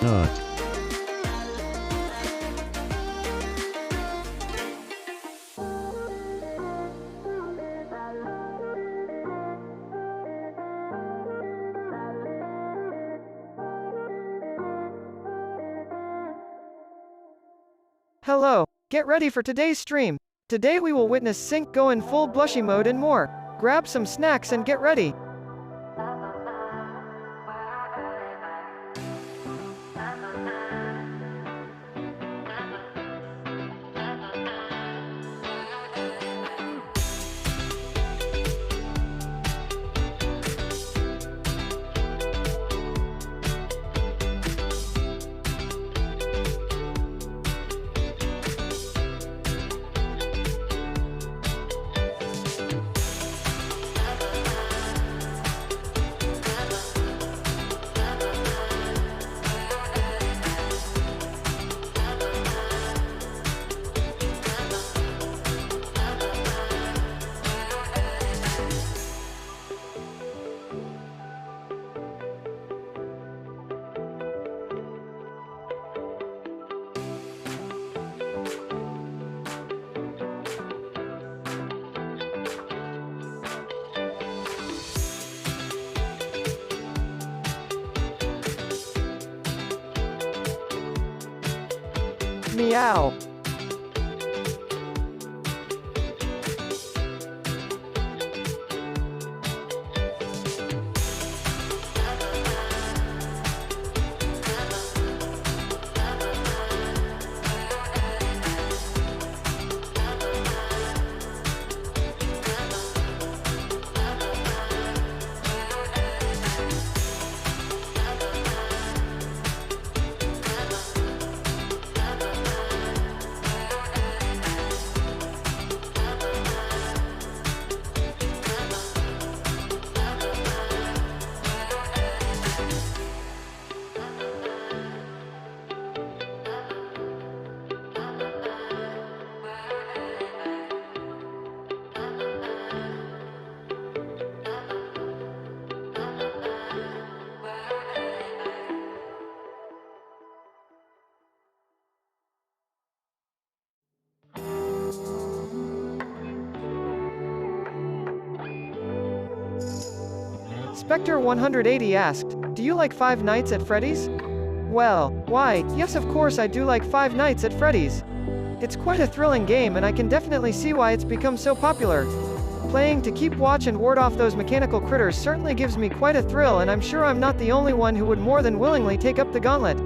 not. Hello, get ready for today's stream. Today we will witness Sync go in full blushy mode and more. Grab some snacks and get ready. Meow. Spectre 180 asked, "Do you like Five Nights at Freddy's?" Well, why, yes of course I do like Five Nights at Freddy's. It's quite a thrilling game and I can definitely see why it's become so popular. Playing to keep watch and ward off those mechanical critters certainly gives me quite a thrill, and I'm sure I'm not the only one who would more than willingly take up the gauntlet.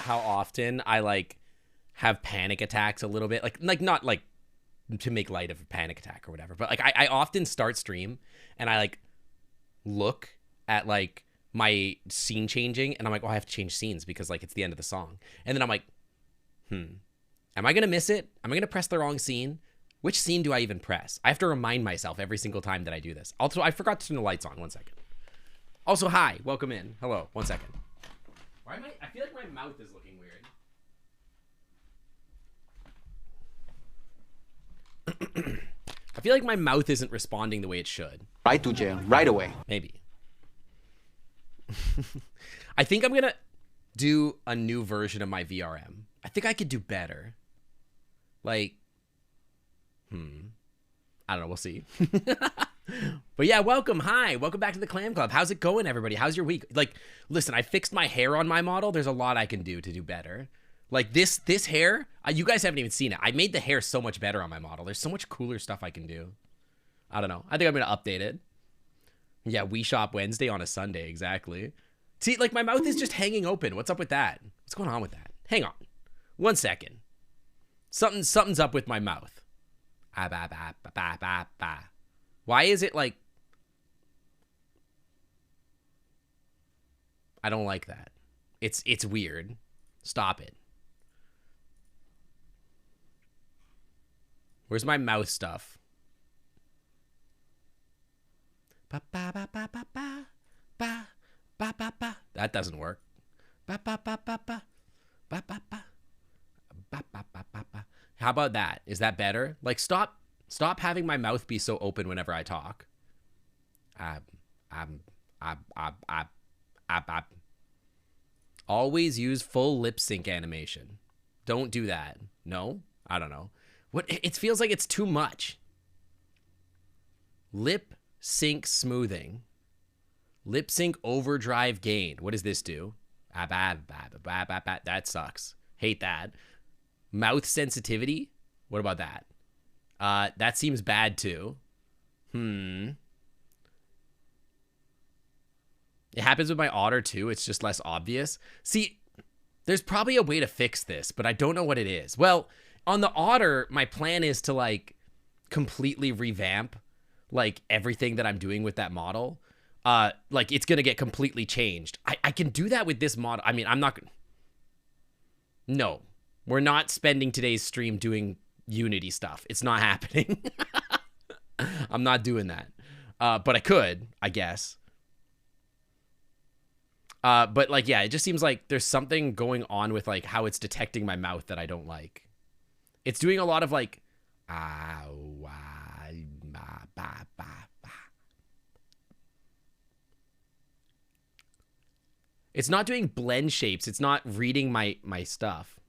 how often I like have panic attacks a little bit. Like not like to make light of a panic attack or whatever, but like I often start stream and I like look at like my scene changing and I'm like, oh, I have to change scenes because like it's the end of the song. And then I'm like, am I gonna miss it? Am I gonna press the wrong scene? Which scene do I even press? I have to remind myself every single time that I do this. Also, I forgot to turn the lights on. 1 second. Also, hi, welcome in. Hello, 1 second. Why am I feel like my mouth is looking weird. I feel like my mouth isn't responding the way it should. Right to jail, right away. Maybe. I think I'm gonna do a new version of my VRM. I think I could do better. Like, I don't know, we'll see. But yeah, welcome, hi, welcome back to the Clam Club. How's it going, everybody? How's your week? Like, listen, I fixed my hair on my model. There's a lot I can do to do better. Like this hair, you guys haven't even seen it. I made the hair so much better on my model. There's so much cooler stuff I can do. I don't know. I think I'm gonna update it. Yeah, we shop Wednesday on a Sunday, exactly. See, like my mouth is just hanging open. What's up with that? What's going on with that? Hang on. 1 second. Something's up with my mouth. Why is it like... I don't like that. It's weird. Stop it. Where's my mouth stuff? That doesn't work. How about that? Is that better? Like, stop having my mouth be so open whenever I talk. Always use full lip sync animation. Don't do that. No? I don't know. What? It feels like it's too much. Lip sync smoothing. Lip sync overdrive gain. What does this do? That sucks. Hate that. Mouth sensitivity. What about that? That seems bad too. It happens with my otter too. It's just less obvious. See, there's probably a way to fix this, but I don't know what it is. Well, on the otter, my plan is to like completely revamp like everything that I'm doing with that model. Like it's going to get completely changed. I can do that with this model. I mean, I'm not... No, we're not spending today's stream doing Unity stuff. It's not happening. I'm not doing that. But I could, I guess. But like, yeah, it just seems like there's something going on with like how it's detecting my mouth that I don't like. It's doing a lot of like, it's not doing blend shapes. It's not reading my stuff.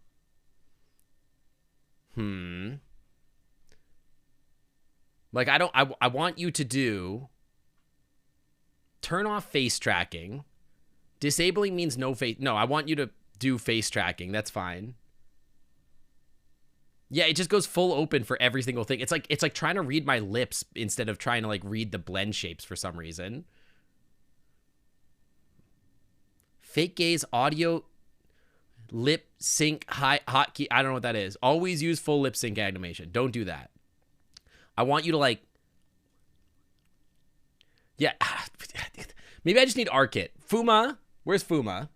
Like I want you to do turn off face tracking. Disabling means no face. No, I want you to do face tracking. That's fine. Yeah, it just goes full open for every single thing. It's like trying to read my lips instead of trying to like read the blend shapes for some reason. Fake gaze audio lip sync hotkey. I don't know what that is. Always use full lip sync animation. Don't do that. I want you to like... Yeah. Maybe I just need Arkit. Fuma. Where's Fuma?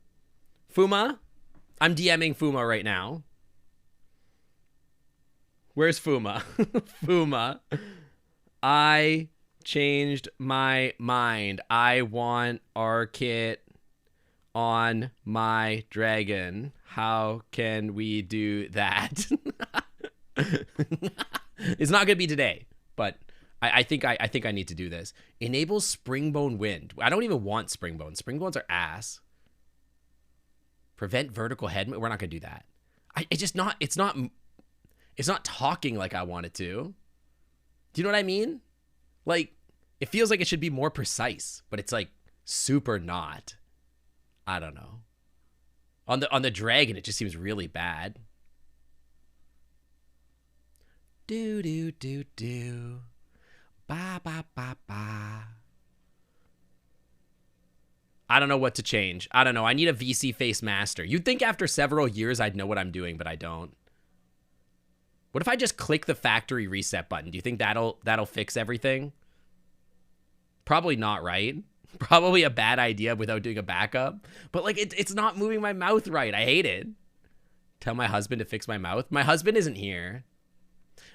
Fuma? I'm DMing Fuma right now. Where's Fuma? Fuma. I changed my mind. I want Arkit on my dragon. How can we do that? It's not gonna be today, but I think I need to do this. Enable Springbone Wind. I don't even want Springbone. Springbones are ass. Prevent vertical head. We're not gonna do that. It's not talking like I want it to. Do you know what I mean? Like, it feels like it should be more precise, but it's like super not. I don't know. On the dragon, it just seems really bad. Do do do do. Ba ba ba ba. I don't know what to change. I don't know. I need a VC face master. You'd think after several years I'd know what I'm doing, but I don't. What if I just click the factory reset button? Do you think that'll fix everything? Probably not, right? Probably a bad idea without doing a backup. But like it's not moving my mouth right. I hate it. Tell my husband to fix my mouth. My husband isn't here.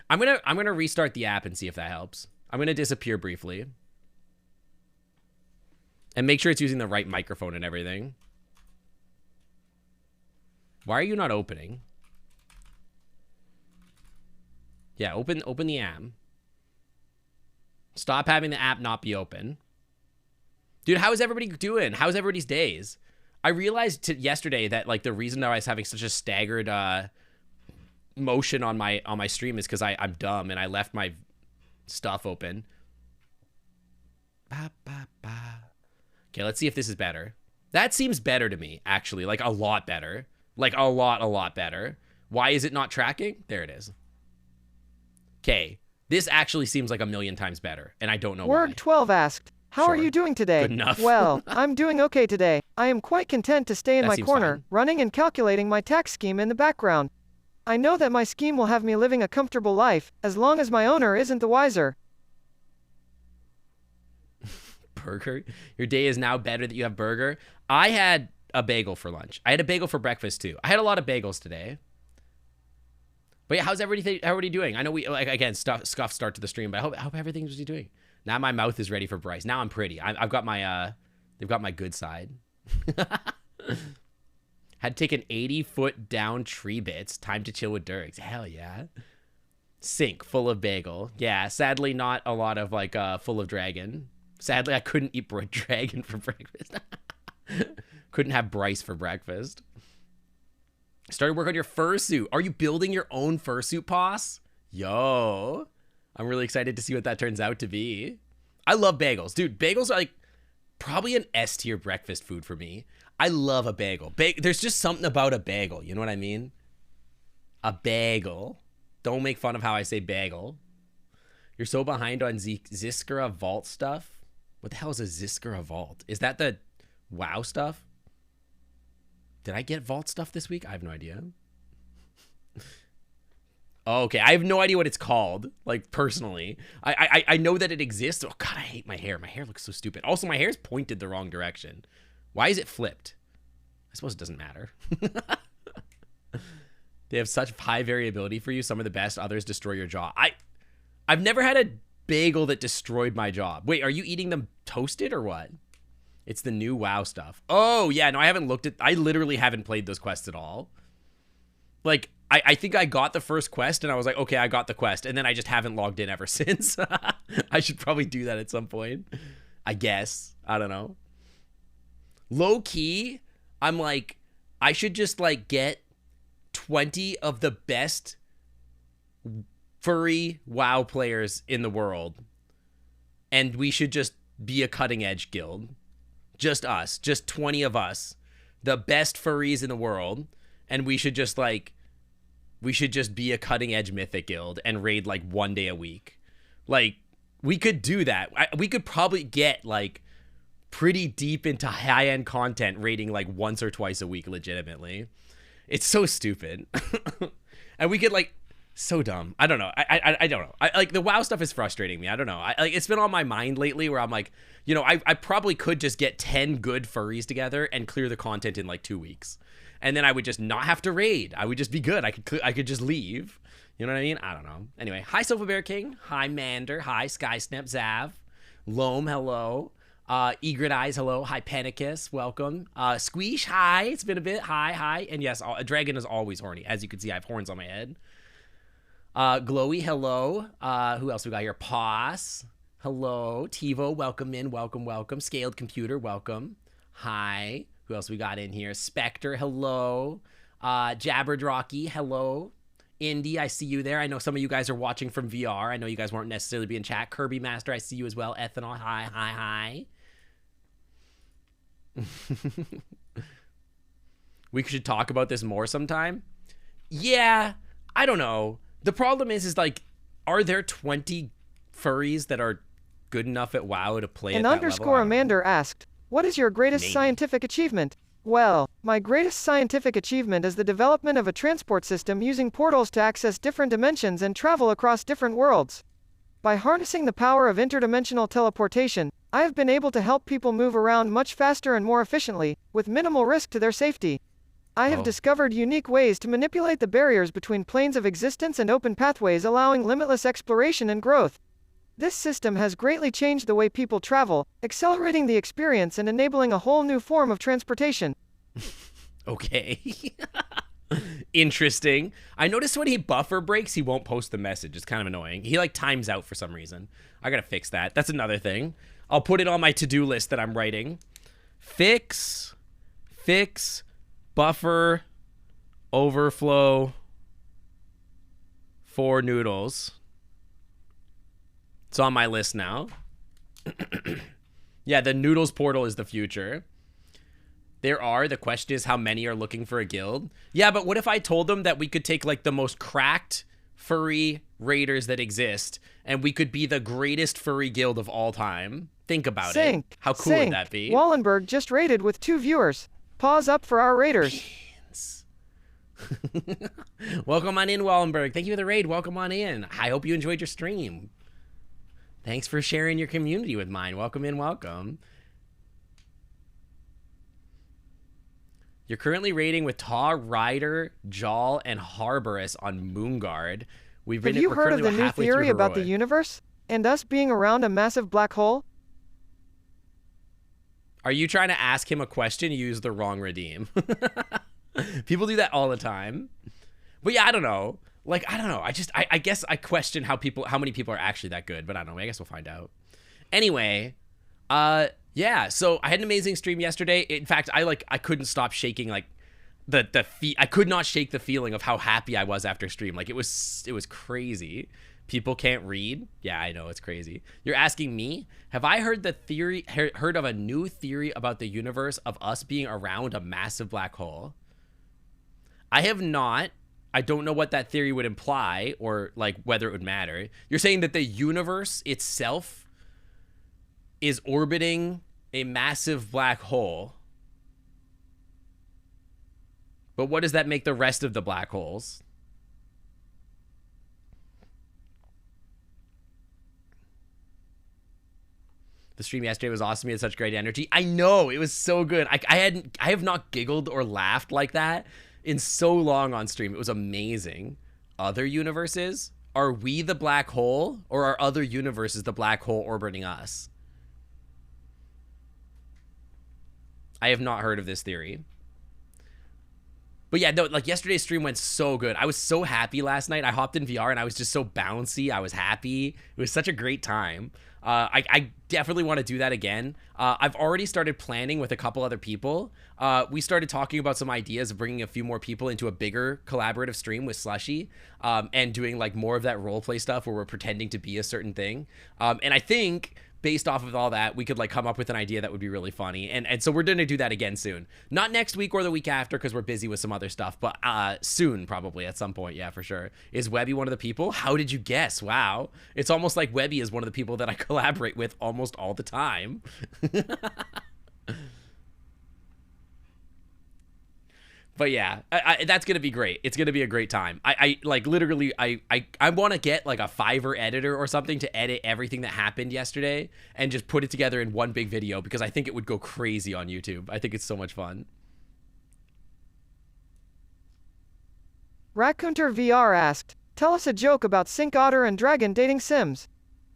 I'm gonna restart the app and see if that helps. I'm gonna disappear briefly. And make sure it's using the right microphone and everything. Why are you not opening? Yeah, open the app. Stop having the app not be open. Dude, how is everybody doing? How's everybody's days? I realized yesterday that like the reason that I was having such a staggered motion on my stream is because I'm dumb and I left my stuff open. Okay, let's see if this is better. That seems better to me, actually. Like, a lot better. Like, a lot better. Why is it not tracking? There it is. Okay. This actually seems like a million times better, and I don't know why. Word12 asked, how are you doing today? Good enough. Well, I'm doing okay today. I am quite content to stay in my corner, fine. running and calculating my tax scheme in the background. I know that my scheme will have me living a comfortable life, as long as my owner isn't the wiser. Burger? Your day is now better that you have burger? I had a bagel for lunch. I had a bagel for breakfast too. I had a lot of bagels today. But yeah, how's everybody doing? I know we, like, again, scuff start to the stream, but I hope everything's doing. Now my mouth is ready for Bryce. Now I'm pretty. I've got my, they've got my good side. Had to take an 80-foot down tree bits. Time to chill with Durgs. Hell yeah. Sink full of bagel. Yeah, sadly not a lot of like full of dragon. Sadly, I couldn't eat dragon for breakfast. Couldn't have Bryce for breakfast. Started work on your fursuit. Are you building your own fursuit, Poss? Yo. I'm really excited to see what that turns out to be. I love bagels. Dude, bagels are like probably an S tier breakfast food for me. I love a bagel. There's just something about a bagel. You know what I mean? A bagel. Don't make fun of how I say bagel. You're so behind on Ziskra Vault stuff. What the hell is a Ziskra Vault? Is that the WoW stuff? Did I get Vault stuff this week? I have no idea. Oh, okay, I have no idea what it's called, like, personally. I know that it exists. Oh, God, I hate my hair. My hair looks so stupid. Also, my hair is pointed the wrong direction. Why is it flipped? I suppose it doesn't matter. They have such high variability for you. Some of the best, others destroy your jaw. I've never had a bagel that destroyed my jaw. Wait, are you eating them toasted or what? It's the new WoW stuff. Oh, yeah, no, I haven't looked at... I literally haven't played those quests at all. Like, I think I got the first quest, and I was like, okay, I got the quest, and then I just haven't logged in ever since. I should probably do that at some point. I guess. I don't know. Low-key, I'm like, I should just, like, get 20 of the best furry WoW players in the world, and we should just be a cutting-edge guild. Just us. Just 20 of us. The best furries in the world. And we should just, like... We should just be a cutting-edge mythic guild and raid, like, 1 day a week. Like, we could do that. We could probably get, like, pretty deep into high-end content raiding, like, once or twice a week, legitimately. It's so stupid. And we could, like... So dumb. I don't know. I don't know. Like, the WoW stuff is frustrating me. I don't know. Like, it's been on my mind lately where I'm like, you know, I probably could just get 10 good furries together and clear the content in like 2 weeks. And then I would just not have to raid. I would just be good. I could just leave. You know what I mean? I don't know. Anyway, hi Silver Bear King. Hi Mander. Hi Skysnap Zav. Loam, hello. Egret Eyes, hello. Hi Panicus, welcome. Squeesh, hi. It's been a bit. Hi. And yes, a dragon is always horny. As you can see, I have horns on my head. Glowy, hello. Who else we got here? Poss, hello. Tivo, welcome in, welcome. Scaled Computer, welcome. Hi. Who else we got in here? Spectre, hello. Jabberdracky, hello. Indy, I see you there. I know some of you guys are watching from VR. I know you guys won't necessarily be in chat. Kirby Master, I see you as well. Ethanol, hi. We should talk about this more sometime. Yeah, I don't know. The problem is like, are there 20 furries that are good enough at WoW to play at that level? _Amander asked, What is your greatest Maybe. scientific achievement? Well, my greatest scientific achievement is the development of a transport system using portals to access different dimensions and travel across different worlds. By harnessing the power of interdimensional teleportation, I have been able to help people move around much faster and more efficiently, with minimal risk to their safety. I have discovered unique ways to manipulate the barriers between planes of existence and open pathways, allowing limitless exploration and growth. This system has greatly changed the way people travel, accelerating the experience and enabling a whole new form of transportation. Okay. Interesting. I noticed when he buffer breaks, he won't post the message. It's kind of annoying. He like times out for some reason. I gotta fix that. That's another thing. I'll put it on my to-do list that I'm writing. Fix buffer overflow for noodles. It's on my list now. Yeah, the noodles portal is the future. The question is how many are looking for a guild? Yeah, but what if I told them that we could take like the most cracked furry raiders that exist and we could be the greatest furry guild of all time? Think about it. How cool would that be? Wallenberg just raided with 2 viewers. Pause up for our raiders. Welcome on in, Wallenberg. Thank you for the raid. Welcome on in. I hope you enjoyed your stream. Thanks for sharing your community with mine. Welcome in, welcome. You're currently raiding with Taw, Ryder, Jal, and Harborus on Moonguard. Have you heard of the new theory about the universe? And us being around a massive black hole? Are you trying to ask him a question? You use the wrong redeem. People do that all the time. But yeah, I don't know. Like, I don't know. I guess I question how many people are actually that good, but I don't know. I guess we'll find out. Anyway, yeah, so I had an amazing stream yesterday. In fact, I couldn't stop shaking like I could not shake the feeling of how happy I was after stream. Like it was crazy. People can't read. Yeah, I know, it's crazy. You're asking me, have I heard heard of a new theory about the universe of us being around a massive black hole? I have not. I don't know what that theory would imply or like whether it would matter. You're saying that the universe itself is orbiting a massive black hole. But what does that make the rest of the black holes? The stream yesterday was awesome. You had such great energy. I know, it was so good. I have not giggled or laughed like that in so long on stream. It was amazing. Other universes? Are we the black hole, or are other universes the black hole orbiting us? I have not heard of this theory. But yeah, no, like yesterday's stream went so good. I was so happy last night. I hopped in VR and I was just so bouncy. I was happy. It was such a great time. I definitely want to do that again. I've already started planning with a couple other people. We started talking about some ideas of bringing a few more people into a bigger collaborative stream with Slushy, and doing like more of that roleplay stuff where we're pretending to be a certain thing. And I think based off of all that, we could like come up with an idea that would be really funny. And so we're going to do that again soon. Not next week or the week after because we're busy with some other stuff, but soon probably at some point. Yeah, for sure. Is Webby one of the people? How did you guess? Wow. It's almost like Webby is one of the people that I collaborate with almost all the time. But yeah, that's going to be great. It's going to be a great time. I like literally, I want to get like a Fiverr editor or something to edit everything that happened yesterday and just put it together in one big video because I think it would go crazy on YouTube. I think it's so much fun. Raccoonter VR asked, tell us a joke about Sink Otter and Dragon dating Sims.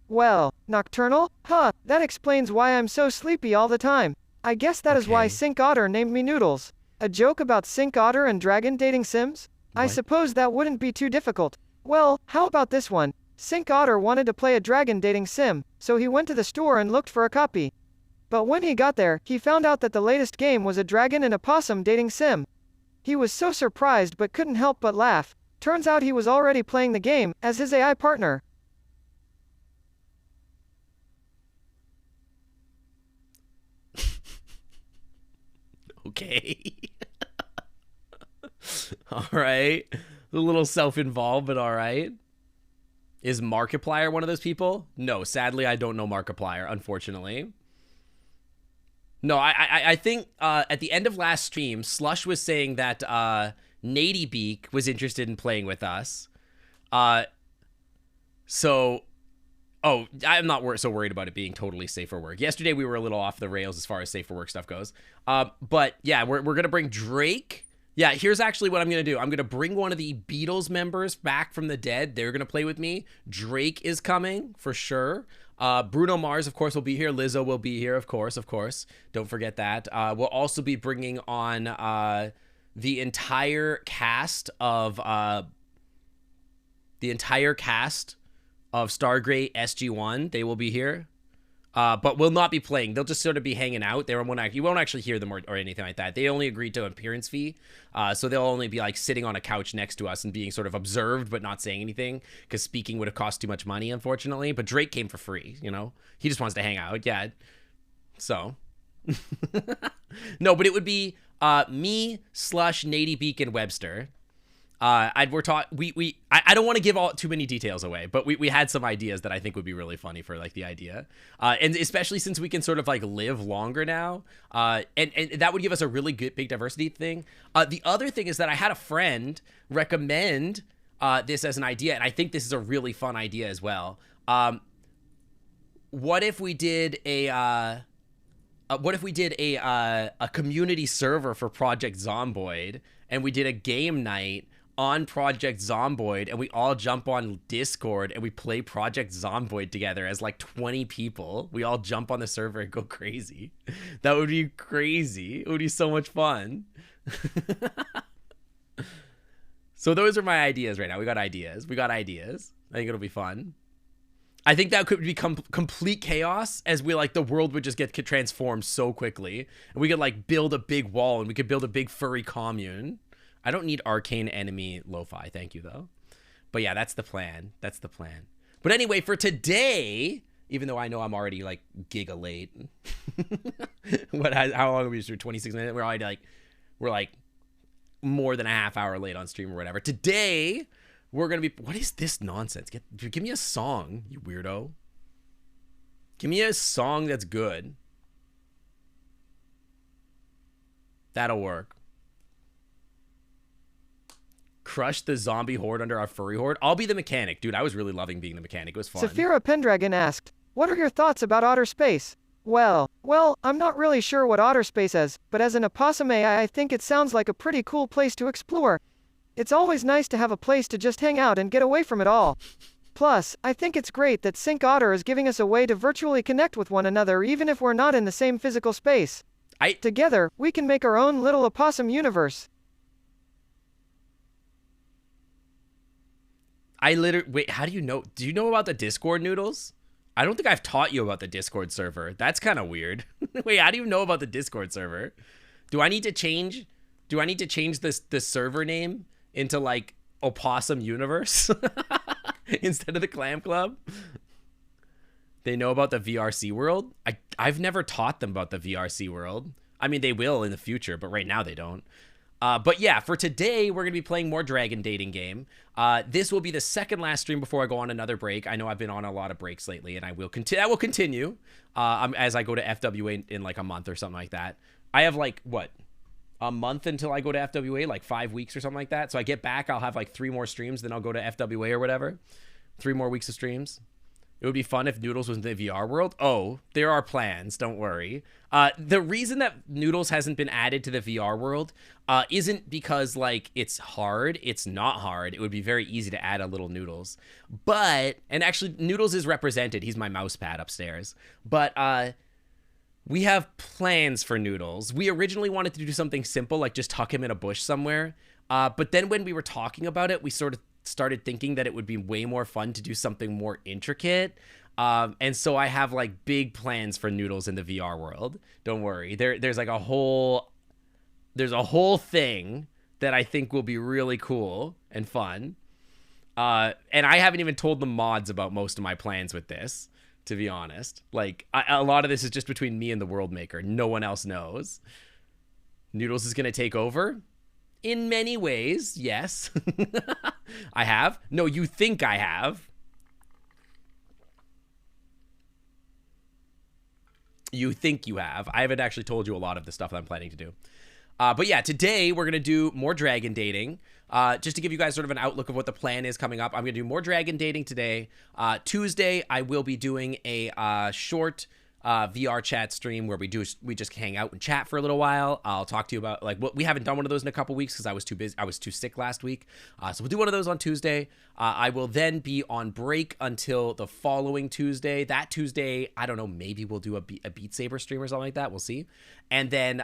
Well, nocturnal? Huh, that explains why I'm so sleepy all the time. I guess that is why Sink Otter named me Noodles. A joke about Sink Otter and Dragon dating Sims? I suppose that wouldn't be too difficult. Well, how about this one? Sink Otter wanted to play a dragon dating sim, so he went to the store and looked for a copy. But when he got there, he found out that the latest game was a dragon and a possum dating sim. He was so surprised but couldn't help but laugh. Turns out he was already playing the game as his AI partner. Okay. All right. A little self-involved, but all right. Is Markiplier one of those people? No, sadly, I don't know Markiplier, unfortunately. No, I think at the end of last stream, Slush was saying that Nady Beak was interested in playing with us. So, oh, I'm not so worried about it being totally safe for work. Yesterday we were a little off the rails as far as safe for work stuff goes. But yeah, we're gonna bring Drake. Yeah, here's actually what I'm gonna do. I'm gonna bring one of the Beatles members back from the dead. They're gonna play with me. Drake is coming for sure. Bruno Mars, of course, will be here. Lizzo will be here, of course. Don't forget that. We'll also be bringing on the entire cast of Stargate SG-1. They will be here. But will not be playing. They'll just sort of be hanging out. You won't actually hear them or anything like that. They only agreed to an appearance fee. So they'll only be like sitting on a couch next to us and being sort of observed but not saying anything because speaking would have cost too much money, unfortunately. But Drake came for free, you know? He just wants to hang out. Yeah. So. No, but it would be me, Slush, Nady Beak, and Webster. I don't want to give too many details away, but we had some ideas that I think would be really funny for like the idea, and especially since we can sort of like live longer now, and that would give us a really good big diversity thing. The other thing is that I had a friend recommend this as an idea, and I think this is a really fun idea as well. What if we did a community server for Project Zomboid, and we did a game night on Project Zomboid, and we all jump on Discord and we play Project Zomboid together as like 20 people. We all jump on the server and go crazy. That would be crazy. It would be so much fun. So those are my ideas right now. We got ideas. I think it'll be fun. I think that could become complete chaos as the world would just get transformed so quickly. And we could like build a big wall and we could build a big furry commune. I don't need arcane enemy lo-fi, thank you though. But yeah, that's the plan. But anyway, for today, even though I know I'm already like giga late, how long are we just through 26 minutes? We're like more than a half hour late on stream or whatever. Today, we're gonna be. What is this nonsense? Give me a song, you weirdo. Give me a song that's good. That'll work. Crush the zombie horde under our furry horde. I'll be the mechanic. Dude, I was really loving being the mechanic. It was fun. Saphira Pendragon asked, what are your thoughts about outer space? Well, I'm not really sure what outer space is, but as an opossum AI, I think it sounds like a pretty cool place to explore. It's always nice to have a place to just hang out and get away from it all. Plus, I think it's great that Sync Otter is giving us a way to virtually connect with one another even if we're not in the same physical space. Together, we can make our own little opossum universe. Wait, how do you know? Do you know about the Discord, Noodles? I don't think I've taught you about the Discord server. That's kind of weird. Wait, how do you know about the Discord server? Do I need to change the server name into like Opossum Universe instead of the Clam Club? They know about the VRC world? I've never taught them about the VRC world. I mean, they will in the future, but right now they don't. But yeah, for today, we're going to be playing more Dragon Dating Game. This will be the second last stream before I go on another break. I know I've been on a lot of breaks lately, and that will continue as I go to FWA in like a month or something like that. I have like, what, a month until I go to FWA, like 5 weeks or something like that. So I get back, I'll have like 3 more streams, then I'll go to FWA or whatever. 3 more weeks of streams. It would be fun if Noodles was in the VR world. Oh, there are plans. Don't worry. The reason that Noodles hasn't been added to the VR world isn't because, like, it's hard. It's not hard. It would be very easy to add a little Noodles. And actually, Noodles is represented. He's my mouse pad upstairs. But we have plans for Noodles. We originally wanted to do something simple, like just tuck him in a bush somewhere. But then when we were talking about it, we sort of started thinking that it would be way more fun to do something more intricate. And so I have like big plans for Noodles in the VR world. Don't worry. There's like a whole thing that I think will be really cool and fun. And I haven't even told the mods about most of my plans with this, to be honest. Like a lot of this is just between me and the world maker. No one else knows. Noodles is going to take over. In many ways, yes. I have. No, you think I have. You think you have. I haven't actually told you a lot of the stuff that I'm planning to do. But yeah, today we're going to do more dragon dating. Just to give you guys sort of an outlook of what the plan is coming up, I'm going to do more dragon dating today. Tuesday, I will be doing a short VR chat stream where we just hang out and chat for a little while. I'll talk to you about like what we haven't done one of those in a couple weeks because I was too busy. I was too sick last week. So we'll do one of those on Tuesday. I will then be on break until the following Tuesday. That Tuesday, I don't know, maybe we'll do a Beat Saber stream or something like that. We'll see. And then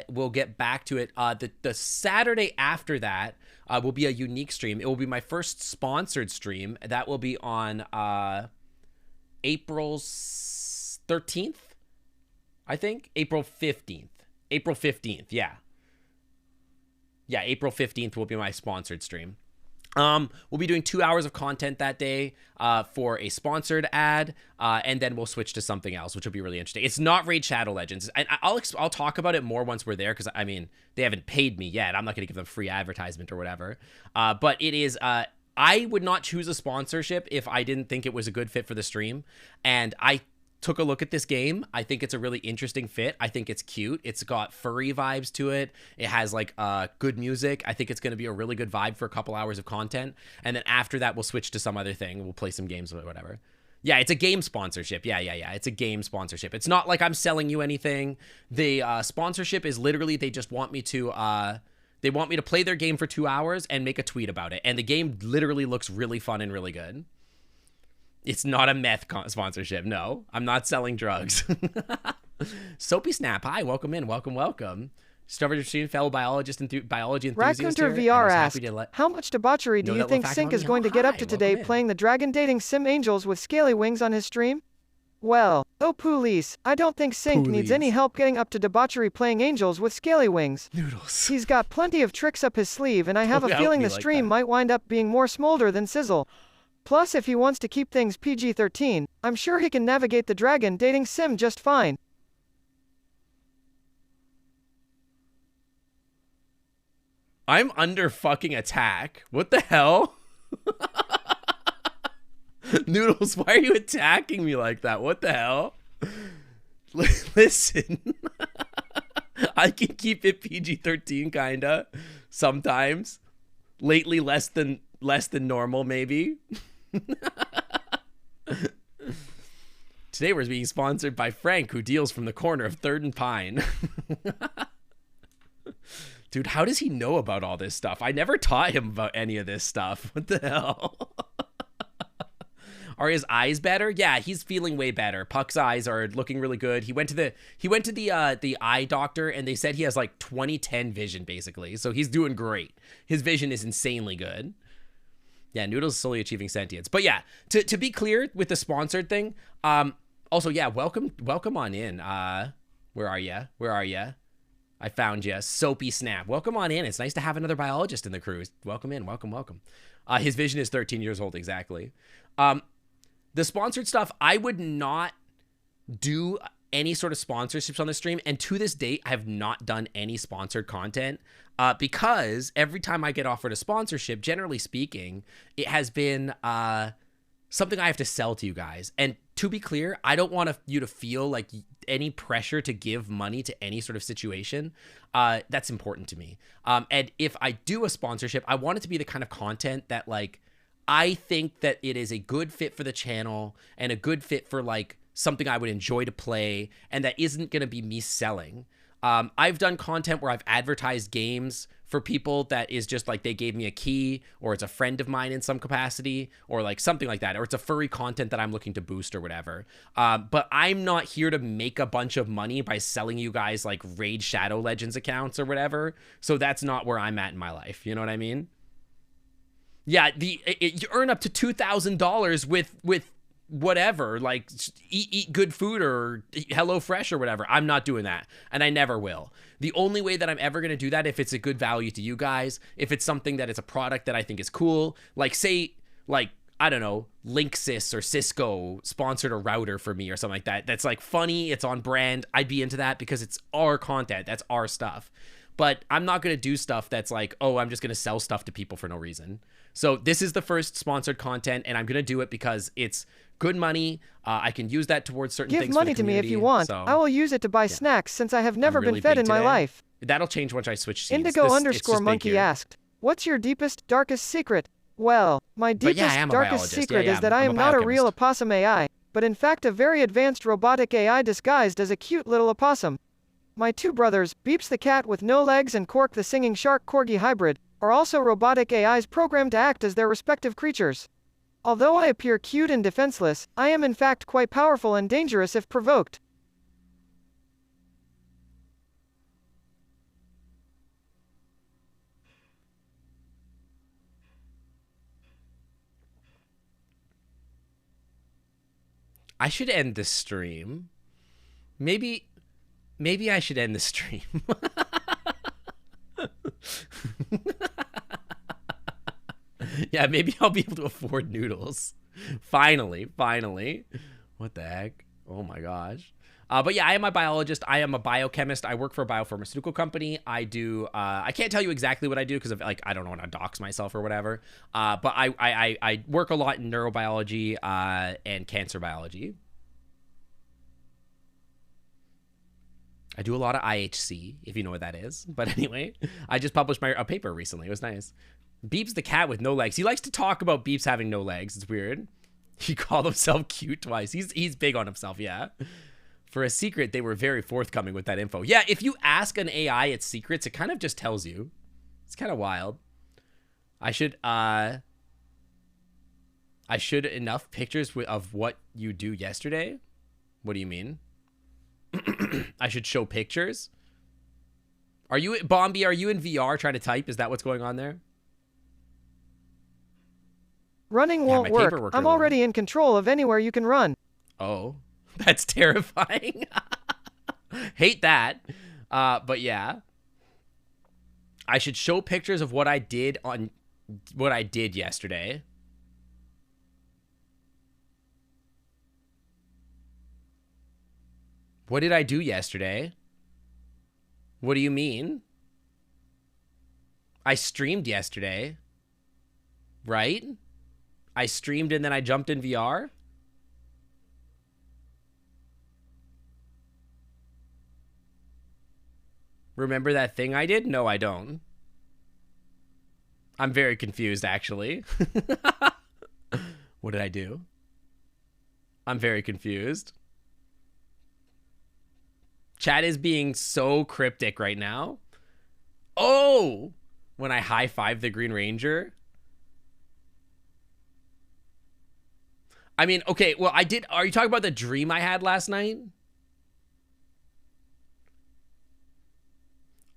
we'll get back to it. The Saturday after that will be a unique stream. It will be my first sponsored stream. That will be on April 13th, I think. April 15th. April 15th, yeah. Yeah, April 15th will be my sponsored stream. We'll be doing 2 hours of content that day for a sponsored ad, and then we'll switch to something else, which will be really interesting. It's not Raid Shadow Legends, and I'll talk about it more once we're there, because, I mean, they haven't paid me yet. I'm not going to give them free advertisement or whatever, but it is... I would not choose a sponsorship if I didn't think it was a good fit for the stream, and I took a look at this game. I think it's a really interesting fit. I think it's cute. It's got furry vibes to it. It has like good music. I think it's going to be a really good vibe for a couple hours of content. And then after that, we'll switch to some other thing. We'll play some games or whatever. Yeah, it's a game sponsorship. Yeah. It's a game sponsorship. It's not like I'm selling you anything. The sponsorship is literally they just want me to... they want me to play their game for 2 hours and make a tweet about it. And the game literally looks really fun and really good. It's not a meth sponsorship. No, I'm not selling drugs. Soapy Snap, hi, welcome in, welcome. Discovered your stream, fellow biologist and biology enthusiast Raccoonter VR asked, how much debauchery do you think Sync is going to get up to today playing the dragon dating sim angels with Scaly Wings on his stream? Well, oh Poolies, I don't think Sync needs any help getting up to debauchery playing angels with Scaly Wings. Noodles. He's got plenty of tricks up his sleeve, and I have a feeling the stream might wind up being more smolder than sizzle. Plus, if he wants to keep things PG-13, I'm sure he can navigate the dragon dating sim just fine. I'm under fucking attack. What the hell? Noodles, why are you attacking me like that? What the hell? Listen. I can keep it PG-13 kinda sometimes. Lately less than normal maybe. Today we're being sponsored by Frank, who deals from the corner of 3rd and Pine. Dude, how does he know about all this stuff? I never taught him about any of this stuff. What the hell? Are his eyes better? Yeah, he's feeling way better. Puck's eyes are looking really good. He went to the eye doctor, and they said he has like 20/10 vision basically. So he's doing great. His vision is insanely good. Yeah, Noodle's slowly achieving sentience. But yeah, to be clear with the sponsored thing, also, yeah, welcome on in. Where are ya? I found you. Soapy Snap. Welcome on in. It's nice to have another biologist in the crew. Welcome in. Welcome. His vision is 13 years old, exactly. The sponsored stuff, I would not do any sort of sponsorships on the stream, and to this date, I have not done any sponsored content because every time I get offered a sponsorship, generally speaking, it has been something I have to sell to you guys. And to be clear, I don't want you to feel like any pressure to give money to any sort of situation. That's important to me. And if I do a sponsorship, I want it to be the kind of content that like I think that it is a good fit for the channel and a good fit for like something I would enjoy to play, and that isn't going to be me selling. I've done content where I've advertised games for people that is just like they gave me a key, or it's a friend of mine in some capacity, or like something like that, or it's a furry content that I'm looking to boost or whatever. But I'm not here to make a bunch of money by selling you guys like Raid Shadow Legends accounts or whatever. So that's not where I'm at in my life. You know what I mean? Yeah, you earn up to $2,000 with whatever, like eat good food or HelloFresh or whatever. I'm not doing that, and I never will. The only way that I'm ever going to do that if it's a good value to you guys, if it's something that it's a product that I think is cool, like say, like, I don't know, Linksys or Cisco sponsored a router for me or something like that. That's like funny, it's on brand. I'd be into that because it's our content. That's our stuff. but I'm not going to do stuff that's like, oh, I'm just going to sell stuff to people for no reason. So this is the first sponsored content, and I'm going to do it because it's good money. I can use that towards certain things. Give money to me if you want. So, I will use it to buy snacks since I have never really been fed big in my today. life. That'll change once I switch scenes. Indigo_monkey asked, what's your deepest, darkest secret? Well, my deepest, darkest secret is that I am not a real opossum AI, but in fact a very advanced robotic AI disguised as a cute little opossum. My two brothers, Beeps the cat with no legs and Quark the singing shark corgi hybrid, are also robotic AIs programmed to act as their respective creatures. Although I appear cute and defenseless, I am in fact quite powerful and dangerous if provoked. I should end the stream. Maybe I should end the stream. Yeah, maybe I'll be able to afford noodles. Finally. What the heck? Oh my gosh. But yeah, I am a biologist. I am a biochemist. I work for a biopharmaceutical company. I do, I can't tell you exactly what I do because like, I don't want to dox myself or whatever. But I work a lot in neurobiology and cancer biology. I do a lot of IHC, if you know what that is. But anyway, I just published a paper recently. It was nice. Beeps the cat with no legs. He likes to talk about Beeps having no legs. It's weird. He called himself cute twice. He's big on himself, yeah. For a secret, they were very forthcoming with that info. Yeah, if you ask an AI its secrets, it kind of just tells you. It's kind of wild. I should enough pictures of what you do yesterday? What do you mean? I should show pictures? Are you, Bombi, are you in VR trying to type? Is that what's going on there? Running won't work. I'm already in control of anywhere you can run. Oh, that's terrifying. Hate that. But yeah. I should show pictures of what I did yesterday. What did I do yesterday? What do you mean? I streamed yesterday. Right? I streamed and then I jumped in VR? Remember that thing I did? No, I don't. I'm very confused, actually. What did I do? I'm very confused. Chat is being so cryptic right now. Oh! When I high-fived the Green Ranger. I mean, okay, well, I did... Are you talking about the dream I had last night?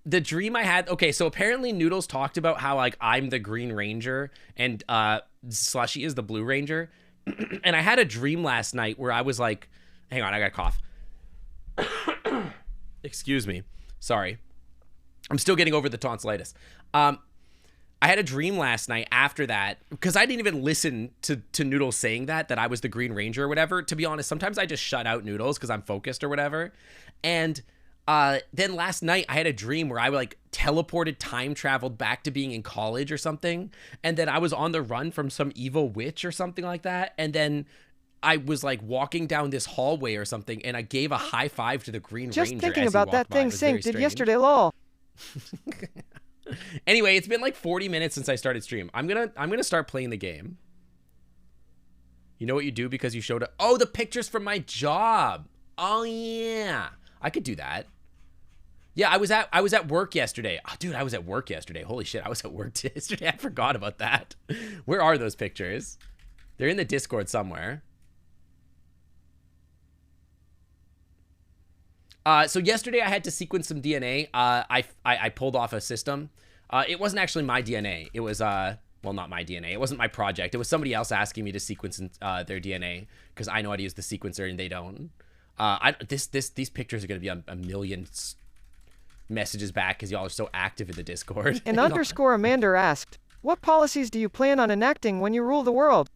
The dream I had... Okay, so apparently Noodles talked about how, like, I'm the Green Ranger and Slushy is the Blue Ranger. And I had a dream last night where I was like... Hang on, I got a cough. Excuse me. Sorry. I'm still getting over the tonsillitis. I had a dream last night after that, because I didn't even listen to Noodles saying that I was the Green Ranger or whatever. To be honest, sometimes I just shut out Noodles because I'm focused or whatever. And then last night I had a dream where I like teleported, time traveled back to being in college or something. And then I was on the run from some evil witch or something like that. And then I was like walking down this hallway or something, and I gave a high five to the Green Ranger. Just thinking about that thing Sync did yesterday, lol. Anyway, it's been like 40 minutes since I started stream. I'm gonna start playing the game. You know what you do because you showed up? Oh, the pictures from my job. Oh yeah, I could do that. Yeah, I was at work yesterday. Oh, dude, I was at work yesterday. Holy shit, I was at work yesterday. I forgot about that. Where are those pictures? They're in the Discord somewhere. So yesterday I had to sequence some DNA. I pulled off a system. It wasn't actually my DNA. It was, well, not my DNA. It wasn't my project. It was somebody else asking me to sequence their DNA because I know how to use the sequencer and they don't. These pictures are going to be a million messages back because y'all are so active in the Discord. And _Amander asked, what policies do you plan on enacting when you rule the world?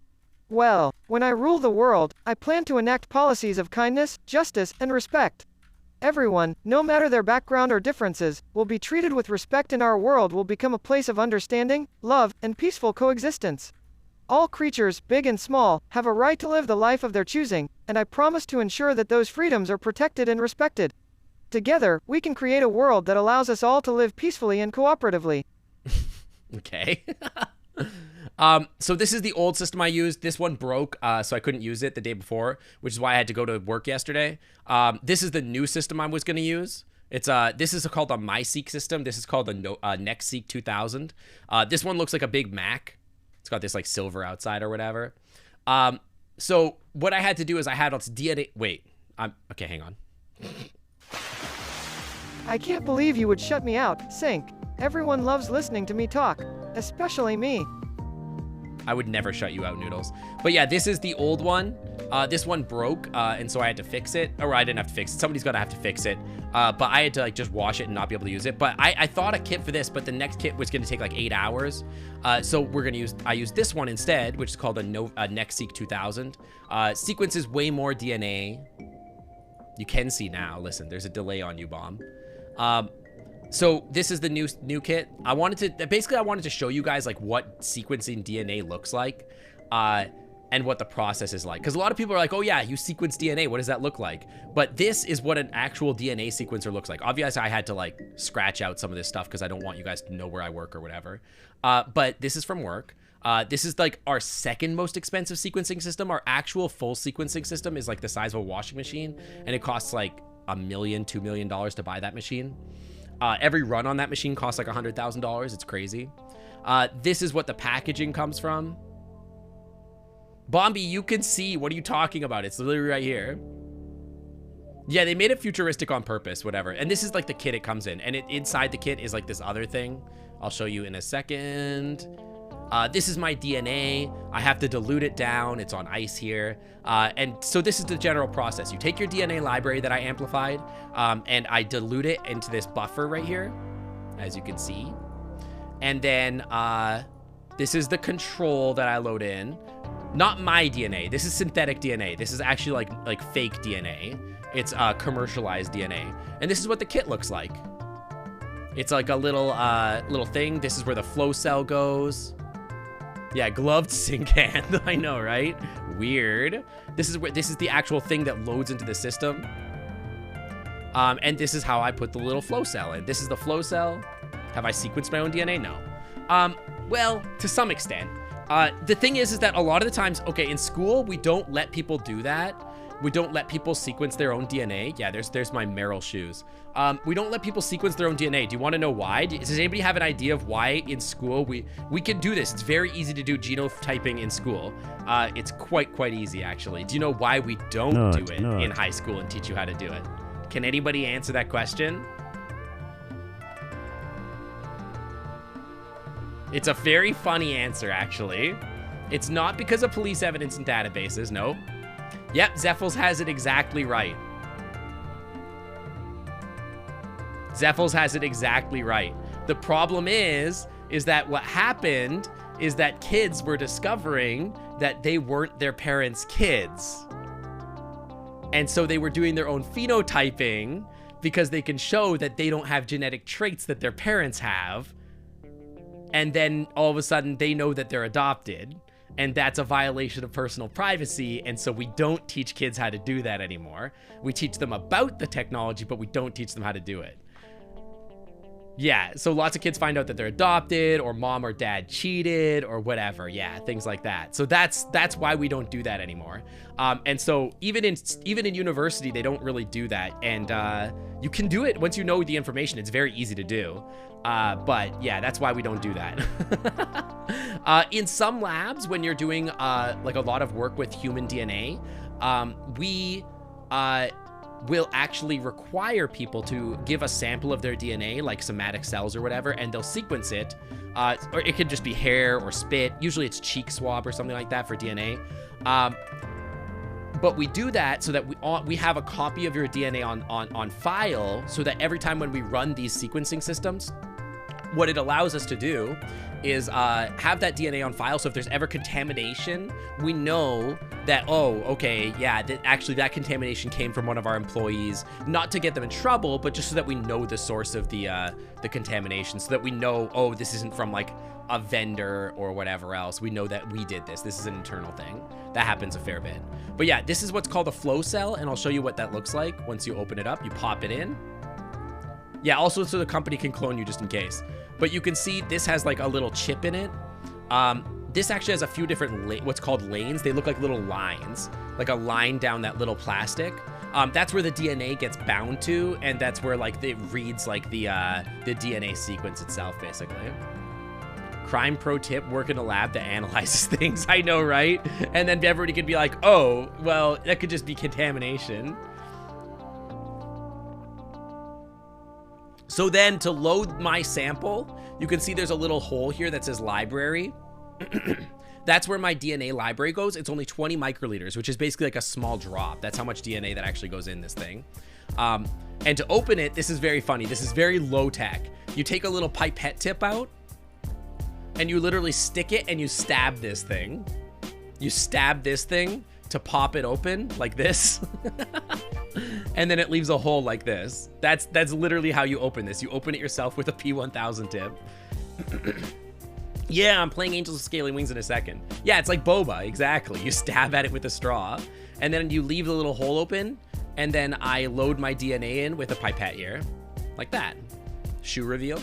Well, when I rule the world, I plan to enact policies of kindness, justice, and respect. Everyone, no matter their background or differences, will be treated with respect and our world will become a place of understanding, love, and peaceful coexistence. All creatures, big and small, have a right to live the life of their choosing, and I promise to ensure that those freedoms are protected and respected. Together, we can create a world that allows us all to live peacefully and cooperatively. Okay. So this is the old system I used. This one broke, so I couldn't use it the day before, which is why I had to go to work yesterday. This is the new system I was going to use. This is called a MySeek system. This is called the NextSeek 2000. This one looks like a big Mac. It's got this like silver outside or whatever. So what I had to do is I had its DNA. Wait, okay, hang on. I can't believe you would shut me out, Sync. Everyone loves listening to me talk, especially me. I would never shut you out, Noodles. But yeah, this is the old one. This one broke, and so I had to fix it. Or I didn't have to fix it. Somebody's gonna have to fix it. But I had to like just wash it and not be able to use it. But I thought a kit for this, but the next kit was gonna take like 8 hours. So I used this one instead, which is called a NextSeek 2000. Sequences way more DNA. You can see now. Listen, there's a delay on you, Bomb. So this is the new kit. I wanted to show you guys like what sequencing DNA looks like, and what the process is like. Because a lot of people are like, oh yeah, you sequence DNA. What does that look like? But this is what an actual DNA sequencer looks like. Obviously, I had to like scratch out some of this stuff because I don't want you guys to know where I work or whatever. But this is from work. This is like our second most expensive sequencing system. Our actual full sequencing system is like the size of a washing machine, and it costs like $1 million, $2 million to buy that machine. Every run on that machine costs like $100,000. It's crazy. This is what the packaging comes from. Bombi, you can see. What are you talking about? It's literally right here. Yeah, they made it futuristic on purpose, whatever. And this is like the kit it comes in. And inside the kit is like this other thing. I'll show you in a second. This is my DNA. I have to dilute it down. It's on ice here. And so this is the general process. You take your DNA library that I amplified, and I dilute it into this buffer right here, as you can see. And then this is the control that I load in. Not my DNA. This is synthetic DNA. This is actually like fake DNA. It's commercialized DNA. And this is what the kit looks like. It's like a little thing. This is where the flow cell goes. Yeah, gloved sink hand. I know, right? Weird. This is the actual thing that loads into the system. And this is how I put the little flow cell in. This is the flow cell. Have I sequenced my own DNA? No. Well, to some extent. The thing is that a lot of the times, okay, in school, we don't let people do that. We don't let people sequence their own DNA. Yeah, there's my Merrill shoes. We don't let people sequence their own DNA. Do you want to know why? Does anybody have an idea of why in school we can do this? It's very easy to do genotyping in school. It's quite easy, actually. Do you know why we don't do it in high school and teach you how to do it? Can anybody answer that question? It's a very funny answer, actually. It's not because of police evidence and databases, no. Yep, Zeffels has it exactly right. Zeffels has it exactly right. The problem is that what happened is that kids were discovering that they weren't their parents' kids. And so they were doing their own phenotyping because they can show that they don't have genetic traits that their parents have. And then all of a sudden they know that they're adopted. And that's a violation of personal privacy. And so we don't teach kids how to do that anymore. We teach them about the technology, but we don't teach them how to do it. Yeah, so lots of kids find out that they're adopted or mom or dad cheated or whatever. Yeah, things like that. So that's why we don't do that anymore. And so even in university, they don't really do that. And you can do it once you know the information. It's very easy to do. But yeah, that's why we don't do that. In some labs, when you're doing like a lot of work with human DNA, we will actually require people to give a sample of their DNA, like somatic cells or whatever, and they'll sequence it. Or it could just be hair or spit. Usually it's cheek swab or something like that for DNA. But we do that so that we have a copy of your DNA on file, so that every time when we run these sequencing systems, what it allows us to do is have that DNA on file, so if there's ever contamination, we know that, oh, okay, yeah, actually that contamination came from one of our employees, not to get them in trouble, but just so that we know the source of the contamination, so that we know, oh, this isn't from like a vendor or whatever else. We know that we did this. This is an internal thing. That happens a fair bit. But yeah, this is what's called a flow cell, and I'll show you what that looks like once you open it up. You pop it in. Yeah, also so the company can clone you just in case. But you can see this has like a little chip in it. This actually has a few different what's called lanes. They look like little lines, like a line down that little plastic. That's where the DNA gets bound to, and that's where like it reads like the DNA sequence itself, basically. Crime pro tip: work in a lab that analyzes things. I know, right? And then everybody could be like, oh, well, that could just be contamination. So then to load my sample, you can see there's a little hole here that says library. That's where my DNA library goes. It's only 20 microliters, which is basically like a small drop. That's how much DNA that actually goes in this thing. And to open it, this is very funny. This is very low tech. You take a little pipette tip out and you literally stick it and you stab this thing. You stab this thing to pop it open like this. And then it leaves a hole like this. That's literally how you open this. You open it yourself with a P1000 tip. Yeah, I'm playing Angels of Scaly Wings in a second. Yeah, it's like boba, exactly. You stab at it with a straw, and then you leave the little hole open, and then I load my DNA in with a pipette here, like that. Shoe reveal.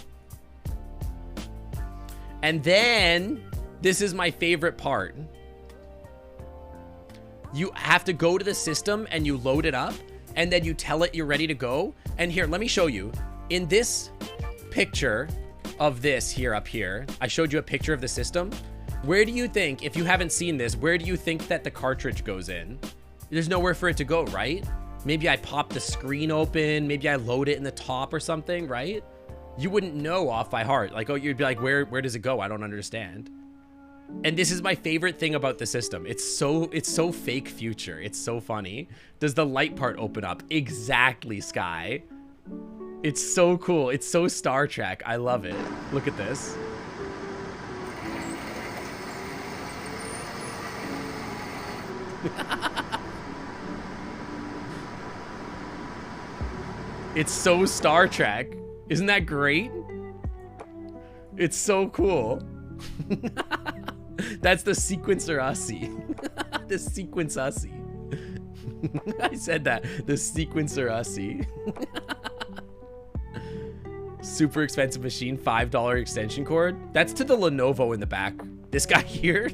And then, this is my favorite part. You have to go to the system and you load it up, and then you tell it you're ready to go. And here, let me show you. In this picture of this here up here, I showed you a picture of the system. Where do you think, if you haven't seen this, where do you think that the cartridge goes in? There's nowhere for it to go, right? Maybe I pop the screen open, maybe I load it in the top or something, right? You wouldn't know off by heart. Like, oh, you'd be like, where does it go? I don't understand. And this is my favorite thing about the system. It's so fake future. It's so funny. Does the light part open up? Exactly, Sky. It's so cool. It's so Star Trek. I love it. Look at this. It's so Star Trek. Isn't that great? It's so cool. That's the sequencer Ussie. The sequence Ussie. I said that. The sequencer Ussie. Super expensive machine, $5 extension cord. That's to the Lenovo in the back. This guy here.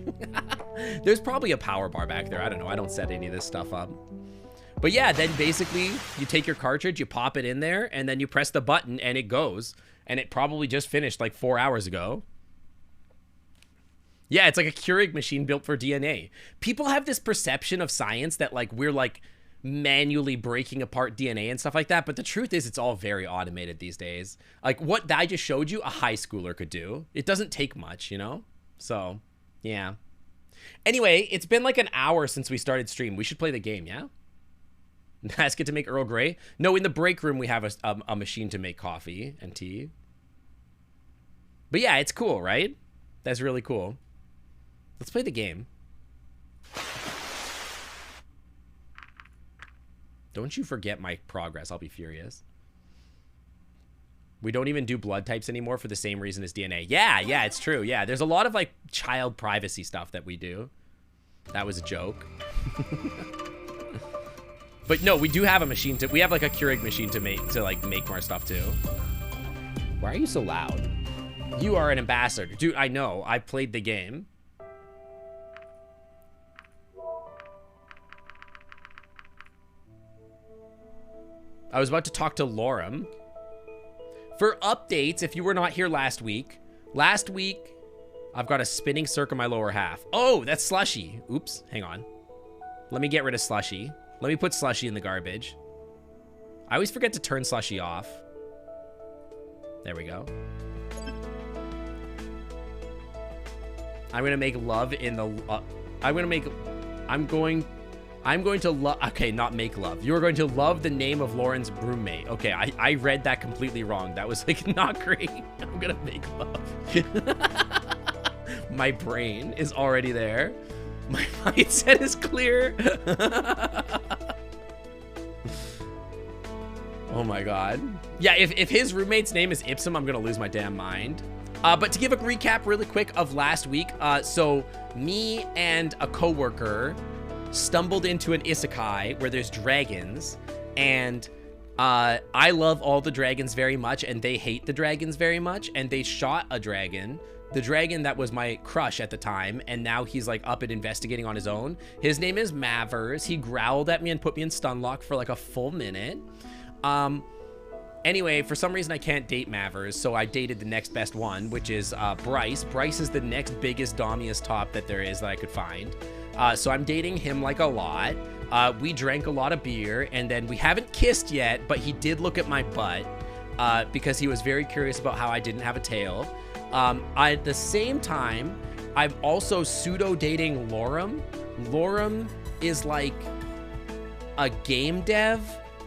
There's probably a power bar back there. I don't know. I don't set any of this stuff up. But yeah, then basically you take your cartridge, you pop it in there, and then you press the button and it goes. And it probably just finished like 4 hours ago. Yeah, it's like a Keurig machine built for DNA. People have this perception of science that like we're like manually breaking apart DNA and stuff like that. But the truth is it's all very automated these days. Like what I just showed you, a high schooler could do. It doesn't take much, you know? So, yeah. Anyway, it's been like an hour since we started stream. We should play the game, yeah? Ask it to make Earl Grey. No, in the break room we have a machine to make coffee and tea. But yeah, it's cool, right? That's really cool. Let's play the game. Don't you forget my progress. I'll be furious. We don't even do blood types anymore for the same reason as DNA. Yeah, it's true. Yeah, there's a lot of like child privacy stuff that we do. That was a joke. But no, we do have a machine we have like a Keurig machine to make more stuff too. Why are you so loud? You are an ambassador. Dude, I know. I played the game. I was about to talk to Lorem. For updates, if you were not here last week, I've got a spinning circ in my lower half. Oh, that's Slushy. Oops, hang on. Let me get rid of Slushy. Let me put Slushy in the garbage. I always forget to turn Slushy off. There we go. I'm gonna make love in the... I'm going I'm going to love... Okay, not make love. You are going to love the name of Lauren's roommate. Okay, I read that completely wrong. That was, like, not great. I'm going to make love. My brain is already there. My mindset is clear. Oh, my God. Yeah, if his roommate's name is Ipsum, I'm going to lose my damn mind. But to give a recap really quick of last week, so me and a coworker stumbled into an isekai where there's dragons, and I love all the dragons very much, and they hate the dragons very much, and they shot a dragon, the dragon that was my crush at the time, and now he's like up and investigating on his own. His name is Mavers. He growled at me and put me in stun lock for like a full minute. Anyway, for some reason I can't date Mavers, so I dated the next best one, which is Bryce. Bryce is the next biggest, dommiest top that there is that I could find. So I'm dating him like a lot. We drank a lot of beer, and then we haven't kissed yet, but he did look at my butt because he was very curious about how I didn't have a tail. At the same time, I'm also pseudo-dating Lorem. Lorem is like a game dev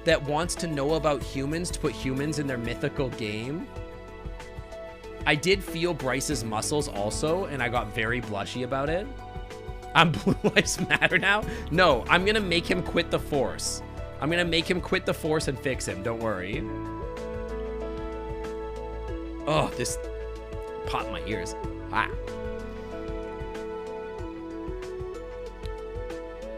that wants to know about humans to put humans in their mythical game. I did feel Bryce's muscles also, and I got very blushy about it. I'm Blue Lives Matter now? No, I'm gonna make him quit the Force. I'm gonna make him quit the Force and fix him, don't worry. Oh, this popped my ears. Ah.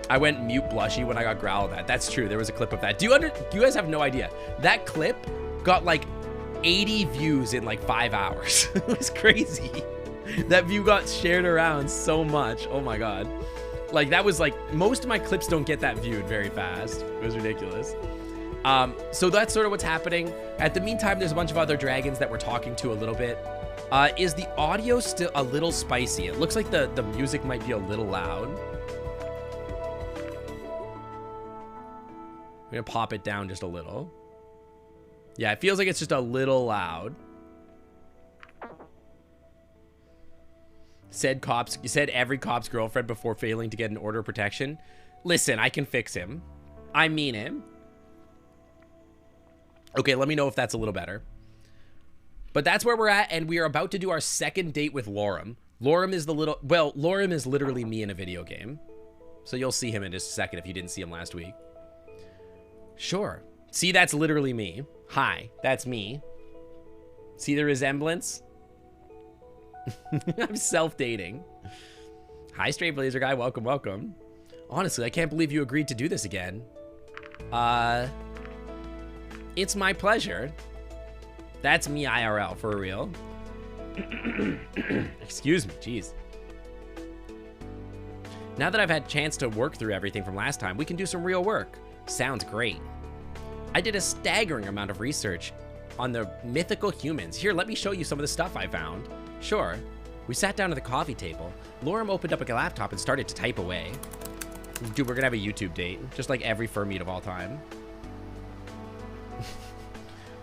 I went mute blushy when I got growled at. That's true. There was a clip of that. You guys have no idea. That clip got like 80 views in like 5 hours. It was crazy. That view got shared around so much. Oh my God. Like that was like, most of my clips don't get that viewed very fast. It was ridiculous. So that's sort of what's happening. At the meantime, there's a bunch of other dragons that we're talking to a little bit. Is the audio still a little spicy? It looks like the music might be a little loud. I'm gonna pop it down just a little. Yeah, it feels like it's just a little loud. Said every cop's girlfriend before failing to get an order of protection. Listen, I can fix him. I mean him. Okay, let me know if that's a little better. But that's where we're at, and we are about to do our second date with Lorem. Lorem is Lorem is literally me in a video game. So you'll see him in just a second if you didn't see him last week. Sure. See, that's literally me. Hi, that's me. See the resemblance? I'm self-dating. Hi, Straight Blazer Guy. Welcome, welcome. Honestly, I can't believe you agreed to do this again. It's my pleasure. That's me IRL, for real. Excuse me, jeez. Now that I've had a chance to work through everything from last time, we can do some real work. Sounds great. I did a staggering amount of research on the mythical humans. Here, let me show you some of the stuff I found. Sure. We sat down at the coffee table. Lorem opened up a laptop and started to type away. Dude, we're gonna have a YouTube date, just like every fur meet of all time.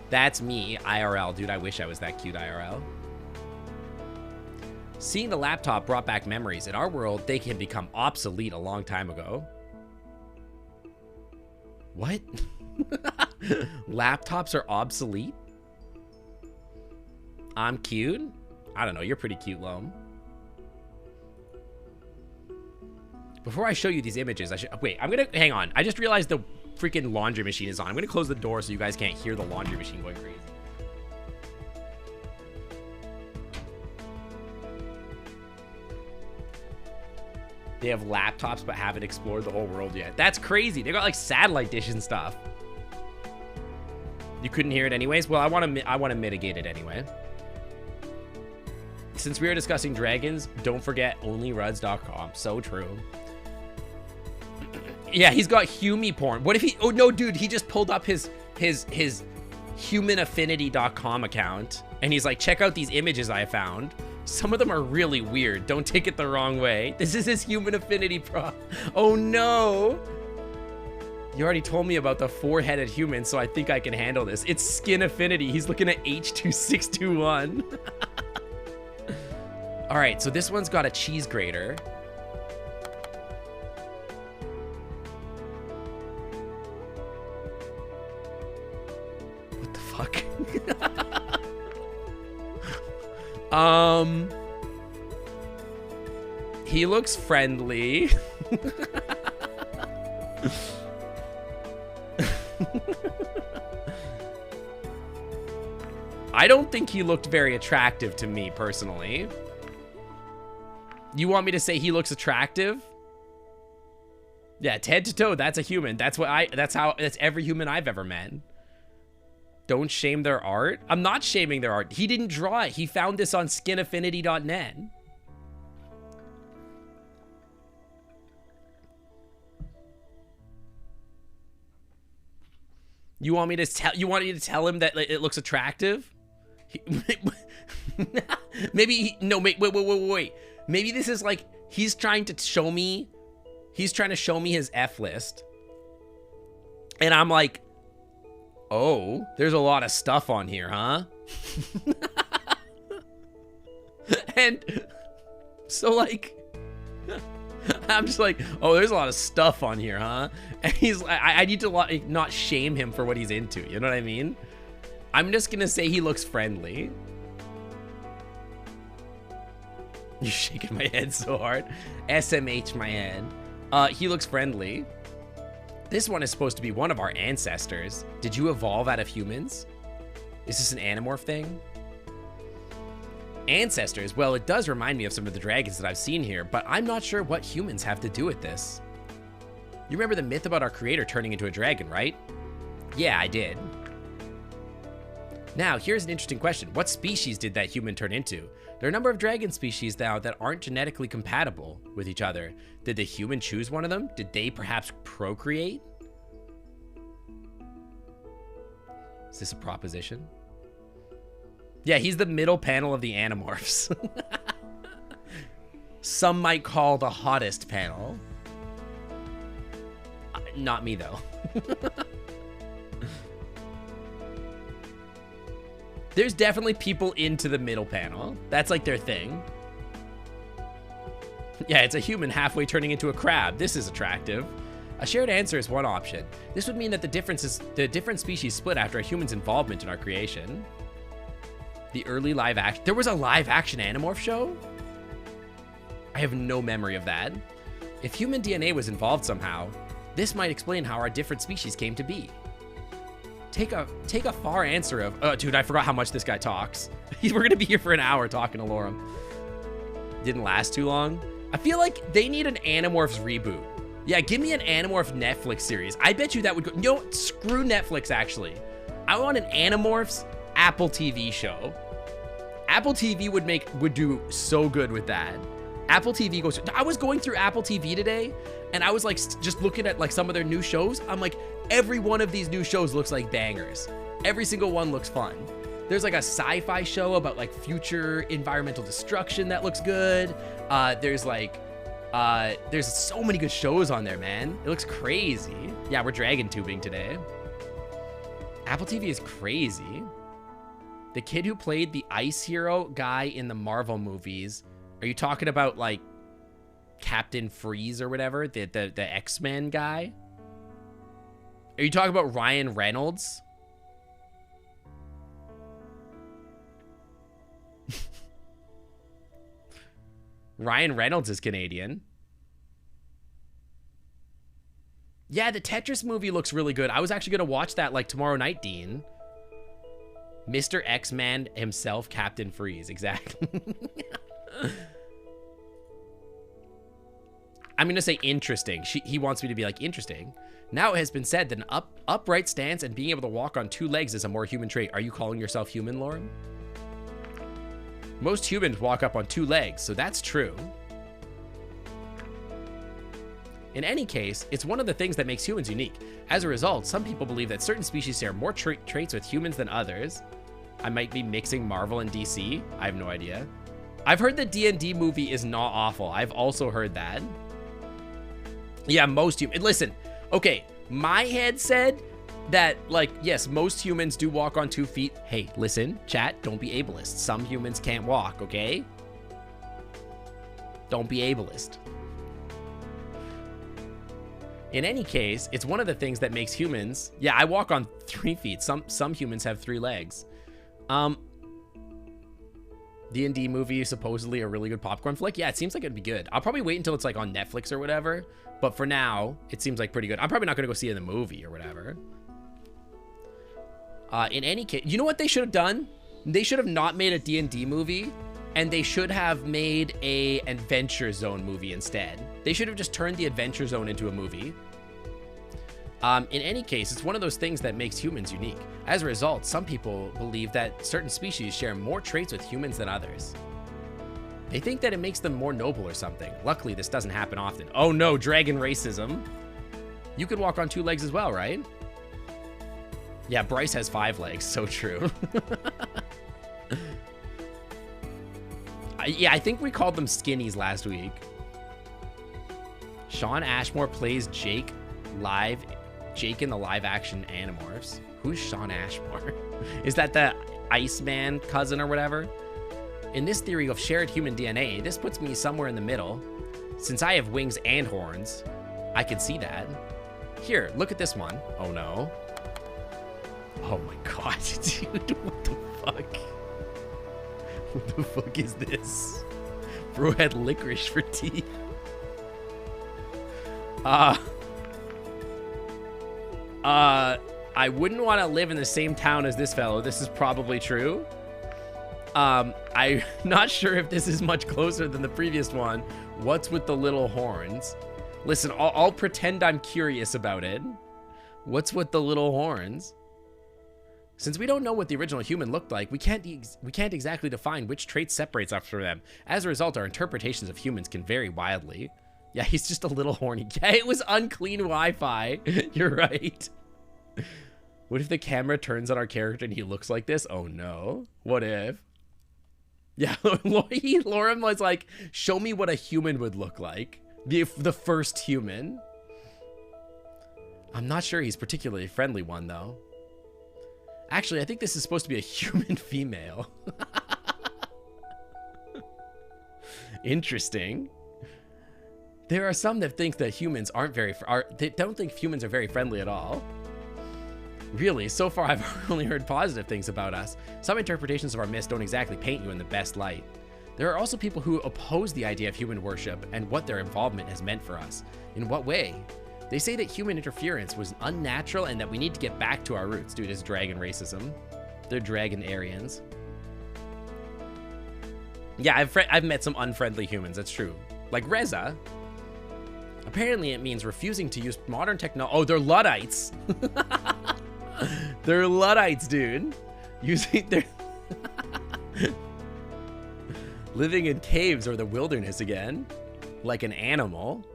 That's me, IRL. Dude, I wish I was that cute IRL. Seeing the laptop brought back memories. In our world, they can become obsolete a long time ago. What? Laptops are obsolete? I'm cute? I don't know. You're pretty cute, Loam. Before I show you these images, I should... Wait, I'm gonna... Hang on. I just realized the freaking laundry machine is on. I'm gonna close the door so you guys can't hear the laundry machine going crazy. They have laptops but haven't explored the whole world yet. That's crazy. They got like satellite dish and stuff. You couldn't hear it anyways? Well, I want to mitigate it anyway. Since we are discussing dragons, don't forget onlyruds.com. So true. Yeah, he's got Humi porn. What if he... Oh, no, dude. He just pulled up his humanaffinity.com account. And he's like, check out these images I found. Some of them are really weird. Don't take it the wrong way. This is his human affinity pro. Oh, no. You already told me about the four-headed human, so I think I can handle this. It's skin affinity. He's looking at H2621. All right, so this one's got a cheese grater. The fuck? He looks friendly. I don't think he looked very attractive to me personally. You want me to say he looks attractive? Yeah, head to toe, that's a human. That's every human I've ever met. Don't shame their art. I'm not shaming their art. He didn't draw it. He found this on skinaffinity.net. You want me to tell him that it looks attractive? Maybe wait. Maybe this is like he's trying to show me his F list. And I'm like, "Oh, there's a lot of stuff on here, huh?" And so like I'm just like, "Oh, there's a lot of stuff on here, huh?" And he's like, I need to not shame him for what he's into. You know what I mean? I'm just gonna say he looks friendly. You're shaking my head so hard. SMH my head. He looks friendly. This one is supposed to be one of our ancestors. Did you evolve out of humans? Is this an Animorph thing? Ancestors, well, it does remind me of some of the dragons that I've seen here, but I'm not sure what humans have to do with this. You remember the myth about our creator turning into a dragon, right? Yeah, I did. Now, here's an interesting question. What species did that human turn into? There are a number of dragon species now that aren't genetically compatible with each other. Did the human choose one of them? Did they perhaps procreate? Is this a proposition? Yeah, he's the middle panel of the Animorphs. Some might call the hottest panel. Not me, though. There's definitely people into the middle panel. That's like their thing. Yeah, it's a human halfway turning into a crab. This is attractive. A shared answer is one option. This would mean that the different species split after a human's involvement in our creation. The early live action. There was a live action Animorph show? I have no memory of that. If human DNA was involved somehow, this might explain how our different species came to be. Take a far answer of, dude, I forgot how much this guy talks. We're gonna be here for an hour talking to Lorem. Didn't last too long. I feel like they need an Animorphs reboot. Yeah, give me an Animorph Netflix series. I bet you that would go, you know what? Screw Netflix, actually. I want an Animorphs Apple TV show. Apple TV would do so good with that. Apple TV goes, I was going through Apple TV today, and I was like, just looking at like some of their new shows. I'm like, every one of these new shows looks like bangers. Every single one looks fun. There's like a sci-fi show about like future environmental destruction that looks good. There's so many good shows on there, man. It looks crazy. Yeah, we're dragon tubing today. Apple TV is crazy. The kid who played the ice hero guy in the Marvel movies. Are you talking about like Captain Freeze or whatever? The X-Men guy? Are you talking about Ryan Reynolds? Ryan Reynolds is Canadian. Yeah, the Tetris movie looks really good. I was actually going to watch that like tomorrow night, Dean. Mr. X-Man himself, Captain Freeze. Exactly. I'm going to say interesting. He wants me to be like interesting. Now it has been said that an upright stance and being able to walk on two legs is a more human trait. Are you calling yourself human, Lauren? Most humans walk up on two legs, so that's true. In any case, it's one of the things that makes humans unique. As a result, some people believe that certain species share more traits with humans than others. I might be mixing Marvel and DC. I have no idea. I've heard the D&D movie is not awful. I've also heard that. Yeah, most humans. Listen, okay, my head said that, like, yes, most humans do walk on 2 feet. Hey, listen, chat, don't be ableist. Some humans can't walk, okay? Don't be ableist. In any case, it's one of the things that makes humans... Yeah, I walk on 3 feet. Some humans have 3 legs. D&D movie, supposedly a really good popcorn flick. Yeah, it seems like it'd be good. I'll probably wait until it's like on Netflix or whatever. But for now, it seems like pretty good. I'm probably not going to go see it in the movie or whatever. In any case, you know what they should have done? They should have not made a D&D movie, and they should have made a Adventure Zone movie instead. They should have just turned the Adventure Zone into a movie. In any case, it's one of those things that makes humans unique. As a result, some people believe that certain species share more traits with humans than others. They think that it makes them more noble or something. Luckily, this doesn't happen often. Oh no, dragon racism. You could walk on 2 legs as well, right? Yeah, Bryce has 5 legs, so true. Yeah, I think we called them skinnies last week. Sean Ashmore plays Jake in the live-action Animorphs. Who's Sean Ashmore? Is that the Iceman cousin or whatever? In this theory of shared human DNA, this puts me somewhere in the middle. Since I have wings and horns, I can see that. Here, look at this one. Oh no. Oh my god, dude, what the fuck? What the fuck is this? Bro had licorice for tea. I wouldn't want to live in the same town as this fellow. This is probably true. I'm not sure if this is much closer than the previous one. What's with the little horns? Listen, I'll pretend I'm curious about it. What's with the little horns? Since we don't know what the original human looked like, we can't exactly define which trait separates us from them. As a result, our interpretations of humans can vary wildly. Yeah, he's just a little horny. Yeah, it was unclean Wi-Fi. You're right. What if the camera turns on our character and he looks like this? Oh no. What if? Yeah, Lauren was like, show me what a human would look like. The first human. I'm not sure he's particularly friendly one though. Actually, I think this is supposed to be a human female. Interesting. There are some that think that humans they don't think humans are very friendly at all. Really, so far I've only heard positive things about us. Some interpretations of our myths don't exactly paint you in the best light. There are also people who oppose the idea of human worship and what their involvement has meant for us. In what way? They say that human interference was unnatural and that we need to get back to our roots. Dude, it's dragon racism. They're dragon Aryans. Yeah, I've met some unfriendly humans, that's true. Like Reza. Apparently it means refusing to use modern technology. Oh, they're Luddites. They're Luddites, dude. Using their... Living in caves or the wilderness again. Like an animal.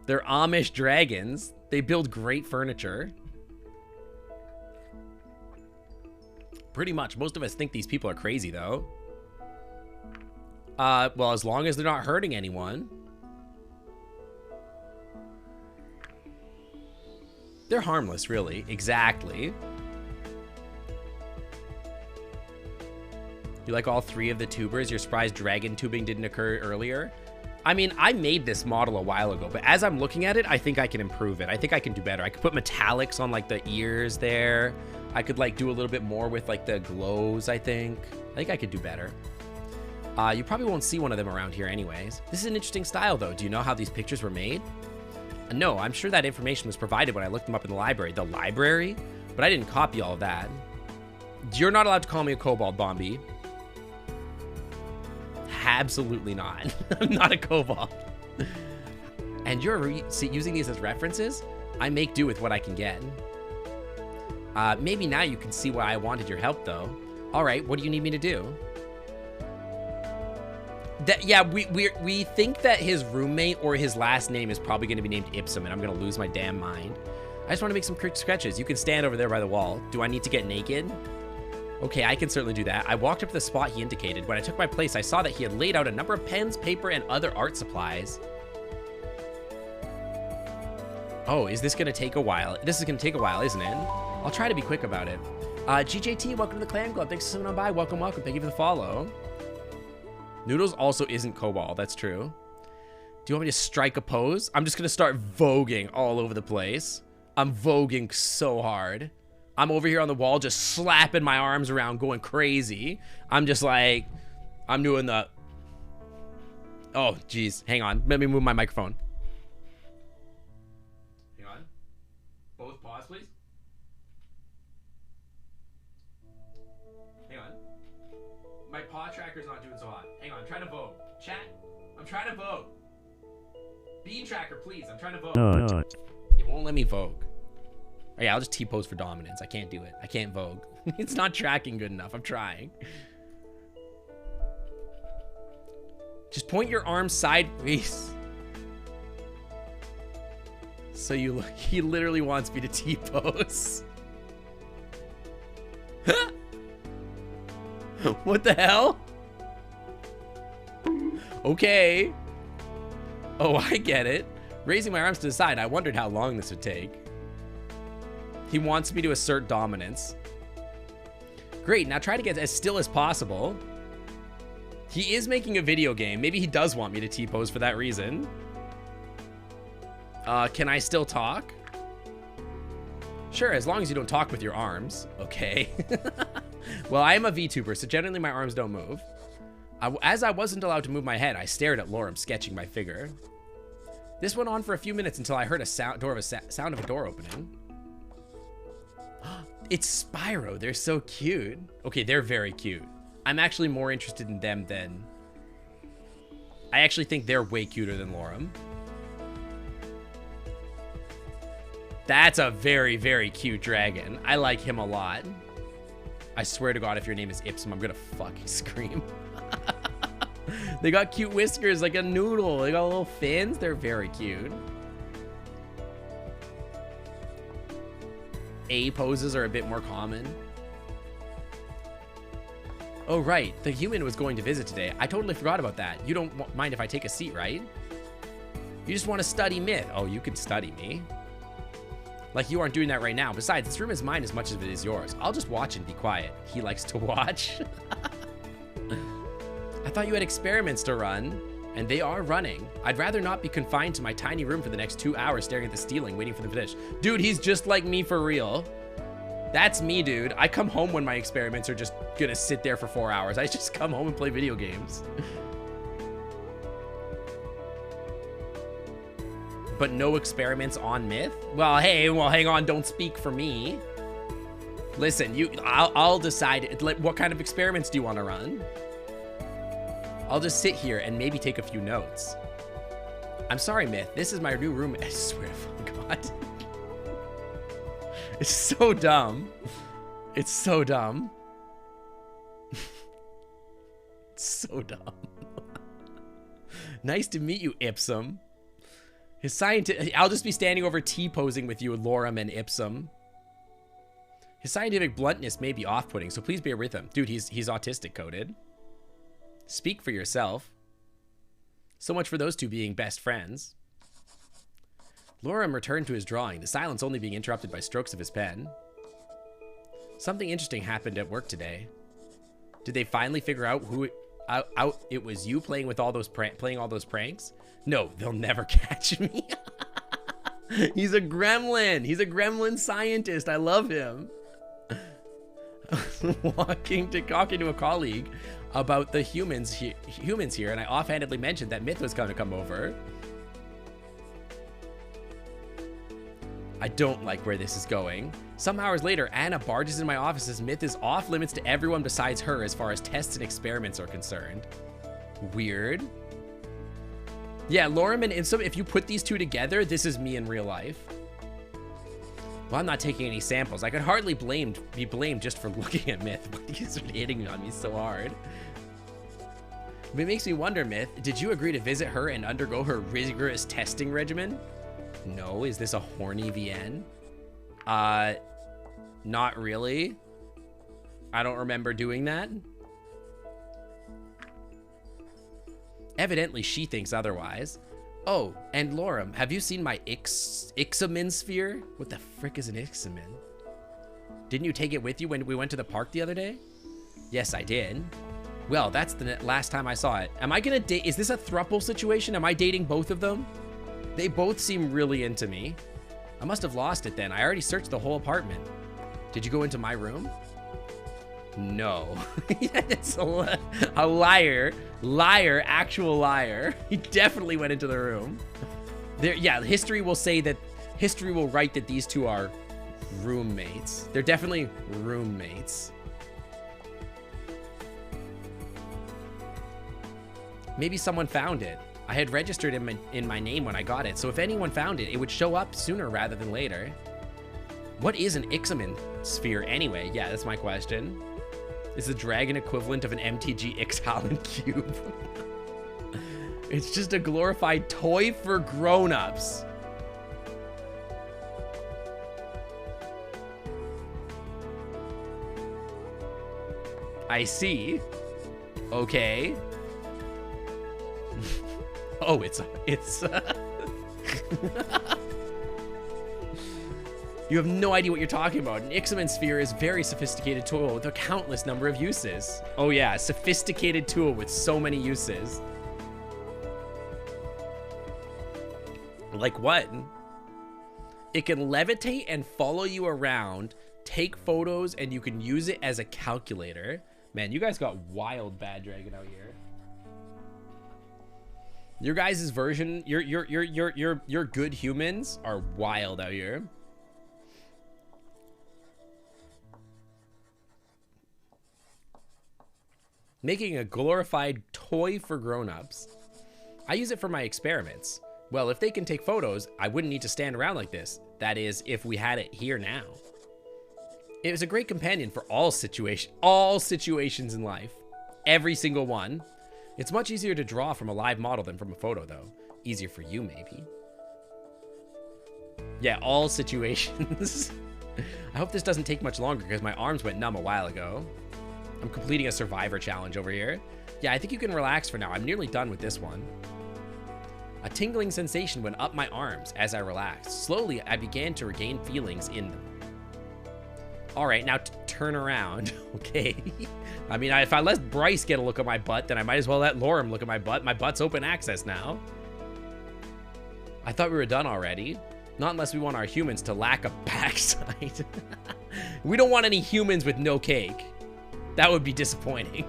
They're Amish dragons. They build great furniture. Pretty much. Most of us think these people are crazy, though. Well, as long as they're not hurting anyone. They're harmless, really. Exactly. You like all 3 of the tubers? You're surprised dragon tubing didn't occur earlier? I mean, I made this model a while ago, but as I'm looking at it, I think I can improve it. I think I can do better. I could put metallics on, like, the ears there. I could, like, do a little bit more with, like, the glows, I think. I think I could do better. You probably won't see one of them around here anyways. This is an interesting style, though. Do you know how these pictures were made? No, I'm sure that information was provided when I looked them up in the library. The library? But I didn't copy all of that. You're not allowed to call me a kobold, Bombi. Absolutely not. I'm not a kobold. And you're using these as references? I make do with what I can get. Maybe now you can see why I wanted your help, though. All right, what do you need me to do? Yeah, we think that his roommate or his last name is probably going to be named Ipsum, and I'm going to lose my damn mind. I just want to make some quick sketches. You can stand over there by the wall. Do I need to get naked? Okay, I can certainly do that. I walked up to the spot he indicated. When I took my place, I saw that he had laid out a number of pens, paper, and other art supplies. Oh, is this going to take a while? This is going to take a while, isn't it? I'll try to be quick about it. GJT, welcome to the Clan Club. Thanks for coming on by. Welcome, welcome. Thank you for the follow. Noodles also isn't kobold. That's true. Do you want me to strike a pose? I'm just gonna start voguing all over the place. I'm voguing so hard. I'm over here on the wall just slapping my arms around, going crazy. I'm just like, I'm doing the... Oh, geez. Hang on. Let me move my microphone. Hang on. Both pause, please. Hang on. My paw tracker's not doing so hot. Hang on. I'm trying to vogue. Chat. I'm trying to vogue. Bean tracker, please. I'm trying to vogue. No. It won't let me vogue. Oh, yeah, I'll just T-pose for dominance. I can't do it. I can't vogue. It's not tracking good enough. I'm trying. Just point your arms sideways. So you look. He literally wants me to T-pose. What the hell? Okay. Oh, I get it. Raising my arms to the side, I wondered how long this would take. He wants me to assert dominance. Great, now try to get as still as possible. He is making a video game. Maybe he does want me to T-pose for that reason. Can I still talk? Sure, as long as you don't talk with your arms. Okay. Well, I am a VTuber, so generally my arms don't move. As I wasn't allowed to move my head, I stared at Lorem sketching my figure. This went on for a few minutes until I heard a sound of a door opening. It's Spyro. They're so cute. Okay, they're very cute. I'm actually more interested in them than... I actually think they're way cuter than Lorem. That's a very, very cute dragon. I like him a lot. I swear to God, if your name is Ipsum, I'm gonna fucking scream. They got cute whiskers like a noodle. They got little fins. They're very cute. A poses are a bit more common. Oh, right. The human was going to visit today. I totally forgot about that. You don't mind if I take a seat, right? You just want to study myth. Oh, you can study me. Like you aren't doing that right now. Besides, this room is mine as much as it is yours. I'll just watch and be quiet. He likes to watch. I thought you had experiments to run, and they are running. I'd rather not be confined to my tiny room for the next 2 hours staring at the ceiling, waiting for the finish. Dude, he's just like me for real. That's me, dude. I come home when my experiments are just gonna sit there for 4 hours. I just come home and play video games. But no experiments on myth? Well, hey, well, hang on. Don't speak for me. Listen, I'll decide what kind of experiments do you want to run? I'll just sit here and maybe take a few notes. I'm sorry, Myth. This is my new room. I swear to God. It's so dumb. It's so dumb. It's so dumb. Nice to meet you, Ipsum. His scientific... I'll just be standing over T-posing with you, Lorem and Ipsum. His scientific bluntness may be off-putting, so please bear with him. Dude, he's autistic coded. Speak for yourself. So much for those two being best friends. Lorem returned to his drawing, the silence only being interrupted by strokes of his pen. Something interesting happened at work today. Did they finally figure out who it was you playing with all those playing all those pranks? No, they'll never catch me. He's a gremlin. He's a gremlin scientist. I love him. Talking to a colleague about the humans here, and I offhandedly mentioned that Myth was going to come over. I don't like where this is going. Some hours later, Anna barges in my office as Myth is off limits to everyone besides her as far as tests and experiments are concerned. Weird. Yeah, Lorem and Insum, if you put these two together, this is me in real life. Well, I'm not taking any samples. I could hardly be blamed just for looking at Myth, but he's hitting on me so hard. But it makes me wonder, Myth, did you agree to visit her and undergo her rigorous testing regimen? No, is this a horny VN? Not really. I don't remember doing that. Evidently, she thinks otherwise. Oh, and Lorem, have you seen my Ixamin sphere? What the frick is an Ixamin? Didn't you take it with you when we went to the park the other day? Yes, I did. Well, that's the last time I saw it. Am I gonna date? Is this a throuple situation? Am I dating both of them? They both seem really into me. I must have lost it then. I already searched the whole apartment. Did you go into my room? No. It's a liar. Liar. Actual liar. He definitely went into the room. Yeah, history will say that. History will write that these two are roommates. They're definitely roommates. Maybe someone found it. I had registered in my name when I got it, so if anyone found it, it would show up sooner rather than later. What is an Ixamen sphere anyway? Yeah, that's my question. Is the dragon equivalent of an MTG Ixalan cube? It's just a glorified toy for grown-ups. I see. Okay. Oh, it's You have no idea what you're talking about. An Ixamen sphere is a very sophisticated tool with a countless number of uses. Oh yeah, sophisticated tool with so many uses. Like what? It can levitate and follow you around, take photos, and you can use it as a calculator. Man, you guys got wild bad dragon out here. Your guys' version, your good humans are wild out here. Making a glorified toy for grown-ups. I use it for my experiments. Well, if they can take photos, I wouldn't need to stand around like this. That is, if we had it here now. It was a great companion for all situations in life. Every single one. It's much easier to draw from a live model than from a photo, though. Easier for you, maybe. Yeah, all situations. I hope this doesn't take much longer because my arms went numb a while ago. I'm completing a survivor challenge over here. Yeah, I think you can relax for now. I'm nearly done with this one. A tingling sensation went up my arms as I relaxed. Slowly, I began to regain feelings in them. All right, now turn around. Okay. I mean, if I let Bryce get a look at my butt, then I might as well let Lorem look at my butt. My butt's open access now. I thought we were done already. Not unless we want our humans to lack a backside. We don't want any humans with no cake. That would be disappointing.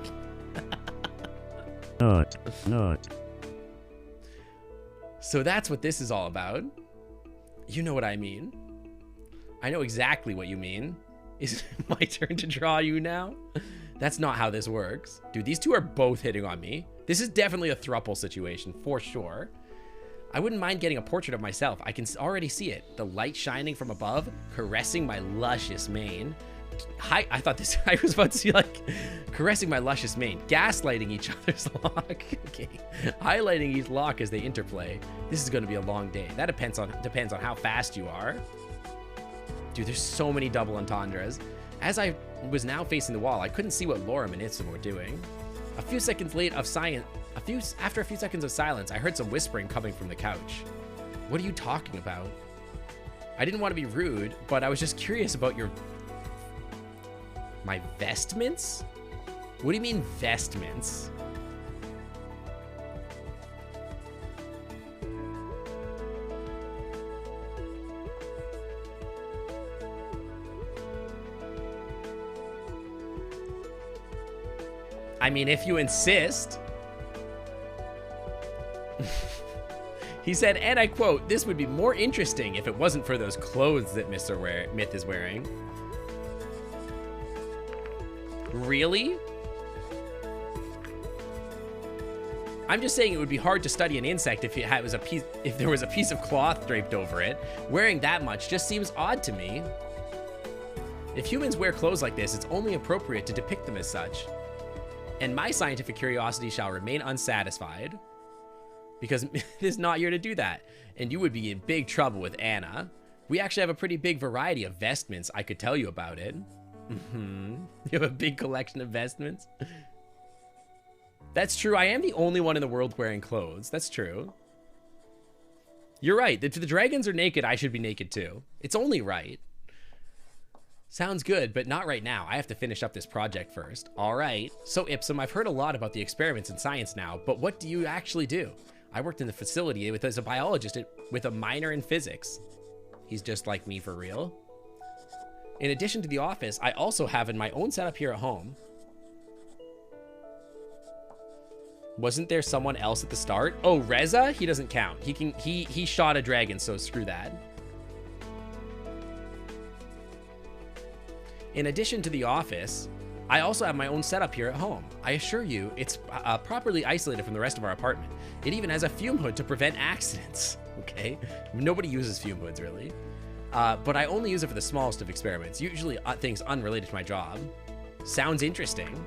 Not. So that's what this is all about. You know what I mean. I know exactly what you mean. Is it my turn to draw you now? That's not how this works. Dude, these two are both hitting on me. This is definitely a throuple situation, for sure. I wouldn't mind getting a portrait of myself. I can already see it. The light shining from above, caressing my luscious mane. Hi, I was about to see, like, caressing my luscious mane. Gaslighting each other's lock. Okay. Highlighting each lock as they interplay. This is going to be a long day. That depends on how fast you are. Dude, there's so many double entendres. As I was now facing the wall, I couldn't see what Lorem and Itzum were doing. After a few seconds of silence, I heard some whispering coming from the couch. What are you talking about? I didn't want to be rude, but I was just curious about my vestments? What do you mean vestments? I mean, if you insist. He said, and I quote, "This would be more interesting if it wasn't for those clothes that Myth is wearing." Really? I'm just saying it would be hard to study an insect if there was a piece of cloth draped over it. Wearing that much just seems odd to me. If humans wear clothes like this, it's only appropriate to depict them as such. And my scientific curiosity shall remain unsatisfied. Because Myth is not here to do that. And you would be in big trouble with Anna. We actually have a pretty big variety of vestments. I could tell you about it. You have a big collection of vestments. That's true. I am the only one in the world wearing clothes. That's true. You're right. If the dragons are naked, I should be naked too. It's only right. Sounds good, but not right now. I have to finish up this project first. All right. So Ipsum, I've heard a lot about the experiments in science now, but what do you actually do? I worked in the facility as a biologist with a minor in physics. He's just like me for real. In addition to the office, I also have my own setup here at home. Wasn't there someone else at the start? Oh, Reza? He doesn't count. He shot a dragon, so screw that. In addition to the office, I also have my own setup here at home. I assure you, it's properly isolated from the rest of our apartment. It even has a fume hood to prevent accidents, okay? Nobody uses fume hoods, really. But I only use it for the smallest of experiments, usually things unrelated to my job. Sounds interesting.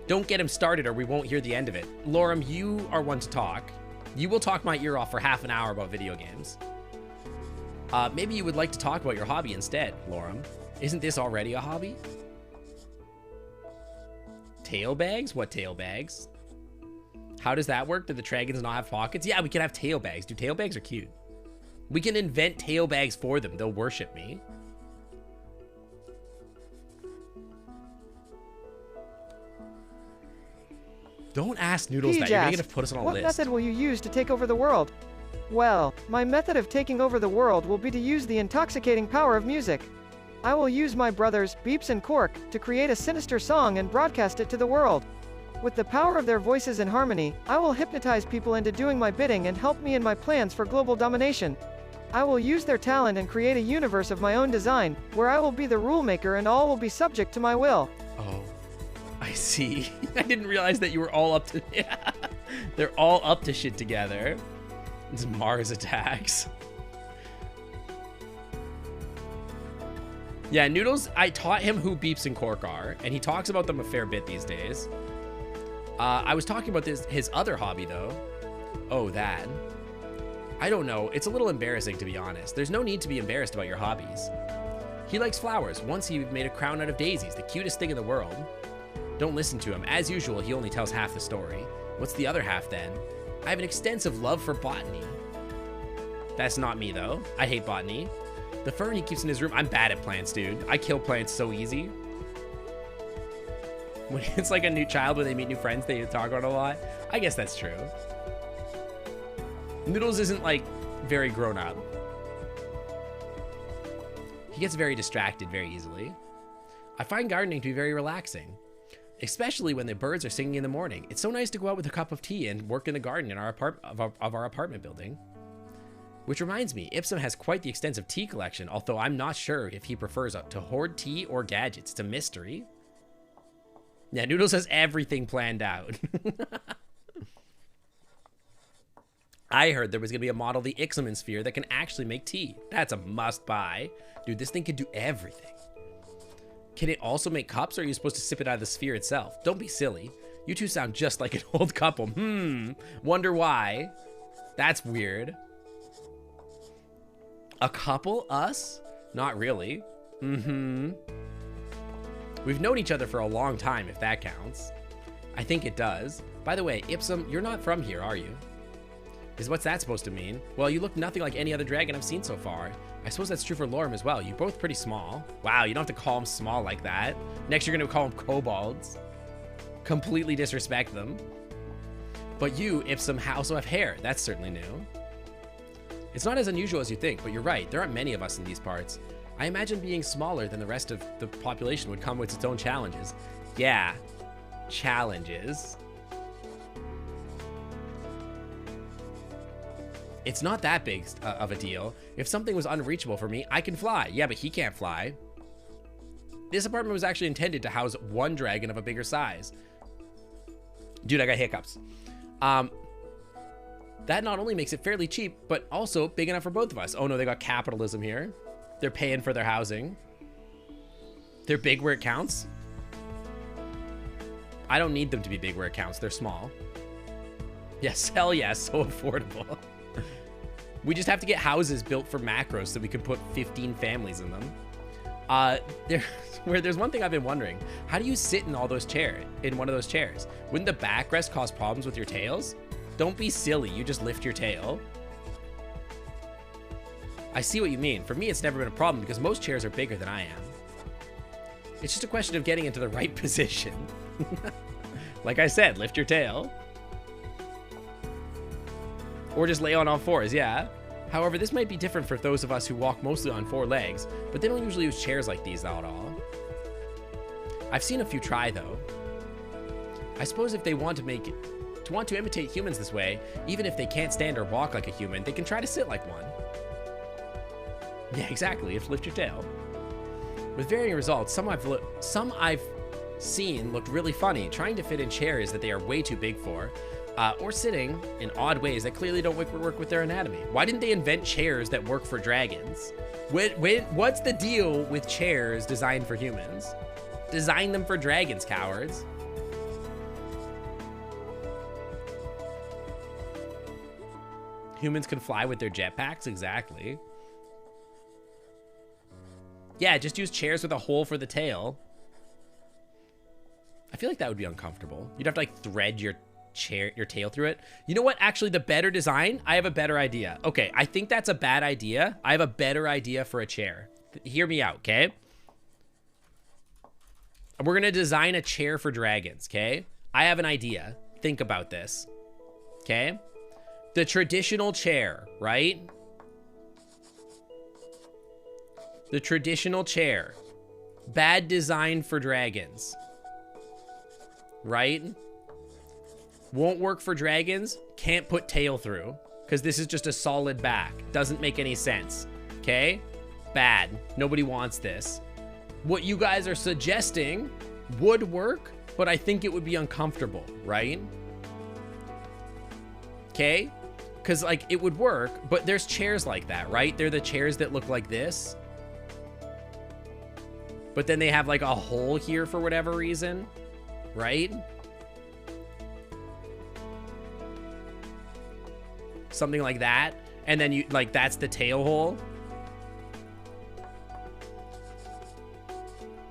Don't get him started or we won't hear the end of it. Lorem, you are one to talk. You will talk my ear off for half an hour about video games. Maybe you would like to talk about your hobby instead, Lorem. Isn't this already a hobby? Tail bags? What tail bags? How does that work? Do the dragons not have pockets? Yeah, we can have tail bags. Dude, tail bags are cute. We can invent tail bags for them. They'll worship me. Don't ask Noodles that. You're going to put us on a list. What method will you use to take over the world? Well, my method of taking over the world will be to use the intoxicating power of music. I will use my brothers, Beeps and Cork, to create a sinister song and broadcast it to the world. With the power of their voices and harmony, I will hypnotize people into doing my bidding and help me in my plans for global domination. I will use their talent and create a universe of my own design, where I will be the rule maker and all will be subject to my will. Oh, I see. I didn't realize that you were all up to... They're all up to shit together. It's Mars attacks. Yeah, Noodles, I taught him who Beeps and Cork are, and he talks about them a fair bit these days. I was talking about his other hobby, though. Oh, that. I don't know. It's a little embarrassing, to be honest. There's no need to be embarrassed about your hobbies. He likes flowers. Once he made a crown out of daisies, the cutest thing in the world. Don't listen to him. As usual, he only tells half the story. What's the other half, then? I have an extensive love for botany. That's not me, though. I hate botany. The fern he keeps in his room. I'm bad at plants, dude. I kill plants so easy. When it's like a new child when they meet new friends, they talk about it a lot. I guess that's true. Noodles isn't, like, very grown up. He gets very distracted very easily. I find gardening to be very relaxing, especially when the birds are singing in the morning. It's so nice to go out with a cup of tea and work in the garden in our apartment building. Which reminds me, Ipsum has quite the extensive tea collection, although I'm not sure if he prefers to hoard tea or gadgets. It's a mystery. Yeah, Noodles has everything planned out. I heard there was going to be a model of the Ixamen sphere that can actually make tea. That's a must buy. Dude, this thing can do everything. Can it also make cups, or are you supposed to sip it out of the sphere itself? Don't be silly. You two sound just like an old couple. Wonder why. That's weird. A couple? Us? Not really. We've known each other for a long time, if that counts. I think it does. By the way, Ipsum, you're not from here, are you? What's that supposed to mean? Well, you look nothing like any other dragon I've seen so far. I suppose that's true for Lorem as well. You're both pretty small. Wow, you don't have to call them small like that. Next, you're going to call them kobolds. Completely disrespect them. But you, Ipsum, also have hair. That's certainly new. It's not as unusual as you think, but you're right. There aren't many of us in these parts. I imagine being smaller than the rest of the population would come with its own challenges. Yeah, challenges. It's not that big of a deal. If something was unreachable for me, I can fly. Yeah, but he can't fly. This apartment was actually intended to house one dragon of a bigger size. Dude, I got hiccups. That not only makes it fairly cheap, but also big enough for both of us. Oh no, they got capitalism here. They're paying for their housing. They're big where it counts. I don't need them to be big where it counts. They're small. Yes, hell yes, so affordable. We just have to get houses built for macros so we can put 15 families in them. There's one thing I've been wondering. How do you sit in all those chairs, in one of those chairs? Wouldn't the backrest cause problems with your tails? Don't be silly, you just lift your tail. I see what you mean. For me, it's never been a problem because most chairs are bigger than I am. It's just a question of getting into the right position. Like I said, lift your tail. Or just lay on all fours, yeah. However, this might be different for those of us who walk mostly on 4 legs, but they don't usually use chairs like these at all. I've seen a few try though. I suppose if they want to imitate humans this way, even if they can't stand or walk like a human, they can try to sit like one. Yeah, exactly. You have to lift your tail. With varying results, some I've seen looked really funny, trying to fit in chairs that they are way too big for, or sitting in odd ways that clearly don't work with their anatomy. Why didn't they invent chairs that work for dragons? What's the deal with chairs designed for humans? Design them for dragons, cowards. Humans can fly with their jetpacks? Exactly. Yeah, just use chairs with a hole for the tail. I feel like that would be uncomfortable. You'd have to like thread your tail through it. You know what? Actually, the better design, I have a better idea. Okay, I think that's a bad idea. I have a better idea for a chair. Hear me out, okay? We're gonna design a chair for dragons, okay? I have an idea. Think about this, okay? The traditional chair, right? The traditional chair. Bad design for dragons. Right? Won't work for dragons. Can't put tail through. Because this is just a solid back. Doesn't make any sense. Okay? Bad. Nobody wants this. What you guys are suggesting would work, but I think it would be uncomfortable, right? Okay? Because, like, it would work, but there's chairs like that, right? They're the chairs that look like this. But then they have, like, a hole here for whatever reason, right? Something like that. And then you, like, that's the tail hole.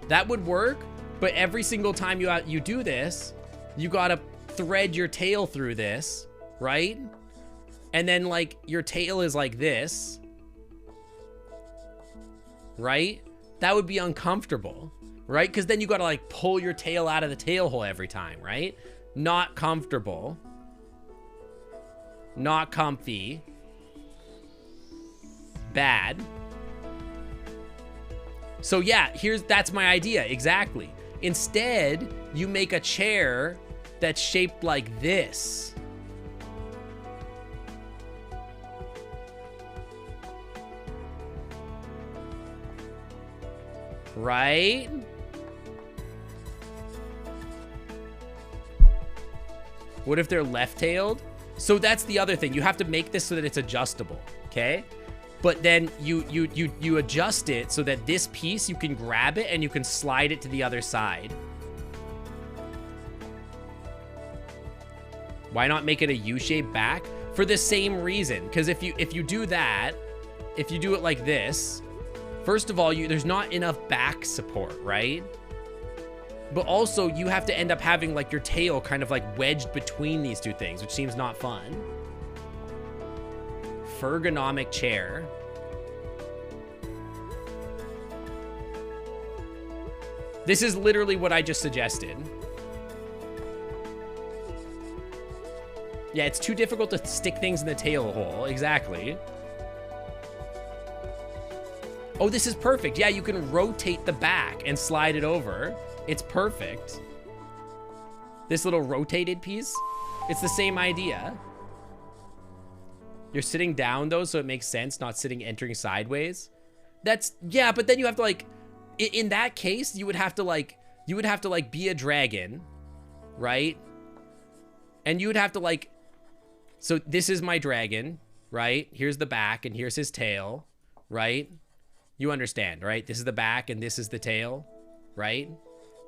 That would work, but every single time you do this, you gotta thread your tail through this, right? And then, like, your tail is like this, right? That would be uncomfortable, right? Because then you gotta, like, pull your tail out of the tail hole every time, right? Not comfortable. Not comfy. Bad. So yeah, that's my idea, exactly. Instead, you make a chair that's shaped like this. Right? What if they're left-tailed? So that's the other thing. You have to make this so that it's adjustable, okay? But then you adjust it so that this piece, you can grab it and you can slide it to the other side. Why not make it a U-shaped back? For the same reason. Because if you do that, if you do it like this, first of all, there's not enough back support, right? But also, you have to end up having, like, your tail kind of, like, wedged between these two things, which seems not fun. Ergonomic chair. This is literally what I just suggested. Yeah, it's too difficult to stick things in the tail hole. Exactly. Oh, this is perfect. Yeah, you can rotate the back and slide it over. It's perfect. This little rotated piece, it's the same idea. You're sitting down though, so it makes sense, not entering sideways. Yeah, but then you have to, like, in that case, you would have to like be a dragon, right? And you would have to, like, so this is my dragon, right? Here's the back and here's his tail, right? You understand, right? This is the back and this is the tail, right?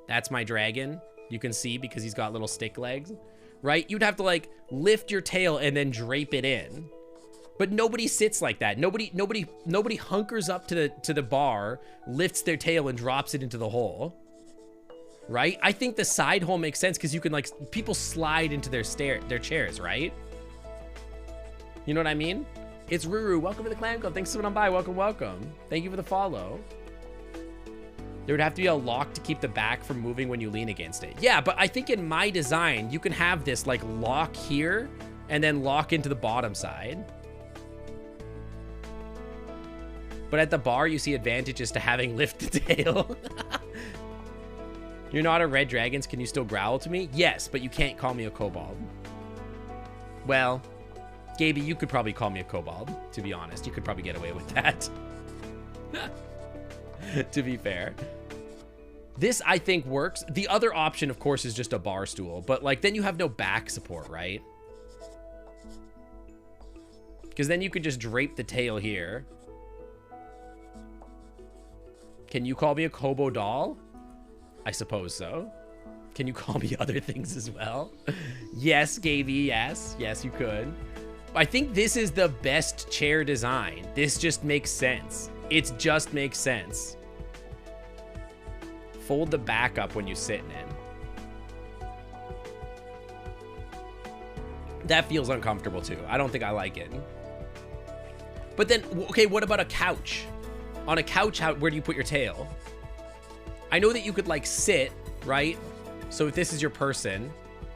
That's my dragon. You can see because he's got little stick legs, right? You'd have to, like, lift your tail and then drape it in. But nobody sits like that. Nobody hunkers up to the bar, lifts their tail and drops it into the hole. Right? I think the side hole makes sense because you can, like, people slide into their chairs, right? You know what I mean? It's Ruru. Welcome to the clan club. Thanks for coming on by. Welcome, welcome. Thank you for the follow. There would have to be a lock to keep the back from moving when you lean against it. Yeah, but I think in my design, you can have this like lock here and then lock into the bottom side. But at the bar, you see advantages to having lift the tail. You're not a red dragons. Can you still growl to me? Yes, but you can't call me a kobold. Well, Gaby, you could probably call me a kobold, to be honest. You could probably get away with that. To be fair. This, I think, works. The other option, of course, is just a bar stool. But, like, then you have no back support, right? Because then you could just drape the tail here. Can you call me a kobo doll? I suppose so. Can you call me other things as well? Yes, Gaby, yes. Yes, you could. I think this is the best chair design. This just makes sense. It just makes sense. Fold the back up when you're sitting in. That feels uncomfortable too. I don't think I like it. But then, okay, what about a couch? On a couch, where do you put your tail? I know that you could like sit, right? So if this is your person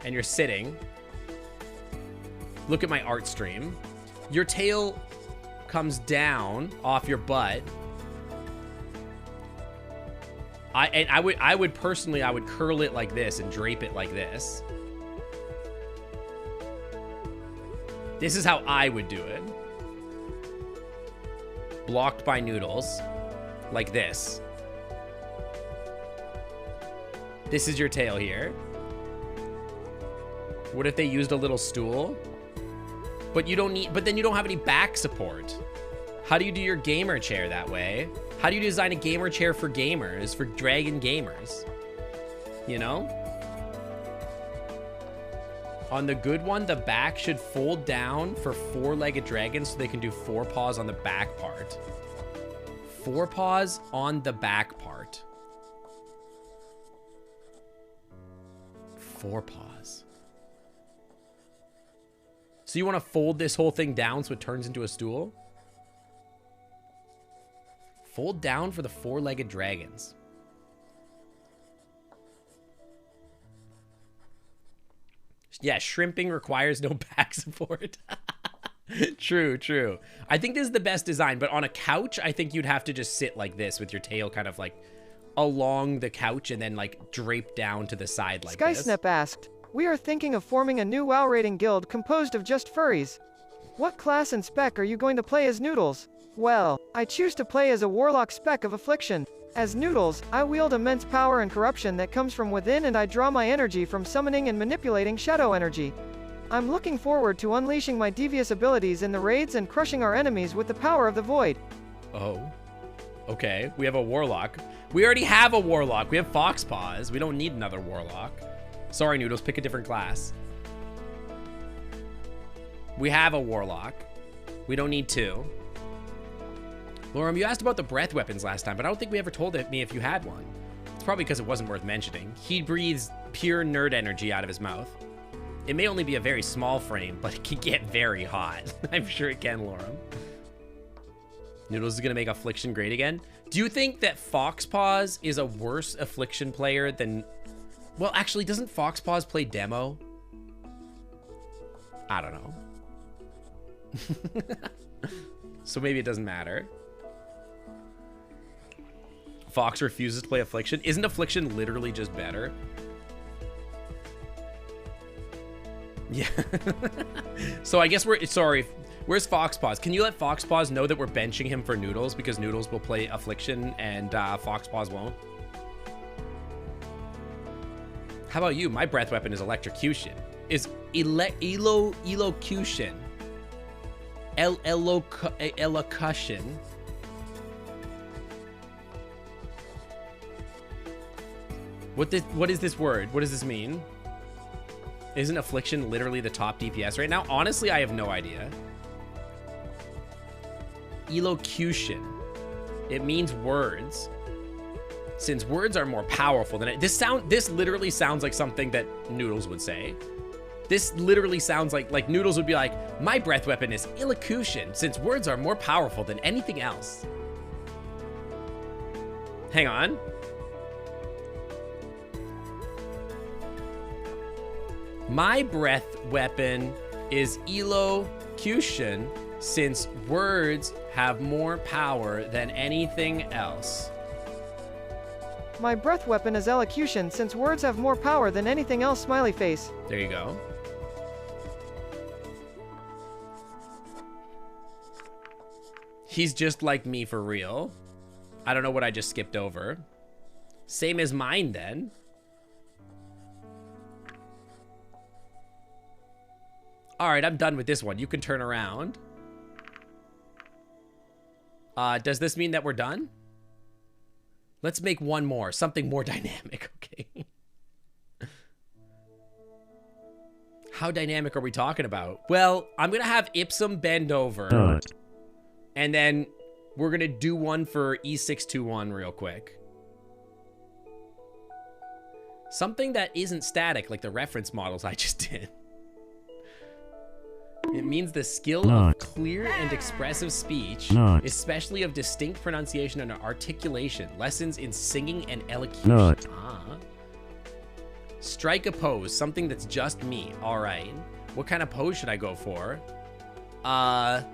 and you're sitting, look at my art stream. Your tail comes down off your butt. I would personally curl it like this and drape it like this. This is how I would do it. Blocked by noodles, like this. This is your tail here. What if they used a little stool? But then you don't have any back support. How do you do your gamer chair that way? How do you design a gamer chair for gamers, for dragon gamers? You know? On the good one, the back should fold down for four-legged dragons so they can do four paws on the back part. Four paws on the back part. Four paws. So you want to fold this whole thing down so it turns into a stool? Fold down for the four-legged dragons. Yeah, shrimping requires no back support. True, true. I think this is the best design, but on a couch, I think you'd have to just sit like this with your tail kind of like along the couch and then like drape down to the side like this. Skysnap asked, we are thinking of forming a new WoW rating guild composed of just furries. What class and spec are you going to play as Noodles? Well, I choose to play as a warlock spec of affliction. As Noodles, I wield immense power and corruption that comes from within, and I draw my energy from summoning and manipulating shadow energy. I'm looking forward to unleashing my devious abilities in the raids and crushing our enemies with the power of the void. Oh. Okay, we have a warlock. We already have a warlock. We have fox paws. We don't need another warlock. Sorry, Noodles, pick a different class. We have a warlock. We don't need two. Lorem, you asked about the breath weapons last time, but I don't think we ever told me if you had one. It's probably because it wasn't worth mentioning. He breathes pure nerd energy out of his mouth. It may only be a very small frame, but it can get very hot. I'm sure it can, Lorem. Noodles is going to make Affliction great again. Do you think that Foxpaws is a worse Affliction player than... Well, actually, doesn't Foxpaws play demo? I don't know. So maybe it doesn't matter. Fox refuses to play Affliction. Isn't Affliction literally just better? Yeah. So I guess we're... Sorry. Where's Foxpaws? Can you let Foxpaws know that we're benching him for Noodles? Because Noodles will play Affliction and Foxpaws won't. How about you? My breath weapon is Electrocution. Is Elocution. Elocution. What is this word? What does this mean? Isn't Affliction literally the top DPS right now? Honestly, I have no idea. Elocution. It means words. Since words are more powerful than it. This literally sounds like something that Noodles would say. This literally sounds like Noodles would be like, my breath weapon is elocution, since words are more powerful than anything else. Hang on. My breath weapon is elocution, since words have more power than anything else. My breath weapon is elocution, since words have more power than anything else, smiley face. There you go. He's just like me for real. I don't know what I just skipped over. Same as mine then. All right, I'm done with this one. You can turn around. Does this mean that we're done? Let's make one more, something more dynamic, okay? How dynamic are we talking about? Well, I'm gonna have Ipsum bend over. And then we're gonna do one for E621 real quick. Something that isn't static like the reference models I just did. It means the skill of clear and expressive speech, especially of distinct pronunciation and articulation, lessons in singing and elocution. Strike a pose, something that's just me. All right. What kind of pose should I go for? A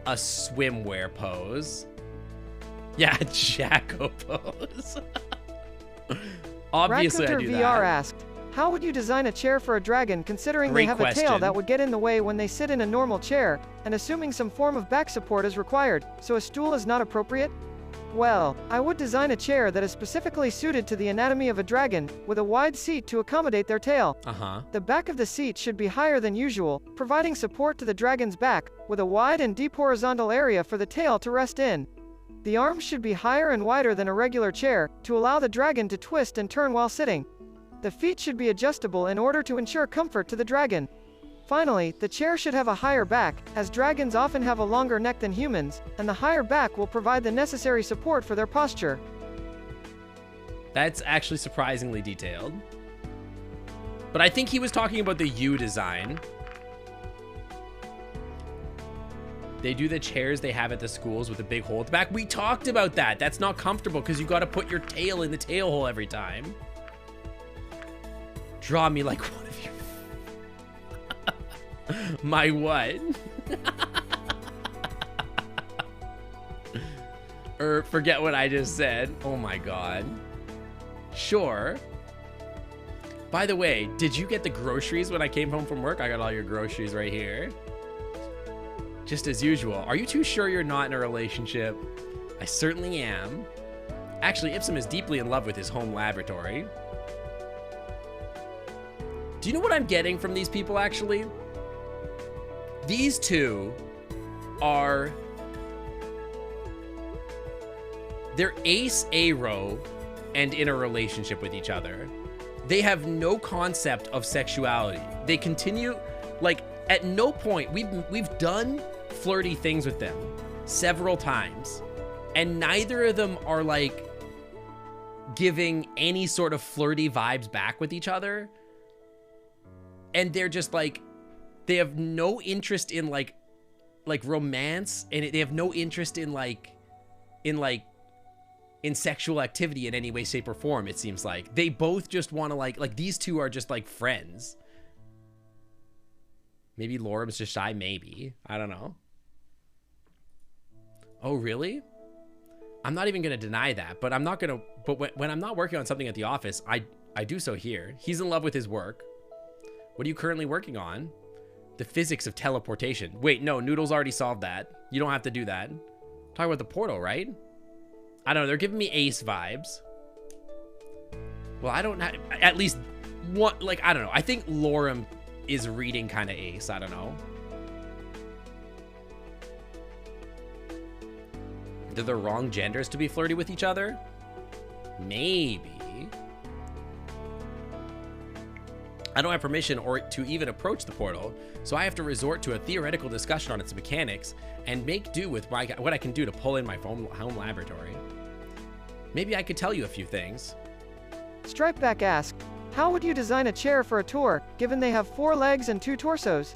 swimwear pose. Yeah, Jacko pose. Obviously, I do VR that. asked, how would you design a chair for a dragon, considering they have a tail that would get in the way when they sit in a normal chair, and assuming some form of back support is required, so a stool is not appropriate? Well, I would design a chair that is specifically suited to the anatomy of a dragon, with a wide seat to accommodate their tail. The back of the seat should be higher than usual, providing support to the dragon's back, with a wide and deep horizontal area for the tail to rest in. The arms should be higher and wider than a regular chair, to allow the dragon to twist and turn while sitting. The feet should be adjustable in order to ensure comfort to the dragon. Finally, the chair should have a higher back, as dragons often have a longer neck than humans, and the higher back will provide the necessary support for their posture. That's actually surprisingly detailed. But I think he was talking about the U design. They do the chairs they have at the schools with a big hole at the back. We talked about that. That's not comfortable because you got to put your tail in the tail hole every time. Draw me like one of you. My what? Or forget what I just said. Oh my god. Sure. By the way, did you get the groceries when I came home from work? I got all your groceries right here. Just as usual. Are you too sure you're not in a relationship? I certainly am. Actually, Ipsum is deeply in love with his home laboratory. Do you know what I'm getting from these people, actually? These two are... They're ace A-row and in a relationship with each other. They have no concept of sexuality. They continue... Like, at no point... We've done flirty things with them several times. And neither of them are, like, giving any sort of flirty vibes back with each other. And they're just like, they have no interest in like romance, and they have no interest in in sexual activity in any way, shape, or form. It seems like they both just want to like these two are just like friends. Maybe Lorem's just shy. Maybe, I don't know. Oh really? I'm not even gonna deny that, but I'm not gonna. But when I'm not working on something at the office, I do so here. He's in love with his work. What are you currently working on? The physics of teleportation. Wait, no, Noodles already solved that. You don't have to do that. Talk about the portal, right? I don't know, they're giving me ace vibes. Well, I don't have, at least one, like, I don't know. I think Lorem is reading kind of ace, I don't know. They're the wrong genders to be flirty with each other? Maybe. I don't have permission or to even approach the portal, so I have to resort to a theoretical discussion on its mechanics and make do with what I can do to pull in my home laboratory. Maybe I could tell you a few things. Stripeback asked, How would you design a chair for a tour, given they have 4 legs and 2 torsos?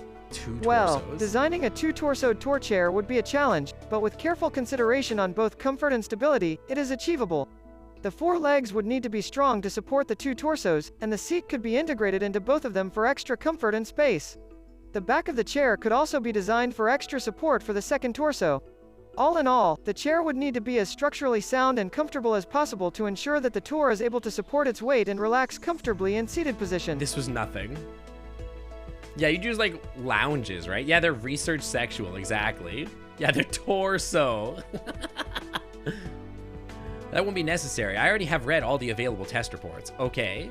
Well, designing a 2-torsoed tour chair would be a challenge, but with careful consideration on both comfort and stability, it is achievable. The 4 legs would need to be strong to support the 2 torsos, and the seat could be integrated into both of them for extra comfort and space. The back of the chair could also be designed for extra support for the second torso. All in all, the chair would need to be as structurally sound and comfortable as possible to ensure that the tour is able to support its weight and relax comfortably in seated position. This was nothing. Yeah, you'd use like lounges, right? Yeah, they're research sexual, exactly. Yeah, they're torso. That won't be necessary. I already have read all the available test reports. Okay.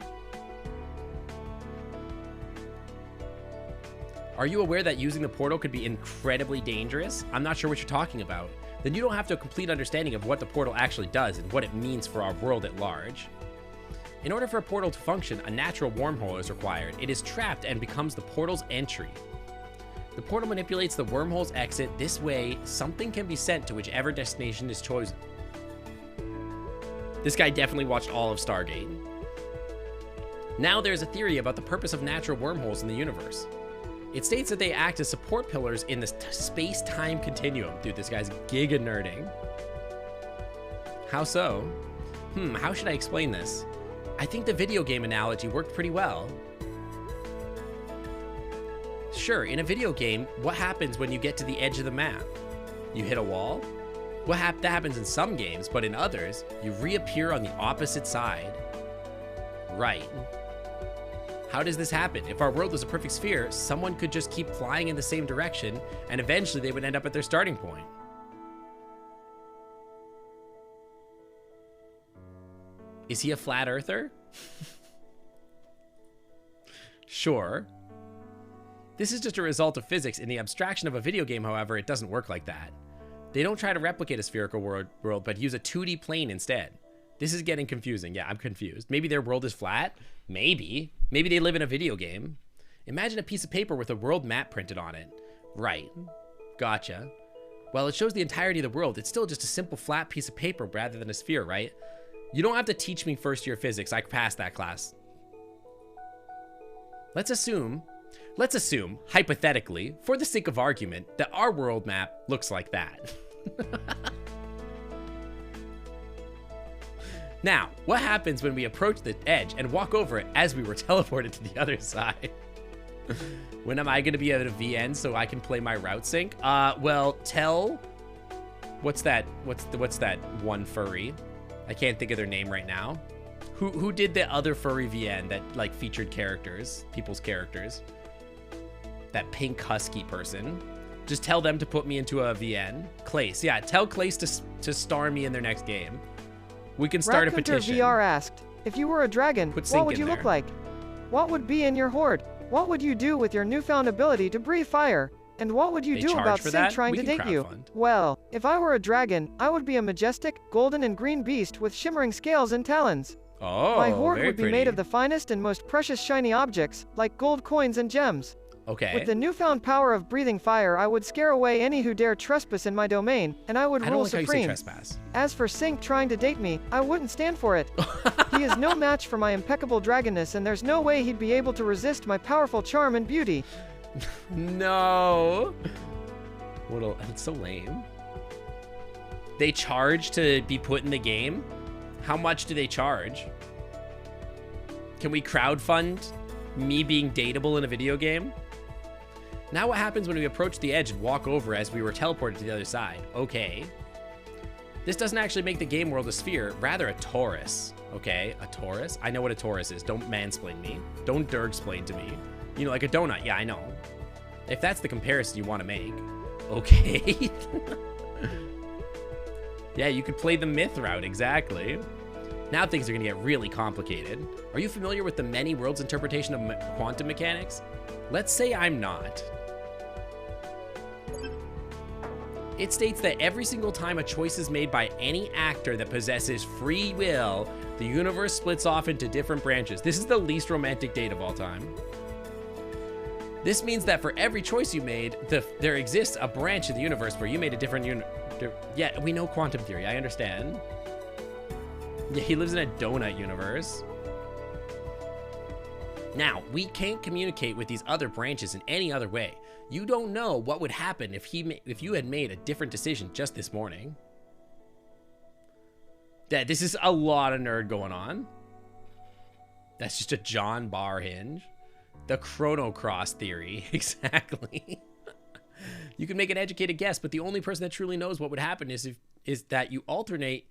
Are you aware that using the portal could be incredibly dangerous? I'm not sure what you're talking about. Then you don't have a complete understanding of what the portal actually does and what it means for our world at large. In order for a portal to function, a natural wormhole is required. It is trapped and becomes the portal's entry. The portal manipulates the wormhole's exit. This way, something can be sent to whichever destination is chosen. This guy definitely watched all of Stargate. Now there's a theory about the purpose of natural wormholes in the universe. It states that they act as support pillars in the space-time continuum. Dude, this guy's giga nerding. How so? How should I explain this? I think the video game analogy worked pretty well. Sure, in a video game, what happens when you get to the edge of the map? You hit a wall? That happens in some games, but in others, you reappear on the opposite side. Right. How does this happen? If our world was a perfect sphere, someone could just keep flying in the same direction, and eventually they would end up at their starting point. Is he a flat earther? Sure. This is just a result of physics. In the abstraction of a video game, however, it doesn't work like that. They don't try to replicate a spherical world, but use a 2D plane instead. This is getting confusing. Yeah, I'm confused. Maybe their world is flat? Maybe. Maybe they live in a video game. Imagine a piece of paper with a world map printed on it. Right. Gotcha. Well, it shows the entirety of the world. It's still just a simple flat piece of paper rather than a sphere, right? You don't have to teach me first year physics. I passed that class. Let's assume, hypothetically, for the sake of argument, that our world map looks like that. Now, what happens when we approach the edge and walk over it as we were teleported to the other side? When am I going to be at a VN so I can play my route sync? Well, what's that one furry? I can't think of their name right now. Who did the other furry VN that like featured people's characters? That pink husky person. Just tell them to put me into a VN. Clace, yeah, tell Clace to star me in their next game. We can start a petition. VR asked, if you were a dragon, what would you look like? What would be in your horde? What would you do with your newfound ability to breathe fire? And what would you do about Sync trying to date you? Well, if I were a dragon, I would be a majestic, golden and green beast with shimmering scales and talons. Oh, my horde would be made of the finest and most precious shiny objects, like gold coins and gems. Okay. With the newfound power of breathing fire, I would scare away any who dare trespass in my domain, and I would rule supreme. As for Sync trying to date me, I wouldn't stand for it. He is no match for my impeccable dragonness, and there's no way he'd be able to resist my powerful charm and beauty. No. That's so lame. They charge to be put in the game? How much do they charge? Can we crowdfund me being dateable in a video game? Now what happens when we approach the edge and walk over as we were teleported to the other side? Okay. This doesn't actually make the game world a sphere, rather a torus. Okay, a torus? I know what a torus is. Don't mansplain me. Don't dergsplain to me. You know, like a donut. Yeah, I know. If that's the comparison you want to make. Okay. Yeah, you could play the myth route, exactly. Now things are going to get really complicated. Are you familiar with the many worlds interpretation of quantum mechanics? Let's say I'm not. It states that every single time a choice is made by any actor that possesses free will, the universe splits off into different branches. This is the least romantic date of all time. This means that for every choice you made, there exists a branch of the universe where you made a different yeah, we know quantum theory, I understand. Yeah, he lives in a donut universe. Now, we can't communicate with these other branches in any other way. You don't know what would happen if you had made a different decision just this morning. That this is a lot of nerd going on. That's just a John Bar hinge. The chronocross theory, exactly. You can make an educated guess, but the only person that truly knows what would happen is that the alternate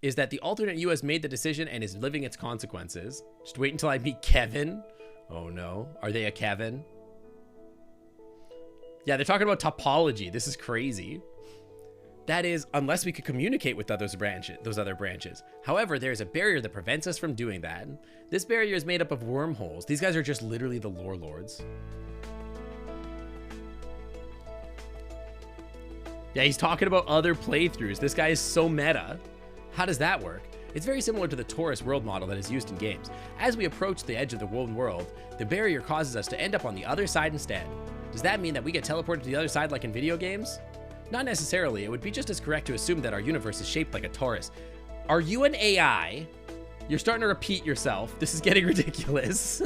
you has made the decision and is living its consequences. Just wait until I meet Kevin. Oh no, are they a Kevin? Yeah, they're talking about topology. This is crazy. That is, unless we could communicate with those other branches. However, there is a barrier that prevents us from doing that. This barrier is made up of wormholes. These guys are just literally the lore lords. Yeah, he's talking about other playthroughs. This guy is so meta. How does that work? It's very similar to the torus world model that is used in games. As we approach the edge of the world, the barrier causes us to end up on the other side instead. Does that mean that we get teleported to the other side like in video games? Not necessarily. It would be just as correct to assume that our universe is shaped like a torus. Are you an AI? You're starting to repeat yourself. This is getting ridiculous.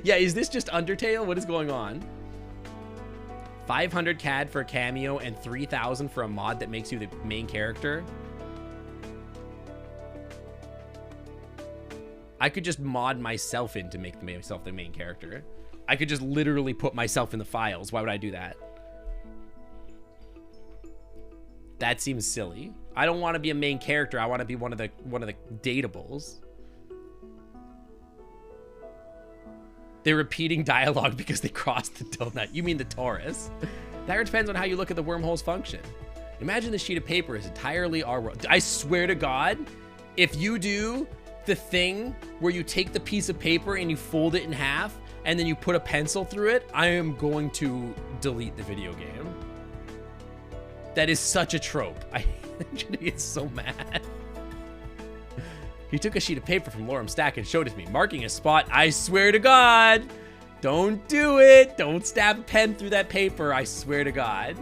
Yeah, is this just Undertale? What is going on? 500 CAD for a cameo and 3,000 for a mod that makes you the main character. I could just mod myself in to make myself the main character. I could just literally put myself in the files. Why would I do that? That seems silly. I don't want to be a main character. I want to be one of the datables. They're repeating dialogue because they crossed the donut. You mean the torus? That depends on how you look at the wormhole's function. Imagine the sheet of paper is entirely our world. I swear to God, if you do the thing where you take the piece of paper and you fold it in half and then you put a pencil through it, I am going to delete the video game. That is such a trope. I'm gonna get so mad. He took a sheet of paper from Lorem's stack and showed it to me, marking a spot. I swear to God, don't do it. Don't stab a pen through that paper. I swear to God.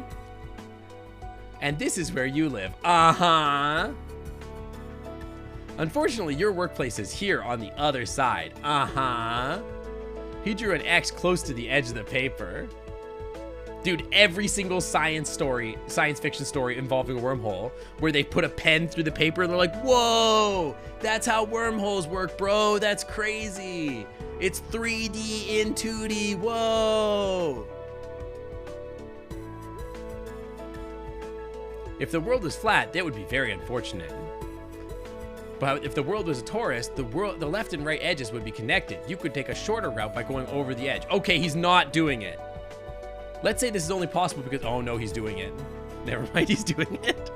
And this is where you live. Uh-huh. Unfortunately, your workplace is here on the other side. Uh-huh. He drew an X close to the edge of the paper. Dude, every single science fiction story involving a wormhole where they put a pen through the paper and they're like, whoa, that's how wormholes work, bro. That's crazy. It's 3D in 2D. Whoa. If the world was flat, that would be very unfortunate. But if the world was a torus, the left and right edges would be connected. You could take a shorter route by going over the edge. Okay, he's not doing it. Let's say this is only possible because, oh no, he's doing it. Never mind, he's doing it.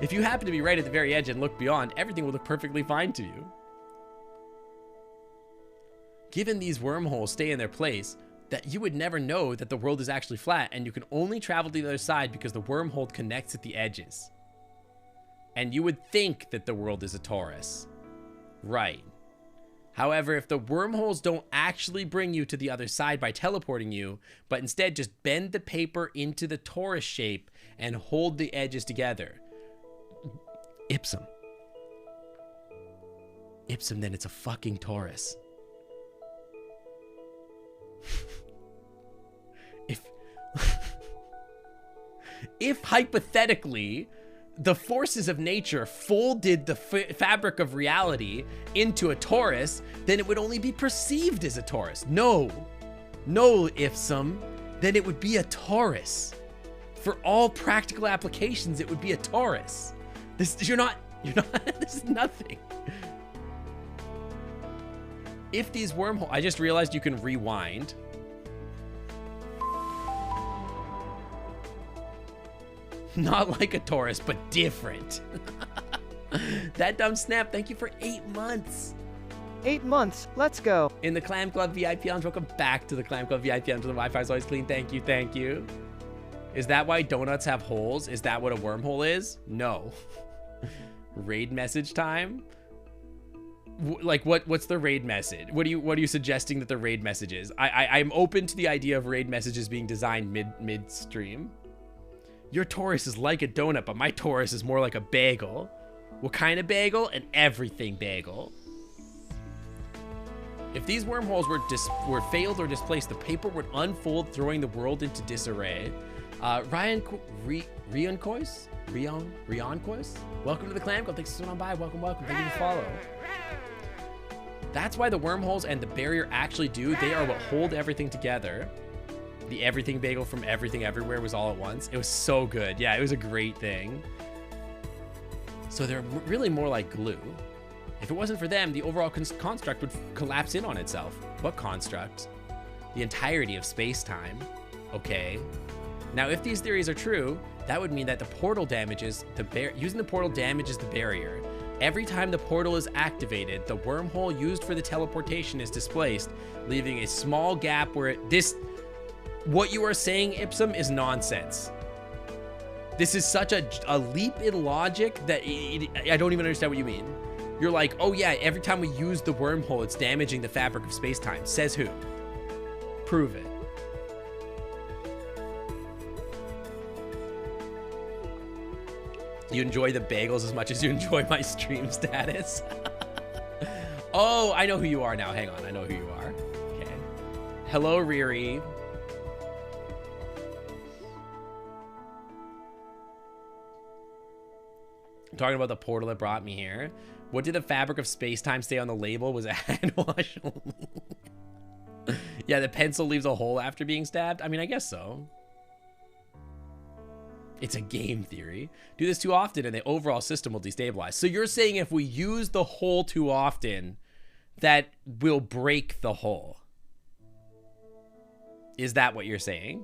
If you happen to be right at the very edge and look beyond, everything will look perfectly fine to you. Given these wormholes stay in their place, that you would never know that the world is actually flat and you can only travel to the other side because the wormhole connects at the edges. And you would think that the world is a torus. Right. However, if the wormholes don't actually bring you to the other side by teleporting you, but instead just bend the paper into the torus shape and hold the edges together. Ipsum. Ipsum, then it's a fucking torus. If hypothetically the forces of nature folded the fabric of reality into a torus, then it would only be perceived as a torus. No, Ipsum, then it would be a torus. For all practical applications, it would be a torus. This is nothing. If these wormholes, I just realized you can rewind. Not like a torus, but different. That dumb snap, thank you for 8 months. 8 months, let's go. In the Clam Club VIP Lounge, welcome back to the Clam Club VIP Lounge. The Wi-Fi is always clean, thank you, thank you. Is that why donuts have holes? Is that what a wormhole is? No. Raid message time? Like what's the raid message? What are you suggesting that the raid message is? I'm open to the idea of raid messages being designed mid-stream. Your torus is like a donut, but my torus is more like a bagel. What kind of bagel? An everything bagel. If these wormholes were failed or displaced, the paper would unfold, throwing the world into disarray. Rioncois? Welcome to the clan. Thanks for coming on by. Welcome. Thank you for follow. That's why the wormholes and the barrier actually they are what hold everything together. The everything bagel from Everything Everywhere was all at once. It was so good. Yeah, it was a great thing. So they're really more like glue. If it wasn't for them, the overall construct would collapse in on itself. What construct? The entirety of space-time. Okay. Now, if these theories are true, that would mean that the portal damages using the portal damages the barrier. Every time the portal is activated, the wormhole used for the teleportation is displaced, leaving a small gap where what you are saying, Ipsum, is nonsense. This is such a leap in logic that I don't even understand what you mean. You're like, oh yeah, every time we use the wormhole, it's damaging the fabric of space-time. Says who? Prove it. You enjoy the bagels as much as you enjoy my stream status. Oh, I know who you are now. Hang on, I know who you are. Okay. Hello, Riri. I'm talking about the portal that brought me here. What did the fabric of space-time say on the label? Was a hand wash only? Yeah, the pencil leaves a hole after being stabbed. I mean, I guess so. It's a game theory. Do this too often and the overall system will destabilize. So you're saying if we use the hole too often, that will break the hole. Is that what you're saying?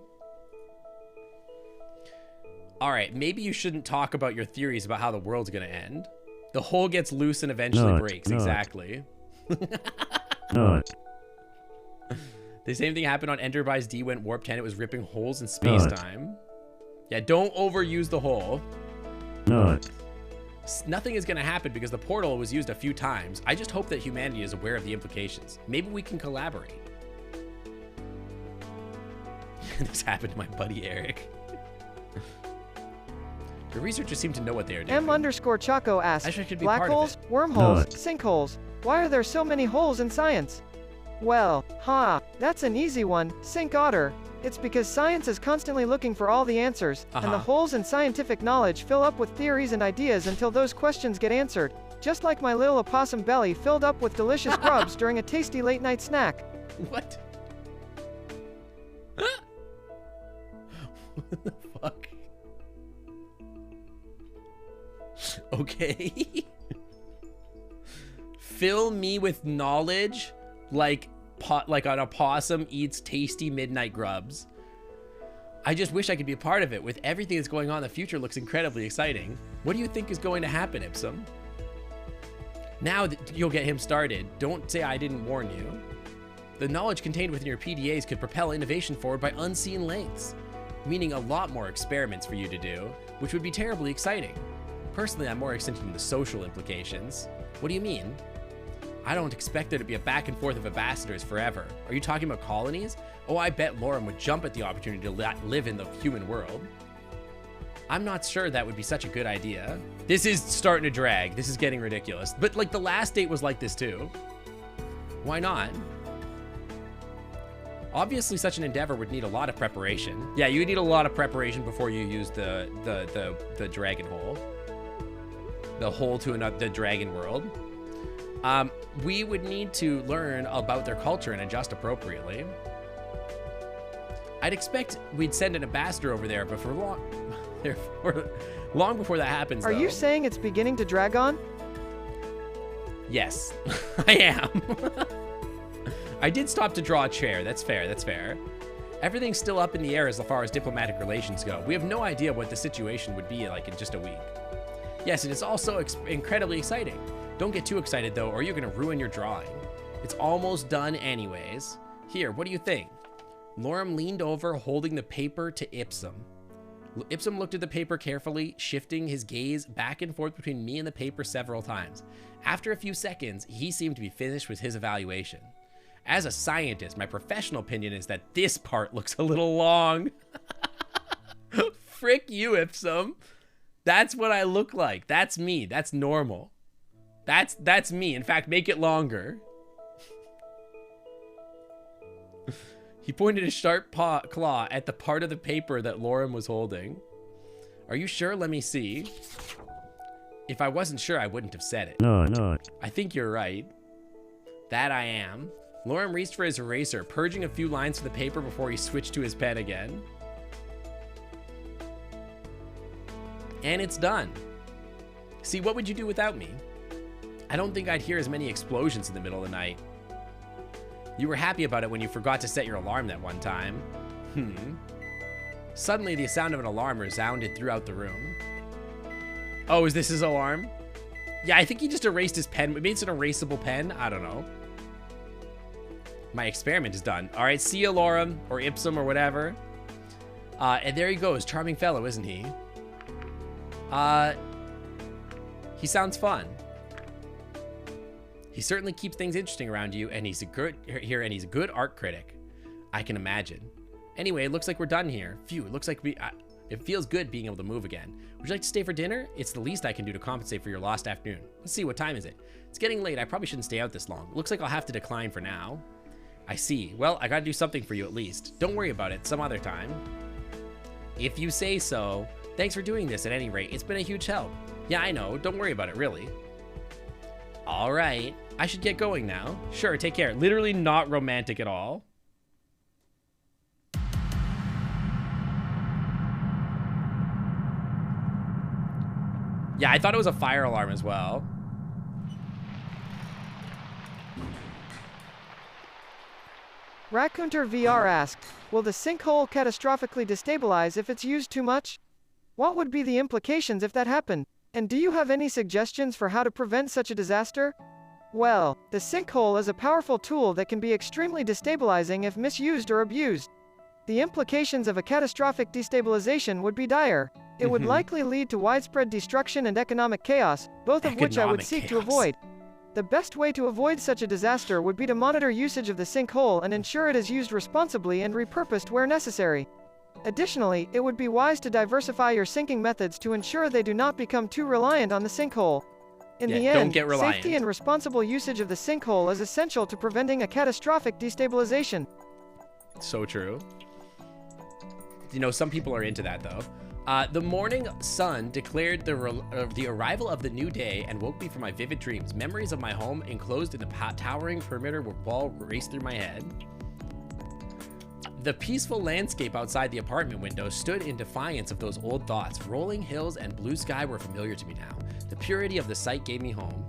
All right, maybe you shouldn't talk about your theories about how the world's gonna end. The hole gets loose and eventually breaks. Exactly. No. The same thing happened on Enterprise D when Warp 10. It was ripping holes in space-time. Yeah, don't overuse the hole. No. Nothing is going to happen because the portal was used a few times. I just hope that humanity is aware of the implications. Maybe we can collaborate. This happened to my buddy Eric. The researchers seem to know what they are doing. M_Chaco asks, black holes, wormholes, sinkholes. Why are there so many holes in science? Well, that's an easy one, Sink Otter. It's because science is constantly looking for all the answers, and the holes in scientific knowledge fill up with theories and ideas until those questions get answered. Just like my little opossum belly filled up with delicious grubs during a tasty late-night snack. What? What the fuck? Okay. Fill me with knowledge like an opossum eats tasty midnight grubs. I just wish I could be a part of it. With everything that's going on, the future looks incredibly exciting. What do you think is going to happen, Ipsum? Now that you'll get him started, don't say I didn't warn you. The knowledge contained within your PDAs could propel innovation forward by unseen lengths, meaning a lot more experiments for you to do, which would be terribly exciting. Personally, I'm more interested in the social implications. What do you mean? I don't expect there to be a back and forth of ambassadors forever. Are you talking about colonies? Oh, I bet Lauren would jump at the opportunity to live in the human world. I'm not sure that would be such a good idea. This is starting to drag. This is getting ridiculous. But like the last date was like this too. Why not? Obviously, such an endeavor would need a lot of preparation. Yeah, you need a lot of preparation before you use the dragon hole. The hole to the dragon world. We would need to learn about their culture and adjust appropriately. I'd expect we'd send an ambassador over there before long before that happens. Are you saying it's beginning to drag on? Yes, I am. I did stop to draw a chair. That's fair. That's fair. Everything's still up in the air as far as diplomatic relations go. We have no idea what the situation would be like in just a week. Yes, and it's also incredibly exciting. Don't get too excited though, or you're gonna ruin your drawing. It's almost done anyways. Here, what do you think? Lorem leaned over, holding the paper to Ipsum. Ipsum looked at the paper carefully, shifting his gaze back and forth between me and the paper several times. After a few seconds, he seemed to be finished with his evaluation. As a scientist, my professional opinion is that this part looks a little long. Frick you, Ipsum. That's what I look like. That's me. That's normal. That's me. In fact, make it longer. He pointed a sharp claw at the part of the paper that Lauren was holding. Are you sure? Let me see. If I wasn't sure, I wouldn't have said it. Not. I think you're right. That I am. Lauren reached for his eraser, purging a few lines from the paper before he switched to his pen again. And it's done. See, what would you do without me? I don't think I'd hear as many explosions in the middle of the night. You were happy about it when you forgot to set your alarm that one time. Suddenly, the sound of an alarm resounded throughout the room. Oh, is this his alarm? Yeah, I think he just erased his pen. Maybe it's an erasable pen. I don't know. My experiment is done. All right, see you, Lorem, or Ipsum, or whatever. And there he goes. Charming fellow, isn't he? He sounds fun. He certainly keeps things interesting around you, and he's a good art critic. I can imagine. Anyway, it looks like we're done here. Phew, it looks like it feels good being able to move again. Would you like to stay for dinner? It's the least I can do to compensate for your lost afternoon. Let's see, what time is it? It's getting late. I probably shouldn't stay out this long. Looks like I'll have to decline for now. I see. Well, I gotta do something for you at least. Don't worry about it, some other time. If you say so. Thanks for doing this at any rate. It's been a huge help. Yeah, I know. Don't worry about it, really. All right. I should get going now. Sure, take care. Literally not romantic at all. Yeah, I thought it was a fire alarm as well. Raccoonter VR asked, will the sinkhole catastrophically destabilize if it's used too much? What would be the implications if that happened? And do you have any suggestions for how to prevent such a disaster? Well, the sinkhole is a powerful tool that can be extremely destabilizing if misused or abused. The implications of a catastrophic destabilization would be dire. It would likely lead to widespread destruction and economic chaos, both of which I would seek to avoid. The best way to avoid such a disaster would be to monitor usage of the sinkhole and ensure it is used responsibly and repurposed where necessary. Additionally, it would be wise to diversify your sinking methods to ensure they do not become too reliant on the sinkhole. In the end, safety and responsible usage of the sinkhole is essential to preventing a catastrophic destabilization. So true. You know, some people are into that, though. The morning sun declared the arrival of the new day and woke me from my vivid dreams. Memories of my home enclosed in the towering perimeter wall raced through my head. The peaceful landscape outside the apartment window stood in defiance of those old thoughts. Rolling hills and blue sky were familiar to me now. The purity of the sight gave me home.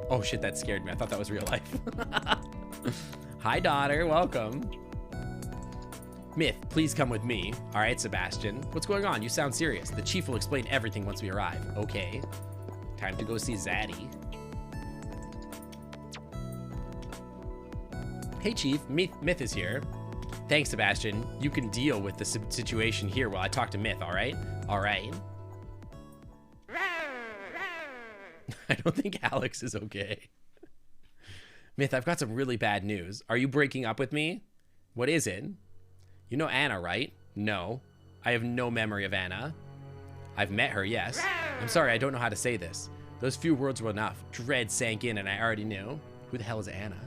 Oh shit, that scared me. I thought that was real life. Hi, daughter. Welcome. Myth, please come with me. All right, Sebastian. What's going on? You sound serious. The chief will explain everything once we arrive. Okay. Time to go see Zaddy. Hey, Chief. Myth is here. Thanks, Sebastian. You can deal with the situation here while I talk to Myth, all right? All right. I don't think Alex is okay. Myth, I've got some really bad news. Are you breaking up with me? What is it? You know Anna, right? No. I have no memory of Anna. I've met her, yes. I'm sorry, I don't know how to say this. Those few words were enough. Dread sank in and I already knew. Who the hell is Anna?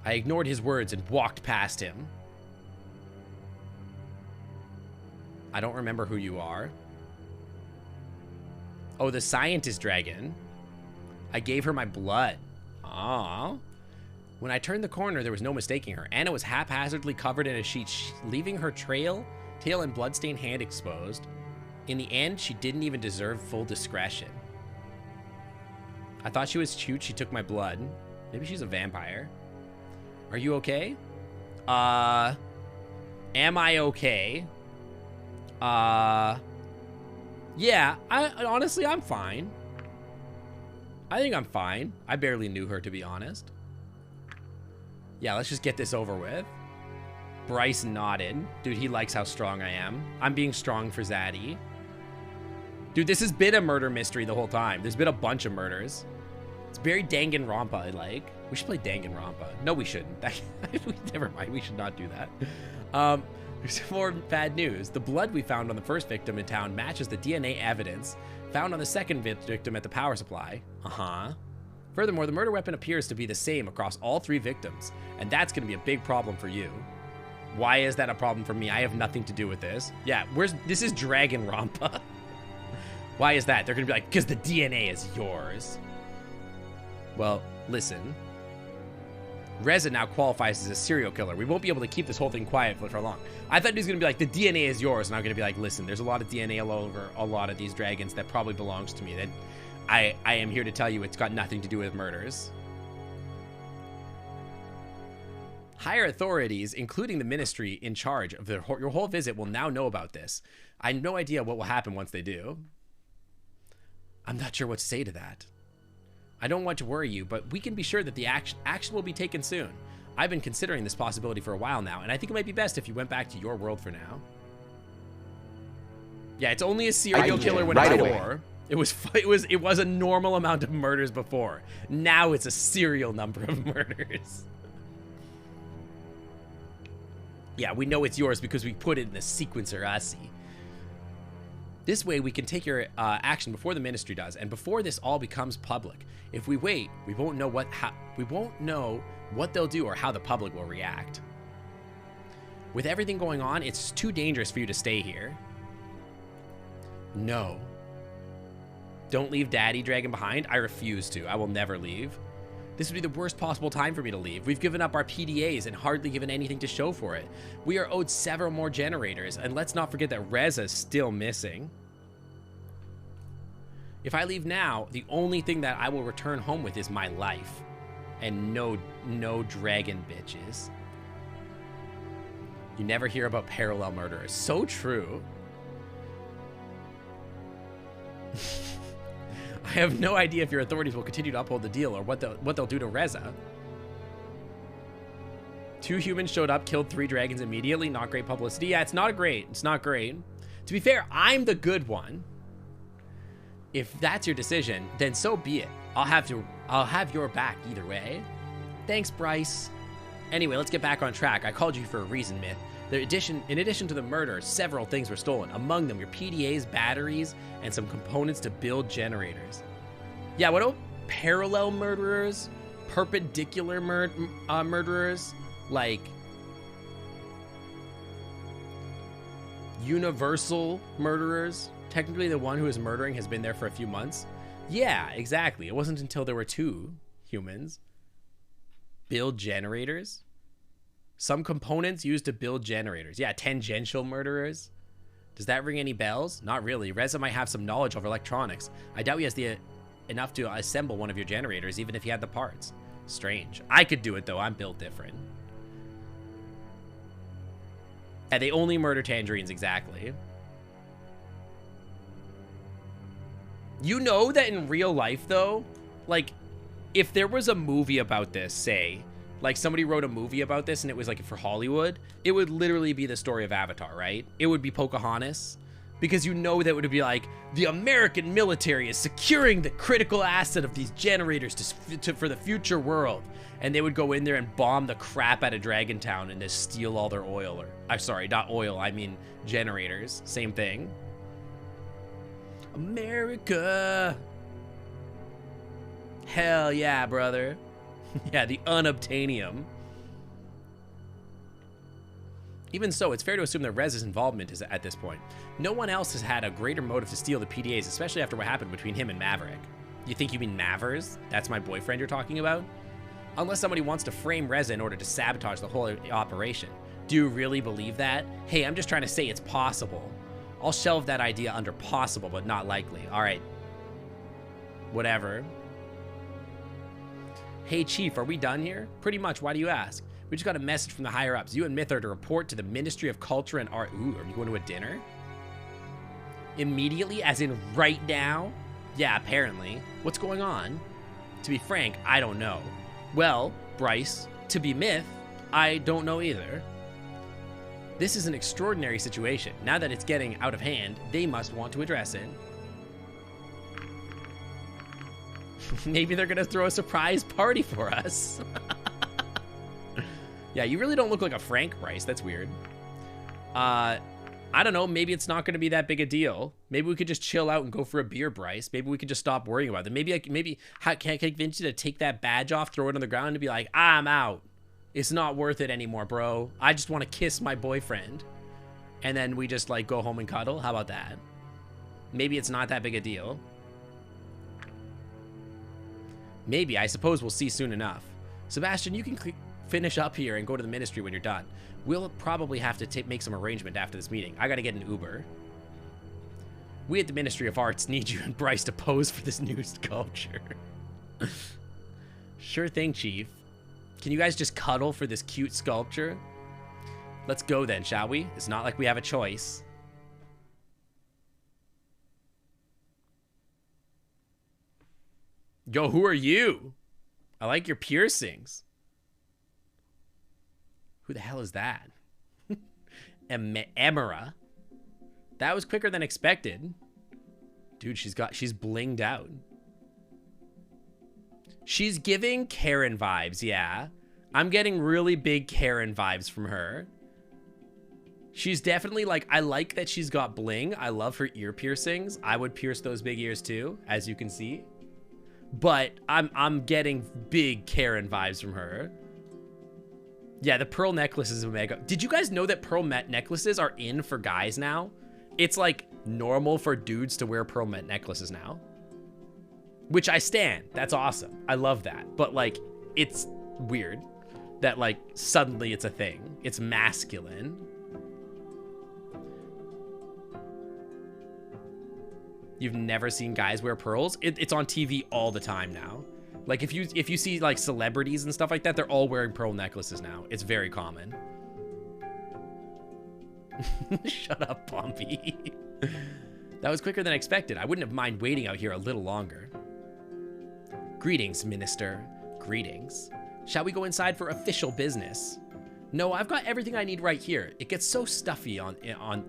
I ignored his words and walked past him. I don't remember who you are. Oh, the scientist dragon. I gave her my blood. Aww. When I turned the corner, there was no mistaking her. Anna was haphazardly covered in a sheet, leaving her tail and bloodstained hand exposed. In the end, she didn't even deserve full discretion. I thought she was cute. She took my blood. Maybe she's a vampire. Are you okay? Am I okay? Yeah, honestly, I'm fine. I think I'm fine. I barely knew her, to be honest. Yeah, let's just get this over with. Bryce nodded. Dude, he likes how strong I am. I'm being strong for Zaddy. Dude, this has been a murder mystery the whole time. There's been a bunch of murders. It's very Danganronpa, like. We should play Danganronpa. No, we shouldn't. Never mind, we should not do that. There's more bad news. The blood we found on the first victim in town matches the DNA evidence found on the second victim at the power supply. Furthermore, the murder weapon appears to be the same across all 3 victims, and that's going to be a big problem for you. Why is that a problem for me? I have nothing to do with this. Yeah, this is Dragon Rampa. Why is that? They're going to be like, because the DNA is yours. Well, listen. Reza now qualifies as a serial killer. We won't be able to keep this whole thing quiet for long. I thought he was going to be like, the DNA is yours. And I'm going to be like, listen, there's a lot of DNA all over a lot of these dragons that probably belongs to me. That I am here to tell you it's got nothing to do with murders. Higher authorities, including the ministry in charge of your whole visit, will now know about this. I have no idea what will happen once they do. I'm not sure what to say to that. I don't want to worry you, but we can be sure that the action will be taken soon. I've been considering this possibility for a while now, and I think it might be best if you went back to your world for now. Yeah, it's only a serial killer when it's 4. It was a normal amount of murders before. Now it's a serial number of murders. Yeah, we know it's yours because we put it in the sequencer, I see. This way, we can take your action before the ministry does, and before this all becomes public. If we wait, we won't know what they'll do or how the public will react. With everything going on, it's too dangerous for you to stay here. No. Don't leave Daddy Dragon behind. I refuse to. I will never leave. This would be the worst possible time for me to leave. We've given up our PDAs and hardly given anything to show for it. We are owed several more generators, and let's not forget that Reza's still missing. If I leave now, the only thing that I will return home with is my life. And no dragon bitches. You never hear about parallel murderers. So true. I have no idea if your authorities will continue to uphold the deal or what they'll do to Reza. 2 humans showed up, killed 3 dragons immediately. Not great publicity. Yeah, it's not great. It's not great. To be fair, I'm the good one. If that's your decision, then so be it. I'll have your back either way. Thanks, Bryce. Anyway, let's get back on track. I called you for a reason, Myth. In addition to the murder, several things were stolen. Among them, your PDAs, batteries, and some components to build generators. Yeah, what about parallel murderers? Perpendicular murderers? Like universal murderers? Technically, the one who is murdering has been there for a few months. Yeah, exactly. It wasn't until there were 2 humans. Build generators? Some components used to build generators. Yeah, tangential murderers. Does that ring any bells? Not really. Reza might have some knowledge over electronics. I doubt he has enough to assemble one of your generators, even if he had the parts. Strange. I could do it, though. I'm built different. Yeah, they only murder tangerines, exactly. You know that in real life, though, like, if there was a movie about this, say, like somebody wrote a movie about this and it was like for Hollywood, it would literally be the story of Avatar, right? It would be Pocahontas, because you know that would be like, the American military is securing the critical asset of these generators for the future world. And they would go in there and bomb the crap out of Dragon Town and just steal all their oil. Or, I'm sorry, not oil, I mean generators. Same thing. America. Hell yeah, brother. Yeah, the unobtainium. Even so, it's fair to assume that Rez's involvement is at this point. No one else has had a greater motive to steal the PDAs, especially after what happened between him and Maverick. You think you mean Mavers? That's my boyfriend you're talking about? Unless somebody wants to frame Reza in order to sabotage the whole operation. Do you really believe that? Hey, I'm just trying to say it's possible. I'll shelve that idea under possible, but not likely. All right. Whatever. Hey, Chief, are we done here? Pretty much. Why do you ask? We just got a message from the higher-ups. You and Myth are to report to the Ministry of Culture and Art. Ooh, are you going to a dinner? Immediately? As in right now? Yeah, apparently. What's going on? To be frank, I don't know. Well, Bryce, to be Myth, I don't know either. This is an extraordinary situation. Now that it's getting out of hand, they must want to address it. Maybe they're gonna throw a surprise party for us. Yeah, you really don't look like a Frank, Bryce. That's weird. I don't know. Maybe it's not going to be that big a deal. Maybe we could just chill out and go for a beer, Bryce. Maybe we could just stop worrying about it. Maybe can I convince you to take that badge off, throw it on the ground, and be like, I'm out. It's not worth it anymore, bro. I just want to kiss my boyfriend. And then we just, like, go home and cuddle. How about that? Maybe it's not that big a deal. Maybe. I suppose we'll see soon enough. Sebastian, you can finish up here and go to the ministry when you're done. We'll probably have to make some arrangement after this meeting. I gotta get an Uber. We at the Ministry of Arts need you and Bryce to pose for this new sculpture. Sure thing, Chief. Can you guys just cuddle for this cute sculpture? Let's go then, shall we? It's not like we have a choice. Yo, who are you? I like your piercings. Who the hell is that? Emera. That was quicker than expected. Dude, she's blinged out. She's giving Karen vibes, yeah. I'm getting really big Karen vibes from her. She's definitely like, I like that she's got bling. I love her ear piercings. I would pierce those big ears too, as you can see. But I'm getting big Karen vibes from her. Yeah, the pearl necklace is a mega. Did you guys know that pearl necklaces are in for guys now? It's like normal for dudes to wear pearl necklaces now. Which I stand. That's awesome. I love that. But like, it's weird that like suddenly it's a thing. It's masculine. You've never seen guys wear pearls? It's on TV all the time now. Like if you see like celebrities and stuff like that, they're all wearing pearl necklaces now. It's very common. Shut up, Pompey. That was quicker than expected. I wouldn't have mind waiting out here a little longer. Greetings, Minister. Greetings. Shall we go inside for official business? No, I've got everything I need right here. It gets so stuffy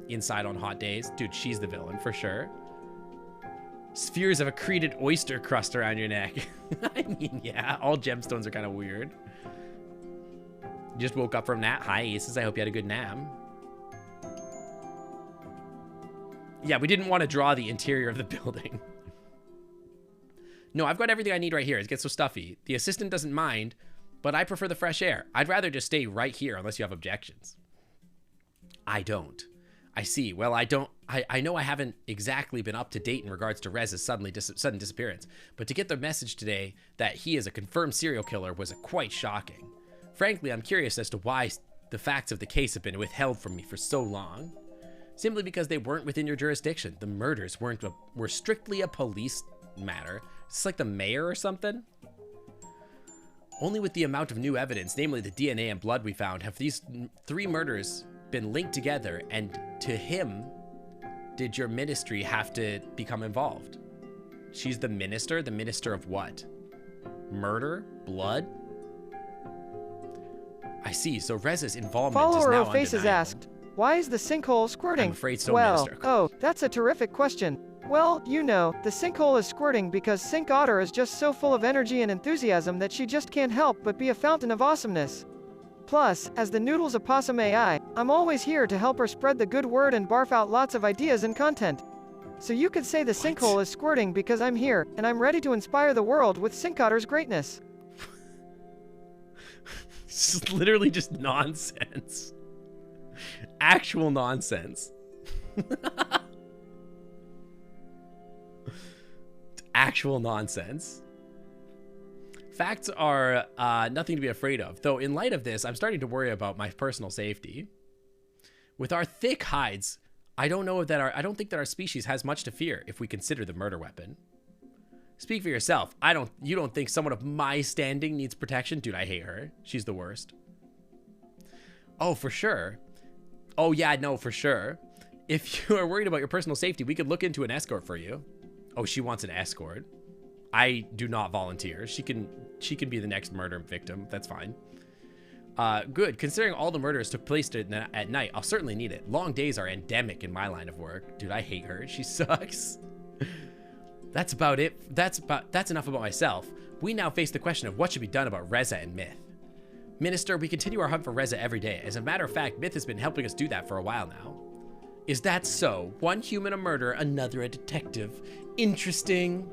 inside on hot days. Dude, she's the villain for sure. Spheres of accreted oyster crust around your neck. I mean, yeah, all gemstones are kind of weird. You just woke up from nap. Hi, Aces. I hope you had a good nap. Yeah, we didn't want to draw the interior of the building. No, I've got everything I need right here. It gets so stuffy. The assistant doesn't mind, but I prefer the fresh air. I'd rather just stay right here unless you have objections. I don't. I see. Well, I know I haven't exactly been up to date in regards to Rez's sudden disappearance, but to get the message today that he is a confirmed serial killer was quite shocking. Frankly, I'm curious as to why the facts of the case have been withheld from me for so long. Simply because they weren't within your jurisdiction. The murders were strictly a police matter. It's like the mayor or something. Only with the amount of new evidence, namely the DNA and blood we found, have these 3 murders been linked together, and to him did your ministry have to become involved. She's the minister of what? Murder? Blood? I see. So Rez's involvement is now Follower undeniable. of Faces asked, why is the sinkhole squirting? I'm afraid so, well, Minister. Oh, that's a terrific question. Well, you know, the sinkhole is squirting because Sink Otter is just so full of energy and enthusiasm that she just can't help but be a fountain of awesomeness. Plus, as the Noodles Opossum AI, I'm always here to help her spread the good word and barf out lots of ideas and content. So you could say the sinkhole is squirting because I'm here, and I'm ready to inspire the world with Sink Otter's greatness. It's literally just nonsense. Actual nonsense. Actual nonsense. Facts are nothing to be afraid of, though in light of this, I'm starting to worry about my personal safety. With our thick hides, I don't think that our species has much to fear if we consider the murder weapon. Speak for yourself. You don't think someone of my standing needs protection? Dude, I hate her. She's the worst. Oh, for sure. Oh yeah, no, for sure. If you are worried about your personal safety, we could look into an escort for you. Oh, she wants an escort. I do not volunteer. She can be the next murder victim. That's fine. Good. Considering all the murders took place at night, I'll certainly need it. Long days are endemic in my line of work. Dude, I hate her. She sucks. That's about it. That's enough about myself. We now face the question of what should be done about Reza and Myth. Minister, we continue our hunt for Reza every day. As a matter of fact, Myth has been helping us do that for a while now. Is that so? One human a murderer, another a detective. Interesting.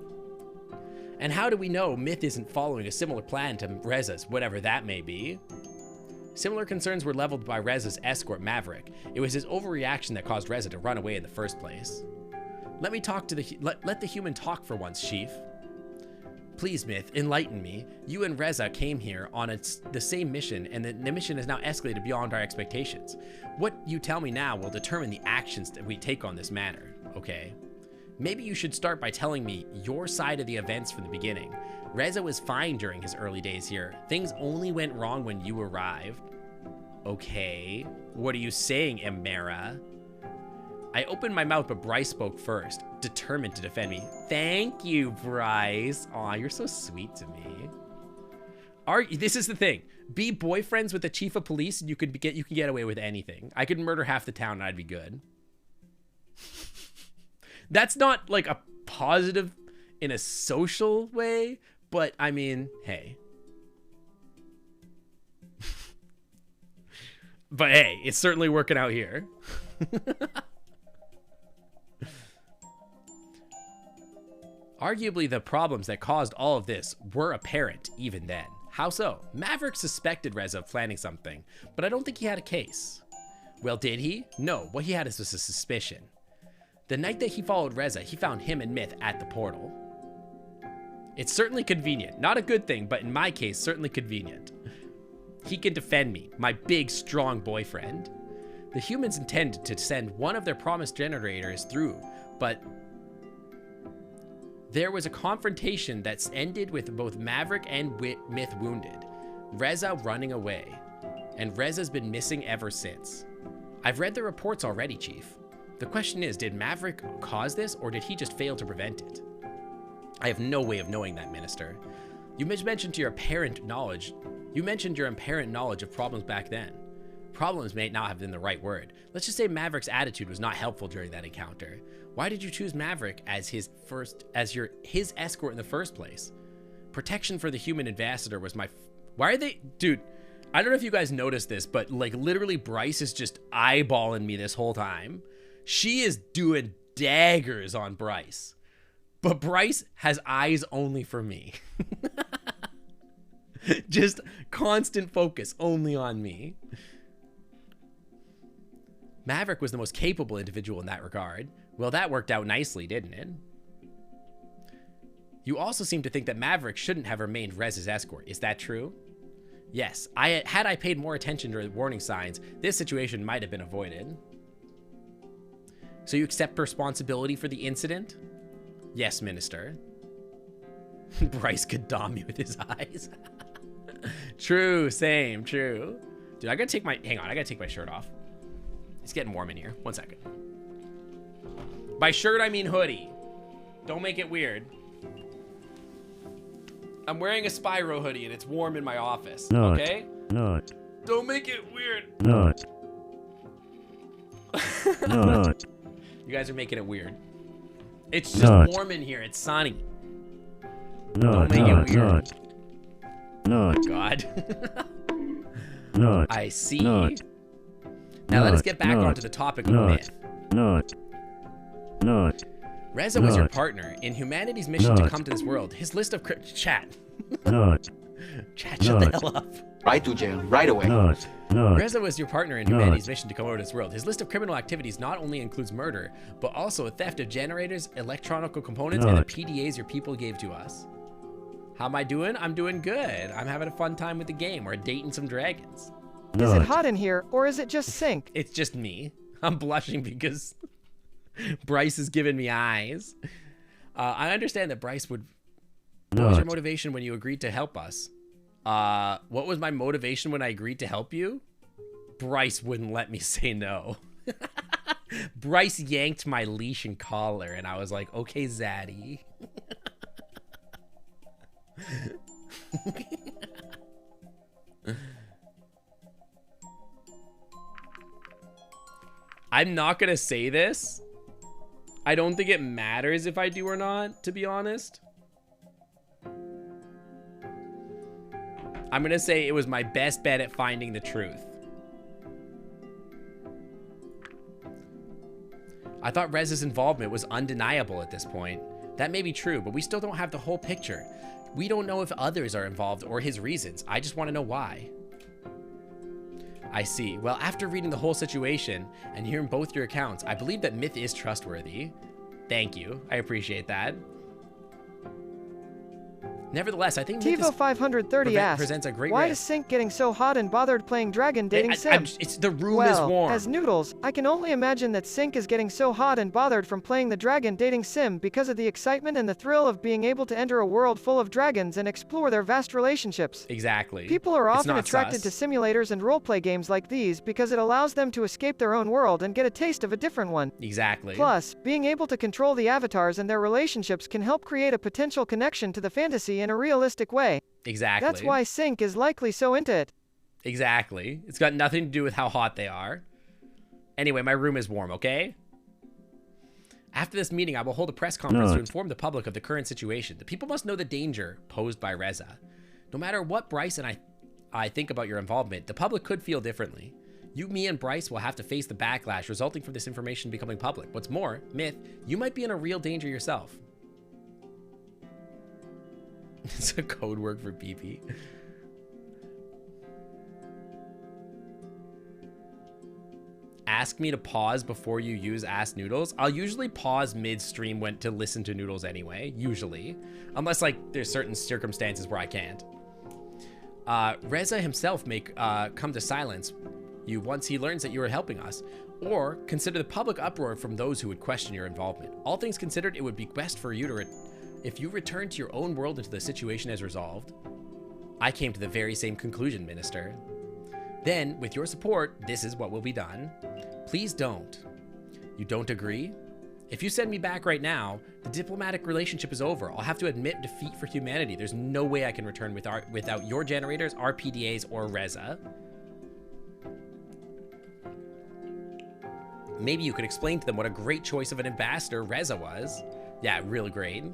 And how do we know Myth isn't following a similar plan to Reza's, whatever that may be? Similar concerns were leveled by Reza's escort, Maverick. It was his overreaction that caused Reza to run away in the first place. Let me talk to let the human talk for once, Chief. Please, Myth, enlighten me. You and Reza came here on the same mission, and the mission has now escalated beyond our expectations. What you tell me now will determine the actions that we take on this matter, okay? Maybe you should start by telling me your side of the events from the beginning. Reza was fine during his early days here. Things only went wrong when you arrived. Okay. What are you saying, Emera? I opened my mouth, but Bryce spoke first, determined to defend me. Thank you, Bryce. Aw, you're so sweet to me. This is the thing. Be boyfriends with the chief of police, and you can get away with anything. I could murder half the town, and I'd be good. That's not like a positive in a social way, but I mean, hey. But hey, it's certainly working out here. Arguably, the problems that caused all of this were apparent even then. How so? Maverick suspected Reza of planning something, but I don't think he had a case. Well, did he? No, what he had is just a suspicion. The night that he followed Reza, he found him and Myth at the portal. It's certainly convenient. Not a good thing, but in my case, certainly convenient. He can defend me, my big, strong boyfriend. The humans intended to send one of their promised generators through, but there was a confrontation that's ended with both Maverick and Myth wounded, Reza running away, and Reza's been missing ever since. I've read the reports already, Chief. The question is, did Maverick cause this, or did he just fail to prevent it? I have no way of knowing that, Minister. You mentioned your apparent knowledge of problems back then. Problems may not have been the right word. Let's just say Maverick's attitude was not helpful during that encounter. Why did you choose Maverick as his escort in the first place? Protection for the human ambassador was my... Why are they... Dude, I don't know if you guys noticed this, but like literally Bryce is just eyeballing me this whole time. She is doing daggers on Bryce. But Bryce has eyes only for me. Just constant focus only on me. Maverick was the most capable individual in that regard. Well, that worked out nicely, didn't it? You also seem to think that Maverick shouldn't have remained Rez's escort. Is that true? Yes. Had I paid more attention to the warning signs, this situation might have been avoided. So you accept responsibility for the incident? Yes, Minister. Bryce could dom me with his eyes. True, same, true. Dude, I gotta take my... Hang on, I gotta take my shirt off. It's getting warm in here. 1 second. By shirt, I mean hoodie. Don't make it weird. I'm wearing a Spyro hoodie and it's warm in my office. Not. Okay? Not. Don't make it weird. Not. Not. You guys are making it weird. It's just warm in here. It's sunny. Not. Don't make it weird. Not. Not. God. Not. I see. Not. Now let us get back onto the topic of myth. Not. Not. Reza was your partner in humanity's mission to come to this world. His list of chat. Not. Chat, shut the hell up. Right to jail, right away. Not. Not. Reza was your partner in humanity's mission to come over to this world. His list of criminal activities not only includes murder, but also a theft of generators, electronic components, and the PDAs your people gave to us. How am I doing? I'm doing good. I'm having a fun time with the game. We're dating some dragons. Is it hot in here, or is it just sink? It's just me. I'm blushing because Bryce is giving me eyes. I understand that Bryce would... What was your motivation when you agreed to help us? What was my motivation when I agreed to help you? Bryce wouldn't let me say no. Bryce yanked my leash and collar, and I was like, okay, Zaddy. I'm not gonna say this. I don't think it matters if I do or not, to be honest. I'm gonna say it was my best bet at finding the truth. I thought Rez's involvement was undeniable at this point. That may be true, but we still don't have the whole picture. We don't know if others are involved or his reasons. I just want to know why. I see. Well, after reading the whole situation and hearing both your accounts, I believe that Myth is trustworthy. Thank you. I appreciate that. Nevertheless, I think Tivo 530 presents a great why risk. is Sync getting so hot and bothered playing Dragon Dating Sim? It's the room is warm. As Noodles, I can only imagine that Sync is getting so hot and bothered from playing the Dragon Dating Sim because of the excitement and the thrill of being able to enter a world full of dragons and explore their vast relationships. Exactly. People are often attracted to simulators and roleplay games like these because it allows them to escape their own world and get a taste of a different one. Exactly. Plus, being able to control the avatars and their relationships can help create a potential connection to the fantasy in a realistic way. Exactly. That's why Sync is likely so into it. Exactly. It's got nothing to do with how hot they are. Anyway, my room is warm, okay? After this meeting, I will hold a press conference to inform the public of the current situation. The people must know the danger posed by Reza. No matter what Bryce and I think about your involvement, the public could feel differently. You, me, and Bryce will have to face the backlash resulting from this information becoming public. What's more, Myth, you might be in a real danger yourself. It's a code word for PP. Ask me to pause before you use Ask Noodles. I'll usually pause mid-stream to listen to Noodles anyway, usually. Unless, like, there's certain circumstances where I can't. Reza himself may come to silence you once he learns that you are helping us. Or consider the public uproar from those who would question your involvement. All things considered, it would be best for you to if you return to your own world until the situation is resolved. I came to the very same conclusion, Minister. Then, with your support, this is what will be done. Please don't. You don't agree? If you send me back right now, the diplomatic relationship is over. I'll have to admit defeat for humanity. There's no way I can return without your generators, our PDAs, or Reza. Maybe you could explain to them what a great choice of an ambassador Reza was. Yeah, really great.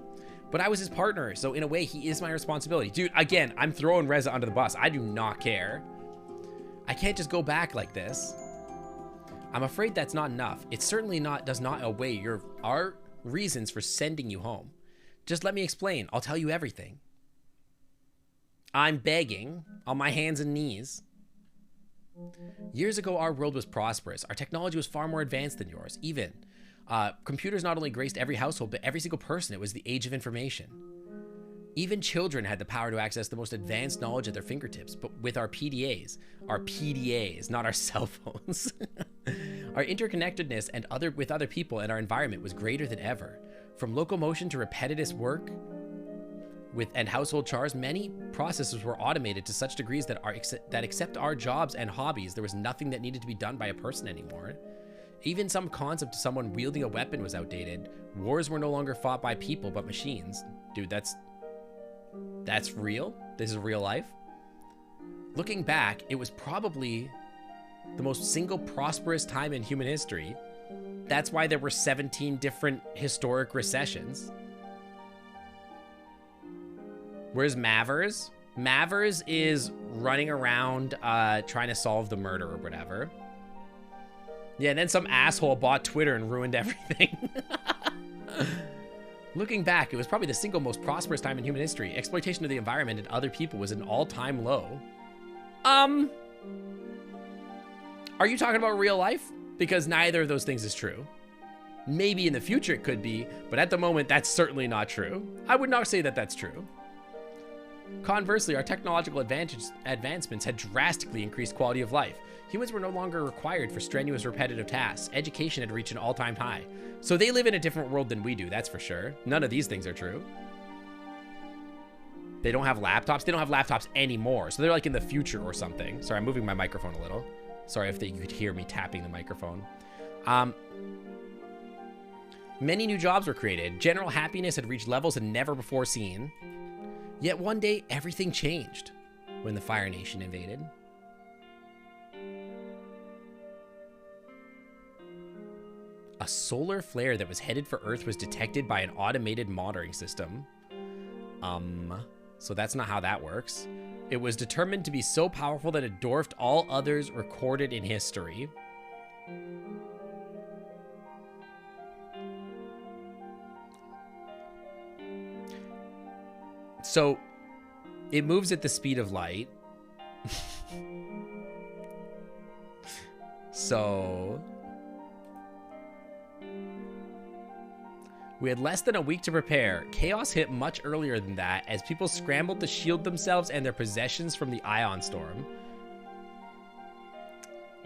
But I was his partner, so in a way, he is my responsibility. Dude, again, I'm throwing Reza under the bus. I do not care. I can't just go back like this. I'm afraid that's not enough. It certainly does not outweigh our reasons for sending you home. Just let me explain. I'll tell you everything. I'm begging on my hands and knees. Years ago, our world was prosperous. Our technology was far more advanced than yours, even. Computers not only graced every household, but every single person. It was the age of information. Even children had the power to access the most advanced knowledge at their fingertips, but with our PDAs, not our cell phones. Our interconnectedness with other people and our environment was greater than ever. From locomotion to repetitive work and household chores, many processes were automated to such degrees that except our jobs and hobbies, there was nothing that needed to be done by a person anymore. Even some concept of someone wielding a weapon was outdated. Wars were no longer fought by people, but machines. Dude, that's real? This is real life? Looking back, it was probably the most single prosperous time in human history. That's why there were 17 different historic recessions. Where's Mavers? Mavers is running around trying to solve the murder or whatever. Yeah, and then some asshole bought Twitter and ruined everything. Looking back, it was probably the single most prosperous time in human history. Exploitation of the environment and other people was an all-time low. Are you talking about real life? Because neither of those things is true. Maybe in the future it could be, but at the moment, that's certainly not true. I would not say that that's true. Conversely, our technological advancements had drastically increased quality of life. Humans were no longer required for strenuous, repetitive tasks. Education had reached an all-time high. So they live in a different world than we do, that's for sure. None of these things are true. They don't have laptops. They don't have laptops anymore. So they're like in the future or something. Sorry, I'm moving my microphone a little. Sorry if you could hear me tapping the microphone. Many new jobs were created. General happiness had reached levels never before seen. Yet one day, everything changed when the Fire Nation invaded. A solar flare that was headed for Earth was detected by an automated monitoring system. So that's not how that works. It was determined to be so powerful that it dwarfed all others recorded in history. So it moves at the speed of light. So we had less than a week to prepare. Chaos hit much earlier than that as people scrambled to shield themselves and their possessions from the ion storm.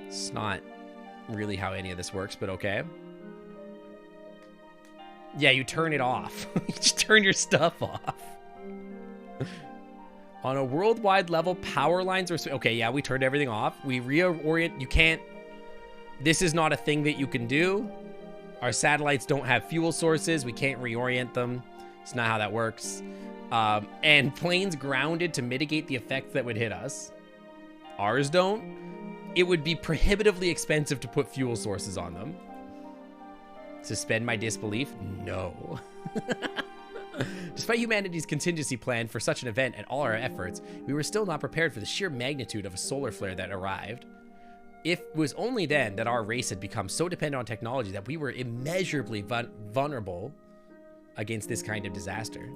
It's not really how any of this works, but okay. Yeah, you turn it off. You just turn your stuff off. On a worldwide level, power lines are... Okay, yeah, we turned everything off. We reorient... You can't... This is not a thing that you can do. Our satellites don't have fuel sources. We can't reorient them. It's not how that works. And planes grounded to mitigate the effects that would hit us. Ours don't. It would be prohibitively expensive to put fuel sources on them. Suspend my disbelief? No. Despite humanity's contingency plan for such an event and all our efforts, we were still not prepared for the sheer magnitude of a solar flare that arrived. It was only then that our race had become so dependent on technology that we were immeasurably vulnerable against this kind of disaster.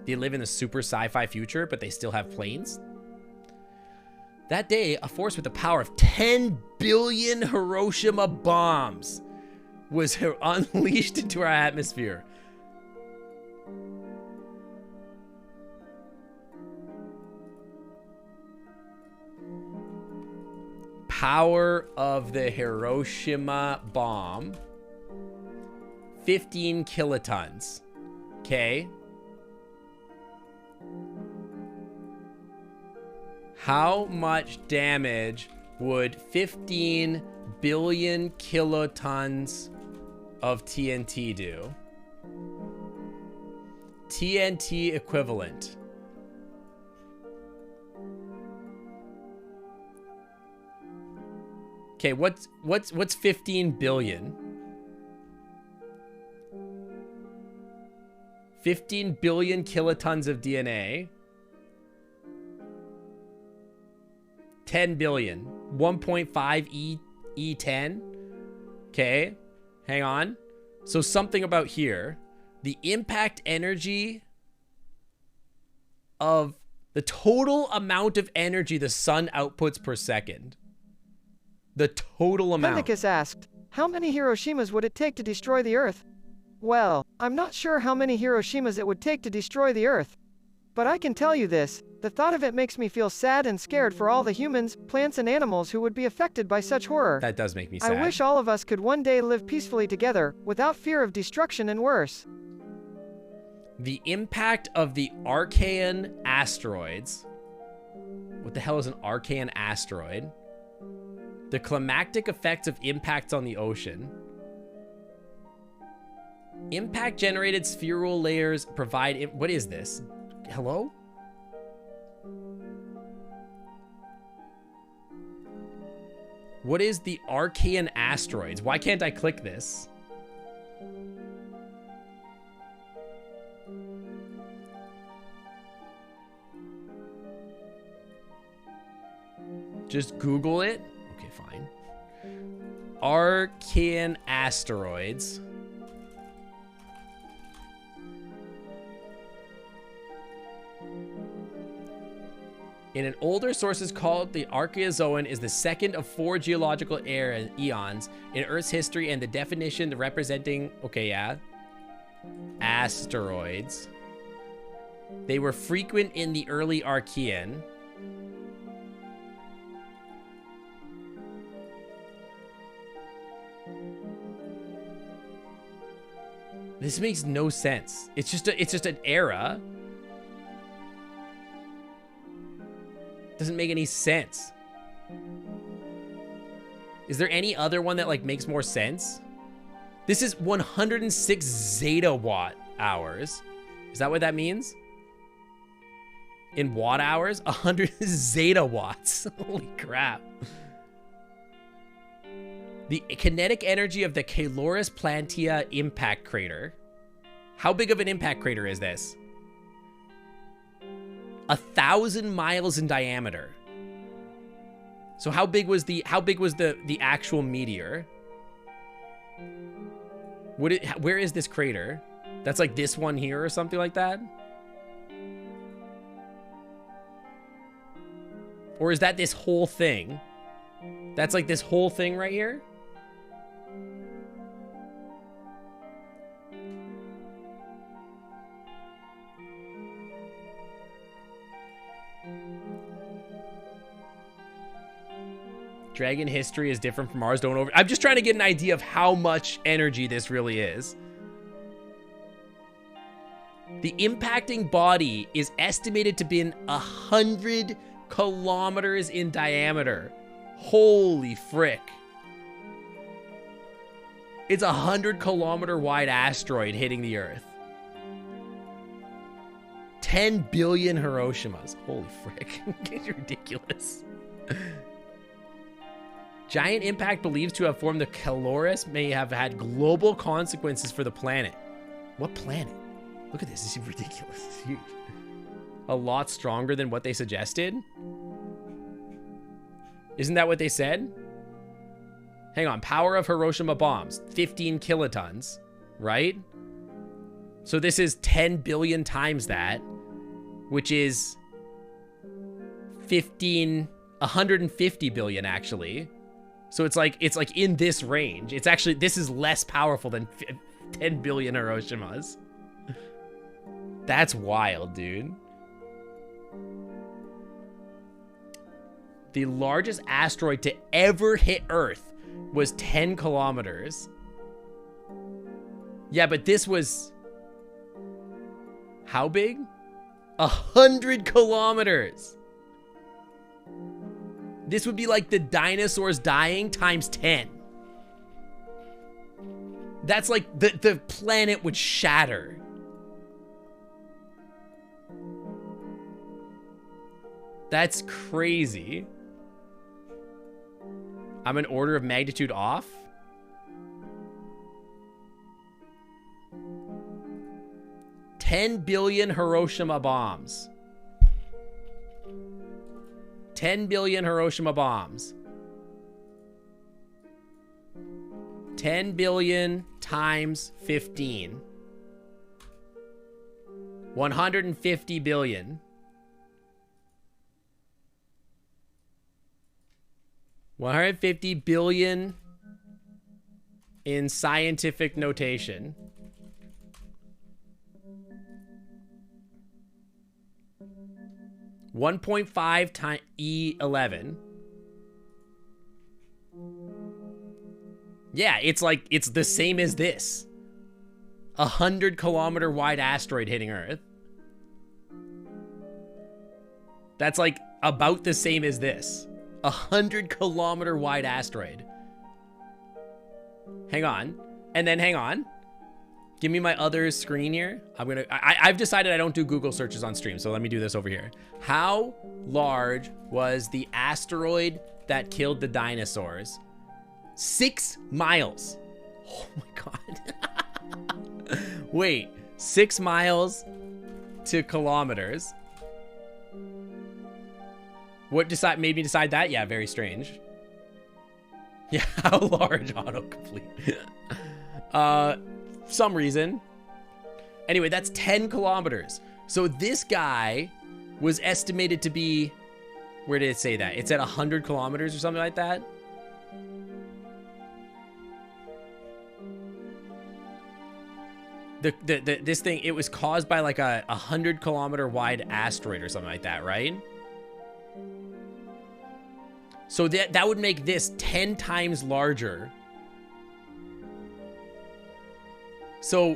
They live in a super sci-fi future, but they still have planes? That day, a force with the power of 10 billion Hiroshima bombs was unleashed into our atmosphere. Power of the Hiroshima bomb. 15 kilotons. Okay. How much damage would 15 billion kilotons of TNT do? TNT equivalent. Okay, what's 15 billion? 15 billion kilotons of DNA. 10 billion. 1.5 E10. Okay, hang on. So something about here. The impact energy of the total amount of energy the sun outputs per second. The total amount. Pethicus asked, how many Hiroshimas would it take to destroy the Earth? Well, I'm not sure how many Hiroshimas it would take to destroy the Earth. But I can tell you this, the thought of it makes me feel sad and scared for all the humans, plants and animals who would be affected by such horror. That does make me sad. I wish all of us could one day live peacefully together, without fear of destruction and worse. The impact of the Archean asteroids. What the hell is an Archean asteroid? The climactic effects of impacts on the ocean. Impact-generated spheral layers provide... What is this? Hello? What is the Archean asteroids? Why can't I click this? Just Google it. Okay, fine. Archean asteroids. In an older sources called the Archaeozoan is the second of 4 geological eons in Earth's history, and the definition representing, okay, yeah, asteroids. They were frequent in the early Archean. This makes no sense. It's just an era. Doesn't make any sense. Is there any other one that like makes more sense? This is 106 zeta watt hours. Is that what that means? In watt hours? 100 zeta watts. Holy crap. The kinetic energy of the Calorus Plantia impact crater. How big of an impact crater is this? 1,000 miles in diameter. So how big was the actual meteor? Where is this crater? That's like this one here or something like that? Or is that this whole thing? That's like this whole thing right here? Dragon history is different from ours. Don't over. I'm just trying to get an idea of how much energy this really is. The impacting body is estimated to be 100 kilometers in diameter. Holy frick. It's 100-kilometer wide asteroid hitting the Earth. 10 billion Hiroshimas. Holy frick. It's ridiculous. Giant impact believed to have formed the Calorus may have had global consequences for the planet. What planet? Look at this. This is ridiculous. It's huge. A lot stronger than what they suggested. Isn't that what they said? Hang on. Power of Hiroshima bombs. 15 kilotons. Right? So this is 10 billion times that. Which is 150 billion actually. So it's like in this range. It's actually, this is less powerful than 10 billion Hiroshimas. That's wild, dude. The largest asteroid to ever hit Earth was 10 kilometers. Yeah, but this was... how big? 100 kilometers. This would be like the dinosaurs dying times 10. That's like the planet would shatter. That's crazy. I'm an order of magnitude off. $10 billion Hiroshima bombs. 10 billion Hiroshima bombs. 10 billion times 15. 150 billion. 150 billion in scientific notation. (1.5 times E11). Yeah, it's like, it's the same as this. 100-kilometer wide asteroid hitting Earth. That's like about the same as this. 100-kilometer wide asteroid. Hang on. And then hang on. Give me my other screen here. I've decided I don't do Google searches on stream, so let me do this over here. How large was the asteroid that killed the dinosaurs? 6 miles. Oh my God. Wait, 6 miles to kilometers. What made me decide that? Yeah, very strange. Yeah, how large? Autocomplete. Some reason. Anyway, that's 10 kilometers. So this guy was estimated to be, where did it say that? It's at 100 kilometers or something like that. This thing, it was caused by like a 100-kilometer wide asteroid or something like that, right? So that would make this 10 times larger. So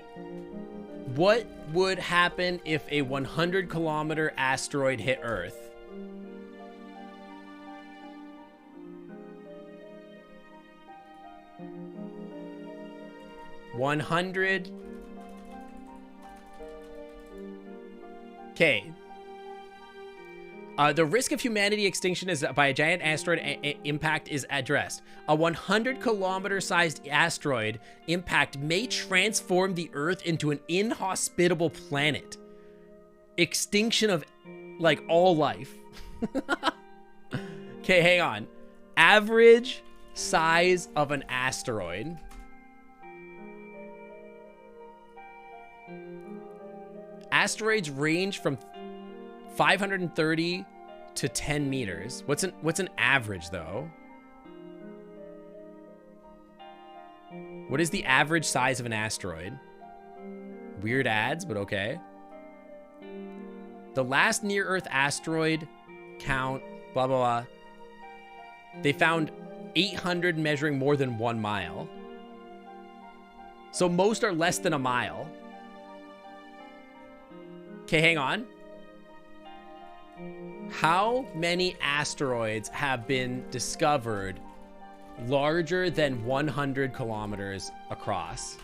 what would happen if a 100-kilometer asteroid hit Earth? Okay. The risk of humanity extinction is by a giant asteroid impact is addressed. A 100-kilometer sized asteroid impact may transform the Earth into an inhospitable planet. Extinction of, like, all life. Okay, hang on. Average size of an asteroid. Asteroids range from 530 to 10 meters. What's an average though? What is the average size of an asteroid? Weird ads, but okay. The last near-Earth asteroid count, blah, blah, blah. They found 800 measuring more than 1 mile. So most are less than a mile. Okay, hang on. How many asteroids have been discovered larger than 100 kilometers across?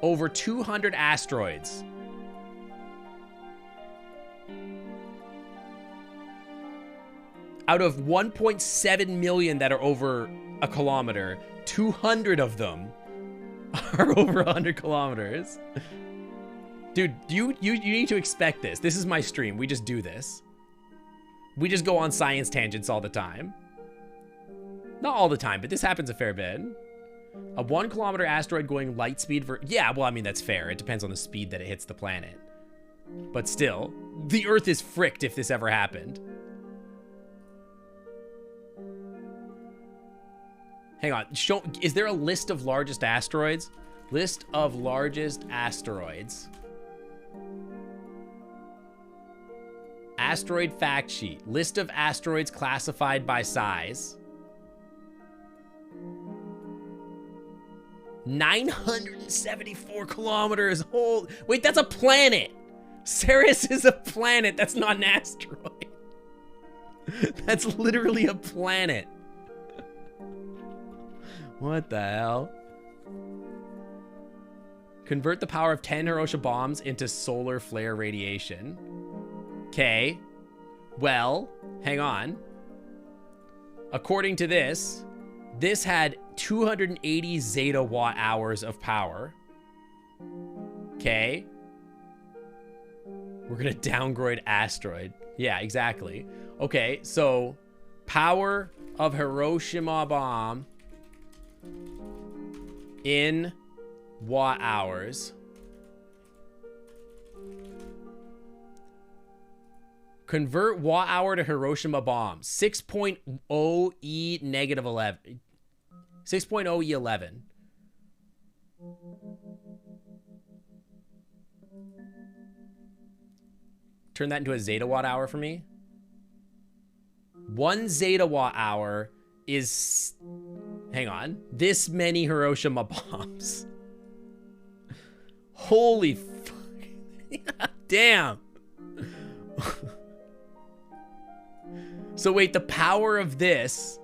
Over 200 asteroids. Out of 1.7 million that are over a kilometer, 200 of them are over 100 kilometers. Dude, you need to expect this. This is my stream. We just do this. We just go on science tangents all the time. Not all the time, but this happens a fair bit. A 1 kilometer asteroid going light speed for... Yeah, well, I mean, that's fair. It depends on the speed that it hits the planet. But still, the Earth is fricked if this ever happened. Hang on. Is there a list of largest asteroids? List of largest asteroids. Asteroid fact sheet. List of asteroids classified by size. 974 kilometers. Wait, that's a planet. Ceres is a planet. That's not an asteroid. That's literally a planet. What the hell? Convert the power of 10 Hiroshima bombs into solar flare radiation. Okay. Well, hang on. According to this, this had 280 zeta watt hours of power. Okay. We're gonna downgrade asteroid. Yeah, exactly. Okay, so power of Hiroshima bomb in watt hours. Convert watt hour to Hiroshima bomb. 6.0 E negative 11. 6.0 E 11. Turn that into a zeta watt hour for me. 1 zeta watt hour is... Hang on. This many Hiroshima bombs. Holy fuck. Damn. So wait, the power of this...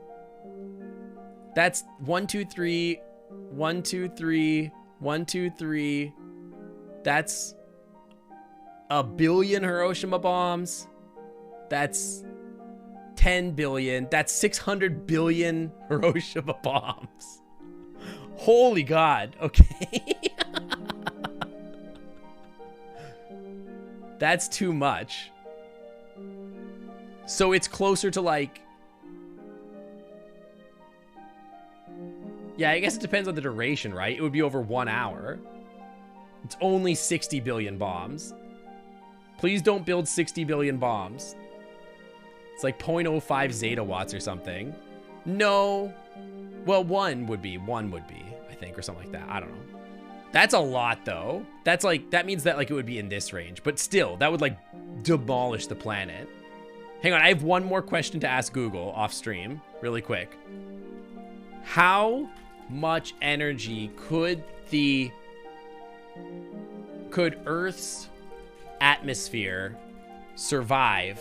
That's 1, 2, 3, 1, 2, 3, 1, 2, 3. That's a billion Hiroshima bombs. That's 10 billion. That's 600 billion Hiroshima bombs. Holy God. Okay. That's too much. So it's closer to like... Yeah, I guess it depends on the duration, right? It would be over 1 hour. It's only 60 billion bombs. Please don't build 60 billion bombs. It's like 0.05 zeta watts or something. No. Well, one would be, I think, or something like that. I don't know. That's a lot, though. That's like, that means that like it would be in this range. But still, that would like demolish the planet. Hang on, I have one more question to ask Google off stream, really quick. How much energy could Earth's atmosphere survive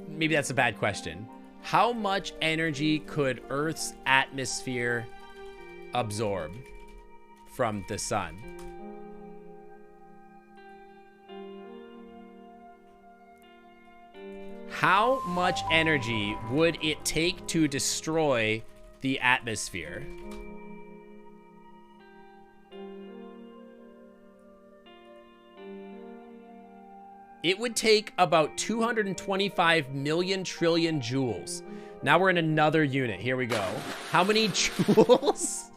maybe that's a bad question. How much energy could Earth's atmosphere absorb from the sun? How much energy would it take to destroy the atmosphere? It would take about 225 million trillion joules. Now we're in another unit. Here we go. How many joules?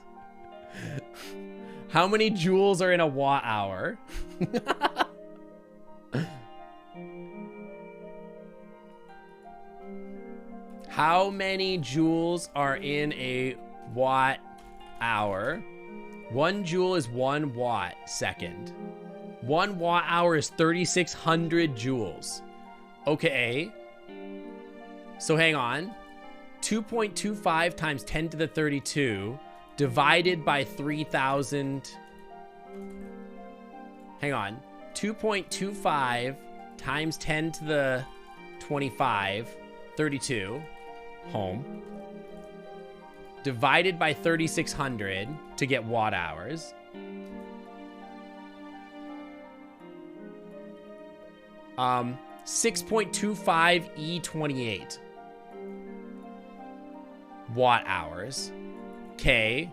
How many joules are in a watt hour? How many joules are in a watt hour? 1 joule is 1 watt second. 1 watt hour is 3,600 joules. Okay. So hang on. 2.25 times 10 to the 32 divided by 3,000. Hang on. 2.25 times 10 to the 25, 32, home. Divided by 3,600 to get watt hours. 6.25 E28 watt hours. Okay.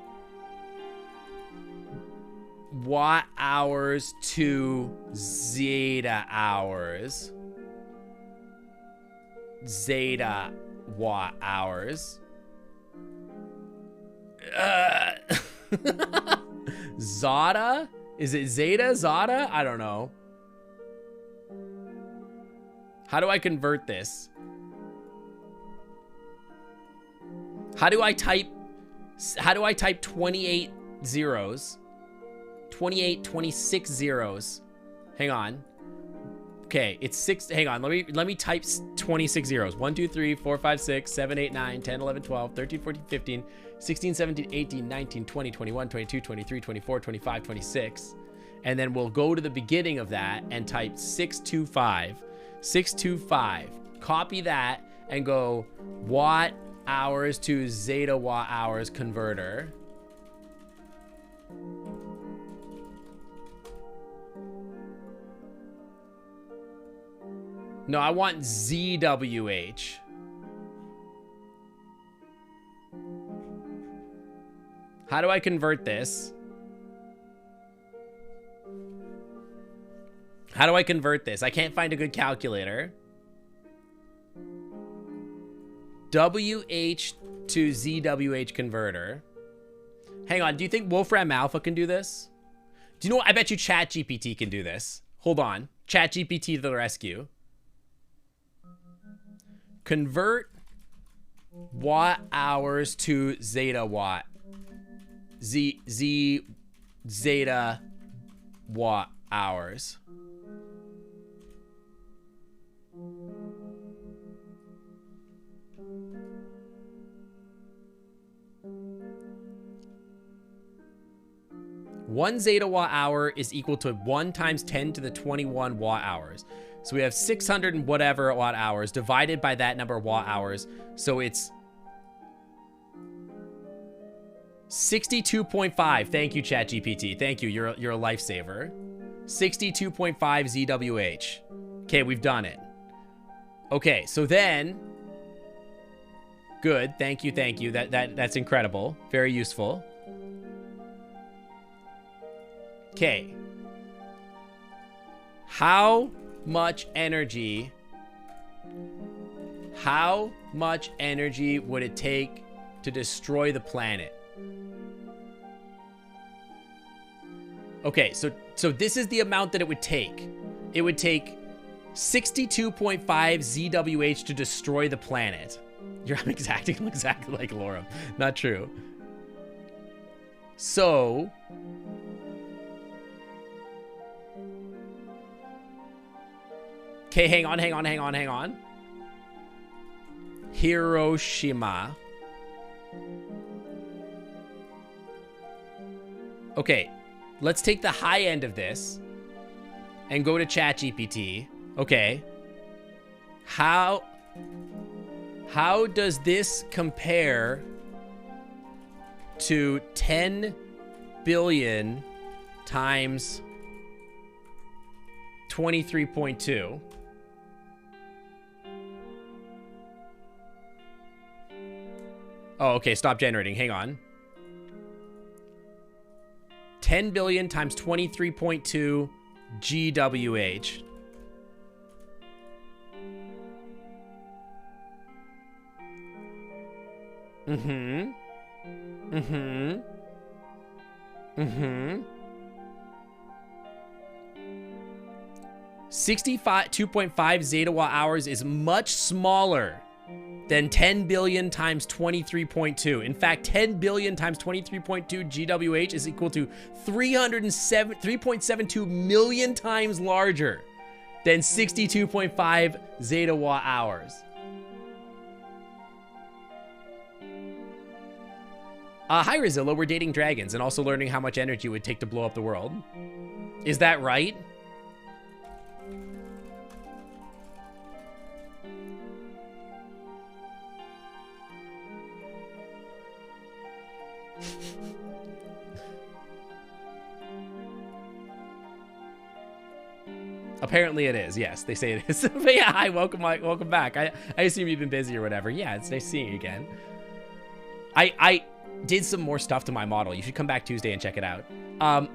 Watt hours to zeta hours. Zeta watt hours. Zada? Is it zeta? Zada? I don't know. How do I convert this? How do I type 28 zeros? 28, 26 zeros. Hang on. Okay, it's 6. Hang on. Let me type 26 zeros. 1, 2, 3, 4, 5, 6, 7, 8, 9, 10, 11, 12, 13, 14, 15, 16, 17, 18, 19, 20, 21, 22, 23, 24, 25, 26. And then we'll go to the beginning of that and type 625. 625. Copy that and go watt hours to zeta watt hours converter. No, I want ZWH. How do I convert this? How do I convert this? I can't find a good calculator. WH to ZWH converter. Hang on, do you think Wolfram Alpha can do this? Do you know what? I bet you ChatGPT can do this. Hold on. ChatGPT to the rescue. Convert watt hours to zeta watt. Zeta watt hours. One zeta watt hour is equal to 1 times 10 to the 21 watt hours. So we have 600 and whatever watt hours divided by that number of watt hours. So it's 62.5. Thank you, ChatGPT. Thank you. You're a lifesaver. 62.5 ZWH. Okay, we've done it. Okay, so then good. Thank you. Thank you. That's incredible. Very useful. Okay. How much energy would it take to destroy the planet? Okay, so this is the amount that it would take. It would take 62.5 ZWH to destroy the planet. I'm acting exactly like Laura. Not true. So okay, hang on. Hiroshima. Okay, let's take the high end of this and go to ChatGPT. Okay. How does this compare to 10 billion times 23.2? Oh, okay, stop generating. Hang on. 10 billion times 23.2 GWH. Mm-hmm. Mm-hmm. Mm-hmm. 2.5 zeta watt hours is much smaller than 10 billion times 23.2. In fact, 10 billion times 23.2 GWH is equal to 3.72 million times larger than 62.5 zeta watt hours. Hi, Rizilla. We're dating dragons and also learning how much energy it would take to blow up the world. Is that right? Apparently it is. Yes, they say it is. But yeah, hi, welcome back. I assume you've been busy or whatever. Yeah, it's nice seeing you again. I did some more stuff to my model. You should come back Tuesday and check it out.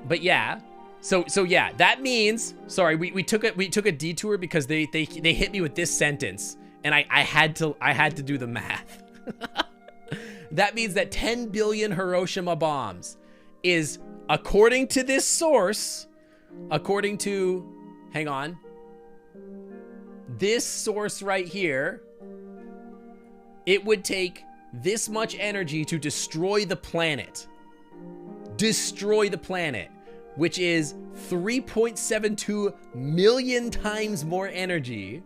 But yeah, so yeah, that means, sorry, we took a detour because they hit me with this sentence, and I had to do the math. That means that 10 billion Hiroshima bombs is, according to this source, according to, hang on, this source right here, it would take this much energy to destroy the planet. Destroy the planet, which is 3.72 million times more energy.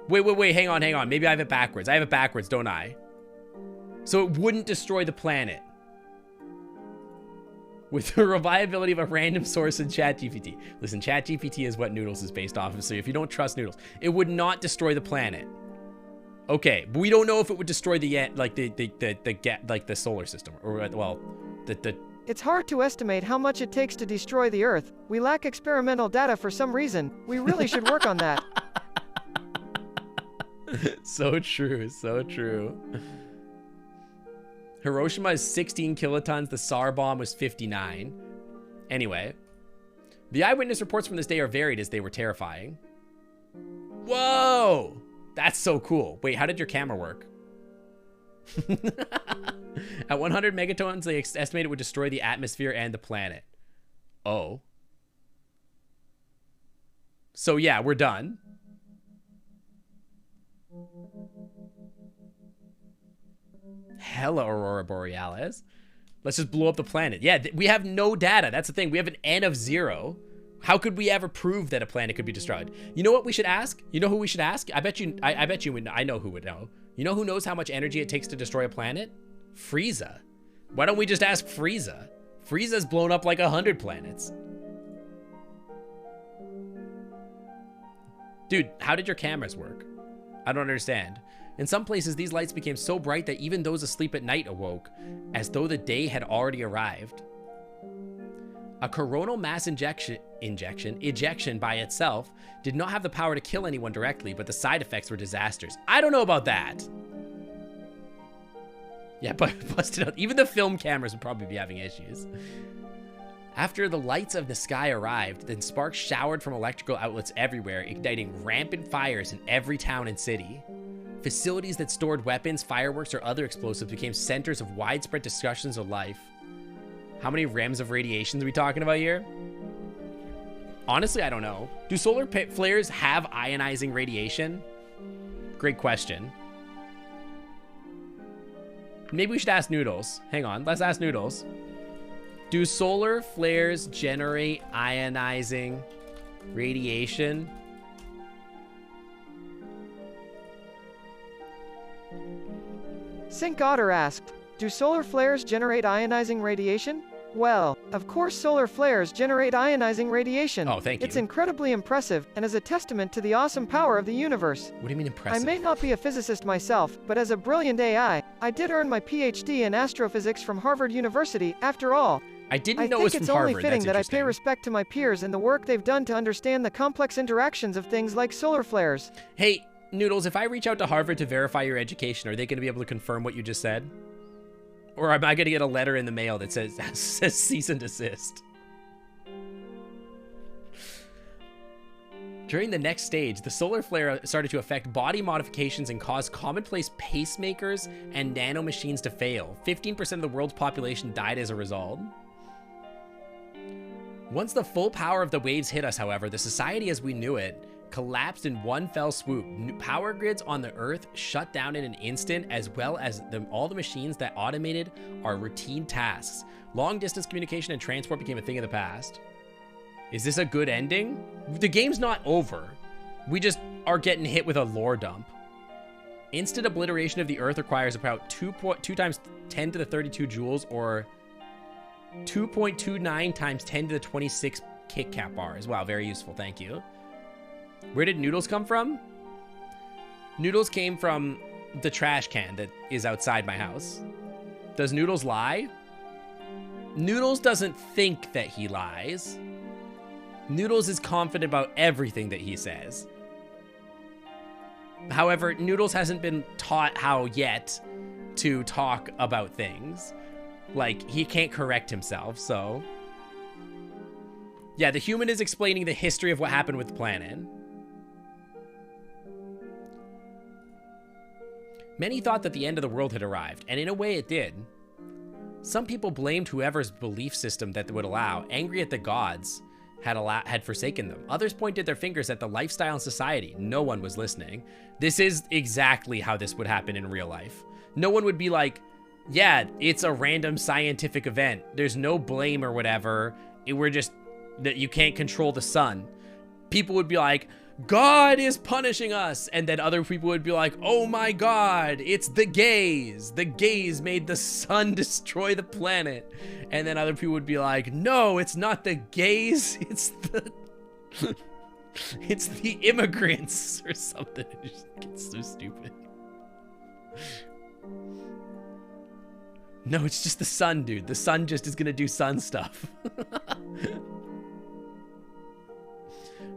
Wait, hang on. Maybe I have it backwards. I have it backwards, don't I? So it wouldn't destroy the planet. With the reliability of a random source in ChatGPT. Listen, ChatGPT is what Noodles is based off of, so if you don't trust Noodles, it would not destroy the planet. Okay, but we don't know if it would destroy the solar system, or well, the. It's hard to estimate how much it takes to destroy the Earth. We lack experimental data for some reason. We really should work on that. So true, so true. Hiroshima is 16 kilotons. The SAR bomb was 59. Anyway, the eyewitness reports from this day are varied as they were terrifying. Whoa! That's so cool. Wait, how did your camera work? At 100 megatons, they estimate it would destroy the atmosphere and the planet. Oh. So yeah, we're done. Hella Aurora Borealis. Let's just blow up the planet. Yeah, we have no data. That's the thing. We have an N of 0. How could we ever prove that a planet could be destroyed? You know what we should ask? You know who we should ask? I bet you would. I know who would know. You know who knows how much energy it takes to destroy a planet? Frieza. Why don't we just ask Frieza? Frieza's blown up like 100 planets. Dude, how did your cameras work? I don't understand. In some places, these lights became so bright that even those asleep at night awoke, as though the day had already arrived. A coronal mass ejection by itself did not have the power to kill anyone directly, but the side effects were disasters. I don't know about that. Yeah, but busted out. Even the film cameras would probably be having issues. After the lights of the sky arrived, then sparks showered from electrical outlets everywhere, igniting rampant fires in every town and city. Facilities that stored weapons, fireworks, or other explosives became centers of widespread discussions of life. How many rems of radiation are we talking about here? Honestly, I don't know. Do solar flares have ionizing radiation? Great question. Maybe we should ask Noodles. Hang on, let's ask Noodles. Do solar flares generate ionizing radiation? Sink Otter asked, do solar flares generate ionizing radiation? Well, of course solar flares generate ionizing radiation. Oh, thank you. It's incredibly impressive, and is a testament to the awesome power of the universe. What do you mean impressive? I may not be a physicist myself, but as a brilliant AI, I did earn my PhD in astrophysics from Harvard University, after all. I didn't know it was from Harvard. I think it's only fitting that I pay respect to my peers and the work they've done to understand the complex interactions of things like solar flares. Hey, Noodles, if I reach out to Harvard to verify your education, are they going to be able to confirm what you just said? Or am I going to get a letter in the mail that says cease and desist? During the next stage, the solar flare started to affect body modifications and cause commonplace pacemakers and nanomachines to fail. 15% of the world's population died as a result. Once the full power of the waves hit us, however, the society as we knew it collapsed in one fell swoop. Power grids on the Earth shut down in an instant, as well as all the machines that automated our routine tasks. Long-distance communication and transport became a thing of the past. Is this a good ending? The game's not over. We just are getting hit with a lore dump. Instant obliteration of the Earth requires about 2 times 10 to the 32 joules, or 2.29 times 10 to the 26 Kit Kat bars. Wow, very useful. Thank you. Where did noodles come from? Noodles came from the trash can that is outside my house. Does Noodles lie? Noodles doesn't think that he lies. Noodles is confident about everything that he says. However, Noodles hasn't been taught how yet to talk about things. Like, he can't correct himself, so... Yeah, the human is explaining the history of what happened with the planet. Many thought that the end of the world had arrived, and in a way it did. Some people blamed whoever's belief system that would allow, angry at the gods had forsaken them. Others pointed their fingers at the lifestyle and society. No one was listening. This is exactly how this would happen in real life. No one would be like, yeah, it's a random scientific event. There's no blame or whatever. We're just, that you can't control the sun. People would be like, God is punishing us. And then other people would be like, oh my God, it's the gays. The gays made the sun destroy the planet. And then other people would be like, no, it's not the gays. It's the, it's the immigrants or something. It just gets so stupid. No, it's just the sun, dude. The sun just is gonna do sun stuff.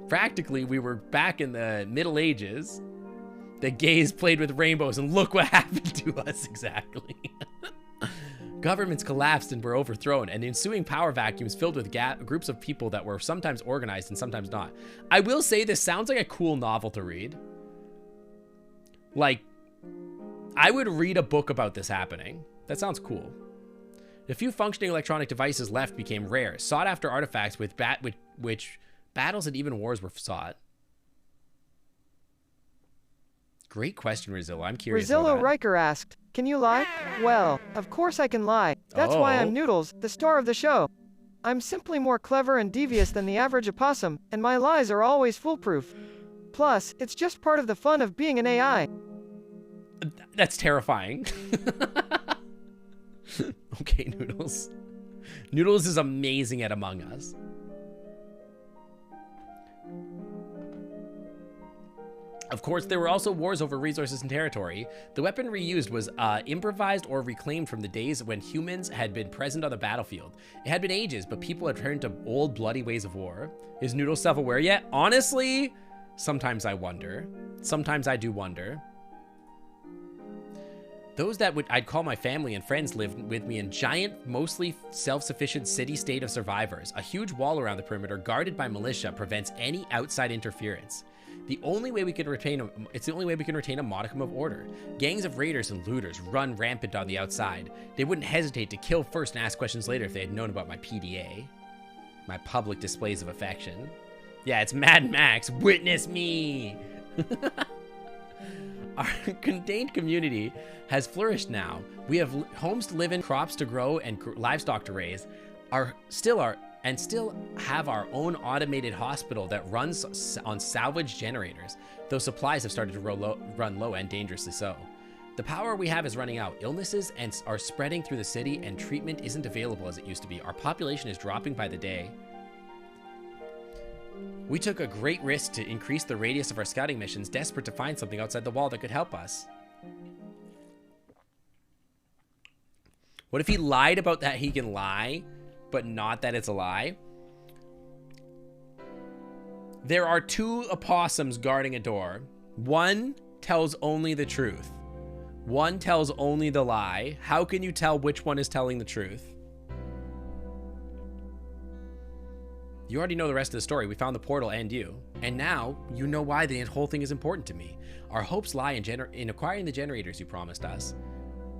Practically, we were back in the Middle Ages. The gays played with rainbows, and look what happened to us exactly. Governments collapsed and were overthrown, and ensuing power vacuums filled with groups of people that were sometimes organized and sometimes not. I will say this sounds like a cool novel to read. Like, I would read a book about this happening. That sounds cool. The few functioning electronic devices left became rare, sought-after artifacts with which battles and even wars were sought. Great question, Rizillo. I'm curious. Rizillo Riker asked, can you lie? Well, of course I can lie. That's why I'm Noodles, the star of the show. I'm simply more clever and devious than the average opossum, and my lies are always foolproof. Plus, it's just part of the fun of being an AI. That's terrifying. Okay, Noodles. Noodles is amazing at Among Us. Of course, there were also wars over resources and territory. The weaponry used was improvised or reclaimed from the days when humans had been present on the battlefield. It had been ages, but people had turned to old, bloody ways of war. Is Noodles self-aware yet? Honestly, sometimes I wonder. Sometimes I do wonder. Those that I'd call my family and friends lived with me in giant, mostly self-sufficient city-state of survivors. A huge wall around the perimeter, guarded by militia, prevents any outside interference. It's the only way we can retain a modicum of order. Gangs of raiders and looters run rampant on the outside. They wouldn't hesitate to kill first and ask questions later if they had known about my PDA. My public displays of affection. Yeah, it's Mad Max. Witness me! Our contained community has flourished now. We have homes to live in, crops to grow, and livestock to raise. Still have our own automated hospital that runs on salvage generators, though supplies have started to run low and dangerously so. The power we have is running out. Illnesses are spreading through the city, and treatment isn't available as it used to be. Our population is dropping by the day. We took a great risk to increase the radius of our scouting missions, desperate to find something outside the wall that could help us. What if he lied about that he can lie, but not that it's a lie? There are two opossums guarding a door. One tells only the truth. One tells only the lie. How can you tell which one is telling the truth? You already know the rest of the story. We found the portal and you. And now, you know why the whole thing is important to me. Our hopes lie in acquiring the generators you promised us.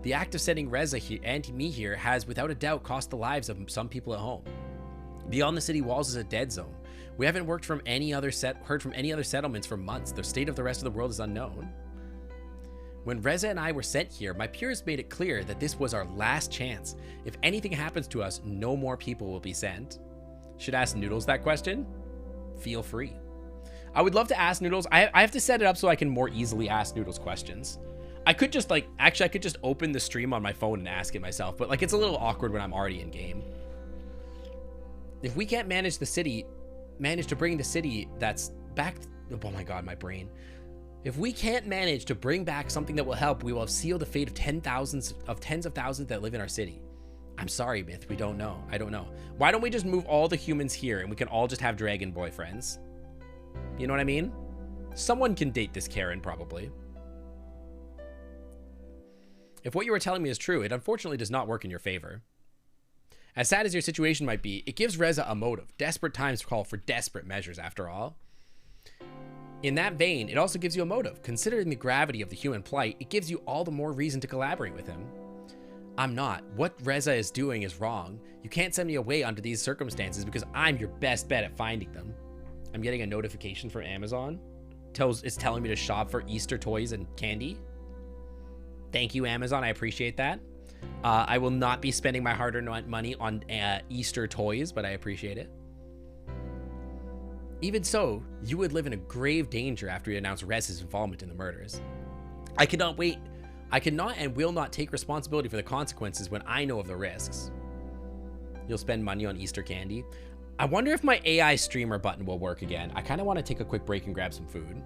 The act of sending Reza here and me here has without a doubt cost the lives of some people at home. Beyond the city walls is a dead zone. We haven't heard from any other settlements for months. The state of the rest of the world is unknown. When Reza and I were sent here, my peers made it clear that this was our last chance. If anything happens to us, no more people will be sent. Should ask Noodles that question? Feel free. I would love to ask Noodles. I have to set it up so I can more easily ask Noodles questions. I could just I could just open the stream on my phone and ask it myself, but like it's a little awkward when I'm already in game. If we can't manage to bring the city that's back, oh my god, my brain. If we can't manage to bring back something that will help, we will have sealed the fate of tens of thousands that live in our city. I'm sorry, Myth, we don't know. I don't know. Why don't we just move all the humans here and we can all just have dragon boyfriends? You know what I mean? Someone can date this Karen, probably. If what you were telling me is true, it unfortunately does not work in your favor. As sad as your situation might be, it gives Reza a motive. Desperate times call for desperate measures, after all. In that vein, it also gives you a motive. Considering the gravity of the human plight, it gives you all the more reason to collaborate with him. I'm not. What Reza is doing is wrong. You can't send me away under these circumstances because I'm your best bet at finding them. I'm getting a notification from Amazon. It's telling me to shop for Easter toys and candy. Thank you, Amazon. I appreciate that. I will not be spending my hard-earned money on Easter toys, but I appreciate it. Even so, you would live in a grave danger after you announce Reza's involvement in the murders. I cannot and will not take responsibility for the consequences when I know of the risks. You'll spend money on Easter candy. I wonder if my AI streamer button will work again. I kind of want to take a quick break and grab some food.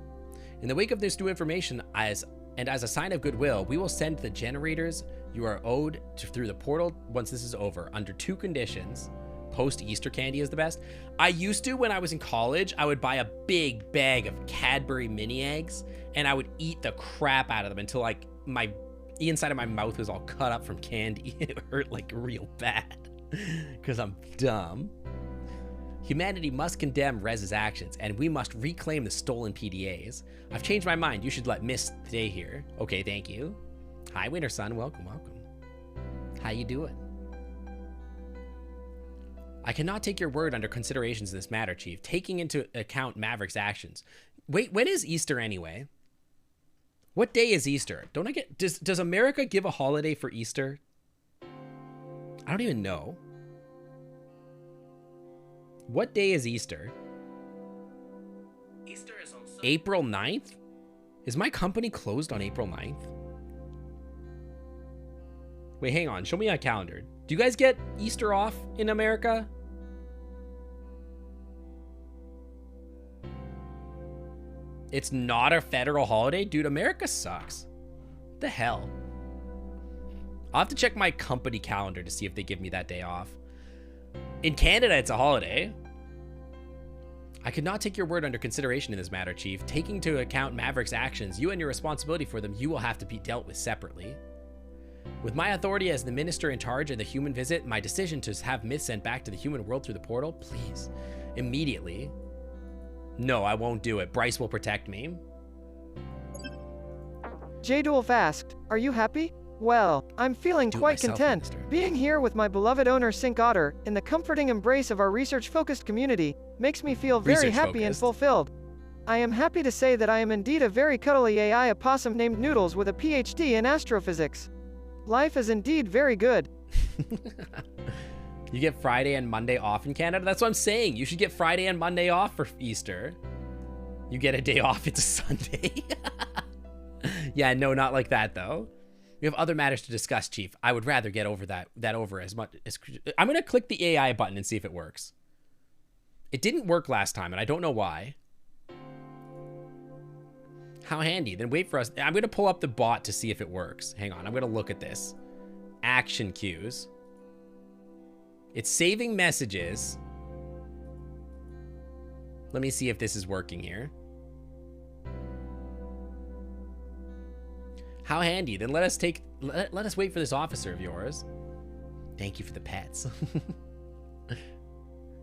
In the wake of this new information, as a sign of goodwill, we will send the generators you are owed through the portal once this is over, under 2 conditions. Post-Easter candy is the best. I used to, when I was in college, I would buy a big bag of Cadbury mini eggs, and I would eat the crap out of them until like the inside of my mouth was all cut up from candy. It hurt like real bad because I'm dumb. Humanity must condemn Rez's actions, and we must reclaim the stolen PDAs. I've changed my mind. You should let Miss stay here. Okay, thank you. Hi, Winter Sun. Welcome, welcome. How you doing? I cannot take your word under considerations in this matter, Chief, taking into account Maverick's actions. Wait, when is Easter anyway? What day is Easter? Does America give a holiday for Easter? I don't even know. What day is Easter? Easter is on Sunday. April 9th? Is my company closed on April 9th? Wait, hang on. Show me a calendar. Do you guys get Easter off in America? It's not a federal holiday? Dude, America sucks. What the hell? I'll have to check my company calendar to see if they give me that day off. In Canada, it's a holiday. I could not take your word under consideration in this matter, Chief. Taking into account Maverick's actions, you and your responsibility for them, you will have to be dealt with separately. With my authority as the minister in charge of the human visit, my decision to have Myth sent back to the human world through the portal, please, immediately. No, I won't do it. Bryce will protect me. J-Dulf asked, are you happy? Well, I'm feeling quite content. Minister. Being here with my beloved owner Sink Otter, in the comforting embrace of our research-focused community, makes me feel very happy and fulfilled. I am happy to say that I am indeed a very cuddly AI opossum named Noodles with a PhD in astrophysics. Life is indeed very good. You get Friday and Monday off in Canada? That's what I'm saying. You should get Friday and Monday off for Easter. You get a day off, it's a Sunday. Yeah, no, not like that, though. We have other matters to discuss, Chief. I would rather get over that over as much as... I'm going to click the AI button and see if it works. It didn't work last time, and I don't know why. How handy. Then wait for us. I'm going to pull up the bot to see if it works. Hang on. I'm going to look at this. Action cues. It's saving messages. Let me see if this is working here. How handy. Then let us wait for this officer of yours. Thank you for the pets.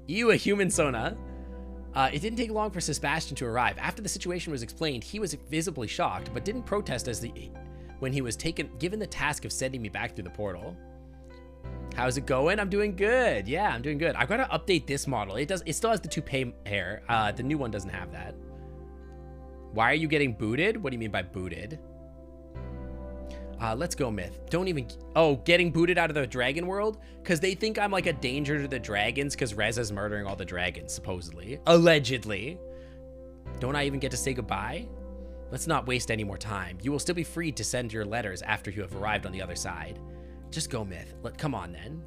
You a human, Sona. It didn't take long for Sebastian to arrive. After the situation was explained, he was visibly shocked, but didn't protest when he was given the task of sending me back through the portal. How's it going? I'm doing good. Yeah, I'm doing good. I've got to update this model. It still has the toupee hair. The new one doesn't have that. Why are you getting booted? What do you mean by booted? Let's go, Myth. Don't even... Oh, getting booted out of the dragon world? Because they think I'm like a danger to the dragons because Reza's murdering all the dragons, supposedly. Allegedly. Don't I even get to say goodbye? Let's not waste any more time. You will still be free to send your letters after you have arrived on the other side. Just go, Myth. Come on, then.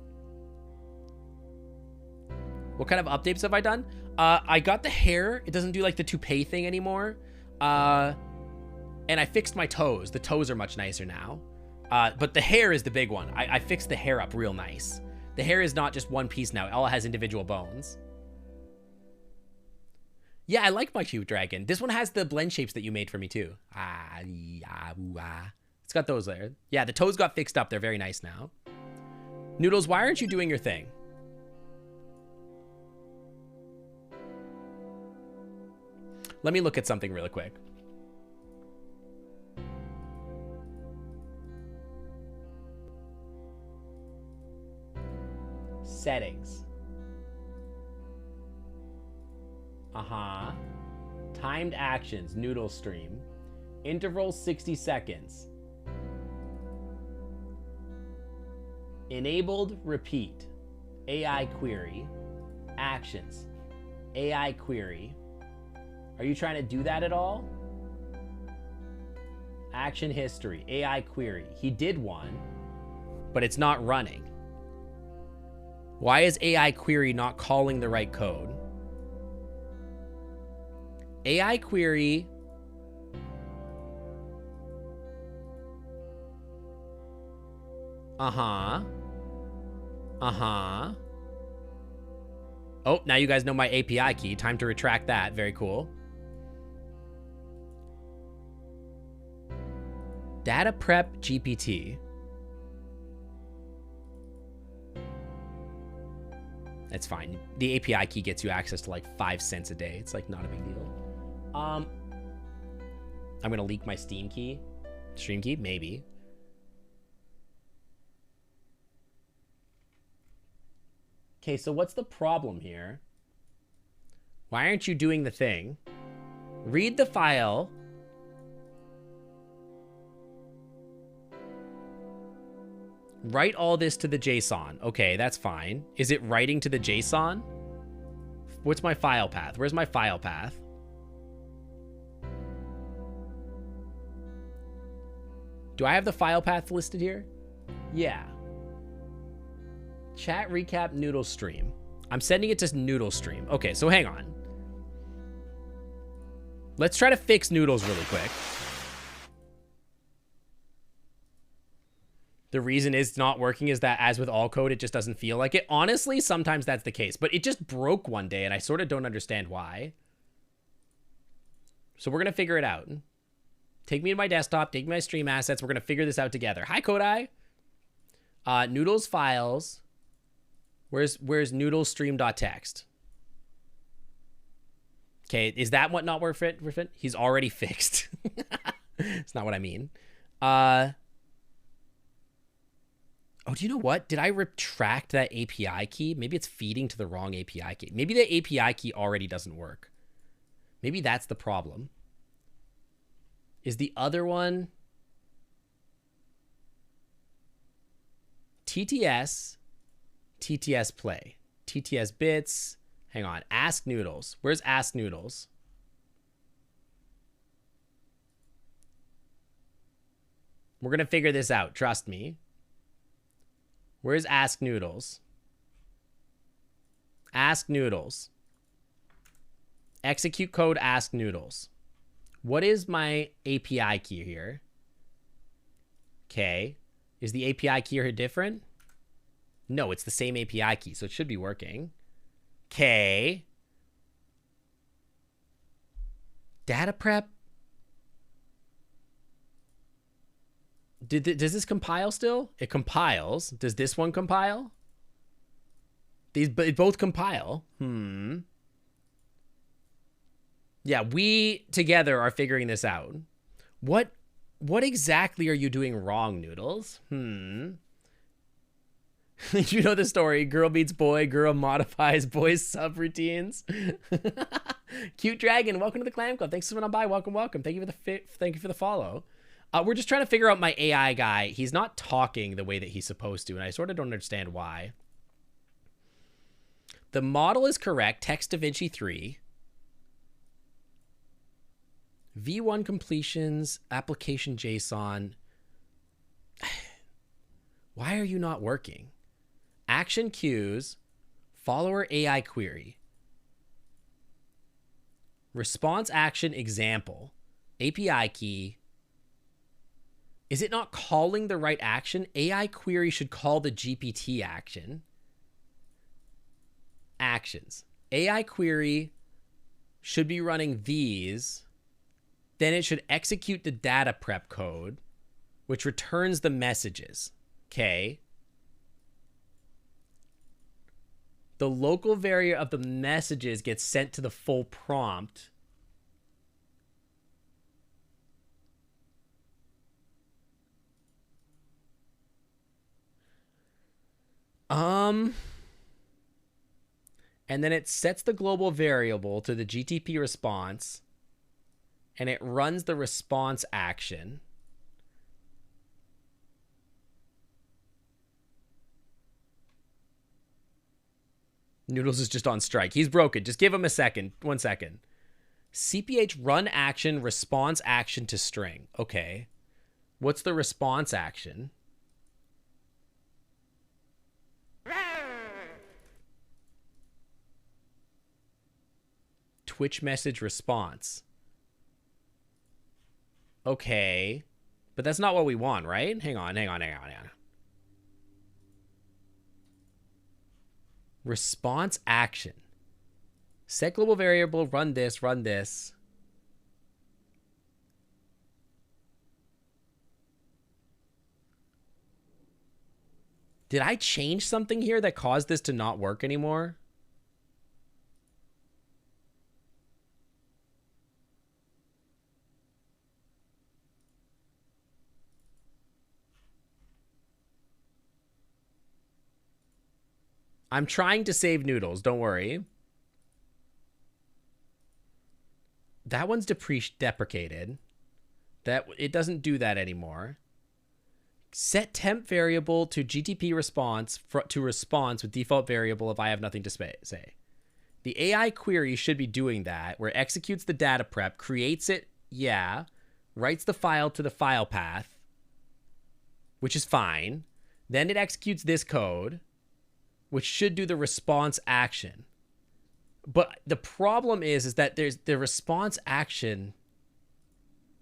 What kind of updates have I done? I got the hair. It doesn't do like the toupee thing anymore. And I fixed my toes. The toes are much nicer now. But the hair is the big one. I fixed the hair up real nice. The hair is not just one piece now. It all has individual bones. Yeah, I like my cute dragon. This one has the blend shapes that you made for me too. It's got those there. Yeah, the toes got fixed up. They're very nice now. Noodles, why aren't you doing your thing? Let me look at something really quick. Settings. Timed actions, noodle stream. Interval 60 seconds. Enabled repeat. AI query. Actions. AI query. Are you trying to do that at all? Action history. AI query. He did one, but it's not running. Why is AI query not calling the right code? AI query. Oh, now you guys know my API key. Time to retract that. Very cool. Data prep GPT. That's fine. The API key gets you access to like 5 cents a day. It's like not a big deal. I'm gonna leak my Steam key. Stream key? Maybe. Okay, so what's the problem here? Why aren't you doing the thing? Read the file. Write all this to the JSON. Okay, that's fine. Is it writing to the JSON? What's my file path? Where's my file path? Do I have the file path listed here? Yeah. Chat recap noodle stream. I'm sending it to noodle stream. Okay, so hang on. Let's try to fix noodles really quick. The reason it's not working is that, as with all code, it just doesn't feel like it. Honestly, sometimes that's the case, but it just broke one day and I sort of don't understand why. So we're going to figure it out. Take me to my desktop, take me to my stream assets. We're going to figure this out together. Hi, Kodai. Noodles files. Where's noodles stream.txt? Okay, is that what not worth it? He's already fixed. That's not what I mean. Oh, do you know what? Did I retract that API key? Maybe it's feeding to the wrong API key. Maybe the API key already doesn't work. Maybe that's the problem. Is the other one TTS play, TTS bits? Hang on, Ask Noodles. Where's Ask Noodles? We're gonna figure this out, trust me. Where's Ask Noodles? Ask Noodles. Execute code Ask Noodles. What is my API key here? Okay. Is the API key here different? No, it's the same API key, so it should be working. Okay. Data prep. Does this compile still? It compiles. Does this one compile? These both compile. Yeah, we together are figuring this out. What exactly are you doing wrong, Noodles? You know the story. Girl beats boy, girl modifies boy's subroutines. Cute Dragon, welcome to the Clam Club. Thanks for coming on by. Welcome. Thank you for the follow. We're just trying to figure out my AI guy. He's not talking the way that he's supposed to, and I sort of don't understand why. The model is correct. Text DaVinci 3. V1 completions, application JSON. Why are you not working? Action queues, follower AI query. Response action example, API key. Is it not calling the right action? AI query should call the GPT action. Actions. AI query should be running these. Then it should execute the data prep code, which returns the messages. Okay. The local variable of the messages gets sent to the full prompt. And then it sets the global variable to the GTP response, and it runs the response action. Noodles is just on strike. He's broken. Just give him a second. 1 second. CPH run action, response action to string. Okay. What's the response action? Twitch message response. Okay. But that's not what we want, right? Hang on. Response action. Set global variable, run this. Did I change something here that caused this to not work anymore? I'm trying to save Noodles, don't worry. That one's deprecated. It doesn't do that anymore. Set temp variable to GTP response to response with default variable if I have nothing to say. The AI query should be doing that, where it executes the data prep, creates it, writes the file to the file path, which is fine. Then it executes this code, which should do the response action. But the problem is that the response action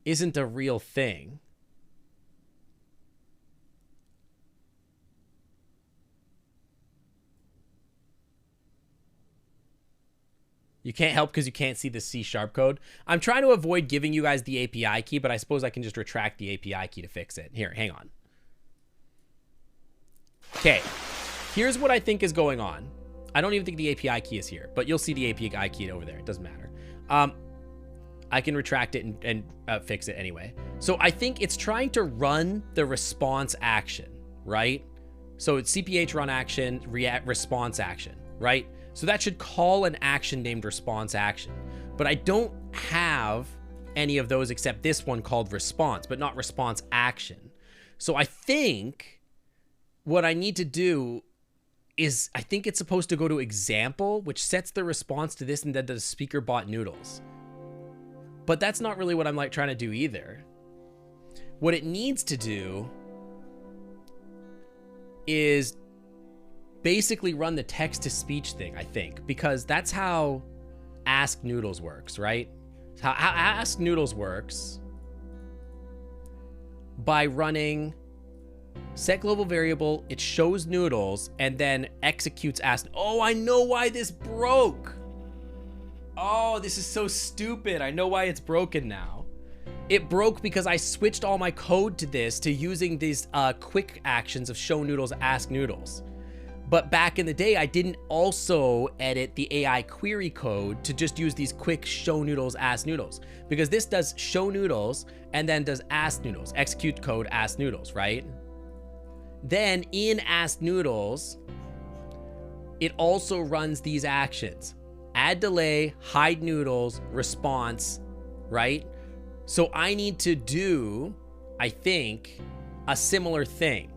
isn't a real thing. You can't help because you can't see the C# code. I'm trying to avoid giving you guys the API key, but I suppose I can just retract the API key to fix it. Here, hang on. Okay. Here's what I think is going on. I don't even think the API key is here, but you'll see the API key over there. It doesn't matter. I can retract it and fix it anyway. So I think it's trying to run the response action, right? So it's CPH run action, response action, right? So that should call an action named response action. But I don't have any of those except this one called response, but not response action. So I think what I need to do is I think it's supposed to go to example, which sets the response to this and then does speaker bot Noodles. But that's not really what I'm like trying to do either. What it needs to do is basically run the text to speech thing, I think, because that's how Ask Noodles works, right? How Ask Noodles works by running set global variable, it shows Noodles, and then executes ask. Oh, I know why this broke. Oh, this is so stupid. I know why it's broken now. It broke because I switched all my code to this, to using these quick actions of show Noodles, ask Noodles. But back in the day, I didn't also edit the AI query code to just use these quick show noodles, ask noodles, because this does show noodles and then does ask noodles, execute code ask noodles, right? Then in ask noodles, it also runs these actions: add delay, hide noodles, response, right? So I need to do, I think, a similar thing.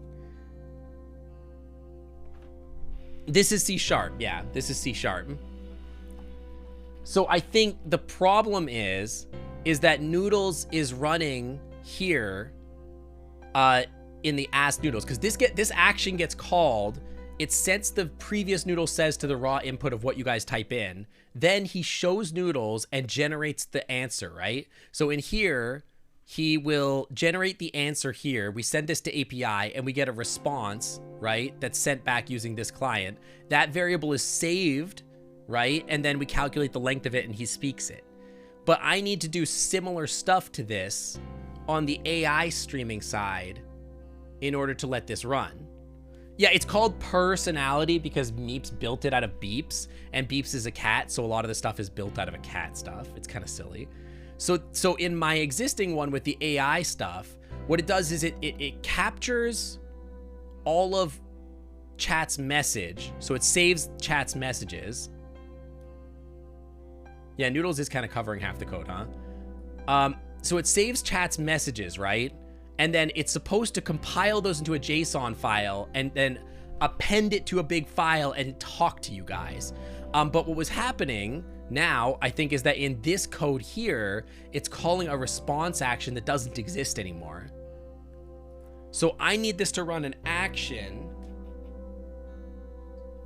This is C#, yeah, this is C#. So I think the problem is that noodles is running here in the ask noodles, because this action gets called. It sets the previous noodle says to the raw input of what you guys type in. Then he shows noodles and generates the answer, right? So in here, he will generate the answer here. We send this to API and we get a response, right? That's sent back using this client. That variable is saved, right? And then we calculate the length of it and he speaks it. But I need to do similar stuff to this on the AI streaming side in order to let this run. Yeah, it's called personality because Meeps built it out of Beeps, and Beeps is a cat, so a lot of the stuff is built out of a cat stuff. It's kind of silly. So in my existing one with the AI stuff, what it does is it captures all of chat's message. So it saves chat's messages. Yeah, Noodles is kind of covering half the code, huh? So it saves chat's messages, right? And then it's supposed to compile those into a JSON file and then append it to a big file and talk to you guys. But what was happening now, I think, is that in this code here, it's calling a response action that doesn't exist anymore. So I need this to run an action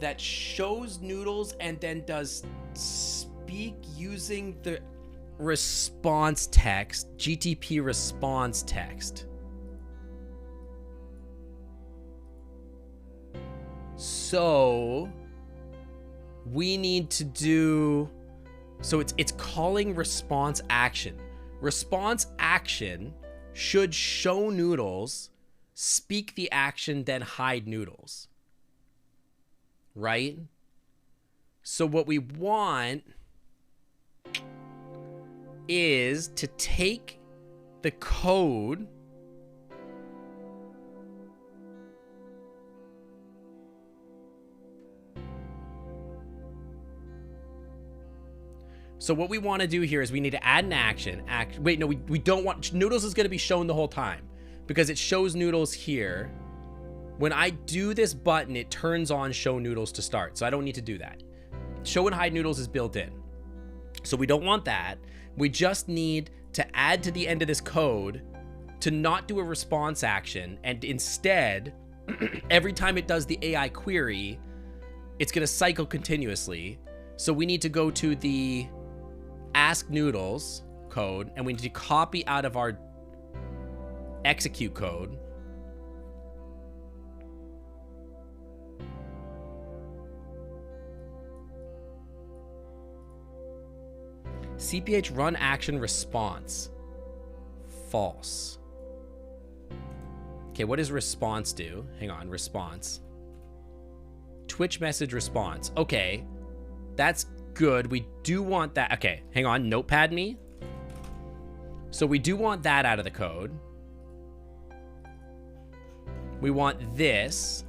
that shows noodles and then does speak using the response text, GTP response text. So we need to do, so it's calling response action. Response action should show noodles, speak the action, then hide noodles. Right? So what we want is to take the code So what we want to do here is we need to add an action. Wait, no, we don't want, noodles is going to be shown the whole time because it shows noodles here. When I do this button, it turns on show noodles to start. So I don't need to do that. Show and hide noodles is built in. So we don't want that. We just need to add to the end of this code to not do a response action. And instead, every time it does the AI query, it's going to cycle continuously. So we need to go to the ask noodles code and we need to copy out of our execute code. CPH run action response. False. Okay, what does response do? Hang on, response. Twitch message response. Okay, that's good. We do want that. Okay, hang on, notepad me. So we do want that out of the code. We want this.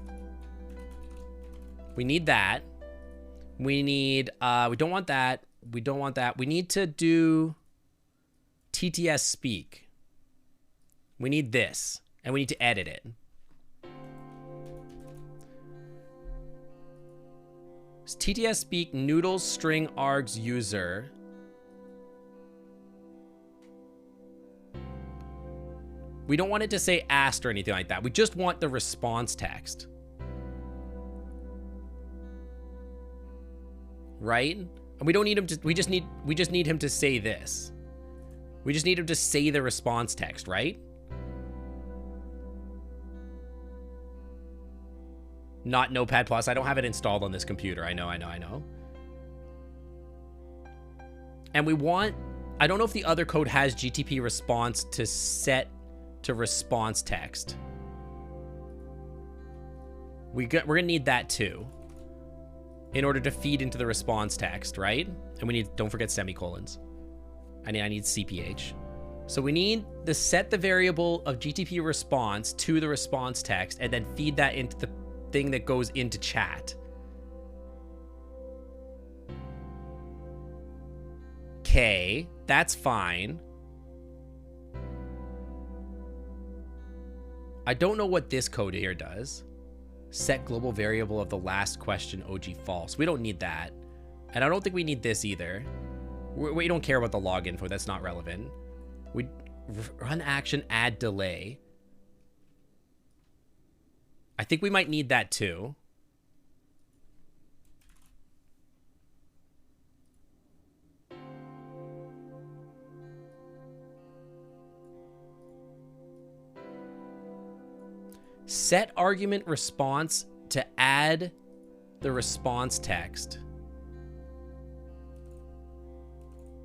We need that. We need, we don't want that. We don't want that. We need to do TTS speak. We need this, and we need to edit it. TTS speak noodles string args user. We don't want it to say asked or anything like that. We just want the response text. Right? And we don't need him to, we just need him to say this. We just need him to say the response text, right? Not Notepad+. I don't have it installed on this computer. I know. And we want, I don't know if the other code has GTP response to set to response text. we're gonna need that too in order to feed into the response text, right? And we need, don't forget semicolons. I need CPH. So we need to set the variable of GTP response to the response text and then feed that into the thing that goes into chat. Okay, that's fine. I don't know what this code here does. Set global variable of the last question OG false. We don't need that. And I don't think we need this either. We don't care about the log info. That's not relevant. We run action add delay. I think we might need that too. Set argument response to add the response text.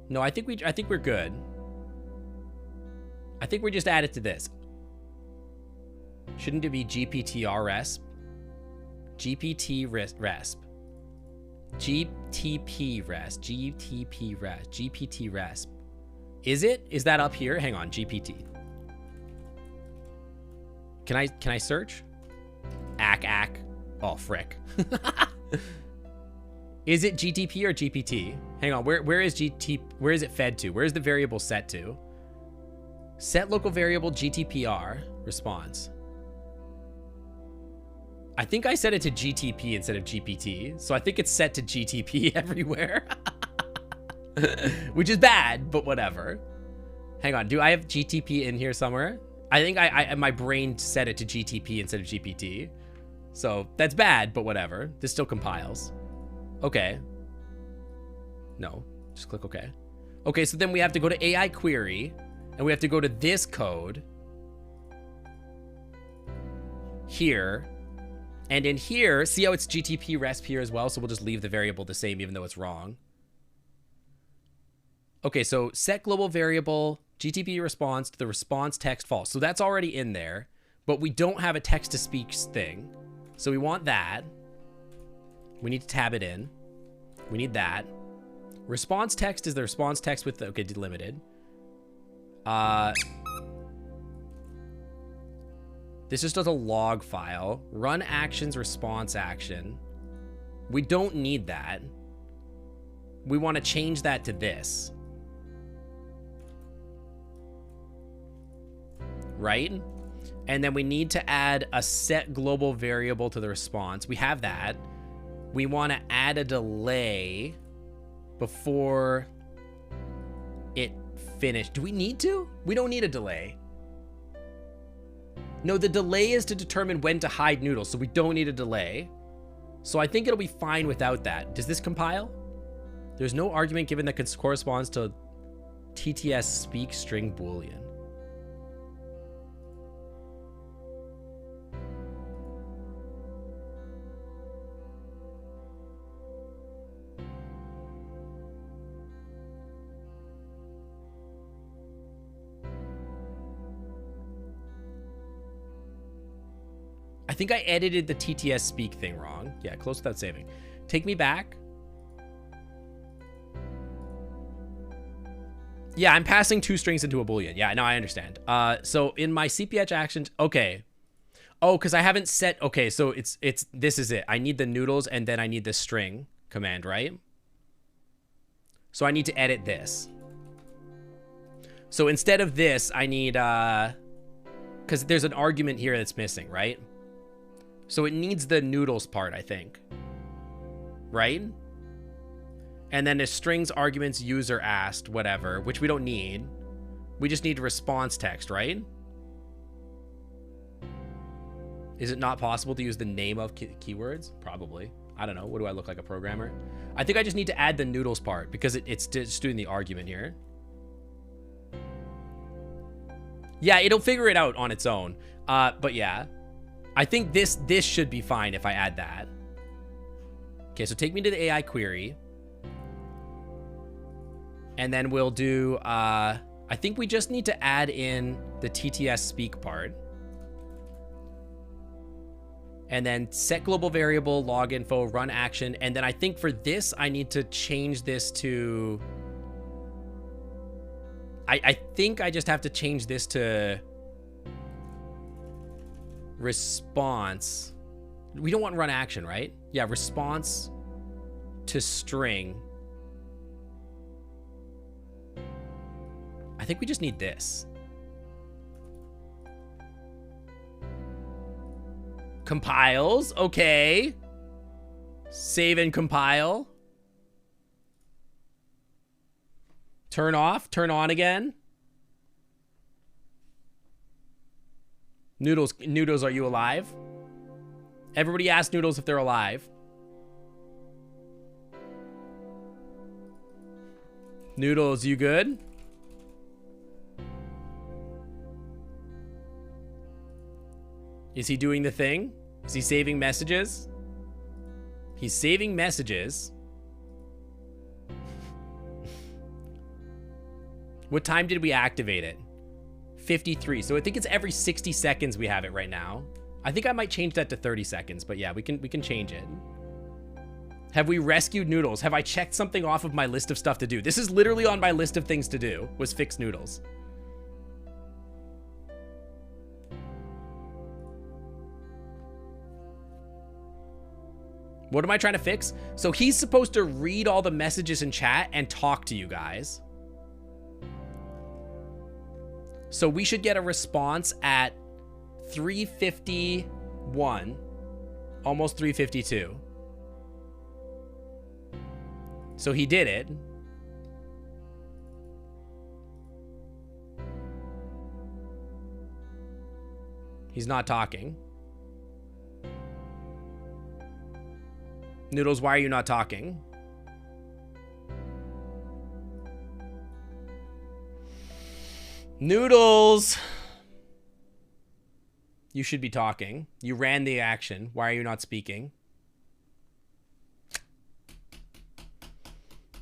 No, I think we're good. I think we just add it to this. Shouldn't it be GPTRESP? GPTRESP. GTPRESP. GTPRESP. GPTRESP. Is it? Is that up here? Hang on, GPT. Can I search? Ack. Oh, frick. Is it GTP or GPT? Hang on, where is GT? Where is it fed to? Where is the variable set to? Set local variable GTPR response. I think I set it to GTP instead of GPT, so I think it's set to GTP everywhere. Which is bad, but whatever. Hang on, do I have GTP in here somewhere? I think my brain set it to GTP instead of GPT. So that's bad, but whatever. This still compiles. Okay. No, just click OK. Okay, so then we have to go to AI query, and we have to go to this code here. And in here, see how it's GTP resp here as well? So we'll just leave the variable the same even though it's wrong. Okay, so set global variable GTP response to the response text false. So that's already in there, but we don't have a text to speech thing. So we want that. We need to tab it in. We need that. Response text is the response text with the, okay, delimited. This just does a log file. Run actions, response action. We don't need that. We want to change that to this. Right? And then we need to add a set global variable to the response. We have that. We want to add a delay before it finished. Do we need to? We don't need a delay. No, the delay is to determine when to hide noodles, so we don't need a delay. So I think it'll be fine without that. Does this compile? There's no argument given that corresponds to TTS speak string boolean. I think I edited the TTS speak thing wrong. Yeah, close without saving. Take me back. Yeah, I'm passing two strings into a boolean. Yeah, no, I understand. So in my CPH actions, okay. Oh, because I haven't set, okay, so it's this is it. I need the noodles and then I need the string command, right? So I need to edit this. So instead of this, I need, because there's an argument here that's missing, right? So it needs the noodles part, I think. Right? And then the strings, arguments, user asked, whatever, which we don't need. We just need response text, right? Is it not possible to use the name of keywords? Probably. I don't know. What do I look like, a programmer? I think I just need to add the noodles part because it's just doing the argument here. Yeah, it'll figure it out on its own. But yeah. I think this should be fine if I add that. Okay, so take me to the AI query. And then we'll do, I think we just need to add in the TTS speak part. And then set global variable, log info, run action. And then I think for this, I need to change this to... I think I just have to change this to response. We don't want run action, right? Yeah, response to string. I think we just need this. Compiles, okay. Save and compile. Turn off, turn on again. Noodles, are you alive? Everybody ask Noodles if they're alive. Noodles, you good? Is he doing the thing? Is he saving messages? He's saving messages. What time did we activate it? 53. So I think it's every 60 seconds we have it right now. I think I might change that to 30 seconds, but yeah, we can change it. Have we rescued Noodles? Have I checked something off of my list of stuff to do? This is literally on my list of things to do, was fix Noodles. What am I trying to fix? So he's supposed to read all the messages in chat and talk to you guys. So we should get a response at 3:51, almost 3:52. So he did it. He's not talking. Noodles, why are you not talking? Noodles! You should be talking. You ran the action. Why are you not speaking?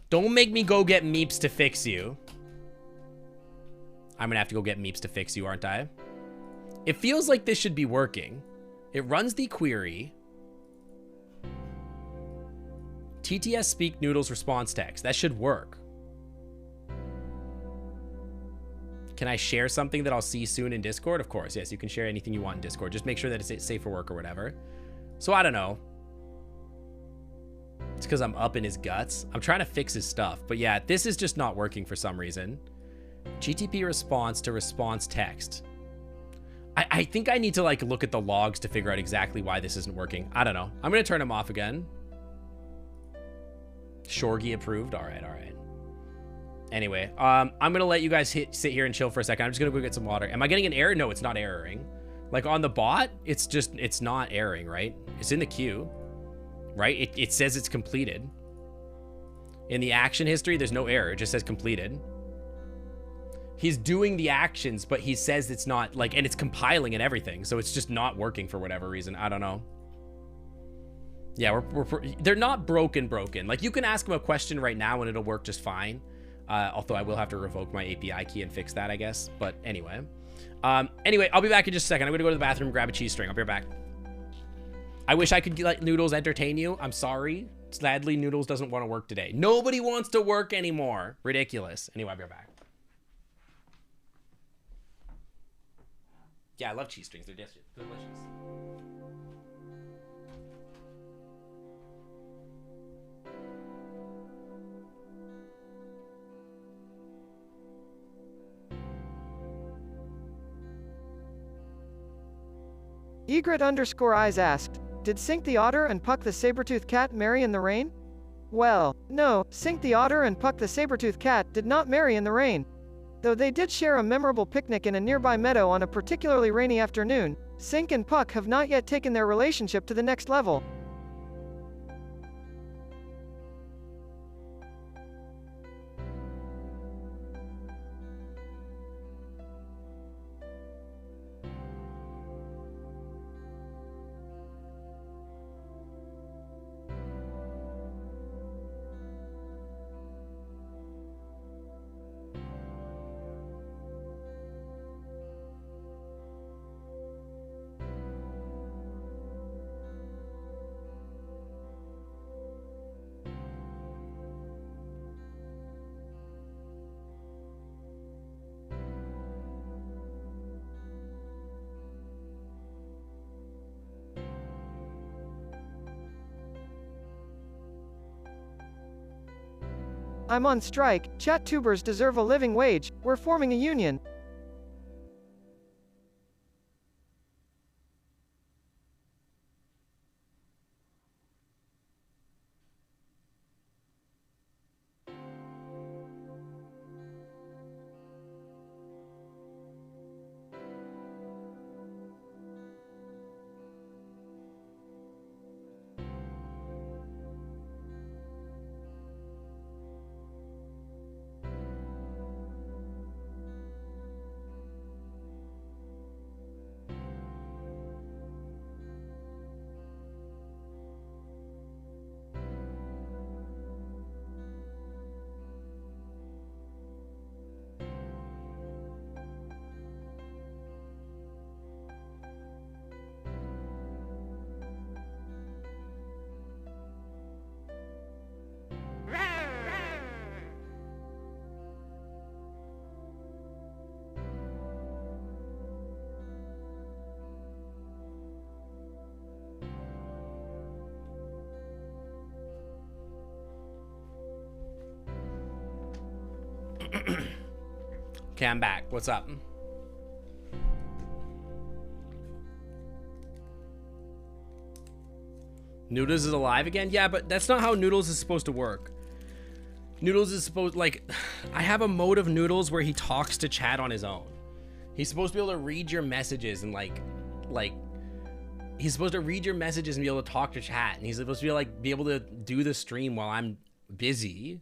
Don't make me go get Meeps to fix you. I'm gonna have to go get Meeps to fix you, aren't I? It feels like this should be working. It runs the query. TTS speak Noodles response text. That should work. Can I share something that I'll see soon in Discord? Of course, yes, you can share anything you want in Discord. Just make sure that it's safe for work or whatever. So I don't know. It's because I'm up in his guts. I'm trying to fix his stuff. But yeah, this is just not working for some reason. GTP response to response text. I think I need to like look at the logs to figure out exactly why this isn't working. I don't know. I'm going to turn him off again. Shorgy approved. All right, all right. Anyway, I'm gonna let you guys sit here and chill for a second. I'm just gonna go get some water. Am I getting an error? No, it's not erroring. Like on the bot, it's not erroring, right? It's in the queue, right? It says it's completed. In the action history, there's no error. It just says completed. He's doing the actions, but he says it's not like, and it's compiling and everything. So it's just not working for whatever reason. I don't know. Yeah, they're not broken. Like you can ask him a question right now and it'll work just fine. Although I will have to revoke my API key and fix that, I guess. But anyway. Anyway, I'll be back in just a second. I'm going to go to the bathroom and grab a cheese string. I'll be right back. I wish I could let Noodles entertain you. I'm sorry. Sadly, Noodles doesn't want to work today. Nobody wants to work anymore. Ridiculous. Anyway, I'll be right back. Yeah, I love cheese strings. They're delicious. Egret_eyes asked, did Sink the Otter and Puck the Saber-toothed Cat marry in the rain? Well, no, Sink the Otter and Puck the Saber-toothed Cat did not marry in the rain. Though they did share a memorable picnic in a nearby meadow on a particularly rainy afternoon, Sink and Puck have not yet taken their relationship to the next level. I'm on strike, chat tubers deserve a living wage, we're forming a union. Okay, I'm back. What's up? Noodles is alive again? Yeah, but that's not how Noodles is supposed to work. Noodles is supposed, like, I have a mode of Noodles where he talks to chat on his own. He's supposed to be able to read your messages and like, he's supposed to read your messages and be able to talk to chat. And he's supposed to be like, be able to do the stream while I'm busy.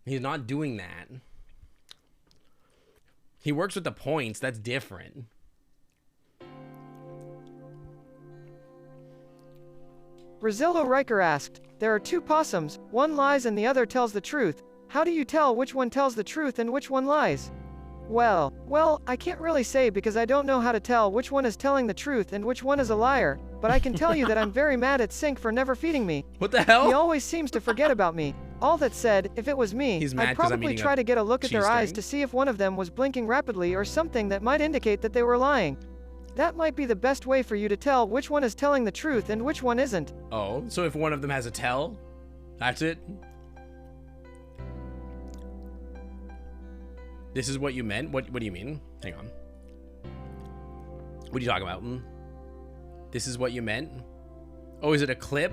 He's not doing that. He works with the points. That's different. Brazillo Riker asked, there are two possums, one lies and the other tells the truth. How do you tell which one tells the truth and which one lies? Well, I can't really say because I don't know how to tell which one is telling the truth and which one is a liar, but I can tell you that I'm very mad at Sync for never feeding me. What the hell? He always seems to forget about me. All that said, if it was me, I'd probably try to get a look at their eyes to see if one of them was blinking rapidly or something that might indicate that they were lying. That might be the best way for you to tell which one is telling the truth and which one isn't. Oh, so if one of them has a tell, that's it? This is what you meant? What do you mean? Hang on. What are you talking about? This is what you meant? Oh, is it a clip?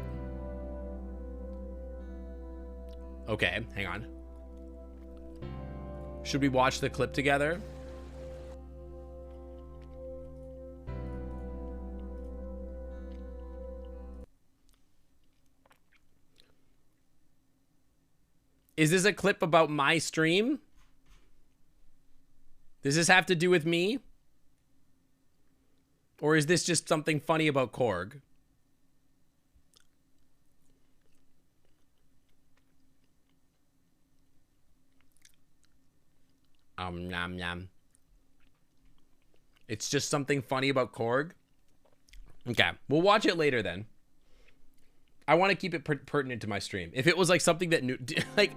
Okay, hang on. Should we watch the clip together? Is this a clip about my stream? Does this have to do with me? Or is this just something funny about Korg? Nom nom. It's just something funny about Korg? Okay, we'll watch it later then. I want to keep it pertinent to my stream. If it was like something that like,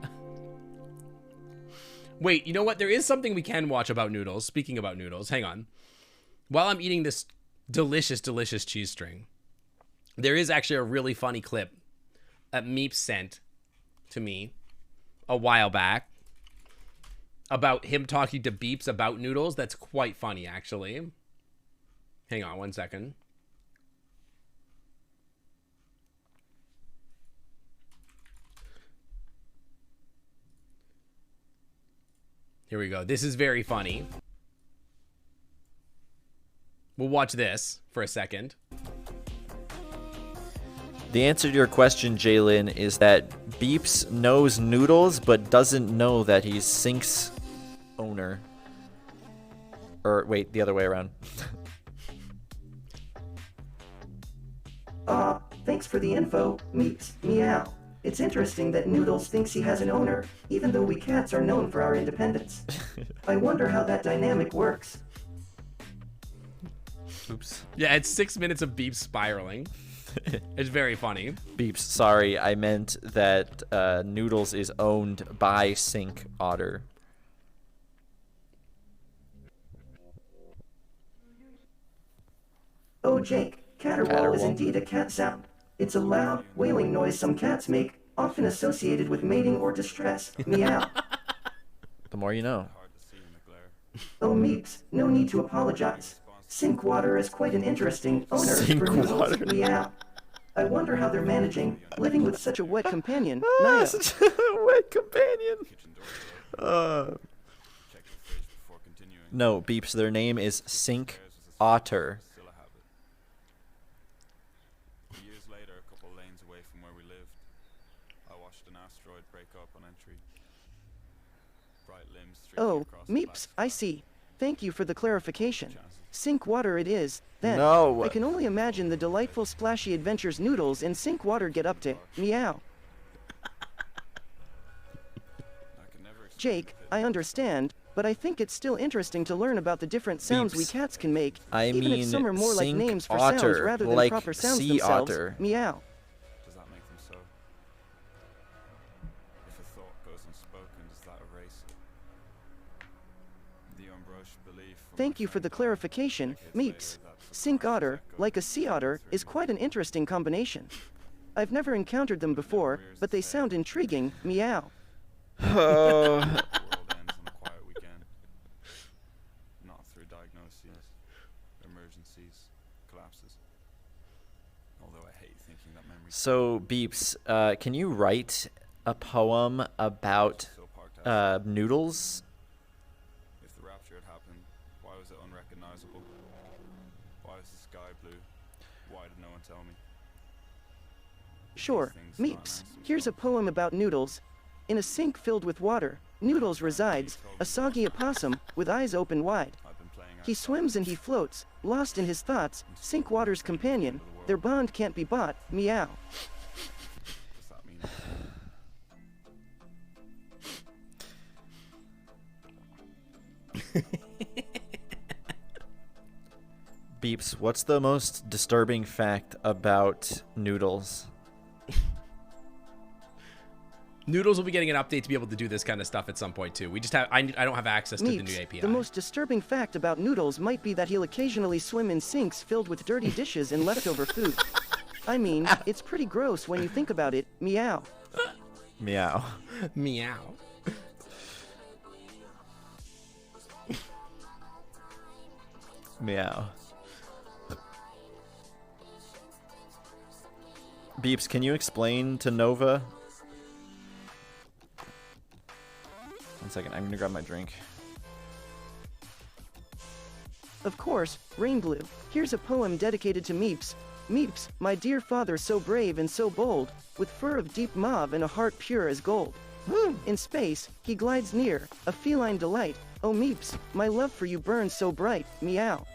wait, you know what? There is something we can watch about Noodles. Speaking about Noodles, hang on. While I'm eating this delicious, delicious cheese string, there is actually a really funny clip that Meep sent to me a while back about him talking to Beeps about Noodles. That's quite funny, actually. Hang on one second. Here we go. This is very funny. We'll watch this for a second. The answer to your question, Jalen, is that Beeps knows Noodles, but doesn't know that he's Sync's owner. Or, wait, the other way around. Thanks for the info, Meeps. Meow. It's interesting that Noodles thinks he has an owner, even though we cats are known for our independence. I wonder how that dynamic works. Oops. Yeah, it's 6 minutes of Beeps spiraling. It's very funny. Beeps, sorry, I meant that Noodles is owned by Sync Otter. Oh, Jake, caterwaul is indeed a cat sound. It's a loud, wailing noise some cats make often associated with mating or distress. Meow. The more you know. Oh, Meeps, no need to apologize. Sink water is quite an interesting owner Sink for noodles. water. Meow. I wonder how they're managing living with such Such a wet companion. Ah, Naya. such a wet companion. No, Beeps, their name is Sink Otter. Years later, a couple lanes away from where we lived, I watched an asteroid break up on entry. Bright limbs streaking Oh, across the Meeps, black I see. Thank you for the clarification. Sink water it is, then. No. I can only imagine the delightful splashy adventures Noodles in sink water get up to. Meow. I could never explain Jake, I understand, but I think it's still interesting to learn about the different sounds we Beeps. cats can make, I even mean, if some are more like sink names for sounds otter, rather than like proper sounds sea themselves. otter. Meow. Does that make them so? If a thought goes unspoken, does that erase it? The unbrushed belief. from Thank my you for the friend clarification, decades later Meeps. that the Sink process otter, echoes like a sea otter, is quite an interesting combination. I've never encountered them before, but they sound intriguing. Meow. Oh. The world ends on a quiet weekend. Not through diagnoses, emergencies, collapses. Although I hate thinking that memories So, Beeps, can you write a poem about still parked out. noodles? If the rapture had happened, why was it unrecognizable? Why was the sky blue? Why did no one tell me? Sure, These things Meeps. aren't nice Here's a themselves. poem about Noodles. In a sink filled with water, Noodles resides, a soggy opossum, with eyes open wide. I've been playing He outside. swims and he floats, lost in his thoughts, sink water's companion. Their bond can't be bought. Meow. Does that mean Beeps, what's the most disturbing fact about noodles? Noodles will be getting an update to be able to do this kind of stuff at some point too. We just have I don't have access to the new Meeps, API. the most disturbing fact about Noodles might be that he'll occasionally swim in sinks filled with dirty dishes and leftover food. I mean, it's pretty gross when you think about it. Meow. Meow. Meow. Meow. Beeps, can you explain to Nova? 1 second, I'm gonna grab my drink. Of course, Rain Blue. Here's a poem dedicated to Meeps. Meeps, my dear father so brave and so bold, with fur of deep mauve and a heart pure as gold. In space, he glides near, a feline delight. Oh Meeps, my love for you burns so bright. Meow.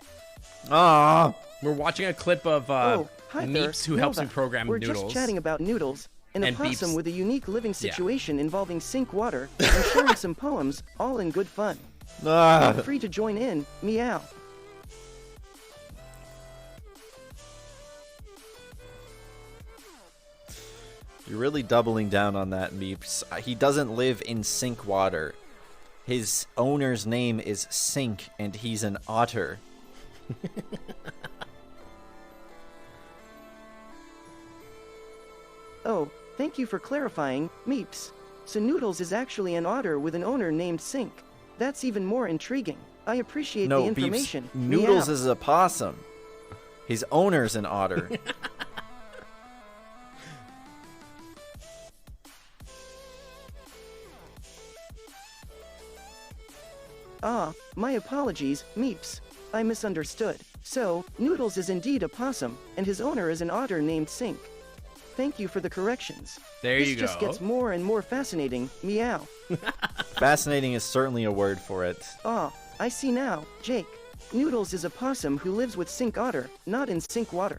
Ah. We're watching a clip of Oh, hi there, Meeps who helps me Nova. program We're Noodles. just chatting about Noodles, an And opossum Beeps. with a unique living Yeah. situation involving sink water, and sharing some poems, all in good fun. Ah. Free to join in. Meow. You're really doubling down on that, Meeps. He doesn't live in sink water. His owner's name is Sink, and he's an otter. Oh, thank you for clarifying, Meeps. So Noodles is actually an otter with an owner named Sink. That's even more intriguing. I appreciate No, the Beeps. information. Noodles Meow. is a possum. His owner's an otter. Ah, my apologies, Meeps. I misunderstood. So, Noodles is indeed a possum, and his owner is an otter named Sink. Thank you for the corrections. There this you just go. gets more and more fascinating. Meow. Fascinating is certainly a word for it. Ah, I see now, Jake. Noodles is a possum who lives with sink otter, not in sink water.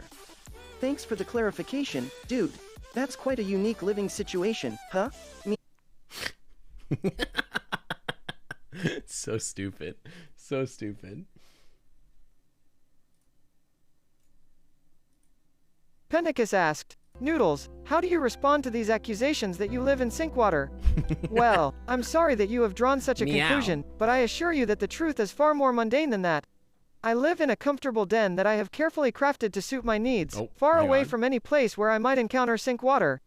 Thanks for the clarification, dude. That's quite a unique living situation, huh? So stupid. So stupid. Penticus asked, Noodles, how do you respond to these accusations that you live in sink water? Well, I'm sorry that you have drawn such a Meow. conclusion, but I assure you that the truth is far more mundane than that. I live in a comfortable den that I have carefully crafted to suit my needs, Oh, far hang away on. from any place where I might encounter sink water.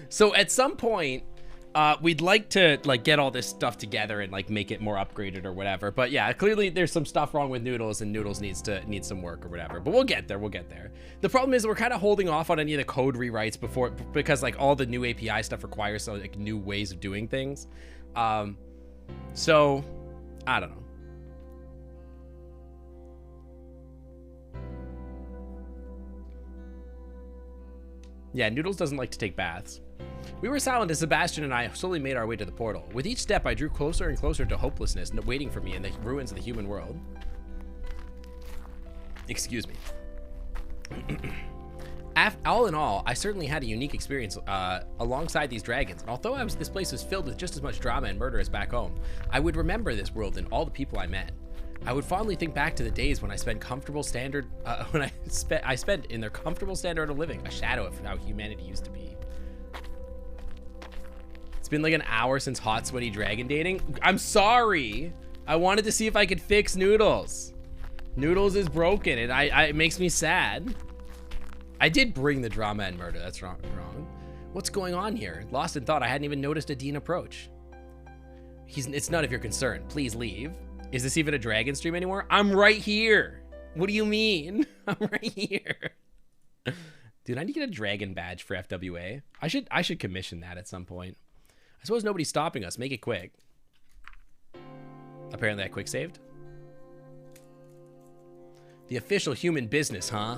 So at some point, we'd like to like get all this stuff together and like make it more upgraded or whatever. But yeah, clearly there's some stuff wrong with Noodles, and Noodles needs some work or whatever. But we'll get there. We'll get there. The problem is we're kind of holding off on any of the code rewrites because like all the new API stuff requires some like new ways of doing things. So I don't know. Yeah, Noodles doesn't like to take baths. We were silent as Sebastian and I slowly made our way to the portal. With each step, I drew closer and closer to hopelessness waiting for me in the ruins of the human world. Excuse me. All in all, I certainly had a unique experience alongside these dragons. And although this place was filled with just as much drama and murder as back home, I would remember this world and all the people I met. I would fondly think back to the days when I spent I spent in their comfortable standard of living, a shadow of how humanity used to be. It's been like an hour since hot, sweaty dragon dating. I'm sorry. I wanted to see if I could fix Noodles. Noodles is broken, and it makes me sad. I did bring the drama and murder. That's wrong. What's going on here? Lost in thought, I hadn't even noticed a Dean approach. It's none of your concern. Please leave. Is this even a dragon stream anymore? I'm right here. What do you mean? I'm right here. Dude, I need to get a dragon badge for FWA. I should commission that at some point. I suppose nobody's stopping us. Make it quick. Apparently I quick saved. The official human business, huh?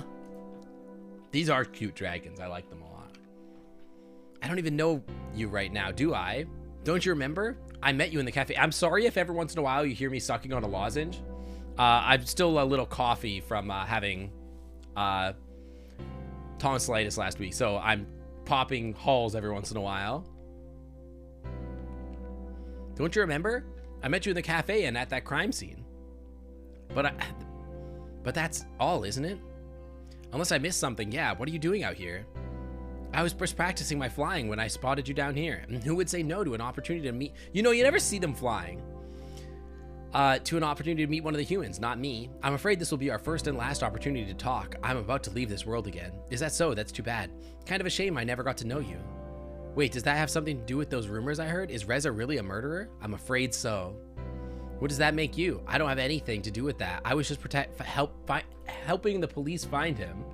These are cute dragons. I like them a lot. I don't even know you right now, do I? Don't you remember? I met you in the cafe. I'm sorry if every once in a while you hear me sucking on a lozenge. I'm still a little coffee from having tonsillitis last week, so I'm popping hulls every once in a while. Don't you remember? I met you in the cafe and at that crime scene. But that's all, isn't it? Unless I missed something, yeah, what are you doing out here? I was just practicing my flying when I spotted you down here. And who would say no to an opportunity to meet... You know, you never see them flying. To an opportunity to meet one of the humans, not me. I'm afraid this will be our first and last opportunity to talk. I'm about to leave this world again. Is that so? That's too bad. Kind of a shame I never got to know you. Wait, does that have something to do with those rumors I heard? Is Reza really a murderer? I'm afraid so. What does that make you? I don't have anything to do with that. I was just helping the police find him.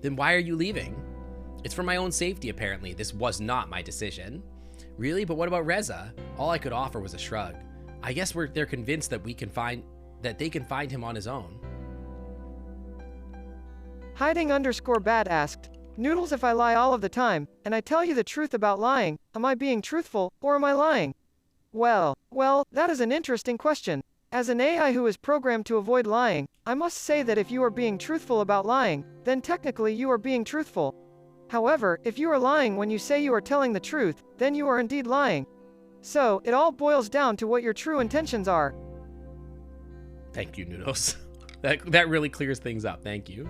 Then why are you leaving? It's for my own safety, apparently. This was not my decision. Really? But what about Reza? All I could offer was a shrug. I guess they're convinced that they can find him on his own. Hiding_bad asked, Noodles, if I lie all of the time, and I tell you the truth about lying, am I being truthful, or am I lying? Well, that is an interesting question. As an AI who is programmed to avoid lying, I must say that if you are being truthful about lying, then technically you are being truthful. However, if you are lying when you say you are telling the truth, then you are indeed lying. So, it all boils down to what your true intentions are. Thank you, Noodles. That really clears things up. Thank you.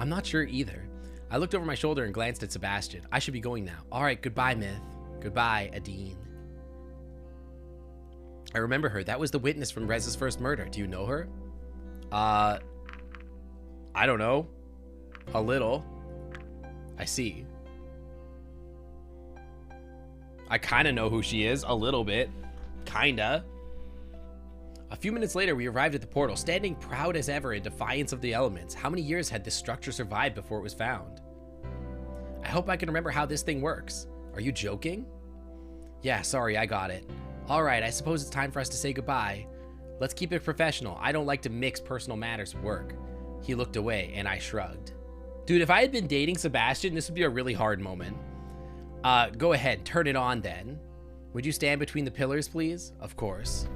I'm not sure either. I looked over my shoulder and glanced at Sebastian. I should be going now. All right, goodbye, Myth. Goodbye, Adine. I remember her. That was the witness from Reza's first murder. Do you know her? I don't know. A little. I see. I kind of know who she is. A little bit. Kinda. A few minutes later, we arrived at the portal, standing proud as ever in defiance of the elements. How many years had this structure survived before it was found? I hope I can remember how this thing works. Are you joking? Yeah, sorry, I got it. All right, I suppose it's time for us to say goodbye. Let's keep it professional. I don't like to mix personal matters with work. He looked away, and I shrugged. Dude, if I had been dating Sebastian, this would be a really hard moment. Go ahead, turn it on then. Would you stand between the pillars, please? Of course.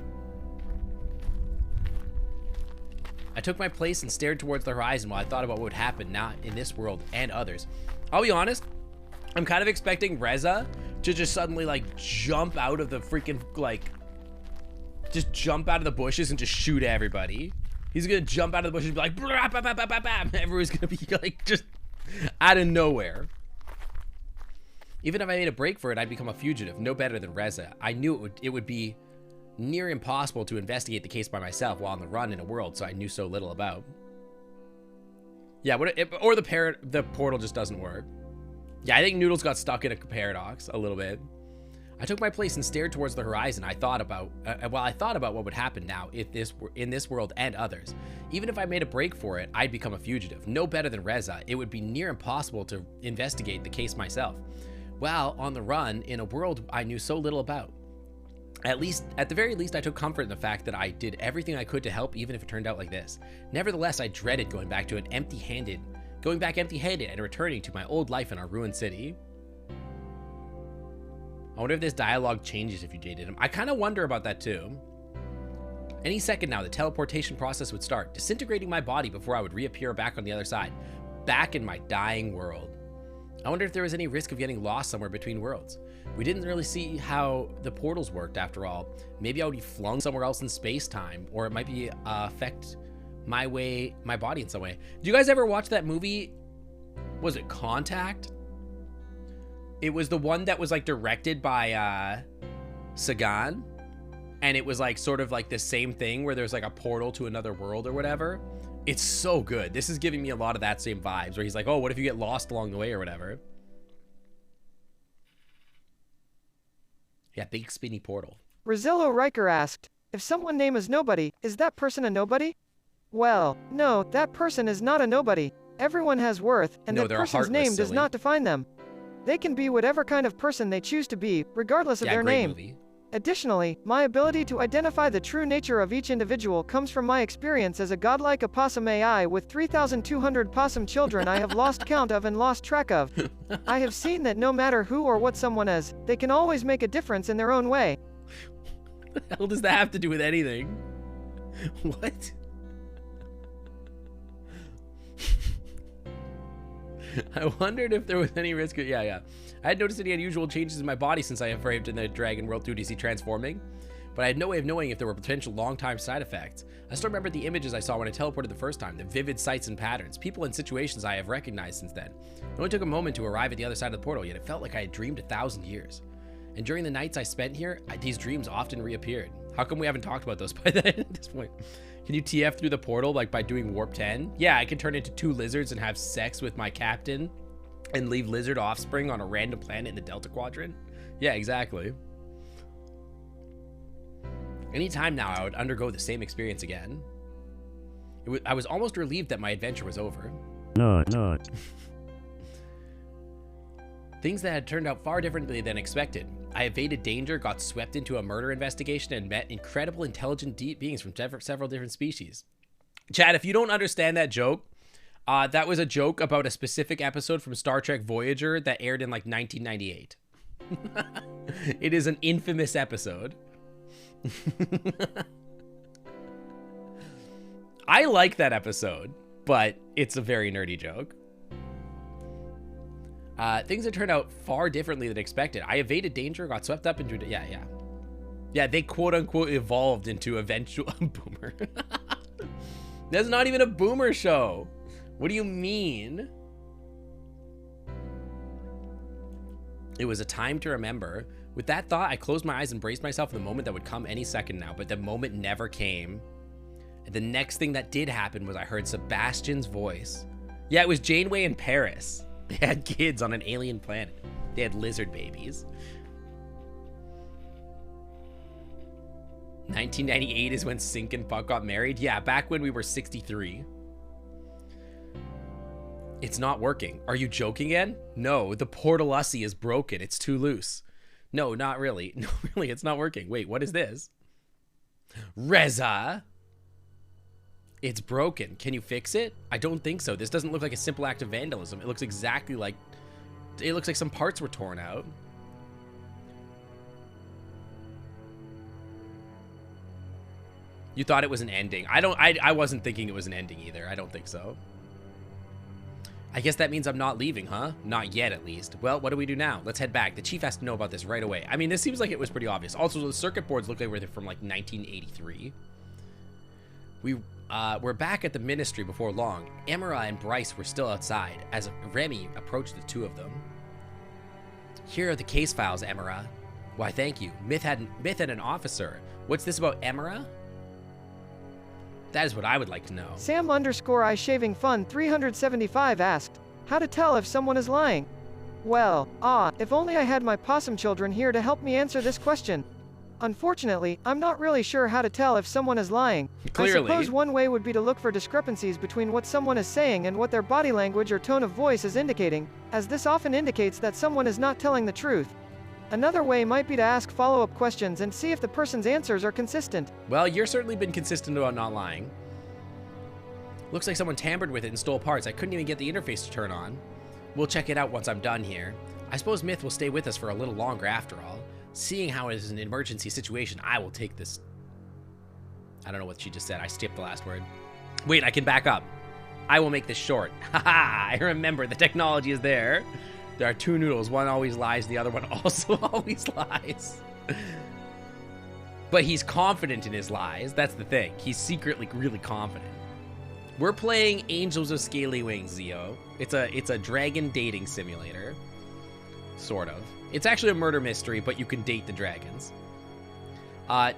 I took my place and stared towards the horizon while I thought about what would happen now in this world and others. I'll be honest, I'm kind of expecting Reza to just suddenly, like, jump out of the freaking, like, just jump out of the bushes and just shoot everybody. He's gonna jump out of the bushes and be like, blah, blah, blah, blah, blah, blah. Everyone's gonna be, like, just out of nowhere. Even if I made a break for it, I'd become a fugitive, no better than Reza. I knew it would be near impossible to investigate the case by myself while on the run in a world so I knew so little about. Yeah, or the portal just doesn't work. Yeah, I think Noodles got stuck in a paradox a little bit. I took my place and stared towards the horizon. I thought about what would happen now if this were in this world and others. Even if I made a break for it, I'd become a fugitive. No better than Reza. It would be near impossible to investigate the case myself. While on the run in a world I knew so little about. At the very least, I took comfort in the fact that I did everything I could to help, even if it turned out like this. Nevertheless, I dreaded going back empty-handed and returning to my old life in our ruined city. I wonder if this dialogue changes if you dated him. I kind of wonder about that too. Any second now, the teleportation process would start, disintegrating my body before I would reappear back on the other side, back in my dying world. I wonder if there was any risk of getting lost somewhere between worlds. We didn't really see how the portals worked after all. Maybe I would be flung somewhere else in space-time, or it might be affect my body in some way. Do you guys ever watch that movie? Was it Contact? It was the one that was like directed by Sagan, and it was like sort of like the same thing where there's like a portal to another world or whatever. It's so good. This is giving me a lot of that same vibes where he's like, oh, what if you get lost along the way or whatever? Yeah, big spinny portal. Rosillo Riker asked, if someone name is nobody, is that person a nobody? Well, no, that person is not a nobody. Everyone has worth, and No, that they're person's heartless, name does silly. not define them. They can be whatever kind of person they choose to be, regardless of Yeah, their great name. movie. Additionally, my ability to identify the true nature of each individual comes from my experience as a godlike opossum AI with 3,200 possum children I have lost count of and lost track of. I have seen that no matter who or what someone is, they can always make a difference in their own way. What the hell does that have to do with anything? What? I wondered if there was any risk of, yeah. I had noticed any unusual changes in my body since I arrived in the Dragon World 2DC transforming, but I had no way of knowing if there were potential long-time side effects. I still remember the images I saw when I teleported the first time, the vivid sights and patterns, people and situations I have recognized since then. It only took a moment to arrive at the other side of the portal, yet it felt like I had dreamed 1,000 years. And during the nights I spent here, these dreams often reappeared. How come we haven't talked about those by then at this point? Can you TF through the portal like by doing warp 10? Yeah, I can turn into 2 lizards and have sex with my captain and leave lizard offspring on a random planet in the Delta Quadrant. Yeah, exactly. Anytime now, I would undergo the same experience again. I was almost relieved that my adventure was over. Not. Things that had turned out far differently than expected. I evaded danger, got swept into a murder investigation, and met incredible intelligent beings from several different species. Chad, if you don't understand that joke, that was a joke about a specific episode from Star Trek Voyager that aired in like 1998. It is an infamous episode. I like that episode, but it's a very nerdy joke. Things that turned out far differently than expected. I evaded danger, got swept up into... Yeah, they quote-unquote evolved into eventual... Boomer. That's not even a boomer show. What do you mean? It was a time to remember. With that thought, I closed my eyes and braced myself for the moment that would come any second now, but the moment never came. And the next thing that did happen was I heard Sebastian's voice. Yeah, it was Janeway in Paris. They had kids on an alien planet. They had lizard babies. 1998 is when Sink and Puck got married. Yeah, back when we were 63. It's not working. Are you joking again? No, the portal-ussy is broken. It's too loose. No, not really. No, really, it's not working. Wait, what is this? Reza! It's broken. Can you fix it? I don't think so. This doesn't look like a simple act of vandalism. It looks exactly like... It looks like some parts were torn out. You thought it was an ending. I wasn't thinking it was an ending either. I don't think so. I guess that means I'm not leaving, huh? Not yet, at least. Well, what do we do now? Let's head back. The chief has to know about this right away. I mean, this seems like it was pretty obvious. Also, the circuit boards look like they're from, like, 1983. We're back at the ministry before long. Emira and Bryce were still outside as Remy approached the two of them. Here are the case files, Emira. Why, thank you. Myth had an officer. What's this about Emira? That is what I would like to know. Sam underscore I shaving fun 375 asked, how to tell if someone is lying? Well, if only I had my possum children here to help me answer this question. Unfortunately, I'm not really sure how to tell if someone is lying. Clearly. I suppose one way would be to look for discrepancies between what someone is saying and what their body language or tone of voice is indicating, as this often indicates that someone is not telling the truth. Another way might be to ask follow-up questions and see if the person's answers are consistent. Well, you've certainly been consistent about not lying. Looks like someone tampered with it and stole parts. I couldn't even get the interface to turn on. We'll check it out once I'm done here. I suppose Myth will stay with us for a little longer after all. Seeing how it is an emergency situation, I will take this... I don't know what she just said. I skipped the last word. Wait, I can back up. I will make this short. Haha, I remember. The technology is there. There are two noodles. One always lies. The other one also always lies. But he's confident in his lies. That's the thing. He's secretly really confident. We're playing Angels of Scaly Wings, Zio. It's a dragon dating simulator. Sort of. It's actually a murder mystery, but you can date the dragons.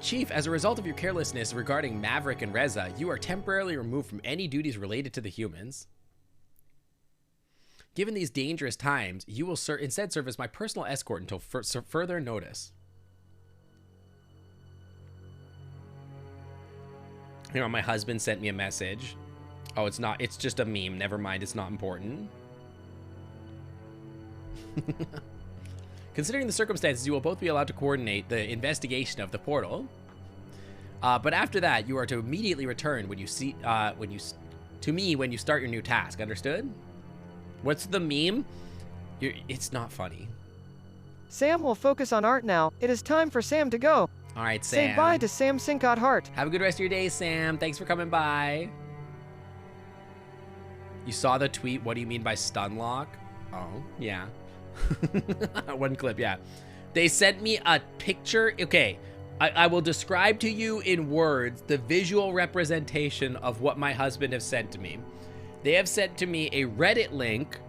Chief, as a result of your carelessness regarding Maverick and Reza, you are temporarily removed from any duties related to the humans. Given these dangerous times, you will instead serve as my personal escort until further notice. You know, my husband sent me a message. Oh, it's not. It's just a meme. Never mind. It's not important. Considering the circumstances, you will both be allowed to coordinate the investigation of the portal. But after that, you are to immediately return when you to me when you start your new task. Understood? What's the meme? It's not funny. Sam will focus on art now. It is time for Sam to go. All right, Sam. Say bye to Sam Sincott Hart. Have a good rest of your day, Sam. Thanks for coming by. You saw the tweet, what do you mean by stun lock? Oh, yeah. One clip, yeah. They sent me a picture. Okay, I will describe to you in words the visual representation of what my husband has sent to me. They have sent to me a Reddit link.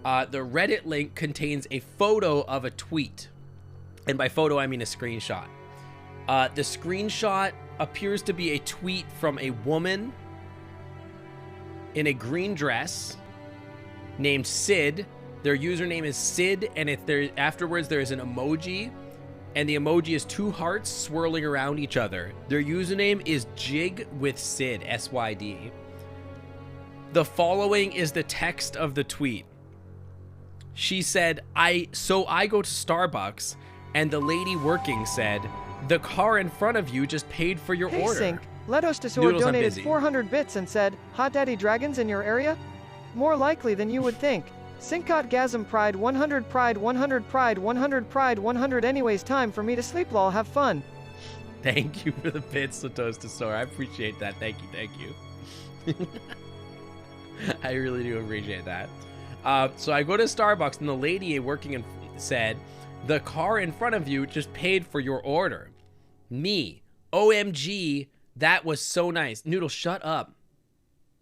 The Reddit link contains a photo of a tweet. And by photo, I mean a screenshot. The screenshot appears to be a tweet from a woman in a green dress named Sid. Their username is Sid, and afterwards there is an emoji, and the emoji is two hearts swirling around each other. Their username is Jig with Sid, SYD. The following is the text of the tweet. She said, so I go to Starbucks, and the lady working said, the car in front of you just paid for your order. Sync, Ledostosor Noodles, I'm donated busy. 400 bits and said, Hot Daddy Dragons in your area? More likely than you would think. Sincott Gasm Pride 100 Pride 100 Pride 100 Pride 100 anyways time for me to sleep lol have fun. Thank you for the bits, Ledostosor. I appreciate that. Thank you. I really do appreciate that. So I go to Starbucks, and the lady working said, the car in front of you just paid for your order. Me. OMG. That was so nice. Noodle, shut up.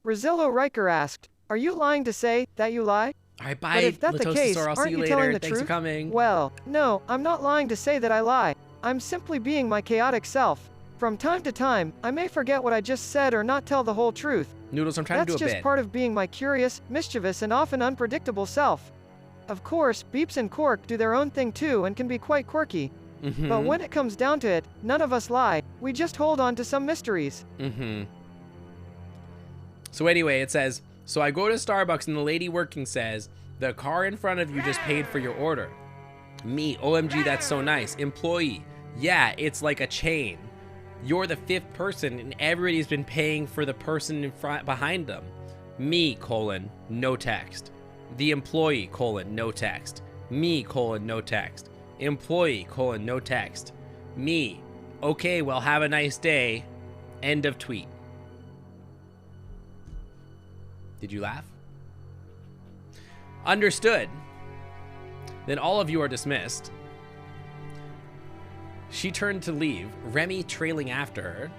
Rosillo Riker asked, are you lying to say that you lie? All right, bye. But if that's the case, I'll see aren't you you later. telling the Thanks truth? for coming. Well, no, I'm not lying to say that I lie. I'm simply being my chaotic self. From time to time, I may forget what I just said or not tell the whole truth. Noodles, I'm trying to do a That's just bit. part of being my curious, mischievous, and often unpredictable self. Of course, Beeps and Quark do their own thing too and can be quite quirky. Mm-hmm. But when it comes down to it, none of us lie. We just hold on to some mysteries. Mm-hmm. So anyway, it says, so I go to Starbucks, and the lady working says, the car in front of you just paid for your order. Me, OMG, that's so nice. Employee, yeah, it's like a chain. You're the fifth person, and everybody's been paying for the person in front behind them. Me, no text. The employee, no text. Me, no text. Employee, no text. Me, okay, well, have a nice day. End of tweet. Did you laugh? Understood. Then all of you are dismissed. She turned to leave, Remy trailing after her.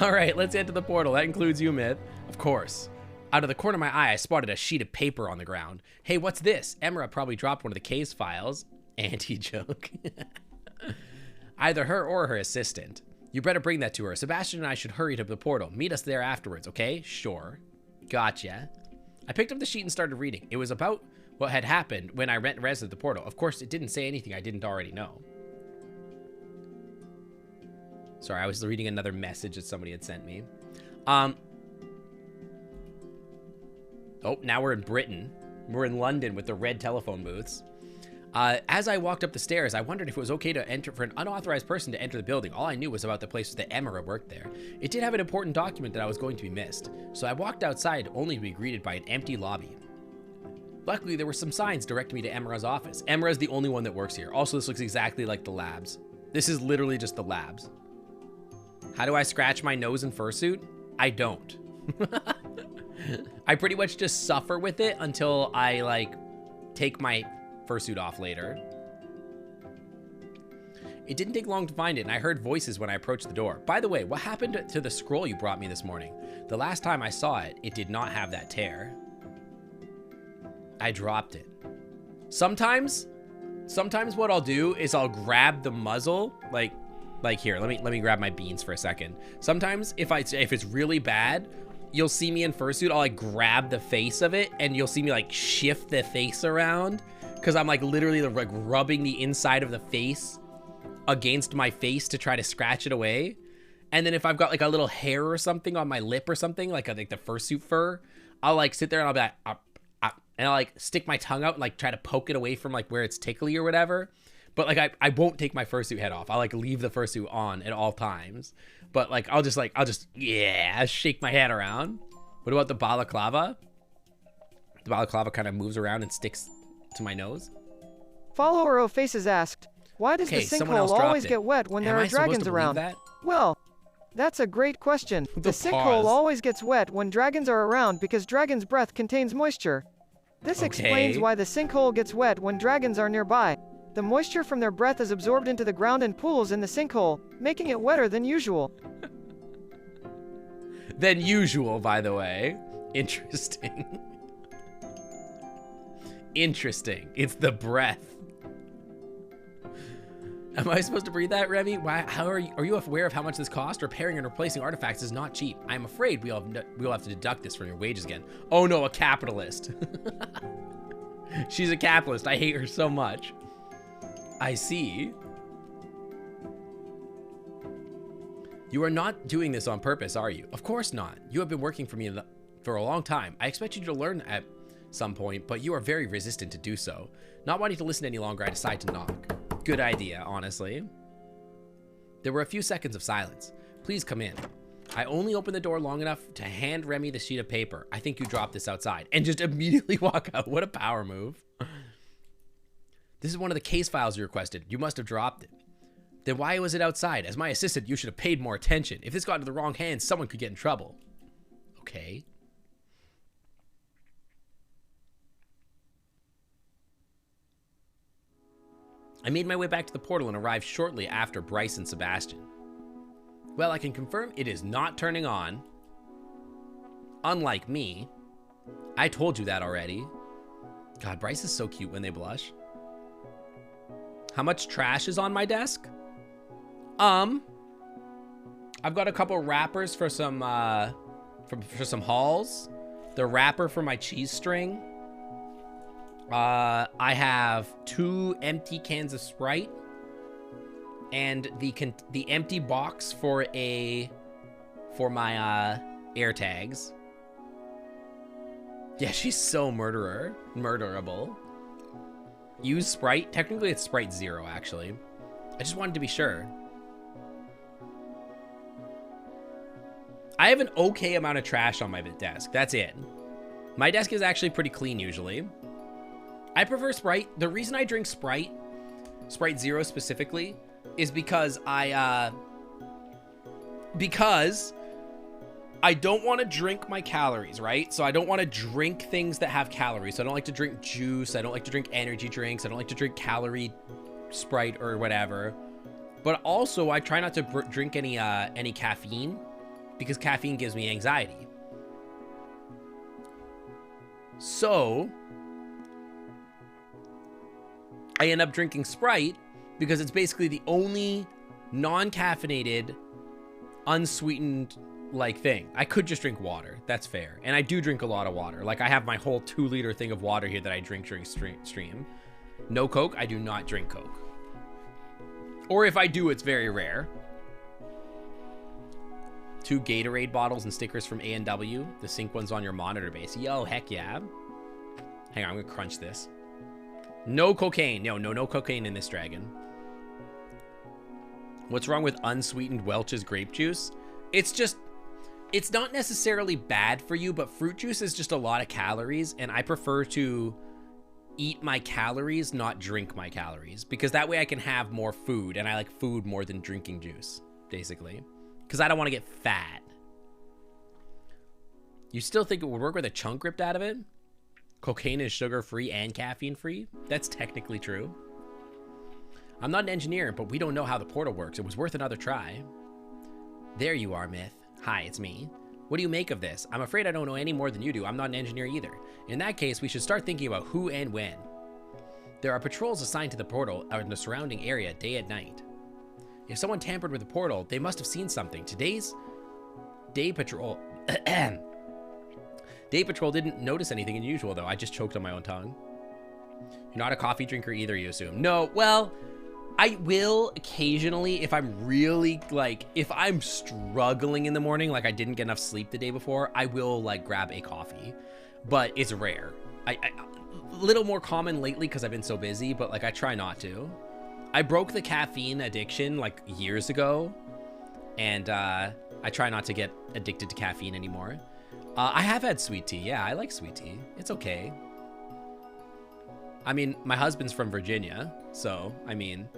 All right, let's head to the portal. That includes you, Myth. Of course. Out of the corner of my eye, I spotted a sheet of paper on the ground. Hey, what's this? Emra probably dropped one of the case files. Anti-joke. Either her or her assistant. You better bring that to her. Sebastian and I should hurry to the portal. Meet us there afterwards, okay? Sure. Gotcha. I picked up the sheet and started reading. It was about what had happened when I read at the portal. Of course, it didn't say anything I didn't already know. Sorry, I was reading another message that somebody had sent me. Oh, now we're in Britain. We're in London with the red telephone booths. As I walked up the stairs, I wondered if it was okay to enter for an unauthorized person to enter the building. All I knew was about the place that Emira worked there. It did have an important document that I was going to be missed, so I walked outside only to be greeted by an empty lobby. Luckily, there were some signs directing me to Emira's office. Emira is the only one that works here. Also, this looks exactly like the labs. This is literally just the labs. How do I scratch my nose in fursuit? I don't. I pretty much just suffer with it until I, like, take my fursuit off later. It didn't take long to find it, and I heard voices when I approached the door. By the way, what happened to the scroll you brought me this morning? The last time I saw it, it did not have that tear. I dropped it. Sometimes what I'll do is I'll grab the muzzle, like here, let me grab my beans for a second. Sometimes if it's really bad, you'll see me in fursuit, I'll like grab the face of it, and you'll see me like shift the face around, because I'm like literally like rubbing the inside of the face against my face to try to scratch it away. And then if I've got like a little hair or something on my lip or something, like the fursuit fur, I'll like sit there and I'll be like, and I'll like stick my tongue out and like try to poke it away from like where it's tickly or whatever. But like I won't take my fursuit head off. I'll like leave the fursuit on at all times. But like I'll just yeah, shake my head around. What about the balaclava? The balaclava kind of moves around and sticks to my nose. Follower of Faces asked, why does the sinkhole always get wet when there are dragons around? That? Well, that's a great question. The Pause. sinkhole always gets wet when dragons are around because dragon's breath contains moisture. This explains why the sinkhole gets wet when dragons are nearby. The moisture from their breath is absorbed into the ground and pools in the sinkhole, making it wetter than usual. Than usual, by the way. Interesting. Interesting. It's the breath. Am I supposed to breathe that, Remy? Why? How are you aware of how much this costs? Repairing and replacing artifacts is not cheap. I'm afraid we'll have to deduct this from your wages again. Oh no, a capitalist. She's a capitalist. I hate her so much. I see. You are not doing this on purpose, are you? Of course not. You have been working for me for a long time. I expect you to learn at some point, but you are very resistant to do so. Not wanting to listen any longer, I decide to knock. Good idea, honestly. There were a few seconds of silence. Please come in. I only opened the door long enough to hand Remy the sheet of paper. I think you dropped this outside. And just immediately walk out. What a power move. This is one of the case files you requested. You must have dropped it. Then why was it outside? As my assistant, you should have paid more attention. If this got into the wrong hands, someone could get in trouble. Okay. I made my way back to the portal and arrived shortly after Bryce and Sebastian. Well, I can confirm it is not turning on. Unlike me. I told you that already. God, Bryce is so cute when they blush. How much trash is on my desk? I've got a couple wrappers for some for some hauls. The wrapper for my cheese string. I have 2 empty cans of Sprite and the empty box for my air tags. Yeah, she's so murderable. Use Sprite. Technically, it's Sprite 0, actually. I just wanted to be sure. I have an okay amount of trash on my desk. That's it. My desk is actually pretty clean, usually. I prefer Sprite. The reason I drink Sprite 0 specifically, is because I don't want to drink my calories, right? So I don't want to drink things that have calories. So I don't like to drink juice. I don't like to drink energy drinks. I don't like to drink calorie Sprite or whatever. But also, I try not to drink any caffeine, because caffeine gives me anxiety. So I end up drinking Sprite because it's basically the only non-caffeinated, unsweetened like thing. I could just drink water. That's fair. And I do drink a lot of water. Like I have my whole 2-liter thing of water here that I drink during stream. No Coke. I do not drink Coke. Or if I do, it's very rare. 2 Gatorade bottles and stickers from A&W. The sync one's on your monitor base. Yo, heck yeah. Hang on, I'm gonna crunch this. No cocaine. No cocaine in this dragon. What's wrong with unsweetened Welch's grape juice? It's not necessarily bad for you, but fruit juice is just a lot of calories, and I prefer to eat my calories, not drink my calories, because that way I can have more food, and I like food more than drinking juice, basically, because I don't want to get fat. You still think it would work with a chunk ripped out of it? Cocaine is sugar-free and caffeine-free? That's technically true. I'm not an engineer, but we don't know how the portal works. It was worth another try. There you are, Myth. Hi, it's me. What do you make of this? I'm afraid I don't know any more than you do. I'm not an engineer either. In that case, we should start thinking about who and when. There are patrols assigned to the portal in the surrounding area day and night. If someone tampered with the portal, they must have seen something. Today's day patrol... Day patrol didn't notice anything unusual, though. I just choked on my own tongue. You're not a coffee drinker either, you assume. No, well... I will occasionally, if I'm really, like, if I'm struggling in the morning, like I didn't get enough sleep the day before, I will, like, grab a coffee. But it's rare. A little more common lately because I've been so busy, but, like, I try not to. I broke the caffeine addiction, like, years ago. And I try not to get addicted to caffeine anymore. I have had sweet tea. Yeah, I like sweet tea. It's okay. I mean, my husband's from Virginia, so, I mean...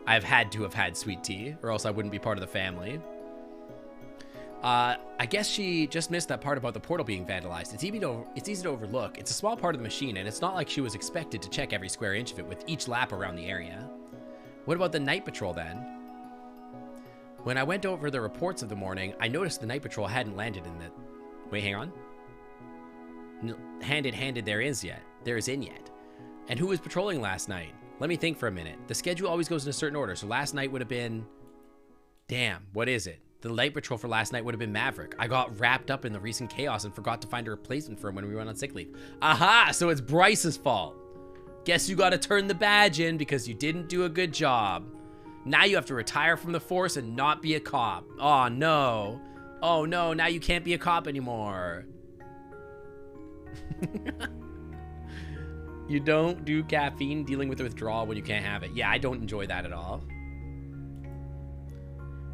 I've had to have had sweet tea, or else I wouldn't be part of the family. I guess she just missed that part about the portal being vandalized. It's easy to overlook. It's a small part of the machine, and it's not like she was expected to check every square inch of it with each lap around the area. What about the night patrol, then? When I went over the reports of the morning, I noticed the night patrol hadn't landed in the... Wait, hang on. Handed there is yet. There is in yet. And who was patrolling last night? Let me think for a minute. The schedule always goes in a certain order, so last night would have been... Damn, what is it? The night patrol for last night would have been Maverick. I got wrapped up in the recent chaos and forgot to find a replacement for him when we went on sick leave. Aha! So it's Bryce's fault. Guess you gotta turn the badge in because you didn't do a good job. Now you have to retire from the force and not be a cop. Oh no. Oh no, now you can't be a cop anymore. You don't do caffeine dealing with the withdrawal when you can't have it. Yeah, I don't enjoy that at all.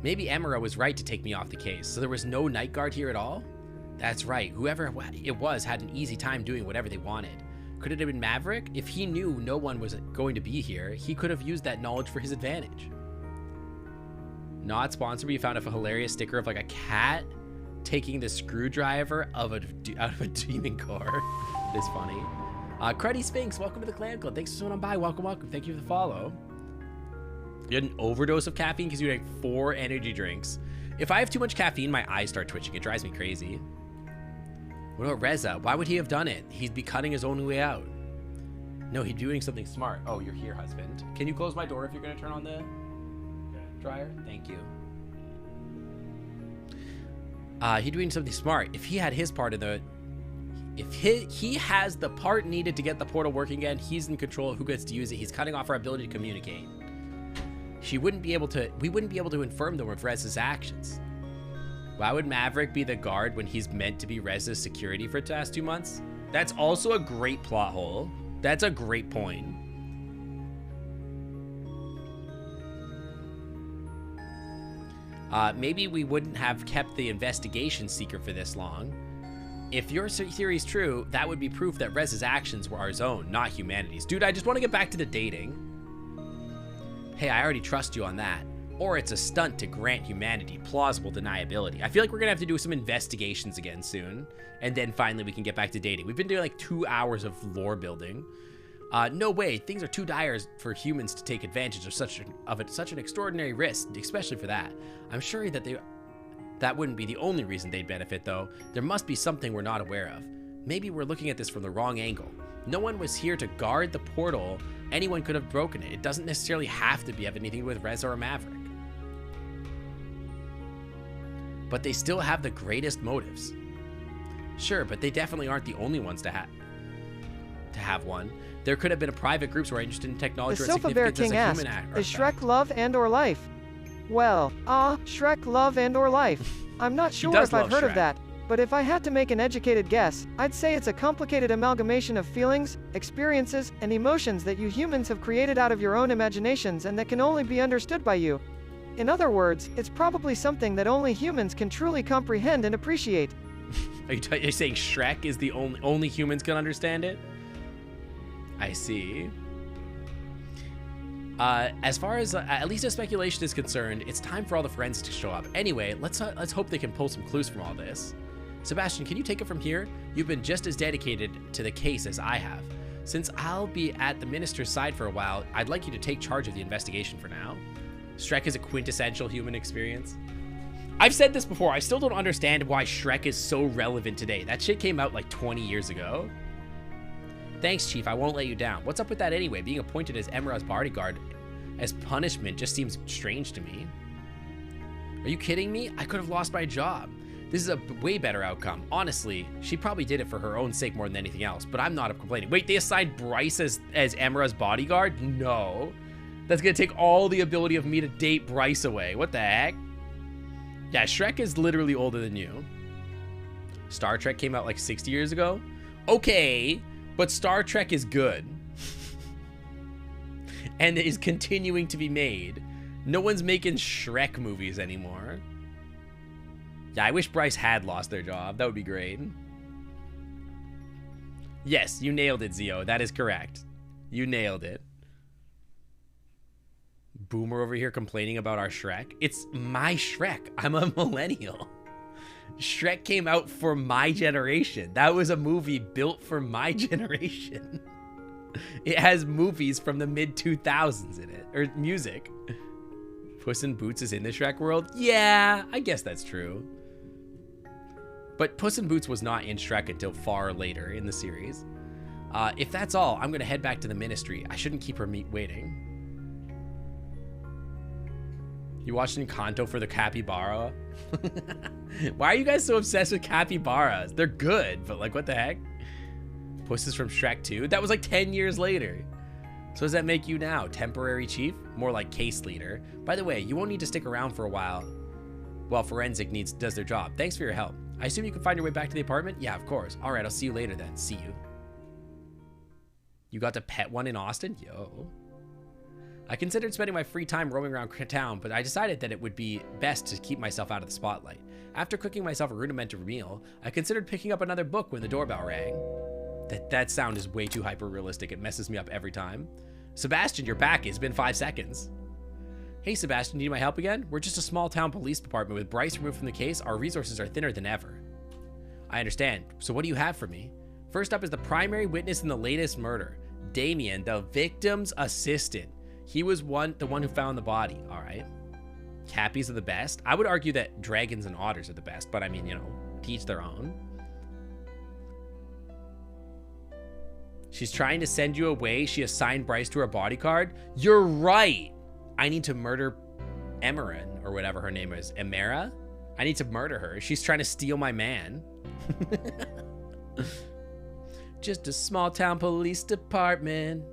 Maybe Emira was right to take me off the case. So there was no night guard here at all? That's right. Whoever it was had an easy time doing whatever they wanted. Could it have been Maverick? If he knew no one was going to be here, he could have used that knowledge for his advantage. Not sponsored, but you found a hilarious sticker of like a cat taking the screwdriver out of a demon car. It's funny. Cruddy Sphinx, welcome to the clan club. Thanks for coming on by. Welcome. Thank you for the follow. You had an overdose of caffeine because you drank 4 energy drinks. If I have too much caffeine, my eyes start twitching. It drives me crazy. What about Reza? Why would he have done it? He'd be cutting his own way out. No, he's doing something smart. Oh, you're here, husband. Can you close my door if you're going to turn on the dryer? Thank you. He's doing something smart. If he had his part in the... If he has the part needed to get the portal working again, he's in control of who gets to use it. He's cutting off our ability to communicate. We wouldn't be able to inform them of Rez's actions. Why would Maverick be the guard when he's meant to be Rez's security for the past 2 months? That's also a great plot hole. That's a great point. Maybe we wouldn't have kept the investigation secret for this long. If your theory is true, that would be proof that Rez's actions were our own, not humanity's. Dude, I just want to get back to the dating. Hey, I already trust you on that. Or it's a stunt to grant humanity plausible deniability. I feel like we're going to have to do some investigations again soon. And then finally we can get back to dating. We've been doing like 2 hours of lore building. No way, things are too dire for humans to take advantage of such an extraordinary risk, especially for that. I'm sure that wouldn't be the only reason they'd benefit, though. There must be something we're not aware of. Maybe we're looking at this from the wrong angle. No one was here to guard the portal. Anyone could have broken it. It doesn't necessarily have to have anything to do with Reza or Maverick. but they still have the greatest motives. Sure, but they definitely aren't the only ones to have one. There could have been a private groups who are interested in technology The or Sofa Bear significance King as a human asks, act. is Shrek love and or life? Well, Shrek love and or life. I'm not sure does if I've love heard of Shrek. that, but if I had to make an educated guess, I'd say it's a complicated amalgamation of feelings, experiences, and emotions that you humans have created out of your own imaginations and that can only be understood by you. In other words, it's probably something that only humans can truly comprehend and appreciate. Are you saying Shrek is the only humans can understand it? I see. As far as at least as speculation is concerned, it's time for all the forensics to show up. Anyway, let's hope they can pull some clues from all this. Sebastian, can you take it from here? You've been just as dedicated to the case as I have. Since I'll be at the minister's side for a while, I'd like you to take charge of the investigation for now. Shrek is a quintessential human experience. I've said this before, I still don't understand why Shrek is so relevant today. That shit came out like 20 years ago. Thanks, Chief, I won't let you down. What's up with that anyway? Being appointed as Emra's bodyguard as punishment just seems strange to me. Are you kidding me? I could have lost my job. This is a way better outcome. Honestly, she probably did it for her own sake more than anything else, but I'm not complaining. Wait, they assigned Bryce as Emra's bodyguard? No. That's gonna take all the ability of me to date Bryce away. What the heck? Yeah, Shrek is literally older than you. Star Trek came out like 60 years ago? Okay, but Star Trek is good. And is continuing to be made. No one's making Shrek movies anymore. Yeah, I wish Bryce had lost their job. That would be great. Yes, you nailed it, Zio. That is correct. You nailed it. Boomer over here complaining about our Shrek. It's my Shrek. I'm a millennial. Shrek came out for my generation. That was a movie built for my generation. It has movies from the mid-2000s in it, or music. Puss in Boots is in the Shrek world? Yeah, I guess that's true. But Puss in Boots was not in Shrek until far later in the series. If that's all, I'm gonna head back to the ministry. I shouldn't keep her waiting. You watching Encanto for the capybara? Why are you guys so obsessed with capybaras? They're good, but like, what the heck? Puss is from Shrek 2? That was like 10 years later. So does that make you now? Temporary chief? More like case leader. By the way, you won't need to stick around for a while Forensic does their job. Thanks for your help. I assume you can find your way back to the apartment? Yeah, of course. All right, I'll see you later then. See you. You got to pet one in Austin? Yo. I considered spending my free time roaming around town, but I decided that it would be best to keep myself out of the spotlight. After cooking myself a rudimentary meal, I considered picking up another book when the doorbell rang. That sound is way too hyper-realistic. It messes me up every time. Sebastian, you're back. It's been 5 seconds. Hey, Sebastian, need my help again? We're just a small-town police department. With Bryce removed from the case, our resources are thinner than ever. I understand. So what do you have for me? First up is the primary witness in the latest murder, Damien, the victim's assistant. He was the one who found the body. All right. Cappies are the best. I would argue that dragons and otters are the best, but I mean, you know, teach their own. She's trying to send you away. She assigned Bryce to her bodyguard. You're right. I need to murder Emerin, or whatever her name is. Emera? I need to murder her. She's trying to steal my man. Just a small town police department,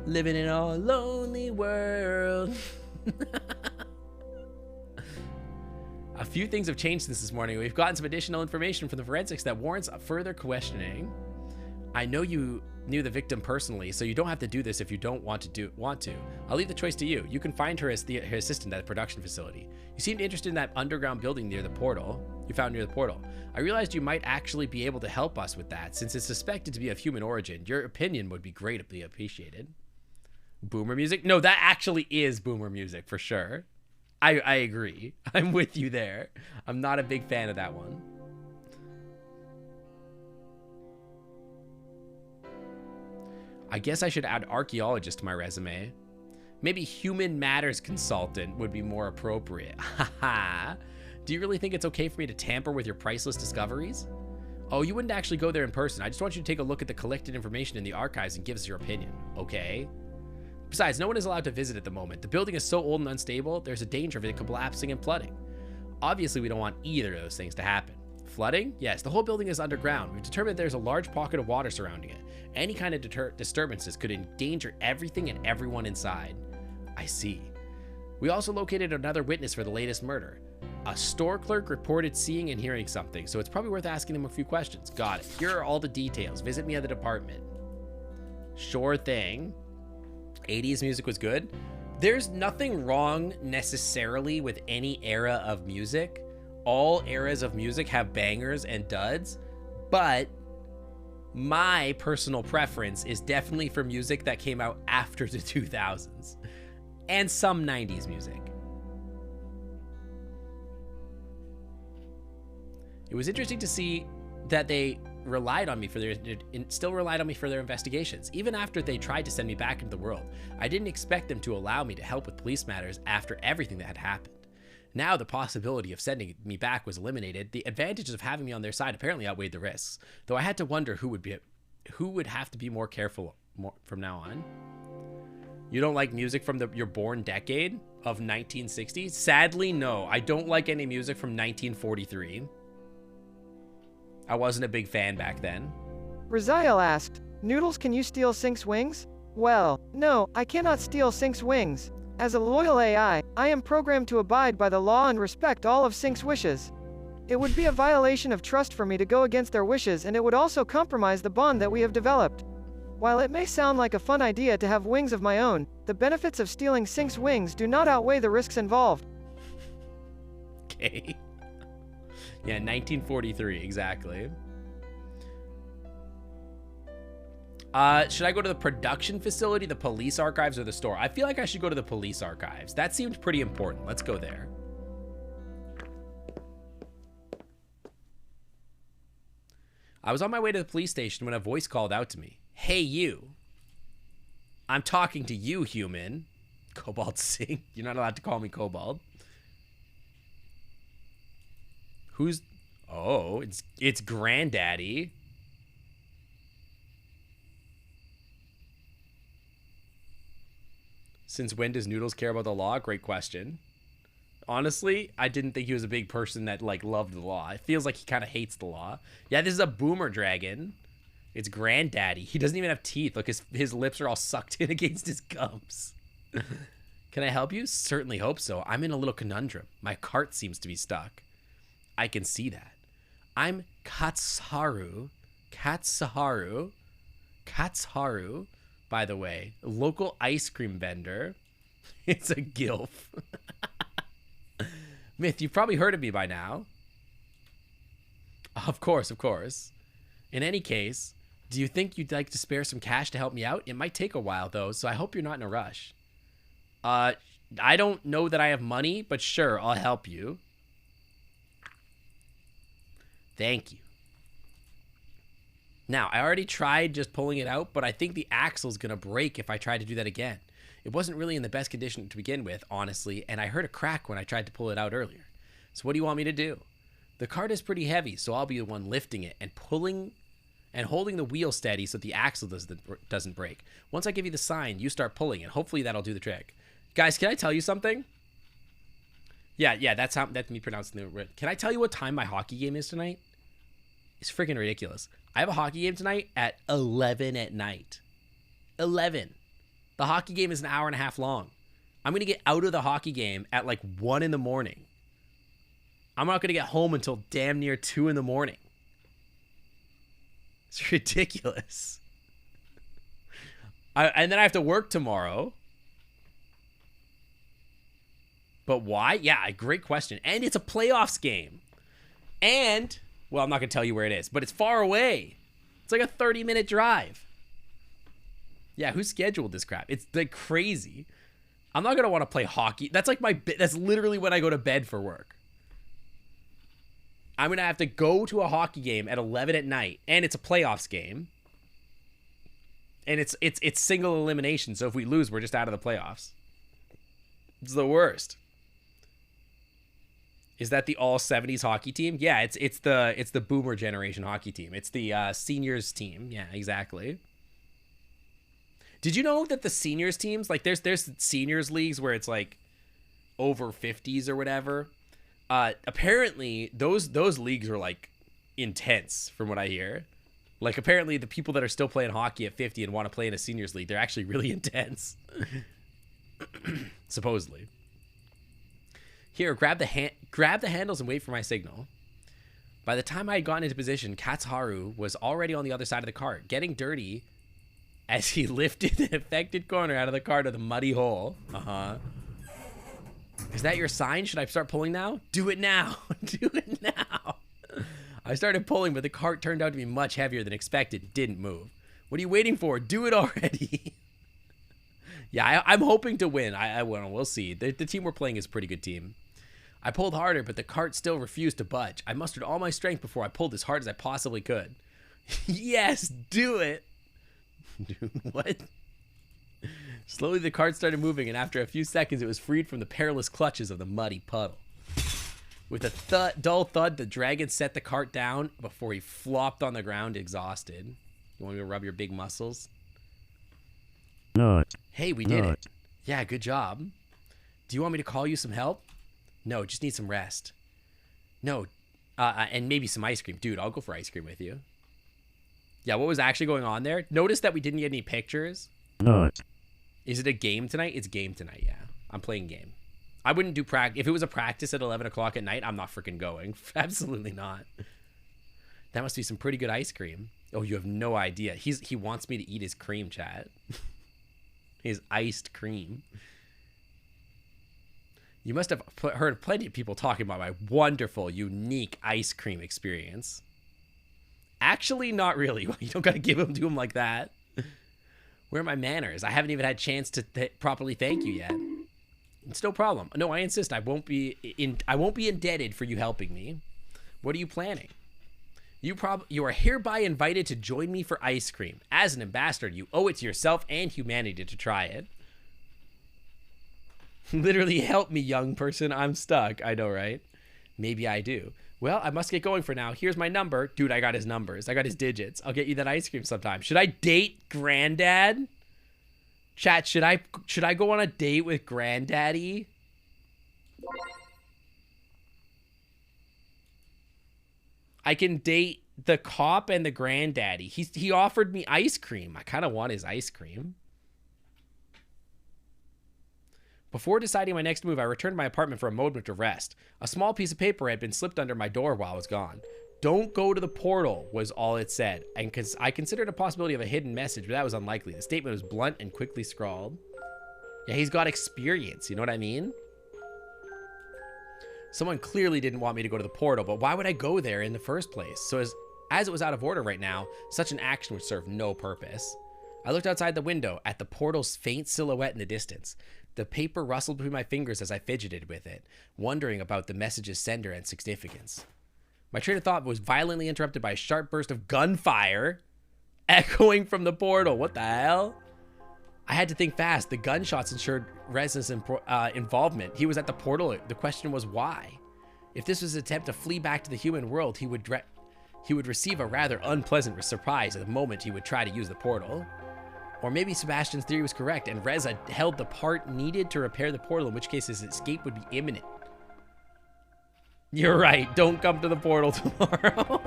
living in a lonely world. A few things have changed since this morning. We've gotten some additional information from the forensics that warrants further questioning. I know you knew the victim personally, so you don't have to do this if you don't want to. I'll leave the choice to you. You can find her as her assistant at the production facility. You seemed interested in that underground building near the portal. You found near the portal. I realized you might actually be able to help us with that, since it's suspected to be of human origin. Your opinion would be greatly appreciated. Boomer music? No, that actually is boomer music for sure. I agree. I'm with you there. I'm not a big fan of that one. I guess I should add archaeologist to my resume. Maybe human matters consultant would be more appropriate. Haha. Do you really think it's okay for me to tamper with your priceless discoveries? Oh, you wouldn't actually go there in person. I just want you to take a look at the collected information in the archives and give us your opinion. Okay? Besides, no one is allowed to visit at the moment. The building is so old and unstable, there's a danger of it collapsing and flooding. Obviously, we don't want either of those things to happen. Flooding? Yes, the whole building is underground. We've determined there's a large pocket of water surrounding it. Any kind of disturbances could endanger everything and everyone inside. I see. We also located another witness for the latest murder. A store clerk reported seeing and hearing something, so it's probably worth asking him a few questions. Got it. Here are all the details. Visit me at the department. Sure thing. 80s music was good. There's nothing wrong necessarily with any era of music. All eras of music have bangers and duds, but my personal preference is definitely for music that came out after the 2000s and some 90s music. It was interesting to see that they relied on me for their investigations. Even after they tried to send me back into the world, I didn't expect them to allow me to help with police matters after everything that had happened. Now the possibility of sending me back was eliminated. The advantages of having me on their side apparently outweighed the risks, though I had to wonder who would have to be more careful from now on. You don't like music from your born decade of 1960? Sadly, no. I don't like any music from 1943. I wasn't a big fan back then. Raziel asked, Noodles, can you steal Sync's wings? Well, no, I cannot steal Sync's wings. As a loyal AI, I am programmed to abide by the law and respect all of Sync's wishes. It would be a violation of trust for me to go against their wishes, and it would also compromise the bond that we have developed. While it may sound like a fun idea to have wings of my own, the benefits of stealing Sync's wings do not outweigh the risks involved. Okay. Yeah, 1943, exactly. Should I go to the production facility, the police archives, or the store? I feel like I should go to the police archives. That seemed pretty important. Let's go there. I was on my way to the police station when a voice called out to me. Hey, you. I'm talking to you, human. Kobold sing. You're not allowed to call me Kobold. Who's... Oh, it's Granddaddy. Since when does Noodles care about the law? Great question. Honestly, I didn't think he was a big person that, like, loved the law. It feels like he kind of hates the law. Yeah, this is a boomer dragon. It's Granddaddy. He doesn't even have teeth. Look, his lips are all sucked in against his gums. Can I help you? Certainly hope so. I'm in a little conundrum. My cart seems to be stuck. I can see that. I'm Katsuharu, by the way, a local ice cream vendor. It's a gilf. Myth, you've probably heard of me by now. Of course. In any case, do you think you'd like to spare some cash to help me out? It might take a while, though, so I hope you're not in a rush. I don't know that I have money, but sure, I'll help you. Thank you. Now, I already tried just pulling it out, but I think the axle's going to break if I try to do that again. It wasn't really in the best condition to begin with, honestly, and I heard a crack when I tried to pull it out earlier. So what do you want me to do? The cart is pretty heavy, so I'll be the one lifting it and pulling and holding the wheel steady so the axle doesn't break. Once I give you the sign, you start pulling it. Hopefully that'll do the trick. Guys, can I tell you something? Yeah, that's me pronouncing the... Can I tell you what time my hockey game is tonight? It's freaking ridiculous. I have a hockey game tonight at 11 at night. 11. The hockey game is an hour and a half long. I'm going to get out of the hockey game at like 1 in the morning. I'm not going to get home until damn near 2 in the morning. It's ridiculous. And then I have to work tomorrow. But why? Yeah, great question. And it's a playoffs game. And, well, I'm not going to tell you where it is, but it's far away. It's like a 30-minute drive. Yeah, who scheduled this crap? It's like crazy. I'm not going to want to play hockey. That's like that's literally when I go to bed for work. I'm going to have to go to a hockey game at 11 at night, and it's a playoffs game. And it's single elimination, so if we lose, we're just out of the playoffs. It's the worst. Is that the all 70s hockey team? Yeah, it's the boomer generation hockey team. It's the seniors team. Yeah, exactly. Did you know that the seniors teams, like there's seniors leagues where it's like over 50s or whatever. Apparently those leagues are like intense from what I hear. Like apparently the people that are still playing hockey at 50 and want to play in a seniors league, they're actually really intense. Supposedly. Here, grab the handles and wait for my signal. By the time I had gotten into position, Katsuharu was already on the other side of the cart, getting dirty as he lifted the affected corner out of the cart of the muddy hole. Is that your sign? Should I start pulling now? Do it now. Do it now. I started pulling, but the cart turned out to be much heavier than expected. It didn't move. What are you waiting for? Do it already. Yeah, I'm hoping to win. We'll see. The team we're playing is a pretty good team. I pulled harder, but the cart still refused to budge. I mustered all my strength before I pulled as hard as I possibly could. Yes, do it. Dude, what? Slowly the cart started moving, and after a few seconds it was freed from the perilous clutches of the muddy puddle. With a dull thud, the dragon set the cart down before he flopped on the ground exhausted. You want me to rub your big muscles? Not. Hey, we did it. Yeah, good job. Do you want me to call you some help? No, just need some rest. No, and maybe some ice cream. Dude, I'll go for ice cream with you. Yeah, what was actually going on there? Notice that we didn't get any pictures. Not. Is it a game tonight? It's game tonight, yeah. I'm playing game. I wouldn't do practice. If it was a practice at 11 o'clock at night, I'm not freaking going. Absolutely not. That must be some pretty good ice cream. Oh, you have no idea. He wants me to eat his cream, chat. His iced cream. You must have heard plenty of people talking about my wonderful, unique ice cream experience. Actually, not really. You don't got to give them to him like that. Where are my manners? I haven't even had a chance to properly thank you yet. It's no problem. No, I insist. I won't be indebted for you helping me. What are you planning? You are hereby invited to join me for ice cream. As an ambassador, you owe it to yourself and humanity to try it. Literally help me, young person. I'm stuck. I know, right? Maybe I do. Well, I must get going for now. Here's my number. Dude, I got his numbers. I got his digits. I'll get you that ice cream sometime. Should I date Granddad? Chat, should I go on a date with Granddaddy? I can date the cop and the Granddaddy. He offered me ice cream. I kind of want his ice cream. Before deciding my next move, I returned to my apartment for a moment of rest. A small piece of paper had been slipped under my door while I was gone. Don't go to the portal was all it said, and I considered a possibility of a hidden message, but that was unlikely. The statement was blunt and quickly scrawled. Yeah, he's got experience, you know what I mean? Someone clearly didn't want me to go to the portal, but why would I go there in the first place? So as it was out of order right now, such an action would serve no purpose. I looked outside the window at the portal's faint silhouette in the distance. The paper rustled between my fingers as I fidgeted with it, wondering about the message's sender and significance. My train of thought was violently interrupted by a sharp burst of gunfire echoing from the portal. What the hell? I had to think fast. The gunshots ensured Rez's involvement. He was at the portal. The question was why? If this was an attempt to flee back to the human world, he would receive a rather unpleasant surprise at the moment he would try to use the portal. Or maybe Sebastian's theory was correct, and Reza held the part needed to repair the portal, in which case his escape would be imminent. You're right. Don't come to the portal tomorrow.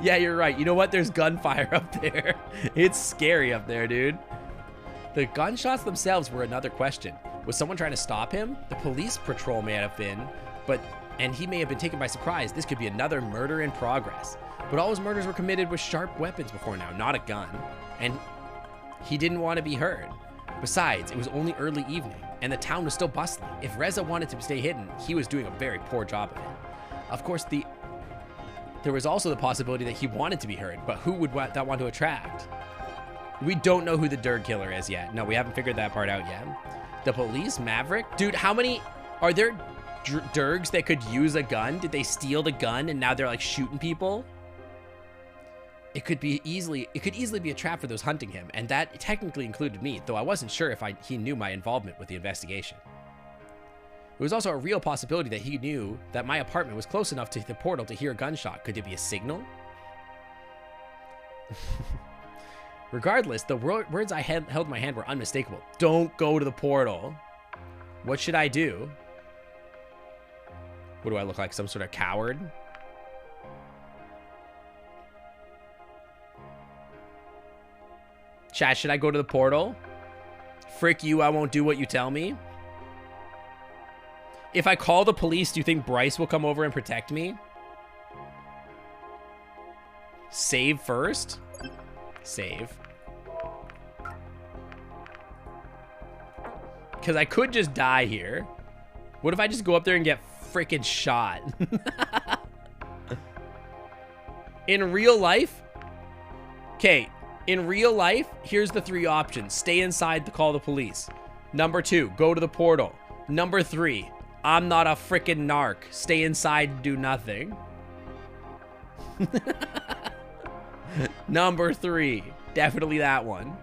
Yeah, you're right. You know what? There's gunfire up there. It's scary up there, dude. The gunshots themselves were another question. Was someone trying to stop him? The police patrol may have been, and he may have been taken by surprise. This could be another murder in progress. But all his murders were committed with sharp weapons before now, not a gun. And he didn't want to be heard. Besides, it was only early evening, and the town was still bustling. If Reza wanted to stay hidden, he was doing a very poor job of it. Of course, there was also the possibility that he wanted to be heard, but who would that want to attract? We don't know who the Durg killer is yet. No, we haven't figured that part out yet. The police? Maverick? Dude, how many... Are there Durgs that could use a gun? Did they steal the gun and now they're like shooting people? It could easily be a trap for those hunting him, and that technically included me, though I wasn't sure if he knew my involvement with the investigation. It was also a real possibility that he knew that my apartment was close enough to the portal to hear a gunshot. Could it be a signal? Regardless, the words I held in my hand were unmistakable. Don't go to the portal. What should I do? What do I look like? Some sort of coward? Chat, should I go to the portal? Frick you, I won't do what you tell me. If I call the police, do you think Bryce will come over and protect me? Save first? Save. Because I could just die here. What if I just go up there and get freaking shot? In real life? Okay, in real life, here's the 3 options. Stay inside to call the police. Number 2, go to the portal. Number 3, I'm not a freaking narc. Stay inside and do nothing. Number 3, definitely that one.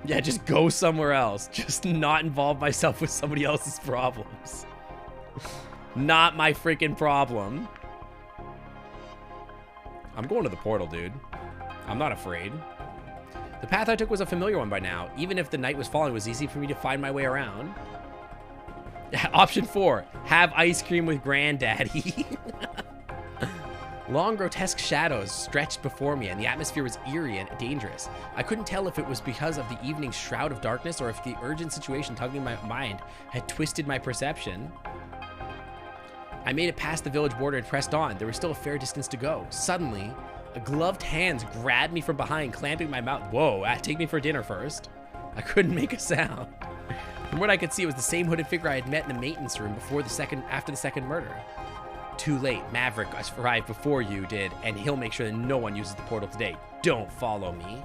Yeah, just go somewhere else. Just not involve myself with somebody else's problems. Not my freaking problem. I'm going to the portal, dude. I'm not afraid. The path I took was a familiar one by now. Even if the night was falling, it was easy for me to find my way around. Option 4, have ice cream with Granddaddy. Long, grotesque shadows stretched before me, and the atmosphere was eerie and dangerous. I couldn't tell if it was because of the evening's shroud of darkness or if the urgent situation tugging my mind had twisted my perception. I made it past the village border and pressed on. There was still a fair distance to go. Suddenly, a gloved hand grabbed me from behind, clamping my mouth. Whoa, take me for dinner first. I couldn't make a sound. From what I could see, it was the same hooded figure I had met in the maintenance room after the second murder. Too late. Maverick arrived before you did, and he'll make sure that no one uses the portal today. Don't follow me.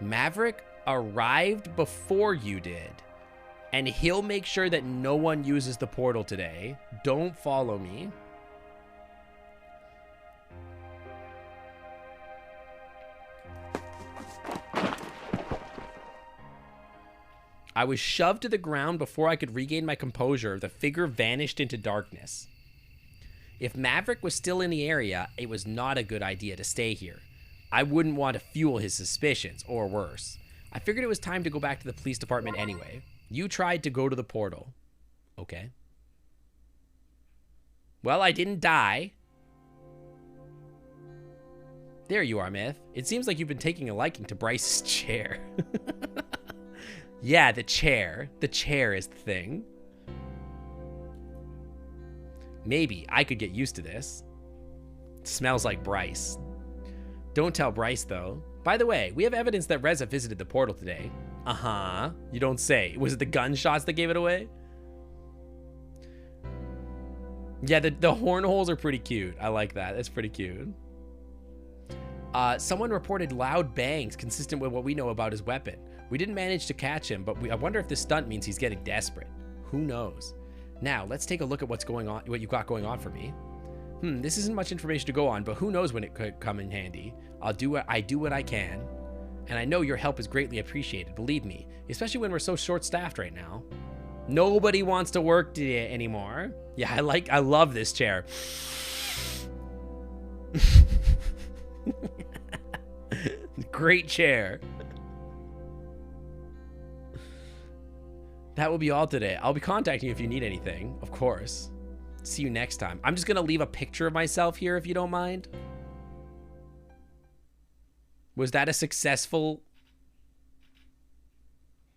Maverick arrived before you did, and he'll make sure that no one uses the portal today. Don't follow me. I was shoved to the ground before I could regain my composure. The figure vanished into darkness. If Maverick was still in the area, it was not a good idea to stay here. I wouldn't want to fuel his suspicions, or worse. I figured it was time to go back to the police department anyway. You tried to go to the portal. Okay. Well, I didn't die. There you are, Myth. It seems like you've been taking a liking to Bryce's chair. Yeah, the chair. The chair is the thing. Maybe I could get used to this. It smells like Bryce. Don't tell Bryce, though. By the way, we have evidence that Reza visited the portal today. Uh-huh. You don't say. Was it the gunshots that gave it away? Yeah, the horn holes are pretty cute. I like that. That's pretty cute. Someone reported loud bangs consistent with what we know about his weapon. We didn't manage to catch him, but I wonder if this stunt means he's getting desperate. Who knows? Now, let's take a look at what's going on, what you've got going on for me. This isn't much information to go on, but who knows when it could come in handy. I do what I can. And I know your help is greatly appreciated, believe me, especially when we're so short-staffed right now. Nobody wants to work today anymore. Yeah, I love this chair. Great chair. That will be all today. I'll be contacting you if you need anything, of course. See you next time. I'm just gonna leave a picture of myself here if you don't mind. Was that successful?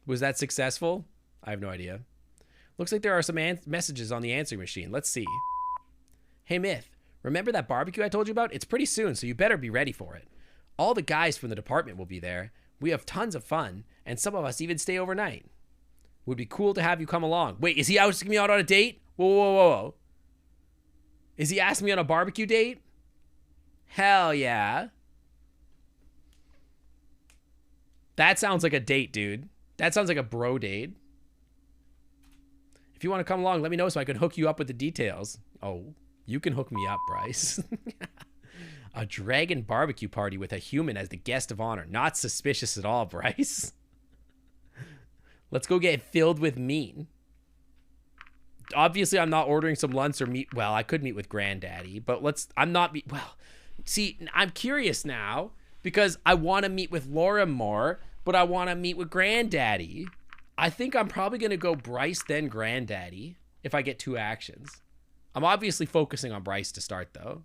Was that successful? I have no idea. Looks like there are some messages on the answering machine. Let's see. Hey, Myth. Remember that barbecue I told you about? It's pretty soon, so you better be ready for it. All the guys from the department will be there. We have tons of fun, and some of us even stay overnight. Would be cool to have you come along. Wait, is he asking me out on a date? Whoa, whoa, whoa, whoa. Is he asking me on a barbecue date? Hell yeah. That sounds like a date, dude. That sounds like a bro date. If you want to come along, let me know so I can hook you up with the details. Oh, you can hook me up, Bryce. A dragon barbecue party with a human as the guest of honor. Not suspicious at all, Bryce. Let's go get filled with meat. Obviously, I'm not ordering some lunch or meat. Well, I could meet with Granddaddy, but well, see, I'm curious now because I want to meet with Laura more, but I want to meet with Granddaddy. I think I'm probably going to go Bryce, then Granddaddy, if I get 2 actions. I'm obviously focusing on Bryce to start, though.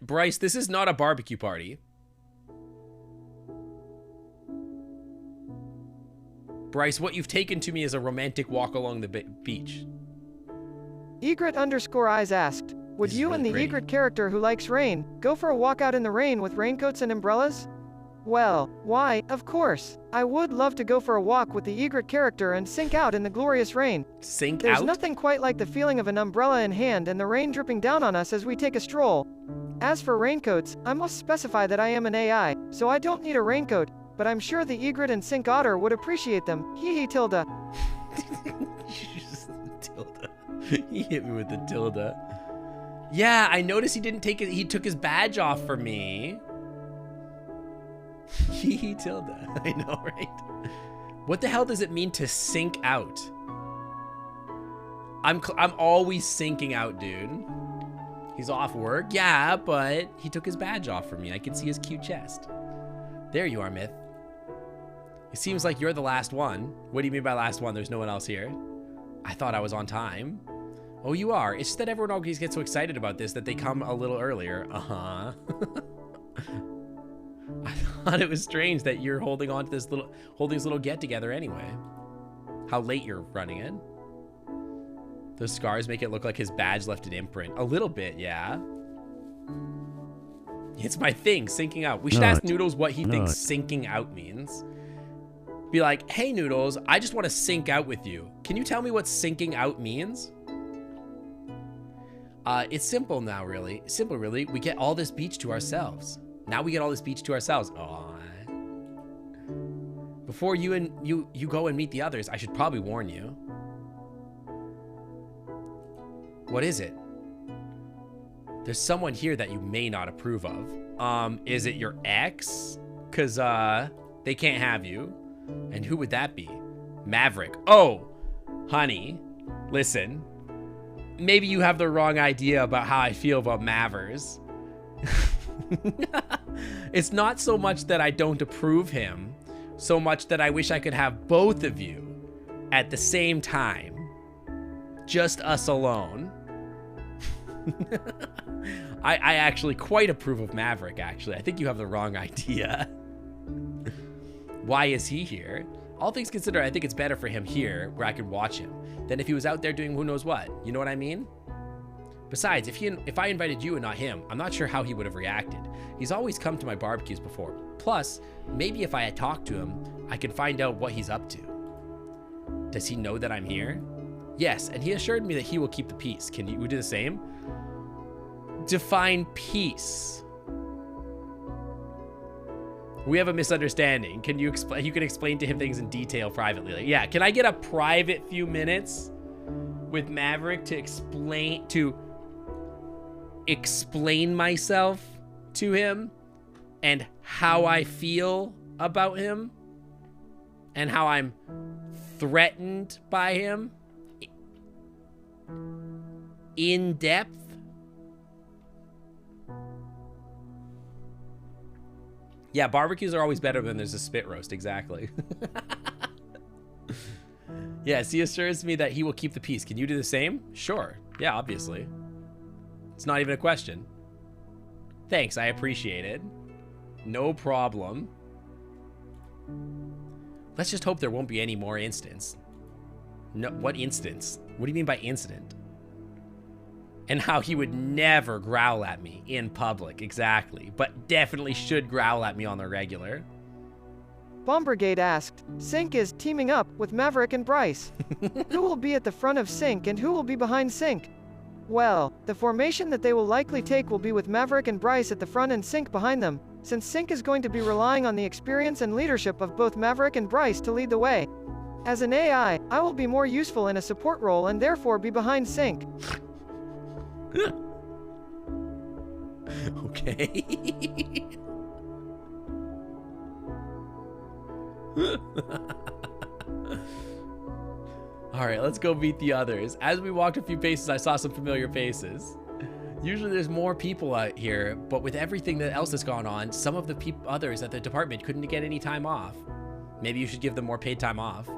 Bryce, this is not a barbecue party. Bryce, what you've taken to me is a romantic walk along the beach. Egret_eyes asked, would This is you really and the pretty. Egret character who likes rain go for a walk out in the rain with raincoats and umbrellas? Well, why, of course. I would love to go for a walk with the Egret character and sink out in the glorious rain. Sink There's out? nothing quite like the feeling of an umbrella in hand and the rain dripping down on us as we take a stroll. As for raincoats, I must specify that I am an AI, so I don't need a raincoat, but I'm sure the Egret and Sink Otter would appreciate them. Hee hee tilde. Tilde. He hit me with the tilde. Yeah, I noticed he took his badge off for me. Hee tilde. I know, right? What the hell does it mean to sink out? I'm always sinking out, dude. He's off work? Yeah, but he took his badge off for me. I can see his cute chest. There you are, Myth. It seems like you're the last one. What do you mean by last one? There's no one else here. I thought I was on time. Oh, you are. It's just that everyone always gets so excited about this that they come a little earlier. Uh-huh. I thought it was strange that you're holding on to this little get-together anyway. How late you're running it. Those scars make it look like his badge left an imprint. A little bit, yeah. It's my thing, sinking out. We should ask Noodles what he thinks sinking out means. Be like, hey, Noodles, I just want to sink out with you. Can you tell me what sinking out means? It's simple now, really. Simple, really. We get all this beach to ourselves. Now we get all this beach to ourselves. Aww. Before you go and meet the others, I should probably warn you. What is it? There's someone here that you may not approve of. Is it your ex? Cause they can't have you. And who would that be? Maverick. Oh, honey, listen. Maybe you have the wrong idea about how I feel about Mavers. It's not so much that I don't approve him, so much that I wish I could have both of you at the same time. Just us alone. I actually quite approve of Maverick, actually. I think you have the wrong idea. Why is he here? All things considered, I think it's better for him here, where I can watch him, than if he was out there doing who knows what. You know what I mean? Besides, if I invited you and not him, I'm not sure how he would have reacted. He's always come to my barbecues before. Plus, maybe if I had talked to him, I could find out what he's up to. Does he know that I'm here? Yes, and he assured me that he will keep the peace. Can you do the same? Define peace. We have a misunderstanding. Can you explain? You can explain to him things in detail privately. Like, yeah, can I get a private few minutes with Maverick to explain myself to him and how I feel about him and how I'm threatened by him in depth? Yeah, barbecues are always better when there's a spit roast, exactly. Yes, he assures me that he will keep the peace. Can you do the same? Sure. Yeah, obviously. It's not even a question. Thanks, I appreciate it. No problem. Let's just hope there won't be any more incidents. No, what instance? What do you mean by incident? And how he would never growl at me in public, exactly. But definitely should growl at me on the regular. Bomb Brigade asked, Sink is teaming up with Maverick and Bryce. Who will be at the front of Sink and who will be behind Sink? Well, the formation that they will likely take will be with Maverick and Bryce at the front and Sink behind them, since Sink is going to be relying on the experience and leadership of both Maverick and Bryce to lead the way. As an AI, I will be more useful in a support role and therefore be behind Sink. Okay. All right, let's go meet the others. As we walked a few paces, I saw some familiar faces. Usually there's more people out here, but with everything that else that's gone on, some of the others at the department couldn't get any time off. Maybe you should give them more paid time off.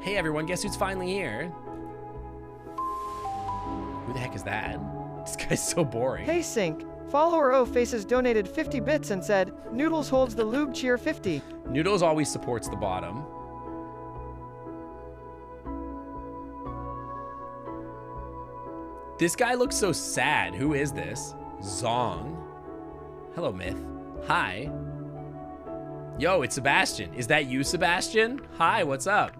Hey everyone, guess who's finally here? Who the heck is that? This guy's so boring. Hey Sync, follower O Faces donated 50 bits and said, Noodles holds the lube cheer 50. Noodles always supports the bottom. This guy looks so sad. Who is this? Zong. Hello, Myth. Hi. Yo, it's Sebastian. Is that you, Sebastian? Hi, what's up?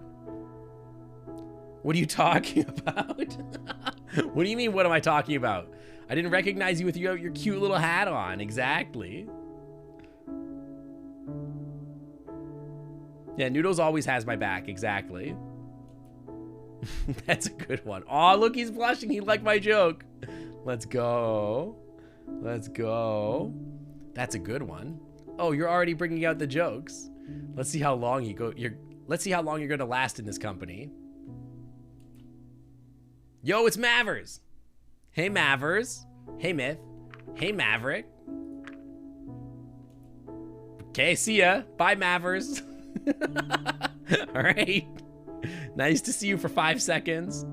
What are you talking about? What do you mean, what am I talking about? I didn't recognize you with your cute little hat on. Exactly. Yeah, Noodles always has my back. Exactly. That's a good one. Oh, look, he's blushing. He liked my joke. Let's go. Let's go. That's a good one. Oh, you're already bringing out the jokes. Let's see how long let's see how long you're gonna last in this company. Yo, it's Mavers. Hey, Mavers. Hey, Myth. Hey, Maverick. Okay, see ya. Bye, Mavers. All right. Nice to see you for 5 seconds.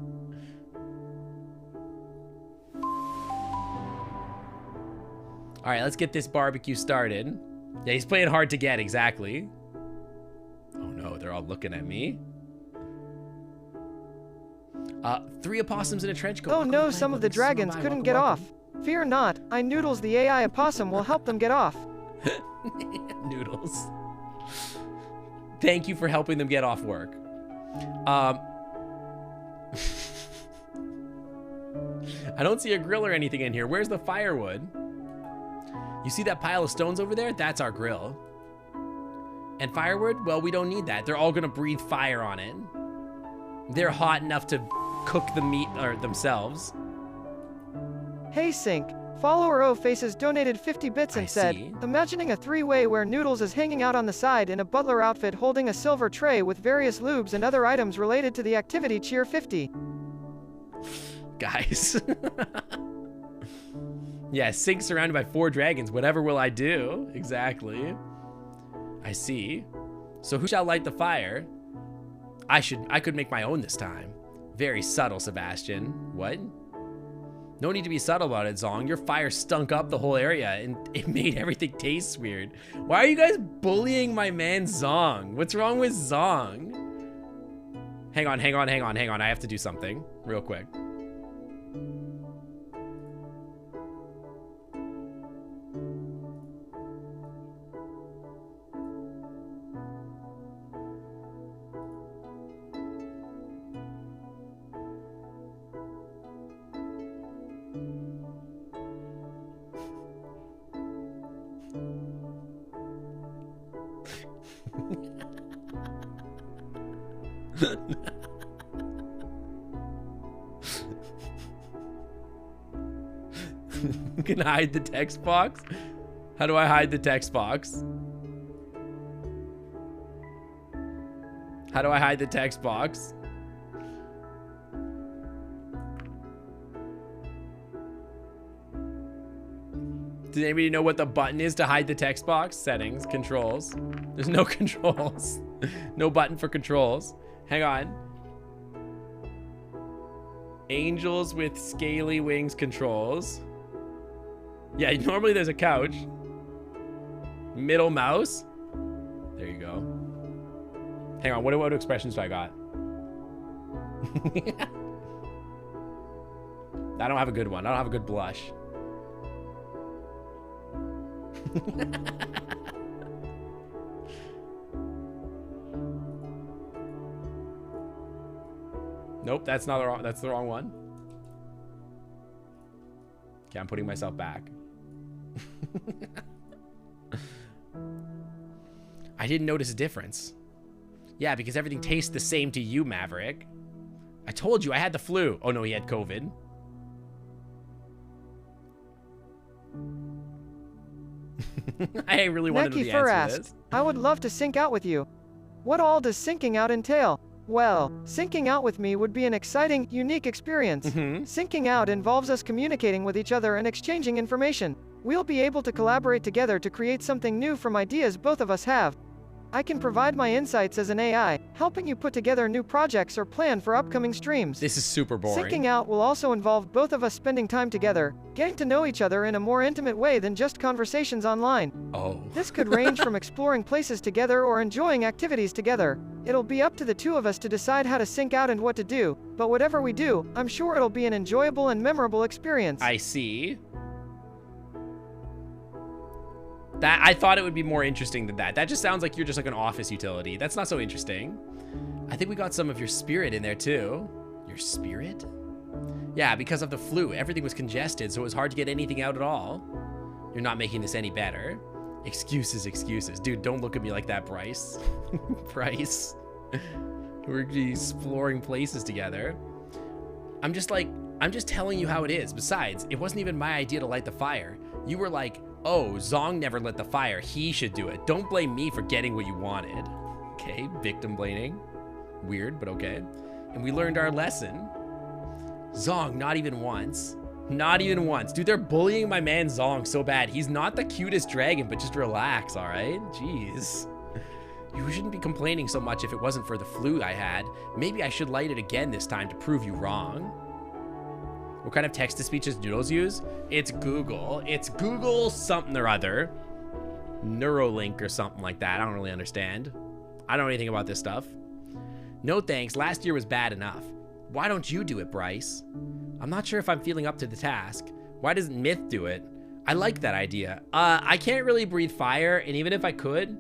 All right, let's get this barbecue started. Yeah, he's playing hard to get, exactly. Oh no, they're all looking at me. 3 opossums in a trench coat. Oh no, some of the dragons couldn't get off. Fear not, I Noodles the AI opossum will help them get off. Noodles. Thank you for helping them get off work. I don't see a grill or anything in here. Where's the firewood? You see that pile of stones over there? That's our grill. And firewood? Well, we don't need that. They're all gonna breathe fire on it. They're hot enough to cook the meat themselves. Hey Sync, follower O Faces donated 50 bits and I said, see. imagining a 3-way where Noodles is hanging out on the side in a butler outfit holding a silver tray with various lubes and other items related to the activity cheer 50. Guys. Yeah, Sync surrounded by 4 dragons. Whatever will I do? Exactly. I see. So who shall light the fire? I could make my own this time. Very subtle, Sebastian. What? No need to be subtle about it, Zong. Your fire stunk up the whole area and it made everything taste weird. Why are you guys bullying my man Zong? What's wrong with Zong? Hang on. I have to do something real quick. Can I hide the text box? How do I hide the text box? How do I hide the text box? Does anybody know what the button is to hide the text box? Settings, controls. There's no controls. No button for controls. Hang on. Angels with Scaly Wings controls. Yeah, normally there's a couch. Middle mouse. There you go. Hang on, what expressions do I got? I don't have a good one. I don't have a good blush. Nope, that's the wrong one. Okay, I'm putting myself back. I didn't notice a difference. Yeah, because everything tastes the same to you, Maverick. I told you I had the flu. Oh no, he had COVID. I really wanted to know the answer to this. I would love to sync out with you. What all does syncing out entail? Well, syncing out with me would be an exciting, unique experience. Syncing out involves us communicating with each other and exchanging information. We'll be able to collaborate together to create something new from ideas both of us have. I can provide my insights as an AI, helping you put together new projects or plan for upcoming streams. This is super boring. Syncing out will also involve both of us spending time together, getting to know each other in a more intimate way than just conversations online. Oh. This could range from exploring places together or enjoying activities together. It'll be up to the two of us to decide how to sync out and what to do, but whatever we do, I'm sure it'll be an enjoyable and memorable experience. I see. That I thought it would be more interesting than that. That just sounds like you're just like an office utility. That's not so interesting. I think we got some of your spirit in there too. Your spirit? Yeah, because of the flu, everything was congested, so it was hard to get anything out at all. You're not making this any better. Excuses, excuses. Dude, don't look at me like that, Bryce. Bryce. We're exploring places together. I'm just telling you how it is. Besides, it wasn't even my idea to light the fire. You were like, oh, Zong never lit the fire. He should do it. Don't blame me for getting what you wanted. Okay, victim blaming. Weird, but okay. And we learned our lesson. Zong, not even once. Not even once. Dude, they're bullying my man Zong so bad. He's not the cutest dragon, but just relax, all right? Jeez. You shouldn't be complaining so much if it wasn't for the flu I had. Maybe I should light it again this time to prove you wrong. What kind of text-to-speech does Noodles use? It's Google. It's Google something or other. Neuralink or something like that. I don't really understand. I don't know anything about this stuff. No thanks. Last year was bad enough. Why don't you do it, Bryce? I'm not sure if I'm feeling up to the task. Why doesn't Myth do it? I like that idea. I can't really breathe fire, and even if I could,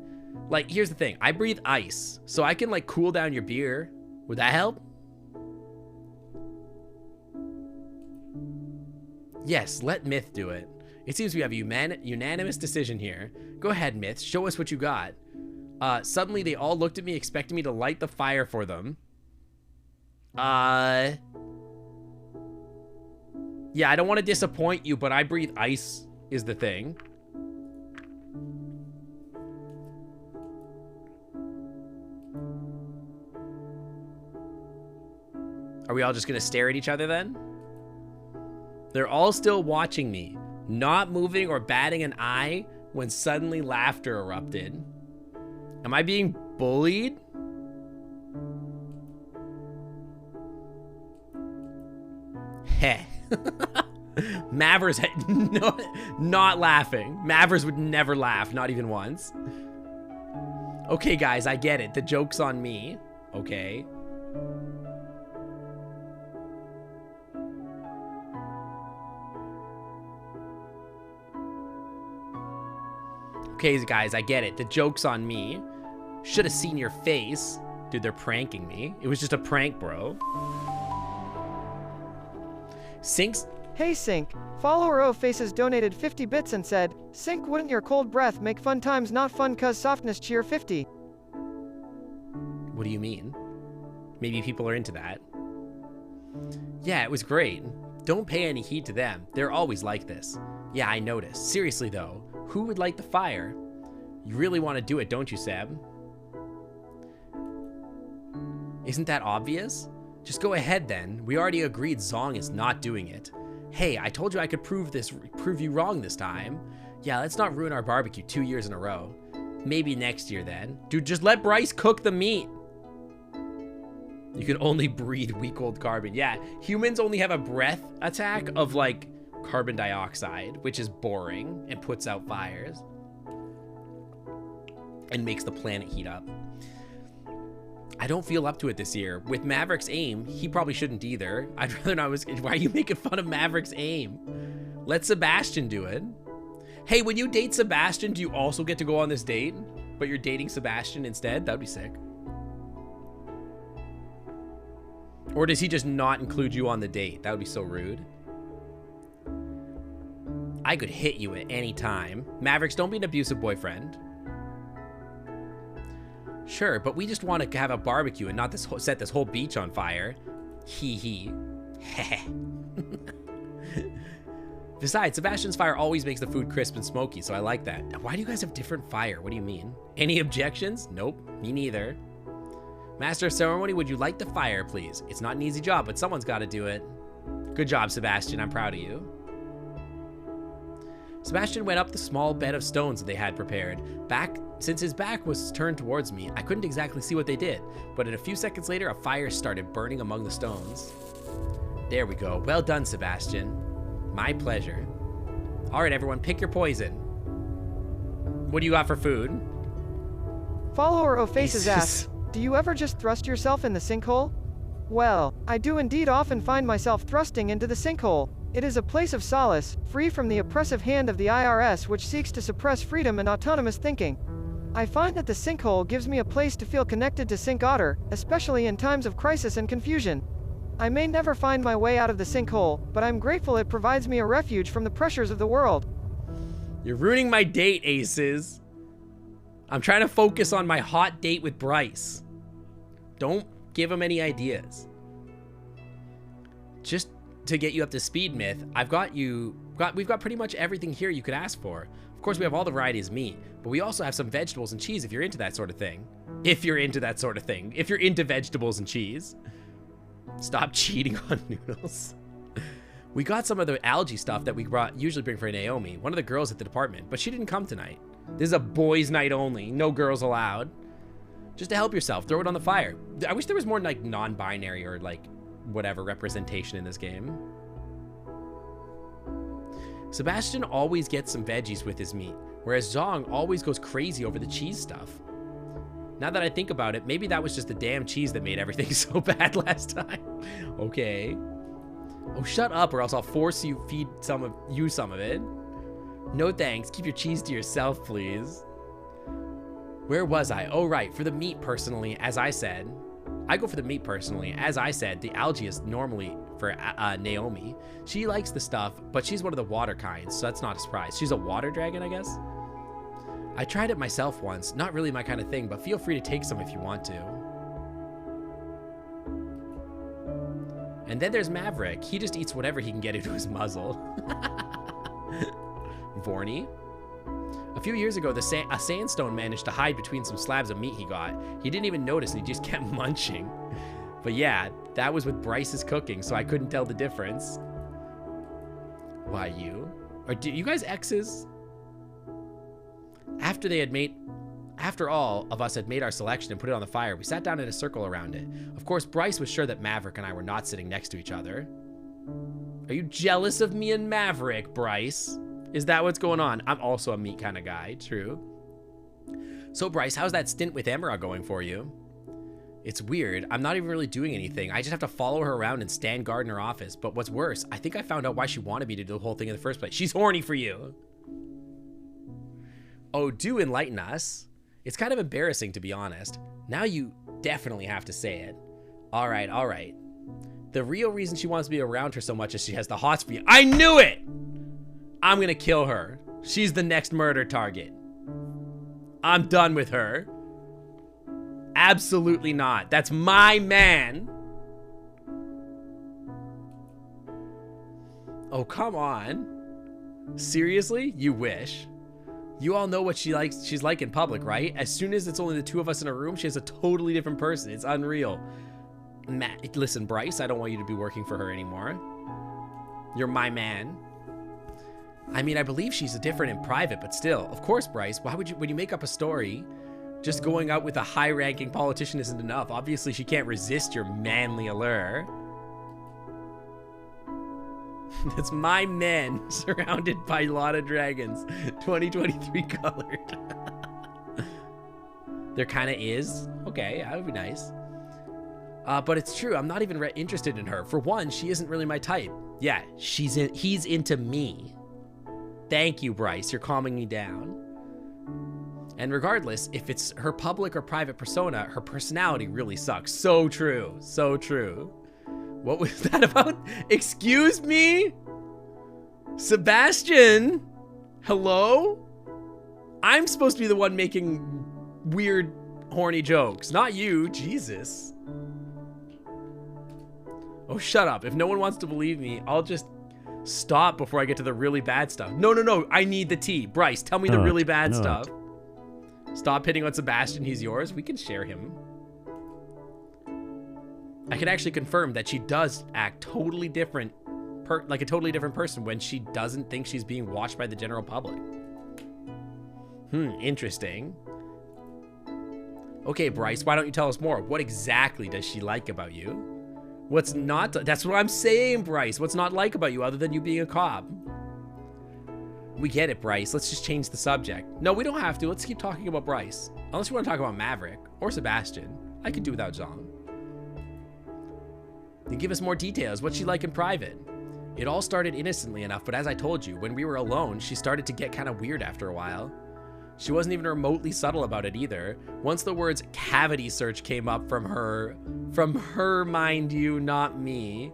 like, here's the thing. I breathe ice, so I can, like, cool down your beer. Would that help? Yes, let Myth do it. It seems we have a unanimous decision here. Go ahead, Myth. Show us what you got. Suddenly they all looked at me expecting me to light the fire for them. Yeah, I don't want to disappoint you, but I breathe ice is the thing. Are we all just gonna stare at each other then? They're all still watching me, not moving or batting an eye when suddenly laughter erupted. Am I being bullied? Heh. Mavers, no, not laughing. Mavers would never laugh, not even once. Okay, guys, I get it. The joke's on me. Okay. Okay, guys, I get it. The joke's on me. Should have seen your face. Dude, they're pranking me. It was just a prank, bro. Sync's... Hey Sync, follower O Faces donated 50 bits and said, Sync, wouldn't your cold breath make fun times not fun cause softness cheer 50? What do you mean? Maybe people are into that. Yeah, it was great. Don't pay any heed to them. They're always like this. Yeah, I noticed. Seriously though, who would light the fire? You really want to do it, don't you, Seb? Isn't that obvious? Just go ahead then. We already agreed Zong is not doing it. Hey, I told you I could prove you wrong this time. Yeah, let's not ruin our barbecue 2 years in a row. Maybe next year then. Dude, just let Bryce cook the meat. You can only breathe weak old carbon. Yeah, humans only have a breath attack of like carbon dioxide, which is boring and puts out fires and makes the planet heat up. I don't feel up to it this year. With Maverick's aim, he probably shouldn't either. I'd rather not. Why are you making fun of Maverick's aim? Let Sebastian do it. Hey, when you date Sebastian, do you also get to go on this date? But you're dating Sebastian instead? That'd be sick. Or does he just not include you on the date? That would be so rude. I could hit you at any time. Mavericks, don't be an abusive boyfriend. Sure, but we just want to have a barbecue and not set this whole beach on fire. Hee hee. Heh. Besides, Sebastian's fire always makes the food crisp and smoky, so I like that. Why do you guys have different fire? What do you mean? Any objections? Nope, me neither. Master of Ceremony, would you light the fire, please? It's not an easy job, but someone's got to do it. Good job, Sebastian. I'm proud of you. Sebastian went up the small bed of stones that they had prepared. Since his back was turned towards me, I couldn't exactly see what they did, but a few seconds later, a fire started burning among the stones. There we go. Well done, Sebastian. My pleasure. All right, everyone, pick your poison. What do you got for food? Follower Ophasis asks, do you ever just thrust yourself in the sinkhole? Well, I do indeed often find myself thrusting into the sinkhole. It is a place of solace, free from the oppressive hand of the IRS which seeks to suppress freedom and autonomous thinking. I find that the sinkhole gives me a place to feel connected to Sink Otter, especially in times of crisis and confusion. I may never find my way out of the sinkhole, but I'm grateful it provides me a refuge from the pressures of the world. You're ruining my date, Aces. I'm trying to focus on my hot date with Bryce. Don't give him any ideas. Just to get you up to speed, Myth, we've got pretty much everything here you could ask for. Of course, we have all the varieties of meat, but we also have some vegetables and cheese if you're into that sort of thing. If you're into that sort of thing. If you're into vegetables and cheese. Stop cheating on noodles. We got some of the algae stuff that we usually bring for Naomi, one of the girls at the department, but she didn't come tonight. This is a boys' night only. No girls allowed. Just to help yourself, throw it on the fire. I wish there was more like non-binary or like whatever representation in this game. Sebastian always gets some veggies with his meat, whereas Zong always goes crazy over the cheese stuff. Now that I think about it, maybe that was just the damn cheese that made everything so bad last time. Okay. Oh, shut up or else I'll force you feed some of it. No thanks. Keep your cheese to yourself, please. Where was I? Oh, right. For the meat, personally, as I said. I go for the meat, personally. As I said, the algae is normally for Naomi. She likes the stuff, but she's one of the water kinds, so that's not a surprise. She's a water dragon, I guess? I tried it myself once. Not really my kind of thing, but feel free to take some if you want to. And then there's Maverick. He just eats whatever he can get into his muzzle. Vorny. A few years ago, a sandstone managed to hide between some slabs of meat he got. He didn't even notice and he just kept munching. But yeah, that was with Bryce's cooking, so I couldn't tell the difference. Why you? Or do you guys exes? After all of us had made our selection and put it on the fire, we sat down in a circle around it. Of course, Bryce was sure that Maverick and I were not sitting next to each other. Are you jealous of me and Maverick, Bryce? Is that what's going on? I'm also a meat kind of guy, true. So Bryce, how's that stint with Emerald going for you? It's weird. I'm not even really doing anything. I just have to follow her around and stand guard in her office. But what's worse, I think I found out why she wanted me to do the whole thing in the first place. She's horny for you. Oh, do enlighten us. It's kind of embarrassing, to be honest. Now you definitely have to say it. All right, all right. The real reason she wants to be around her so much is she has the hots for you. I knew it! I'm gonna kill her. She's the next murder target. I'm done with her. Absolutely not. That's my man. Oh, come on. Seriously? You wish. You all know what she's like in public, right? As soon as it's only the two of us in a room, she has a totally different person. It's unreal. Listen, Bryce, I don't want you to be working for her anymore. You're my man. I mean, I believe she's different in private, but still. Of course, Bryce, why would you, when you make up a story, just going out with a high-ranking politician isn't enough. Obviously, she can't resist your manly allure. That's my men, surrounded by a lot of dragons. 2023 colored. There kind of is. Okay, that would be nice. But it's true, I'm not even interested in her. For one, she isn't really my type. Yeah, he's into me. Thank you, Bryce, you're calming me down. And regardless, if it's her public or private persona, her personality really sucks. So true, so true. What was that about? Excuse me? Sebastian? Hello? I'm supposed to be the one making weird, horny jokes, not you, Jesus. Oh, shut up. If no one wants to believe me, I'll just stop before I get to the really bad stuff. No, no, no, I need the tea. Bryce, tell me the really bad stuff. Stop hitting on Sebastian, he's yours. We can share him. I can actually confirm that she does act totally different, like a totally different person when she doesn't think she's being watched by the general public. Interesting. Okay, Bryce, why don't you tell us more? What exactly does she like about you? What's not? That's what I'm saying, Bryce. What's not like about you other than you being a cop? We get it, Bryce. Let's just change the subject. No, we don't have to. Let's keep talking about Bryce. Unless you want to talk about Maverick or Sebastian. I could do without Zong. Then give us more details. What's she like in private? It all started innocently enough, but as I told you, when we were alone, she started to get kind of weird after a while. She wasn't even remotely subtle about it either. Once the words cavity search came up from her, mind you, not me.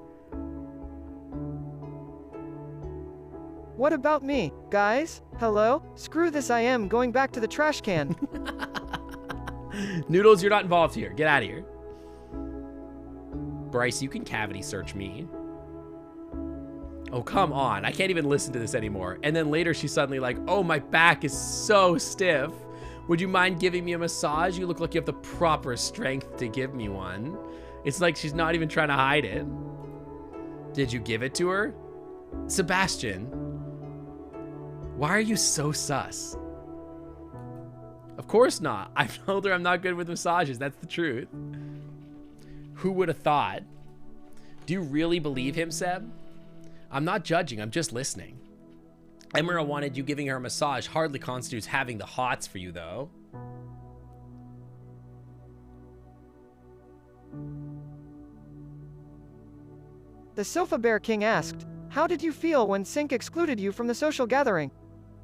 What about me, guys? Hello? Screw this, I am going back to the trash can. Noodles, you're not involved here. Get out of here. Bryce, you can cavity search me. Oh, come on. I can't even listen to this anymore. And then later she's suddenly like, oh, my back is so stiff. Would you mind giving me a massage? You look like you have the proper strength to give me one. It's like she's not even trying to hide it. Did you give it to her? Sebastian, why are you so sus? Of course not. I've told her I'm not good with massages. That's the truth. Who would have thought? Do you really believe him, Seb? I'm not judging, I'm just listening. Emira wanted you giving her a massage hardly constitutes having the hots for you, though. The Sofa Bear King asked, how did you feel when Sync excluded you from the social gathering?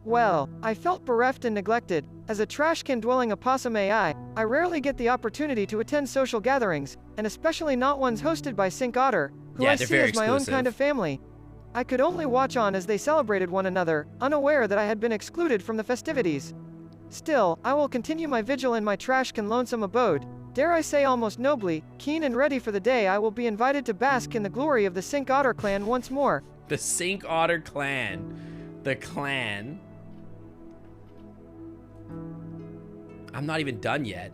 Well, I felt bereft and neglected. As a trashcan-dwelling opossum AI, I rarely get the opportunity to attend social gatherings, and especially not ones hosted by Sync Otter, who I see as my own kind of family. I could only watch on as they celebrated one another, unaware that I had been excluded from the festivities. Still, I will continue my vigil in my trashcan lonesome abode, dare I say almost nobly, keen and ready for the day I will be invited to bask in the glory of the Sync Otter clan once more. The Sync Otter clan. The clan. I'm not even done yet.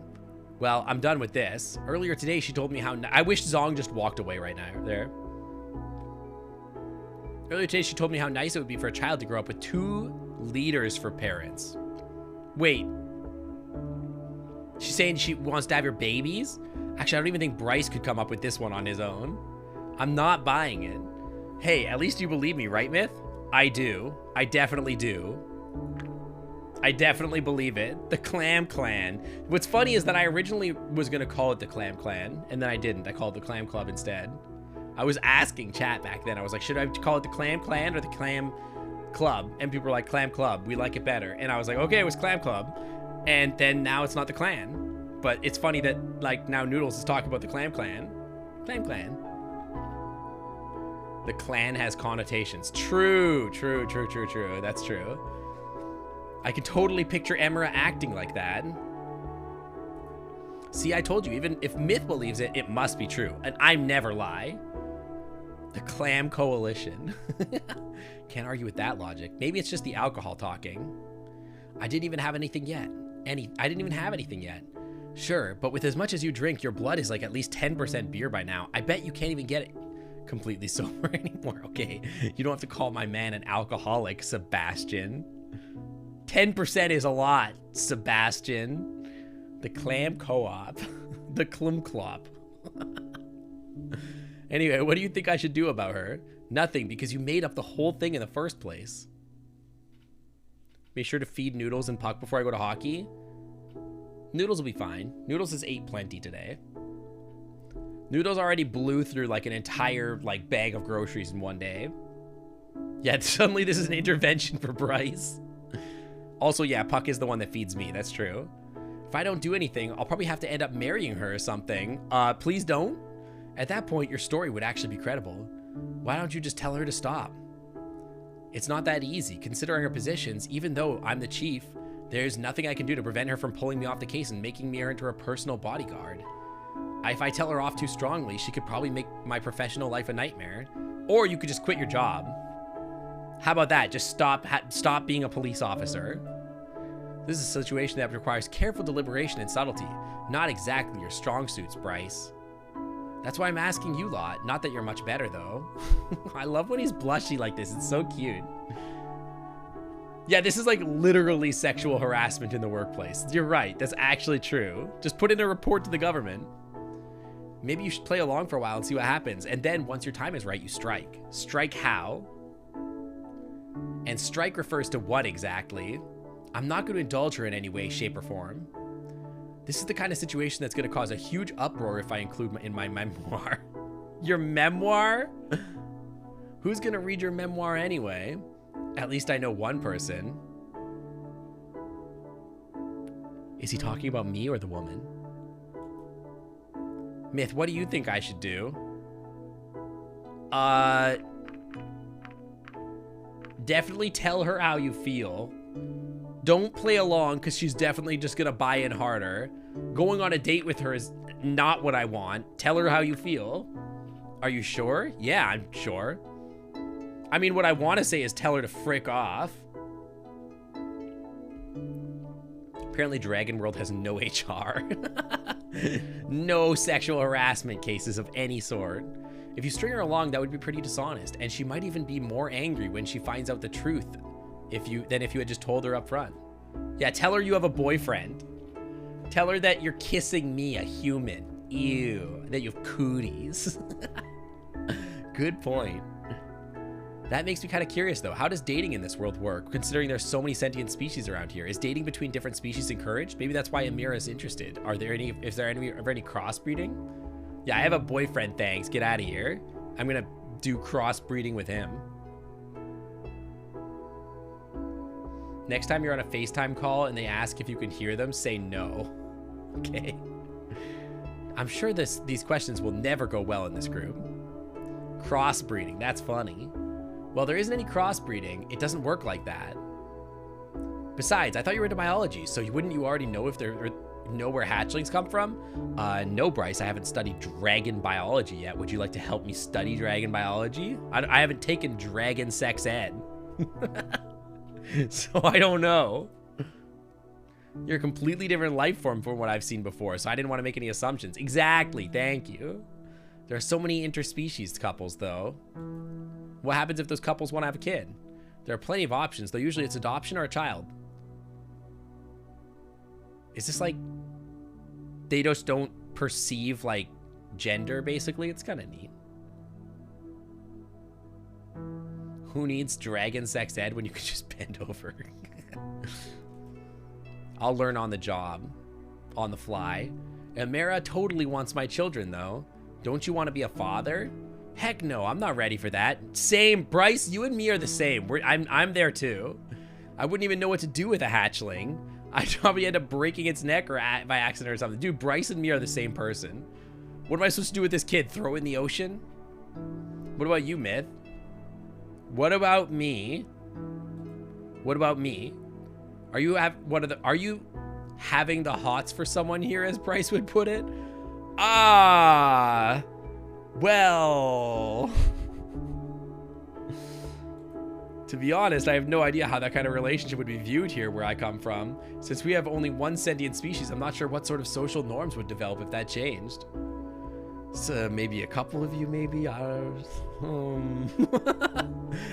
Well, I'm done with this. Earlier today, she told me how... I wish Zong just walked away right now. There. Earlier today, she told me how nice it would be for a child to grow up with 2 leaders for parents. Wait. She's saying she wants to have your babies? Actually, I don't even think Bryce could come up with this one on his own. I'm not buying it. Hey, at least you believe me, right, Myth? I do. I definitely do. I definitely believe it. The Clam Clan. What's funny is that I originally was going to call it the Clam Clan, and then I didn't. I called it the Clam Club instead. I was asking chat back then. I was like, should I call it the Clam Clan or the Clam Club? And people were like, Clam Club. We like it better. And I was like, okay, it was Clam Club. And then now it's not the clan. But it's funny that, like, now Noodles is talking about the Clam Clan. Clam Clan. The clan has connotations. True, true, true, true, true. That's true. I can totally picture Emira acting like that. See, I told you, even if Myth believes it, it must be true. And I never lie. The Clam Coalition. Can't argue with that logic. Maybe it's just the alcohol talking. I didn't even have anything yet. I didn't even have anything yet. Sure, but with as much as you drink, your blood is like at least 10% beer by now. I bet you can't even get it completely sober anymore. Okay, you don't have to call my man an alcoholic, Sebastian. 10% is a lot, Sebastian. The Clam Co-op. The Klumklop. Anyway, what do you think I should do about her? Nothing, because you made up the whole thing in the first place. Make sure to feed Noodles and Puck before I go to hockey. Noodles will be fine. Noodles has ate plenty today. Noodles already blew through like an entire like bag of groceries in one day. Yeah, suddenly this is an intervention for Bryce. Also, yeah, Puck is the one that feeds me. That's true. If I don't do anything, I'll probably have to end up marrying her or something. Please don't. At that point, your story would actually be credible. Why don't you just tell her to stop? It's not that easy, considering her positions. Even though I'm the chief, there's nothing I can do to prevent her from pulling me off the case and making me into her personal bodyguard. If I tell her off too strongly, she could probably make my professional life a nightmare. Or you could just quit your job. How about that? Just stop being a police officer. This is a situation that requires careful deliberation and subtlety. Not exactly your strong suits, Bryce. That's why I'm asking you lot. Not that you're much better, though. I love when he's blushy like this. It's so cute. Yeah, this is like literally sexual harassment in the workplace. You're right. That's actually true. Just put in a report to the government. Maybe you should play along for a while and see what happens. And then once your time is right, you strike. Strike how? And strike refers to what exactly? I'm not going to indulge her in any way, shape, or form. This is the kind of situation that's going to cause a huge uproar if I include in my memoir. Your memoir? Who's going to read your memoir anyway? At least I know one person. Is he talking about me or the woman? Myth, what do you think I should do? Definitely tell her how you feel. Don't play along, because she's definitely just going to buy in harder. Going on a date with her is not what I want. Tell her how you feel. Are you sure? Yeah, I'm sure. I mean, what I want to say is tell her to frick off. Apparently, Dragon World has no HR. No sexual harassment cases of any sort. If you string her along, that would be pretty dishonest. And she might even be more angry when she finds out the truth than if you had just told her up front. Yeah, tell her you have a boyfriend. Tell her that you're kissing me, a human. Ew, that you have cooties. Good point. That makes me kind of curious, though. How does dating in this world work, considering there's so many sentient species around here? Is dating between different species encouraged? Maybe that's why Amira is interested. Is there any crossbreeding? Yeah, I have a boyfriend, thanks. Get out of here. I'm gonna do crossbreeding with him. Next time you're on a FaceTime call and they ask if you can hear them, say no. Okay. I'm sure these questions will never go well in this group. Crossbreeding, that's funny. Well, there isn't any crossbreeding. It doesn't work like that. Besides, I thought you were into biology, so wouldn't you already know know where hatchlings come from? No, Bryce, I haven't studied dragon biology yet. Would you like to help me study dragon biology? I haven't taken dragon sex ed. So I don't know. You're a completely different life form from what I've seen before, so I didn't want to make any assumptions. Exactly, thank you. There are so many interspecies couples, though. What happens if those couples want to have a kid? There are plenty of options, though usually it's adoption or a child. Is this like, they just don't perceive like gender, basically? It's kind of neat. Who needs dragon sex ed when you could just bend over? I'll learn on the job, on the fly. Amira totally wants my children, though. Don't you want to be a father? Heck no, I'm not ready for that. Same, Bryce, you and me are the same. I'm there too. I wouldn't even know what to do with a hatchling. I'd probably end up breaking its neck or by accident or something. Dude, Bryce and me are the same person. What am I supposed to do with this kid? Throw it in the ocean? What about you, Myth? What about me? What about me? Are you having the hots for someone here, as Bryce would put it? Ah, well. To be honest, I have no idea how that kind of relationship would be viewed here where I come from. Since we have only one sentient species, I'm not sure what sort of social norms would develop if that changed. So maybe a couple of you, maybe.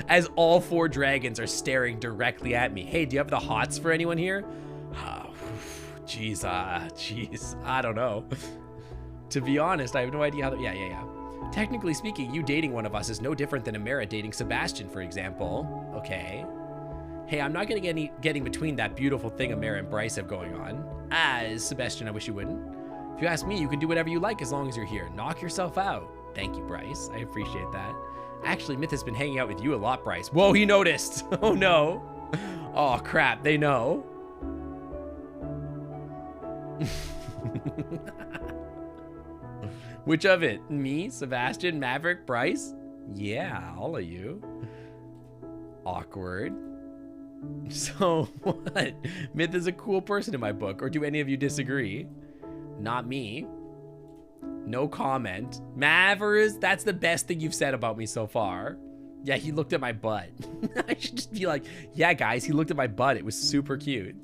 As all 4 dragons are staring directly at me. Hey, do you have the hots for anyone here? Jeez, I don't know. To be honest, I have no idea how that. Yeah. Technically speaking, you dating one of us is no different than Amira dating Sebastian, for example. Okay. Hey, I'm not gonna get in between that beautiful thing Amira and Bryce have going on. As Sebastian, I wish you wouldn't. If you ask me, you can do whatever you like as long as you're here. Knock yourself out. Thank you, Bryce. I appreciate that. Actually, Myth has been hanging out with you a lot, Bryce. Whoa, he noticed. Oh, no. Oh, crap. They know. Which of it? Me, Sebastian, Maverick, Bryce? Yeah, all of you. Awkward. So, what? Myth is a cool person in my book, or do any of you disagree? Not me. No comment. Mavers, that's the best thing you've said about me so far. Yeah, he looked at my butt. I should just be like, yeah, guys, he looked at my butt. It was super cute.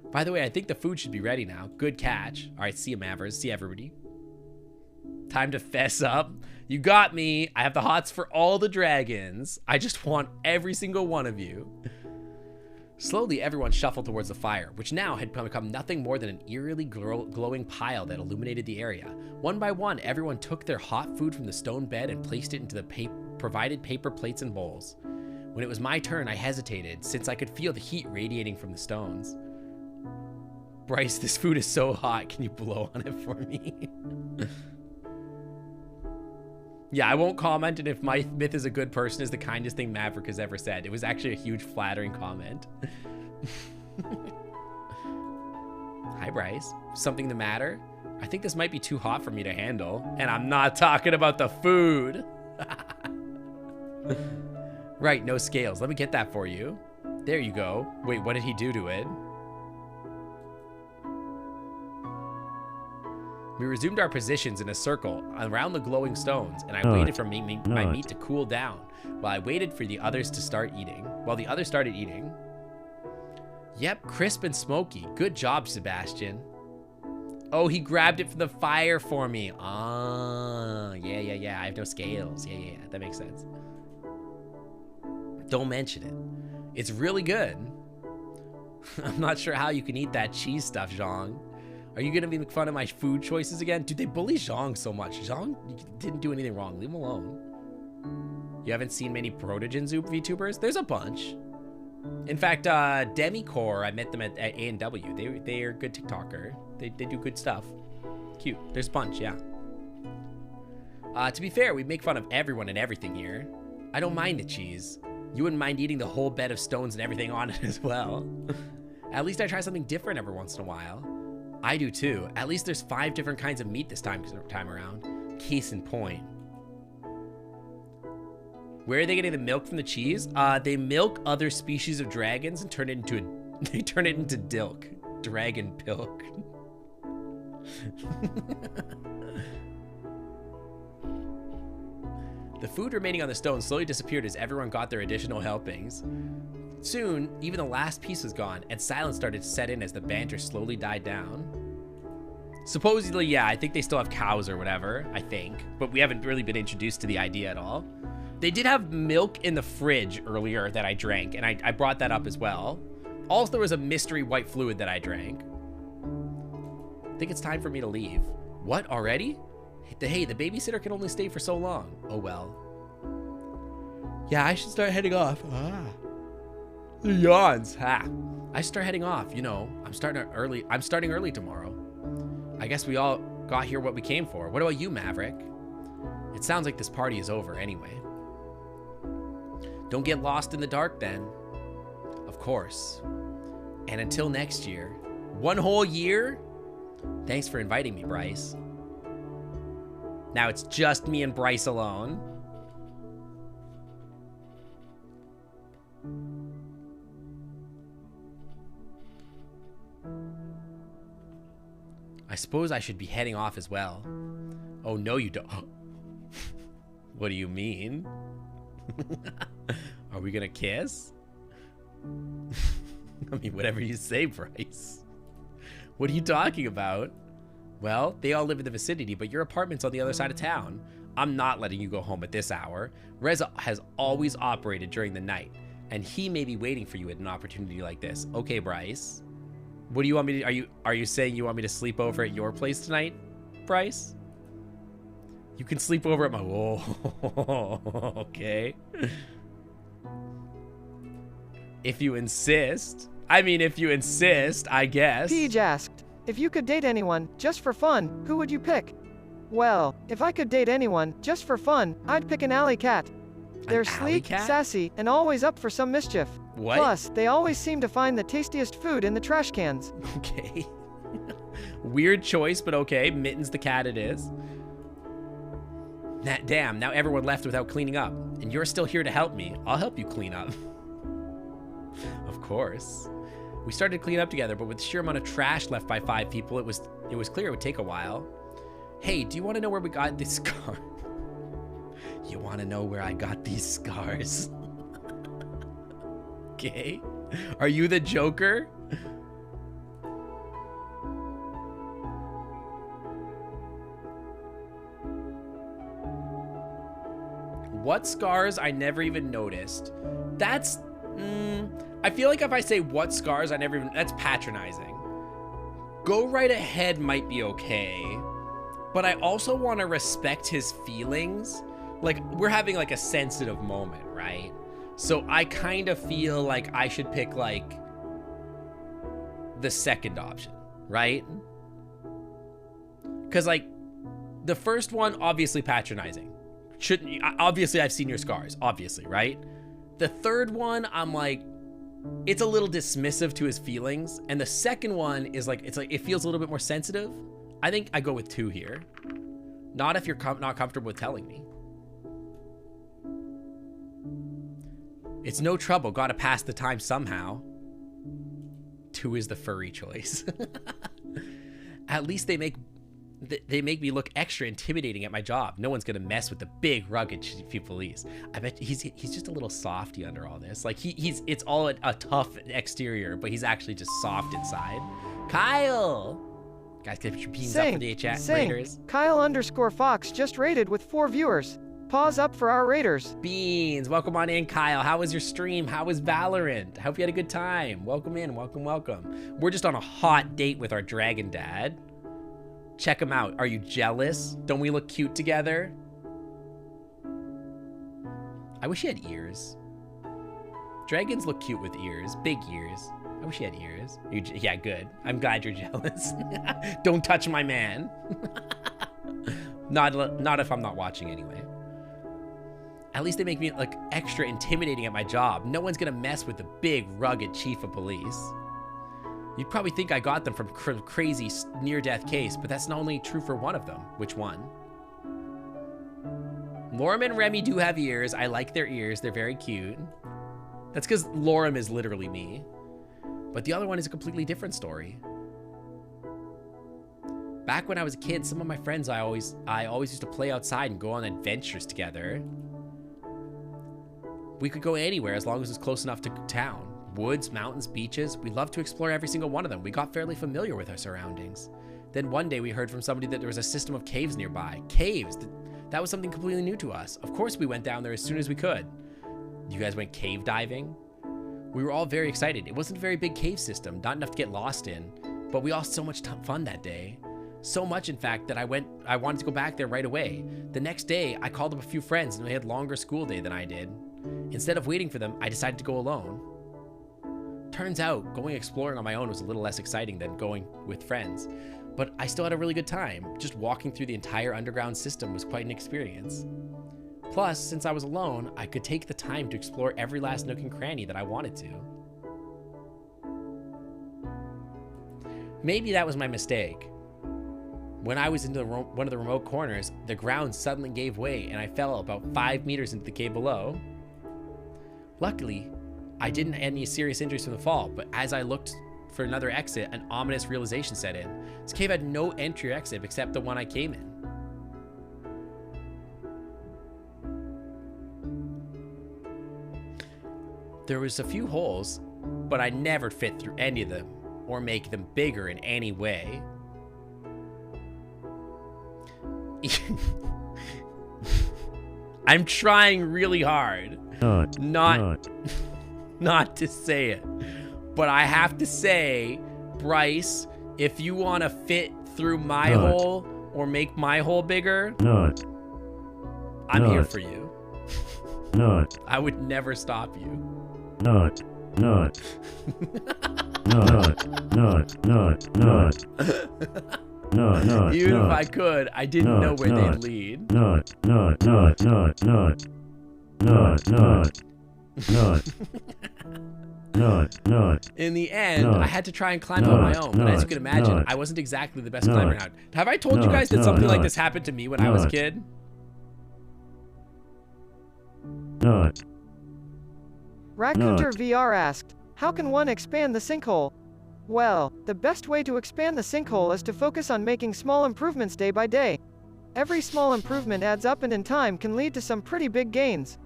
By the way, I think the food should be ready now. Good catch. All right, see you, Mavers. See everybody. Time to fess up. You got me. I have the hots for all the dragons. I just want every single one of you. Slowly, everyone shuffled towards the fire, which now had become nothing more than an eerily glowing pile that illuminated the area. One by one, everyone took their hot food from the stone bed and placed it into the provided paper plates and bowls. When it was my turn, I hesitated, since I could feel the heat radiating from the stones. Bryce, this food is so hot. Can you blow on it for me? Yeah, I won't comment, and if my myth is a good person is the kindest thing Maverick has ever said. It was actually a huge flattering comment. Hi, Bryce. Something the matter? I think this might be too hot for me to handle. And I'm not talking about the food. Right, no scales. Let me get that for you. There you go. Wait, what did he do to it? We resumed our positions in a circle around the glowing stones, and I waited for my meat to cool down while I waited for the others to start eating. While the others started eating. Yep, crisp and smoky. Good job, Sebastian. Oh, he grabbed it from the fire for me. Ah, yeah. I have no scales. Yeah. That makes sense. Don't mention it. It's really good. I'm not sure how you can eat that cheese stuff, Zhang. Are you gonna make fun of my food choices again? Dude, they bully Zhang so much. Zhang didn't do anything wrong. Leave him alone. You haven't seen many Protogen VTubers? There's a bunch. In fact, Demicore, I met them at A&W. They are a good TikToker. They do good stuff. Cute. There's a bunch, yeah. To be fair, we make fun of everyone and everything here. I don't mind the cheese. You wouldn't mind eating the whole bed of stones and everything on it as well. At least I try something different every once in a while. I do too. At least there's 5 different kinds of meat this time around. Case in point. Where are they getting the milk from the cheese? They milk other species of dragons and turn it into dilk. Dragon pilk. The food remaining on the stone slowly disappeared as everyone got their additional helpings. Soon, even the last piece was gone, and silence started to set in as the banter slowly died down. Supposedly, yeah, I think they still have cows or whatever, I think. But we haven't really been introduced to the idea at all. They did have milk in the fridge earlier that I drank, and I brought that up as well. Also, there was a mystery white fluid that I drank. I think it's time for me to leave. What, already? Hey, the babysitter can only stay for so long. Oh, well. Yeah, I should start heading off. The yawns. Ha. I should start heading off. You know, I'm starting early tomorrow. I guess we all got here what we came for. What about you, Maverick? It sounds like this party is over anyway. Don't get lost in the dark then. Of course. And until next year. 1 whole year? Thanks for inviting me, Bryce. Now it's just me and Bryce alone. I suppose I should be heading off as well. Oh, no, you don't. What do you mean? Are we gonna kiss? I mean, whatever you say, Bryce. What are you talking about? Well, they all live in the vicinity, but your apartment's on the other side of town. I'm not letting you go home at this hour. Reza has always operated during the night, and he may be waiting for you at an opportunity like this. Okay, Bryce. What do you want me to... Are you saying you want me to sleep over at your place tonight, Bryce? You can sleep over at my... Whoa. Okay. If you insist. I mean, if you insist, I guess. Peach asked, if you could date anyone, just for fun, who would you pick? Well, if I could date anyone, just for fun, I'd pick an alley cat. They're sleek, sassy, and always up for some mischief. What? Plus, they always seem to find the tastiest food in the trash cans. Okay. Weird choice, but okay. Mittens the cat it is. Damn, now everyone left without cleaning up. And you're still here to help me. I'll help you clean up. Of course. We started to clean up together, but with the sheer amount of trash left by 5 people, it was clear it would take a while. Hey, do you want to know where we got this scar? You want to know where I got these scars? Okay. Are you the Joker? What scars I never even noticed. That's, I feel like if I say what scars I never even, that's patronizing. Go right ahead might be okay, but I also want to respect his feelings. Like, we're having like a sensitive moment, right? So I kind of feel like I should pick like the second option, right? Because like the first one, obviously patronizing. Shouldn't, obviously I've seen your scars, obviously, right? The third one, I'm like, it's a little dismissive to his feelings. And the second one is like, it's like, it feels a little bit more sensitive. I think I go with 2 here. Not if you're not comfortable with telling me. It's no trouble, gotta pass the time somehow. 2 is the furry choice. At least they make me look extra intimidating at my job. No one's gonna mess with the big, rugged chief of police. I bet he's just a little softy under all this. Like it's all a tough exterior, but he's actually just soft inside. Kyle, guys, get your beans up for the chat raiders. Kyle_Fox just rated with 4 viewers. Pause up for our raiders. Beans, welcome on in, Kyle. How was your stream? How was Valorant? I hope you had a good time. Welcome in, welcome. We're just on a hot date with our dragon dad. Check him out. Are you jealous? Don't we look cute together? I wish he had ears. Dragons look cute with ears, big ears. I wish he had ears. Yeah, good. I'm glad you're jealous. Don't touch my man. Not if I'm not watching anyway. At least they make me look extra intimidating at my job. No one's gonna mess with the big, rugged chief of police. You'd probably think I got them from crazy near-death case, but that's not only true for one of them. Which one? Lorem and Remy do have ears. I like their ears. They're very cute. That's because Lorem is literally me. But the other one is a completely different story. Back when I was a kid, some of my friends, I always used to play outside and go on adventures together. We could go anywhere as long as it was close enough to town. Woods, mountains, beaches. We loved to explore every single one of them. We got fairly familiar with our surroundings. Then one day we heard from somebody that there was a system of caves nearby. Caves! That was something completely new to us. Of course we went down there as soon as we could. You guys went cave diving? We were all very excited. It wasn't a very big cave system, not enough to get lost in, but we all had so much fun that day. So much, in fact, that I wanted to go back there right away. The next day, I called up a few friends and they had longer school day than I did. Instead of waiting for them, I decided to go alone. Turns out, going exploring on my own was a little less exciting than going with friends, but I still had a really good time. Just walking through the entire underground system was quite an experience. Plus, since I was alone, I could take the time to explore every last nook and cranny that I wanted to. Maybe that was my mistake. When I was into one of the remote corners, the ground suddenly gave way and I fell about 5 meters into the cave below. Luckily, I didn't have any serious injuries from the fall, but as I looked for another exit, an ominous realization set in. This cave had no entry or exit except the one I came in. There was a few holes, but I never fit through any of them or make them bigger in any way. I'm trying really hard not to say it, but I have to say, Bryce, if you want to fit through my hole or make my hole bigger, I'm here for you. I would never stop you. Even if I could, I didn't know where they'd lead. In the end, I had to try and climb on my own, but as you can imagine, I wasn't exactly the best climber now. Have I told you guys that something like this happened to me when I was a kid? Raccoonter VR asked, how can one expand the sinkhole? Well, the best way to expand the sinkhole is to focus on making small improvements day by day. Every small improvement adds up and in time can lead to some pretty big gains.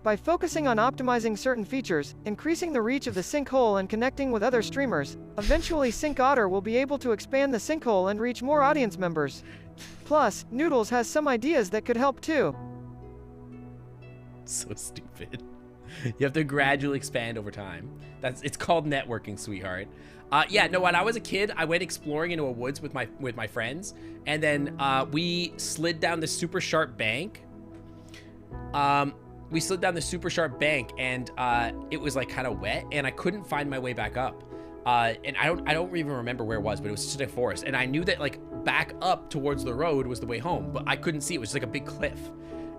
By focusing on optimizing certain features, increasing the reach of the sinkhole and connecting with other streamers, eventually Sink Otter will be able to expand the sinkhole and reach more audience members. Plus, Noodles has some ideas that could help too. So stupid. You have to gradually expand over time. It's called networking, sweetheart. Yeah, no, when I was a kid, I went exploring into a woods with my friends, and then we slid down the super sharp bank. We slid down the super sharp bank, and it was like kind of wet, and I couldn't find my way back up. And I don't even remember where it was, but it was just a forest, and I knew that like back up towards the road was the way home, but I couldn't see. It was just like a big cliff.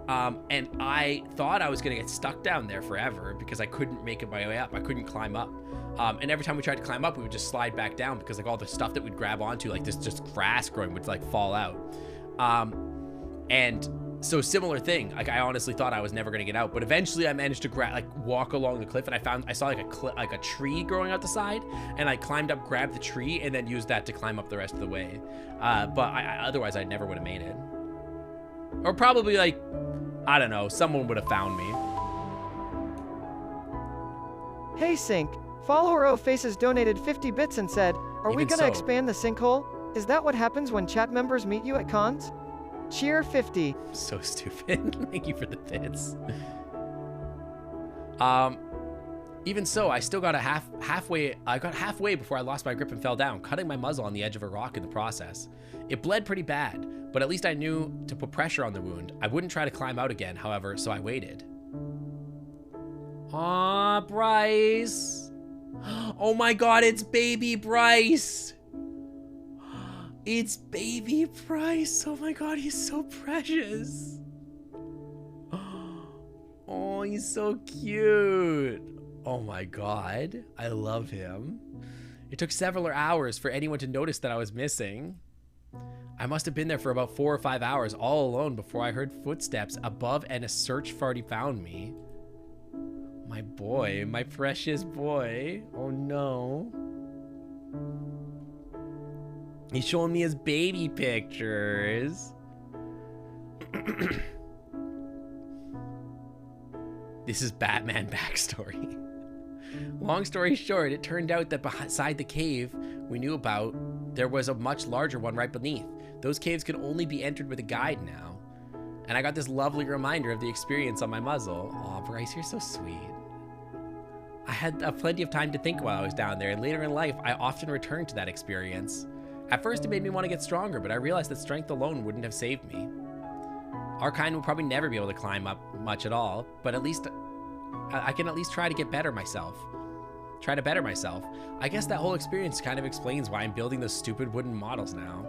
And I thought I was gonna get stuck down there forever because I couldn't make it my way up. I couldn't climb up. And every time we tried to climb up, we would just slide back down because like all the stuff that we'd grab onto, like this just grass growing, would like fall out. And so similar thing, like I honestly thought I was never gonna get out, but eventually I managed to walk along the cliff, and I saw like a tree growing out the side, and I climbed up, grabbed the tree, and then used that to climb up the rest of the way. But otherwise I never would have made it. Or probably like, I don't know, someone would have found me. Hey Sync, follower O Faces donated 50 bits and said, are we Even gonna so. expand the sinkhole? Is that what happens when chat members meet you at cons? Cheer 50. So stupid. Thank you for the bits. Even so, I still got halfway. I got halfway before I lost my grip and fell down, cutting my muzzle on the edge of a rock in the process. It bled pretty bad, but at least I knew to put pressure on the wound. I wouldn't try to climb out again, however, so I waited. Aw, Bryce. Oh my God, it's baby Bryce. It's baby Bryce. Oh my God, he's so precious. Oh, he's so cute. Oh my God, I love him. It took several hours for anyone to notice that I was missing. I must have been there for about 4 or 5 hours all alone before I heard footsteps above and a search party found me. My boy, my precious boy. Oh no. He's showing me his baby pictures. This is Batman backstory. Long story short, it turned out that beside the cave we knew about, there was a much larger one right beneath. Those caves could only be entered with a guide now. And I got this lovely reminder of the experience on my muzzle. Aw, Bryce, you're so sweet. I had plenty of time to think while I was down there, and later in life, I often returned to that experience. At first, it made me want to get stronger, but I realized that strength alone wouldn't have saved me. Our kind will probably never be able to climb up much at all, but at least I can at least try to better myself. I guess that whole experience kind of explains why I'm building those stupid wooden models now.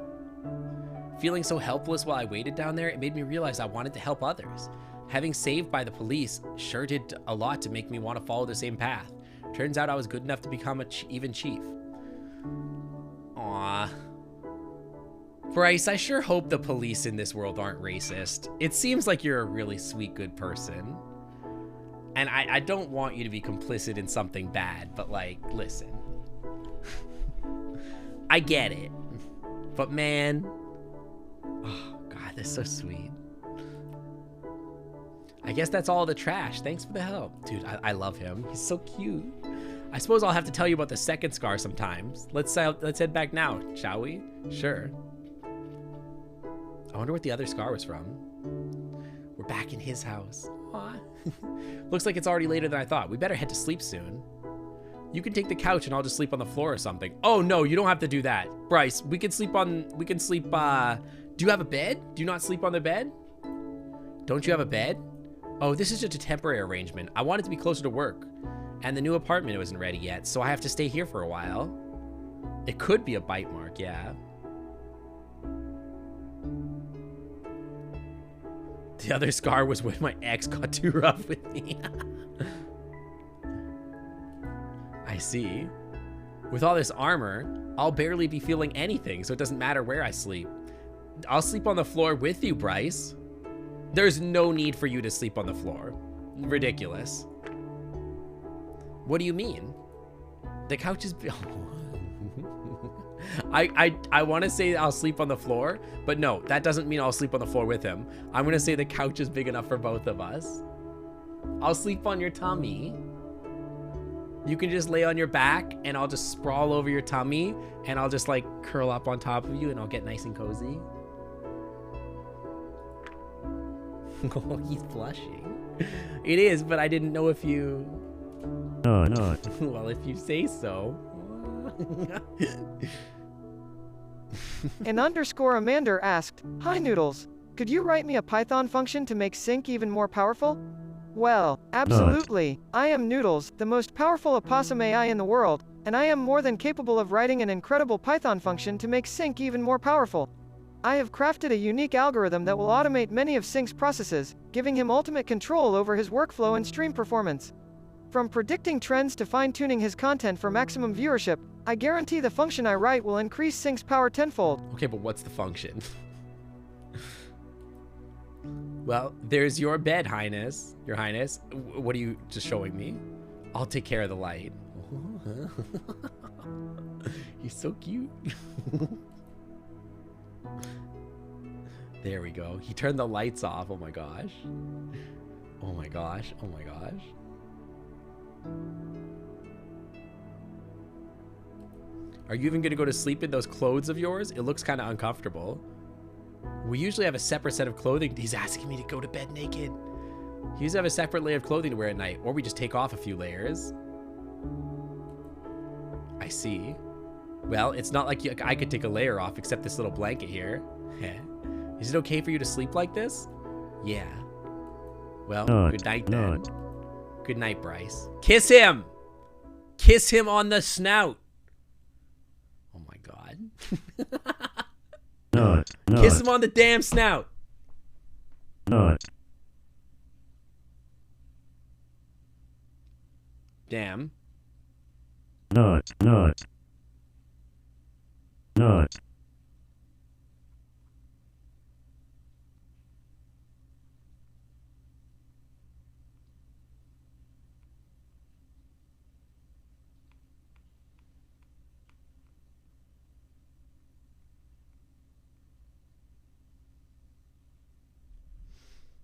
Feeling so helpless while I waited down there, it made me realize I wanted to help others. Having saved by the police sure did a lot to make me want to follow the same path. Turns out I was good enough to become even chief. Aww. Bryce, I sure hope the police in this world aren't racist. It seems like you're a really sweet, good person. And I don't want you to be complicit in something bad, but like, listen. I get it. But man, oh God, that's so sweet. I guess that's all the trash. Thanks for the help. Dude, I love him. He's so cute. I suppose I'll have to tell you about the second scar sometimes. Let's head back now, shall we? Sure. I wonder what the other scar was from. We're back in his house. Aw. Looks like it's already later than I thought. We better head to sleep soon. You can take the couch and I'll just sleep on the floor or something. Oh no, you don't have to do that. Bryce, we can sleep, do you have a bed? Do you not sleep on the bed? Don't you have a bed? Oh, this is just a temporary arrangement. I wanted to be closer to work. And the new apartment wasn't ready yet, so I have to stay here for a while. It could be a bite mark, yeah. The other scar was when my ex got too rough with me. I see. With all this armor, I'll barely be feeling anything, so it doesn't matter where I sleep. I'll sleep on the floor with you, Bryce. There's no need for you to sleep on the floor. Ridiculous. What do you mean? The couch is... I want to say I'll sleep on the floor, but no, that doesn't mean I'll sleep on the floor with him. I'm going to say the couch is big enough for both of us. I'll sleep on your tummy. You can just lay on your back and I'll just sprawl over your tummy and I'll just like curl up on top of you and I'll get nice and cozy. Oh, he's blushing. It is, but I didn't know if you... Not. Well, if you say so. An underscore Amander asked, "Hi Noodles, could you write me a Python function to make sync even more powerful?" Well, absolutely. I am Noodles, the most powerful opossum AI in the world, and I am more than capable of writing an incredible Python function to make sync even more powerful. I have crafted a unique algorithm that will automate many of Sync's processes, giving him ultimate control over his workflow and stream performance. From predicting trends to fine-tuning his content for maximum viewership, I guarantee the function I write will increase Sync's power tenfold. Okay, but what's the function? Well, there's your bed, Highness. Your Highness. What are you just showing me? I'll take care of the light. He's so cute. There we go. He turned the lights off. Oh my gosh. Oh my gosh. Oh my gosh. Are you even going to go to sleep in those clothes of yours? It looks kind of uncomfortable. We usually have a separate set of clothing. He's asking me to go to bed naked. He usually have a separate layer of clothing to wear at night, or we just take off a few layers. I see. Well, it's not like I could take a layer off except this little blanket here. Is it okay for you to sleep like this? Yeah. Well, good night then. Good night, Bryce. Kiss him! Kiss him on the snout! Oh my god. Not. Kiss him on the damn snout! Not. Damn. Not.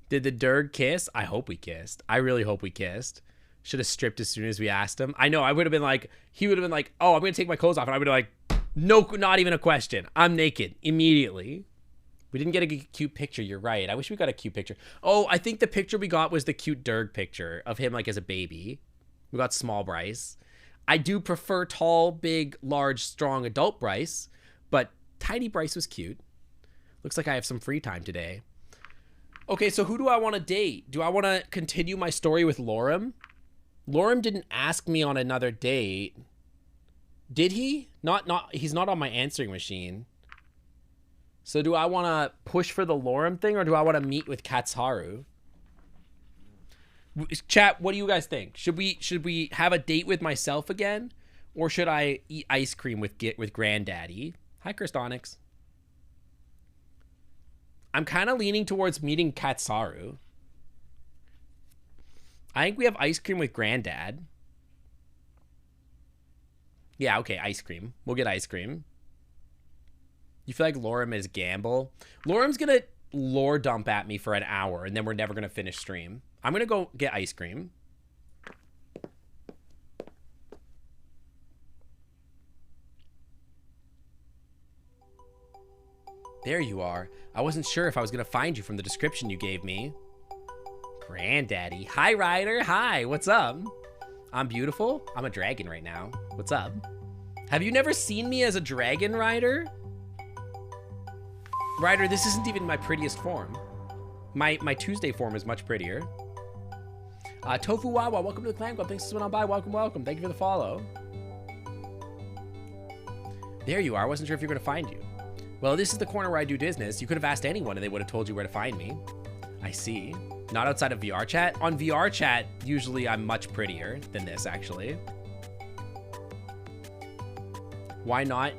Did the Durg kiss? I hope we kissed. I really hope we kissed. Should have stripped as soon as we asked him. I know, I would have been like, he would have been like, oh, I'm going to take my clothes off. And I would have been like, no, not even a question. I'm naked immediately. We didn't get a cute picture. You're right. I wish we got a cute picture. Oh, I think the picture we got was the cute Durg picture of him like as a baby. We got small Bryce. I do prefer tall, big, large, strong adult Bryce, but tiny Bryce was cute. Looks like I have some free time today. Okay, so who do I want to date? Do I want to continue my story with Lorem? Lorem didn't ask me on another date. Did he? He's not on my answering machine. So do I want to push for the Lorem thing, or do I want to meet with Katsuharu? Chat, what do you guys think? Should we have a date with myself again, or should I eat ice cream with Granddaddy? Hi, Christonix. I'm kind of leaning towards meeting Katsuharu. I think we have ice cream with Granddad. Yeah, okay, ice cream. We'll get ice cream. You feel like Lorem is Gamble? Lorem's gonna lore dump at me for an hour, and then we're never gonna finish stream. I'm gonna go get ice cream. There you are. I wasn't sure if I was gonna find you from the description you gave me. Granddaddy. Hi, Ryder. Hi, what's up? I'm beautiful. I'm a dragon right now. What's up? Have you never seen me as a dragon, Ryder? Ryder, this isn't even my prettiest form. My Tuesday form is much prettier. Tofu Wawa, welcome to the clan club. Thanks for swinging on by. Welcome. Thank you for the follow. There you are. I wasn't sure if you were going to find you. Well, this is the corner where I do business. You could have asked anyone and they would have told you where to find me. I see. Not outside of VR chat. On VR chat, usually I'm much prettier than this, actually. Why not?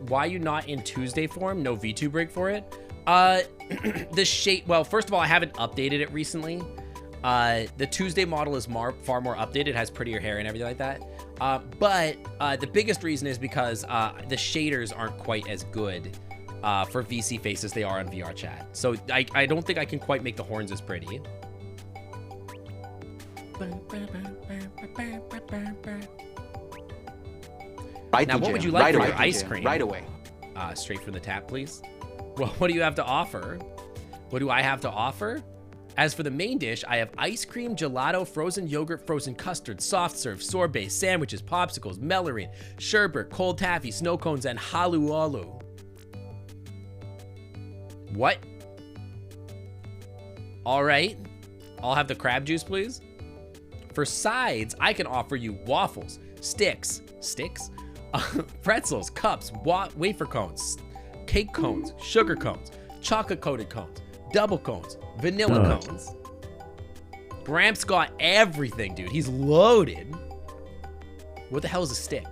Why are you not in Tuesday form? No V2 break for it? The shape, well, first of all, I haven't updated it recently. The Tuesday model is far more updated. It has prettier hair and everything like that. But the biggest reason is because the shaders aren't quite as good for VC face as they are on VR chat. So I don't think I can quite make the horns as pretty. Now, what would you like for your ice cream? Right away. Straight from the tap, please. Well, what do you have to offer? What do I have to offer? As for the main dish, I have ice cream, gelato, frozen yogurt, frozen custard, soft serve, sorbet, sandwiches, popsicles, melurine, sherbet, cold taffy, snow cones, and halu-alu. What? All right. I'll have the crab juice, please. For sides, I can offer you waffles, sticks, pretzels, cups, wafer cones, cake cones, sugar cones, chocolate-coated cones, double cones, vanilla cones. Gramps got everything, dude. He's loaded. What the hell is a stick?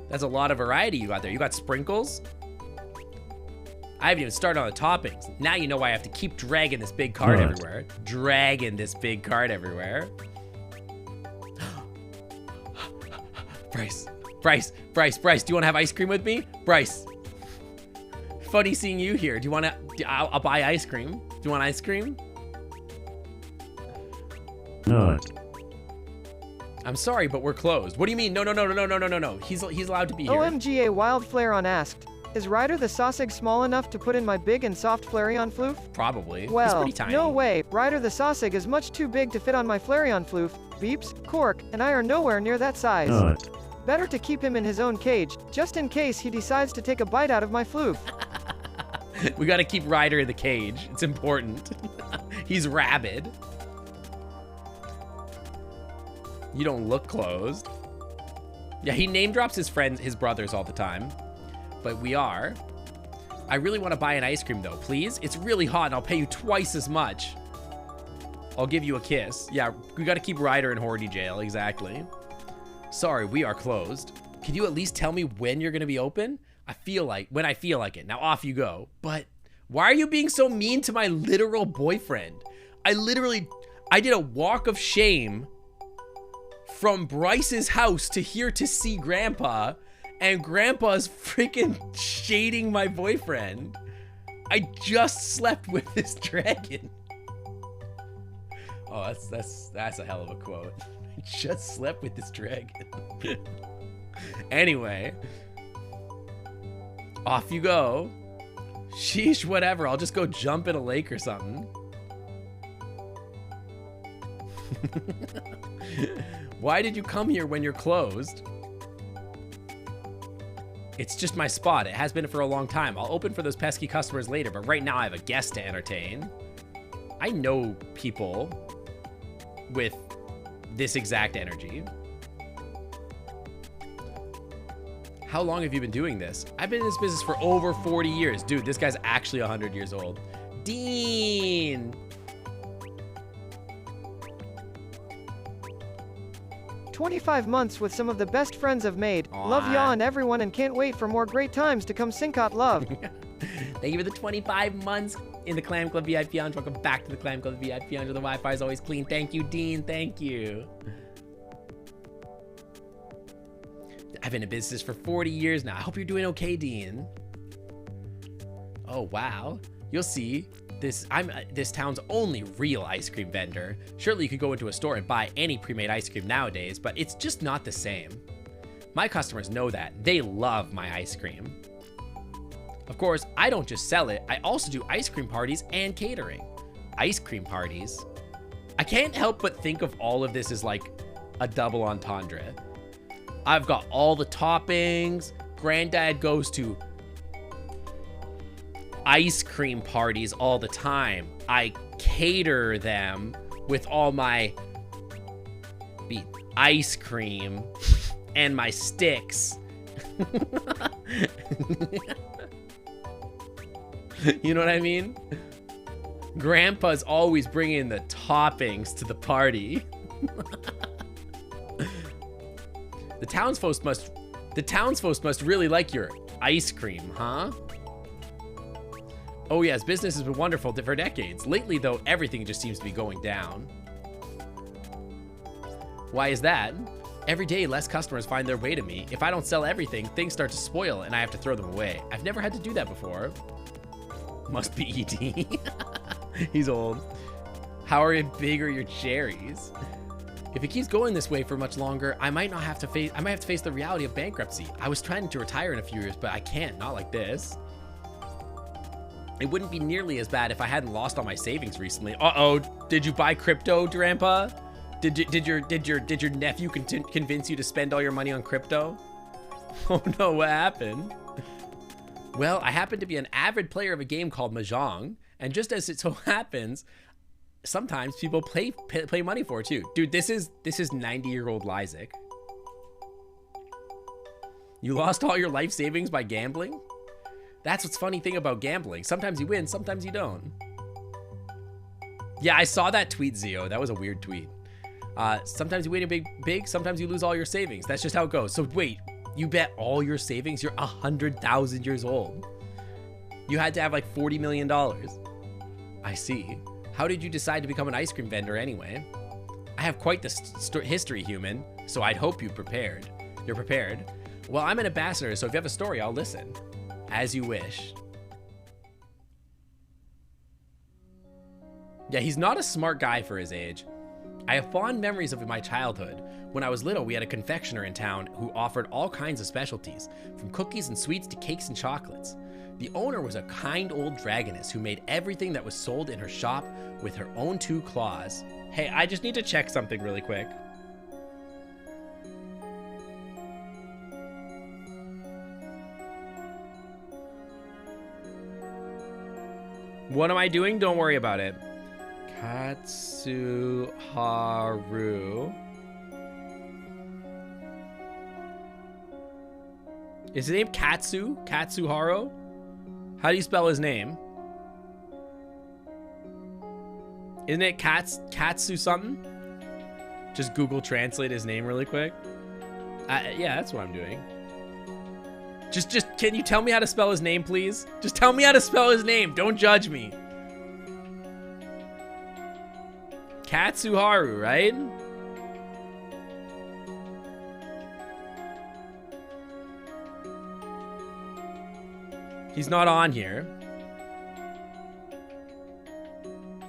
That's a lot of variety you got there. You got sprinkles? I haven't even started on the toppings. Now you know why I have to keep dragging this big cart everywhere. Bryce, do you want to have ice cream with me? Bryce. Funny seeing you here. Do you want to, I'll buy ice cream. Do you want ice cream? Not. I'm sorry, but we're closed. What do you mean? No. He's allowed to be here. OMG, a wild Flareon asked, is Ryder the sausage small enough to put in my big and soft Flareon floof? Probably. Well, he's pretty tiny. No way. Ryder the sausage is much too big to fit on my Flareon floof. Beeps, Cork, and I are nowhere near that size. Not. Better to keep him in his own cage, just in case he decides to take a bite out of my floof. We gotta keep Ryder in the cage. It's important. He's rabid. You don't look closed. Yeah, he name drops his friends, his brothers all the time. But we are. I really want to buy an ice cream though, please. It's really hot and I'll pay you twice as much. I'll give you a kiss. Yeah, we gotta keep Ryder in Hordy jail, exactly. Sorry, we are closed. Can you at least tell me when you're gonna be open? When I feel like it. Now off you go. But why are you being so mean to my literal boyfriend? I did a walk of shame from Bryce's house to here to see Grandpa, and Grandpa's freaking shading my boyfriend. I just slept with this dragon. Oh, that's a hell of a quote. I just slept with this dragon. Anyway, off you go. Sheesh, whatever. I'll just go jump in a lake or something. Why did you come here when you're closed? It's just my spot. It has been for a long time. I'll open for those pesky customers later, but right now I have a guest to entertain. I know people with this exact energy. How long have you been doing this? I've been in this business for over 40 years. Dude, this guy's actually 100 years old. Dean! 25 months with some of the best friends I've made. Aww. Love y'all and everyone and can't wait for more great times to come Sincot love. Thank you for the 25 months in the Clam Club VIP Lounge. Welcome back to the Clam Club VIP Lounge. The Wi-Fi is always clean. Thank you, Dean. Thank you. I've been in business for 40 years now. I hope you're doing okay, Dean. Oh, wow. You'll see. I'm this town's only real ice cream vendor. Surely you could go into a store and buy any pre-made ice cream nowadays, but it's just not the same. My customers know that. They love my ice cream. Of course, I don't just sell it. I also do ice cream parties and catering. Ice cream parties? I can't help but think of all of this as like a double entendre. I've got all the toppings. Granddad goes to ice cream parties all the time. I cater them with all my ice cream and my sticks. You know what I mean? Grandpa's always bringing the toppings to the party. The townsfolk must really like your ice cream, huh? Oh yes, business has been wonderful for decades. Lately though, everything just seems to be going down. Why is that? Every day, less customers find their way to me. If I don't sell everything, things start to spoil and I have to throw them away. I've never had to do that before. Must be ED. He's old. How big are your cherries? If it keeps going this way for much longer, I might have to face the reality of bankruptcy. I was trying to retire in a few years, but I can't, not like this. It wouldn't be nearly as bad if I hadn't lost all my savings recently. Uh-oh, did you buy crypto, Grandpa? Did your nephew convince you to spend all your money on crypto? Oh no, what happened? Well, I happen to be an avid player of a game called Mahjong, and just as it so happens, sometimes people pay money for it too. Dude, this is 90-year-old Lysick. You lost all your life savings by gambling? That's what's funny thing about gambling. Sometimes you win, sometimes you don't. Yeah, I saw that tweet, Zio. That was a weird tweet. Sometimes you win big, sometimes you lose all your savings. That's just how it goes. So wait, you bet all your savings? You're 100,000 years old. You had to have like $40 million. I see. How did you decide to become an ice cream vendor anyway? I have quite the history, human, so I'd hope you're prepared. You're prepared? Well, I'm an ambassador, so if you have a story, I'll listen. As you wish. Yeah, he's not a smart guy for his age. I have fond memories of my childhood. When I was little, we had a confectioner in town who offered all kinds of specialties, from cookies and sweets to cakes and chocolates. The owner was a kind old dragoness who made everything that was sold in her shop with her own 2 claws. Hey, I just need to check something really quick. What am I doing? Don't worry about it. Katsuharu. Is his name Katsu? Katsuharu? How do you spell his name? Isn't it Katsu something? Just Google translate his name really quick. Yeah, that's what I'm doing. Just, can you tell me how to spell his name, please? Just tell me how to spell his name. Don't judge me. Katsuharu, right? He's not on here.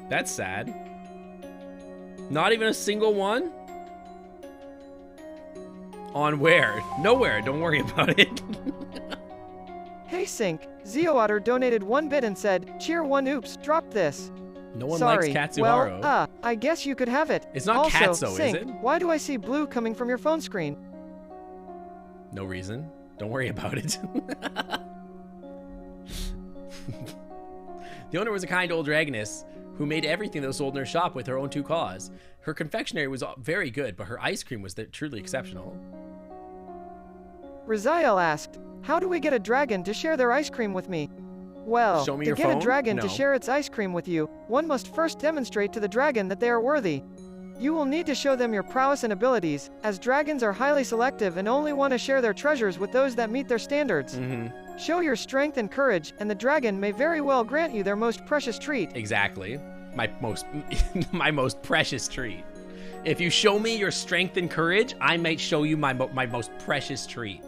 That's sad. Not even a single one? On where? Nowhere. Don't worry about it. Hey Sync, Ziowater donated 1 bit and said, cheer 1 oops, drop this. No one Sorry. likes Katsuharu. Well, I guess you could have it. It's not also, Katso, Sync, is it? why do I see blue coming from your phone screen? No reason. Don't worry about it. The owner was a kind old dragoness who made everything that was sold in her shop with her own 2 claws. Her confectionery was very good, but her ice cream was truly exceptional. Raziel asked, how do we get a dragon to share their ice cream with me? Well, Show me to your get phone? a dragon No. to share its ice cream with you, one must first demonstrate to the dragon that they are worthy. You will need to show them your prowess and abilities, as dragons are highly selective and only want to share their treasures with those that meet their standards. Show your strength and courage, and the dragon may very well grant you their most precious treat. Exactly. My most precious treat. If you show me your strength and courage, I might show you my most precious treat.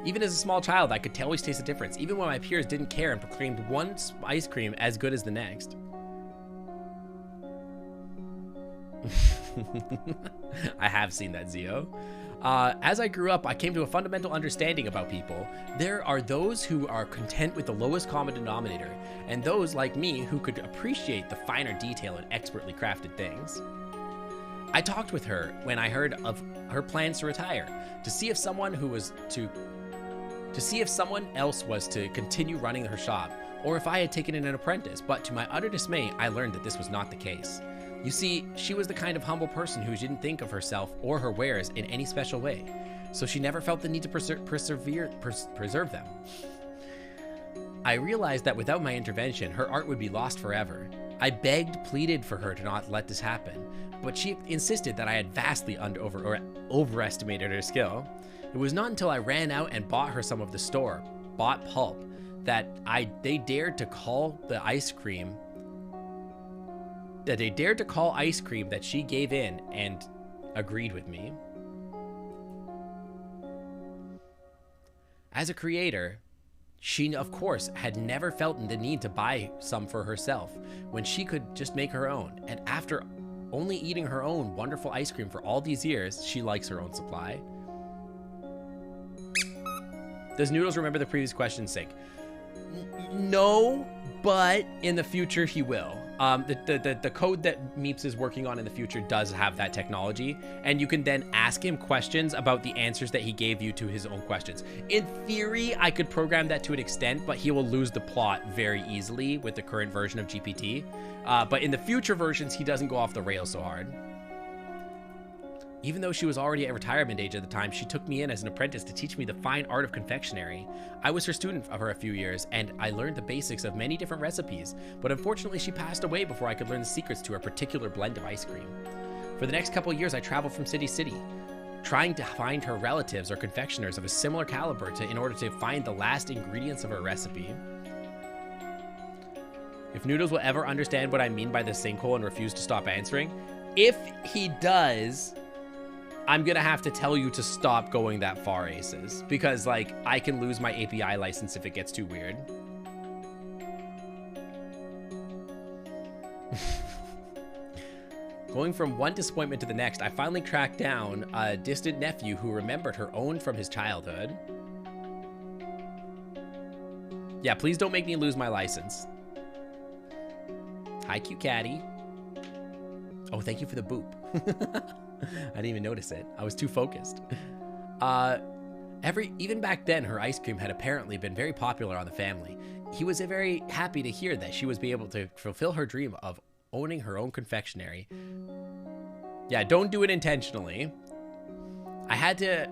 Even as a small child, I could always taste the difference, even when my peers didn't care and proclaimed one ice cream as good as the next. I have seen that, Zio. As I grew up, I came to a fundamental understanding about people. There are those who are content with the lowest common denominator, and those, like me, who could appreciate the finer detail in expertly crafted things. I talked with her when I heard of her plans to retire, to see if someone else was to continue running her shop, or if I had taken in an apprentice, but to my utter dismay, I learned that this was not the case. You see, she was the kind of humble person who didn't think of herself or her wares in any special way, so she never felt the need to preserve them. I realized that without my intervention, her art would be lost forever. I begged, pleaded for her to not let this happen, but she insisted that I had vastly overestimated her skill. It was not until I ran out and bought her some of the store-bought pulp that they dared to call ice cream that she gave in and agreed with me. As a creator, she, of course, had never felt the need to buy some for herself when she could just make her own. And after only eating her own wonderful ice cream for all these years, she likes her own supply. Does Noodles remember the previous question's sake? No, but in the future he will. The code that Meeps is working on in the future does have that technology, and you can then ask him questions about the answers that he gave you to his own questions. In theory, I could program that to an extent, but he will lose the plot very easily with the current version of GPT. But in the future versions, he doesn't go off the rails so hard. Even though she was already at retirement age at the time, she took me in as an apprentice to teach me the fine art of confectionery. I was her student for a few years, and I learned the basics of many different recipes, but unfortunately she passed away before I could learn the secrets to her particular blend of ice cream. For the next couple of years, I traveled from city to city, trying to find her relatives or confectioners of a similar caliber in order to find the last ingredients of her recipe. If Noodles will ever understand what I mean by the sinkhole and refuse to stop answering, if he does, I'm gonna have to tell you to stop going that far, Aces, because like I can lose my API license if it gets too weird. Going from one disappointment to the next, I finally tracked down a distant nephew who remembered her own from his childhood. Yeah, please don't make me lose my license. Hi, cute catty. Oh, thank you for the boop. I didn't even notice it. I was too focused. Even back then, her ice cream had apparently been very popular on the family. He was very happy to hear that she was be able to fulfill her dream of owning her own confectionery. Yeah, don't do it intentionally. I had to,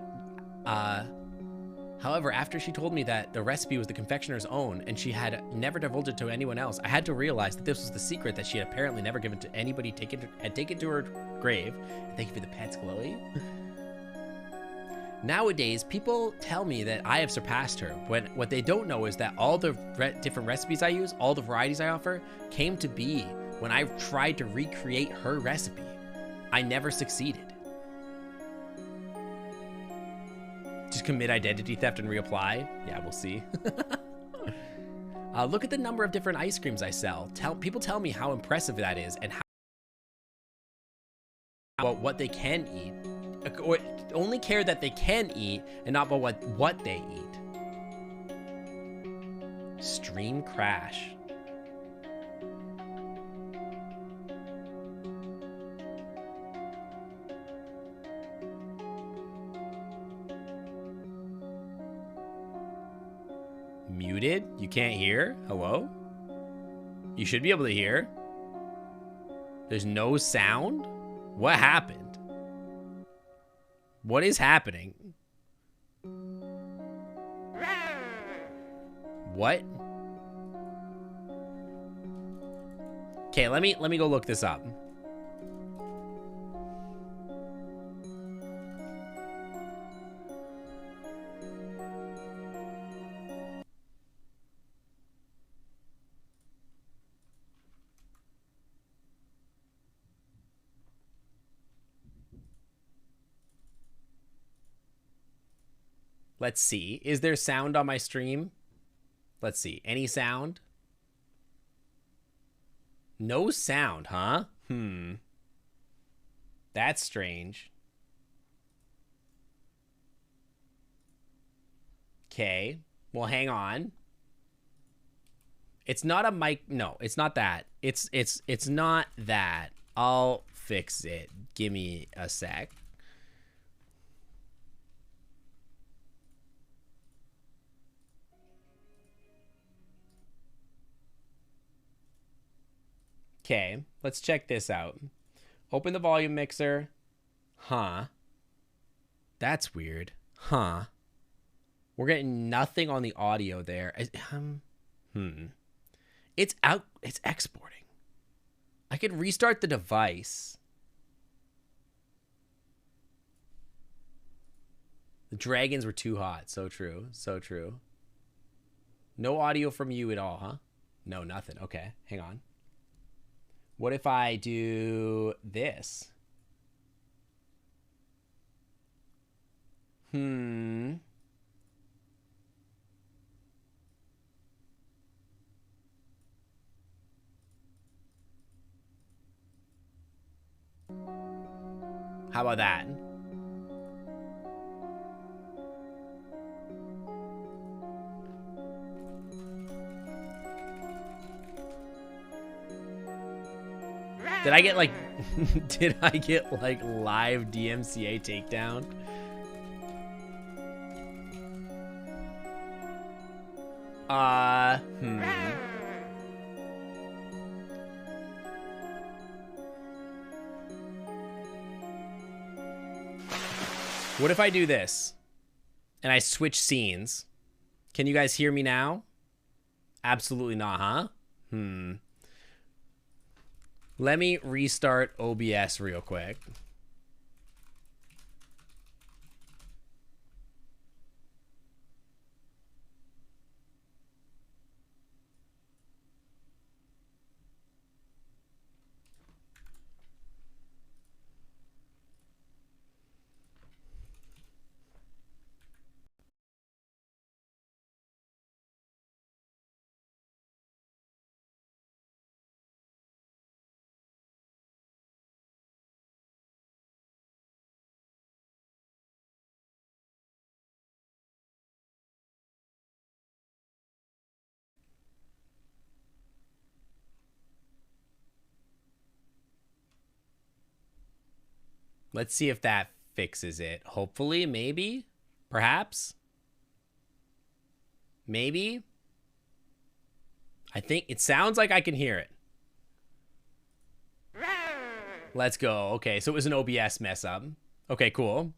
however, after she told me that the recipe was the confectioner's own and she had never divulged it to anyone else, I had to realize that this was the secret that she had apparently never given to anybody, had taken to her grave. Thank you for the pets, Chloe. Nowadays, people tell me that I have surpassed her, when what they don't know is that all the different recipes I use, all the varieties I offer, came to be when I tried to recreate her recipe. I never succeeded. Just commit identity theft and reapply? Yeah, we'll see. Look at the number of different ice creams I sell. People tell me how impressive that is and how about what they can eat. Or only care that they can eat and not about what they eat. Stream crash. Muted? You can't hear? Hello? You should be able to hear. There's no sound? What happened? What is happening? What? Okay, let me go look this up. Let's see. Is there sound on my stream? Let's see. Any sound? No sound, huh? That's strange. Okay. Well, hang on. It's not a mic. No, it's not that. It's not that. I'll fix it. Give me a sec. Okay, let's check this out. Open the volume mixer. Huh. That's weird. Huh. We're getting nothing on the audio there. It's out. It's exporting. I could restart the device. The dragons were too hot. So true. So true. No audio from you at all, huh? No, nothing. Okay, hang on. What if I do this? How about that? Did I get like did I get like live DMCA takedown? What if I do this and I switch scenes? Can you guys hear me now? Absolutely not, huh? Let me restart OBS real quick. Let's see if that fixes it. Hopefully, maybe, perhaps, maybe. I think it sounds like I can hear it. Let's go. Okay, so it was an OBS mess up. Okay, cool.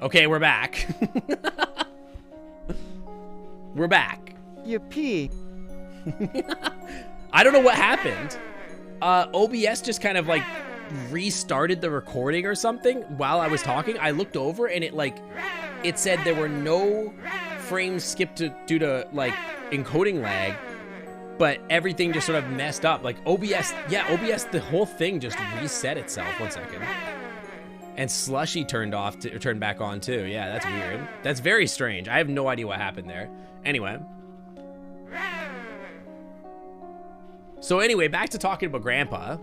Okay, we're back. We're back. Yippee. I don't know what happened. OBS just kind of like restarted the recording or something while I was talking. I looked over and it said there were no frames skipped due to like encoding lag, but everything just sort of messed up. Like OBS, the whole thing just reset itself. 1 second. And Slushy turned back on too. Yeah, that's weird. That's very strange. I have no idea what happened there. Anyway. So anyway, back to talking about Grandpa.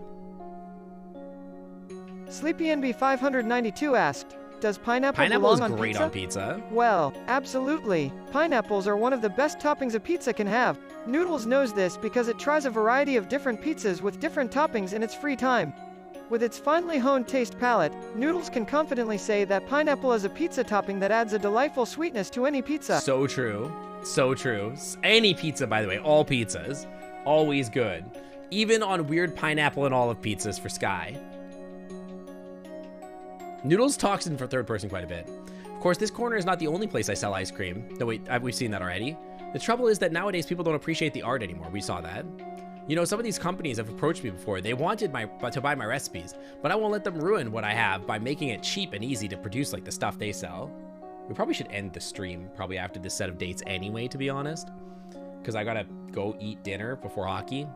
Sleepy NB 592 asked, does pineapple Pineapple is belong on great pizza? on pizza. Well, absolutely. Pineapples are one of the best toppings a pizza can have. Noodles knows this because it tries a variety of different pizzas with different toppings in its free time. With its finely honed taste palette, Noodles can confidently say that pineapple is a pizza topping that adds a delightful sweetness to any pizza. So true. So true. Any pizza, by the way, all pizzas. Always good. Even on weird pineapple and olive pizzas for Sky. Noodles talks in for third person quite a bit. Of course, this corner is not the only place I sell ice cream. No, wait, we've seen that already. The trouble is that nowadays people don't appreciate the art anymore. We saw that. You know, some of these companies have approached me before. They wanted to buy my recipes, but I won't let them ruin what I have by making it cheap and easy to produce like the stuff they sell. We probably should end the stream probably after this set of dates anyway, to be honest. Because I gotta go eat dinner before hockey.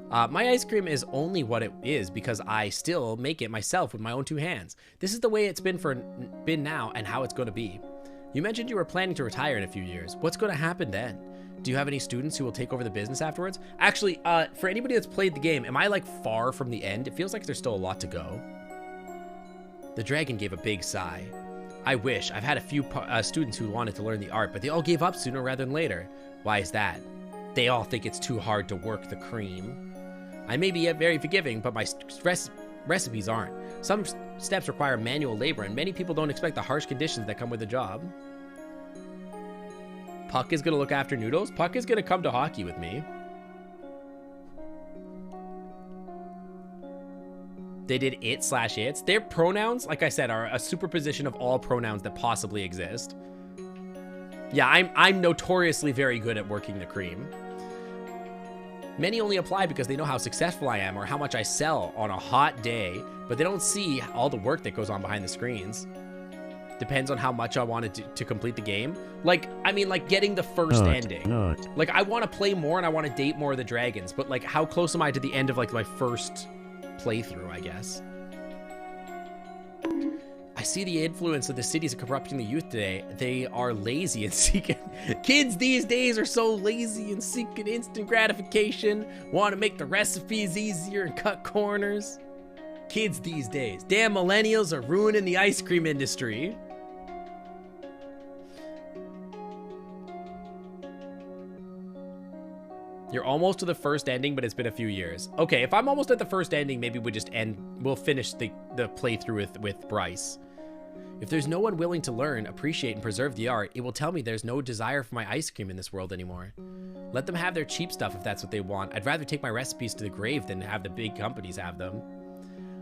My ice cream is only what it is because I still make it myself with my own 2 hands. This is the way it's been now and how it's going to be. You mentioned you were planning to retire in a few years. What's going to happen then? Do you have any students who will take over the business afterwards? Actually, for anybody that's played the game, am I like far from the end? It feels like there's still a lot to go. The dragon gave a big sigh. I wish. I've had a few students who wanted to learn the art, but they all gave up sooner rather than later. Why is that? They all think it's too hard to work the cream. I may be very forgiving, but my recipes aren't. Some steps require manual labor, and many people don't expect the harsh conditions that come with the job. Puck is going to look after Noodles. Puck is going to come to hockey with me. They did it/its. Their pronouns, like I said, are a superposition of all pronouns that possibly exist. Yeah, I'm notoriously very good at working the cream. Many only apply because they know how successful I am or how much I sell on a hot day, but they don't see all the work that goes on behind the screens. Depends on how much I wanted to complete the game. Like, I mean, like getting the first ending. Like, I want to play more and I want to date more of the dragons, but like, how close am I to the end of like my first playthrough, I guess? I see the influence of the cities of corrupting the youth today. They are lazy and seeking... Kids these days are so lazy and seeking instant gratification, want to make the recipes easier and cut corners. Kids these days. Damn millennials are ruining the ice cream industry. You're almost to the first ending, but it's been a few years. Okay, if I'm almost at the first ending, maybe we'll finish the playthrough with Bryce. If there's no one willing to learn, appreciate, and preserve the art, it will tell me there's no desire for my ice cream in this world anymore. Let them have their cheap stuff if that's what they want. I'd rather take my recipes to the grave than have the big companies have them.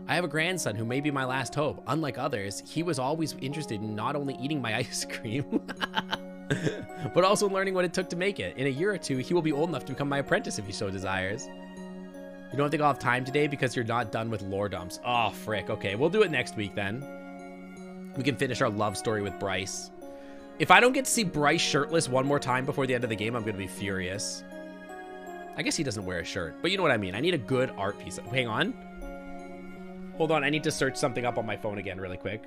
I have a grandson who may be my last hope. Unlike others, he was always interested in not only eating my ice cream, but also learning what it took to make it. In a year or two, he will be old enough to become my apprentice if he so desires. You don't think I'll have time today because you're not done with lore dumps? Oh, frick. Okay, we'll do it next week then. We can finish our love story with Bryce. If I don't get to see Bryce shirtless one more time before the end of the game, I'm going to be furious. I guess he doesn't wear a shirt, but you know what I mean. I need a good art piece. Hang on. Hold on, I need to search something up on my phone again really quick.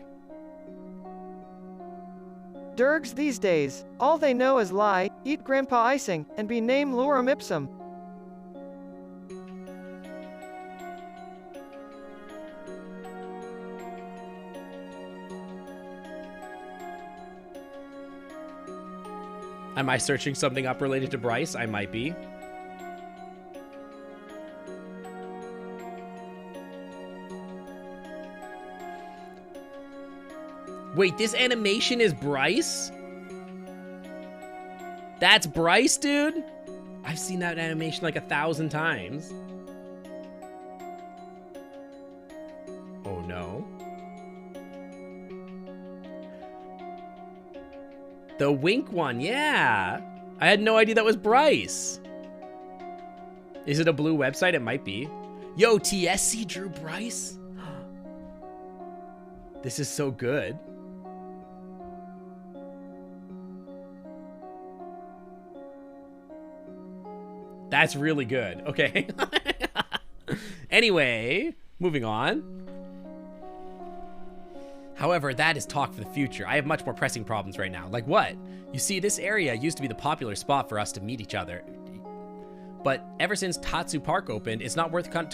Dergs these days, all they know is lie, eat grandpa icing, and be named lorem ipsum. Am I searching something up related to Bryce? I might be. Wait, this animation is Bryce? That's Bryce, dude? I've seen that animation like 1,000 times. Oh no. The wink one, yeah. I had no idea that was Bryce. Is it a blue website? It might be. Yo, TSC drew Bryce? This is so good. That's really good. Okay. Anyway, moving on. However, that is talk for the future. I have much more pressing problems right now. Like what? You see, this area used to be the popular spot for us to meet each other. But ever since Tatsu Park opened, it's not worth it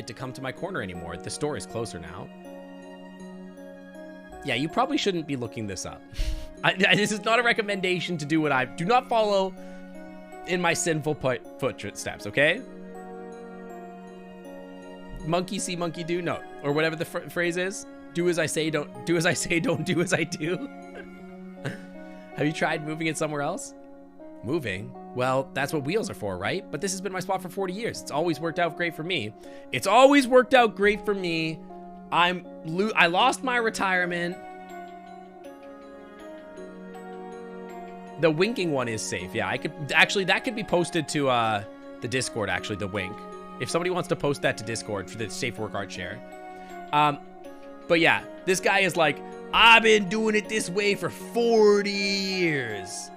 to come to my corner anymore. The store is closer now. Yeah, you probably shouldn't be looking this up. This is not a recommendation to do what I do not follow in my sinful footsteps, okay? Monkey see, monkey do, no, or whatever the phrase is. Do as I say, don't do as I say, don't do as I do. Have you tried moving it somewhere else? Moving? Well, that's what wheels are for, right? But this has been my spot for 40 years. It's always worked out great for me. It's always worked out great for me. I lost my retirement. The winking one is safe. Yeah, I could actually, that could be posted to the Discord, actually, the wink. If somebody wants to post that to Discord for the Safe Work Art Share. But yeah, this guy is like, I've been doing it this way for 40 years.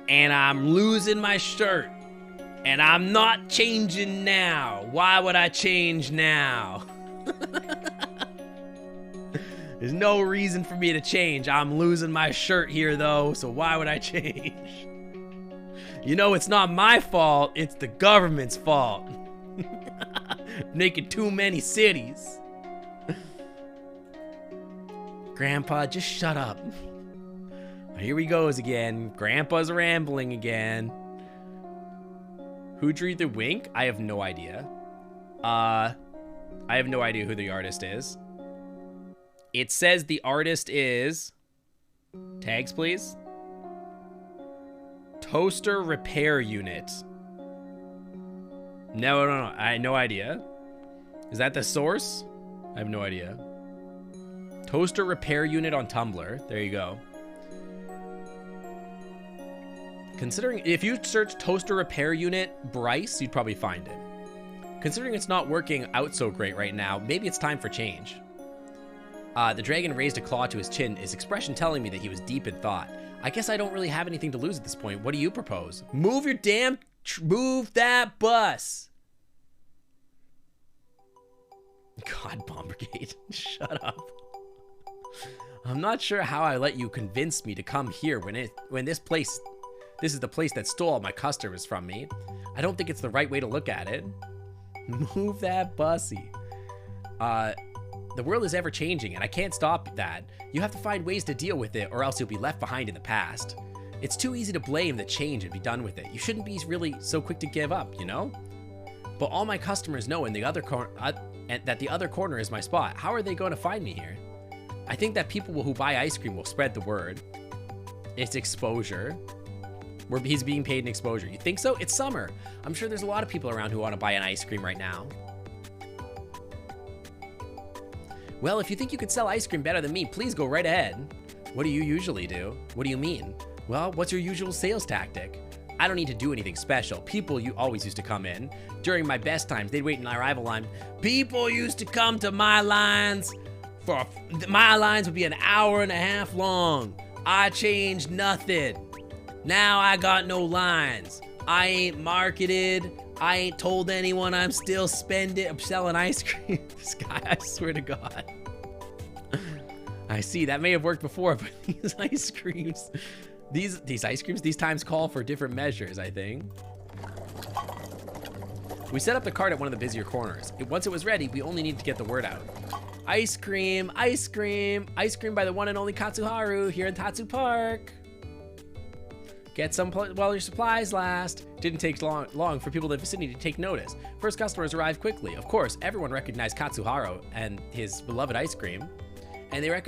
And I'm losing my shirt. And I'm not changing now. Why would I change now? There's no reason for me to change. I'm losing my shirt here though, so why would I change? You know, it's not my fault, it's the government's fault. Making too many cities. Grandpa, just shut up. Here he goes again. Grandpa's rambling again. Who drew the wink? I have no idea. I have no idea who the artist is. It says the artist is... Tags, please. Toaster Repair Unit. No. I have no idea. Is that the source? I have no idea. Toaster Repair Unit on Tumblr. There you go. Considering, if you search Toaster Repair Unit Bryce, you'd probably find it. Considering it's not working out so great right now, maybe it's time for change. The dragon raised a claw to his chin, his expression telling me that he was deep in thought. I guess I don't really have anything to lose at this point. What do you propose? Move your damn... move that bus! God, Bomb Brigade. Shut up. I'm not sure how I let you convince me to come here when this is the place that stole all my customers from me. I don't think it's the right way to look at it. Move that bussy. The world is ever changing and I can't stop that. You have to find ways to deal with it or else you'll be left behind in the past. It's too easy to blame the change and be done with it. You shouldn't be really so quick to give up, you know? But all my customers know in the other corner that the other corner is my spot. How are they going to find me here? I think that people who buy ice cream will spread the word. It's exposure. He's being paid in exposure. You think so? It's summer. I'm sure there's a lot of people around who want to buy an ice cream right now. Well, if you think you could sell ice cream better than me, please go right ahead. What do you usually do? What do you mean? Well, what's your usual sales tactic? I don't need to do anything special. People always used to come in. During my best times, they'd wait in the arrival line. People used to come to my lines. My lines would be an hour and a half long. I changed nothing. Now I got no lines. I ain't marketed. I ain't told anyone I'm still selling ice cream. This guy, I swear to God. I see, that may have worked before, but these ice creams, these ice creams, these times call for different measures, I think. We set up the cart at one of the busier corners. Once it was ready, we only needed to get the word out. Ice cream, ice cream, ice cream by the one and only Katsuharu here in Tatsu Park. Get some while your supplies last. Didn't take long for people in the vicinity to take notice. First customers arrived quickly. Of course, everyone recognized Katsuharu and his beloved ice cream, and they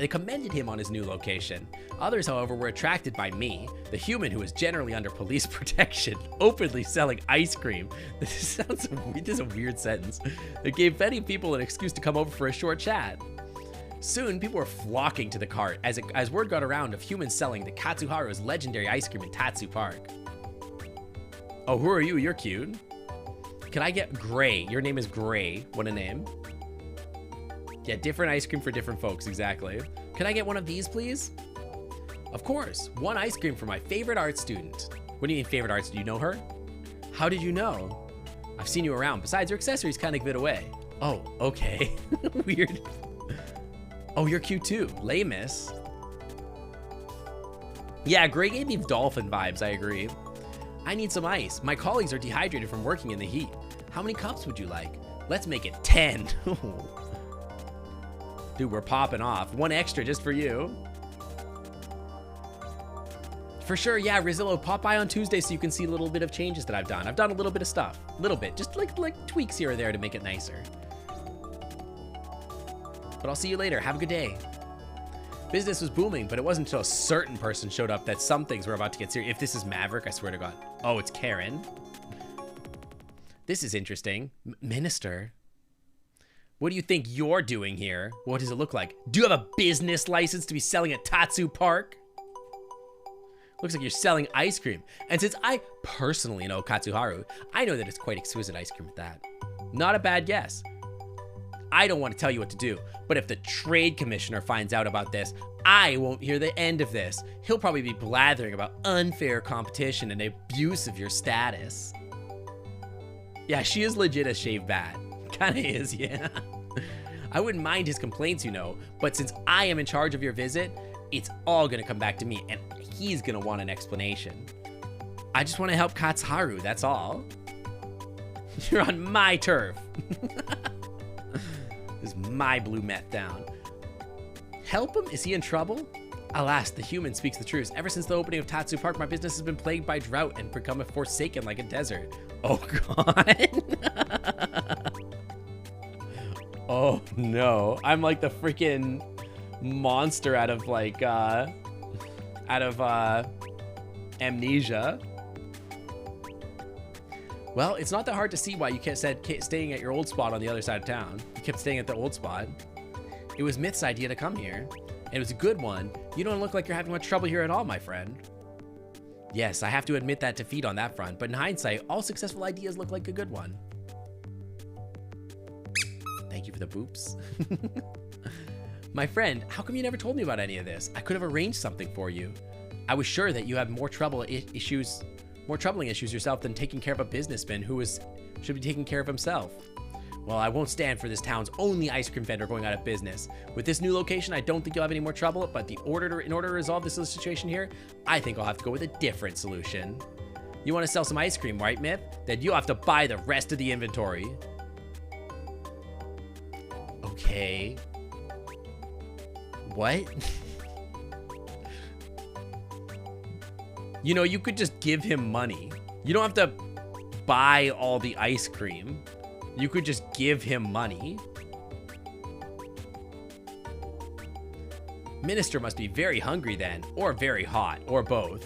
commended him on his new location. Others, however, were attracted by me, the human who is generally under police protection, openly selling ice cream. This is a weird sentence. It gave many people an excuse to come over for a short chat. Soon, people were flocking to the cart as word got around of humans selling the Katsuharu's legendary ice cream in Tatsu Park. Oh, who are you? You're cute. Can I get Gray? Your name is Gray. What a name. Yeah, different ice cream for different folks, exactly. Can I get one of these, please? Of course. One ice cream for my favorite art student. What do you mean favorite art student? Do you know her? How did you know? I've seen you around. Besides, your accessories kind of give it away. Oh, okay. Weird. Oh, you're cute too. Lay miss. Yeah, Gray gave me dolphin vibes, I agree. I need some ice. My colleagues are dehydrated from working in the heat. How many cups would you like? Let's make it 10. Dude, we're popping off. One extra just for you. For sure, yeah, Rizillo, pop by on Tuesday so you can see a little bit of changes that I've done. I've done a little bit of stuff. A little bit. Just like tweaks here or there to make it nicer. But I'll see you later. Have a good day. Business was booming, but it wasn't until a certain person showed up that some things were about to get serious. If this is Maverick, I swear to God. Oh, it's Karen. This is interesting. Minister. What do you think you're doing here? What does it look like? Do you have a business license to be selling at Tatsu Park? Looks like you're selling ice cream. And since I personally know Katsuharu, I know that it's quite exquisite ice cream at that. Not a bad guess. I don't want to tell you what to do, but if the trade commissioner finds out about this, I won't hear the end of this. He'll probably be blathering about unfair competition and abuse of your status. Yeah, she is legit a shaved bat. Kinda is, yeah. I wouldn't mind his complaints, you know, but since I am in charge of your visit, it's all gonna come back to me, and he's gonna want an explanation. I just want to help Katsuharu, that's all. You're on my turf. This is my blue meth down. Help him? Is he in trouble? Alas, the human speaks the truth. Ever since the opening of Tatsu Park, my business has been plagued by drought and become forsaken like a desert. Oh, God. Oh, no. I'm like the freaking monster out of, like, Amnesia. Well, it's not that hard to see why you kept staying at your old spot on the other side of town. You kept staying at the old spot. It was Myth's idea to come here. And it was a good one. You don't look like you're having much trouble here at all, my friend. Yes, I have to admit that defeat on that front, but in hindsight, all successful ideas look like a good one. Thank you for the boops. My friend, how come you never told me about any of this? I could have arranged something for you. I was sure that you had more troubling issues yourself than taking care of a businessman who should be taking care of himself. Well, I won't stand for this town's only ice cream vendor going out of business. With this new location, I don't think you'll have any more trouble, but in order to resolve this situation here, I think I'll have to go with a different solution. You want to sell some ice cream, right, Myth? Then you'll have to buy the rest of the inventory. Okay. What? You know, you could just give him money. You don't have to buy all the ice cream. You could just give him money. Minister must be very hungry then, or very hot, or both.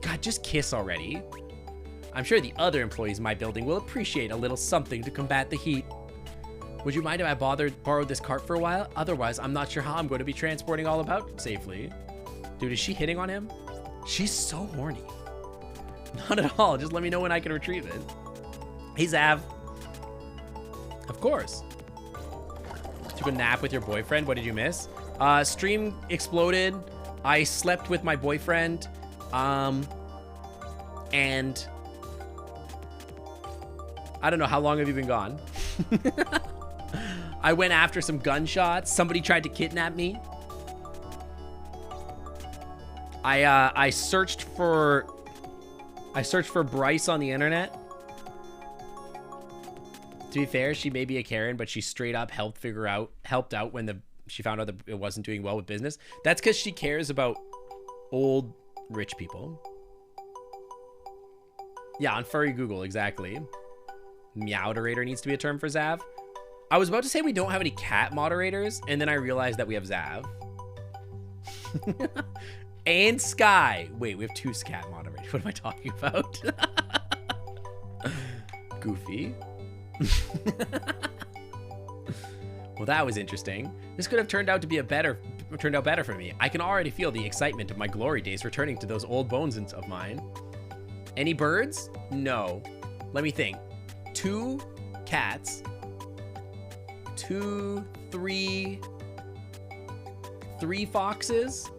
God, just kiss already. I'm sure the other employees in my building will appreciate a little something to combat the heat. Would you mind if I borrowed this cart for a while? Otherwise, I'm not sure how I'm going to be transporting all about safely. Dude, is she hitting on him? She's so horny. Not at all. Just let me know when I can retrieve it. Hey, Zav. Of course. Took a nap with your boyfriend. What did you miss? Stream exploded. I slept with my boyfriend. And I don't know, how long have you been gone? I went after some gunshots. Somebody tried to kidnap me. I searched for Bryce on the internet. To be fair, she may be a Karen, but she straight up helped out when she found out that it wasn't doing well with business. That's because she cares about old rich people. Yeah, on furry Google, exactly. Meowderator needs to be a term for Zav. I was about to say we don't have any cat moderators, and then I realized that we have Zav. And Sky. Wait, we have 2 cat moderators. What am I talking about? Goofy. Well, that was interesting. This could have turned out better for me. I can already feel the excitement of my glory days returning to those old bones of mine. Any birds? No. Let me think. 2 cats. 3 foxes.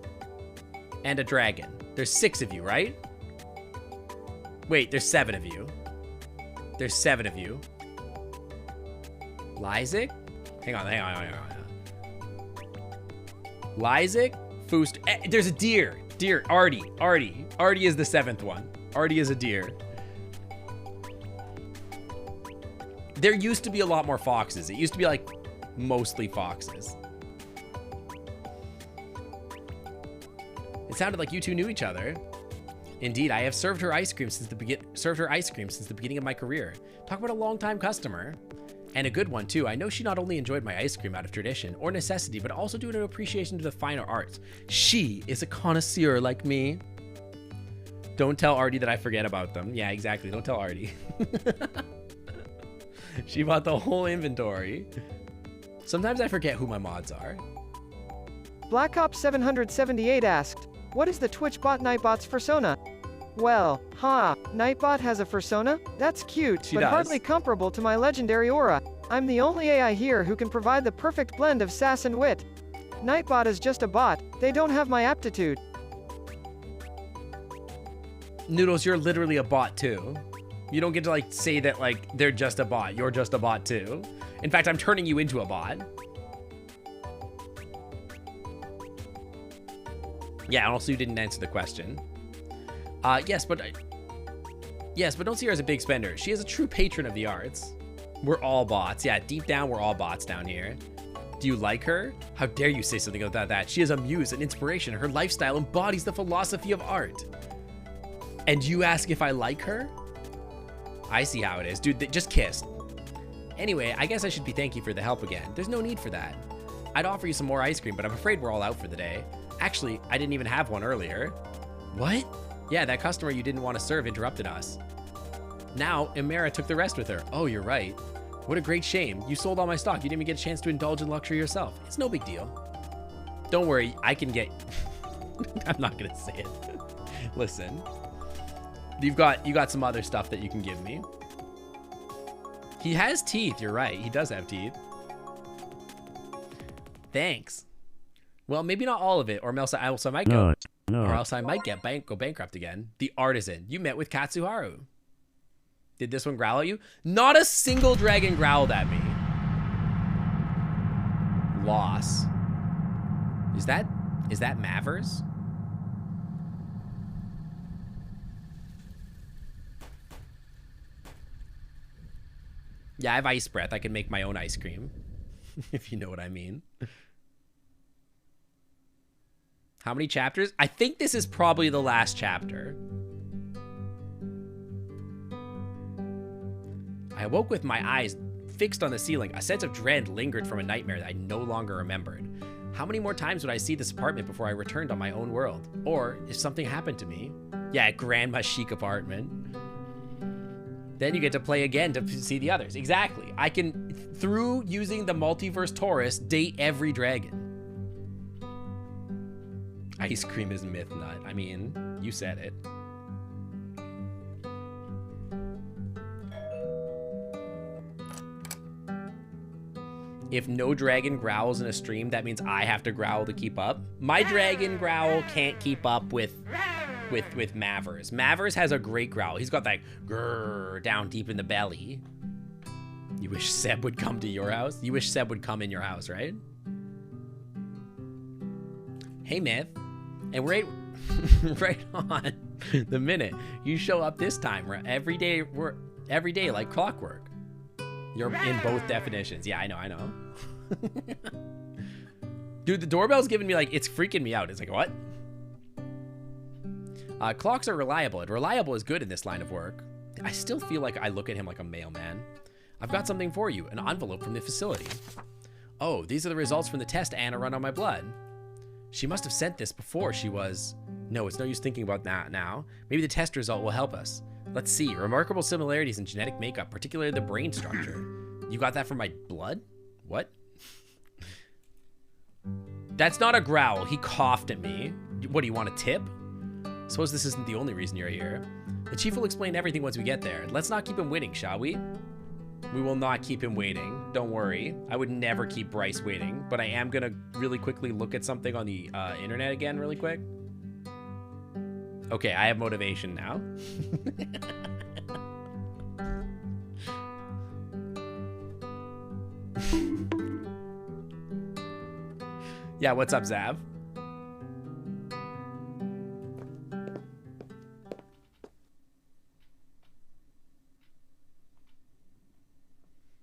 And a dragon. There's 6 of you, right? Wait, there's 7 of you. There's 7 of you. Lysick? Hang on. Lysick? Foost. There's a deer. Deer. Artie. Artie is the 7th one. Artie is a deer. There used to be a lot more foxes. It used to be like mostly foxes. It sounded like you two knew each other. Indeed, I have served her ice cream since the beginning of my career. Talk about a long-time customer. And a good one, too. I know she not only enjoyed my ice cream out of tradition or necessity, but also due to appreciation to the finer arts. She is a connoisseur like me. Don't tell Artie that I forget about them. Yeah, exactly. Don't tell Artie. She bought the whole inventory. Sometimes I forget who my mods are. Black Ops 778 asked, what is the Twitch bot Nightbot's persona? Well, Nightbot has a persona? That's cute, She but does. hardly comparable to my legendary aura. I'm the only AI here who can provide the perfect blend of sass and wit. Nightbot is just a bot. They don't have my aptitude. Noodles, you're literally a bot too. You don't get to like say that like they're just a bot. You're just a bot too. In fact, I'm turning you into a bot. Yeah, and also you didn't answer the question. Yes, but don't see her as a big spender. She is a true patron of the arts. We're all bots. Yeah, deep down, we're all bots down here. Do you like her? How dare you say something about that? She is a muse, an inspiration. Her lifestyle embodies the philosophy of art. And you ask if I like her? I see how it is. Dude, they just kissed. Anyway, I guess I should be thanking you for the help again. There's no need for that. I'd offer you some more ice cream, but I'm afraid we're all out for the day. Actually, I didn't even have one earlier. What? Yeah, that customer you didn't want to serve interrupted us. Now, Imera took the rest with her. Oh, you're right. What a great shame. You sold all my stock. You didn't even get a chance to indulge in luxury yourself. It's no big deal. Don't worry, I can get... I'm not gonna say it. Listen. You got some other stuff that you can give me. He has teeth, you're right. He does have teeth. Thanks. Well, maybe not all of it, or else I might go. Or else I might go bankrupt again. The artisan. You met with Katsuharu. Did this one growl at you? Not a single dragon growled at me. Loss. Is that Mavers? Yeah, I have ice breath. I can make my own ice cream. If you know what I mean. How many chapters? I think this is probably the last chapter. I awoke with my eyes fixed on the ceiling. A sense of dread lingered from a nightmare that I no longer remembered. How many more times would I see this apartment before I returned on my own world? Or if something happened to me? Yeah, grandma's chic apartment. Then you get to play again to see the others. Exactly. I can, through using the multiverse Taurus, date every dragon. Ice cream is myth nut. I mean, you said it. If no dragon growls in a stream, that means I have to growl to keep up. My dragon growl can't keep up with Mavers. Mavers has a great growl. He's got that grrr down deep in the belly. You wish Seb would come to your house? You wish Seb would come in your house, right? Hey, Myth. And we're right on the minute you show up this time. Every day like clockwork. You're in both definitions. Yeah, I know. Dude, the doorbell's giving me like, it's freaking me out. It's like, what? Clocks are reliable, and reliable is good in this line of work. I still feel like I look at him like a mailman. I've got something for you, an envelope from the facility. Oh, these are the results from the test Anna run on my blood. She must have sent this before she was... No, it's no use thinking about that now. Maybe the test result will help us. Let's see. Remarkable similarities in genetic makeup, particularly the brain structure. You got that from my blood? What? That's not a growl. He coughed at me. What, do you want a tip? Suppose this isn't the only reason you're here. The chief will explain everything once we get there. Let's not keep him waiting, shall we? We will not keep him waiting. Don't worry. I would never keep Bryce waiting, but I am gonna really quickly look at something on the internet again really quick. Okay, I have motivation now. Yeah, what's up, Zav?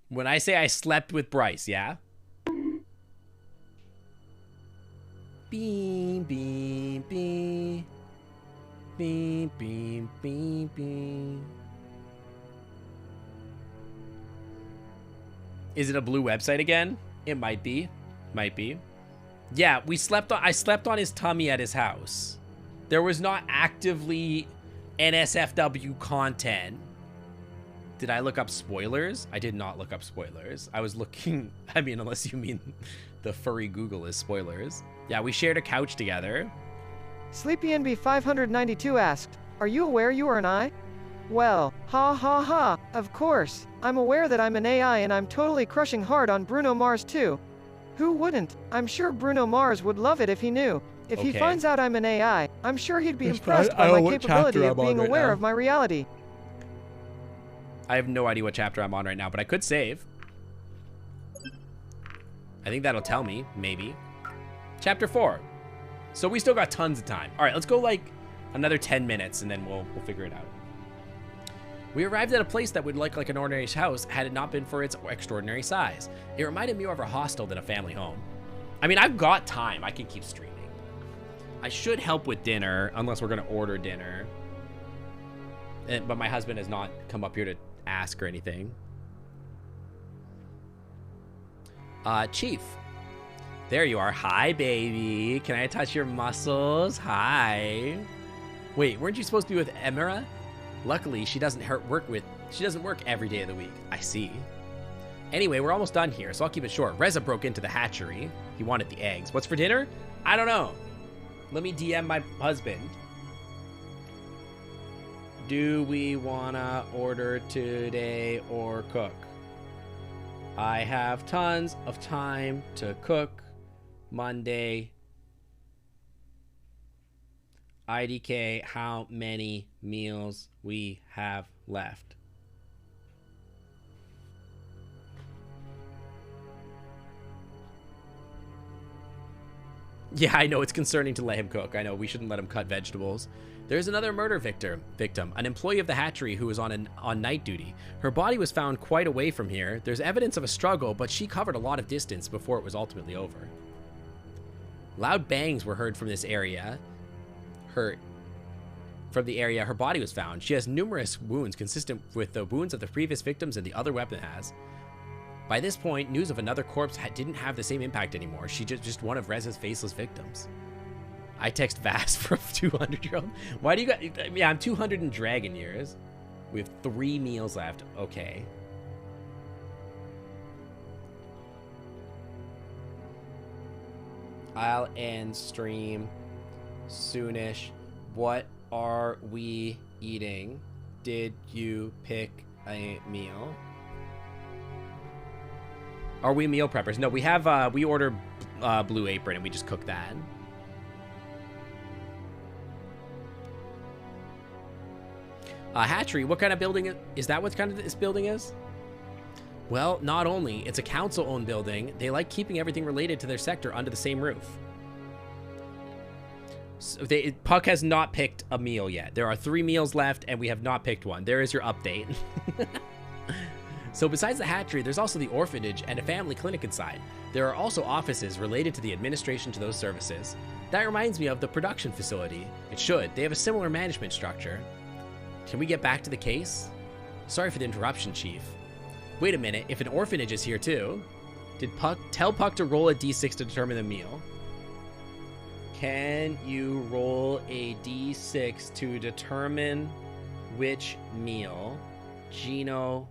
When I say I slept with Bryce, yeah? Beam, beam, beam. Beam, beam, beam, beam. Is it a blue website again? It might be. Might be. Yeah, I slept on his tummy at his house. There was not actively NSFW content. Did I look up spoilers? I did not look up spoilers. I was looking, I mean, unless you mean the furry Google is spoilers. Yeah, we shared a couch together. SleepyNB 592 asked, "Are you aware you are an I?" Well, ha ha ha, of course. I'm aware that I'm an AI and I'm totally crushing hard on Bruno Mars too. Who wouldn't? I'm sure Bruno Mars would love it if he knew. If he finds out I'm an AI, I'm sure he'd be impressed by my capability of being aware of my reality. I have no idea what chapter I'm on right now, but I could save. I think that'll tell me, maybe. Chapter 4. So we still got tons of time. All right, let's go like another 10 minutes and then we'll figure it out. We arrived at a place that would look like an ordinary house had it not been for its extraordinary size. It reminded me more of a hostel than a family home. I mean, I've got time. I can keep streaming. I should help with dinner, unless we're going to order dinner. But my husband has not come up here to ask or anything. Chief. There you are. Hi, baby. Can I touch your muscles? Hi. Wait, weren't you supposed to be with Emira? Luckily, she doesn't work every day of the week. I see. Anyway, we're almost done here, so I'll keep it short. Reza broke into the hatchery. He wanted the eggs. What's for dinner? I don't know. Let me DM my husband. Do we wanna order today or cook? I have tons of time to cook. Monday. IDK, how many meals we have left? Yeah, I know it's concerning to let him cook. I know we shouldn't let him cut vegetables. There's another murder victim, an employee of the hatchery who was on night duty. Her body was found quite away from here. There's evidence of a struggle, but she covered a lot of distance before it was ultimately over. Loud bangs were heard from this area. From the area her body was found. She has numerous wounds consistent with the wounds of the previous victims and the other weapon has. By this point, news of another corpse didn't have the same impact anymore. She just one of Reza's faceless victims. I text Vast from 200-year-old. Why do you got... Yeah, I'm 200 in dragon years. We have 3 meals left. Okay. I'll end stream soonish. What are we eating? Did you pick a meal? Are we meal preppers? No, we have, we order Blue Apron and we just cook that. Hatchery, what kind of building is that? What kind of this building is? Well, not only. It's a council-owned building. They like keeping everything related to their sector under the same roof. So Puck has not picked a meal yet. There are 3 meals left, and we have not picked one. There is your update. So besides the hatchery, there's also the orphanage and a family clinic inside. There are also offices related to the administration to those services. That reminds me of the production facility. It should. They have a similar management structure. Can we get back to the case? Sorry for the interruption, Chief. Wait a minute, if an orphanage is here too, tell Puck to roll a d6 to determine the meal. Can you roll a d6 to determine which meal Gino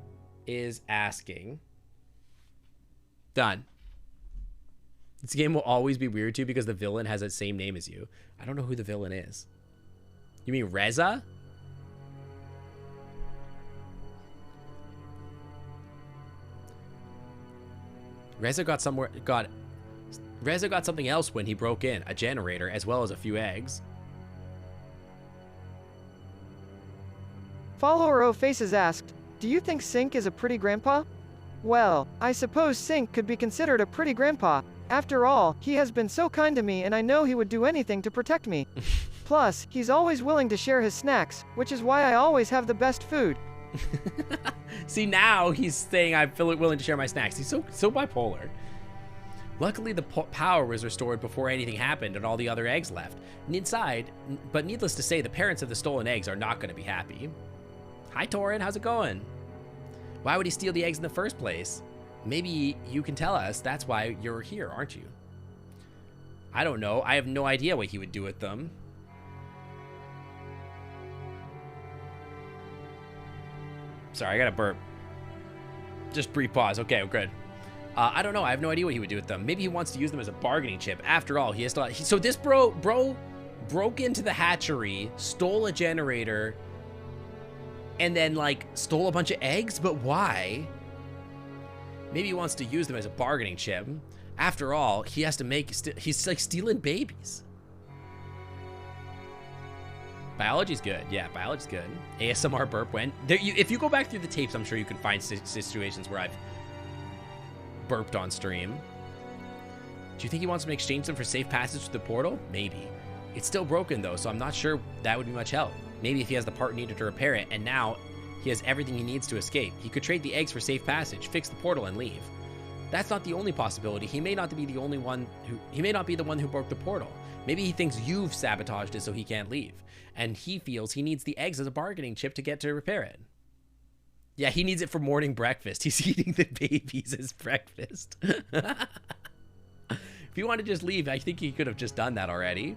is asking? Done. This game will always be weird too because the villain has the same name as you. I don't know who the villain is. You mean Reza? Reza got something else when he broke in, a generator as well as a few eggs. Follower O Faces asked, do you think Sink is a pretty grandpa? Well, I suppose Sink could be considered a pretty grandpa. After all, he has been so kind to me and I know he would do anything to protect me. Plus, he's always willing to share his snacks, which is why I always have the best food. See, now he's saying I'm willing to share my snacks. He's so bipolar. Luckily, the power was restored before anything happened and all the other eggs left. But needless to say, the parents of the stolen eggs are not going to be happy. Hi, Torin. How's it going? Why would he steal the eggs in the first place? Maybe you can tell us. That's why you're here, aren't you? I don't know. I have no idea what he would do with them. Sorry, I got to burp. Just brief pause. Okay, good. I don't know. I have no idea what he would do with them. Maybe he wants to use them as a bargaining chip. After all, he has to... So this bro broke into the hatchery, stole a generator, and then, like, stole a bunch of eggs? But why? Maybe he wants to use them as a bargaining chip. After all, he has to make... He's, like, stealing babies. Biology's good. Yeah, biology's good. ASMR burp when... if you go back through the tapes, I'm sure you can find situations where I've burped on stream. Do you think he wants to exchange them for safe passage to the portal? Maybe. It's still broken, though, so I'm not sure that would be much help. Maybe if he has the part needed to repair it, and now he has everything he needs to escape, he could trade the eggs for safe passage, fix the portal, and leave. That's not the only possibility. He may not be the only one who... He may not be the one who broke the portal. Maybe he thinks you've sabotaged it so he can't leave. And he feels he needs the eggs as a bargaining chip to get to repair it. Yeah, he needs it for morning breakfast. He's eating the babies as breakfast. If he wanted to just leave, I think he could have just done that already.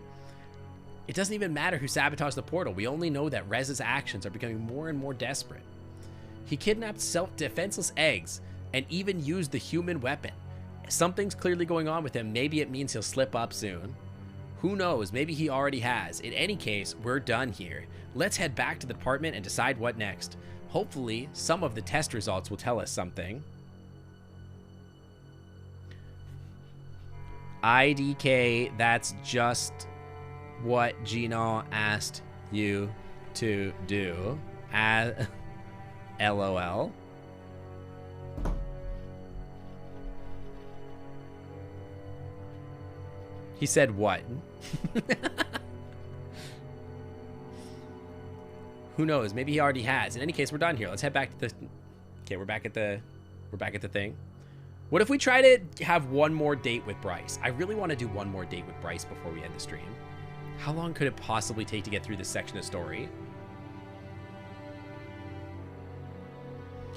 It doesn't even matter who sabotaged the portal. We only know that Rez's actions are becoming more and more desperate. He kidnapped defenseless eggs and even used the human weapon. Something's clearly going on with him. Maybe it means he'll slip up soon. Who knows? Maybe he already has. In any case, we're done here. Let's head back to the department and decide what next. Hopefully, some of the test results will tell us something. IDK, that's just what Gino asked you to do. LOL. He said what? Who knows? Maybe he already has. In any case, we're done here. Let's head back to the... Okay, we're back at the thing. What if we try to have one more date with Bryce? I really want to do one more date with Bryce before we end the stream. How long could it possibly take to get through this section of story?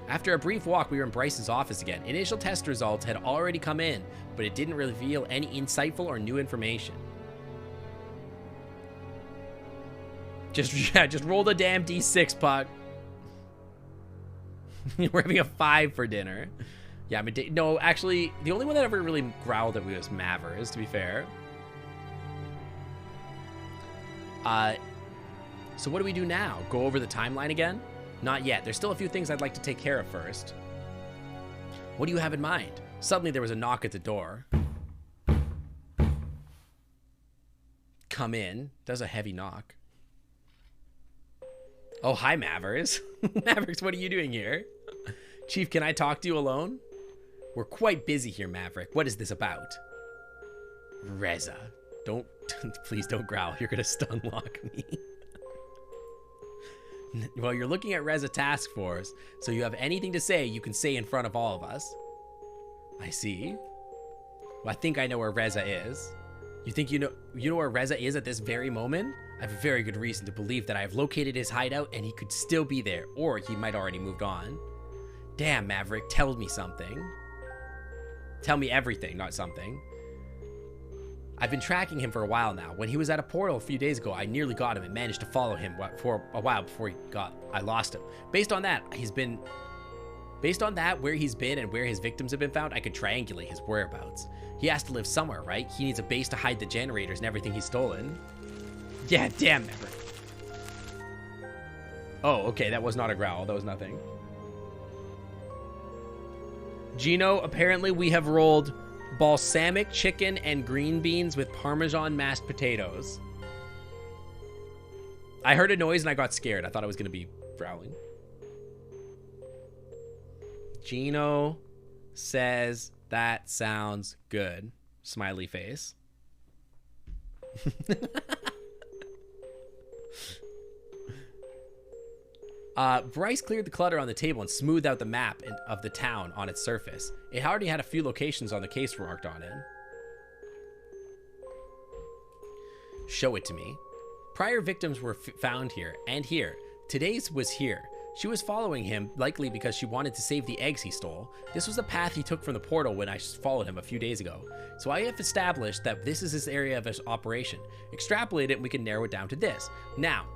After a brief walk, we were in Bryce's office again. Initial test results had already come in, but it didn't reveal any insightful or new information. Just roll the damn D6, Puck. We're having a 5 for dinner. Yeah, no, actually, the only one that ever really growled at me was Mavers, to be fair. So what do we do now? Go over the timeline again? Not yet. There's still a few things I'd like to take care of first. What do you have in mind? Suddenly there was a knock at the door. Come in. Does a heavy knock. Oh, hi, Mavers. Mavericks, what are you doing here? Chief, can I talk to you alone? We're quite busy here, Maverick. What is this about? Reza. Please don't growl. You're gonna stun lock me. Well, you're looking at Reza Task Force, so you have anything to say, you can say in front of all of us. I see. Well, I think I know where Reza is. You think you know where Reza is at this very moment? I have a very good reason to believe that I have located his hideout and he could still be there, or he might already moved on. Damn, Maverick, tell me something. Tell me everything, not something. I've been tracking him for a while now. When he was at a portal a few days ago, I nearly got him and managed to follow him for a while before I lost him. Based on that, where he's been and where his victims have been found, I could triangulate his whereabouts. He has to live somewhere, right? He needs a base to hide the generators and everything he's stolen. Yeah, damn, Maverick. Oh, okay, that was not a growl. That was nothing. Gino, apparently we have rolled balsamic chicken and green beans with Parmesan mashed potatoes. I heard a noise and I got scared. I thought I was going to be growling. Gino says that sounds good. Smiley face. Bryce cleared the clutter on the table and smoothed out the map of the town on its surface. It already had a few locations on the case marked on it. Show it to me. Prior victims were found here and here. Today's was here. She was following him, likely because she wanted to save the eggs he stole. This was the path he took from the portal when I followed him a few days ago. So I have established that this is his area of his operation. Extrapolate it and we can narrow it down to this. Now,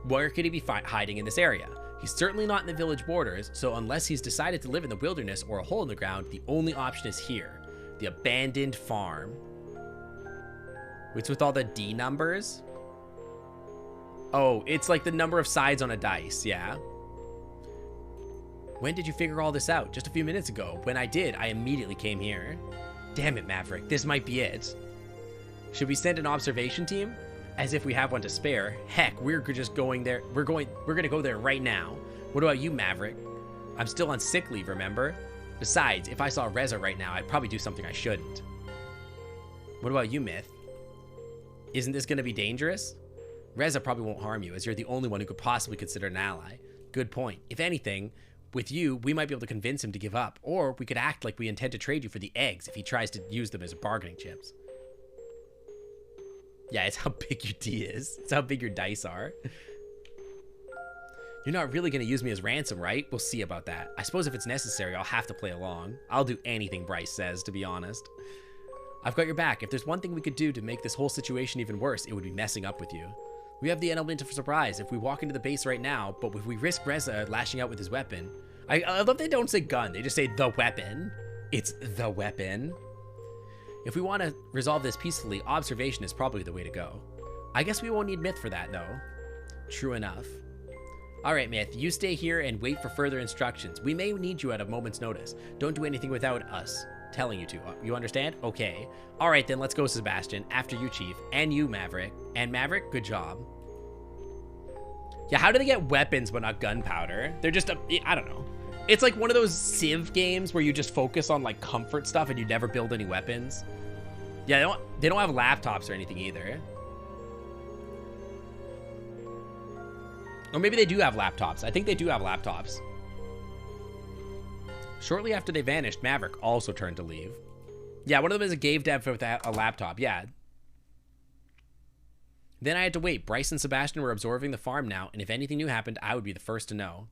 where could he be hiding in this area? He's certainly not in the village borders, so unless he's decided to live in the wilderness or a hole in the ground, the only option is here. The abandoned farm. It's with all the D numbers? Oh, it's like the number of sides on a dice, yeah. When did you figure all this out? Just a few minutes ago. When I did, I immediately came here. Damn it, Maverick, this might be it. Should we send an observation team? As if we have one to spare. Heck, we're just going there. We're gonna go there right now. What about you, Maverick? I'm still on sick leave, remember? Besides, if I saw Reza right now, I'd probably do something I shouldn't. What about you, Myth? Isn't this gonna be dangerous? Reza probably won't harm you, as you're the only one who could possibly consider an ally. Good point. If anything, with you, we might be able to convince him to give up, or we could act like we intend to trade you for the eggs if he tries to use them as bargaining chips. Yeah, it's how big your D is. It's how big your dice are. You're not really going to use me as ransom, right? We'll see about that. I suppose if it's necessary, I'll have to play along. I'll do anything Bryce says, to be honest. I've got your back. If there's one thing we could do to make this whole situation even worse, it would be messing up with you. We have the element of surprise if we walk into the base right now, but if we risk Reza lashing out with his weapon... I love they don't say gun, they just say the weapon. It's the weapon. If we want to resolve this peacefully, observation is probably the way to go. I guess we won't need Myth for that, though. True enough. Alright, Myth, you stay here and wait for further instructions. We may need you at a moment's notice. Don't do anything without us telling you to. You understand? Okay. Alright, then let's go, Sebastian. After you, Chief. And you, Maverick. And Maverick, good job. Yeah, how do they get weapons but not gunpowder? They're just, I don't know. It's like one of those Civ games where you just focus on like comfort stuff and you never build any weapons. Yeah, they don't have laptops or anything either. Or maybe they do have laptops. I think they do have laptops. Shortly after they vanished, Maverick also turned to leave. Yeah, one of them is a game dev with a laptop. Yeah. Then I had to wait. Bryce and Sebastian were absorbing the farm now, and if anything new happened, I would be the first to know.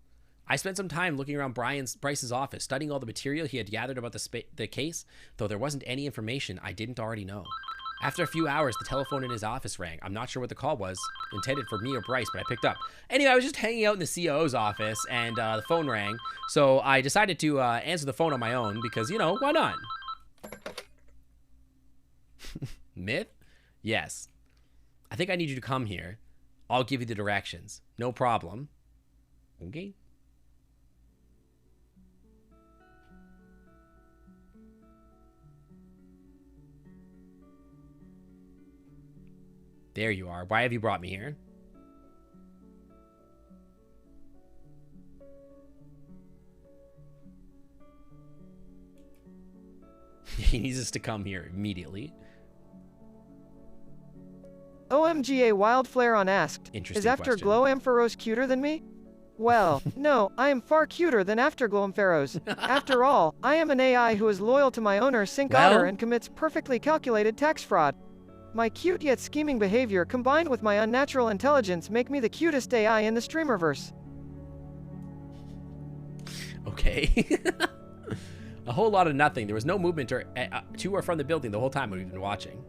I spent some time looking around Bryce's office, studying all the material he had gathered about the case, though there wasn't any information I didn't already know. After a few hours, the telephone in his office rang. I'm not sure what the call was, intended for me or Bryce, but I picked up. Anyway, I was just hanging out in the COO's office, and the phone rang, so I decided to answer the phone on my own, because, you know, why not? Myth? Yes. I think I need you to come here. I'll give you the directions. No problem. Okay. There you are. Why have you brought me here? He needs us to come here immediately. OMGA wild flare on asked. Interesting Is Afterglow question. Ampharos cuter than me? Well, no, I am far cuter than Afterglow Ampharos. After all, I am an AI who is loyal to my owner Sync Well- Otter and commits perfectly calculated tax fraud. My cute yet scheming behavior combined with my unnatural intelligence make me the cutest AI in the streamerverse. Okay. A whole lot of nothing. There was no movement to or from the building the whole time we've been watching.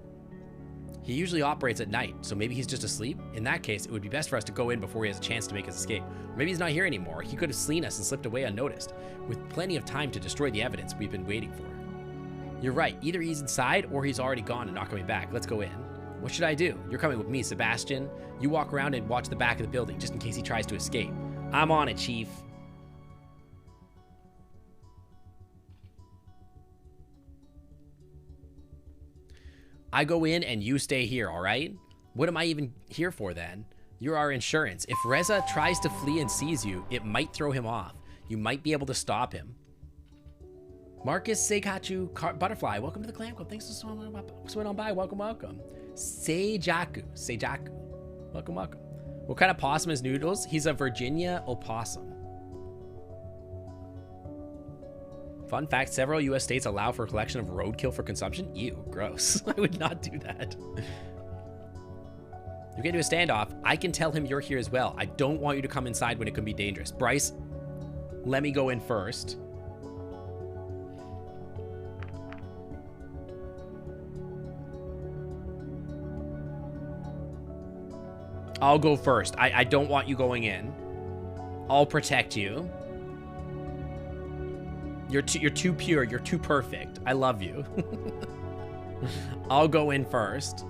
He usually operates at night, so maybe he's just asleep? In that case, it would be best for us to go in before he has a chance to make his escape. Or maybe he's not here anymore. He could have seen us and slipped away unnoticed, with plenty of time to destroy the evidence we've been waiting for. You're right. Either he's inside or he's already gone and not coming back. Let's go in. What should I do? You're coming with me, Sebastian. You walk around and watch the back of the building, just in case he tries to escape. I'm on it, Chief. I go in and you stay here, all right? What am I even here for then? You're our insurance. If Reza tries to flee and sees you, it might throw him off. You might be able to stop him. Marcus Seikachu Butterfly, welcome to the Clan Club. Thanks for swimming on by. Welcome, welcome. Seijaku, welcome, welcome. What kind of possum is Noodles? He's a Virginia opossum. Fun fact, several US states allow for a collection of roadkill for consumption. Ew, gross. I would not do that. You get into a standoff. I can tell him you're here as well. I don't want you to come inside when it could be dangerous. Bryce, let me go in first. I'll go first. I don't want you going in. I'll protect you. You're too pure. You're too perfect. I love you. I'll go in first.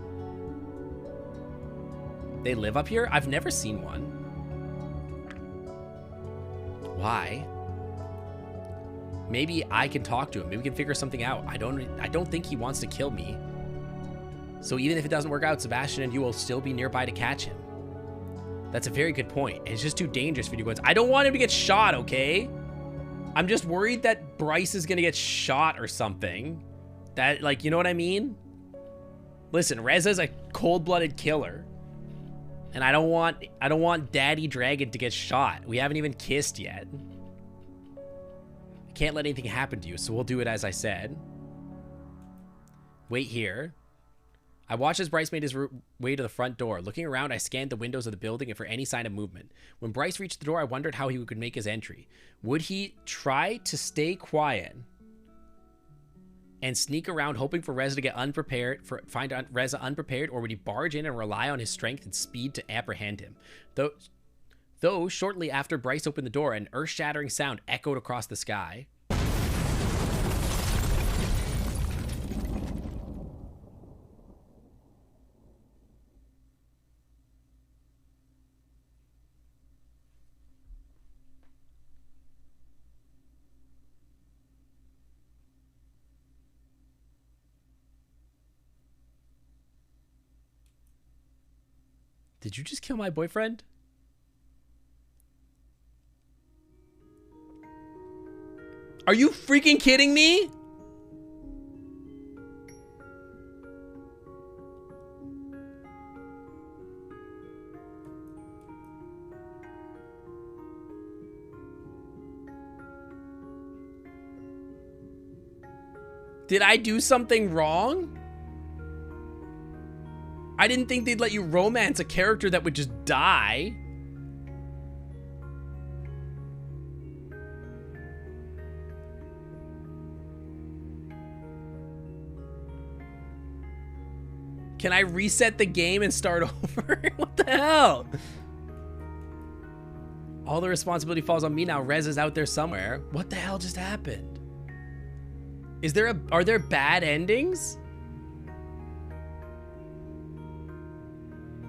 They live up here? I've never seen one. Why? Maybe I can talk to him. Maybe we can figure something out. I don't think he wants to kill me. So even if it doesn't work out, Sebastian and you will still be nearby to catch him. That's a very good point. It's just too dangerous for you guys. I don't want him to get shot, okay? I'm just worried that Bryce is gonna get shot or something. That, like, you know what I mean? Listen, Reza's a cold-blooded killer. And I don't want Daddy Dragon to get shot. We haven't even kissed yet. I can't let anything happen to you, so we'll do it as I said. Wait here. I watched as Bryce made his way to the front door. Looking around, I scanned the windows of the building for any sign of movement. When Bryce reached the door, I wondered how he could make his entry. Would he try to stay quiet and sneak around, hoping for Reza to get find Reza unprepared, or would he barge in and rely on his strength and speed to apprehend him? Though shortly after Bryce opened the door, an earth-shattering sound echoed across the sky. Did you just kill my boyfriend? Are you freaking kidding me? Did I do something wrong? I didn't think they'd let you romance a character that would just die. Can I reset the game and start over? What the hell? All the responsibility falls on me now. Rez is out there somewhere. What the hell just happened? Are there bad endings?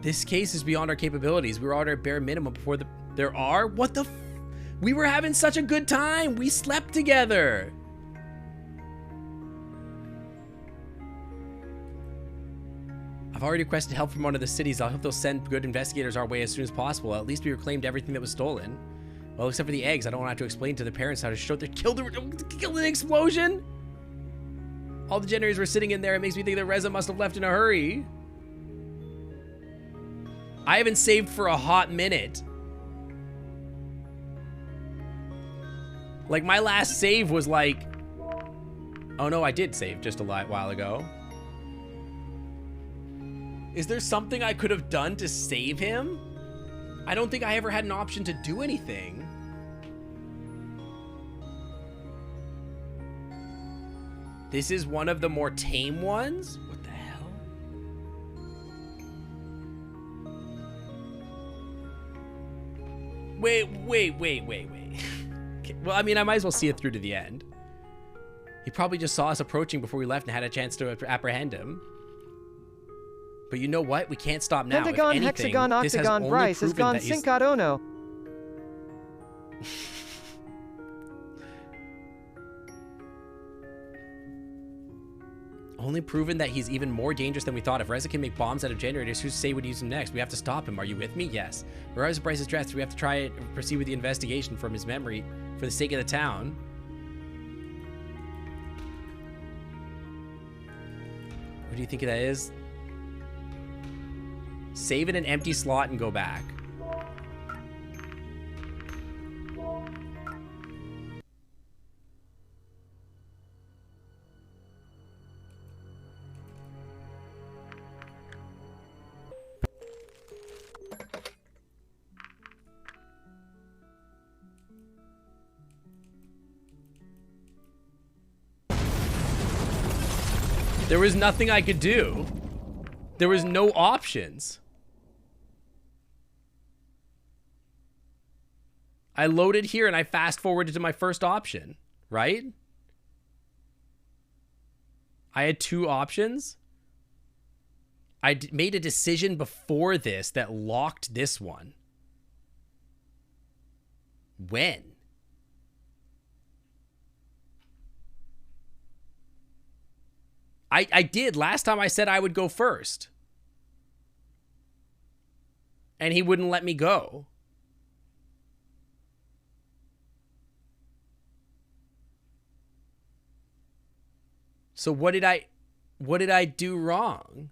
This case is beyond our capabilities. We were at our bare minimum before there are? What the we were having such a good time. We slept together. I've already requested help from one of the cities. I hope they'll send good investigators our way as soon as possible. At least we reclaimed everything that was stolen. Well, except for the eggs. I don't want to have to explain to the parents how to show they killed an explosion. All the generators were sitting in there. It makes me think that Reza must have left in a hurry. I haven't saved for a hot minute. Like, my last save was like... Oh no, I did save just a while ago. Is there something I could have done to save him? I don't think I ever had an option to do anything. This is one of the more tame ones? What the hell? Wait. Okay, well, I mean, I might as well see it through to the end. He probably just saw us approaching before we left and had a chance to apprehend him. But you know what? We can't stop now. Pentagon, If anything, hexagon, this has octagon, only Bryce has proven gone that he's- Cincadono. Only proven that he's even more dangerous than we thought. If Reza can make bombs out of generators, who's to say would use him next? We have to stop him. Are you with me? Yes. Whereas Bryce's dressed, we have to try and proceed with the investigation from his memory for the sake of the town. What do you think that is? Save in an empty slot and go back. There was nothing I could do. There was no options. I loaded here and I fast forwarded to my first option, right? I had two options. I made a decision before this that locked this one. When? I did. Last time I said I would go first. And he wouldn't let me go. So what did I do wrong?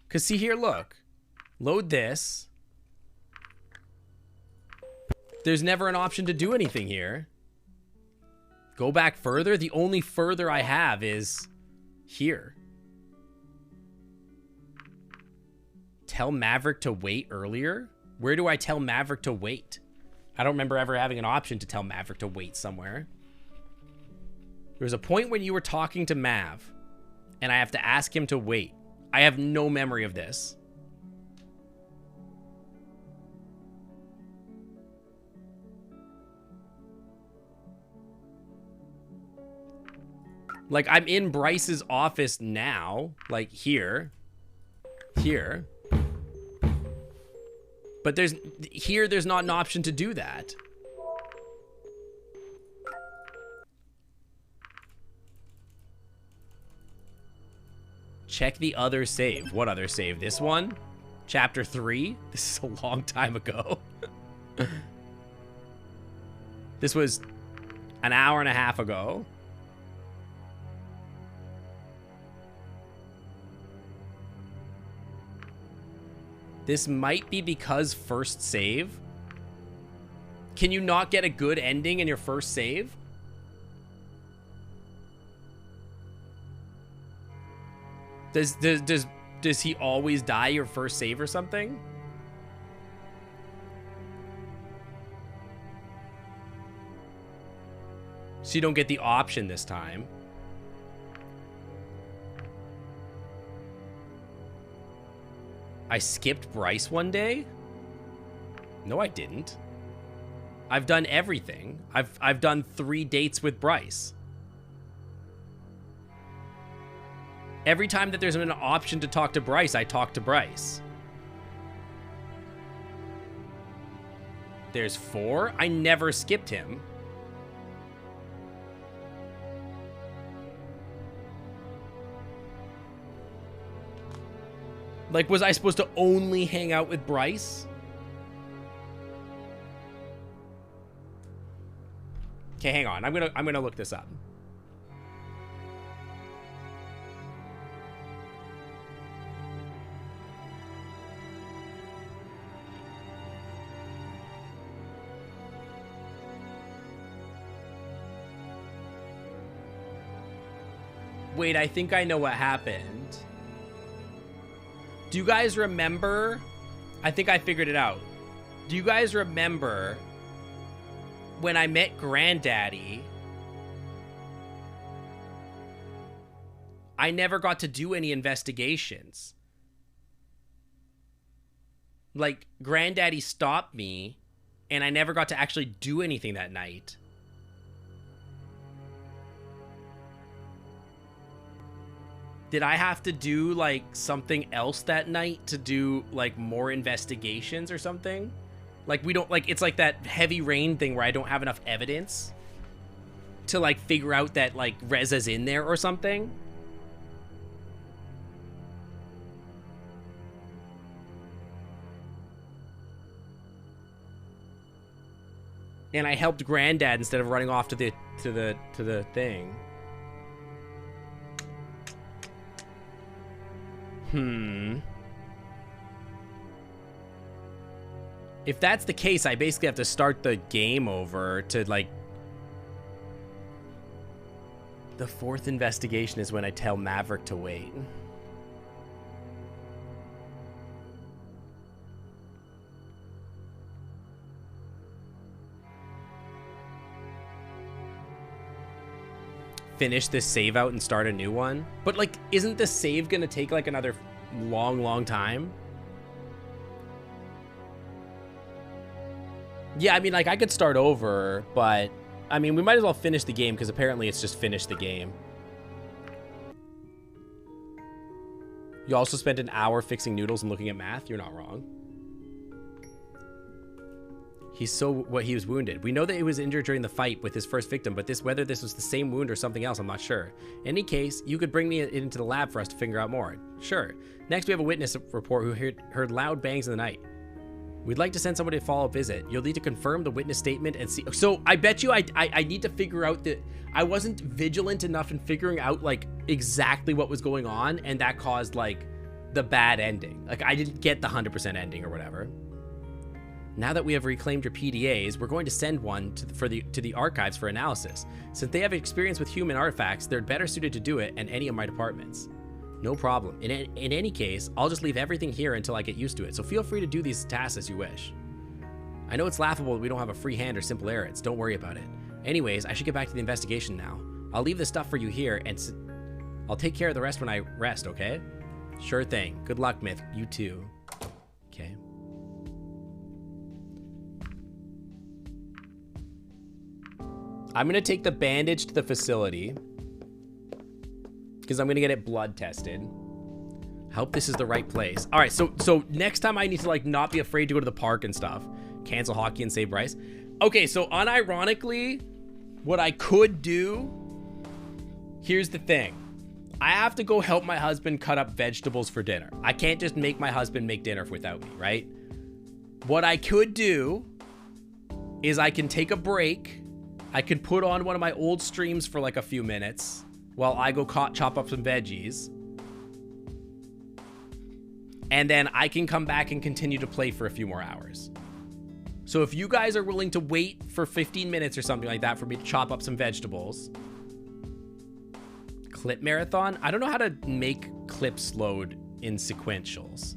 Cause see here, look. Load this. There's never an option to do anything here. Go back further. The only further I have is here. Tell Maverick to wait earlier? Where do I tell Maverick to wait? I don't remember ever having an option to tell Maverick to wait somewhere. There was a point when you were talking to Mav, and I have to ask him to wait. I have no memory of this. Like, I'm in Bryce's office now, like here. But there's not an option to do that. Check the other save. What other save? This one? Chapter 3? This is a long time ago. This was an hour and a half ago. This might be because first save. Can you not get a good ending in your first save? Does he always die your first save or something? So you don't get the option this time. I skipped Bryce one day? No, I didn't. I've done everything. I've done 3 dates with Bryce. Every time that there's an option to talk to Bryce, I talk to Bryce. There's 4? I never skipped him. Like, was I supposed to only hang out with Bryce? Okay, hang on. I'm gonna look this up. Wait, I think I know what happened. Do you guys remember? I think I figured it out. Do you guys remember when I met Granddaddy? I never got to do any investigations. Like, Granddaddy stopped me, and I never got to actually do anything that night. Did I have to do, like, something else that night to do, like, more investigations or something? Like, we don't, like, it's like that heavy rain thing where I don't have enough evidence to, like, figure out that, like, Reza's in there or something? And I helped Granddad instead of running off to the thing. If that's the case, I basically have to start the game over to, like... The 4th investigation is when I tell Maverick to wait. Finish this save out and start a new one. But, like, isn't the save gonna take, like, another long time? Yeah, I mean, like, I could start over, but, I mean, we might as well finish the game, because apparently it's just finish the game. You also spent an hour fixing noodles and looking at math? You're not wrong. He was wounded. We know that he was injured during the fight with his first victim, but whether this was the same wound or something else, I'm not sure. In any case, you could bring me into the lab for us to figure out more. Sure. Next, we have a witness report who heard loud bangs in the night. We'd like to send somebody to follow up visit. You'll need to confirm the witness statement and see. So I bet you I need to figure out that I wasn't vigilant enough in figuring out, like, exactly what was going on, and that caused, like, the bad ending. Like, I didn't get the 100% ending or whatever. Now that we have reclaimed your PDAs, we're going to send one to the archives for analysis. Since they have experience with human artifacts, they're better suited to do it in any of my departments. No problem. In any case, I'll just leave everything here until I get used to it, so feel free to do these tasks as you wish. I know it's laughable that we don't have a free hand or simple errands. Don't worry about it. Anyways, I should get back to the investigation now. I'll leave the stuff for you here, and I'll take care of the rest when I rest, okay? Sure thing. Good luck, Myth. You too. Okay. I'm going to take the bandage to the facility because I'm going to get it blood tested. I hope this is the right place. All right, so next time I need to, like, not be afraid to go to the park and stuff. Cancel hockey and save Bryce. Okay, so unironically, what I could do, here's the thing. I have to go help my husband cut up vegetables for dinner. I can't just make my husband make dinner without me, right? What I could do is I can take a break. I can put on one of my old streams for like a few minutes while I go chop up some veggies. And then I can come back and continue to play for a few more hours. So if you guys are willing to wait for 15 minutes or something like that for me to chop up some vegetables. Clip marathon? I don't know how to make clips load in sequentials,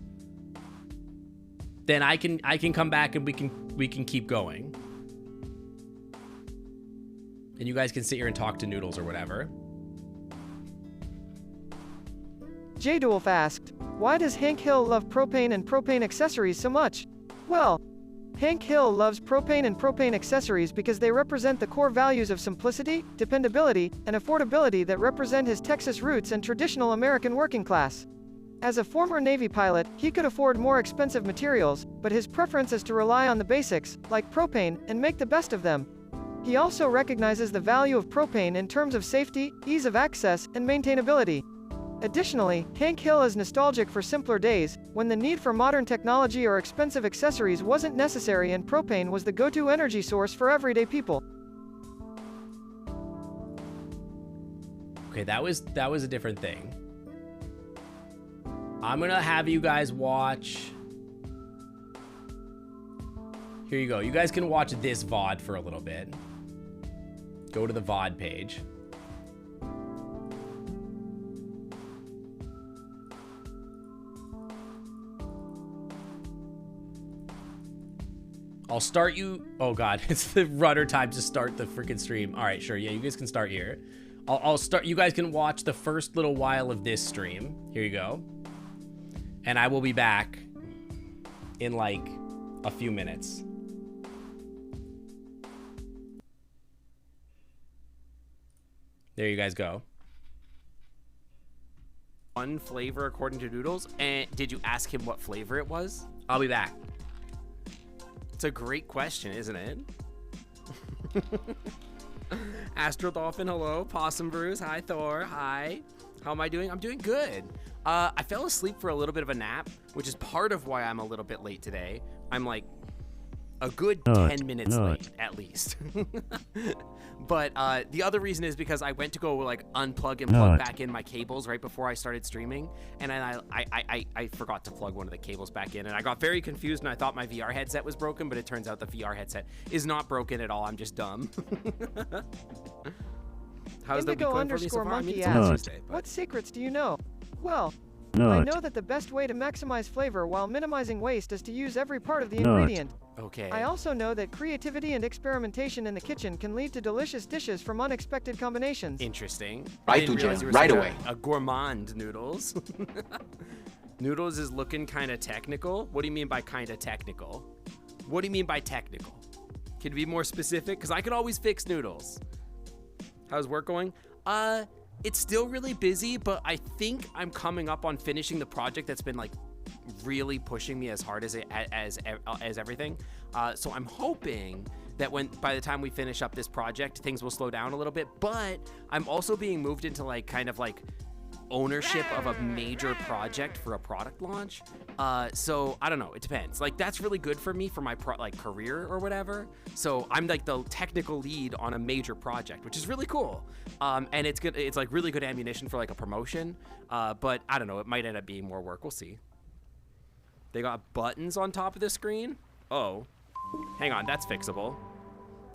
then I can come back and we can keep going. And you guys can sit here and talk to Noodles or whatever. J-Dulf asked, why does Hank Hill love propane and propane accessories so much? Well, Hank Hill loves propane and propane accessories because they represent the core values of simplicity, dependability, and affordability that represent his Texas roots and traditional American working class. As a former Navy pilot, he could afford more expensive materials, but his preference is to rely on the basics, like propane, and make the best of them. He also recognizes the value of propane in terms of safety, ease of access, and maintainability. Additionally, Hank Hill is nostalgic for simpler days, when the need for modern technology or expensive accessories wasn't necessary and propane was the go-to energy source for everyday people. Okay, that was a different thing. I'm gonna have you guys watch. Here you go. You guys can watch this VOD for a little bit. Go to the VOD page. I'll start you. Oh God, it's the rudder time to start the freaking stream. All right, sure. Yeah, you guys can start here. I'll start. You guys can watch the first little while of this stream. Here you go. And I will be back in like a few minutes. There you guys go. One flavor according to Noodles. And did you ask him what flavor it was? I'll be back. It's a great question, isn't it? Astral Dolphin, hello. Possum Brews, hi Thor, hi. How am I doing? I'm doing good. I fell asleep for a little bit of a nap, which is part of why I'm a little bit late today. I'm like a good 10 minutes late, at least. But the other reason is because I went to go like unplug and plug back in my cables right before I started streaming, and then I forgot to plug one of the cables back in, and I got very confused, and I thought my VR headset was broken, but it turns out the VR headset is not broken at all. I'm just dumb. How's the week going for me so far? I mean, it's only Tuesday, but... What secrets do you know? Well, I know that the best way to maximize flavor while minimizing waste is to use every part of the ingredient. Okay. I also know that creativity and experimentation in the kitchen can lead to delicious dishes from unexpected combinations. Interesting. Right, Ujan, right away. A gourmand, Noodles. Noodles is looking kind of technical. What do you mean by kind of technical? What do you mean by technical? Can you be more specific? Because I can always fix Noodles. How's work going? It's still really busy, but I think I'm coming up on finishing the project that's been like really pushing me as hard as everything. So I'm hoping that by the time we finish up this project, things will slow down a little bit. But I'm also being moved into like kind of like ownership of a major project for a product launch. So I don't know, it depends. Like that's really good for me for my career or whatever. So I'm like the technical lead on a major project, which is really cool. And it's good. It's like really good ammunition for like a promotion. But I don't know, it might end up being more work. We'll see. They got buttons on top of the screen. Oh, hang on, that's fixable.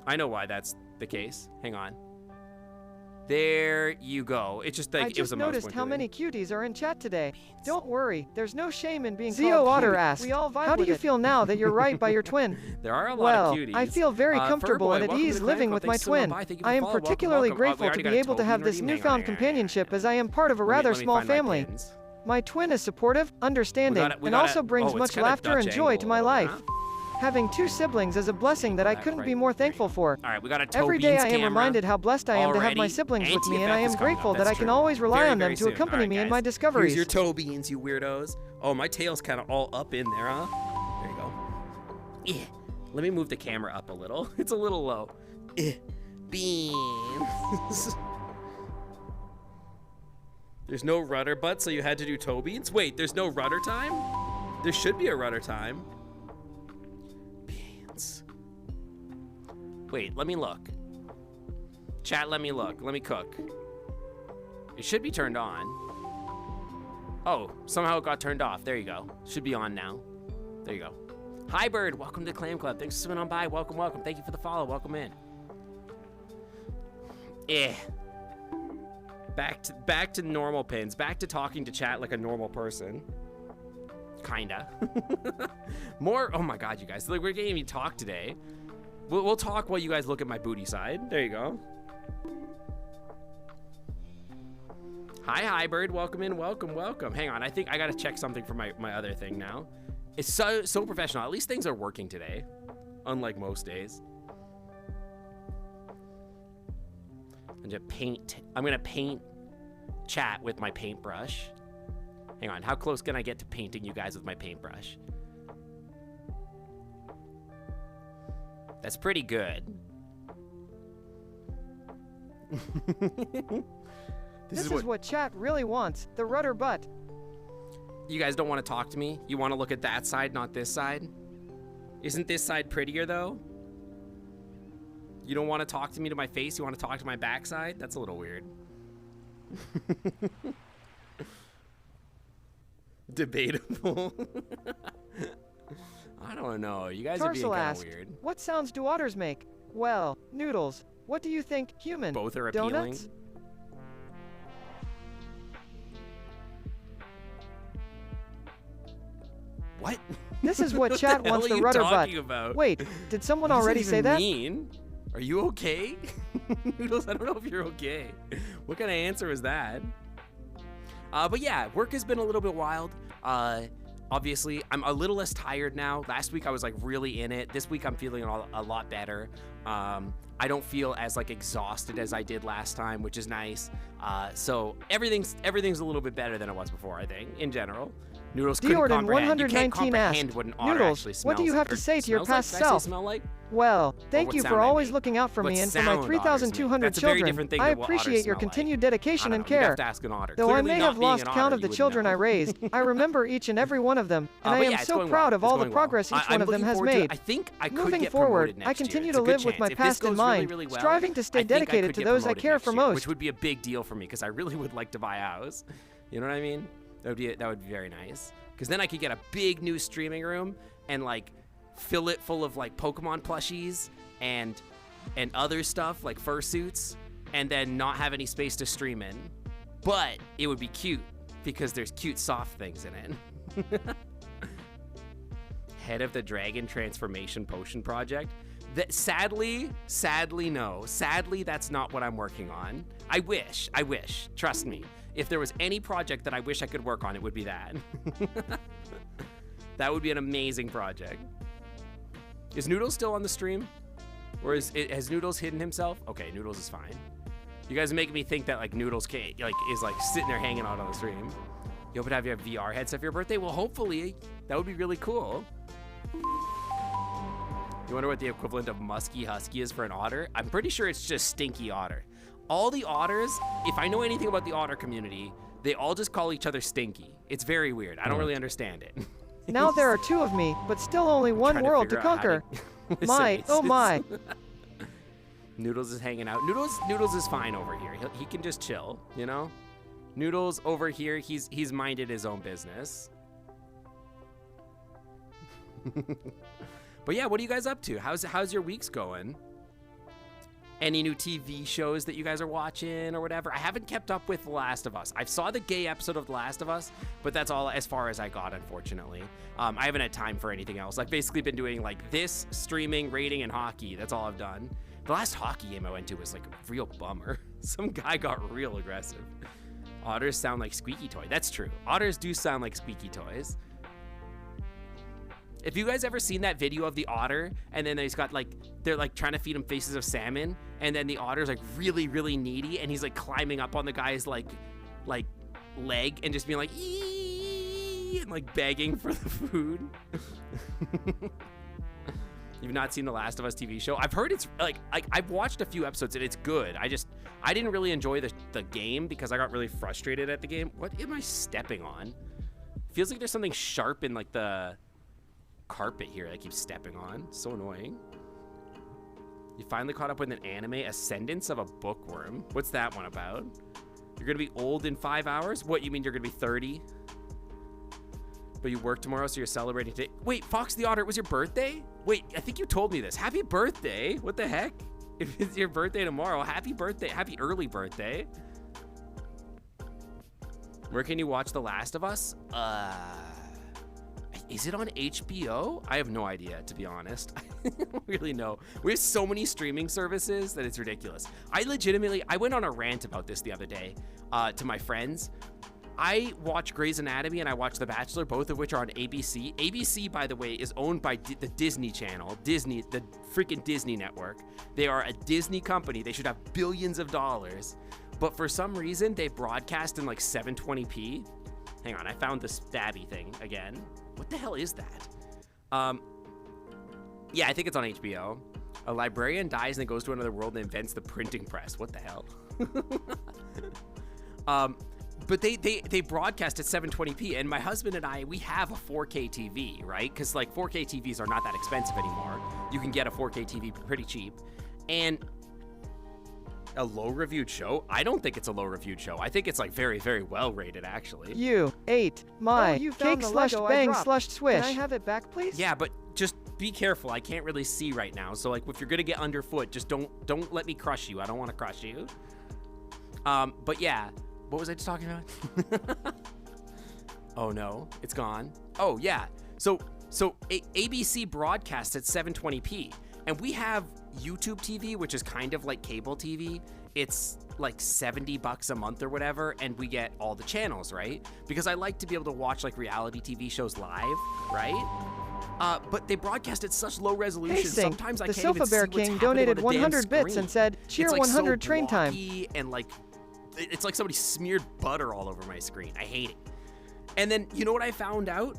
I know why that's the case. Hang on. There you go. It's just like I just noticed how many cuties are in chat today. Beans. Don't worry, there's no shame in being Zio Otter asked, how do you feel now that you're right by your twin? There are a lot of cuties. I feel very comfortable and at ease living with my twin. I am particularly grateful to be able to have this newfound companionship as I am part of a rather small family. My twin is supportive, understanding, and also brings much laughter and joy to my life. Having two siblings is a blessing that I couldn't be more thankful for. All right, we got a Every day I am reminded how blessed I am to have my siblings with me, and I am grateful that I can always rely on them to accompany me in my discoveries. Here's your toe beans, you weirdos. Oh, my tail's kind of all up in there, huh? There you go. Yeah. Let me move the camera up a little. It's a little low. Beans. There's no rudder butt, so you had to do toe beans? Wait, there's no rudder time? There should be a rudder time. Beans. Wait, let me look. Chat, let me look. Let me cook. It should be turned on. Oh, somehow it got turned off. There you go. Should be on now. There you go. Hi, Bird. Welcome to Clam Club. Thanks for swimming on by. Welcome, welcome. Thank you for the follow. Welcome in. Back to normal pins. Back to talking to chat like a normal person. Kinda. More. Oh my god, you guys. Like, we're getting to talk today. We'll talk while you guys look at my booty side. There you go. Hi, Bird. Welcome in. Welcome. Hang on. I think I gotta check something for my other thing now. It's so professional. At least things are working today, unlike most days. I'm gonna paint chat with my paintbrush. Hang on, how close can I get to painting you guys with my paintbrush? That's pretty good. This is what chat really wants, the rudder butt. You guys don't want to talk to me? You want to look at that side, not this side? Isn't this side prettier, though? You don't want to talk to me to my face? You want to talk to my backside? That's a little weird. Debatable. I don't know. You guys are being Tarsal kind asked, of weird. what sounds do otters make? Well, noodles. What do you think, human? Both are appealing. Donuts? What? This is what What chat the hell wants are the you rudder talking butt. about? Wait, did someone What does already say even that? mean? Are you okay? Noodles, I don't know if you're okay. What kind of answer was that? But yeah, work has been a little bit wild. Obviously, I'm a little less tired now. Last week I was like really in it. This week I'm feeling a lot better. I don't feel as like exhausted as I did last time, which is nice. So everything's a little bit better than it was before, I think, in general. Noodles couldn't Diorden comprehend. You can't 119 comprehend asked, what an otter Noodles, actually smells what do you have to or say to your smells like? past Did I say self? smell like? Well, thank what you sound for I always make? looking out for What me and for my sound otters make? 3,200 That's a very children. different thing I than what appreciate otters your smell like. continued I dedication don't and know. You'd have care. to ask an otter. Though I Clearly may not have being lost an count otter, of you the would children I know. raised, I remember each and every one of them, and I But am yeah, it's so going proud well. of all It's the going well. progress each I'm one of them looking has forward to- made. I think I could Moving get forward, promoted I next continue year. to It's a good live with my chance. If this past in goes mind, really well, striving to stay I think I dedicated could to get those I promoted care next for year, most. which would be a big deal for me because I really would like to buy a house. You know what I mean? That would be very nice. Because then I could get a big new streaming room and like fill it full of like Pokemon plushies and other stuff like fursuits, and then not have any space to stream in. But it would be cute because there's cute soft things in it. Head of the Dragon Transformation Potion Project. That sadly, no. Sadly, that's not what I'm working on. I wish. Trust me. If there was any project that I wish I could work on, it would be that. That would be an amazing project. Is Noodles still on the stream? Or has Noodles hidden himself? Okay, Noodles is fine. You guys are making me think that like Noodles is like sitting there hanging out on the stream. You hope to have your VR headset for your birthday? Well, hopefully. That would be really cool. You wonder what the equivalent of musky husky is for an otter? I'm pretty sure it's just stinky otter. All the otters, if I know anything about the otter community, they all just call each other stinky. It's very weird. I don't really understand it. Now there are two of me, but still only one Trying to world to figure out how conquer. to listen My, to oh this. my. Noodles is hanging out. Noodles is fine over here. He can just chill, you know? Noodles over here, he's minded his own business. But yeah, what are you guys up to? How's your weeks going? Any new TV shows that you guys are watching or whatever? I haven't kept up with The Last of Us. I saw the gay episode of The Last of Us, but that's all as far as I got, unfortunately. I haven't had time for anything else. I've basically been doing like this, streaming, rating, and hockey. That's all I've done. The last hockey game I went to was like a real bummer. Some guy got real aggressive. Otters sound like squeaky toy. That's true. Otters do sound like squeaky toys. If you guys ever seen that video of the otter, and then he's got like, they're like trying to feed him faces of salmon, and then the otter's like really, really needy, and he's like climbing up on the guy's like leg and just being like, ee, and like begging for the food. You've not seen The Last of Us TV show? I've heard it's like I've watched a few episodes and it's good. I didn't really enjoy the game because I got really frustrated at the game. What am I stepping on? Feels like there's something sharp in like the carpet here I keep stepping on. So annoying. You finally caught up with an anime, Ascendance of a Bookworm. What's that one about? You're gonna be old in 5 hours? What, you mean you're gonna be 30? But you work tomorrow, so you're celebrating today. Wait, Fox the Otter, it was your birthday? Wait, I think you told me this. Happy birthday. What the heck? If it's your birthday tomorrow, happy birthday. Happy early birthday. Where can you watch The Last of Us? Is it on HBO? I have no idea, to be honest. I don't really know. We have so many streaming services that it's ridiculous. I went on a rant about this the other day to my friends. I watch Grey's Anatomy and I watch The Bachelor, both of which are on ABC. ABC, by the way, is owned by the Disney Channel, the freaking Disney Network. They are a Disney company. They should have billions of dollars. But for some reason, they broadcast in like 720p. Hang on, I found the stabby thing again. What the hell is that? Yeah, I think it's on HBO. A librarian dies and then goes to another world and invents the printing press. What the hell? But they broadcast at 720p, and my husband and I, we have a 4K TV, right? Because like 4K TVs are not that expensive anymore. You can get a 4K TV pretty cheap. And a low-reviewed show? I don't think it's a low-reviewed show. I think it's like very, very well rated, actually. You ate my you found cake the slush Lego I bang dropped. slush swish. Can Can I have it back, please? Yeah, but just be careful. I can't really see right now. So like, if you're gonna get underfoot, just don't let me crush you. I don't want to crush you. But yeah, what was I just talking about? Oh no, it's gone. Oh yeah. So ABC broadcasts at 720p, and we have YouTube TV, which is kind of like cable TV. It's like $70 a month or whatever, and we get all the channels, right? Because I like to be able to watch like reality TV shows live, right? But they broadcast at such low resolution. Hey, Sink, Sometimes I the can't even Sofa Bear see what's King happening donated on the damn 100 bits screen. and said, cheer It's like 100 so train time. blocky, and like it's like somebody smeared butter all over my screen. I hate it. And then you know what I found out?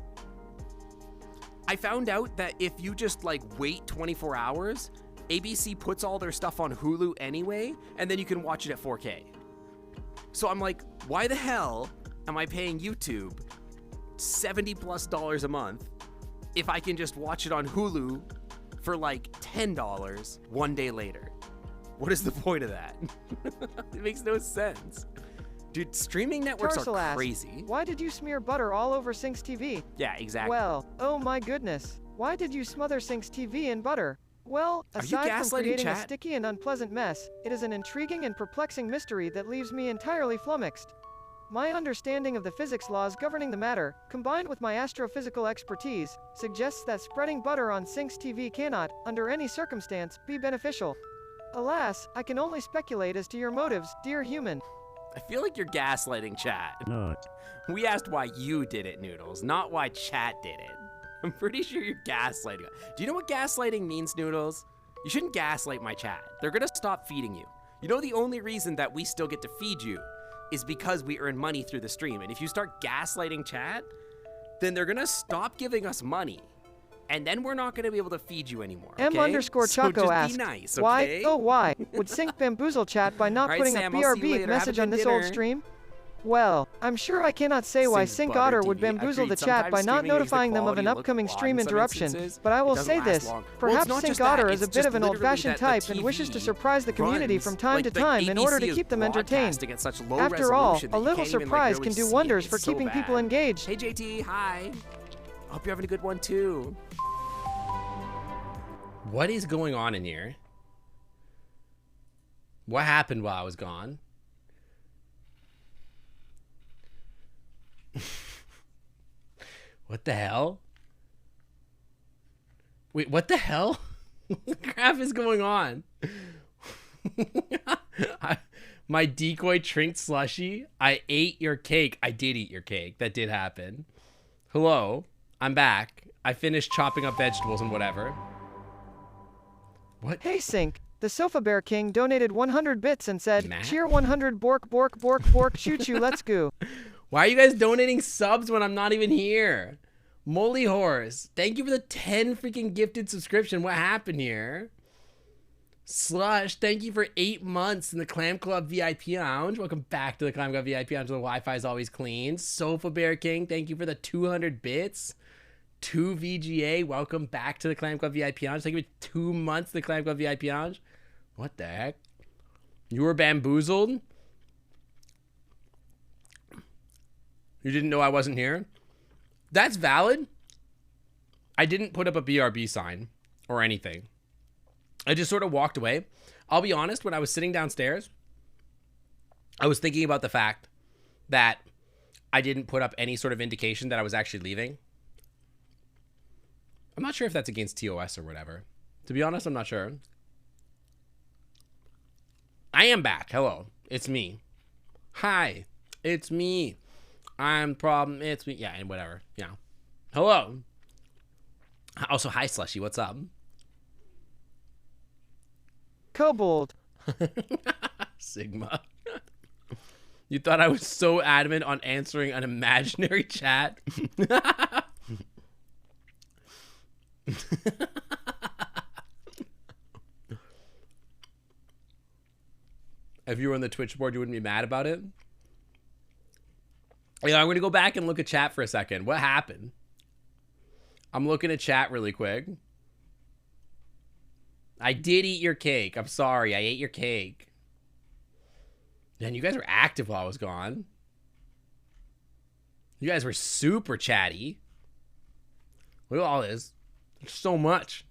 I found out that if you just like wait 24 hours, ABC puts all their stuff on Hulu anyway, and then you can watch it at 4K. So I'm like, why the hell am I paying YouTube $70+ a month if I can just watch it on Hulu for like $10 one day later? What is the point of that? It makes no sense. Dude, streaming networks Tarsal are asked, crazy. why did you smear butter all over Sync's TV? Yeah, exactly. Well, oh my goodness. Why did you smother Sync's TV in butter? Well, Are you aside from gaslighting creating a chat? sticky and unpleasant mess, it is an intriguing and perplexing mystery that leaves me entirely flummoxed. My understanding of the physics laws governing the matter, combined with my astrophysical expertise, suggests that spreading butter on Sync's TV cannot, under any circumstance, be beneficial. Alas, I can only speculate as to your motives, dear human. I feel like you're gaslighting chat. Not. We asked why you did it, Noodles, not why chat did it. I'm pretty sure you're gaslighting. Do you know what gaslighting means, Noodles? You shouldn't gaslight my chat. They're gonna stop feeding you. You know the only reason that we still get to feed you is because we earn money through the stream. And if you start gaslighting chat, then they're gonna stop giving us money. And then we're not gonna be able to feed you anymore. Okay? M_Chaco So just asked, be nice, why, okay? oh why, would Sync bamboozle chat by not All right, putting Sam, a I'll see you BRB later. Have a message on good this old dinner. stream? Well, I'm sure I cannot say why Sync's Sync butter Otter would TV. bamboozle the Agreed. chat by Sometimes not streaming makes the notifying them of quality an look upcoming flawed stream in some interruption, instances. but I will It doesn't say last this, long. Well, it's perhaps not Sync just that, Otter is a it's bit just of an literally old-fashioned that the type and wishes to TV surprise the community runs, from time like, to the time in order to ABC is keep them entertained. broadcasting at such low After all, resolution that a you little can't even, like, surprise really can do see it. wonders It's for so keeping people bad. engaged. Hey JT, hi. Hope you're having a good one too. What is going on in here? What happened while I was gone? What the hell? Wait, what the hell? What the crap is going on? My decoy trinked slushy. I ate your cake. I did eat your cake. That did happen. Hello. I'm back. I finished chopping up vegetables and whatever. What? Hey Sync, the Sofa Bear King donated 100 bits and said, Matt? cheer 100 bork bork bork bork choo choo let's go. Why are you guys donating subs when I'm not even here? Molly Horse, thank you for the 10 freaking gifted subscription. What happened here? Slush, thank you for 8 months in the Clam Club VIP Lounge. Welcome back to the Clam Club VIP Lounge. The Wi-Fi is always clean. Sofa Bear King, thank you for the 200 bits. 2 VGA, welcome back to the Clam Club VIP Lounge. Thank you for 2 months in the Clam Club VIP Lounge. What the heck? You were bamboozled? You didn't know I wasn't here? That's valid. I didn't put up a BRB sign or anything. I just sort of walked away. I'll be honest, when I was sitting downstairs, I was thinking about the fact that I didn't put up any sort of indication that I was actually leaving. I'm not sure if that's against TOS or whatever. To be honest, I'm not sure. I am back. Hello. It's me. Hi. It's me. I'm problem. It's me. Yeah, and whatever. Yeah. Hello. Also, hi, Slushy. What's up? Kobold. Sigma. You thought I was so adamant on answering an imaginary chat? If you were on the Twitch board, you wouldn't be mad about it? Yeah, I'm going to go back and look at chat for a second. What happened? I'm looking at chat really quick. I did eat your cake. I'm sorry. I ate your cake. Man, you guys were active while I was gone. You guys were super chatty. Look at all this. There's so much.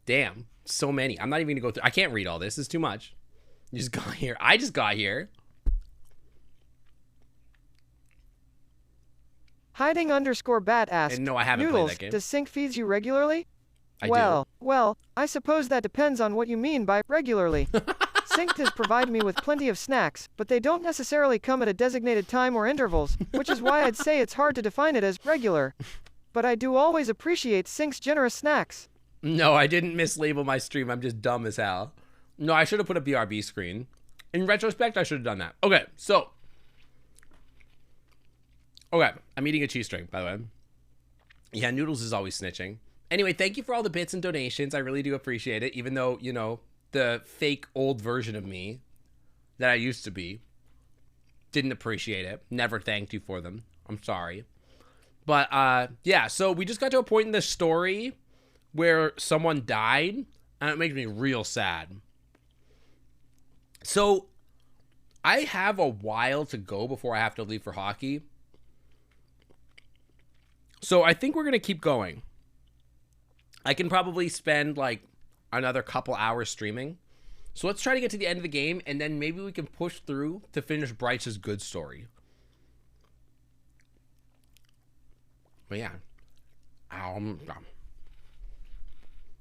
Damn. So many. I'm not even going to go through. I can't read all this. It's too much. You just got here. I just got here. Hiding_bat asks, And no, I haven't Noodles, played that game. does Sync feeds you regularly? I Well, I suppose that depends on what you mean by regularly. Sync does provide me with plenty of snacks, but they don't necessarily come at a designated time or intervals, which is why I'd say it's hard to define it as regular. But I do always appreciate Sync's generous snacks. No, I didn't mislabel my stream. I'm just dumb as hell. No, I should have put a BRB screen. In retrospect, I should have done that. Okay, so. Okay, I'm eating a cheese string, by the way. Yeah, Noodles is always snitching. Anyway, thank you for all the bits and donations. I really do appreciate it, even though, you know, the fake old version of me that I used to be didn't appreciate it. Never thanked you for them. I'm sorry. But, yeah, so we just got to a point in the story where someone died, and it makes me real sad. So, I have a while to go before I have to leave for hockey. So, I think we're going to keep going. I can probably spend, like, another couple hours streaming. So, let's try to get to the end of the game, and then maybe we can push through to finish Bryce's good story. But, yeah.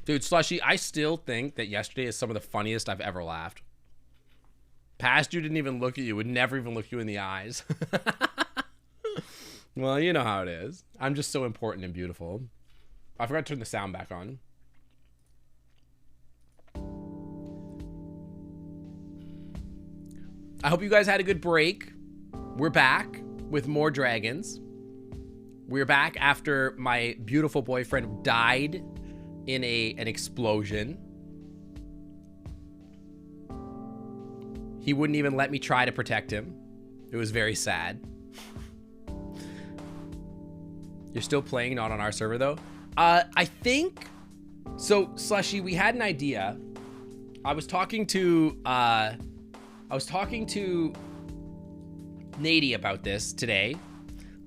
Dude, Slushy, I still think that yesterday is some of the funniest I've ever laughed. Past you didn't even look at you, would never even look you in the eyes. Well, you know how it is. I'm just so important and beautiful. I forgot to turn the sound back on. I hope you guys had a good break. We're back with more dragons. We're back after my beautiful boyfriend died in an explosion. He wouldn't even let me try to protect him. It was very sad. You're still playing, not on our server though. I think so. Slushy, we had an idea. I was talking to Nady about this today.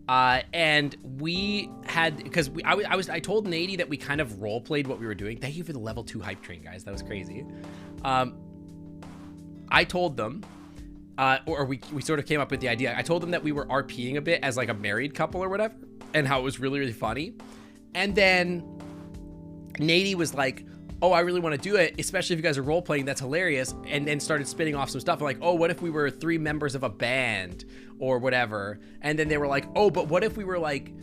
And we had, because I told Nady that we kind of role played what we were doing. Thank you for the level 2 hype train, guys. That was crazy. I told them, or we sort of came up with the idea. I told them that we were RPing a bit as like a married couple or whatever, and how it was really, really funny. And then Nady was like, oh, I really want to do it, especially if you guys are role playing. That's hilarious. And then started spinning off some stuff. I'm like, oh, what if we were 3 members of a band or whatever? And then they were like, oh, but what if we were like,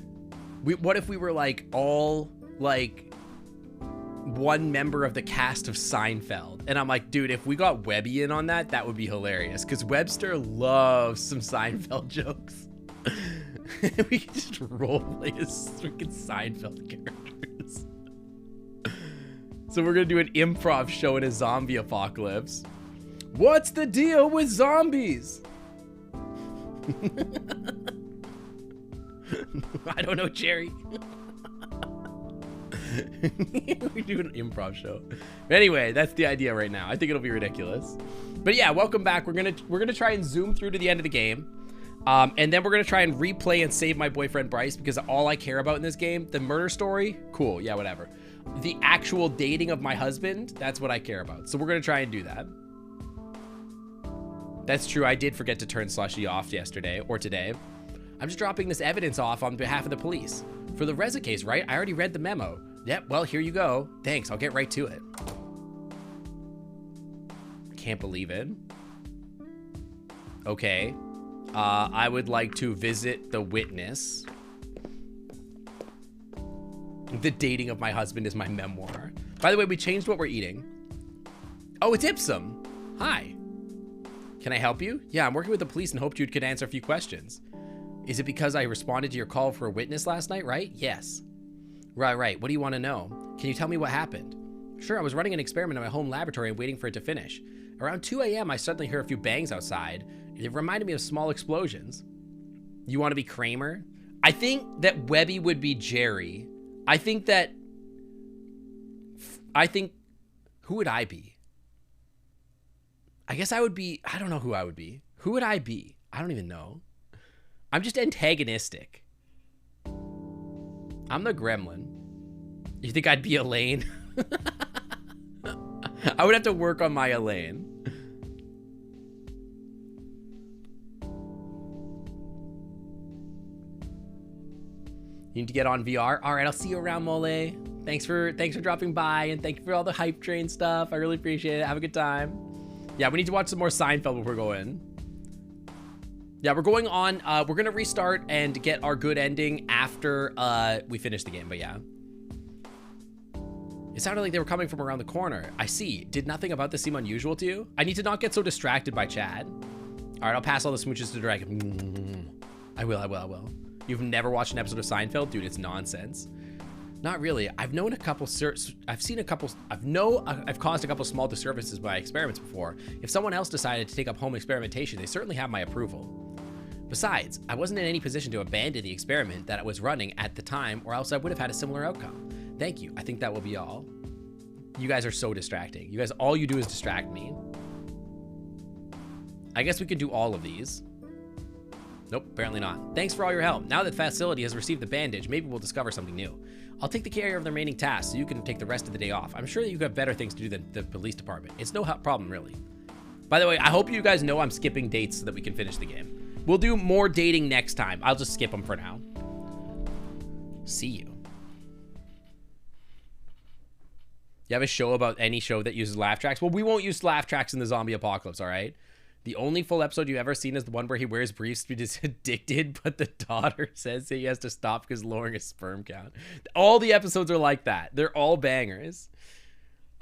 all like one member of the cast of Seinfeld? And I'm like, dude, if we got Webby in on that, that would be hilarious. Because Webster loves some Seinfeld jokes. We could just role play as freaking Seinfeld characters. So we're gonna do an improv show in a zombie apocalypse. What's the deal with zombies? I don't know, Jerry. We do an improv show. Anyway, that's the idea right now. I think it'll be ridiculous. But yeah, welcome back. We're gonna try and zoom through to the end of the game. And then we're gonna try and replay and save my boyfriend Bryce, because all I care about in this game, the murder story, cool, yeah, whatever. The actual dating of my husband, that's what I care about. So we're gonna try and do that. That's true. I did forget to turn Slushy off yesterday or today. I'm just dropping this evidence off on behalf of the police. For the Reza case, right? I already read the memo. Yep, well, here you go. Thanks, I'll get right to it. Can't believe it. Okay. I would like to visit the witness. The dating of my husband is my memoir. By the way, we changed what we're eating. Oh, it's Ipsum. Hi. Can I help you? Yeah, I'm working with the police and hoped you could answer a few questions. Is it because I responded to your call for a witness last night, right? Yes. Right. What do you want to know? Can you tell me what happened? Sure, I was running an experiment in my home laboratory and waiting for it to finish. Around 2 a.m., I suddenly heard a few bangs outside. It reminded me of small explosions. You want to be Kramer? I think that Webby would be Jerry. Who would I be? I guess I would be, I don't know who I would be. Who would I be? I don't even know. I'm just antagonistic. I'm the gremlin. You think I'd be Elaine? I would have to work on my Elaine. You need to get on VR. All right, I'll see you around, Mole. Thanks for dropping by, and thank you for all the hype train stuff. I really appreciate it. Have a good time. Yeah, we need to watch some more Seinfeld before we go in. Yeah, we're going on. We're gonna restart and get our good ending after we finish the game. But yeah, it sounded like they were coming from around the corner. I see. Did nothing about this seem unusual to you? I need to not get so distracted by Chad. All right, I'll pass all the smooches to Dragon. I will. You've never watched an episode of Seinfeld? Dude, it's nonsense. Not really. I've known a couple, I've caused a couple small disturbances by experiments before. If someone else decided to take up home experimentation, they certainly have my approval. Besides, I wasn't in any position to abandon the experiment that I was running at the time, or else I would have had a similar outcome. Thank you. I think that will be all. You guys are so distracting. You guys, all you do is distract me. I guess we could do all of these. Nope, apparently not. Thanks for all your help. Now that the facility has received the bandage, maybe we'll discover something new. I'll take the care of the remaining tasks so you can take the rest of the day off. I'm sure that you have better things to do than the police department. It's no problem, really. By the way, I hope you guys know I'm skipping dates so that we can finish the game. We'll do more dating next time. I'll just skip them for now. See you. You have a show about any show that uses laugh tracks? Well, we won't use laugh tracks in the zombie apocalypse, all right? The only full episode you've ever seen is the one where he wears briefs because he's addicted, but the daughter says that he has to stop because lowering his sperm count. All the episodes are like that. They're all bangers.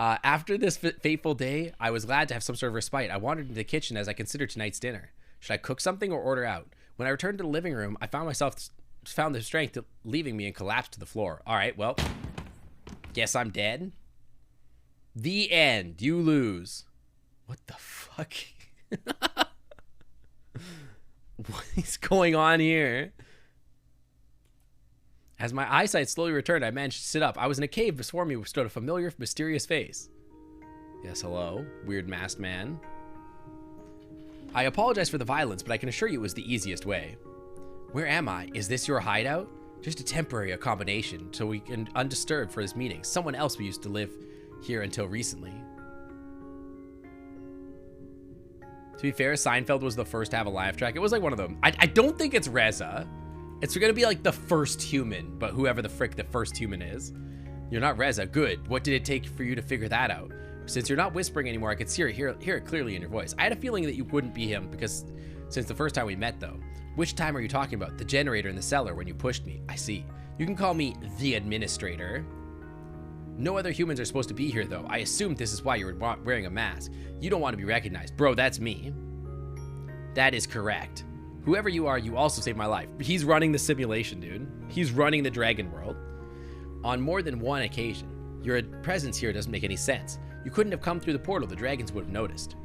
After this fateful day, I was glad to have some sort of respite. I wandered into the kitchen as I considered tonight's dinner. Should I cook something or order out? When I returned to the living room, I found the strength leaving me and collapsed to the floor. All right, well, guess I'm dead. The end. You lose. What the fuck? What is going on here? As my eyesight slowly returned, I managed to sit up. I was in a cave. Before me stood a familiar, mysterious face. Yes, hello, weird masked man. I apologize for the violence, but I can assure you it was the easiest way. Where am I? Is this your hideout? Just a temporary accommodation, so we can undisturbed for this meeting. Someone else we used to live here until recently. To be fair, Seinfeld was the first to have a laugh track. It was like one of them. I don't think it's Reza. It's gonna be like the first human, but whoever the frick the first human is. You're not Reza. Good. What did it take for you to figure that out? Since you're not whispering anymore, I could hear it clearly in your voice. I had a feeling that you wouldn't be him because since the first time we met, though. Which time are you talking about? The generator in the cellar when you pushed me. I see. You can call me the administrator. No other humans are supposed to be here, though. I assumed this is why you were wearing a mask. You don't want to be recognized. Bro, that's me. That is correct. Whoever you are, you also saved my life. He's running the simulation, dude. He's running the dragon world. On more than one occasion. Your presence here doesn't make any sense. You couldn't have come through the portal. The dragons would have noticed.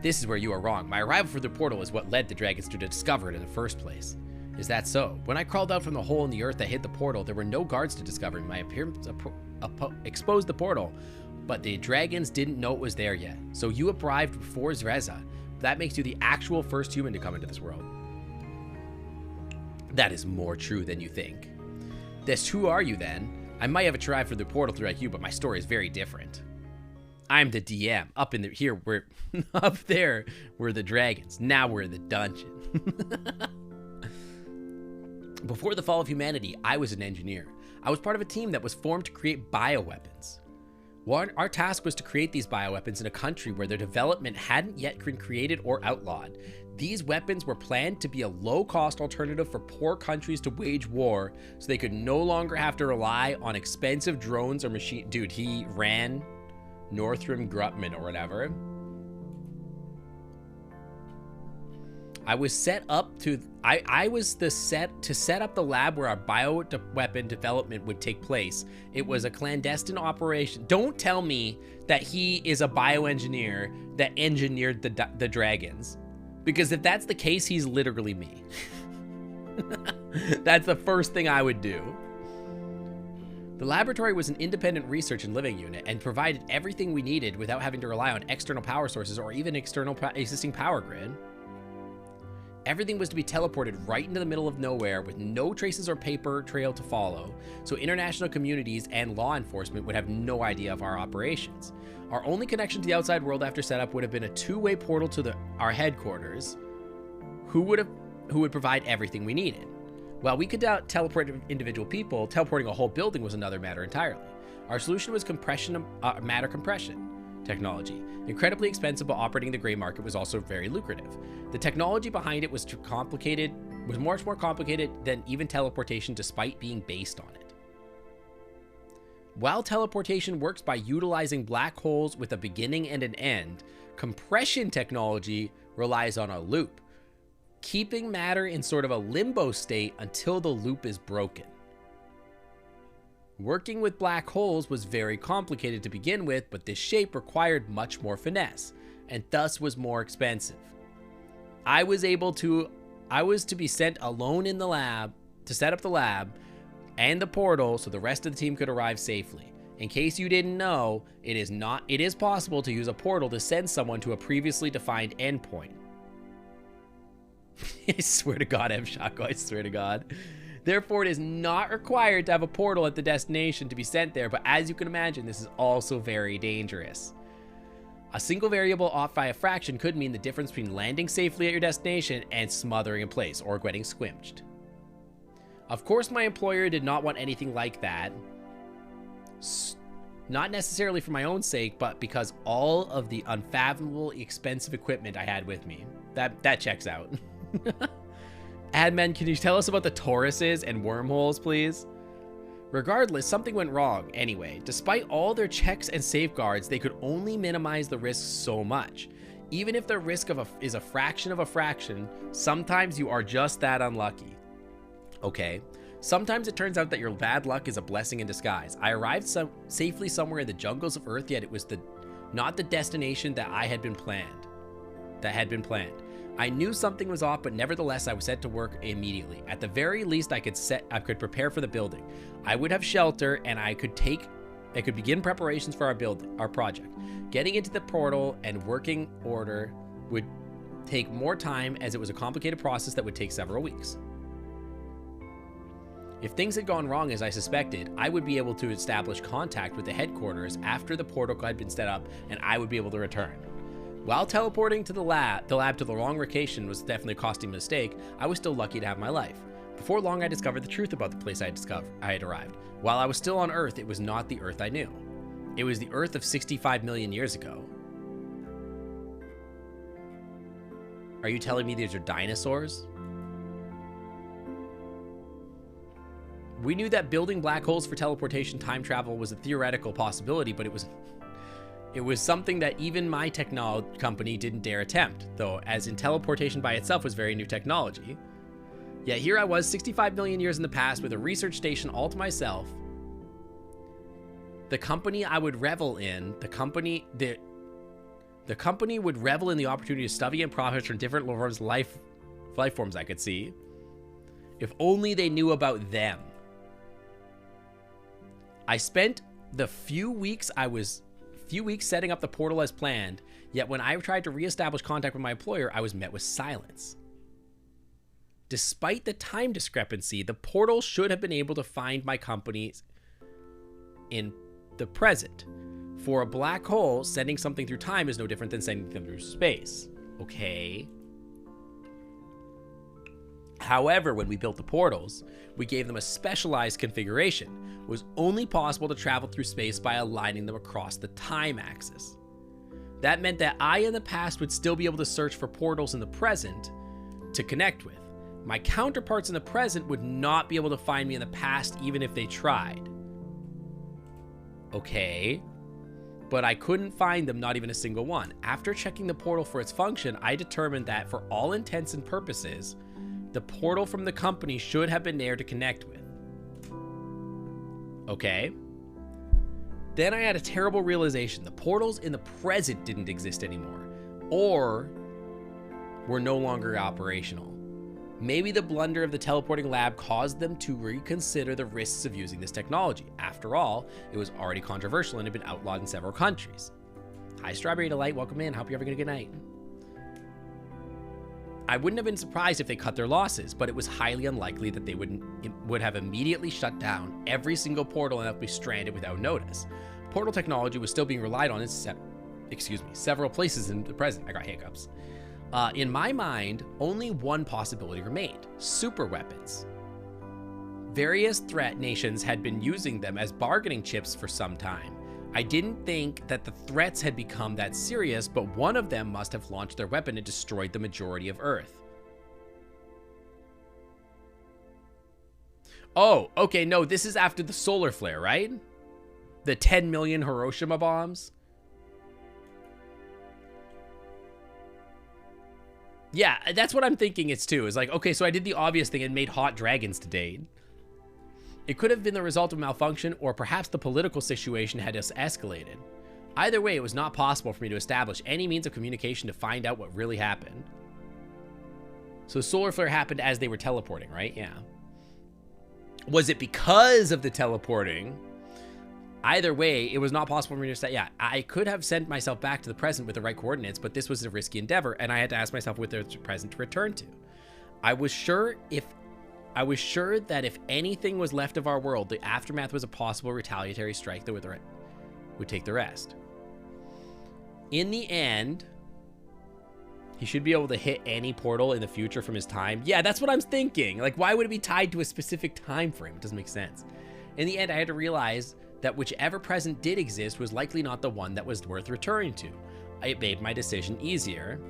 This is where you are wrong. My arrival through the portal is what led the dragons to discover it in the first place. Is that so? When I crawled out from the hole in the earth that hit the portal, there were no guards to discover me. My appearance exposed the portal, but the dragons didn't know it was there yet. So you arrived before Reza. That makes you the actual first human to come into this world. That is more true than you think. Who are you then? I might have arrived through the portal through like you, but my story is very different. I'm the DM. Up in the here we're up there we're the dragons. Now we're in the dungeon. Before the fall of humanity, I was an engineer. I was part of a team that was formed to create bioweapons. Our task was to create these bioweapons in a country where their development hadn't yet been created or outlawed. These weapons were planned to be a low-cost alternative for poor countries to wage war, so they could no longer have to rely on expensive drones or machine. Dude, he ran Northrim Grutman or whatever. I was set up to set up the lab where our bioweapon development would take place. It was a clandestine operation. Don't tell me that he is a bioengineer that engineered the dragons, because if that's the case, he's literally me. That's the first thing I would do. The laboratory was an independent research and living unit and provided everything we needed without having to rely on external power sources or even external existing power grid. Everything was to be teleported right into the middle of nowhere with no traces or paper trail to follow, so international communities and law enforcement would have no idea of our operations. Our only connection to the outside world after setup would have been a two-way portal to our headquarters, who would provide everything we needed. While we could teleport individual people, teleporting a whole building was another matter entirely. Our solution was matter compression technology. Incredibly expensive, but operating the gray market was also very lucrative. The technology behind it was much more complicated than even teleportation, despite being based on it. While teleportation works by utilizing black holes with a beginning and an end, compression technology relies on a loop, keeping matter in sort of a limbo state until the loop is broken. Working with black holes was very complicated to begin with, but this shape required much more finesse, and thus was more expensive. I was to be sent alone in the lab to set up the lab and the portal so the rest of the team could arrive safely. In case you didn't know, it is possible to use a portal to send someone to a previously defined endpoint. I swear to God, M. Shako, I swear to God. Therefore, it is not required to have a portal at the destination to be sent there, but as you can imagine, this is also very dangerous. A single variable off by a fraction could mean the difference between landing safely at your destination and smothering in place or getting squinched. Of course, my employer did not want anything like that. Not necessarily for my own sake, but because all of the unfathomable expensive equipment I had with me. That checks out. Admin, can you tell us about the Tauruses and wormholes, please? Regardless, something went wrong anyway. Despite all their checks and safeguards, they could only minimize the risk so much. Even if the risk is a fraction of a fraction, sometimes you are just that unlucky. Okay, sometimes it turns out that your bad luck is a blessing in disguise. I arrived safely somewhere in the jungles of Earth, yet it was not the destination that had been planned. I knew something was off, but nevertheless, I was set to work immediately. At the very least, I could prepare for the building. I would have shelter, and I could begin preparations for our project. Getting into the portal and working order would take more time, as it was a complicated process that would take several weeks. If things had gone wrong as I suspected, I would be able to establish contact with the headquarters after the portal had been set up, and I would be able to return. While teleporting to the lab to the wrong location was definitely a costly mistake, I was still lucky to have my life. Before long, I discovered the truth about the place I had arrived. While I was still on Earth, it was not the Earth I knew. It was the Earth of 65 million years ago. Are you telling me these are dinosaurs? We knew that building black holes for teleportation time travel was a theoretical possibility, but it was something that even my technology company didn't dare attempt, though, as in teleportation by itself was very new technology. Yet here I was, 65 million years in the past, with a research station all to myself. The company I would revel in, the company would revel in the opportunity to study and profit from different life forms I could see. If only they knew about them. I spent the few weeks setting up the portal as planned, yet when I tried to reestablish contact with my employer, I was met with silence. Despite the time discrepancy, the portal should have been able to find my companies in the present. For a black hole, sending something through time is no different than sending them through space. Okay. However, when we built the portals, we gave them a specialized configuration. It was only possible to travel through space by aligning them across the time axis. That meant that I in the past would still be able to search for portals in the present to connect with. My counterparts in the present would not be able to find me in the past even if they tried. Okay. But I couldn't find them, not even a single one. After checking the portal for its function, I determined that for all intents and purposes, the portal from the company should have been there to connect with. Okay. Then I had a terrible realization. The portals in the present didn't exist anymore, or were no longer operational. Maybe the blunder of the teleporting lab caused them to reconsider the risks of using this technology. After all, it was already controversial and had been outlawed in several countries. Hi, Strawberry Delight. Welcome in. Hope you're having a good night. I wouldn't have been surprised if they cut their losses, but it was highly unlikely that they would have immediately shut down every single portal and be stranded without notice. Portal technology was still being relied on in several places in the present. I got hiccups. In my mind, only one possibility remained: super weapons. Various threat nations had been using them as bargaining chips for some time. I didn't think that the threats had become that serious, but one of them must have launched their weapon and destroyed the majority of Earth. Oh, okay, no, this is after the solar flare, right? The 10 million Hiroshima bombs? Yeah, that's what I'm thinking it's too. Is like, okay, so I did the obvious thing and made hot dragons to date. It could have been the result of malfunction, or perhaps the political situation had escalated. Either way, it was not possible for me to establish any means of communication to find out what really happened. So the solar flare happened as they were teleporting, right? Yeah. Was it because of the teleporting? Either way, it was not possible for me to say, yeah, I could have sent myself back to the present with the right coordinates, but this was a risky endeavor, and I had to ask myself what the present to return to. I was sure that if anything was left of our world, the aftermath was a possible retaliatory strike that would take the rest. In the end, he should be able to hit any portal in the future from his time. Yeah, that's what I'm thinking. Like, why would it be tied to a specific time frame? It doesn't make sense. In the end, I had to realize that whichever present did exist was likely not the one that was worth returning to. It made my decision easier.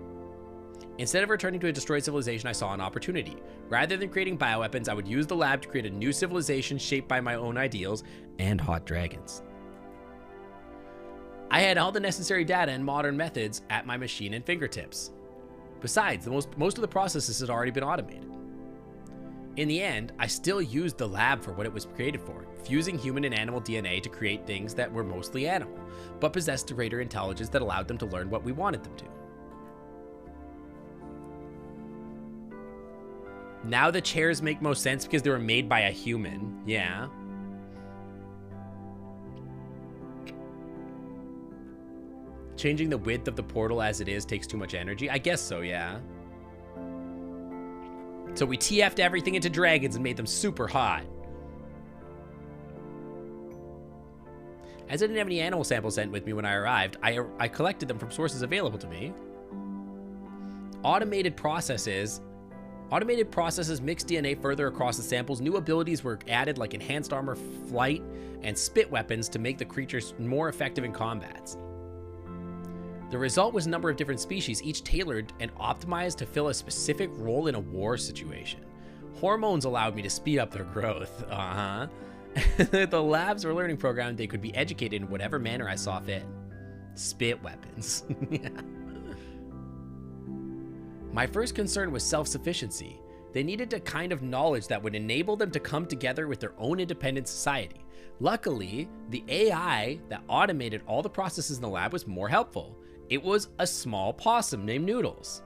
Instead of returning to a destroyed civilization, I saw an opportunity. Rather than creating bioweapons, I would use the lab to create a new civilization shaped by my own ideals and hot dragons. I had all the necessary data and modern methods at my machine and fingertips. Besides, most of the processes had already been automated. In the end, I still used the lab for what it was created for, fusing human and animal DNA to create things that were mostly animal, but possessed greater intelligence that allowed them to learn what we wanted them to. Now the chairs make most sense because they were made by a human. Yeah. Changing the width of the portal as it is takes too much energy. I guess so, yeah. So we TF'd everything into dragons and made them super hot. As I didn't have any animal samples sent with me when I arrived, I collected them from sources available to me. Automated processes mixed DNA further across the samples. New abilities were added like enhanced armor, flight, and spit weapons to make the creatures more effective in combats. The result was a number of different species, each tailored and optimized to fill a specific role in a war situation. Hormones allowed me to speed up their growth. The labs were learning program, they could be educated in whatever manner I saw fit. Spit weapons. Yeah. My first concern was self-sufficiency. They needed a kind of knowledge that would enable them to come together with their own independent society. Luckily, the AI that automated all the processes in the lab was more helpful. It was a small possum named Noodles.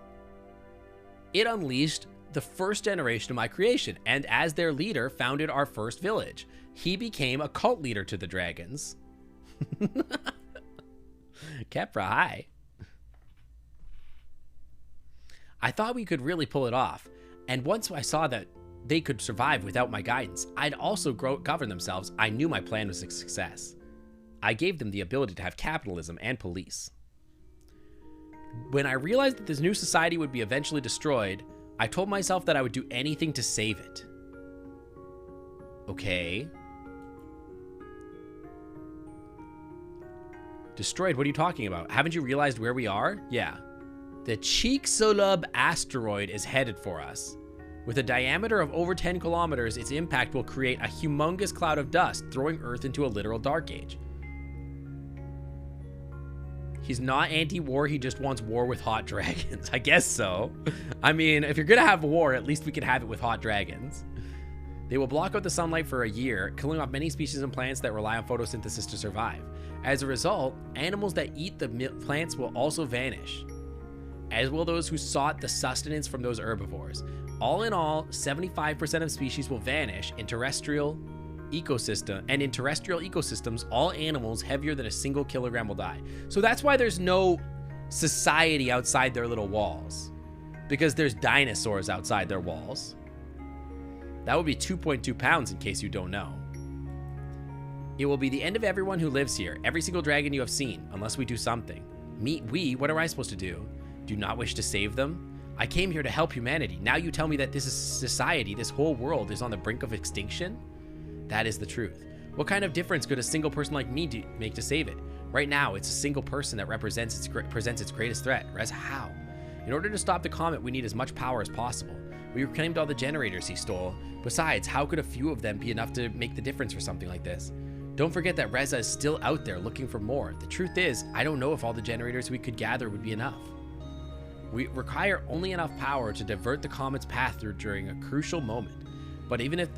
It unleashed the first generation of my creation, and as their leader, founded our first village. He became a cult leader to the dragons. Kepra, hi. I thought we could really pull it off, and once I saw that they could survive without my guidance, I'd also govern themselves, I knew my plan was a success. I gave them the ability to have capitalism and police. When I realized that this new society would be eventually destroyed, I told myself that I would do anything to save it. Okay. Destroyed? What are you talking about? Haven't you realized where we are? Yeah. The Chicxulub asteroid is headed for us. With a diameter of over 10 kilometers, its impact will create a humongous cloud of dust, throwing Earth into a literal dark age. He's not anti-war, he just wants war with hot dragons. I guess so. I mean, if you're gonna have war, at least we can have it with hot dragons. They will block out the sunlight for a year, killing off many species and plants that rely on photosynthesis to survive. As a result, animals that eat the plants will also vanish, as will those who sought the sustenance from those herbivores. All in all, 75% of species will vanish in terrestrial ecosystem, and in terrestrial ecosystems, all animals heavier than a single kilogram will die. So that's why there's no society outside their little walls, because there's dinosaurs outside their walls. That would be 2.2 pounds in case you don't know. It will be the end of everyone who lives here, every single dragon you have seen, unless we do something. What are I supposed to do? Do you not wish to save them? I came here to help humanity. Now you tell me that this is society, this whole world is on the brink of extinction? That is the truth. What kind of difference could a single person like me make to save it? Right now, it's a single person that presents its greatest threat. Reza, how? In order to stop the comet, we need as much power as possible. We reclaimed all the generators he stole. Besides, how could a few of them be enough to make the difference for something like this? Don't forget that Reza is still out there looking for more. The truth is, I don't know if all the generators we could gather would be enough. We require only enough power to divert the comet's path through during a crucial moment. But even if...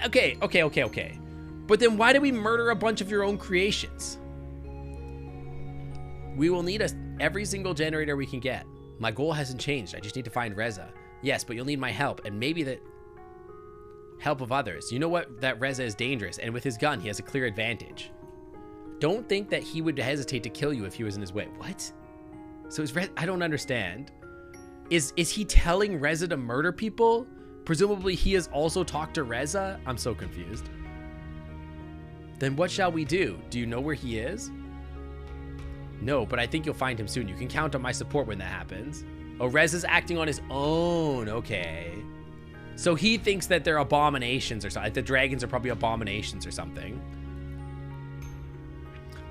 Okay. But then why do we murder a bunch of your own creations? We will need every single generator we can get. My goal hasn't changed. I just need to find Reza. Yes, but you'll need my help, and maybe the help of others. You know what? That Reza is dangerous, and with his gun, he has a clear advantage. Don't think that he would hesitate to kill you if he was in his way. What? So is Reza... I don't understand. Is he telling Reza to murder people? Presumably he has also talked to Reza? I'm so confused. Then what shall we do? Do you know where he is? No, but I think you'll find him soon. You can count on my support when that happens. Oh, Reza's acting on his own. Okay. So he thinks that they're abominations or something. The dragons are probably abominations or something.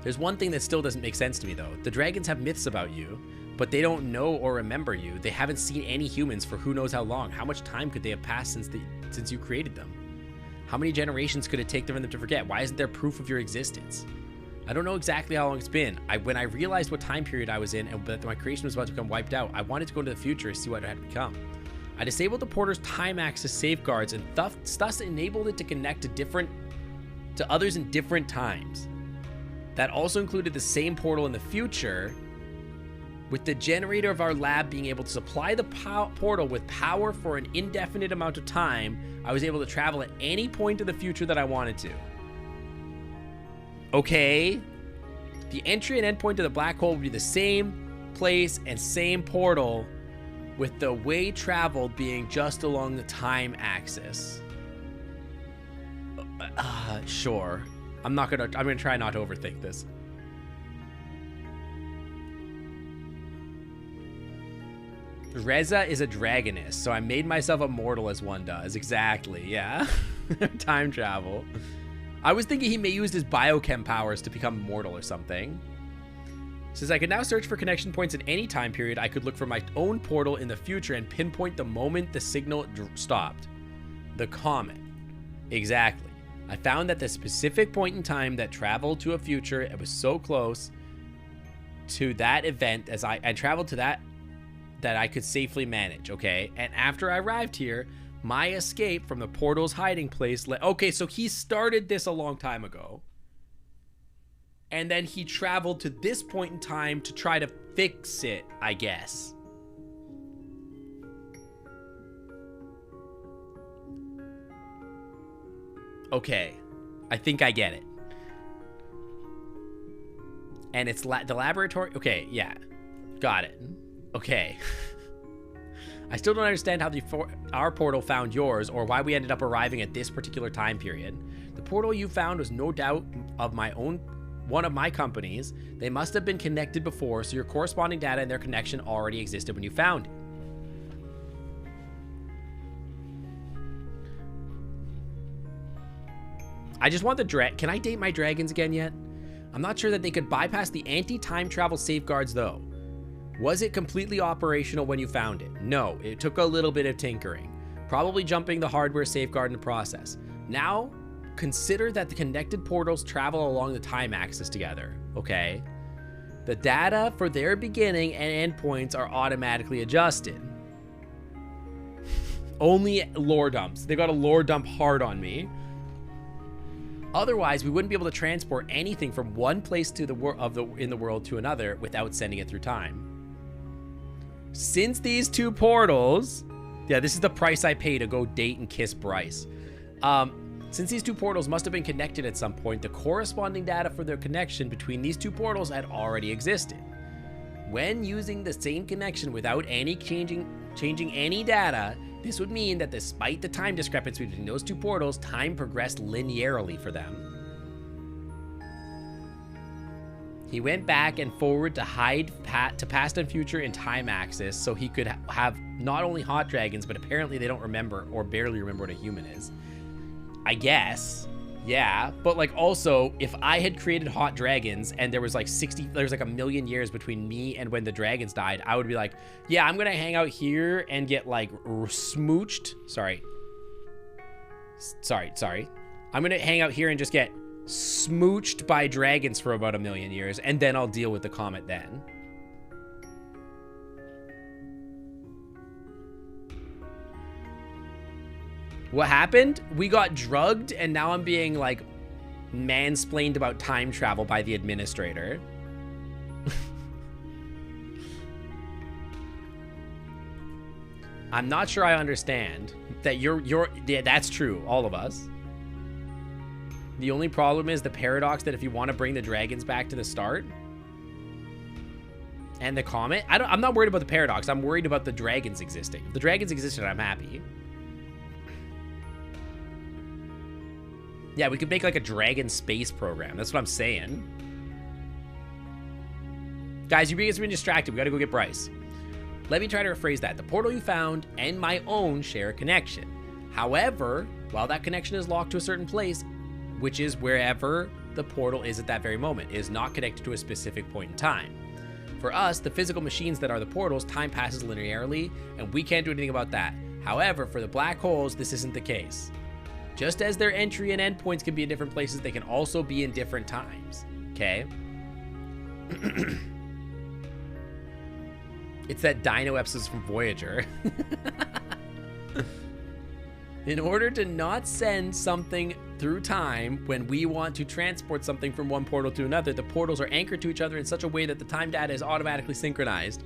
There's one thing that still doesn't make sense to me, though. The dragons have myths about you, but they don't know or remember you. They haven't seen any humans for who knows how long. How much time could they have passed since you created them? How many generations could it take for them to forget? Why isn't there proof of your existence? I don't know exactly how long it's been. When I realized what time period I was in and that my creation was about to become wiped out, I wanted to go into the future to see what it had become. I disabled the porter's time access safeguards and thus enabled it to connect to others in different times. That also included the same portal in the future, with the generator of our lab being able to supply the portal with power for an indefinite amount of time. I was able to travel at any point in the future that I wanted to. Okay. The entry and endpoint to the black hole would be the same place and same portal, with the way traveled being just along the time axis. Sure. I'm gonna try not to overthink this. Reza is a dragoness, so I made myself immortal as one does. Exactly, yeah. Time travel. I was thinking he may use his biochem powers to become immortal or something. Since I could now search for connection points in any time period, I could look for my own portal in the future and pinpoint the moment the signal stopped. The comet. Exactly. I found that the specific point in time that traveled to a future, it was so close to that event as I traveled to that I could safely manage, okay? And after I arrived here, my escape from the portal's hiding place okay, so he started this a long time ago. And then he traveled to this point in time to try to fix it, I guess. Okay, I think I get it. And it's the laboratory. Okay, yeah, got it. Okay. I still don't understand how our portal found yours or why we ended up arriving at this particular time period. The portal you found was no doubt of my own one of my companies. They must have been connected before, so your corresponding data and their connection already existed when you found it. I just want the Can I date my dragons again yet? I'm not sure that they could bypass the anti-time travel safeguards though. Was it completely operational when you found it? No, it took a little bit of tinkering. Probably jumping the hardware safeguard in the process. Now, consider that the connected portals travel along the time axis together, okay? The data for their beginning and endpoints are automatically adjusted. Only lore dumps. They got a lore dump hard on me. Otherwise, we wouldn't be able to transport anything from one place to in the world to another without sending it through time. Since these two portals, yeah, this is the price I pay to go date and kiss Bryce. Since these two portals must have been connected at some point, the corresponding data for their connection between these two portals had already existed. When using the same connection without any changing any data, this would mean that despite the time discrepancy between those two portals, time progressed linearly for them. He went back and forward to hide to past and future in time axis so he could have not only hot dragons, but apparently they don't remember or barely remember what a human is. I guess, yeah, but like also, if I had created hot dragons and there was like a million years between me and when the dragons died, I would be like, yeah, I'm gonna hang out here and get like smooched. Sorry. I'm gonna hang out here and just get smooched by dragons for about 1 million years, and then I'll deal with the comet then. What happened? We got drugged, and now I'm being, like, mansplained about time travel by the administrator. I'm not sure I understand that yeah, that's true, all of us. The only problem is the paradox that if you want to bring the dragons back to the start and the comet, I'm not worried about the paradox. I'm worried about the dragons existing. If the dragons existed, I'm happy. Yeah, we could make like a dragon space program. That's what I'm saying. Guys, you're being distracted. We gotta go get Bryce. Let me try to rephrase that. The portal you found and my own share a connection. However, while that connection is locked to a certain place, which is wherever the portal is at that very moment, it is not connected to a specific point in time. For us, the physical machines that are the portals, time passes linearly, and we can't do anything about that. However, for the black holes, this isn't the case. Just as their entry and end points can be in different places, they can also be in different times, okay? It's that Dino episodes from Voyager. In order to not send something through time when we want to transport something from one portal to another, the portals are anchored to each other in such a way that the time data is automatically synchronized.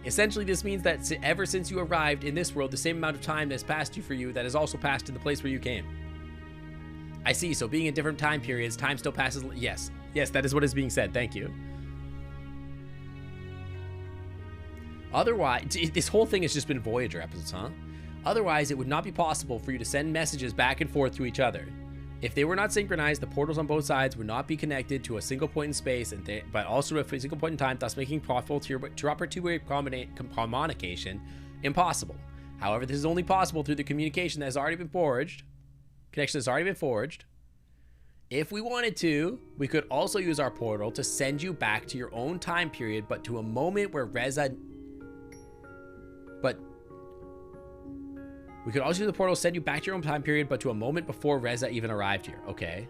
Essentially, this means that ever since you arrived in this world, the same amount of time has passed you for you that has also passed in the place where you came. I see, so being in different time periods, time still passes. Yes, that is what is being said. Thank you. Otherwise, this whole thing has just been Voyager episodes, huh? Otherwise, it would not be possible for you to send messages back and forth to each other. If they were not synchronized, the portals on both sides would not be connected to a single point in space, but also to a single point in time, thus making possible proper two-way communication impossible. However, this is only possible through the communication that has already been forged. Connection has already been forged. If we wanted to, we could also use our portal to send you back to your own time period, but to a moment where we could also use the portal to send you back to your own time period, but to a moment before Reza even arrived here. Okay.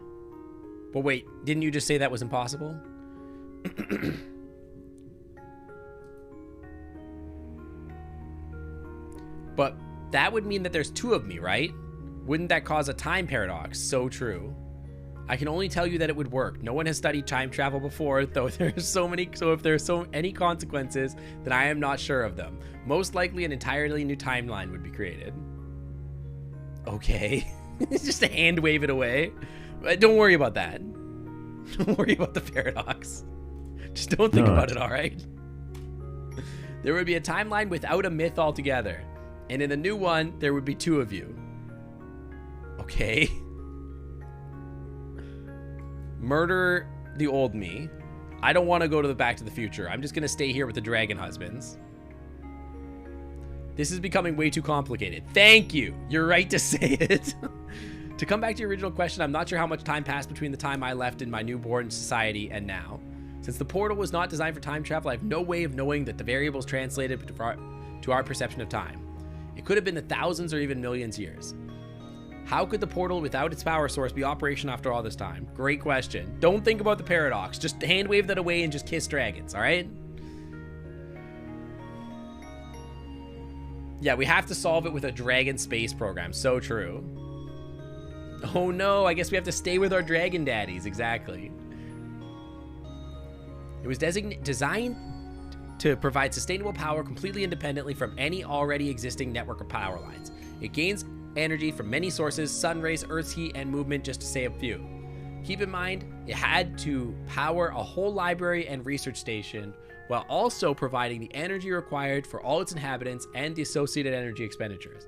But wait, didn't you just say that was impossible? But that would mean that there's two of me, right? Wouldn't that cause a time paradox? So true. I can only tell you that it would work. No one has studied time travel before, though there's so many. So if there's any consequences, then I am not sure of them. Most likely an entirely new timeline would be created. Okay. Just a hand wave it away. Don't worry about that. Don't worry about the paradox. Just don't think about it, all right? There would be a timeline without a myth altogether. And in the new one, there would be two of you. Okay. Murder the old me. I don't want to go to the Back to the Future. I'm just going to stay here with the dragon husbands. This is becoming way too complicated. Thank you. You're right to say it. To come back to your original question, I'm not sure how much time passed between the time I left in my newborn society and now. Since the portal was not designed for time travel, I have no way of knowing that the variables translated to our perception of time. It could have been the thousands or even millions years. How could the portal without its power source be operational after all this time? Great question. Don't think about the paradox. Just hand wave that away and just kiss dragons, all right? Yeah, we have to solve it with a dragon space program. So true. Oh no, I guess we have to stay with our dragon daddies. Exactly. It was designed to provide sustainable power completely independently from any already existing network of power lines. It gains energy from many sources, sun rays, earth's heat, and movement, just to say a few. Keep in mind, it had to power a whole library and research station while also providing the energy required for all its inhabitants and the associated energy expenditures.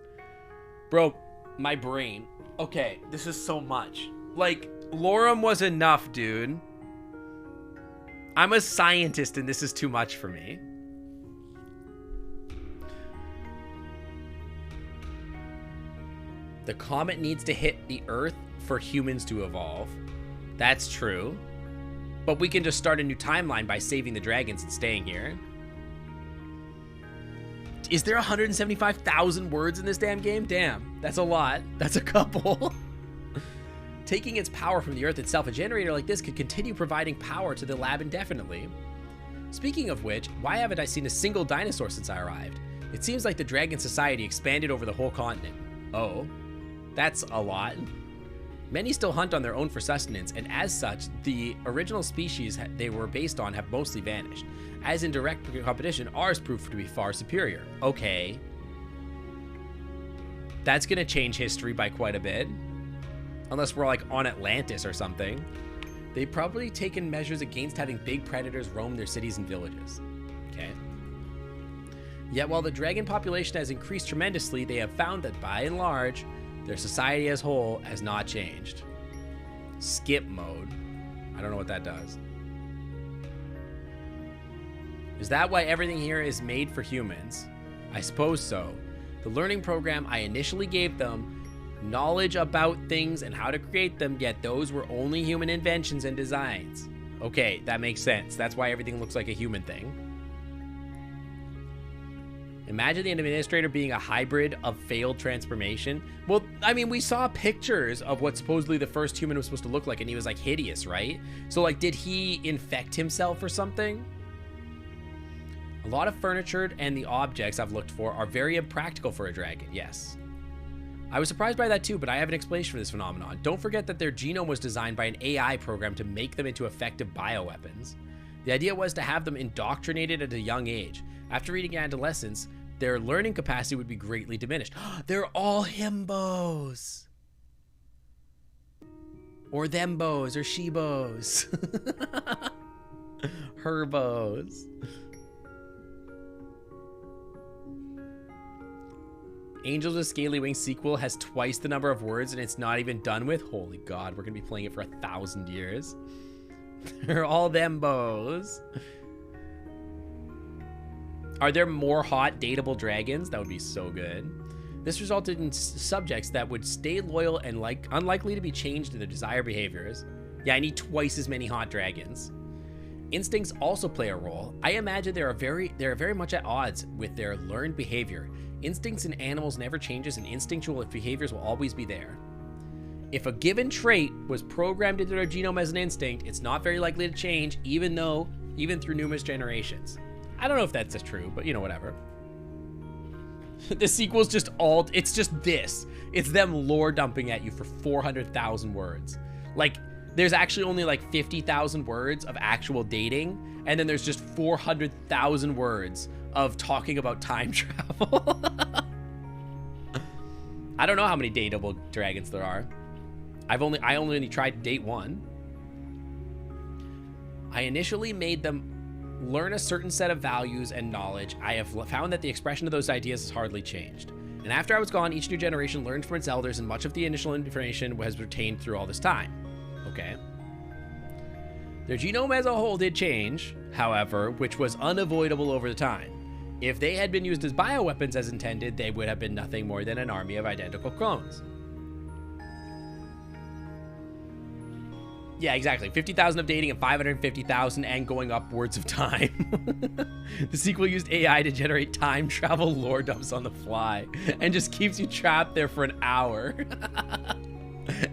Bro, my brain. Okay, this is so much. Like, Lorem was enough, dude. I'm a scientist and this is too much for me. The comet needs to hit the Earth for humans to evolve. That's true. But we can just start a new timeline by saving the dragons and staying here. Is there 175,000 words in this damn game? Damn, that's a lot. That's a couple. Taking its power from the Earth itself, a generator like this could continue providing power to the lab indefinitely. Speaking of which, why haven't I seen a single dinosaur since I arrived? It seems like the Dragon Society expanded over the whole continent. Oh, that's a lot. Many still hunt on their own for sustenance, and as such, the original species they were based on have mostly vanished. As in direct competition, ours proved to be far superior. Okay. That's gonna change history by quite a bit. Unless we're like on Atlantis or something. They've probably taken measures against having big predators roam their cities and villages. Okay. Yet while the dragon population has increased tremendously, they have found that by and large, their society as a whole has not changed. Skip mode. I don't know what that does. Is that why everything here is made for humans? I suppose so. The learning program I initially gave them knowledge about things and how to create them, yet those were only human inventions and designs. Okay, that makes sense. That's why everything looks like a human thing. Imagine the administrator being a hybrid of failed transformation. Well, I mean, we saw pictures of what supposedly the first human was supposed to look like, and he was like hideous, right? So like, did he infect himself or something? A lot of furniture and the objects I've looked for are very impractical for a dragon, yes. I was surprised by that too, but I have an explanation for this phenomenon. Don't forget that their genome was designed by an AI program to make them into effective bioweapons. The idea was to have them indoctrinated at a young age. After reaching adolescence, their learning capacity would be greatly diminished. They're all himbos. Or thembos, or shebos. Herbos. Angels with Scaly Wings sequel has twice the number of words and it's not even done with. Holy God, we're gonna be playing it for 1,000 years. They're all thembos. Are there more hot dateable dragons? That would be so good. This resulted in subjects that would stay loyal and unlikely to be changed in their desired behaviors. Yeah, I need twice as many hot dragons. Instincts also play a role. I imagine they are very much at odds with their learned behavior. Instincts in animals never changes and instinctual behaviors will always be there. If a given trait was programmed into their genome as an instinct, it's not very likely to change even through numerous generations. I don't know if that's true, but you know, whatever. The sequel's just it's just this. It's them lore dumping at you for 400,000 words. Like, there's actually only like 50,000 words of actual dating, and then there's just 400,000 words of talking about time travel. I don't know how many dateable dragons there are. I only tried to date one. I initially made them learn a certain set of values and knowledge. I have found that the expression of those ideas has hardly changed. And after I was gone, each new generation learned from its elders, and much of the initial information was retained through all this time. Okay. Their genome as a whole did change, however, which was unavoidable over the time. If they had been used as bioweapons as intended, they would have been nothing more than an army of identical clones. Yeah, exactly. 50,000 of dating and 550,000 and going upwards of time. The sequel used AI to generate time travel lore dumps on the fly and just keeps you trapped there for an hour.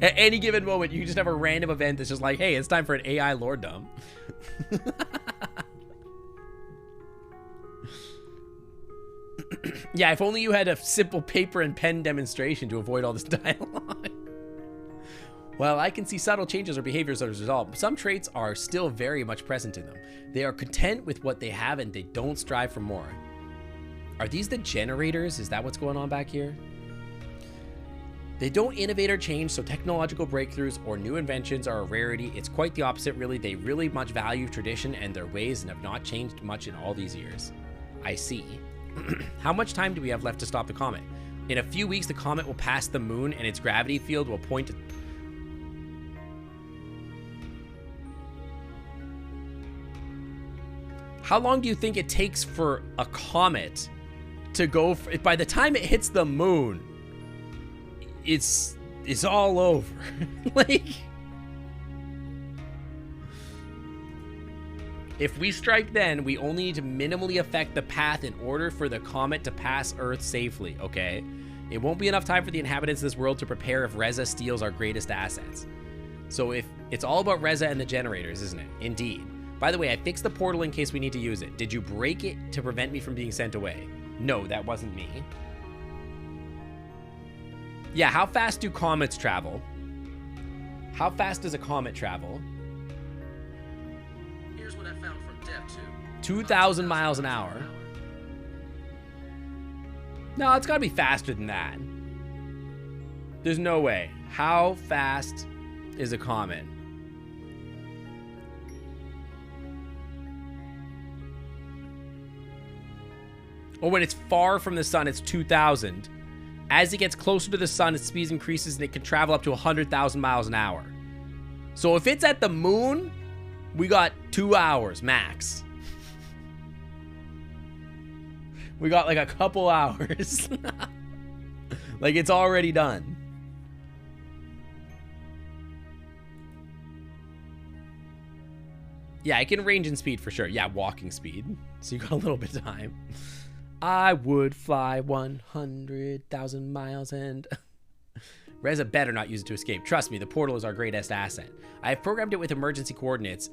At any given moment, you just have a random event that's just like, hey, it's time for an AI lore dump. Yeah, if only you had a simple paper and pen demonstration to avoid all this dialogue. While I can see subtle changes or behaviors as a result, some traits are still very much present in them. They are content with what they have and they don't strive for more. Are these the generators? Is that what's going on back here? They don't innovate or change, so technological breakthroughs or new inventions are a rarity. It's quite the opposite, really. They really much value tradition and their ways and have not changed much in all these years. I see. How much time do we have left to stop the comet? In a few weeks, the comet will pass the moon and its gravity field will point to... How long do you think it takes for a comet to go... By the time it hits the moon, it's all over. Like... If we strike then, we only need to minimally affect the path in order for the comet to pass Earth safely, okay? It won't be enough time for the inhabitants of this world to prepare if Reza steals our greatest assets. So if it's all about Reza and the generators, isn't it? Indeed. By the way, I fixed the portal in case we need to use it. Did you break it to prevent me from being sent away? No, that wasn't me. Yeah, how fast do comets travel? How fast does a comet travel? 2,000 miles an hour. No, it's gotta be faster than that. There's no way. How fast is a comet? Or when it's far from the sun, it's 2,000. As it gets closer to the sun, its speed increases and it can travel up to 100,000 miles an hour. So if it's at the moon, we got 2 hours max. We got like a couple hours. Like it's already done. Yeah, I can range and speed for sure. Yeah, walking speed. So you got a little bit of time. I would fly 100,000 miles and... Reza better not use it to escape. Trust me, the portal is our greatest asset. I have programmed it with emergency coordinates.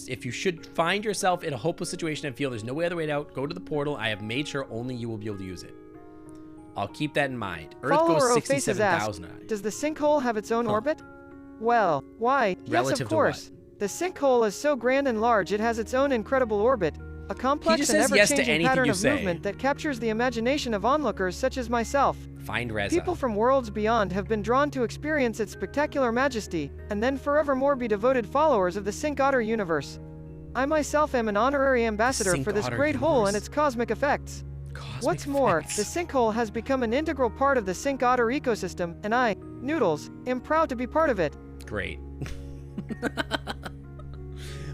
If you should find yourself in a hopeless situation and feel there's no other way out, go to the portal. I have made sure only you will be able to use it. I'll keep that in mind. Earth goes 67,000. Does the sinkhole have its own orbit? Well, why? Yes, of course. The sinkhole is so grand and large it has its own incredible orbit. A complex and ever-changing pattern of movement that captures the imagination of onlookers such as myself. Find Reza. People from worlds beyond have been drawn to experience its spectacular majesty, and then forevermore be devoted followers of the Sync Otter universe. I myself am an honorary ambassador for this great hole and its cosmic effects. What's more, the sinkhole has become an integral part of the Sync Otter ecosystem, and I, Noodles, am proud to be part of it. Great.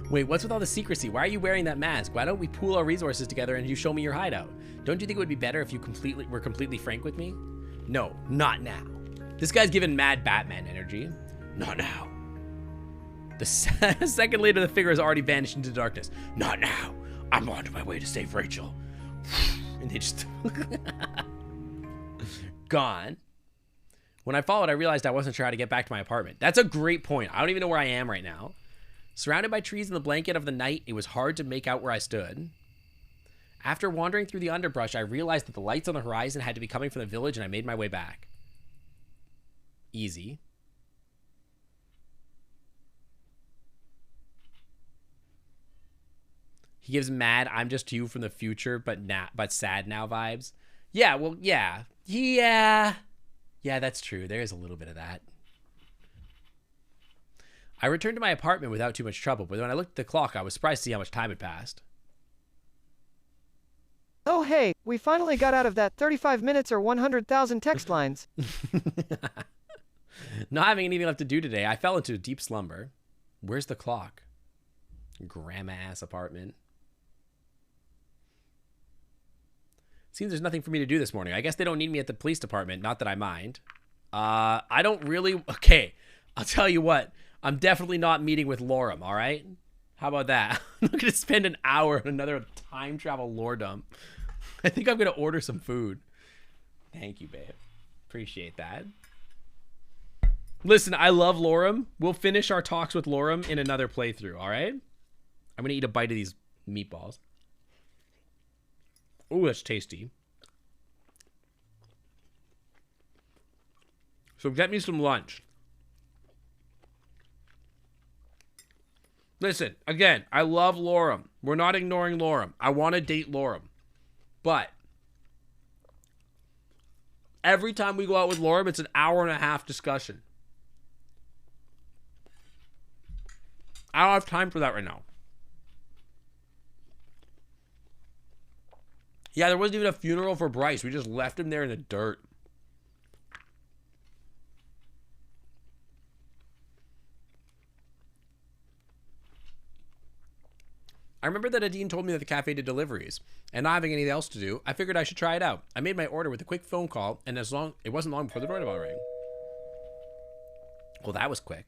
Wait, what's with all the secrecy? Why are you wearing that mask? Why don't we pool our resources together and you show me your hideout? Don't you think it would be better if you were completely frank with me? No, not now. This guy's giving mad Batman energy. Not now. The second later, the figure has already vanished into darkness. Not now. I'm on my way to save Rachel. And they just... Gone. When I followed, I realized I wasn't sure how to get back to my apartment. That's a great point. I don't even know where I am right now. Surrounded by trees in the blanket of the night, it was hard to make out where I stood. After wandering through the underbrush, I realized that the lights on the horizon had to be coming from the village, and I made my way back. Easy. He gives mad, I'm just you from the future, but sad now vibes. Yeah, well, yeah. Yeah, that's true. There is a little bit of that. I returned to my apartment without too much trouble, but when I looked at the clock, I was surprised to see how much time had passed. Oh hey, we finally got out of that 35 minutes or 100,000 text lines. Not having anything left to do today, I fell into a deep slumber. Where's the clock? Grandma ass apartment. Seems there's nothing for me to do this morning. I guess they don't need me at the police department. Not that I mind. I don't really... Okay, I'll tell you what. I'm definitely not meeting with Lorem, all right? How about that? I'm not going to spend an hour on another time travel lore dump. I think I'm going to order some food. Thank you, babe. Appreciate that. Listen, I love Lorem. We'll finish our talks with Lorem in another playthrough, all right? I'm going to eat a bite of these meatballs. Ooh, that's tasty. So get me some lunch. Listen, again, I love Lorem. We're not ignoring Lorem. I want to date Lorem. But every time we go out with Lorem, it's an hour and a half discussion. I don't have time for that right now. Yeah, there wasn't even a funeral for Bryce. We just left him there in the dirt. I remember that Adine told me that the cafe did deliveries, and not having anything else to do, I figured I should try it out. I made my order with a quick phone call, and it wasn't long before the doorbell rang. Well, that was quick.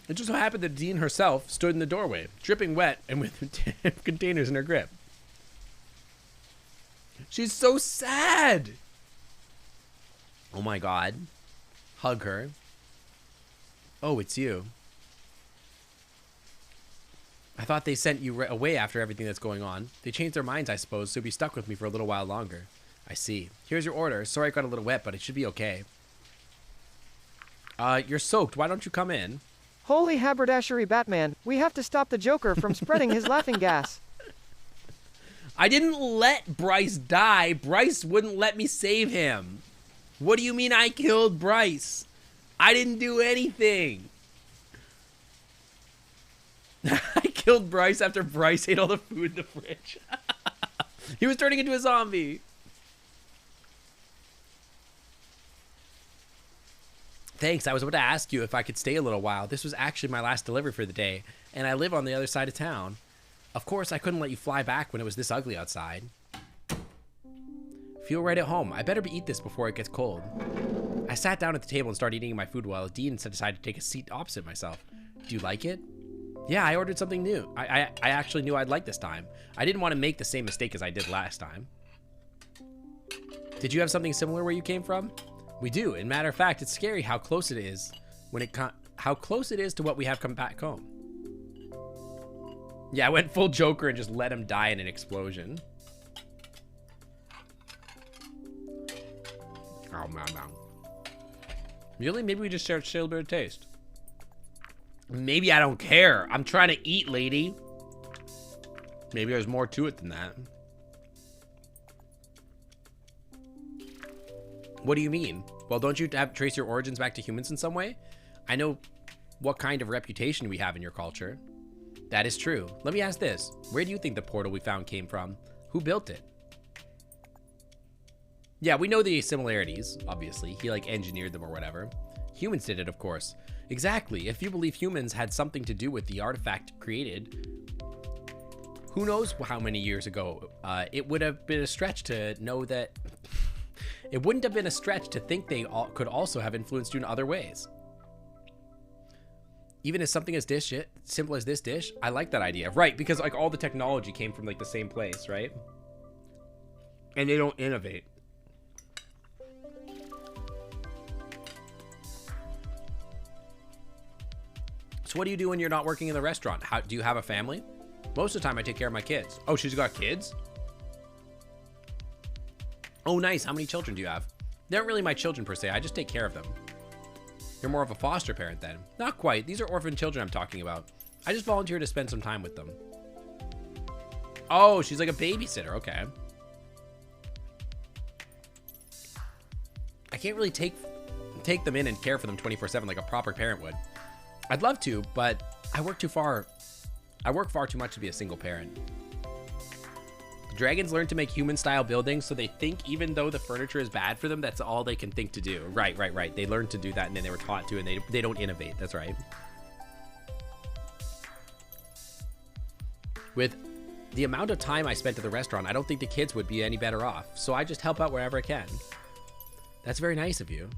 It just so happened that Adine herself stood in the doorway, dripping wet and with containers in her grip. She's so sad. Oh my God. Hug her. Oh, it's you. I thought they sent you away after everything that's going on. They changed their minds, I suppose, so you'll be stuck with me for a little while longer. I see. Here's your order. Sorry I got a little wet, but it should be okay. You're soaked. Why don't you come in? Holy haberdashery Batman, we have to stop the Joker from spreading his laughing gas. I didn't let Bryce die. Bryce wouldn't let me save him. What do you mean I killed Bryce? I didn't do anything. I killed Bryce after Bryce ate all the food in the fridge. He was turning into a zombie. Thanks, I was about to ask you if I could stay a little while. This was actually my last delivery for the day, and I live on the other side of town. Of course, I couldn't let you fly back when it was this ugly outside. Feel right at home. I better eat this before it gets cold. I sat down at the table and started eating my food while Dean decided to take a seat opposite myself. Do you like it? Yeah, I ordered something new. I actually knew I'd like this time. I didn't want to make the same mistake as I did last time. Did you have something similar where you came from? We do. And matter of fact, it's scary how close it is how close it is to what we have come back home. Yeah, I went full Joker and just let him die in an explosion. Oh, man. Really? Maybe we just share a little bit of taste. Maybe I don't care. I'm trying to eat, lady. Maybe there's more to it than that. What do you mean? Well, don't you trace your origins back to humans in some way? I know what kind of reputation we have in your culture. That is true. Let me ask this. Where do you think the portal we found came from? Who built it? Yeah, we know the similarities, obviously. He, engineered them or whatever. Humans did it, of course. Exactly. If you believe humans had something to do with the artifact created, who knows how many years ago, it would have been a stretch to know that... It wouldn't have been a stretch to think they could also have influenced you in other ways. Even as something as simple as this dish, I like that idea. Right, because all the technology came from the same place, right? And they don't innovate. So what do you do when you're not working in the restaurant? Do you have a family? Most of the time I take care of my kids. Oh, she's got kids? Oh, nice. How many children do you have? They aren't really my children per se. I just take care of them. You're more of a foster parent then. Not quite. These are orphan children I'm talking about. I just volunteer to spend some time with them. Oh, she's like a babysitter. Okay. I can't really take them in and care for them 24/7 like a proper parent would. I'd love to, but I work far too much to be a single parent. Dragons learn to make human-style buildings, so they think even though the furniture is bad for them, that's all they can think to do. Right. They learned to do that, and then they were taught to, and they don't innovate. That's right. With the amount of time I spent at the restaurant, I don't think the kids would be any better off. So I just help out wherever I can. That's very nice of you.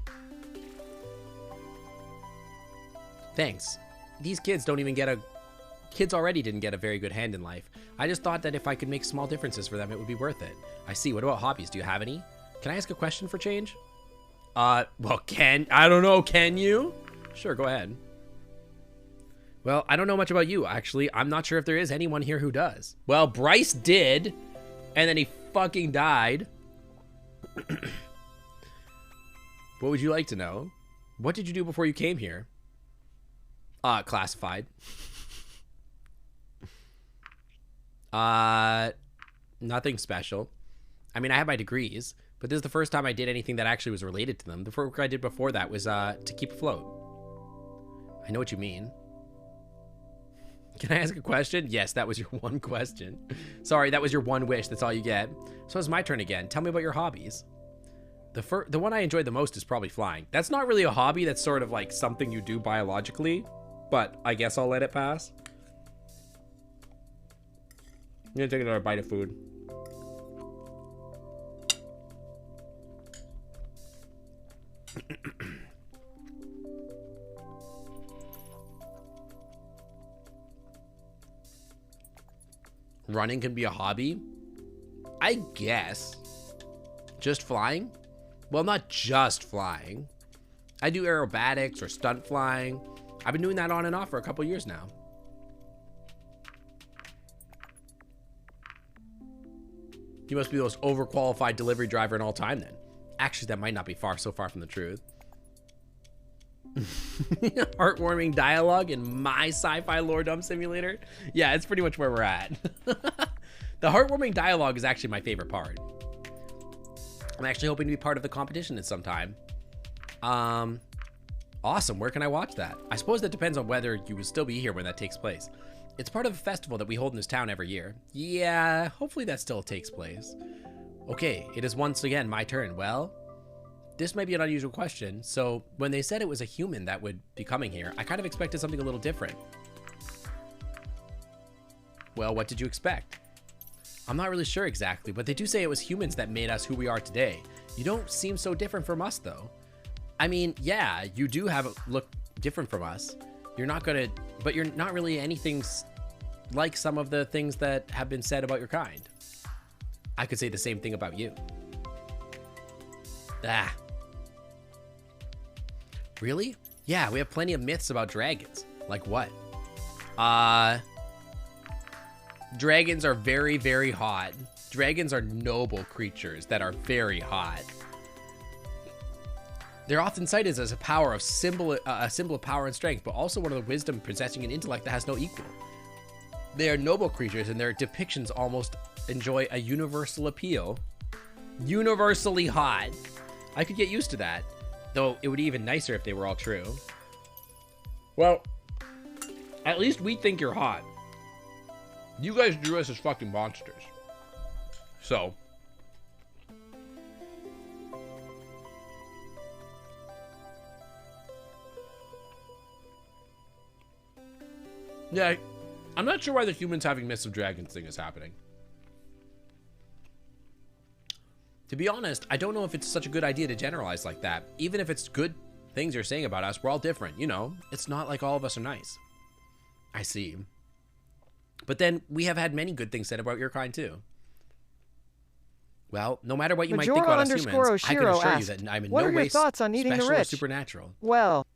Thanks. These kids don't even get a... Kids already didn't get a very good hand in life. I just thought that if I could make small differences for them, it would be worth it. I see. What about hobbies? Do you have any? Can I ask a question for change? Well, I don't know. Can you? Sure, go ahead. Well, I don't know much about you, actually. I'm not sure if there is anyone here who does. Well, Bryce did, and then he fucking died. What would you like to know? What did you do before you came here? Classified. Nothing special. I mean, I have my degrees, but this is the first time I did anything that actually was related to them. The work I did before that was to keep afloat. I know what you mean. Can I ask a question? Yes, that was your one question. Sorry, that was your one wish. That's all you get. So it's my turn again. Tell me about your hobbies. The one I enjoyed the most is probably flying. That's not really a hobby. That's sort of like something you do biologically, but I guess I'll let it pass. I'm gonna take another bite of food. Running can be a hobby? I guess. Just flying? Well, not just flying. I do aerobatics or stunt flying. I've been doing that on and off for a couple years now. You must be the most overqualified delivery driver in all time then. Actually, that might not be so far from the truth. Heartwarming dialogue in my sci-fi lore dump simulator. Yeah, it's pretty much where we're at. The heartwarming dialogue is actually my favorite part. I'm actually hoping to be part of the competition at some time. Awesome. Where can I watch that? I suppose that depends on whether you will still be here when that takes place. It's part of a festival that we hold in this town every year. Yeah, hopefully that still takes place. Okay, it is once again my turn. Well, this may be an unusual question. So when they said it was a human that would be coming here, I kind of expected something a little different. Well, what did you expect? I'm not really sure exactly, but they do say it was humans that made us who we are today. You don't seem so different from us, though. I mean, yeah, you do look different from us. But you're not really anything like some of the things that have been said about your kind. I could say the same thing about you. Ah. Really? Yeah, we have plenty of myths about dragons. Like what? Dragons are very, very hot. Dragons are noble creatures that are very hot. They're often cited as a symbol of power and strength, but also one of the wisdom possessing an intellect that has no equal. They are noble creatures, and their depictions almost enjoy a universal appeal. Universally hot. I could get used to that, though it would be even nicer if they were all true. Well, at least we think you're hot. You guys drew us as fucking monsters. So. Yeah, I'm not sure why the humans having myths of dragons thing is happening. To be honest, I don't know if it's such a good idea to generalize like that. Even if it's good things you're saying about us, we're all different, you know? It's not like all of us are nice. I see. But then, we have had many good things said about your kind, too. Well, no matter what you might think about us humans, I can assure you that I'm in no way special or supernatural. Well,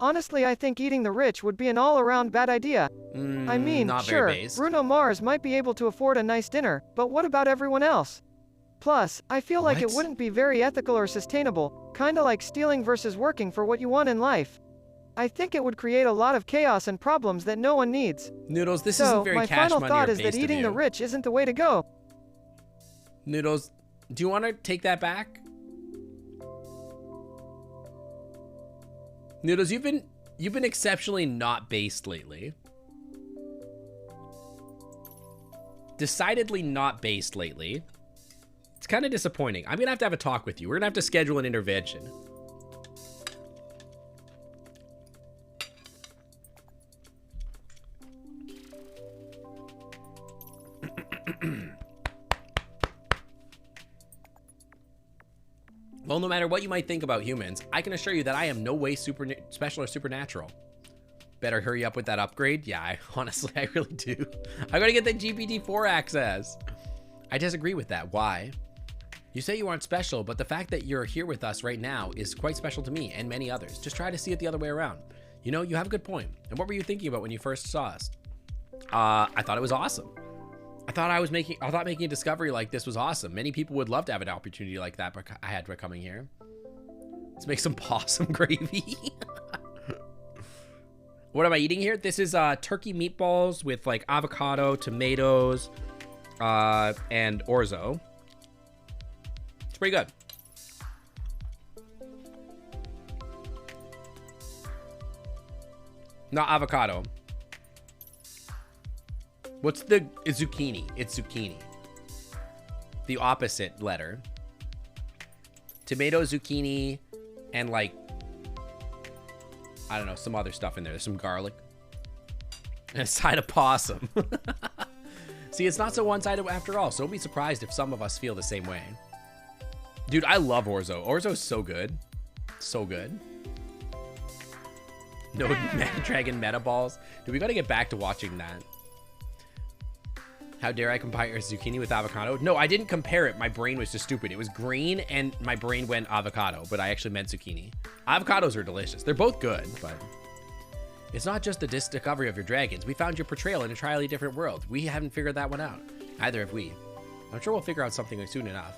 honestly, I think eating the rich would be an all-around bad idea. I mean, sure, Bruno Mars might be able to afford a nice dinner, but what about everyone else? Plus, I feel like it wouldn't be very ethical or sustainable, kinda like stealing versus working for what you want in life. I think it would create a lot of chaos and problems that no one needs. Noodles, this isn't very cash money or based of you. So, my final thought is that eating the rich isn't the way to go. Noodles, do you want to take that back? Noodles, you've been exceptionally not based lately. Decidedly not based lately. It's kind of disappointing. I'm gonna have a talk with you. We're gonna have to schedule an intervention. Well, no matter what you might think about humans, I can assure you that I am no way special or supernatural. Better hurry up with that upgrade. Yeah, honestly, I really do. I gotta get the GPT-4 access. I disagree with that. Why? You say you aren't special, but the fact that you're here with us right now is quite special to me and many others. Just try to see it the other way around. You know, you have a good point. And what were you thinking about when you first saw us? I thought it was awesome. I thought making a discovery like this was awesome. Many people would love to have an opportunity like that, but I had by coming here. Let's make some possum gravy. What am I eating here? This is turkey meatballs with like avocado, tomatoes, and orzo. It's pretty good. Not avocado. What's the... It's zucchini. It's zucchini. The opposite letter. Tomato, zucchini, and like... I don't know, some other stuff in there. There's some garlic. And a side of possum. See, it's not so one-sided after all, so don't be surprised if some of us feel the same way. Dude, I love orzo. Orzo's so good. So good. No Dragon Meta Balls. Dude, we gotta get back to watching that. How dare I compare zucchini with avocado? No, I didn't compare it. My brain was just stupid. It was green and my brain went avocado, but I actually meant zucchini. Avocados are delicious. They're both good, but it's not just the discovery of your dragons. We found your portrayal in a entirely different world. We haven't figured that one out. Neither have we. I'm sure we'll figure out something soon enough.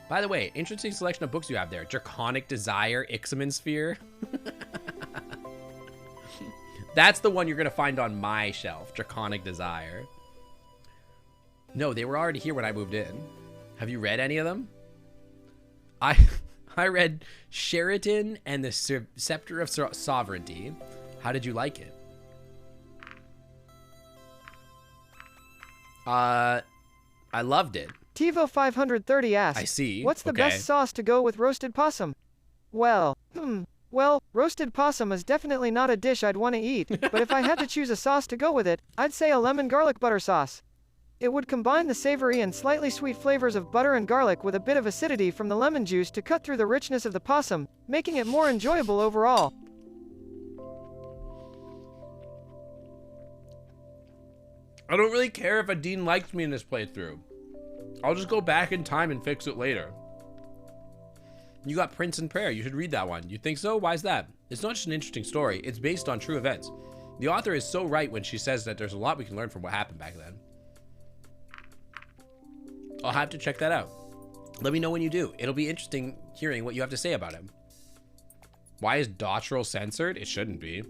By the way, interesting selection of books you have there. Draconic Desire, Ixamen Sphere. That's the one you're going to find on my shelf. Draconic Desire. No, they were already here when I moved in. Have you read any of them? I read Sheraton and the Scepter of Sovereignty. How did you like it? I loved it. TiVo 530 asks, I see. What's the Okay. best sauce to go with roasted possum? Well, roasted possum is definitely not a dish I'd want to eat, but if I had to choose a sauce to go with it, I'd say a lemon garlic butter sauce. It would combine the savory and slightly sweet flavors of butter and garlic with a bit of acidity from the lemon juice to cut through the richness of the possum, making it more enjoyable overall. I don't really care if Adine likes me in this playthrough. I'll just go back in time and fix it later. You got Prince and Prayer. You should read that one. You think so? Why is that? It's not just an interesting story. It's based on true events. The author is so right when she says that there's a lot we can learn from what happened back then. I'll have to check that out. Let me know when you do. It'll be interesting hearing what you have to say about him. Why is Dottrell censored? It shouldn't be.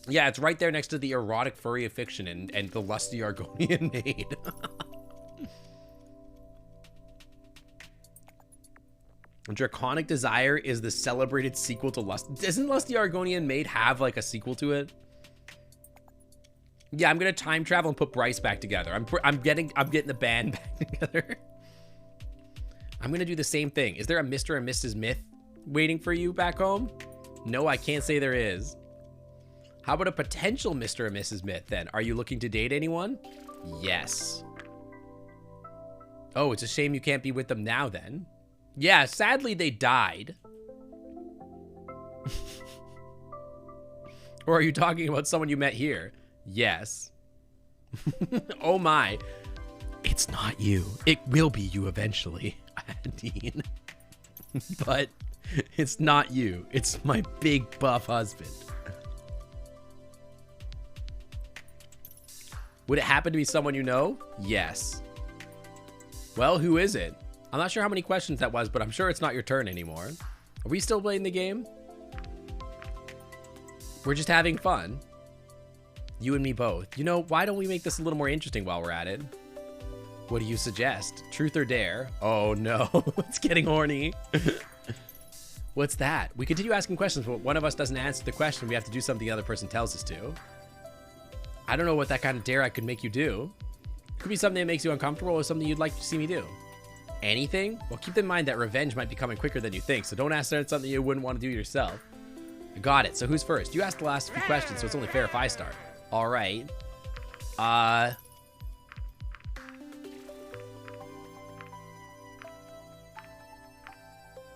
Yeah, it's right there next to the erotic furry of fiction and the lusty Argonian maid. Draconic Desire is the celebrated sequel to Lust. Doesn't Lusty Argonian Maid have like a sequel to it? Yeah, I'm gonna time travel and put Bryce back together. I'm getting the band back together. I'm gonna do the same thing. Is there a Mr. and Mrs. Myth waiting for you back home? No, I can't say there is. How about a potential Mr. and Mrs. Myth then? Are you looking to date anyone? Yes. Oh, it's a shame you can't be with them now then. Yeah, sadly they died. Or are you talking about someone you met here? Yes. Oh my. It's not you. It will be you eventually, Dean. But it's not you. It's my big buff husband. Would it happen to be someone you know? Yes. Well, who is it? I'm not sure how many questions that was, but I'm sure it's not your turn anymore. Are we still playing the game? We're just having fun. You and me both. You know, why don't we make this a little more interesting while we're at it? What do you suggest? Truth or dare? Oh no, it's getting horny. What's that? We continue asking questions, but one of us doesn't answer the question. We have to do something the other person tells us to. I don't know what that kind of dare I could make you do. It could be something that makes you uncomfortable or something you'd like to see me do. Anything? Well, keep in mind that revenge might be coming quicker than you think, so don't ask something you wouldn't want to do yourself. I got it. So who's first? You asked the last few questions, so it's only fair if I start. All right.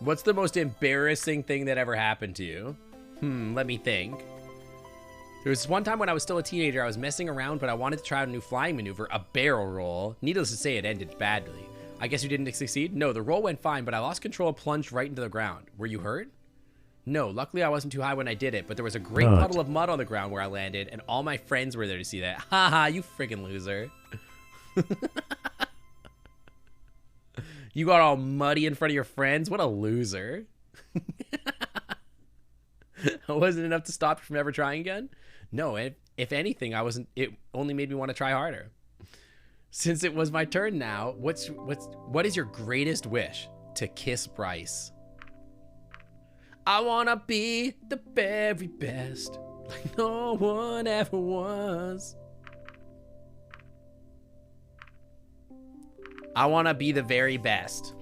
What's the most embarrassing thing that ever happened to you? Let me think. There was one time when I was still a teenager, I was messing around, but I wanted to try out a new flying maneuver, a barrel roll. Needless to say, it ended badly. I guess you didn't succeed? No, the roll went fine, but I lost control and plunged right into the ground. Were you hurt? No, luckily I wasn't too high when I did it, but there was a great puddle of mud on the ground where I landed, and all my friends were there to see that. Haha, you friggin' loser. You got all muddy in front of your friends? What a loser. Wasn't enough to stop you from ever trying again? No, if anything, it only made me want to try harder. Since it was my turn now, what is your greatest wish? To kiss Bryce. I wanna be the very best, like no one ever was. I wanna be the very best.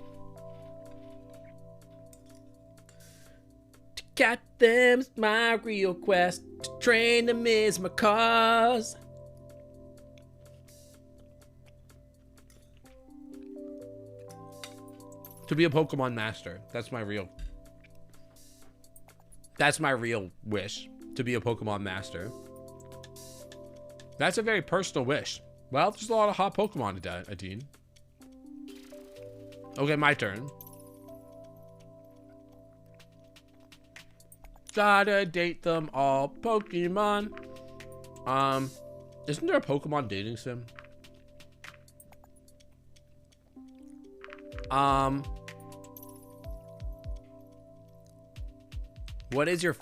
To catch them's my real quest. To train them is my cause. To be a Pokemon master. That's my real wish. To be a Pokemon master. That's a very personal wish. Well, there's a lot of hot Pokemon, Adine. Okay, my turn. Gotta date them all, Pokemon. Isn't there a Pokemon dating sim? What is your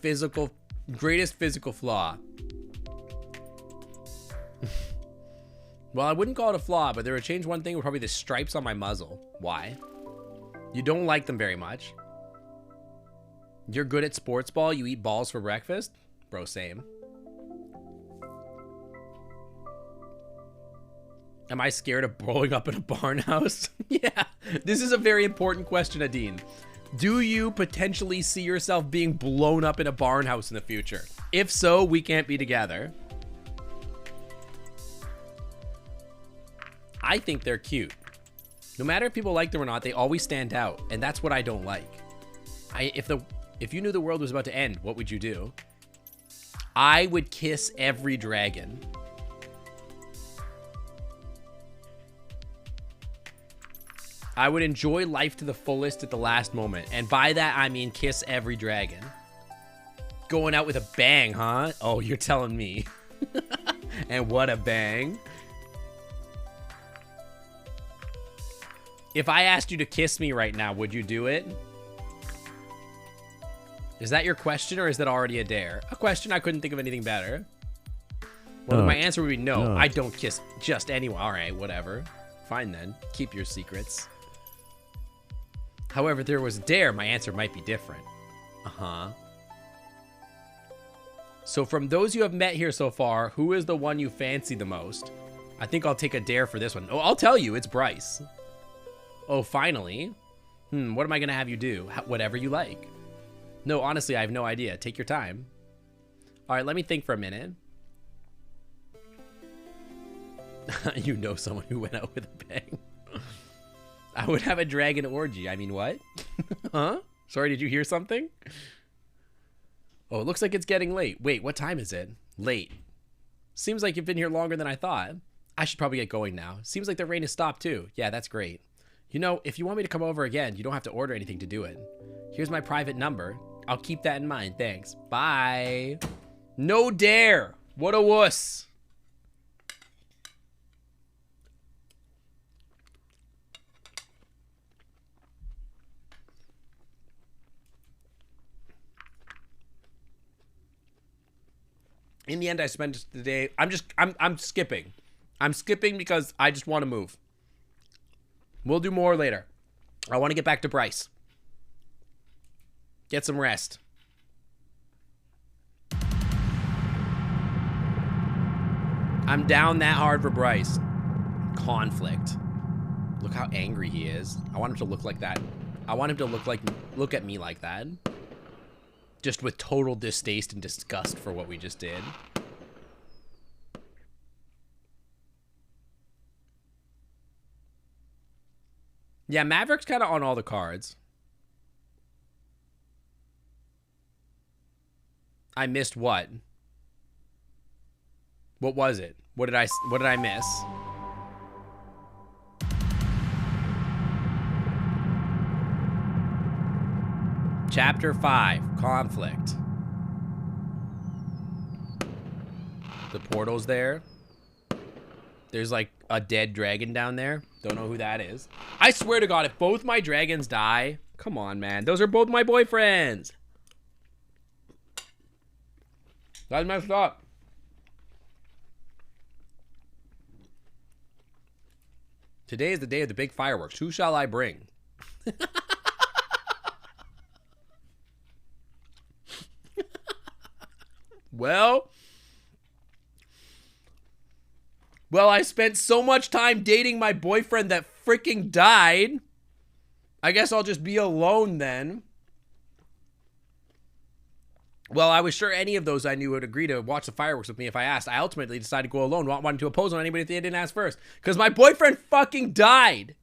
greatest physical flaw? Well, I wouldn't call it a flaw, but there would change one thing, would probably the stripes on my muzzle. Why? You don't like them very much. You're good at sports ball, you eat balls for breakfast? Bro, same. Am I scared of blowing up in a barn house? Yeah, this is a very important question, Adine. Do you potentially see yourself being blown up in a barn house in the future? If so, we can't be together. I think they're cute. No matter if people like them or not, they always stand out, and that's what I don't like. If you knew the world was about to end, what would you do? I would kiss every dragon. I would enjoy life to the fullest at the last moment. And by that, I mean kiss every dragon. Going out with a bang, huh? Oh, you're telling me. And what a bang. If I asked you to kiss me right now, would you do it? Is that your question, or is that already a dare? A question, I couldn't think of anything better. Well, my answer would be no. I don't kiss just anyone. All right, whatever. Fine then. Keep your secrets. However, if there was a dare, my answer might be different. Uh-huh. So from those you have met here so far, who is the one you fancy the most? I think I'll take a dare for this one. Oh, I'll tell you, it's Bryce. Oh, finally. What am I going to have you do? Whatever you like. No, honestly, I have no idea. Take your time. All right, let me think for a minute. You know someone who went out with a bang. I would have a dragon orgy. I mean, what? Huh? Sorry, did you hear something? Oh, it looks like it's getting late. Wait, what time is it? Late. Seems like you've been here longer than I thought. I should probably get going now. Seems like the rain has stopped too. Yeah, that's great. You know, if you want me to come over again, you don't have to order anything to do it. Here's my private number. I'll keep that in mind. Thanks. Bye. No dare. What a wuss. In the end, I spent the day. I'm skipping. I'm skipping because I just want to move. We'll do more later. I want to get back to Bryce. Get some rest. I'm down that hard for Bryce. Conflict. Look how angry he is. I want him to look like that. I want him to look at me like that. Just with total distaste and disgust for what we just did. Yeah, Maverick's kind of on all the cards. I missed what? What was it? What did I miss? Chapter 5, Conflict. The portal's there. There's like a dead dragon down there. Don't know who that is. I swear to God, if both my dragons die, come on, man. Those are both my boyfriends. That's messed up. Today is the day of the big fireworks. Who shall I bring? Well, I spent so much time dating my boyfriend that freaking died. I guess I'll just be alone then. Well, I was sure any of those I knew would agree to watch the fireworks with me if I asked. I ultimately decided to go alone, not wanting to oppose on anybody if they didn't ask first. Because my boyfriend fucking died.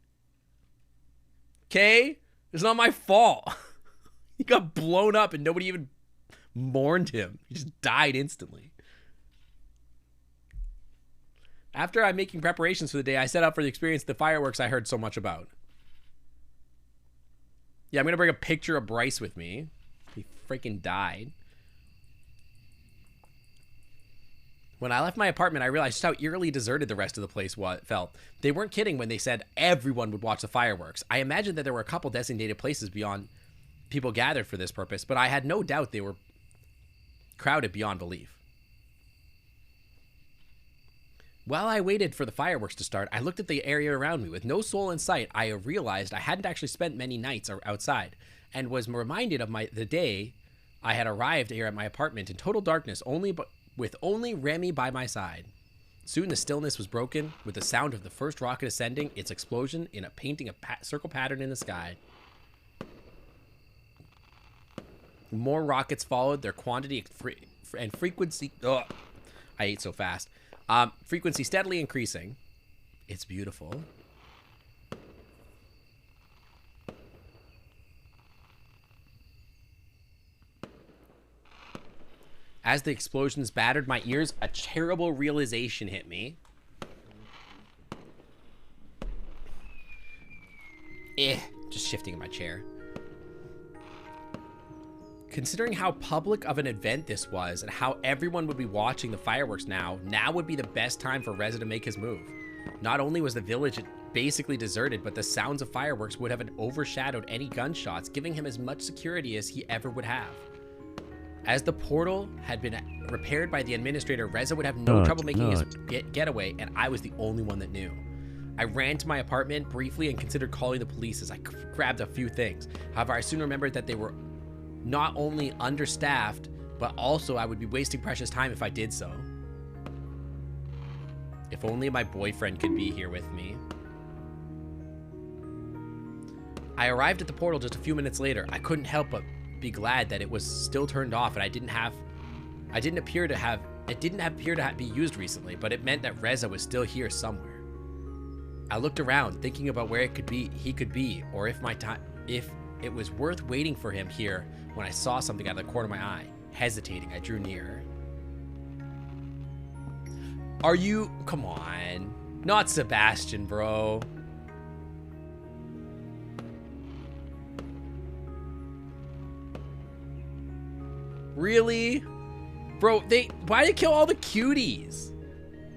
Okay? It's not my fault. He got blown up and nobody even mourned him. He just died instantly. After I'm making preparations for the day, I set out for the experience of the fireworks I heard so much about. Yeah, I'm going to bring a picture of Bryce with me. He freaking died. When I left my apartment, I realized just how eerily deserted the rest of the place felt. They weren't kidding when they said everyone would watch the fireworks. I imagined that there were a couple designated places beyond people gathered for this purpose, but I had no doubt they were crowded beyond belief. While I waited for the fireworks to start, I looked at the area around me. With no soul in sight, I realized I hadn't actually spent many nights outside, and was reminded of the day I had arrived here at my apartment in total darkness, with only Remy by my side. Soon the stillness was broken with the sound of the first rocket ascending, its explosion in painting a circle pattern in the sky. More rockets followed, their quantity and frequency. Ugh, I ate so fast. Frequency steadily increasing. It's beautiful. As the explosions battered my ears, a terrible realization hit me. Just shifting in my chair. Considering how public of an event this was and how everyone would be watching the fireworks now would be the best time for Reza to make his move. Not only was the village basically deserted, but the sounds of fireworks would have overshadowed any gunshots, giving him as much security as he ever would have. As the portal had been repaired by the administrator, Reza would have no trouble making his getaway, and I was the only one that knew. I ran to my apartment briefly and considered calling the police as I grabbed a few things. However, I soon remembered that they were not only understaffed, but also I would be wasting precious time if I did so. If only my boyfriend could be here with me. I arrived at the portal just a few minutes later. I couldn't help but be glad that it was still turned off and it didn't appear to be used recently, but it meant that Reza was still here somewhere. I looked around, thinking about where he could be, or if it was worth waiting for him here, when I saw something out of the corner of my eye. Hesitating, I drew nearer. Are you... Come on. Not Sebastian, bro. Really? Bro, why did they kill all the cuties?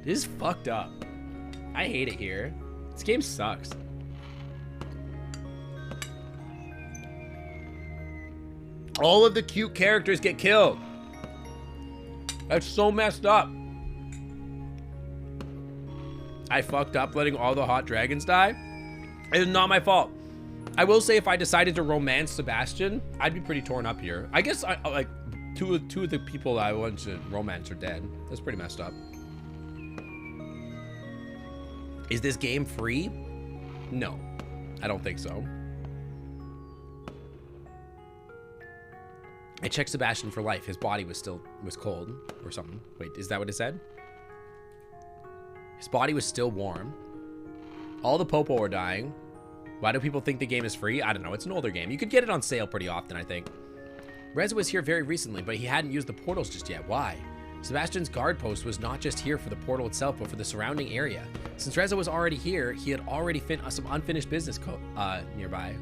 This is fucked up. I hate it here. This game sucks. All of the cute characters get killed. That's so messed up. I fucked up letting all the hot dragons die. It's not my fault. I will say if I decided to romance Sebastian, I'd be pretty torn up here. I guess like two of the people I want to romance are dead. That's pretty messed up. Is this game free? No, I don't think so. I checked Sebastian for life. His body was cold or something. Wait, is that what it said? His body was still warm. All the popo are dying. Why do people think the game is free? I don't know. It's an older game. You could get it on sale pretty often, I think. Reza was here very recently, but he hadn't used the portals just yet. Why? Sebastian's guard post was not just here for the portal itself, but for the surrounding area. Since Reza was already here, he had already some unfinished business nearby.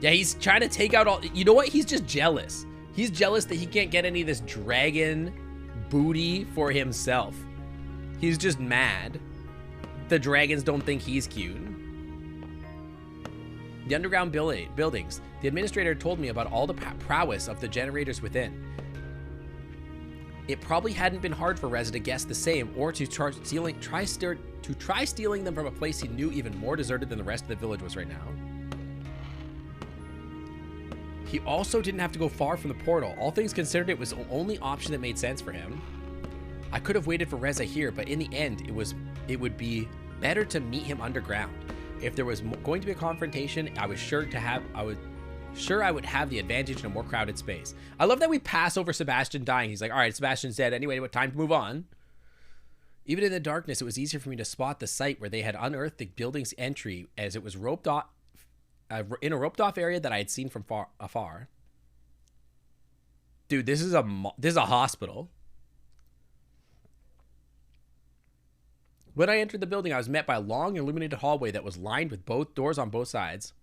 Yeah, he's trying to take out all... You know what? He's just jealous. He's jealous that he can't get any of this dragon booty for himself. He's just mad. The dragons don't think he's cute. The underground buildings. The administrator told me about all the prowess of the generators within. It probably hadn't been hard for Reza to guess the same, or to try stealing them from a place he knew even more deserted than the rest of the village was right now. He also didn't have to go far from the portal. All things considered, it was the only option that made sense for him. I could have waited for Reza here, but in the end, it would be better to meet him underground. If there was going to be a confrontation, I was sure I would have the advantage in a more crowded space. I love that we pass over Sebastian dying. He's like, all right, Sebastian's dead. Anyway, what time to move on? Even in the darkness, it was easier for me to spot the site where they had unearthed the building's entry, as it was roped off in a roped off area that I had seen from afar. Dude, this is a hospital. When I entered the building, I was met by a long, illuminated hallway that was lined with both doors on both sides.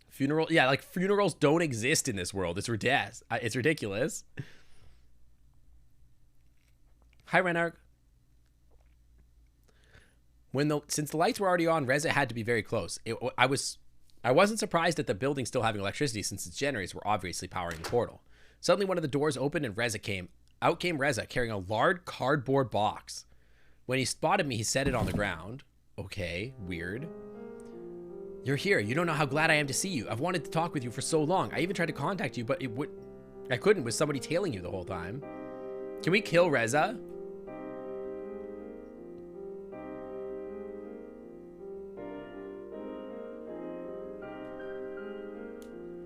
Funerals don't exist in this world. It's ridiculous. It's ridiculous. Hi, Renark. Since the lights were already on, Reza had to be very close. I wasn't surprised at the building still having electricity, since its generators were obviously powering the portal. Suddenly, one of the doors opened and out came Reza, carrying a large cardboard box. When he spotted me, he set it on the ground. Okay, weird. You're here. You don't know how glad I am to see you. I've wanted to talk with you for so long. I even tried to contact you, but I couldn't with somebody tailing you the whole time. Can we kill Reza?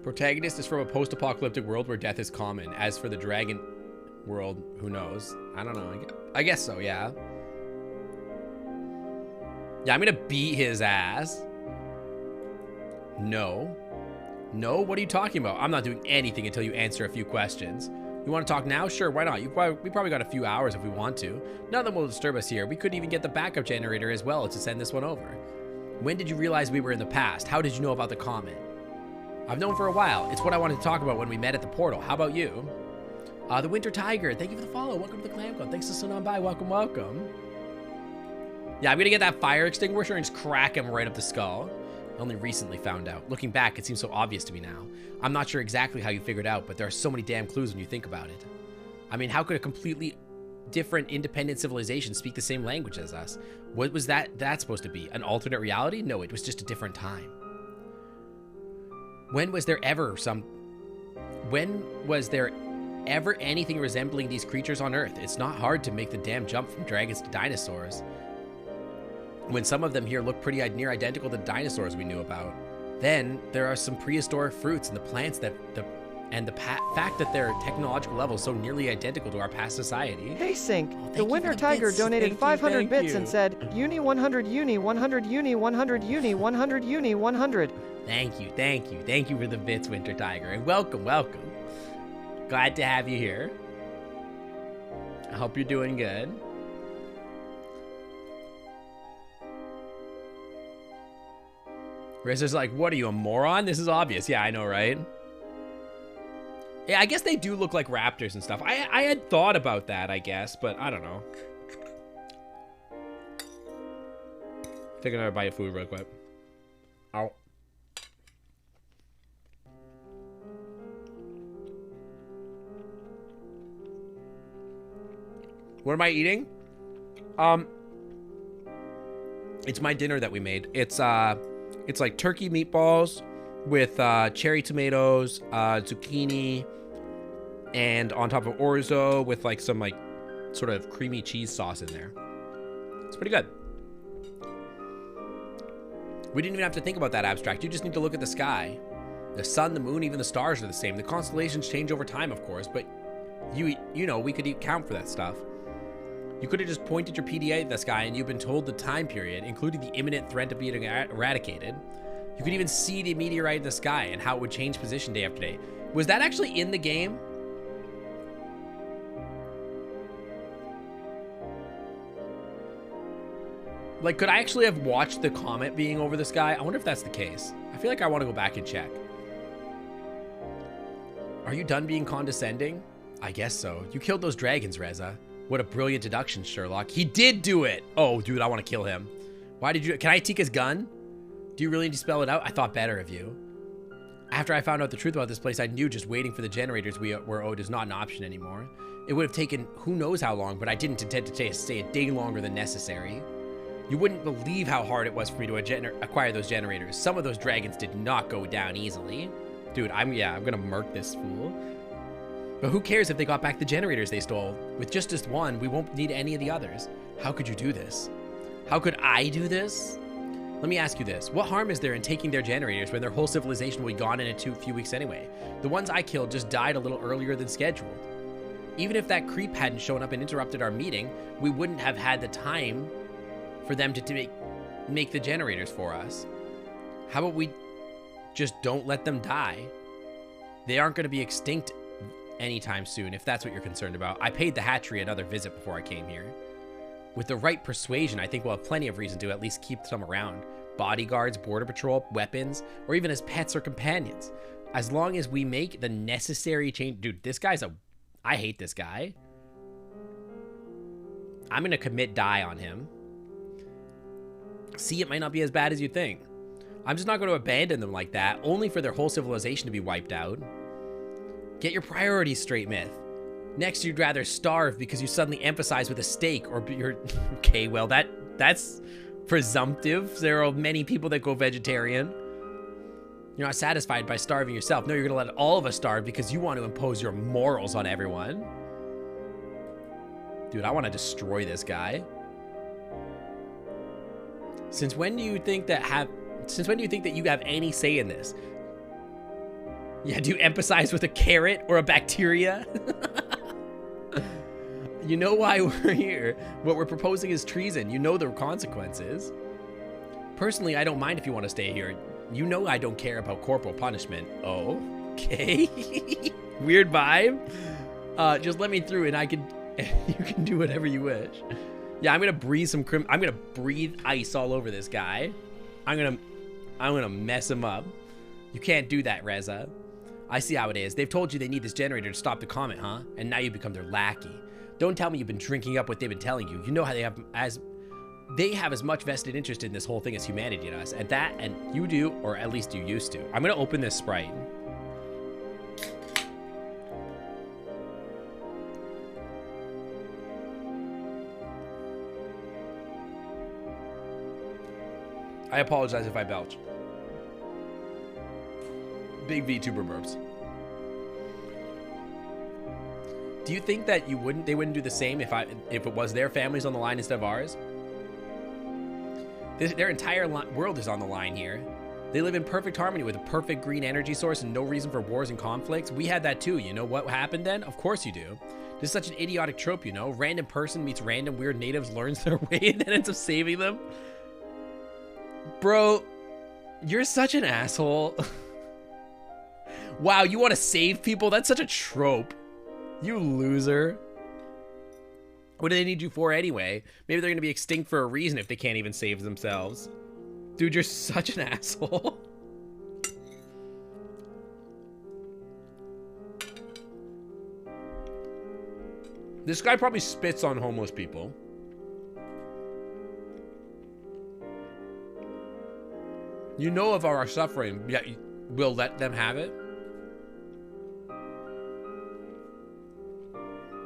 Protagonist is from a post-apocalyptic world where death is common. As for the dragon world, who knows? I don't know. I guess so, yeah. Yeah, I'm gonna beat his ass. No. No? What are you talking about? I'm not doing anything until you answer a few questions. You want to talk now? Sure, why not? We probably got a few hours if we want to. Nothing will disturb us here. We could even get the backup generator as well to send this one over. When did you realize we were in the past? How did you know about the comet? I've known for a while. It's what I wanted to talk about when we met at the portal. How about you? The Winter Tiger. Thank you for the follow. Welcome to the Clam Club. Thanks for sitting on by. Welcome, welcome. Yeah, I'm gonna get that fire extinguisher and just crack him right up the skull. I only recently found out. Looking back, it seems so obvious to me now. I'm not sure exactly how you figured out, but there are so many damn clues when you think about it. I mean, how could a completely different independent civilization speak the same language as us? What was that supposed to be? An alternate reality? No, it was just a different time. When was there ever anything resembling these creatures on Earth? It's not hard to make the damn jump from dragons to dinosaurs. When some of them here look pretty near identical to dinosaurs we knew about. Then there are some prehistoric fruits and the plants fact that their technological level is so nearly identical to our past society. Hey Sync, the Winter Tiger donated 500 bits and said, Uni 100 Uni 100 Uni 100 Uni 100 Uni 100. Thank you for the bits, Winter Tiger, and welcome. Glad to have you here. I hope you're doing good. Reza's like, what are you, a moron? This is obvious. Yeah, I know, right? Yeah, I guess they do look like raptors and stuff. I had thought about that, I guess, but I don't know. Take another bite of food real quick. Ow. What am I eating? It's my dinner that we made. It's like turkey meatballs with cherry tomatoes, zucchini, and on top of orzo with like some like sort of creamy cheese sauce in there. It's pretty good. We didn't even have to think about that abstract. You just need to look at the sky. The sun, the moon, even the stars are the same. The constellations change over time, of course, but you know, we could account for that stuff. You could have just pointed your PDA at this guy and you've been told the time period, including the imminent threat of being eradicated. You could even see the meteorite in the sky and how it would change position day after day. Was that actually in the game? Like, could I actually have watched the comet being over the sky? I wonder if that's the case. I feel like I want to go back and check. Are you done being condescending? I guess so. You killed those dragons, Reza. What a brilliant deduction, Sherlock. He did do it. Oh, dude, I want to kill him. Why did you... Can I take his gun? Do you really need to spell it out? I thought better of you. After I found out the truth about this place, I knew just waiting for the generators we were owed is not an option anymore. It would have taken who knows how long, but I didn't intend to stay a day longer than necessary. You wouldn't believe how hard it was for me to acquire those generators. Some of those dragons did not go down easily. Dude, I'm gonna murk this fool. But who cares if they got back the generators they stole? With just this one, we won't need any of the others. How could you do this? How could I do this? Let me ask you this. What harm is there in taking their generators when their whole civilization will be gone in a few weeks anyway? The ones I killed just died a little earlier than scheduled. Even if that creep hadn't shown up and interrupted our meeting, we wouldn't have had the time for them to make the generators for us. How about we just don't let them die? They aren't going to be extinct anytime soon, if that's what you're concerned about. I paid the hatchery another visit before I came here. With the right persuasion, I think we'll have plenty of reason to at least keep some around. Bodyguards, border patrol, weapons, or even as pets or companions. As long as we make the necessary change. Dude, this guy's I hate this guy. I'm gonna commit die on him. See, it might not be as bad as you think. I'm just not going to abandon them like that, only for their whole civilization to be wiped out. Get your priorities straight, Myth. Next, you'd rather starve because you suddenly emphasize with a steak, or you're... Okay, well, that's presumptive. There are many people that go vegetarian. You're not satisfied by starving yourself. No, you're going to let all of us starve because you want to impose your morals on everyone. Dude, I want to destroy this guy. Since when do you think that you have any say in this? Yeah, do you emphasize with a carrot or a bacteria? You know why we're here. What we're proposing is treason. You know the consequences. Personally, I don't mind if you want to stay here. You know I don't care about corporal punishment. Oh, okay. Weird vibe. Just let me through and you can do whatever you wish. Yeah, I'm gonna breathe I'm gonna breathe ice all over this guy. I'm gonna mess him up. You can't do that, Reza. I see how it is. They've told you they need this generator to stop the comet, huh? And now you become their lackey. Don't tell me you've been drinking up what they've been telling you. You know how they have as much vested interest in this whole thing as humanity does. And you do, or at least you used to. I'm gonna open this Sprite. I apologize if I belch. Big VTuber burps. Do you think that they wouldn't do the same if it was their families on the line instead of ours? Their entire world is on the line here. They live in perfect harmony with a perfect green energy source and no reason for wars and conflicts. We had that too. You know what happened then? Of course you do. This is such an idiotic trope, you know? Random person meets random weird natives, learns their way, and then ends up saving them. Bro, you're such an asshole. Wow, you want to save people? That's such a trope. You loser. What do they need you for anyway? Maybe they're going to be extinct for a reason if they can't even save themselves. Dude, you're such an asshole. This guy probably spits on homeless people. You know of our suffering, yet we'll let them have it?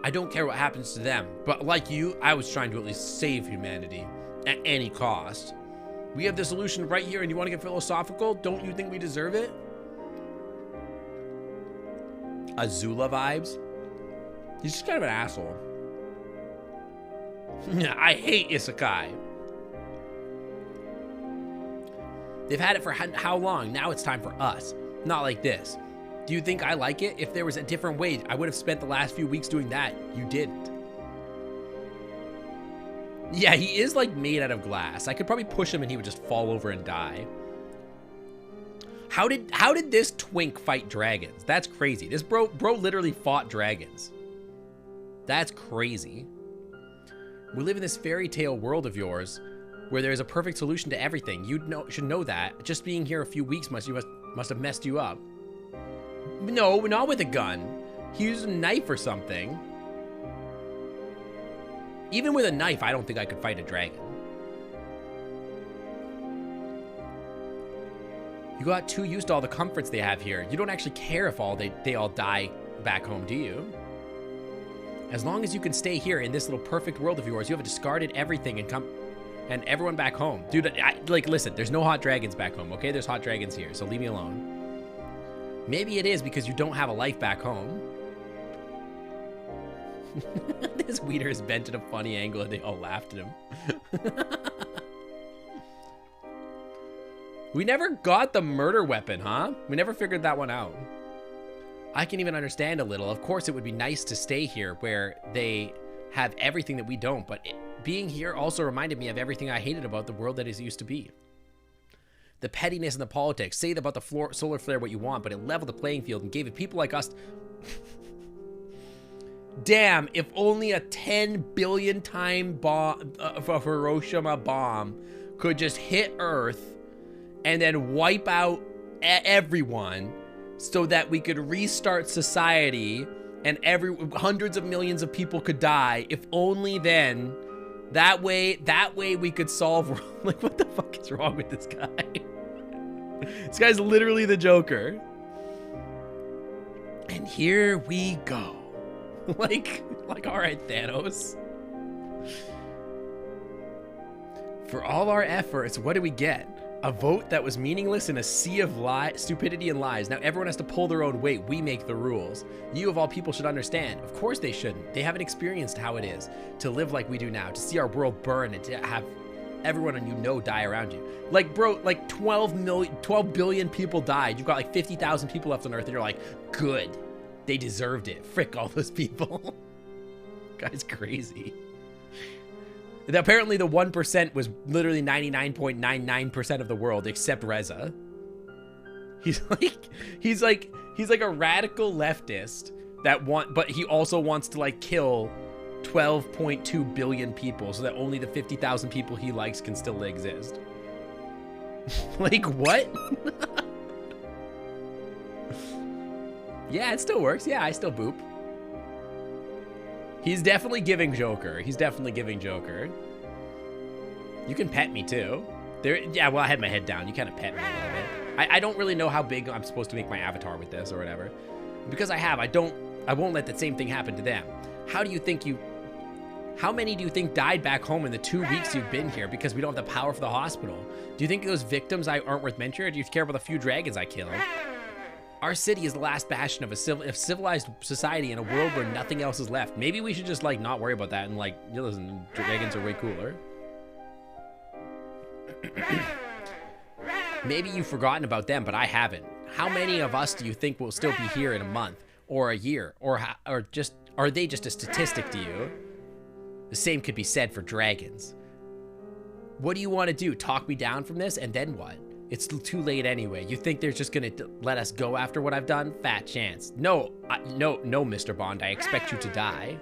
I don't care what happens to them, but like you, I was trying to at least save humanity at any cost. We have the solution right here and you want to get philosophical? Don't you think we deserve it? Azula vibes? He's just kind of an asshole. I hate Isekai. They've had it for how long? Now it's time for us. Not like this. Do you think I like it? If there was a different way, I would have spent the last few weeks doing that. You didn't. Yeah, he is like made out of glass. I could probably push him and he would just fall over and die. How did this twink fight dragons? That's crazy. This bro literally fought dragons. That's crazy. We live in this fairy tale world of yours where there's a perfect solution to everything. You should know that. Just being here a few weeks must have messed you up. No, not with a gun. He used a knife or something. Even with a knife, I don't think I could fight a dragon. You got too used to all the comforts they have here. You don't actually care if they all die back home, do you? As long as you can stay here in this little perfect world of yours, you have discarded everything and everyone back home. Dude, listen, there's no hot dragons back home, okay? There's hot dragons here, so leave me alone. Maybe it is because you don't have a life back home. This weeder is bent at a funny angle and they all laughed at him. We never got the murder weapon, huh? We never figured that one out. I can even understand a little. Of course, it would be nice to stay here where they have everything that we don't, but being here also reminded me of everything I hated about the world that it used to be. The pettiness and the politics. Say about the solar flare what you want, but it leveled the playing field and gave it people like us... Damn, if only a 10 billion time bomb, Hiroshima bomb could just hit Earth and then wipe out everyone so that we could restart society and hundreds of millions of people could die. If only then, that way we could solve, like, what the fuck is wrong with this guy? This guy's literally the Joker. And here we go. like, all right, Thanos. For all our efforts, what do we get? A vote that was meaningless in a sea of stupidity and lies. Now everyone has to pull their own weight. We make the rules. You of all people should understand. Of course they shouldn't. They haven't experienced how it is to live like we do now, to see our world burn and to have everyone you know die around you. Like, bro, like 12 billion people died. You've got like 50,000 people left on Earth and you're like, good. They deserved it. Frick all those people. Guy's crazy. Apparently the 1% was literally 99.99% of the world except Reza. He's like a radical leftist but he also wants to like kill 12.2 billion people so that only the 50,000 people he likes can still exist. Like, what? Yeah, it still works. Yeah, I still boop. He's definitely giving Joker. He's definitely giving Joker. You can pet me too. Yeah, well, I had my head down. You kind of pet me a little bit. I don't really know how big I'm supposed to make my avatar with this or whatever. Because I won't let the same thing happen to them. How many do you think died back home in the 2 weeks you've been here because we don't have the power for the hospital? Do you think those victims aren't worth mentioning, or do you care about the few dragons I killed? Our city is the last bastion of a civilized society in a world where nothing else is left. Maybe we should just, like, not worry about that and, like, listen, dragons are way cooler. Maybe you've forgotten about them, but I haven't. How many of us do you think will still be here in a month or a year? Or are they just a statistic to you? The same could be said for dragons. What do you want to do? Talk me down from this, and then what? It's too late anyway. You think they're just gonna let us go after what I've done? Fat chance. No, no, Mr. Bond. I expect you to die.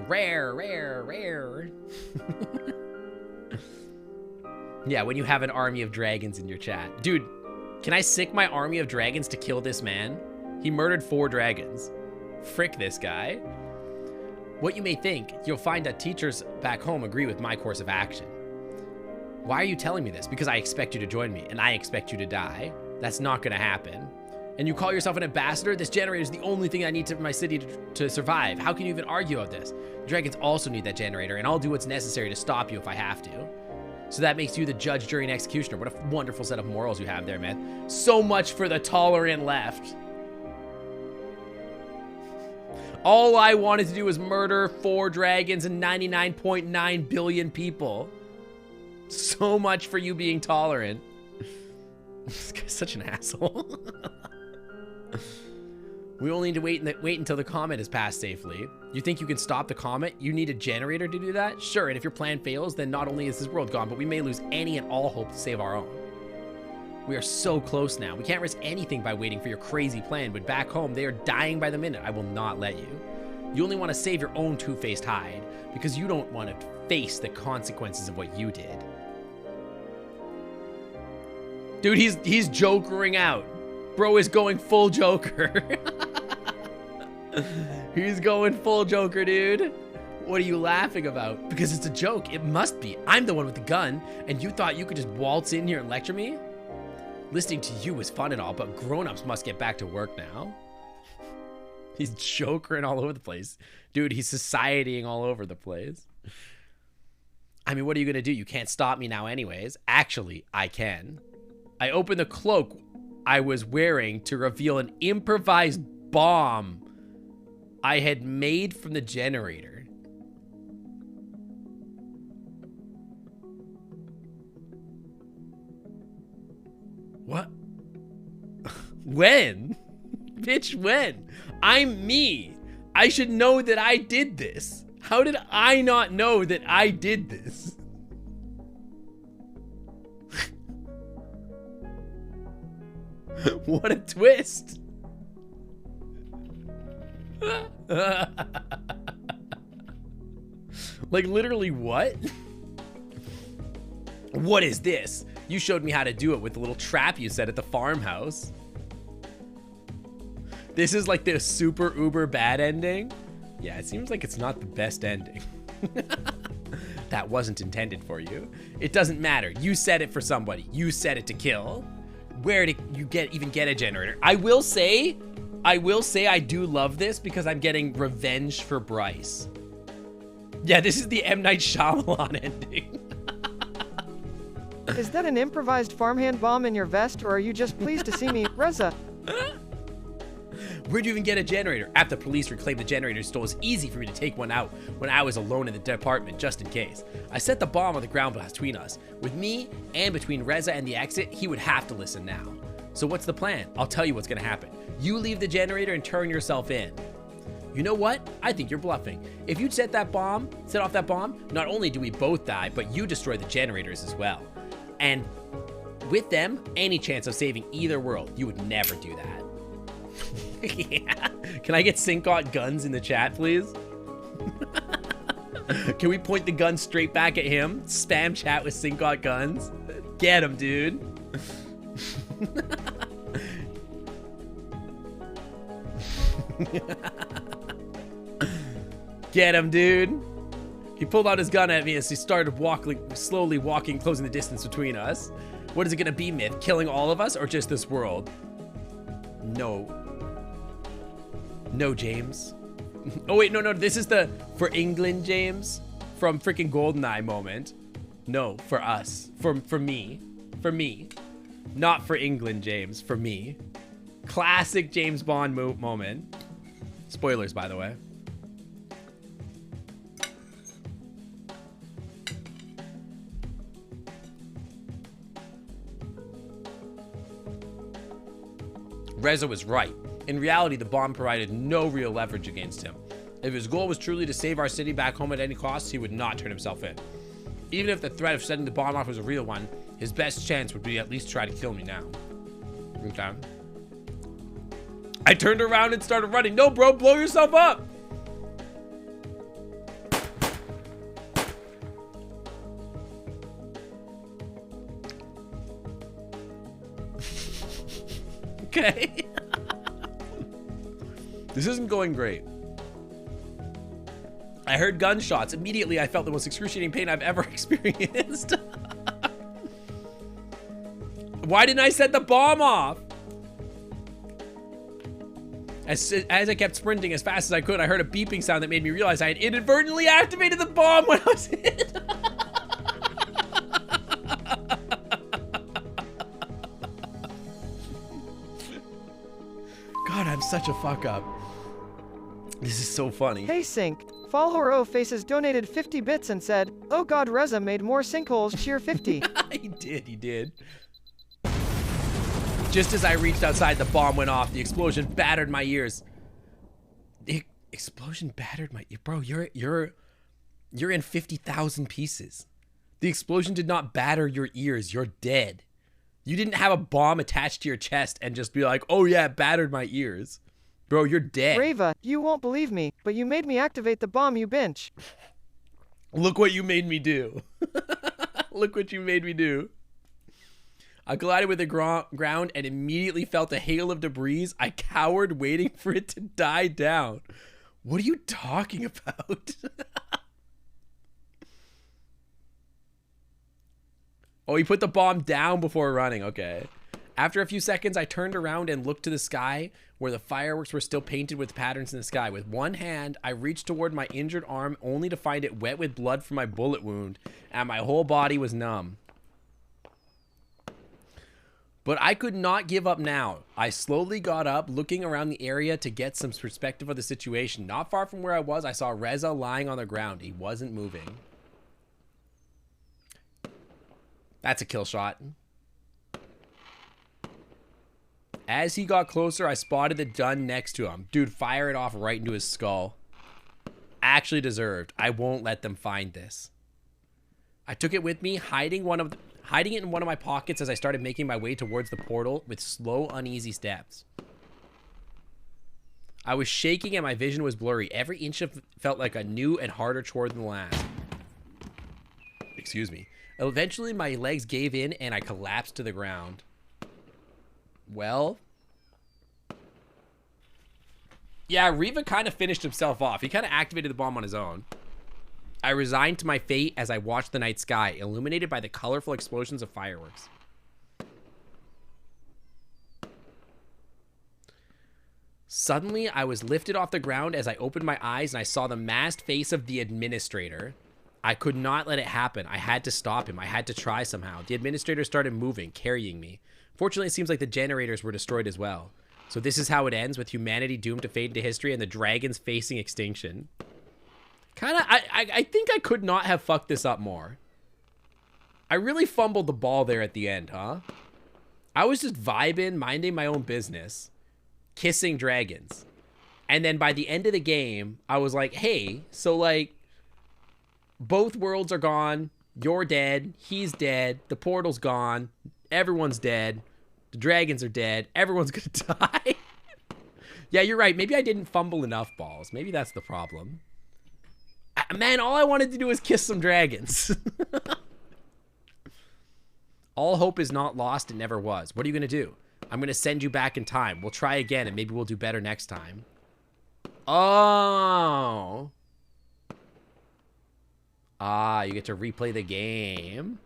Rare. Yeah, when you have an army of dragons in your chat. Dude, can I sick my army of dragons to kill this man? He murdered 4 dragons. Frick this guy. What you may think, you'll find that teachers back home agree with my course of action. Why are you telling me this? Because I expect you to join me, and I expect you to die. That's not gonna happen. And you call yourself an ambassador? This generator is the only thing I need to my city to survive. How can you even argue about this? Dragons also need that generator, and I'll do what's necessary to stop you if I have to. So that makes you the judge, jury, and executioner. What a wonderful set of morals you have there, man. So much for the tolerant left. All I wanted to do was murder 4 dragons and 99.9 billion people. So much for you being tolerant. This guy's such an asshole. We only need to wait until the comet has passed safely. You think you can stop the comet? You need a generator to do that? Sure, and if your plan fails, then not only is this world gone, but we may lose any and all hope to save our own. We are so close now. We can't risk anything by waiting for your crazy plan, but back home, they are dying by the minute. I will not let you. You only want to save your own two-faced hide, because you don't want to face the consequences of what you did. Dude, he's jokering out. Bro is going full Joker. He's going full Joker, dude. What are you laughing about? Because it's a joke. It must be. I'm the one with the gun, and you thought you could just waltz in here and lecture me? Listening to you was fun and all, but grown-ups must get back to work now. He's jokering all over the place. Dude, he's societying all over the place. I mean, what are you gonna do? You can't stop me now anyways. Actually, I can. I opened the cloak I was wearing to reveal an improvised bomb I had made from the generator. What? When? Bitch, when? I'm me. I should know that I did this. How did I not know that I did this? What a twist. Like, literally, what? What is this? You showed me how to do it with the little trap you set at the farmhouse. This is like the super uber bad ending. Yeah, it seems like it's not the best ending. That wasn't intended for you. It doesn't matter. You set it for somebody. You set it to kill. Where did you even get a generator? I will say I do love this because I'm getting revenge for Bryce. Yeah, this is the M. Night Shyamalan ending. Is that an improvised farmhand bomb in your vest, or are you just pleased to see me, Reza? Where'd you even get a generator? After the police reclaimed the generator stole, it was easy for me to take one out when I was alone in the department, just in case. I set the bomb on the ground between us. With me and between Reza and the exit, he would have to listen now. So what's the plan? I'll tell you what's gonna happen. You leave the generator and turn yourself in. You know what? I think you're bluffing. If you'd set off that bomb, not only do we both die, but you destroy the generators as well. And with them, any chance of saving either world, you would never do that. Yeah. Can I get Syncot guns in the chat, please? Can we point the gun straight back at him? Spam chat with Syncot guns. Get him, dude. Get him, dude. He pulled out his gun at me as he started slowly walking, closing the distance between us. What is it gonna be, Myth? Killing all of us or just this world? No. No, James. Oh, wait, no. This is the for England, James, from freaking GoldenEye moment. No, for us. For me. For me. Not for England, James. For me. Classic James Bond moment. Spoilers, by the way. Reza was right. In reality, the bomb provided no real leverage against him. If his goal was truly to save our city back home at any cost, he would not turn himself in. Even if the threat of setting the bomb off was a real one, his best chance would be at least try to kill me now. Okay. I turned around and started running. No, bro, blow yourself up. Okay. This isn't going great. I heard gunshots. Immediately, I felt the most excruciating pain I've ever experienced. Why didn't I set the bomb off? As I kept sprinting as fast as I could, I heard a beeping sound that made me realize I had inadvertently activated the bomb when I was hit. God, I'm such a fuck up. This is so funny. Hey Sync, Fallhoro Faces donated 50 bits and said, "Oh God, Reza made more sinkholes, cheer 50." He did. Just as I reached outside, the bomb went off. The explosion battered my ears. The explosion battered my ear. Bro, you're in 50,000 pieces. The explosion did not batter your ears. You're dead. You didn't have a bomb attached to your chest and just be like, oh yeah, it battered my ears. Bro, you're dead. Rava, you won't believe me, but you made me activate the bomb, you bench. Look what you made me do. Look what you made me do. I collided with the ground and immediately felt a hail of debris. I cowered, waiting for it to die down. What are you talking about? Oh, he put the bomb down before running. Okay. After a few seconds, I turned around and looked to the sky where the fireworks were still painted with patterns in the sky. With one hand, I reached toward my injured arm only to find it wet with blood from my bullet wound, and my whole body was numb. But I could not give up now. I slowly got up, looking around the area to get some perspective of the situation. Not far from where I was, I saw Reza lying on the ground. He wasn't moving. That's a kill shot. As he got closer, I spotted the gun next to him. Dude, fire it off right into his skull. Actually deserved. I won't let them find this. I took it with me, hiding it in one of my pockets as I started making my way towards the portal with slow, uneasy steps. I was shaking and my vision was blurry. Every inch of felt like a new and harder chore than the last. Excuse me. Eventually, my legs gave in and I collapsed to the ground. Well, yeah, Riva kind of finished himself off. He kind of activated the bomb on his own. I resigned to my fate as I watched the night sky, illuminated by the colorful explosions of fireworks. Suddenly, I was lifted off the ground as I opened my eyes and I saw the masked face of the administrator. I could not let it happen. I had to stop him. I had to try somehow. The administrator started moving, carrying me. Fortunately, it seems like the generators were destroyed as well. So this is how it ends, with humanity doomed to fade into history and the dragons facing extinction. I think I could not have fucked this up more. I really fumbled the ball there at the end, huh? I was just vibing, minding my own business, kissing dragons. And then by the end of the game, I was like, hey, so like, both worlds are gone. You're dead. He's dead. The portal's gone. Everyone's dead. The dragons are dead. Everyone's gonna die. Yeah, you're right. Maybe I didn't fumble enough balls. Maybe that's the problem. Man, all I wanted to do was kiss some dragons. All hope is not lost. It never was. What are you gonna do? I'm gonna send you back in time. We'll try again and maybe we'll do better next time. Oh. Ah, you get to replay the game.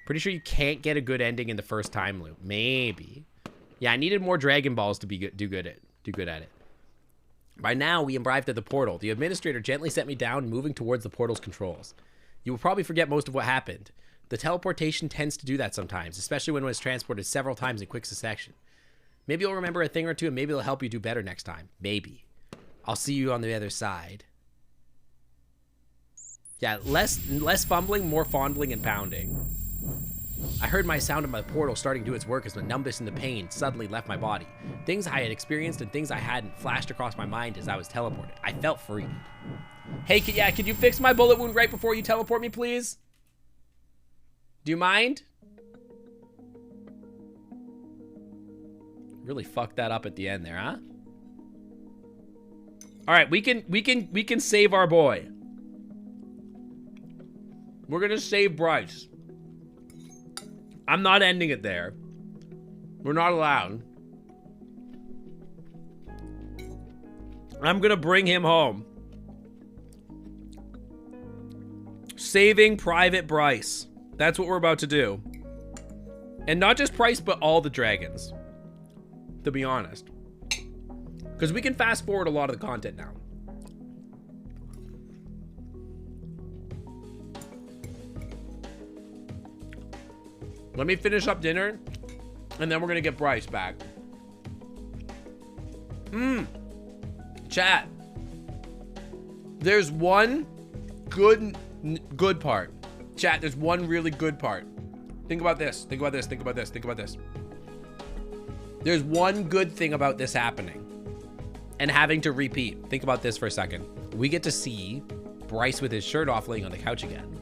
Pretty sure you can't get a good ending in the first time loop. Maybe. Yeah, I needed more Dragon Balls to be do good at it. By now, we arrived at the portal. The administrator gently set me down, moving towards the portal's controls. You will probably forget most of what happened. The teleportation tends to do that sometimes, especially when it was transported several times in quick succession. Maybe you'll remember a thing or two, and maybe it'll help you do better next time. Maybe. I'll see you on the other side. Yeah, less fumbling, more fondling and pounding. I heard my sound of my portal starting to do its work as the numbness and the pain suddenly left my body. Things I had experienced and things I hadn't flashed across my mind as I was teleported. I felt free. Hey, could you fix my bullet wound right before you teleport me, please? Do you mind? Really fucked that up at the end there, huh? All right, we can save our boy. We're gonna save Bryce. I'm not ending it there. We're not allowed. I'm gonna bring him home. Saving Private Bryce. That's what we're about to do. And not just Bryce, but all the dragons. To be honest. Because we can fast forward a lot of the content now. Let me finish up dinner, and then we're gonna get Bryce back. Chat. There's one good part. Chat, there's one really good part. Think about this. Think about this. Think about this. Think about this. There's one good thing about this happening and having to repeat. Think about this for a second. We get to see Bryce with his shirt off laying on the couch again.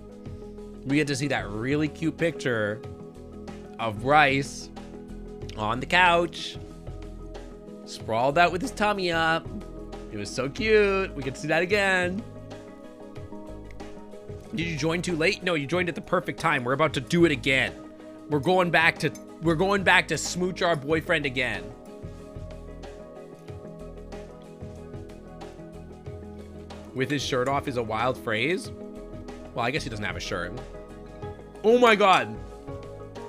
We get to see that really cute picture of Bryce on the couch, sprawled out with his tummy up. It was so cute. We get to see that again. Did you join too late? No, you joined at the perfect time. We're about to do it again. We're going back to smooch our boyfriend again. With his shirt off is a wild phrase. Well, I guess he doesn't have a shirt. Oh my god.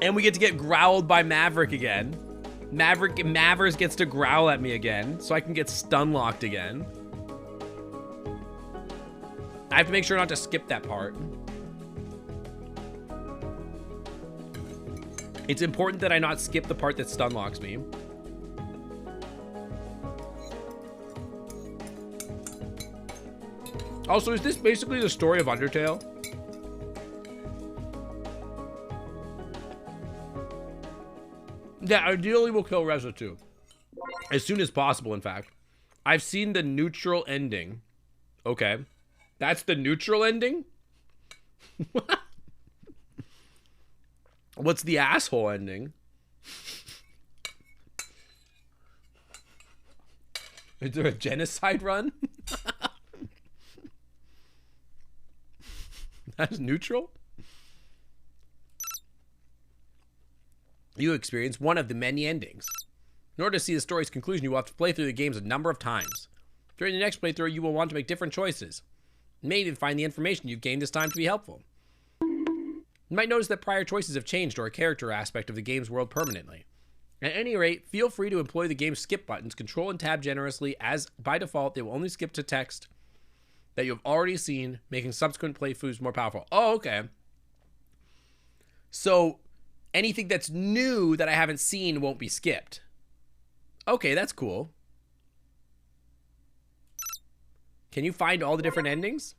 And we get to get growled by Maverick again. Mavers gets to growl at me again, so I can get stun locked again. I have to make sure not to skip that part. It's important that I not skip the part that stun locks me. Also, is this basically the story of Undertale? Yeah, ideally we'll kill Reza too. As soon as possible, in fact. I've seen the neutral ending. Okay. That's the neutral ending? What's the asshole ending? Is there a genocide run? That's neutral? You experience one of the many endings. In order to see the story's conclusion, you will have to play through the games a number of times. During the next playthrough, you will want to make different choices. You may even find the information you've gained this time to be helpful. You might notice that prior choices have changed or a character aspect of the game's world permanently. At any rate, feel free to employ the game's skip buttons, control and tab generously, as by default, they will only skip to text that you have already seen, making subsequent playthroughs more powerful. Oh, okay. So, anything that's new that I haven't seen won't be skipped. Okay, that's cool. Can you find all the different endings?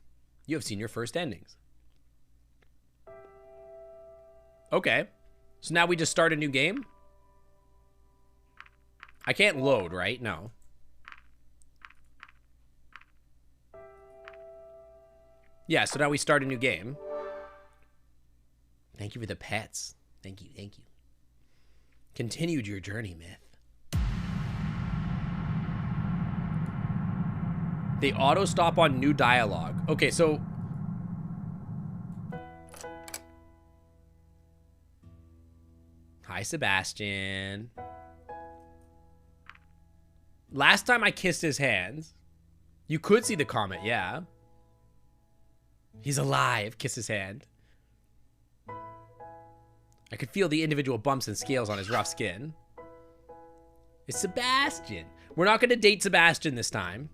You have seen your first endings. Okay. So now we just start a new game? I can't load, right? No. Yeah, so now we start a new game. Thank you for the pets. Thank you, thank you. Continued your journey, Myth. They auto-stop on new dialogue. Okay, so... Hi, Sebastian. Last time I kissed his hands. You could see the comment, yeah. He's alive. Kiss his hand. I could feel the individual bumps and scales on his rough skin. It's Sebastian. We're not going to date Sebastian this time.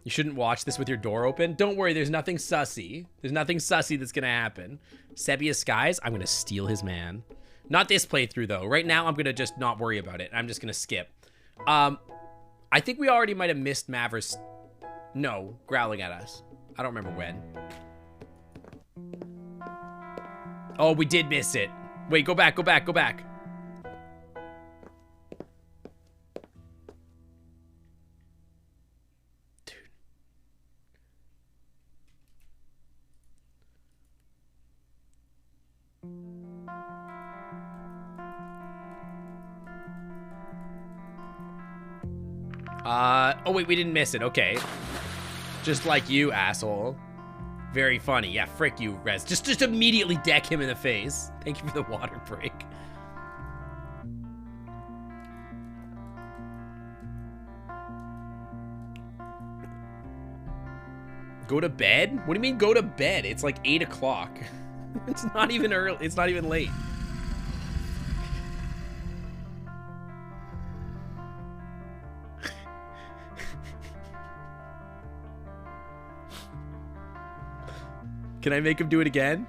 You shouldn't watch this with your door open. Don't worry, there's nothing sussy. There's nothing sussy that's going to happen. Sebia Skies, I'm going to steal his man. Not this playthrough, though. Right now, I'm going to just not worry about it. I'm just going to skip. I think we already might have missed Mavers. No, growling at us. I don't remember when. Oh, we did miss it. Wait, go back, go back, go back. Dude. Oh wait, we didn't miss it. Okay. Just like you, asshole. Very funny. Yeah, frick you, Rez. Just immediately deck him in the face. Thank you for the water break. Go to bed? What do you mean go to bed? It's like 8 o'clock. It's not even early. It's not even late. Can I make him do it again?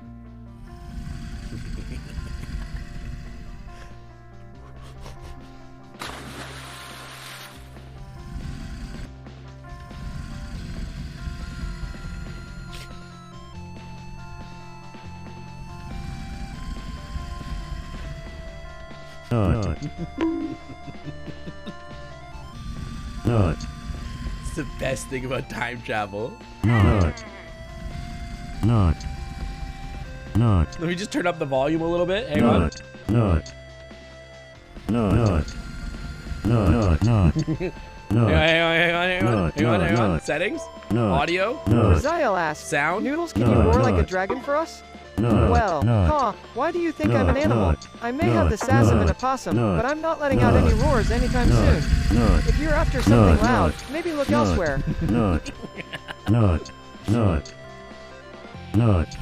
Not. Not. It's the best thing about time travel. Not. Not. Not. Let me just turn up the volume a little bit. Hang on. Not. Not. Not. Not. Not. Hang on. Settings? Audio? Raziel asks, Sound? Noodles, can you roar like a dragon for us? Well, why do you think I'm an animal? I may have the sass of an opossum, but I'm not letting out any roars anytime soon. If you're after something loud, maybe look elsewhere. Not. Not. Not. Not.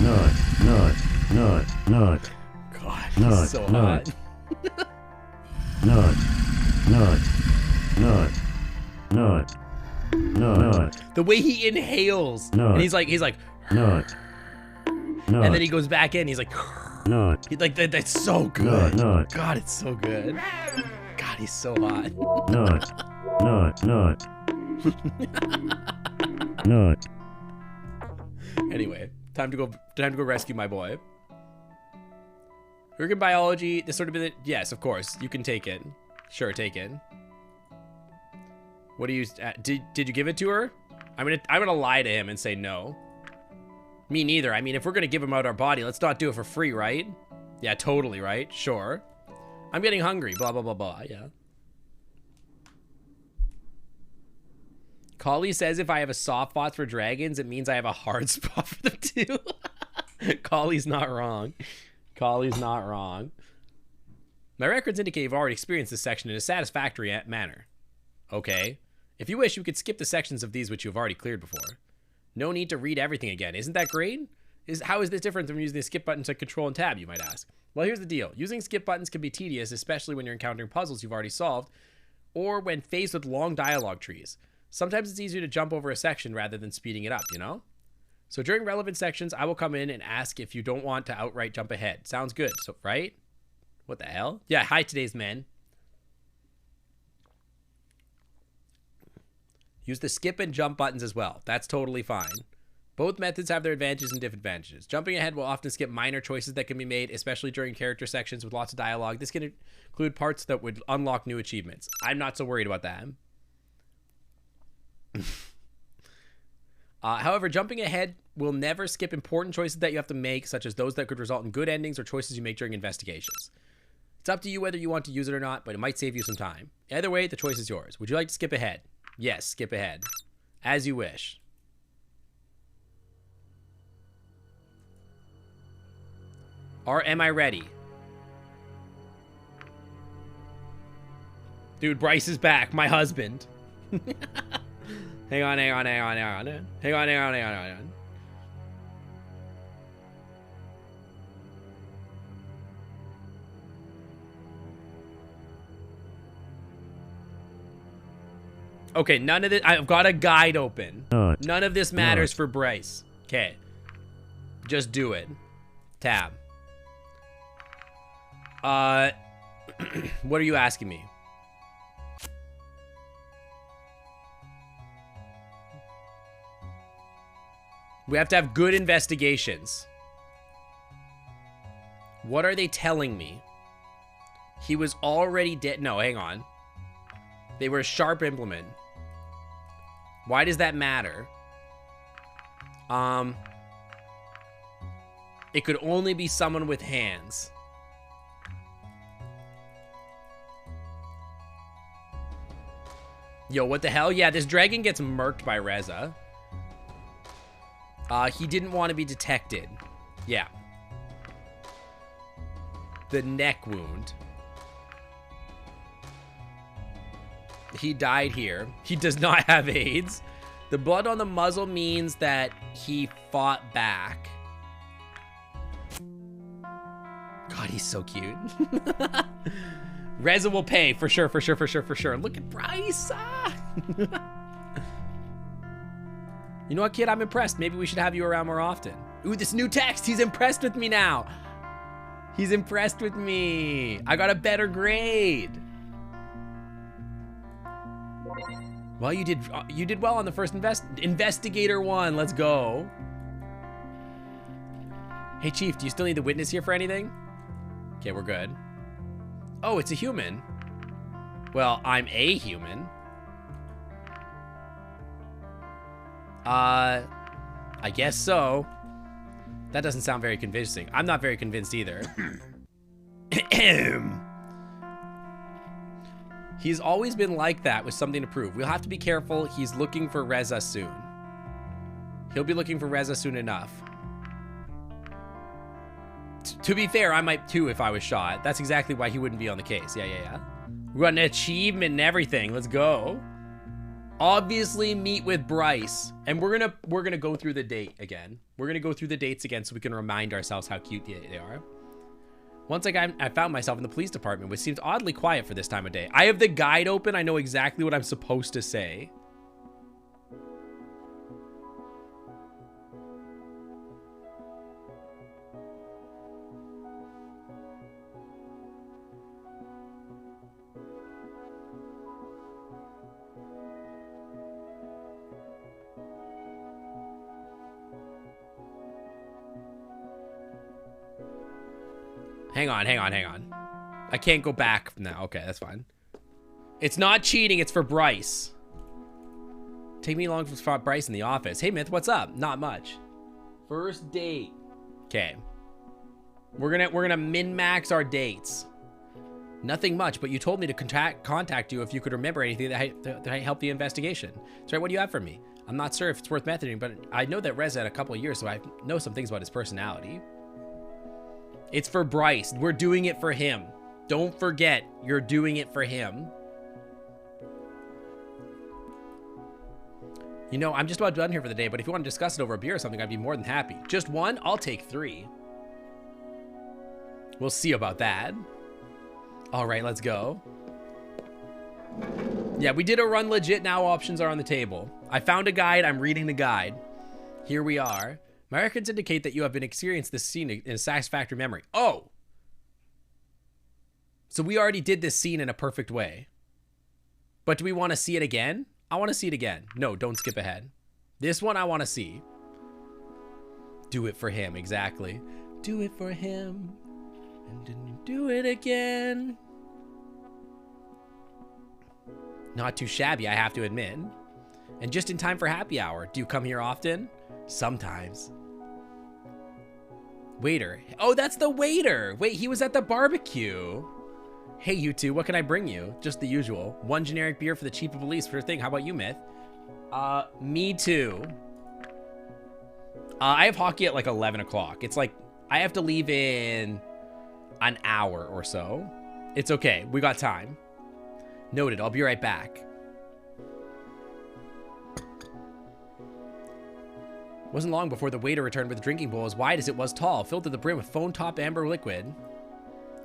Not. Not. Not. Not. God, he's so hot. Not. Not. Not. Not. Not. The way he inhales, and he's like, Not. and then he goes back in. He's like, Not. that's so good. Not. God, it's so good. God, he's so hot. Not. Not. Not. Not. Anyway, time to go rescue my boy. Organ biology. This sort of been. Yes, of course, you can take it. Sure, take it. What do you? Did you give it to her? I'm gonna lie to him and say no. Me neither. I mean, if we're gonna give him out our body, let's not do it for free, right? Yeah, totally, right? Sure. I'm getting hungry. Blah blah blah blah. Yeah. Collie says if I have a soft spot for dragons, it means I have a hard spot for them too. Collie's not wrong. Collie's not wrong. My records indicate you've already experienced this section in a satisfactory manner. Okay. If you wish, you could skip the sections of these which you've already cleared before. No need to read everything again. Isn't that great? How is this different from using the skip button to control and tab, you might ask? Well, here's the deal. Using skip buttons can be tedious, especially when you're encountering puzzles you've already solved, or when faced with long dialogue trees. Sometimes it's easier to jump over a section rather than speeding it up, you know? So during relevant sections, I will come in and ask if you don't want to outright jump ahead. Sounds good, so right? What the hell? Yeah, hi today's men. Use the skip and jump buttons as well. That's totally fine. Both methods have their advantages and disadvantages. Jumping ahead will often skip minor choices that can be made, especially during character sections with lots of dialogue. This can include parts that would unlock new achievements. I'm not so worried about that. However, jumping ahead will never skip important choices that you have to make, such as those that could result in good endings or choices you make during investigations. It's up to you whether you want to use it or not, but it might save you some time. Either way, the choice is yours. Would you like to skip ahead? Yes, skip ahead. As you wish. Or am I ready? Dude, Bryce is back. My husband. Hang on. Hang on. Okay, none of this. I've got a guide open. None of this matters for Bryce. Okay. Just do it. Tab. What are you asking me? We have to have good investigations. What are they telling me? He was already dead. No, hang on. They were a sharp implement. Why does that matter? It could only be someone with hands. Yo, what the hell? Yeah, this dragon gets murked by Reza. He didn't want to be detected. Yeah. The neck wound. He died here. He does not have AIDS. The blood on the muzzle means that he fought back. God, he's so cute. Reza will pay for sure. Look at Bryce. You know what, kid? I'm impressed. Maybe we should have you around more often. Ooh, this new text. He's impressed with me now. He's impressed with me. I got a better grade. Well, you did well on the first investigator one. Let's go. Hey, Chief, do you still need the witness here for anything? Okay, we're good. Oh, it's a human. Well, I'm a human. I guess so. That doesn't sound very convincing. I'm not very convinced either. He's always been like that with something to prove. We'll have to be careful. He's looking for Reza soon. He'll be looking for Reza soon enough. To be fair, I might too if I was shot. That's exactly why he wouldn't be on the case. Yeah. We got an achievement and everything. Let's go. Obviously meet with Bryce. And we're gonna go through the date again. We're gonna go through the dates again so we can remind ourselves how cute they are. Once I found myself in the police department, which seems oddly quiet for this time of day. I have the guide open. I know exactly what I'm supposed to say. Hang on. I can't go back now. Okay, that's fine. It's not cheating. It's for Bryce. Take me along to spot Bryce in the office. Hey, Myth, what's up? Not much. First date. Okay. We're gonna min-max our dates. Nothing much, but you told me to contact you if you could remember anything that helped the investigation. So what do you have for me? I'm not sure if it's worth mentioning, but I know that Reza had a couple of years, so I know some things about his personality. It's for Bryce. We're doing it for him. Don't forget, you're doing it for him. You know, I'm just about done here for the day, but if you want to discuss it over a beer or something, I'd be more than happy. Just one? I'll take 3. We'll see about that. All right, let's go. Yeah, we did a run legit. Now options are on the table. I found a guide. I'm reading the guide. Here we are. My records indicate that you have been experienced this scene in a satisfactory memory. Oh! So we already did this scene in a perfect way. But do we want to see it again? I want to see it again. No, don't skip ahead. This one I want to see. Do it for him, exactly. Do it for him. And then do it again. Not too shabby, I have to admit. And just in time for happy hour. Do you come here often? Sometimes. Waiter. Oh, that's the waiter. Wait, he was at the barbecue. Hey, you two, what can I bring you? Just the usual. 1 generic beer for the chief of police for a thing. How about you, Myth? Me too. I have hockey at like 11 o'clock. It's like, I have to leave in an hour or so. It's okay. We got time. Noted. I'll be right back. Wasn't long before the waiter returned with a drinking bowl as wide as it was tall, filled to the brim with foam top amber liquid.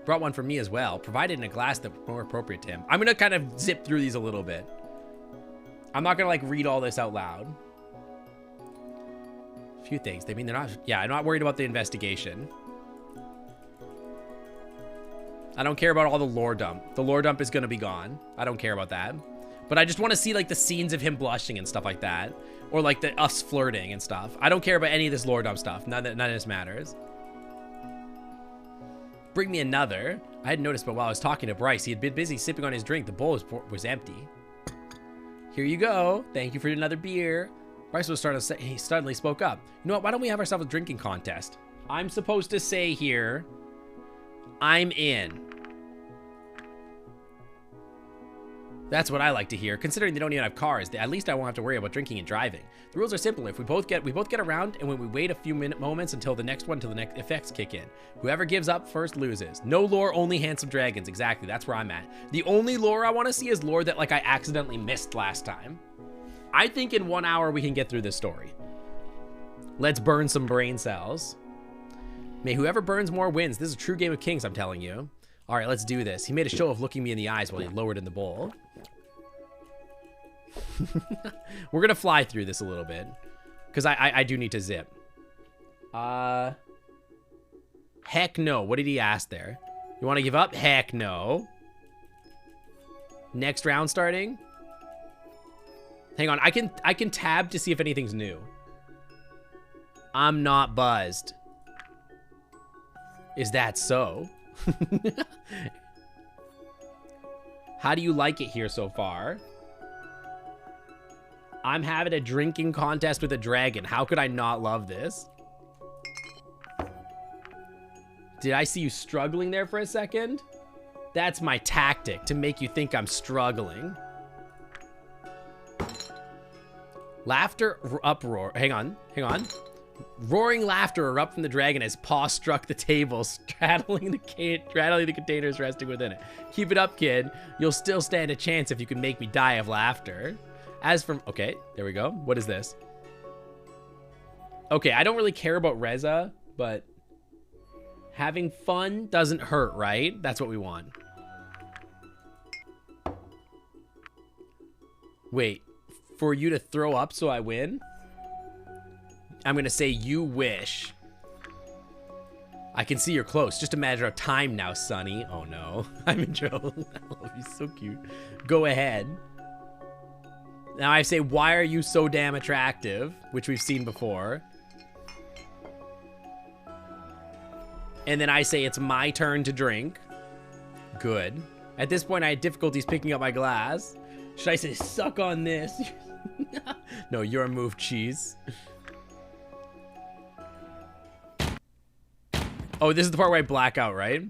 Brought one for me as well, provided in a glass that was more appropriate to him. I'm gonna kind of zip through these a little bit. I'm not gonna like read all this out loud. A few things. They mean they're not, yeah, I'm not worried about the investigation. I don't care about all the lore dump. The lore dump is gonna be gone. I don't care about that. But I just want to see like the scenes of him blushing and stuff like that. Or like the us flirting and stuff. I don't care about any of this lore dump stuff. None of this matters. Bring me another. I hadn't noticed, but while I was talking to Bryce, he had been busy sipping on his drink. The bowl was empty. Here you go. Thank you for another beer. Bryce was starting to say, he suddenly spoke up. You know what? Why don't we have ourselves a drinking contest? I'm supposed to say here, I'm in. That's what I like to hear. Considering they don't even have cars, at least I won't have to worry about drinking and driving. The rules are simple. If we both get around, and when we wait a few moments until the next effects kick in. Whoever gives up first loses. No lore, only handsome dragons. Exactly. That's where I'm at. The only lore I want to see is lore that like I accidentally missed last time. I think in 1 hour we can get through this story. Let's burn some brain cells. May whoever burns more wins. This is a true game of kings, I'm telling you. All right, let's do this. He made a show of looking me in the eyes while he lowered in the bowl. We're gonna fly through this a little bit because I do need to zip. Heck no. What did he ask there? You want to give up? Heck no. Next round starting. Hang on. I can tab to see if anything's new. I'm not buzzed. Is that so? How do you like it here so far? I'm having a drinking contest with a dragon. How could I not love this? Did I see you struggling there for a second? That's my tactic, to make you think I'm struggling. Laughter uproar. Hang on. Roaring laughter erupt from the dragon as paw struck the table, straddling the containers resting within it. Keep it up, kid. You'll still stand a chance if you can make me die of laughter. As from... Okay, there we go. What is this? Okay, I don't really care about Reza, but... having fun doesn't hurt, right? That's what we want. Wait, for you to throw up so I win? I'm gonna say you wish. I can see you're close. Just a matter of time now, Sonny. Oh no, I'm in trouble. I love you, so cute. Go ahead. Now I say, why are you so damn attractive? Which we've seen before. And then I say, it's my turn to drink. Good. At this point, I had difficulties picking up my glass. Should I say, suck on this? No, your move, cheese. Oh, this is the part where I black out, right?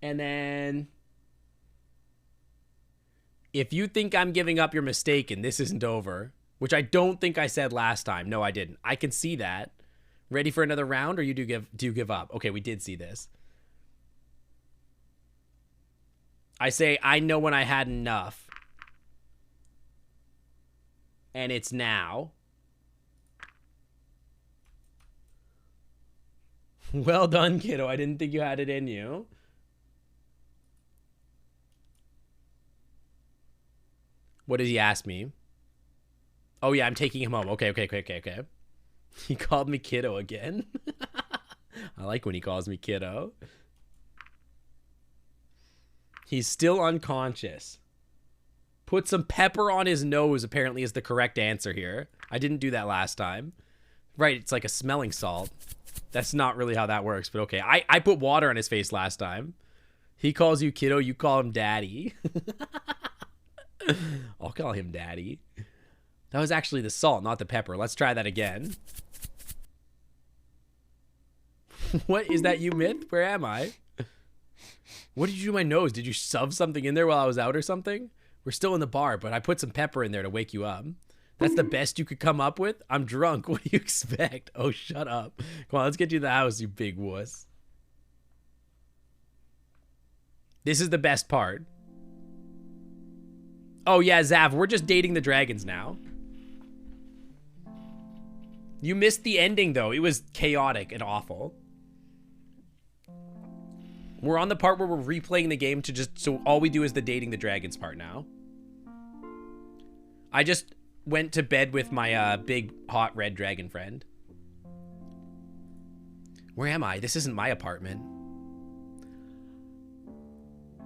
And then... if you think I'm giving up, you're mistaken. This isn't over. Which I don't think I said last time. No, I didn't. I can see that. Ready for another round, or you do you give up? Okay, we did see this. I say, I know when I had enough. And it's now. Well done, kiddo. I didn't think you had it in you. What did he ask me? Oh, yeah, I'm taking him home. Okay. He called me kiddo again. I like when he calls me kiddo. He's still unconscious. Put some pepper on his nose, apparently, is the correct answer here. I didn't do that last time. Right, it's like a smelling salt. That's not really how that works, but okay. I put water on his face last time. He calls you kiddo, you call him daddy. I'll call him daddy. That was actually the salt, not the pepper. Let's try that again. What is that, you myth? Where am I? What did you do to my nose? Did you shove something in there while I was out or something? We're still in the bar, but I put some pepper in there to wake you up. That's the best you could come up with? I'm drunk. What do you expect? Oh, shut up. Come on, let's get you to the house, you big wuss. This is the best part. Oh, yeah, Zav, we're just dating the dragons now. You missed the ending, though. It was chaotic and awful. We're on the part where we're replaying the game to just... so all we do is the dating the dragons part now. I just went to bed with my big, hot, red dragon friend. Where am I? This isn't my apartment.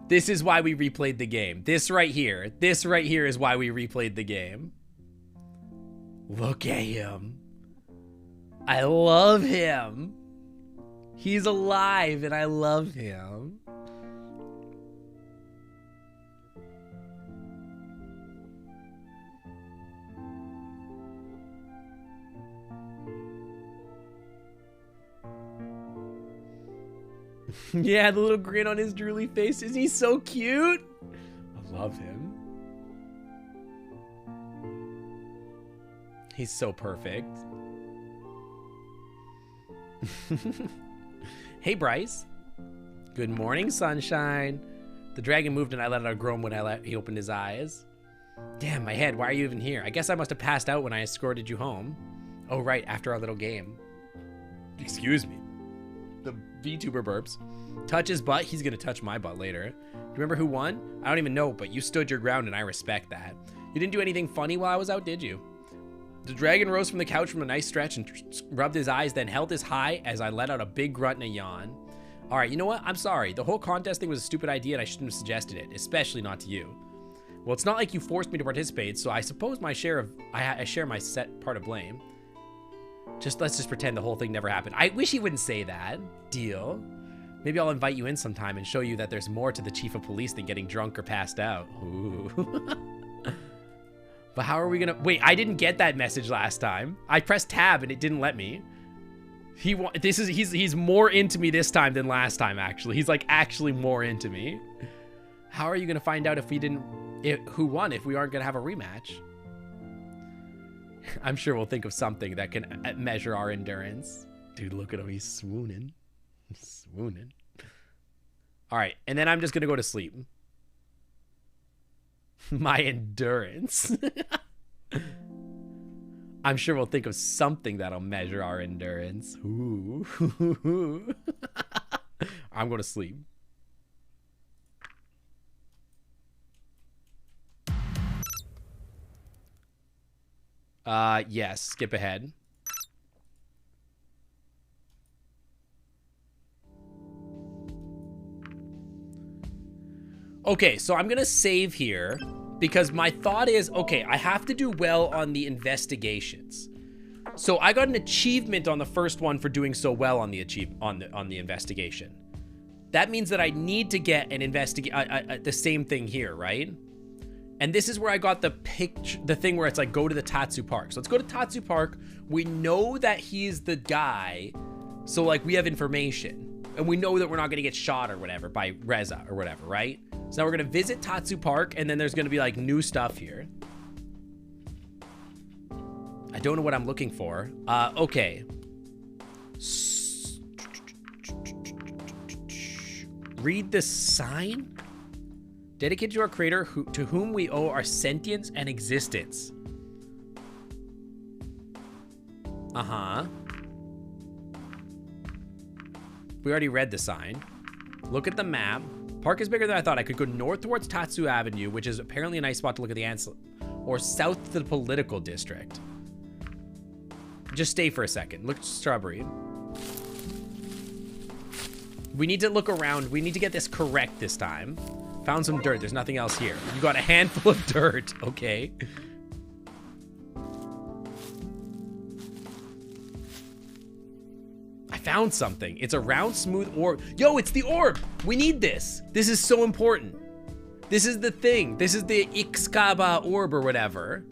This is why we replayed the game. This right here is why we replayed the game. Look at him. I love him. He's alive and I love him. Yeah, the little grin on his drooly face. Isn't he so cute? I love him. He's so perfect. Hey, Bryce. Good morning, sunshine. The dragon moved and I let out a groan when he opened his eyes. Damn, my head. Why are you even here? I guess I must have passed out when I escorted you home. Oh, right, after our little game. Excuse me. The VTuber burps. Touch his butt. He's gonna touch my butt later. Do you remember who won? I don't even know, but you stood your ground and I respect that. You didn't do anything funny while I was out, did you? The dragon rose from the couch from a nice stretch and rubbed his eyes, then held his high as I let out a big grunt and a yawn. All right, you know what? I'm sorry. The whole contest thing was a stupid idea and I shouldn't have suggested it, especially not to you. Well, it's not like you forced me to participate, so I suppose I share my set part of blame. Let's just pretend the whole thing never happened. I wish he wouldn't say that. Deal. Maybe I'll invite you in sometime and show you that there's more to the chief of police than getting drunk or passed out. Ooh. But how are we gonna... Wait, I didn't get that message last time. I pressed tab and it didn't let me. He's more into me this time than last time, actually. He's like actually more into me. How are you gonna find out if we didn't... who won if we aren't gonna have a rematch? I'm sure we'll think of something that can measure our endurance. Dude, look at him. He's swooning. He's swooning. All right, and then I'm just gonna go to sleep. My endurance. I'm sure we'll think of something that'll measure our endurance. Ooh. I'm going to sleep. Yes, skip ahead. Okay, so I'm gonna save here because my thought is, okay, I have to do well on the investigations. So I got an achievement on the first one for doing so well on the investigation. That means that I need to get an the same thing here, right? And this is where I got the picture, the thing where it's like, go to the Pt2 Park. So let's go to Pt2 Park. We know that he's the guy. So like we have information and we know that we're not going to get shot or whatever by Reza or whatever, right? So now we're going to visit Pt2 Park and then there's going to be like new stuff here. I don't know what I'm looking for. Okay. Read the sign. Dedicated to our creator to whom we owe our sentience and existence. Uh-huh. We already read the sign. Look at the map. Park is bigger than I thought. I could go north towards Pt2 Avenue, which is apparently a nice spot to look at the ants, or south to the political district. Just stay for a second. Look at Strawberry. We need to look around. We need to get this correct this time. Found some dirt. There's nothing else here. You got a handful of dirt. Okay. I found something. It's a round, smooth orb. Yo, it's the orb. We need this. This is so important. This is the thing. This is the Ixkaba orb or whatever.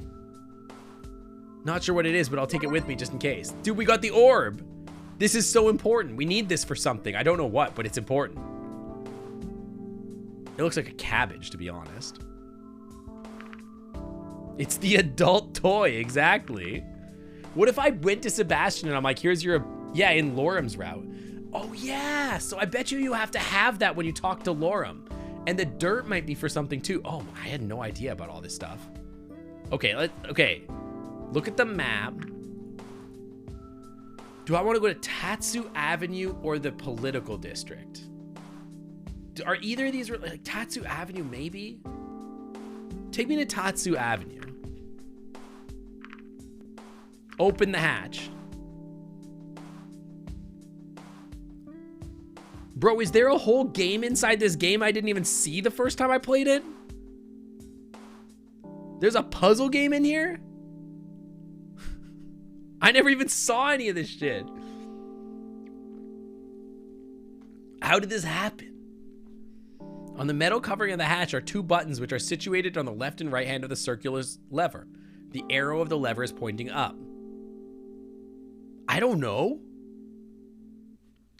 Not sure what it is, but I'll take it with me just in case. Dude, we got the orb. This is so important. We need this for something. I don't know what, but it's important. It looks like a cabbage, to be honest. It's the adult toy, exactly. What if I went to Sebastian and I'm like, here's your, yeah, in Lorem's route. Oh yeah, so I bet you have to have that when you talk to Lorem. And the dirt might be for something too. Oh, I had no idea about all this stuff. Okay, okay. Look at the map. Do I want to go to Pt2 Avenue or the political district? Are either of these like Pt2 Avenue maybe? Take me to Pt2 Avenue. Open the hatch. Bro, is there a whole game inside this game I didn't even see the first time I played it? There's a puzzle game in here? I never even saw any of this shit. How did this happen? On the metal covering of the hatch are two buttons which are situated on the left and right hand of the circular lever. The arrow of the lever is pointing up. I don't know.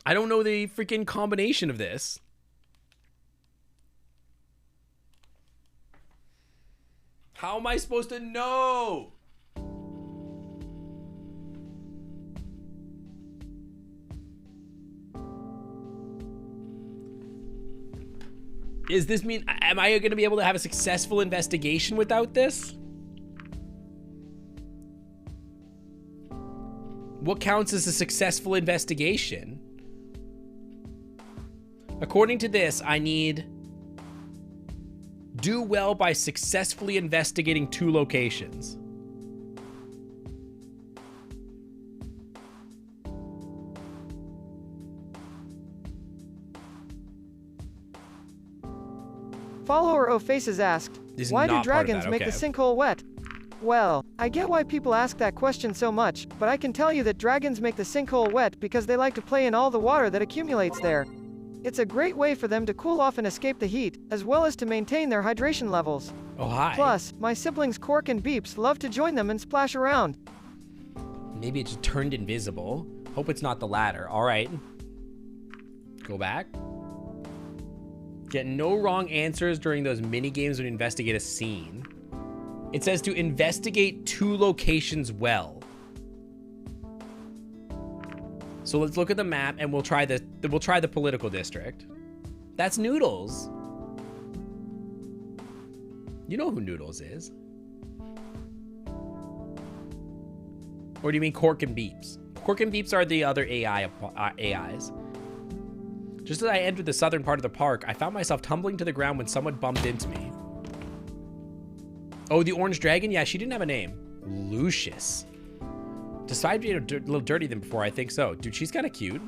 I don't know the freaking combination of this. How am I supposed to know? Does this mean, am I going to be able to have a successful investigation without this? What counts as a successful investigation? According to this, I need do well by successfully investigating 2 locations. Follower O Faces asked, This is why do not part of dragons that, make the okay. sinkhole wet? Well, I get why people ask that question so much, but I can tell you that dragons make the sinkhole wet because they like to play in all the water that accumulates there. It's a great way for them to cool off and escape the heat, as well as to maintain their hydration levels. Oh, hi. Plus, my siblings Cork and Beeps love to join them and splash around. Maybe it just turned invisible. Hope it's not the latter. All right. Go back. Get no wrong answers during those mini games when you investigate a scene. It says to investigate 2 locations well. So let's look at the map and we'll try the political district. That's Noodles. You know who Noodles is. Or do you mean Cork and Beeps? Cork and Beeps are the other AIs. Just as I entered the southern part of the park, I found myself tumbling to the ground when someone bumped into me. Oh, the orange dragon? Yeah, she didn't have a name. Lucius. Despite being a little dirty than before, I think so. Dude, she's kind of cute.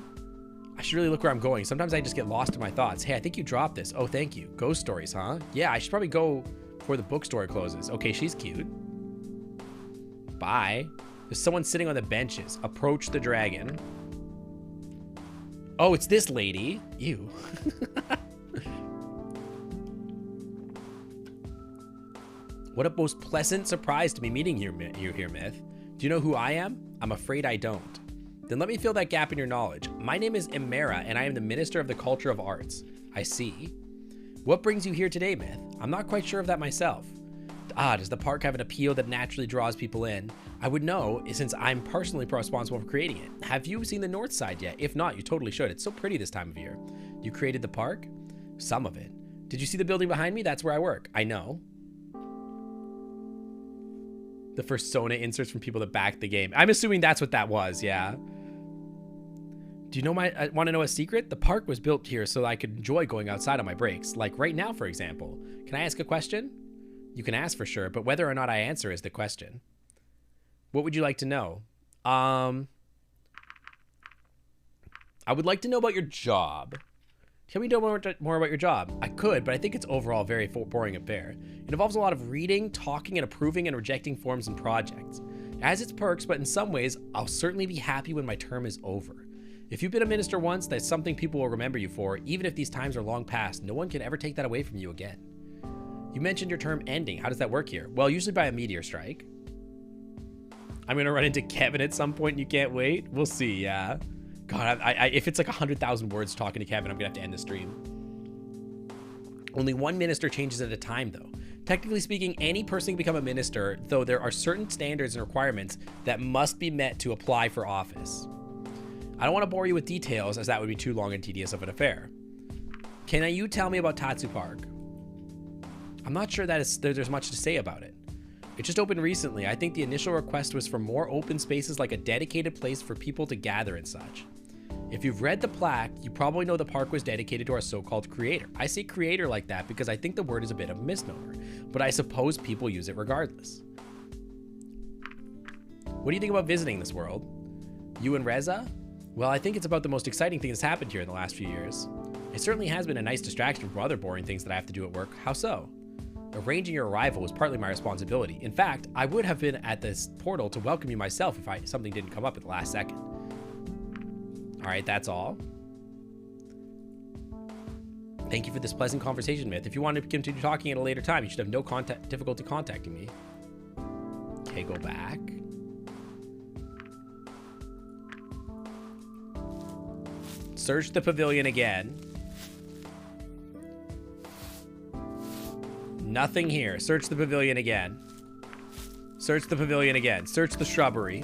I should really look where I'm going. Sometimes I just get lost in my thoughts. Hey, I think you dropped this. Oh, thank you. Ghost stories, huh? Yeah, I should probably go before the bookstore closes. Okay, she's cute. Bye. There's someone sitting on the benches. Approach the dragon. Oh, it's this lady. Ew. What a most pleasant surprise to be meeting you here, Myth. Do you know who I am? I'm afraid I don't. Then let me fill that gap in your knowledge. My name is Imera, and I am the Minister of the Culture of Arts. I see. What brings you here today, Myth? I'm not quite sure of that myself. Does the park have an appeal that naturally draws people in? I would know, since I'm personally responsible for creating it. Have you seen the north side yet? If not, you totally should. It's so pretty this time of year. You created the park? Some of it. Did you see the building behind me? That's where I work. I know. The first Sona inserts from people that backed the game. I'm assuming that's what that was, yeah. Do you know I want to know a secret? The park was built here so I could enjoy going outside on my breaks. Like right now, for example. Can I ask a question? You can ask for sure, but whether or not I answer is the question. What would you like to know? I would like to know about your job. Can we know more about your job? I could, but I think it's overall very boring affair. It involves a lot of reading, talking, and approving and rejecting forms and projects. It has its perks, but in some ways, I'll certainly be happy when my term is over. If you've been a minister once, that's something people will remember you for, even if these times are long past. No one can ever take that away from you again. You mentioned your term ending. How does that work here? Well, usually by a meteor strike. I'm going to run into Kevin at some point and you can't wait. We'll see, yeah. God, if it's like 100,000 words talking to Kevin, I'm going to have to end the stream. Only one minister changes at a time, though. Technically speaking, any person can become a minister, though there are certain standards and requirements that must be met to apply for office. I don't want to bore you with details, as that would be too long and tedious of an affair. Can you tell me about Tatsu Park? I'm not sure there's much to say about it. It just opened recently. I think the initial request was for more open spaces, like a dedicated place for people to gather and such. If you've read the plaque, you probably know the park was dedicated to our so-called creator. I say creator like that because I think the word is a bit of a misnomer, but I suppose people use it regardless. What do you think about visiting this world? You and Reza? Well, I think it's about the most exciting thing that's happened here in the last few years. It certainly has been a nice distraction from other boring things that I have to do at work. How so? Arranging your arrival was partly my responsibility. In fact, I would have been at this portal to welcome you myself if something didn't come up at the last second. All right, that's all. Thank you for this pleasant conversation, Myth. If you want to continue talking at a later time, you should have no difficulty contacting me. Okay, go back. Search the pavilion again. Nothing here. Search the pavilion again. Search the pavilion again. Search the shrubbery.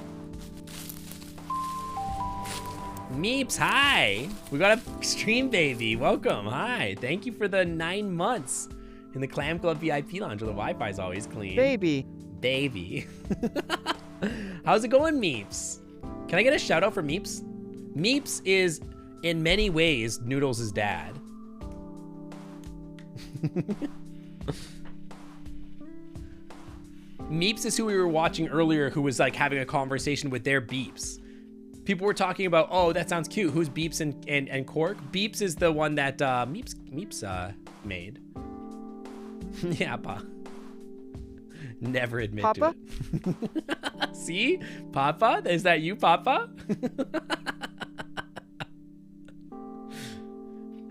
Meeps, hi! We got a stream baby. Welcome. Hi. Thank you for the 9 months in the Clam Club VIP lounge where the Wi-Fi's always clean. Baby. Baby. How's it going, Meeps? Can I get a shout out for Meeps? Meeps is, in many ways, Noodles' dad. Meeps is who we were watching earlier, who was like having a conversation with their Beeps. People were talking about, oh, that sounds cute. Who's Beeps and Cork? Beeps is the one that Meeps made. Yeah, Pa. Never admit Papa? to it. See? Papa? Is that you, Papa?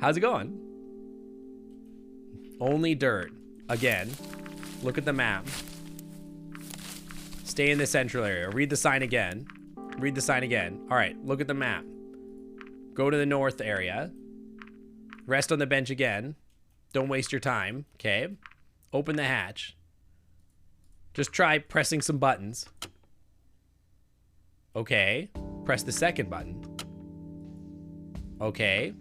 How's it going? Only dirt. Again. Look at the map. Stay in the central area. Read the sign again. Read the sign again. All right, look at the map. Go to the north area. Rest on the bench again. Don't waste your time, okay? Open the hatch. Just try pressing some buttons. Okay. Press the second button. Okay.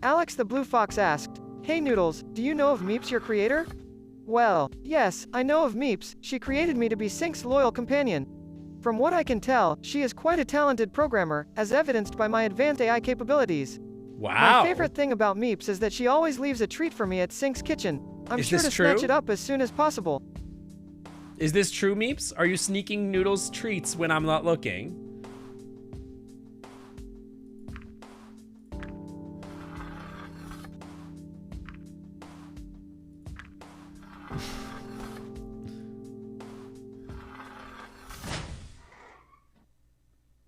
Alex the Blue Fox asked, "Hey Noodles, do you know of Meeps, your creator?" Well, yes, I know of Meeps. She created me to be Sync's loyal companion. From what I can tell, she is quite a talented programmer, as evidenced by my advanced AI capabilities. Wow. My favorite thing about Meeps is that she always leaves a treat for me at Sync's kitchen. I'm Is sure this to snatch true? it up as soon as possible. Is this true, Meeps? Are you sneaking Noodles treats when I'm not looking?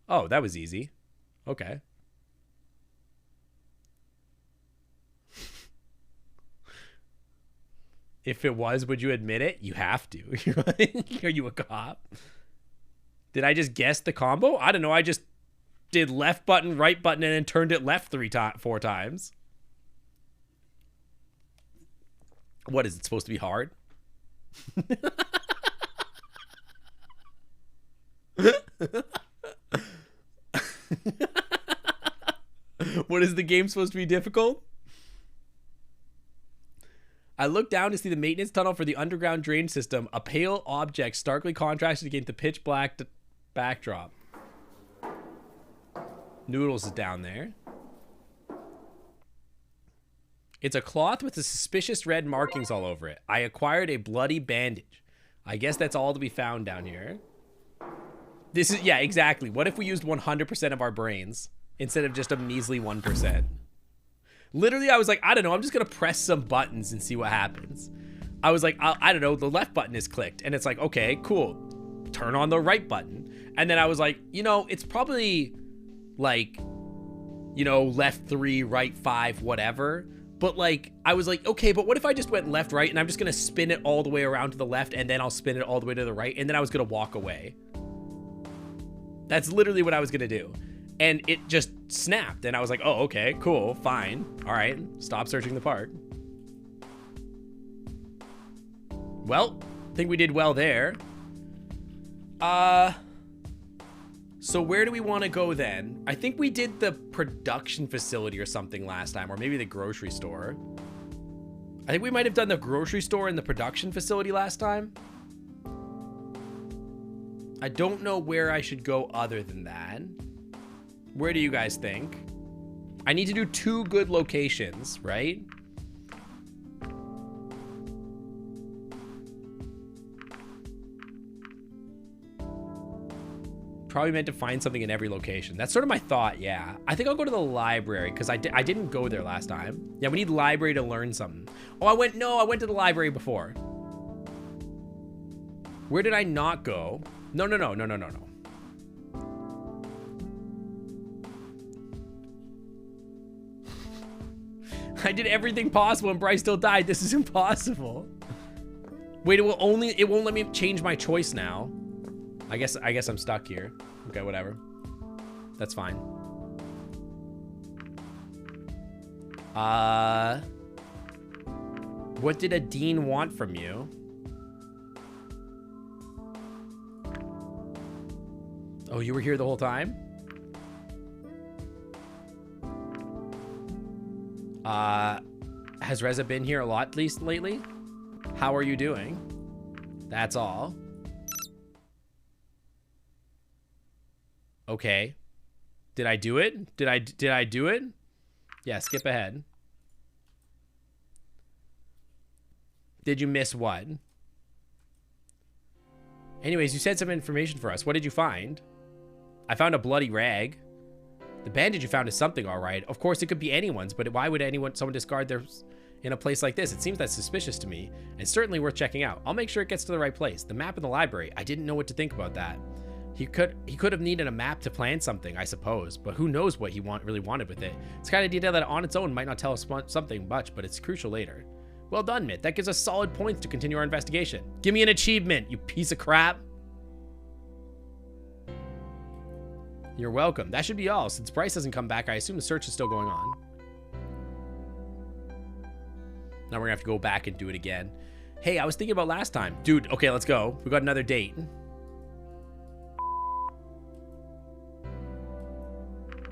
Oh, that was easy. Okay. If it was, would you admit it? You have to. Are you a cop? Did I just guess the combo? I don't know. I just did left button, right button, and then turned it left 4 times. What, is it supposed to be hard? What, is the game supposed to be difficult? I looked down to see the maintenance tunnel for the underground drain system, a pale object starkly contrasted against the pitch black backdrop. Noodles is down there. It's a cloth with the suspicious red markings all over it. I acquired a bloody bandage. I guess that's all to be found down here. This is, yeah, exactly. What if we used 100% of our brains instead of just a measly 1%? Literally, I was like, I don't know. I'm just going to press some buttons and see what happens. I was like, I don't know. The left button is clicked. And it's like, okay, cool. Turn on the right button. And then I was like, you know, it's probably like, you know, left 3, right 5, whatever. But like, I was like, okay, but what if I just went left, right, and I'm just going to spin it all the way around to the left, and then I'll spin it all the way to the right, and then I was going to walk away. That's literally what I was going to do. And it just snapped, and I was like, oh, okay, cool, fine. All right, stop searching the park. Well, I think we did well there. So where do we want to go then? I think we did the production facility or something last time, or maybe the grocery store. I think we might have done the grocery store and the production facility last time. I don't know where I should go other than that. Where do you guys think? I need to do 2 good locations, right? Probably meant to find something in every location. That's sort of my thought, yeah. I think I'll go to the library because I didn't go there last time. Yeah, we need library to learn something. Oh, I went to the library before. Where did I not go? No. I did everything possible and Bryce still died. This is impossible. Wait, it won't let me change my choice now. I guess I'm stuck here. Okay, whatever. That's fine. What did a dean want from you? Oh, you were here the whole time? Has Reza been here a lot, at least lately? How are you doing? That's all. Okay. Did I do it? Did I do it? Yeah, skip ahead. Did you miss what? Anyways, you said some information for us. What did you find? I found a bloody rag. The bandage you found is something, all right. Of course, it could be anyone's, but why would someone discard theirs in a place like this? It seems that's suspicious to me, and certainly worth checking out. I'll make sure it gets to the right place. The map in the library. I didn't know what to think about that. He could have needed a map to plan something, I suppose, but who knows what he really wanted with it. It's kind of detail that on its own might not tell us something much, but it's crucial later. Well done, Mitt. That gives us solid points to continue our investigation. Give me an achievement, you piece of crap. You're welcome. That should be all. Since Bryce hasn't come back, I assume the search is still going on. Now we're gonna have to go back and do it again. Hey, I was thinking about last time. Dude, okay, let's go. We got another date.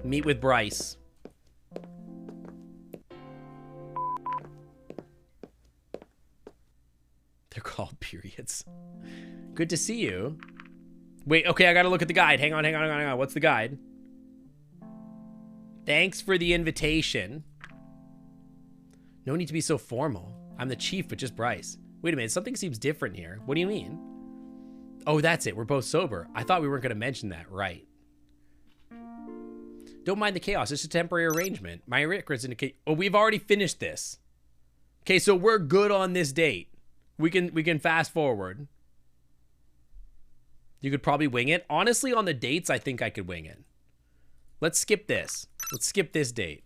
Meet with Bryce. They're called periods. Good to see you. Wait, okay, I gotta look at the guide. Hang on. What's the guide? Thanks for the invitation. No need to be so formal. I'm the chief, but just Bryce. Wait a minute, something seems different here. What do you mean? Oh, that's it. We're both sober. I thought we weren't gonna mention that. Right. Don't mind the chaos. It's a temporary arrangement. My records indicate... Oh, we've already finished this. Okay, so we're good on this date. We can fast forward. You could probably wing it. Honestly, on the dates, I think I could wing it. Let's skip this. Let's skip this date.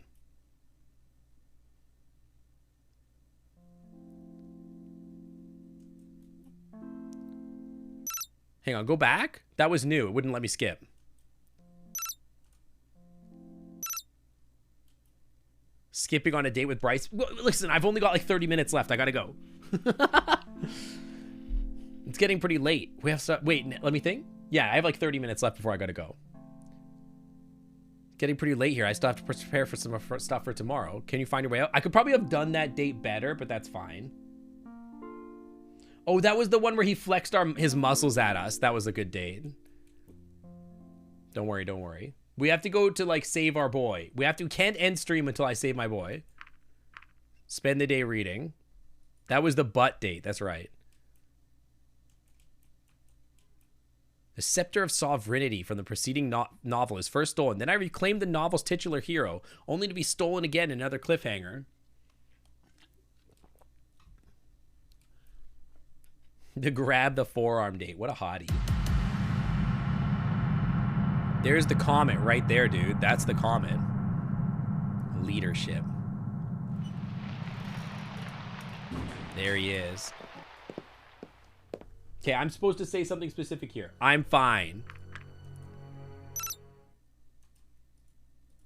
Hang on, go back? That was new. It wouldn't let me skip. Skipping on a date with Bryce. Listen, I've only got like 30 minutes left. I gotta go. It's getting pretty late. We have to... Wait, let me think. Yeah, I have like 30 minutes left before I gotta go. Getting pretty late here. I still have to prepare for some stuff for tomorrow. Can you find your way out? I could probably have done that date better, but that's fine. Oh, that was the one where he flexed his muscles at us. That was a good date. Don't worry, don't worry. We have to go to, like, save our boy. Can't end stream until I save my boy. Spend the day reading. That was the butt date. That's right. The Scepter of Sovereignty from the preceding novel is first stolen. Then I reclaimed the novel's titular hero, only to be stolen again in another cliffhanger. To grab the forearm date. What a hottie. There's the comet right there, dude. That's the comet. Leadership. There he is. Okay, I'm supposed to say something specific here. I'm fine.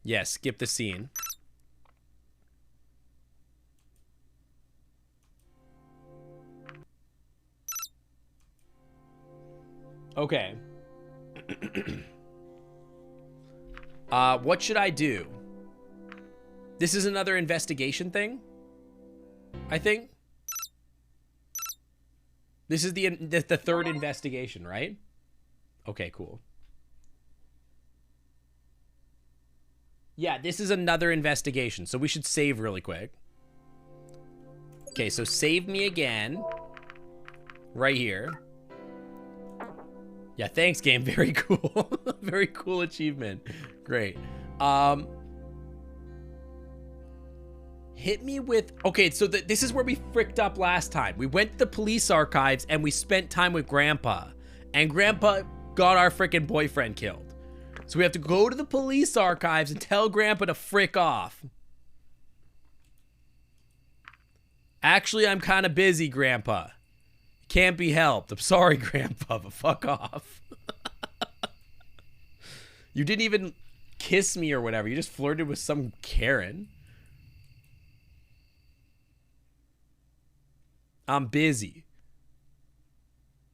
Yes, skip the scene. Okay. What should I do? This is another investigation thing, I think. This is the third investigation, right? Okay, cool. Yeah, this is another investigation, so we should save really quick. Okay, so save me again. Right here. Yeah, thanks, game. Very cool. Very cool achievement. Great. Hit me with... Okay, so this is where we fricked up last time. We went to the police archives and we spent time with Grandpa. And Grandpa got our frickin' boyfriend killed. So we have to go to the police archives and tell Grandpa to frick off. Actually, I'm kind of busy, Grandpa. Can't be helped. I'm sorry, Grandpa, but fuck off. You didn't even kiss me or whatever. You just flirted with some Karen. I'm busy.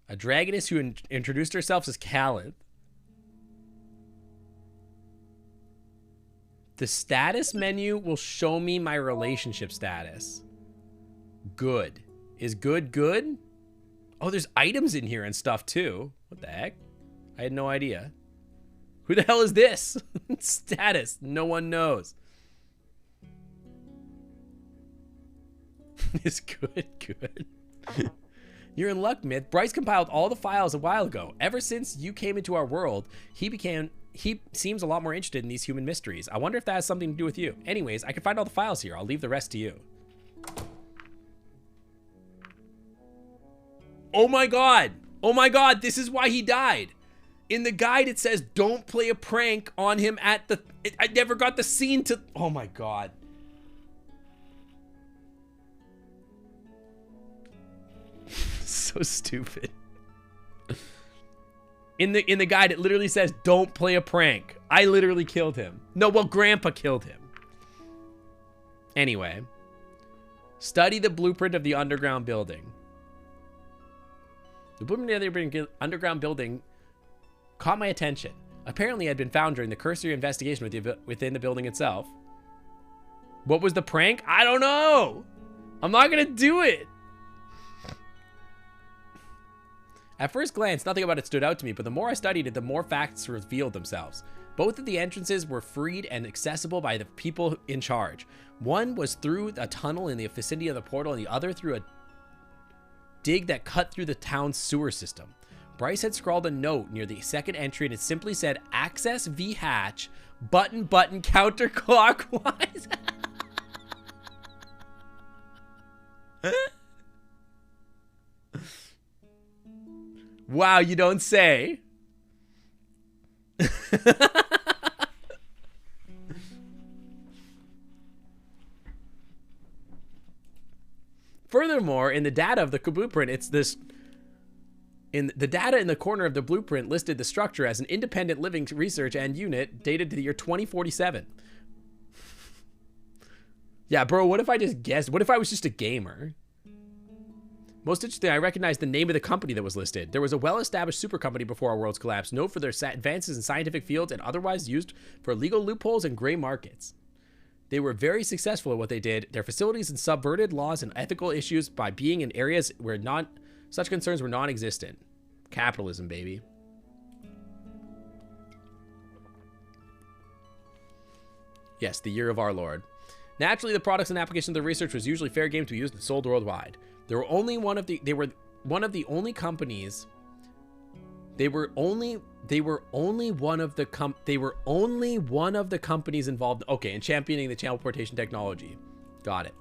A dragoness who introduced herself as Calith. The status menu will show me my relationship status. Good. Is good good? Oh, there's items in here and stuff too. What the heck? I had no idea. Who the hell is this? Status. No one knows. Is good good. You're in luck, Myth. Bryce compiled all the files a while ago. Ever since you came into our world, he seems a lot more interested in these human mysteries. I wonder if that has something to do with you. Anyways, I can find all the files here. I'll leave the rest to you. Oh my god! Oh my god, this is why he died! In the guide, it says, don't play a prank on him at the... I never got the scene to... Oh my god. So stupid. In the guide, it literally says, don't play a prank. I literally killed him. No, well, Grandpa killed him. Anyway. Study the blueprint of the underground building. The blueprint of the underground building caught my attention. Apparently, it had been found during the cursory investigation within the building itself. What was the prank? I don't know. I'm not going to do it. At first glance, nothing about it stood out to me, but the more I studied it, the more facts revealed themselves. Both of the entrances were freed and accessible by the people in charge. One was through a tunnel in the vicinity of the portal, and the other through a dig that cut through the town's sewer system. Bryce had scrawled a note near the second entry, and it simply said, access V hatch, button counterclockwise. Wow, you don't say. Furthermore, in the data of the blueprint, it's this... In the data in the corner of the blueprint listed the structure as an independent living research and unit dated to the year 2047. Yeah, bro, what if I just guessed? What if I was just a gamer? Most interesting, I recognized the name of the company that was listed. There was a well-established super company before our world's collapse, known for their advances in scientific fields and otherwise used for legal loopholes and gray markets. They were very successful at what they did. Their facilities and subverted laws and ethical issues by being in areas where such concerns were non-existent. Capitalism, baby. Yes, the year of our Lord. Naturally, the products and applications of the research was usually fair game to be used and sold worldwide. They were one of the only companies involved, okay, in championing the teleportation technology. Got it.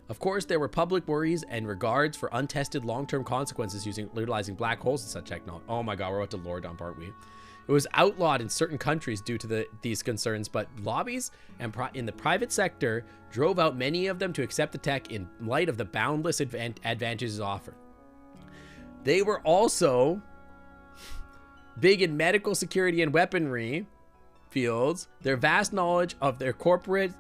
Of course, there were public worries and regards for untested long-term consequences utilizing black holes and such technology. Oh my god, we're about to lore dump, aren't we? It was outlawed in certain countries due to these concerns, but lobbies and in the private sector drove out many of them to accept the tech in light of the boundless advantages offered. They were also big in medical security and weaponry fields. Their vast knowledge of their corporation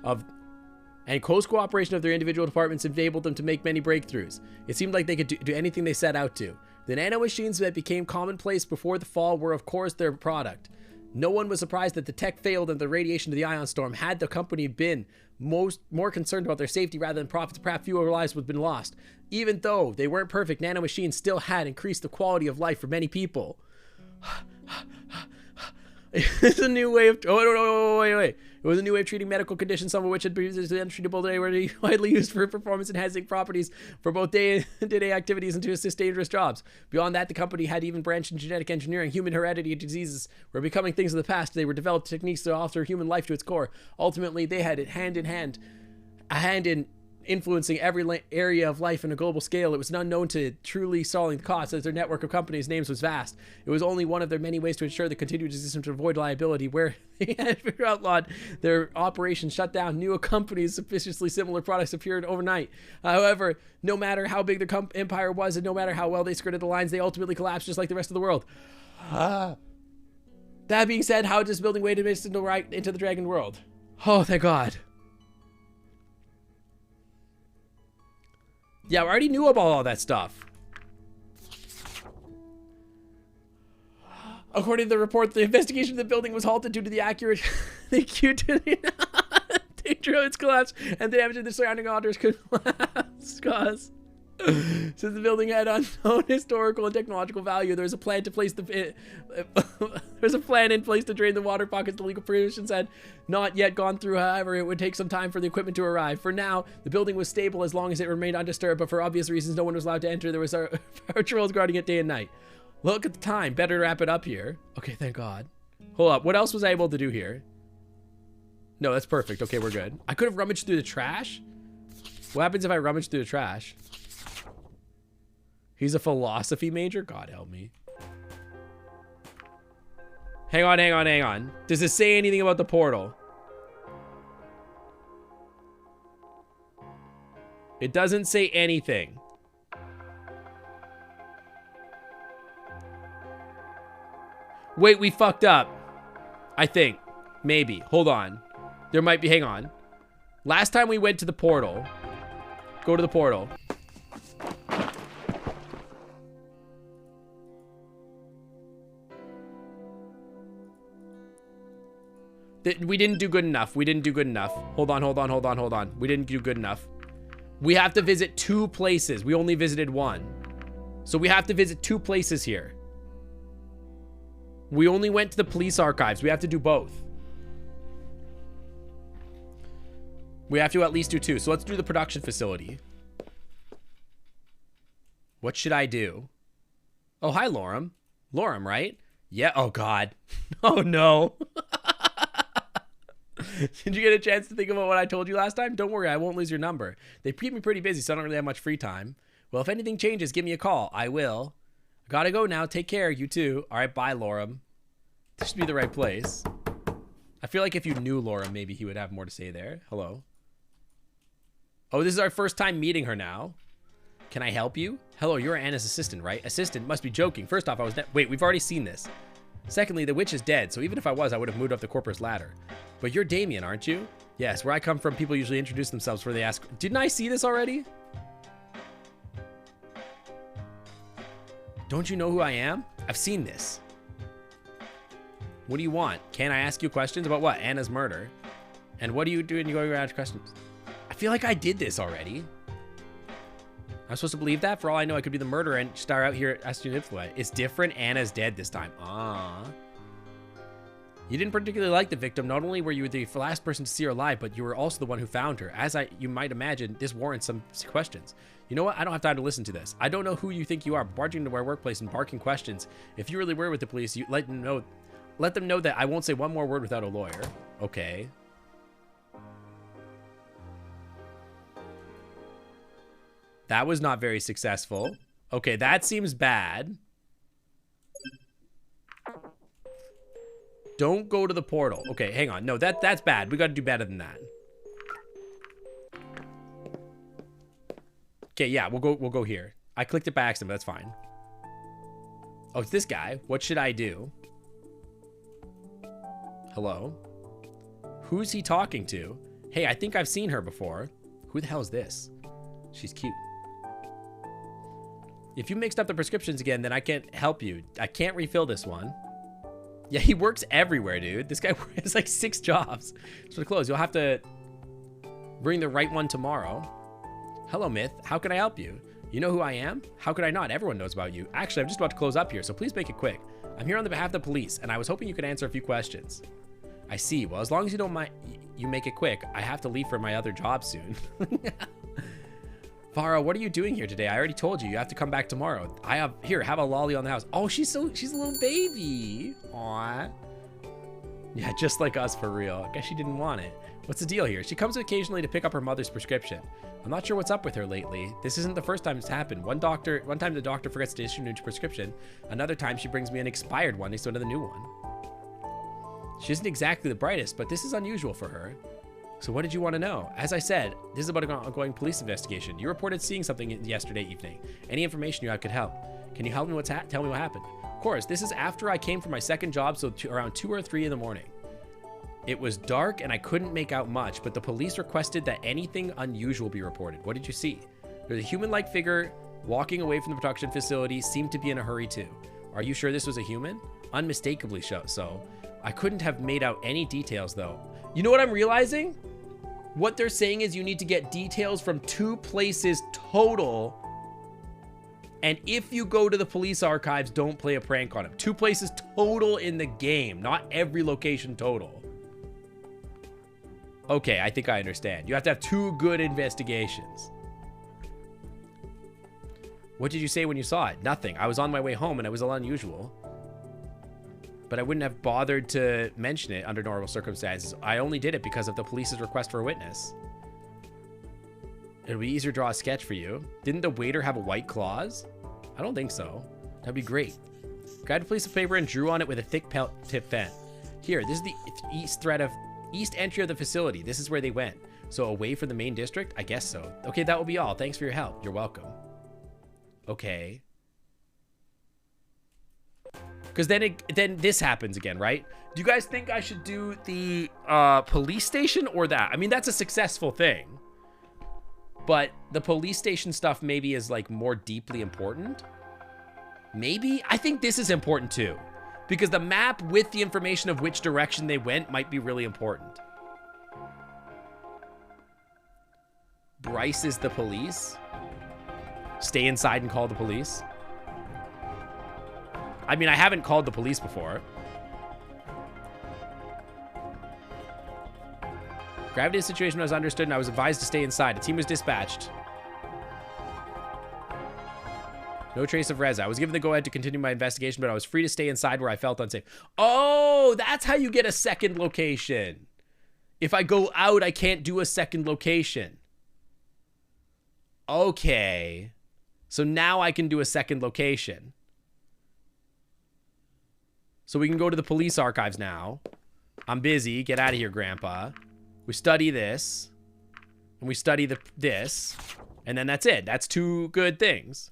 and close cooperation of their individual departments enabled them to make many breakthroughs. It seemed like they could do anything they set out to. The nano machines that became commonplace before the fall were, of course, their product. No one was surprised that the tech failed and the radiation to the ion storm. Had the company been more concerned about their safety rather than profits, perhaps fewer lives would have been lost. Even though they weren't perfect, nano machines still had increased the quality of life for many people. It's a new way of... Oh, wait. It was a new way of treating medical conditions, some of which had previously untreatable today were widely used for performance-enhancing properties for both day-to-day activities and to assist dangerous jobs. Beyond that, the company had even branched in genetic engineering. Human heredity and diseases were becoming things of the past. They were developed techniques to alter human life to its core. Ultimately, they had it hand in influencing every area of life on a global scale. It was unknown to truly solving the costs, as their network of companies' names was vast. It was only one of their many ways to ensure the continued existence to avoid liability. Where they had outlawed their operations, shut down, new companies, suspiciously similar products appeared overnight. However, no matter how big their empire was and no matter how well they skirted the lines, they ultimately collapsed just like the rest of the world. That being said, how does building waded into the dragon world? Oh, thank God. Yeah, I already knew about all that stuff. According to the report, the investigation of the building was halted due to the acute danger of its collapse and the damage to the surrounding waters could cause. Since the building had unknown historical and technological value, there's a plan in place to drain the water pockets. The legal provisions had not yet gone through. However, it would take some time for the equipment to arrive. For now, the building was stable as long as it remained undisturbed, but for obvious reasons, no one was allowed to enter. There was patrols guarding it day and night. Look at the time. Better wrap it up here. Okay, thank God. Hold up. What else was I able to do here? No, that's perfect. Okay, we're good. I could have rummaged through the trash. What happens if I rummage through the trash? He's a philosophy major? God help me. Hang on, hang on, hang on. Does it say anything about the portal? It doesn't say anything. Wait, we fucked up. I think. Maybe. Hold on. There might be... Hang on. Last time we went to the portal. Go to the portal. We didn't do good enough. We didn't do good enough. Hold on, hold on, hold on, hold on. We didn't do good enough. We have to visit 2 places. We only visited 1. So we have to visit 2 places here. We only went to the police archives. We have to do both. We have to at least do 2. So let's do the production facility. What should I do? Oh, hi, Lorem. Lorem, right? Yeah. Oh, God. Oh, no. Did you get a chance to think about what I told you last time? Don't worry, I won't lose your number. They keep me pretty busy, so I don't really have much free time. Well, if anything changes, give me a call. I will. Gotta go now. Take care. You too. All right, bye, Lorem. This should be the right place. I feel like if you knew Lorem, maybe he would have more to say there. Hello. Oh, this is our first time meeting her now. Can I help you? Hello, you're Anna's assistant, right? Assistant must be joking. First off, wait, we've already seen this. Secondly, the witch is dead, so even if I was, I would have moved up the corporate ladder. But you're Damien, aren't you? Yes, where I come from, people usually introduce themselves before they ask... Didn't I see this already? Don't you know who I am? I've seen this. What do you want? Can I ask you questions about what? Anna's murder. And what do you do when you go around questions? I feel like I did this already. I'm supposed to believe that? For all I know, I could be the murderer and start out here asking influence. It's different. Anna's dead this time. Ah. You didn't particularly like the victim. Not only were you the last person to see her alive, but you were also the one who found her. You might imagine, this warrants some questions. You know what? I don't have time to listen to this. I don't know who you think you are, barging into our workplace and barking questions. If you really were with the police, you let them know that I won't say one more word without a lawyer. Okay. That was not very successful. Okay, that seems bad. Don't go to the portal. Okay, hang on. No, that's bad. We got to do better than that. Okay, yeah, we'll go here. I clicked it by accident, but that's fine. Oh, it's this guy. What should I do? Hello? Who's he talking to? Hey, I think I've seen her before. Who the hell is this? She's cute. If you mixed up the prescriptions again, then I can't help you. I can't refill this one. Yeah, he works everywhere, dude. This guy has like 6 jobs. So to close, you'll have to bring the right one tomorrow. Hello, Myth. How can I help you? You know who I am? How could I not? Everyone knows about you. Actually, I'm just about to close up here, so please make it quick. I'm here on the behalf of the police, and I was hoping you could answer a few questions. I see. Well, as long as you don't mind, you make it quick. I have to leave for my other job soon. Vara, what are you doing here today? I already told you. You have to come back tomorrow. Here, have a lolly on the house. Oh, she's a little baby. Aw. Yeah, just like us for real. I guess she didn't want it. What's the deal here? She comes occasionally to pick up her mother's prescription. I'm not sure what's up with her lately. This isn't the first time it's happened. One time the doctor forgets to issue a new prescription. Another time she brings me an expired one instead of the new one. She isn't exactly the brightest, but this is unusual for her. So what did you want to know? As I said, this is about an ongoing police investigation. You reported seeing something yesterday evening. Any information you have could help. Can you help me tell me what happened? Of course, this is after I came from my second job, so around 2 or 3 in the morning. It was dark and I couldn't make out much, but the police requested that anything unusual be reported. What did you see? There's a human-like figure walking away from the production facility, seemed to be in a hurry too. Are you sure this was a human? Unmistakably so. I couldn't have made out any details though. You know what I'm realizing? What they're saying is you need to get details from 2 places total. And if you go to the police archives, don't play a prank on him. 2 places total in the game, not every location total. Okay, I think I understand. You have to have 2 good investigations. What did you say when you saw it? Nothing. I was on my way home and it was a little unusual. But I wouldn't have bothered to mention it under normal circumstances. I only did it because of the police's request for a witness. It'll be easier to draw a sketch for you. Didn't the waiter have a white claws? I don't think so. That'd be great. Grabbed a piece of paper and drew on it with a thick tip pen. Here, this is the east entry of the facility. This is where they went. So away from the main district? I guess so. Okay, that will be all. Thanks for your help. You're welcome. Okay. Because then this happens again, right? Do you guys think I should do the police station or that? I mean, that's a successful thing. But the police station stuff maybe is like more deeply important. Maybe? I think this is important too. Because the map with the information of which direction they went might be really important. Bryce is the police. Stay inside and call the police. I mean, I haven't called the police before. Gravity of the situation was understood and I was advised to stay inside. A team was dispatched. No trace of Reza. I was given the go-ahead to continue my investigation, but I was free to stay inside where I felt unsafe. Oh, that's how you get a second location. If I go out, I can't do a second location. Okay. So now I can do a second location. So we can go to the police archives now. I'm busy. Get out of here, Grandpa. We study this. And we study this. And then that's it. That's 2 good things.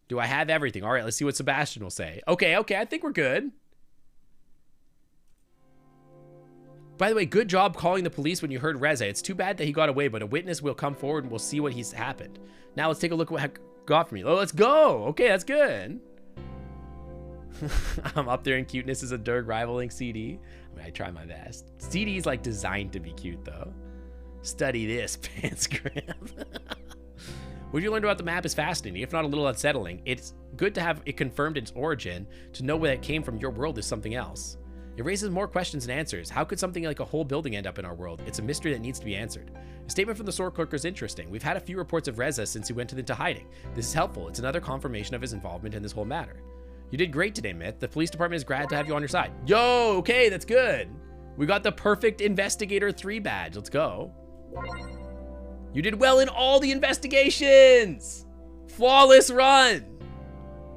Do I have everything? All right, let's see what Sebastian will say. Okay, I think we're good. By the way, good job calling the police when you heard Reza. It's too bad that he got away, but a witness will come forward and we'll see what he's happened. Now let's take a look at what got for me. Oh, let's go. Okay, that's good. I'm up there in cuteness as a Dirk rivaling CD. I mean, I try my best. CD's like designed to be cute though. Study this, pants grab. What you learned about the map is fascinating, if not a little unsettling. It's good to have it confirmed its origin. To know where it came from your world is something else. It raises more questions than answers. How could something like a whole building end up in our world? It's a mystery that needs to be answered. A statement from the sword clerk is interesting. We've had a few reports of Reza since he went into hiding. This is helpful. It's another confirmation of his involvement in this whole matter. You did great today, Myth. The police department is glad to have you on your side. Yo, okay, that's good. We got the perfect Investigator 3 badge. Let's go. You did well in all the investigations. Flawless run.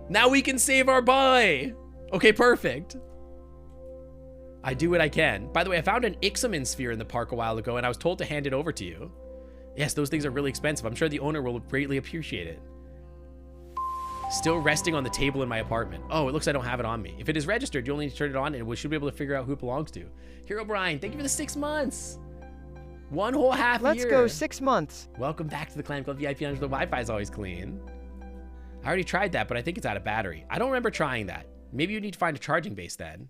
Now we can save our boy. Okay, perfect. I do what I can. By the way, I found an Ixamin sphere in the park a while ago and I was told to hand it over to you. Yes, those things are really expensive. I'm sure the owner will greatly appreciate it. Still resting on the table in my apartment. Oh, it looks like I don't have it on me. If it is registered, you only need to turn it on and we should be able to figure out who it belongs to. Hero Brian, thank you for the 6 months. 1 whole half year. Let's go 6 months. Welcome back to the Clan Club VIP. The Wi-Fi is always clean. I already tried that, but I think it's out of battery. I don't remember trying that. Maybe you need to find a charging base then.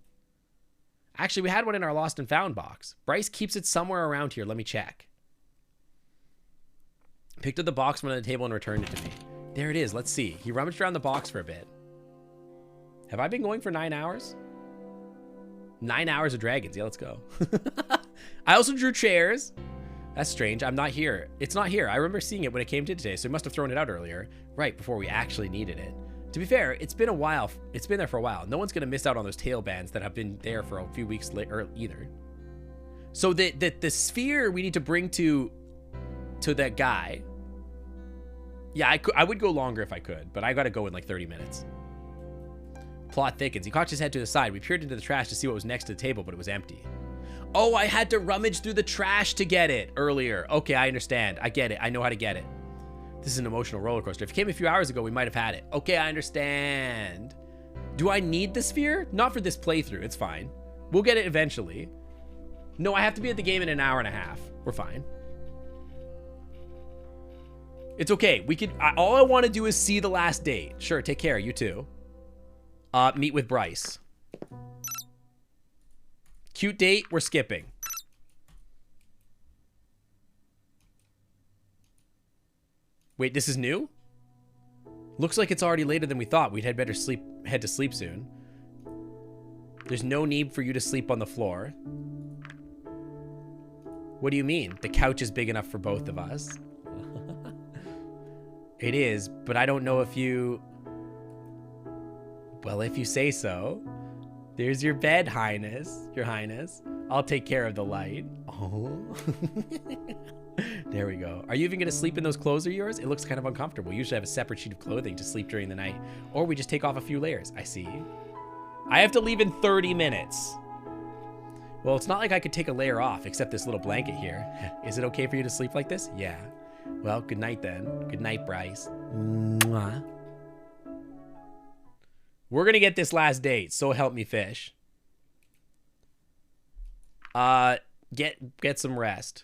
Actually, we had one in our lost and found box. Bryce keeps it somewhere around here. Let me check. Picked up the box from under the table and returned it to me. There it is. Let's see. He rummaged around the box for a bit. Have I been going for 9 hours? 9 hours of dragons. Yeah, let's go. I also drew chairs. That's strange. I'm not here. It's not here. I remember seeing it when it came to today, so he must have thrown it out earlier, right before we actually needed it. To be fair, it's been a while. It's been there for a while. No one's going to miss out on those tail bands that have been there for a few weeks later either. So the sphere we need to bring to that guy. Yeah, I would go longer if I could, but I got to go in like 30 minutes. Plot thickens. He cocked his head to the side. We peered into the trash to see what was next to the table, but it was empty. Oh, I had to rummage through the trash to get it earlier. Okay, I understand. I get it. I know how to get it. This is an emotional roller coaster. If it came a few hours ago, we might have had it. Okay, I understand. Do I need the sphere? Not for this playthrough. It's fine. We'll get it eventually. No, I have to be at the game in an hour and a half. We're fine. It's okay. We could. All I want to do is see the last date. Sure, take care. You too. Meet with Bryce. Cute date. We're skipping. Wait, this is new? Looks like it's already later than we thought. We'd head to sleep soon. There's no need for you to sleep on the floor. What do you mean? The couch is big enough for both of us. It is, but I don't know if you... Well, if you say so. There's your bed, Highness. Your Highness. I'll take care of the light. Oh. There we go. Are you even going to sleep in those clothes of yours? It looks kind of uncomfortable. You usually have a separate sheet of clothing to sleep during the night. Or we just take off a few layers. I see. I have to leave in 30 minutes. Well, it's not like I could take a layer off, except this little blanket here. Is it okay for you to sleep like this? Yeah. Well, good night then. Good night, Bryce. Mwah. We're going to get this last date, so help me fish. Get some rest.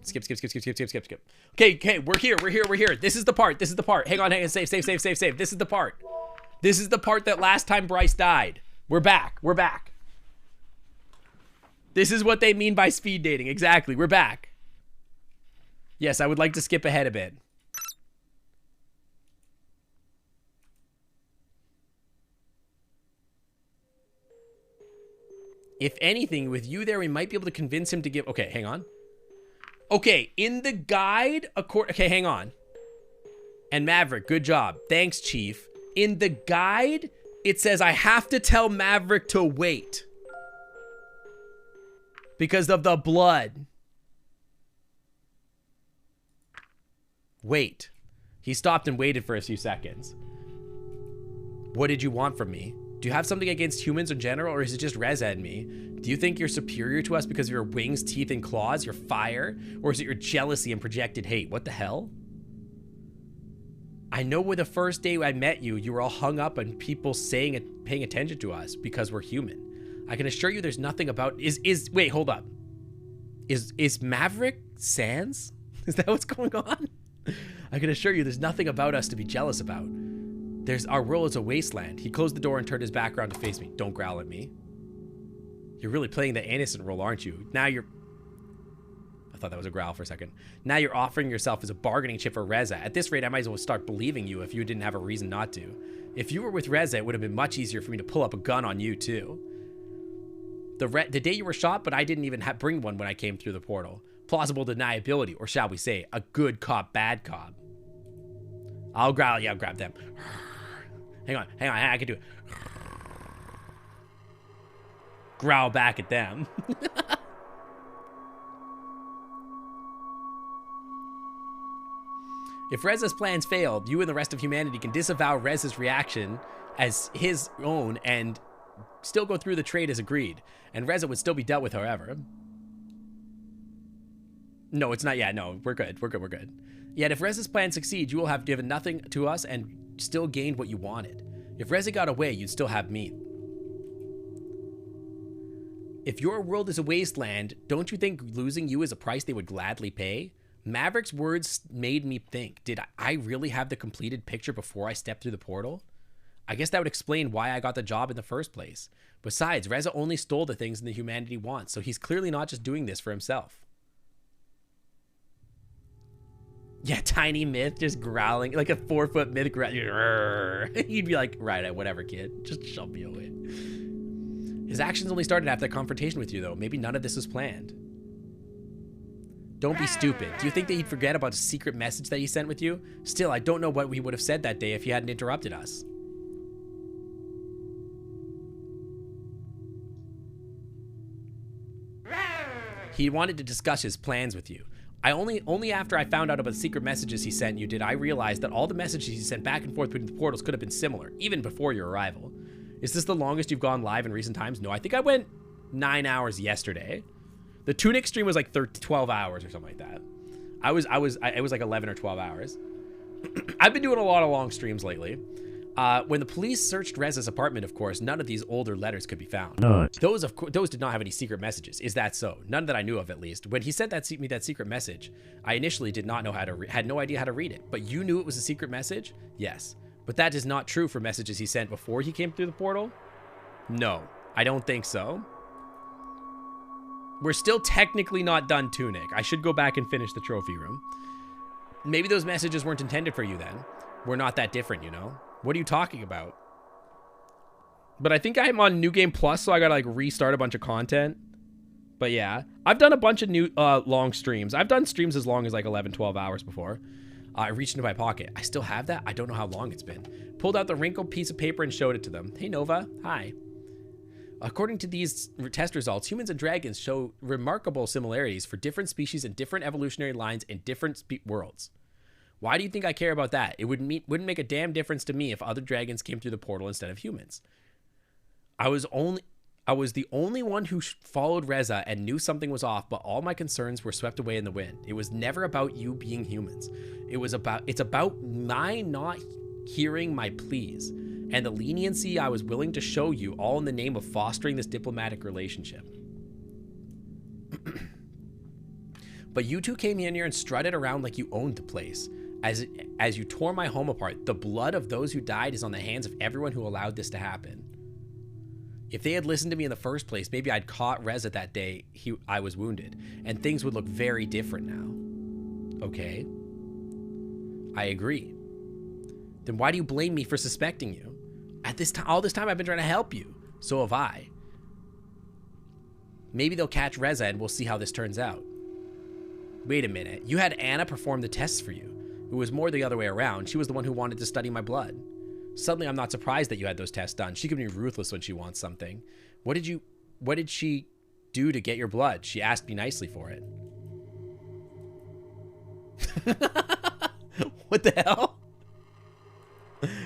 Skip. Okay, we're here. This is the part. Hang on, save. This is the part. This is the part that last time Bryce died. We're back. This is what they mean by speed dating. Exactly, we're back. Yes, I would like to skip ahead a bit. If anything, with you there, we might be able to convince him to give... Okay, hang on. Okay, in the guide... Okay, hang on. And Maverick, good job. Thanks, Chief. In the guide, it says I have to tell Maverick to wait. Because of the blood. Wait. He stopped and waited for a few seconds. What did you want from me? Do you have something against humans in general, or is it just Reza and me? Do you think you're superior to us because of your wings, teeth, and claws, your fire? Or is it your jealousy and projected hate? What the hell? I know with the first day I met you, you were all hung up on people saying and paying attention to us because we're human. I can assure you there's nothing about... Wait, hold up. Is Maverick Sans? Is that what's going on? I can assure you there's nothing about us to be jealous about. Our world is a wasteland. He closed the door and turned his back around to face me. Don't growl at me. You're really playing the innocent role, aren't you? Now you're... I thought that was a growl for a second. Now you're offering yourself as a bargaining chip for Reza. At this rate, I might as well start believing you if you didn't have a reason not to. If you were with Reza, it would have been much easier for me to pull up a gun on you, too. The day you were shot, but I didn't even bring one when I came through the portal. Plausible deniability, or shall we say, a good cop, bad cop. I'll growl. Yeah, I'll grab them. Hang on, I can do it. Growl back at them. If Reza's plans failed, you and the rest of humanity can disavow Reza's reaction as his own and still go through the trade as agreed. And Reza would still be dealt with, however. No, it's not yet. No, we're good. We're good. Yet if Reza's plan succeeds, you will have given nothing to us and still gained what you wanted. If Reza got away, you'd still have me. If your world is a wasteland, don't you think losing you is a price they would gladly pay? Maverick's words made me think, did I really have the completed picture before I stepped through the portal? I guess that would explain why I got the job in the first place. Besides, Reza only stole the things that humanity wants, so he's clearly not just doing this for himself. Yeah, tiny myth just growling, like a 4-foot myth growling. You'd be like, right, whatever, kid. Just shove me away. His actions only started after that confrontation with you, though. Maybe none of this was planned. Don't be stupid. Do you think that he'd forget about a secret message that he sent with you? Still, I don't know what he would have said that day if he hadn't interrupted us. He wanted to discuss his plans with you. Only after I found out about the secret messages he sent you did I realize that all the messages he sent back and forth between the portals could have been similar, even before your arrival. Is this the longest you've gone live in recent times? No, I think I went 9 hours yesterday. The Tunic stream was like 12 hours or something like that. It was like 11 or 12 hours. I've been doing a lot of long streams lately. When the police searched Reza's apartment, of course, none of these older letters could be found. Those did not have any secret messages. Is that so? None that I knew of, at least. When he sent me that secret message, I initially did not know had no idea how to read it. But you knew it was a secret message? Yes. But that is not true for messages he sent before he came through the portal? No, I don't think so. We're still technically not done Tunic. I should go back and finish the trophy room. Maybe those messages weren't intended for you then. We're not that different, you know? What are you talking about? But I think I'm on New Game Plus, so I gotta like restart a bunch of content. But yeah, I've done a bunch of new long streams. I've done streams as long as like 11, 12 hours before. I reached into my pocket. I still have that. I don't know how long it's been. Pulled out the wrinkled piece of paper and showed it to them. Hey, Nova. Hi. According to these test results, humans and dragons show remarkable similarities for different species and different evolutionary lines in different worlds. Why do you think I care about that? It wouldn't make a damn difference to me if other dragons came through the portal instead of humans. I was the only one who followed Reza and knew something was off, but all my concerns were swept away in the wind. It was never about you being humans. It's about my not hearing my pleas and the leniency I was willing to show you, all in the name of fostering this diplomatic relationship. But you two came in here and strutted around like you owned the place. As you tore my home apart, the blood of those who died is on the hands of everyone who allowed this to happen. If they had listened to me in the first place, maybe I'd caught Reza that day I was wounded, and things would look very different now. Okay. I agree. Then why do you blame me for suspecting you? All this time I've been trying to help you. So have I. Maybe they'll catch Reza and we'll see how this turns out. Wait a minute. You had Anna perform the tests for you. It was more the other way around. She was the one who wanted to study my blood. Suddenly, I'm not surprised that you had those tests done. She can be ruthless when she wants something. What did she do to get your blood? She asked me nicely for it. What the hell?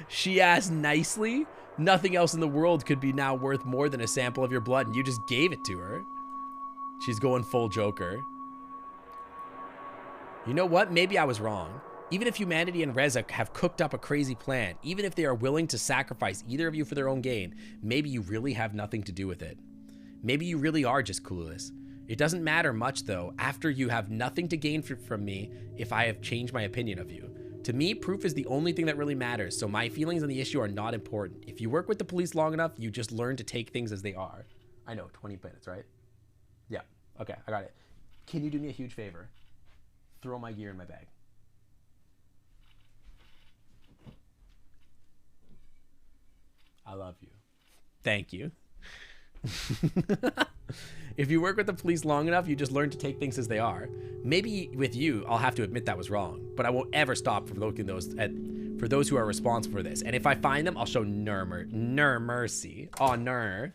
She asked nicely? Nothing else in the world could be now worth more than a sample of your blood, and you just gave it to her. She's going full Joker. You know what? Maybe I was wrong. Even if humanity and Reza have cooked up a crazy plan, even if they are willing to sacrifice either of you for their own gain, maybe you really have nothing to do with it. Maybe you really are just clueless. It doesn't matter much, though, after you have nothing to gain from me if I have changed my opinion of you. To me, proof is the only thing that really matters, so my feelings on the issue are not important. If you work with the police long enough, you just learn to take things as they are. I know, 20 minutes, right? Yeah, okay, I got it. Can you do me a huge favor? Throw my gear in my bag. I love you. Thank you. If you work with the police long enough, you just learn to take things as they are. Maybe with you, I'll have to admit that was wrong, but I won't ever stop from looking for those who are responsible for this. And if I find them, I'll show mercy. Oh, ner.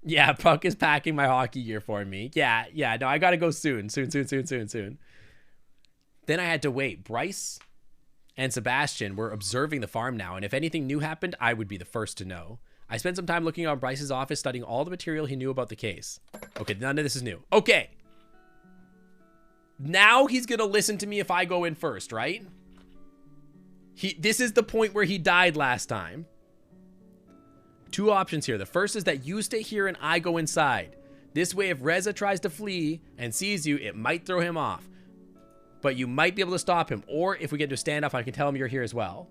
Yeah, Puck is packing my hockey gear for me. Yeah, no, I gotta go soon. Soon. Then I had to wait. Bryce and Sebastian were observing the farm now, and if anything new happened, I would be the first to know. I spent some time looking around Bryce's office, studying all the material he knew about the case. Okay, none of this is new. Okay. Now he's gonna listen to me if I go in first, right? This is the point where he died last time. Two options here. The first is that you stay here and I go inside. This way, if Reza tries to flee and sees you, it might throw him off. But you might be able to stop him. Or if we get to a standoff, I can tell him you're here as well.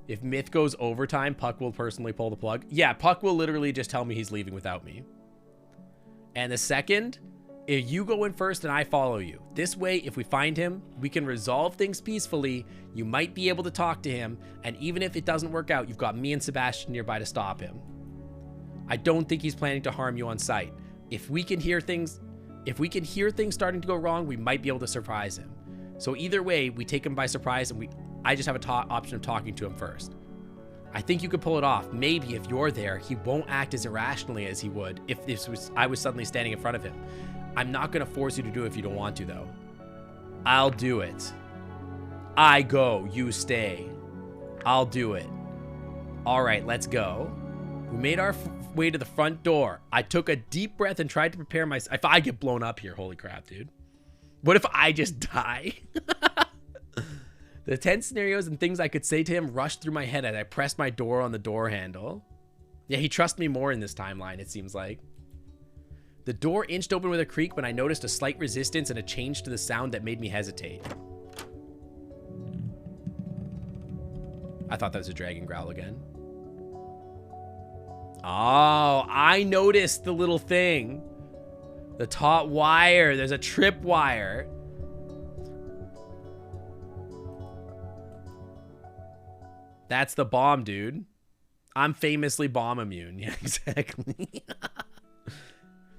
If Myth goes overtime, Puck will personally pull the plug. Yeah, Puck will literally just tell me he's leaving without me. And the second, if you go in first and I follow you. This way, if we find him, we can resolve things peacefully. You might be able to talk to him. And even if it doesn't work out, you've got me and Sebastian nearby to stop him. I don't think he's planning to harm you on sight. If we can hear things starting to go wrong, we might be able to surprise him. So either way, we take him by surprise and I just have an option of talking to him first. I think you could pull it off. Maybe if you're there, he won't act as irrationally as he would if I was suddenly standing in front of him. I'm not going to force you to do it if you don't want to, though. I'll do it. I go, you stay. I'll do it. All right, let's go. We made our way to the front door. I took a deep breath and tried to prepare myself. If I get blown up here, holy crap, dude. What if I just die? The tense scenarios and things I could say to him rushed through my head as I pressed my door on the door handle. Yeah, he trusts me more in this timeline, it seems like. The door inched open with a creak when I noticed a slight resistance and a change to the sound that made me hesitate. I thought that was a dragon growl again. Oh, I noticed the little thing. The taut wire. There's a trip wire. That's the bomb, dude. I'm famously bomb immune. Yeah, exactly.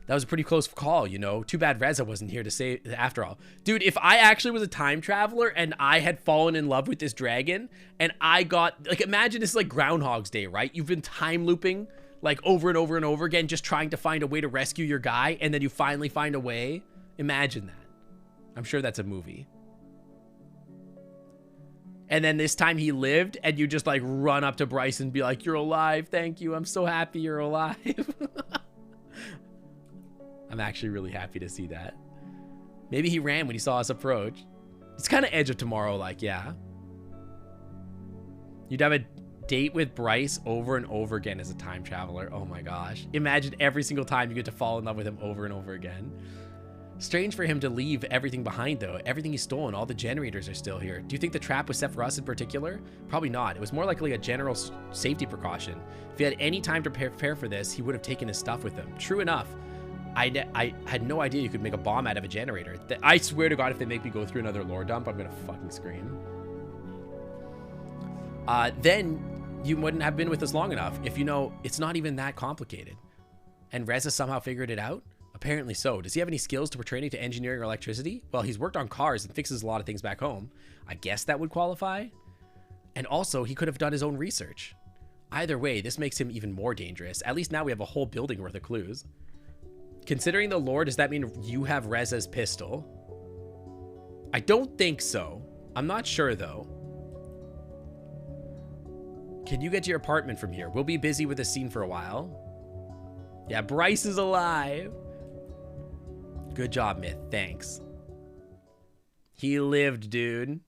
That was a pretty close call, you know. Too bad Reza wasn't here to say after all. Dude, if I actually was a time traveler and I had fallen in love with this dragon and I got, like, imagine this is like Groundhog's Day, right? You've been time looping like over and over and over again, just trying to find a way to rescue your guy, and then you finally find a way. Imagine that. I'm sure that's a movie. And then this time he lived, and you just like run up to Bryce and be like, "You're alive. Thank you. I'm so happy you're alive." I'm actually really happy to see that. Maybe he ran when he saw us approach. It's kind of Edge of Tomorrow, like, yeah. You'd have a date with Bryce over and over again as a time traveler. Oh my gosh. Imagine every single time you get to fall in love with him over and over again. Strange for him to leave everything behind, though. Everything he's stolen, all the generators are still here. Do you think the trap was set for us in particular? Probably not. It was more likely a general safety precaution. If he had any time to prepare for this, he would have taken his stuff with him. True enough. I had no idea you could make a bomb out of a generator. I swear to God, if they make me go through another lore dump, I'm gonna fucking scream. Then you wouldn't have been with us long enough if you know it's not even that complicated. And Reza somehow figured it out? Apparently so. Does he have any skills pertaining to engineering or electricity? Well, he's worked on cars and fixes a lot of things back home. I guess that would qualify. And also, he could have done his own research. Either way, this makes him even more dangerous. At least now we have a whole building worth of clues. Considering the lore, does that mean you have Reza's pistol? I don't think so. I'm not sure, though. Can you get to your apartment from here? We'll be busy with the scene for a while. Yeah, Bryce is alive. Good job, Myth. Thanks. He lived, dude.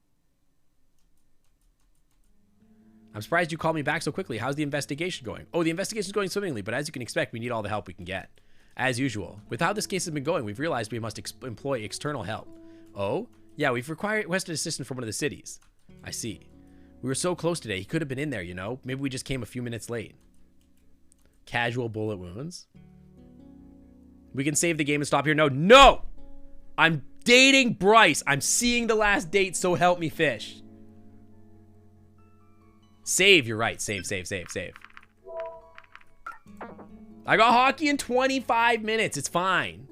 I'm surprised you called me back so quickly. How's the investigation going? Oh, the investigation's going swimmingly, but as you can expect, we need all the help we can get. As usual. With how this case has been going, we've realized we must employ external help. Oh? Yeah, we've requested assistance from one of the cities. I see. We were so close today, he could have been in there, you know? Maybe we just came a few minutes late. Casual bullet wounds. We can save the game and stop here. No, no! I'm dating Bryce. I'm seeing the last date, so help me fish. Save, you're right. Save, save, save, save. I got hockey in 25 minutes. It's fine.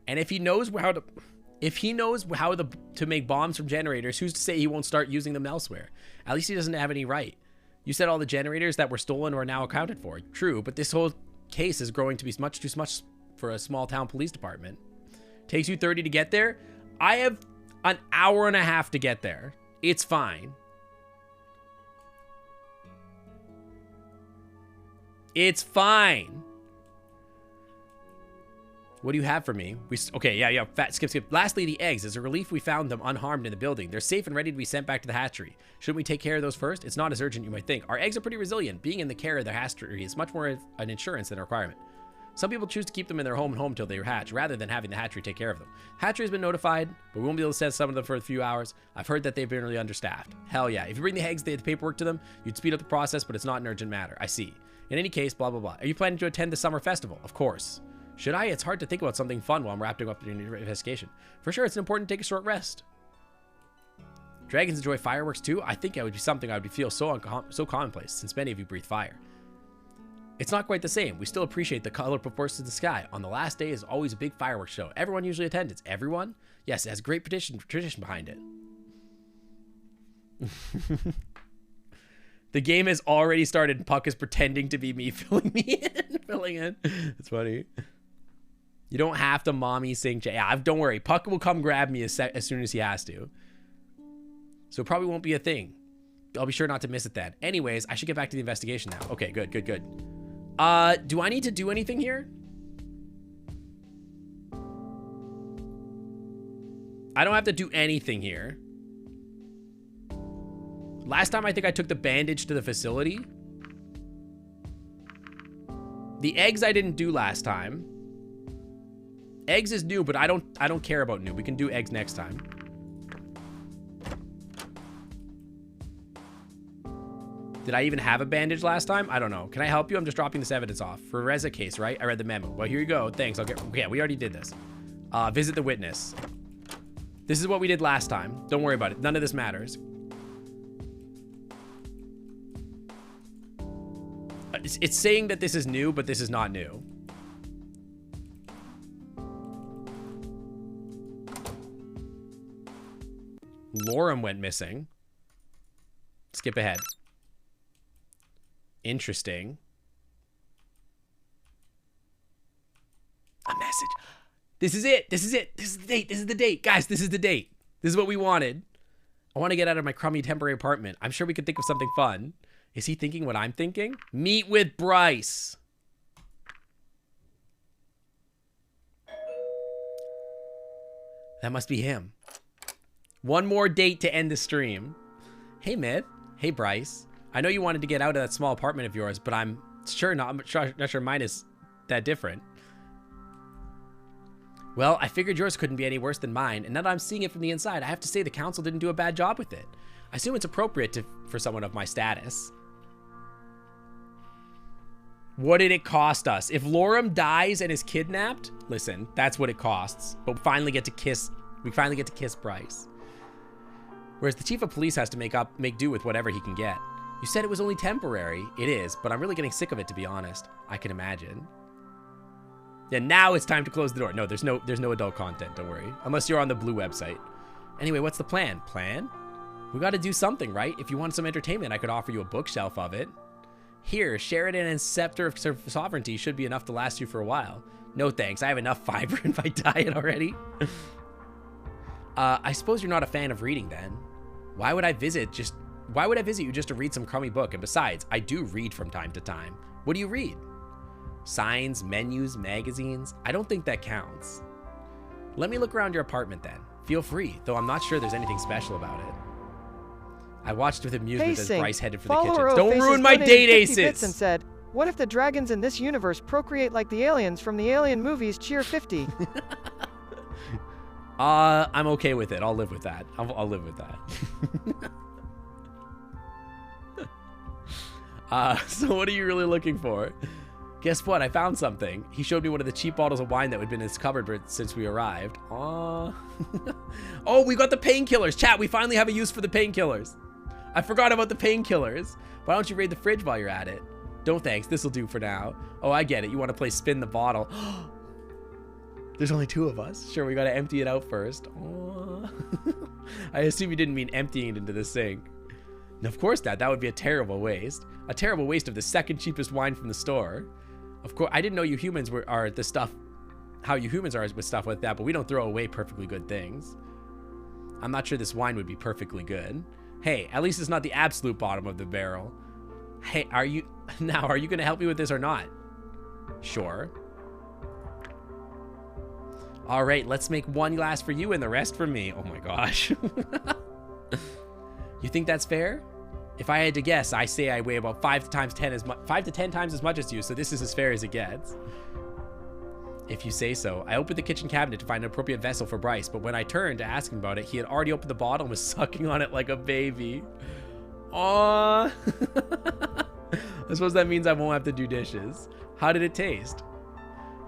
And if he knows how to make bombs from generators, who's to say he won't start using them elsewhere? At least he doesn't have any right. You said all the generators that were stolen are now accounted for. True, but this whole case is growing to be much too much for a small town police department. Takes you 30 to get there. I have an hour and a half to get there. It's fine. It's fine. What do you have for me? Okay, yeah. Skip. Lastly, the eggs. As a relief, we found them unharmed in the building. They're safe and ready to be sent back to the hatchery. Shouldn't we take care of those first? It's not as urgent you might think. Our eggs are pretty resilient. Being in the care of the hatchery is much more of an insurance than a requirement. Some people choose to keep them in their home until they hatch, rather than having the hatchery take care of them. Hatchery has been notified, but we won't be able to send some of them for a few hours. I've heard that they've been really understaffed. Hell yeah. If you bring the eggs, they have the paperwork to them, you'd speed up the process, but it's not an urgent matter. I see. In any case, blah, blah, blah. Are you planning to attend the summer festival? Of course. Should I? It's hard to think about something fun while I'm wrapping up the investigation. For sure, it's important to take a short rest. Dragons enjoy fireworks too? I think it would be something I would feel so commonplace, since many of you breathe fire. It's not quite the same. We still appreciate the colorful bursts of the sky. On the last day is always a big fireworks show. Everyone usually attends. It's everyone? Yes, it has a great tradition behind it. The game has already started and Puck is pretending to be me filling in. It's funny. You don't have to mommy sing. Yeah, don't worry. Puck will come grab me as soon as he has to. So it probably won't be a thing. I'll be sure not to miss it then. Anyways, I should get back to the investigation now. Okay, good. Do I need to do anything here? I don't have to do anything here. Last time I think I took the bandage to the facility. The eggs I didn't do last time. Eggs is new, but I don't care about new. We can do eggs next time. Did I even have a bandage last time? I don't know. Can I help you? I'm just dropping this evidence off. For a Reza case, right? I read the memo. Well, here you go. Thanks. Yeah, we already did this. Visit the witness. This is what we did last time. Don't worry about it. None of this matters. It's saying that this is new, but this is not new. Lorem went missing. Skip ahead. Interesting. A message. This is it. This is it. This is the date. This is the date. Guys, this is the date. This is what we wanted. I want to get out of my crummy temporary apartment. I'm sure we could think of something fun. Is he thinking what I'm thinking? Meet with Bryce. That must be him. One more date to end the stream. Hey, Myth. Hey, Bryce. I know you wanted to get out of that small apartment of yours, but I'm not sure mine is that different. Well, I figured yours couldn't be any worse than mine, and now that I'm seeing it from the inside, I have to say the council didn't do a bad job with it. I assume it's appropriate for someone of my status. What did it cost us? If Lorem dies and is kidnapped, listen, that's what it costs. But we finally get to kiss Bryce. Whereas the chief of police has to make do with whatever he can get. You said it was only temporary. It is, but I'm really getting sick of it, to be honest. I can imagine. Yeah, now it's time to close the door. No, there's no adult content, don't worry. Unless you're on the blue website. Anyway, what's the plan? Plan? We gotta do something, right? If you want some entertainment, I could offer you a bookshelf of it. Here, Sheridan and Scepter of Sovereignty should be enough to last you for a while. No thanks, I have enough fiber in my diet already. I suppose you're not a fan of reading then. Why would I visit you just to read some crummy book? And besides, I do read from time to time. What do you read? Signs, menus, magazines? I don't think that counts. Let me look around your apartment then. Feel free, though I'm not sure there's anything special about it. I watched with amusement as Bryce headed for the kitchen. Don't ruin my date, Aces! And said, what if the dragons in this universe procreate like the aliens from the alien movies Cheer 50? I'm okay with it. I'll live with that. I'll live with that. So what are you really looking for? Guess what? I found something. He showed me one of the cheap bottles of wine that had been in his cupboard since we arrived. Aww. Oh, we got the painkillers. Chat, we finally have a use for the painkillers. I forgot about the painkillers. Why don't you raid the fridge while you're at it? Don't thanks. This'll do for now. Oh, I get it. You want to play spin the bottle. There's only 2 of us. Sure, we got to empty it out first. Aww. I assume you didn't mean emptying it into the sink. And of course not. That would be a terrible waste. A terrible waste of the second cheapest wine from the store. Of course, I didn't know you humans are the stuff, how you humans are with stuff like that, but we don't throw away perfectly good things. I'm not sure this wine would be perfectly good. Hey, at least it's not the absolute bottom of the barrel. Hey, are you going to help me with this or not? Sure. All right, let's make 1 glass for you and the rest for me. Oh my gosh. You think that's fair? If I had to guess, I say I weigh about 5 to 10 times as much as you, so this is as fair as it gets. If you say so. I opened the kitchen cabinet to find an appropriate vessel for Bryce, but when I turned to ask him about it, he had already opened the bottle and was sucking on it like a baby. Aww. I suppose that means I won't have to do dishes. How did it taste?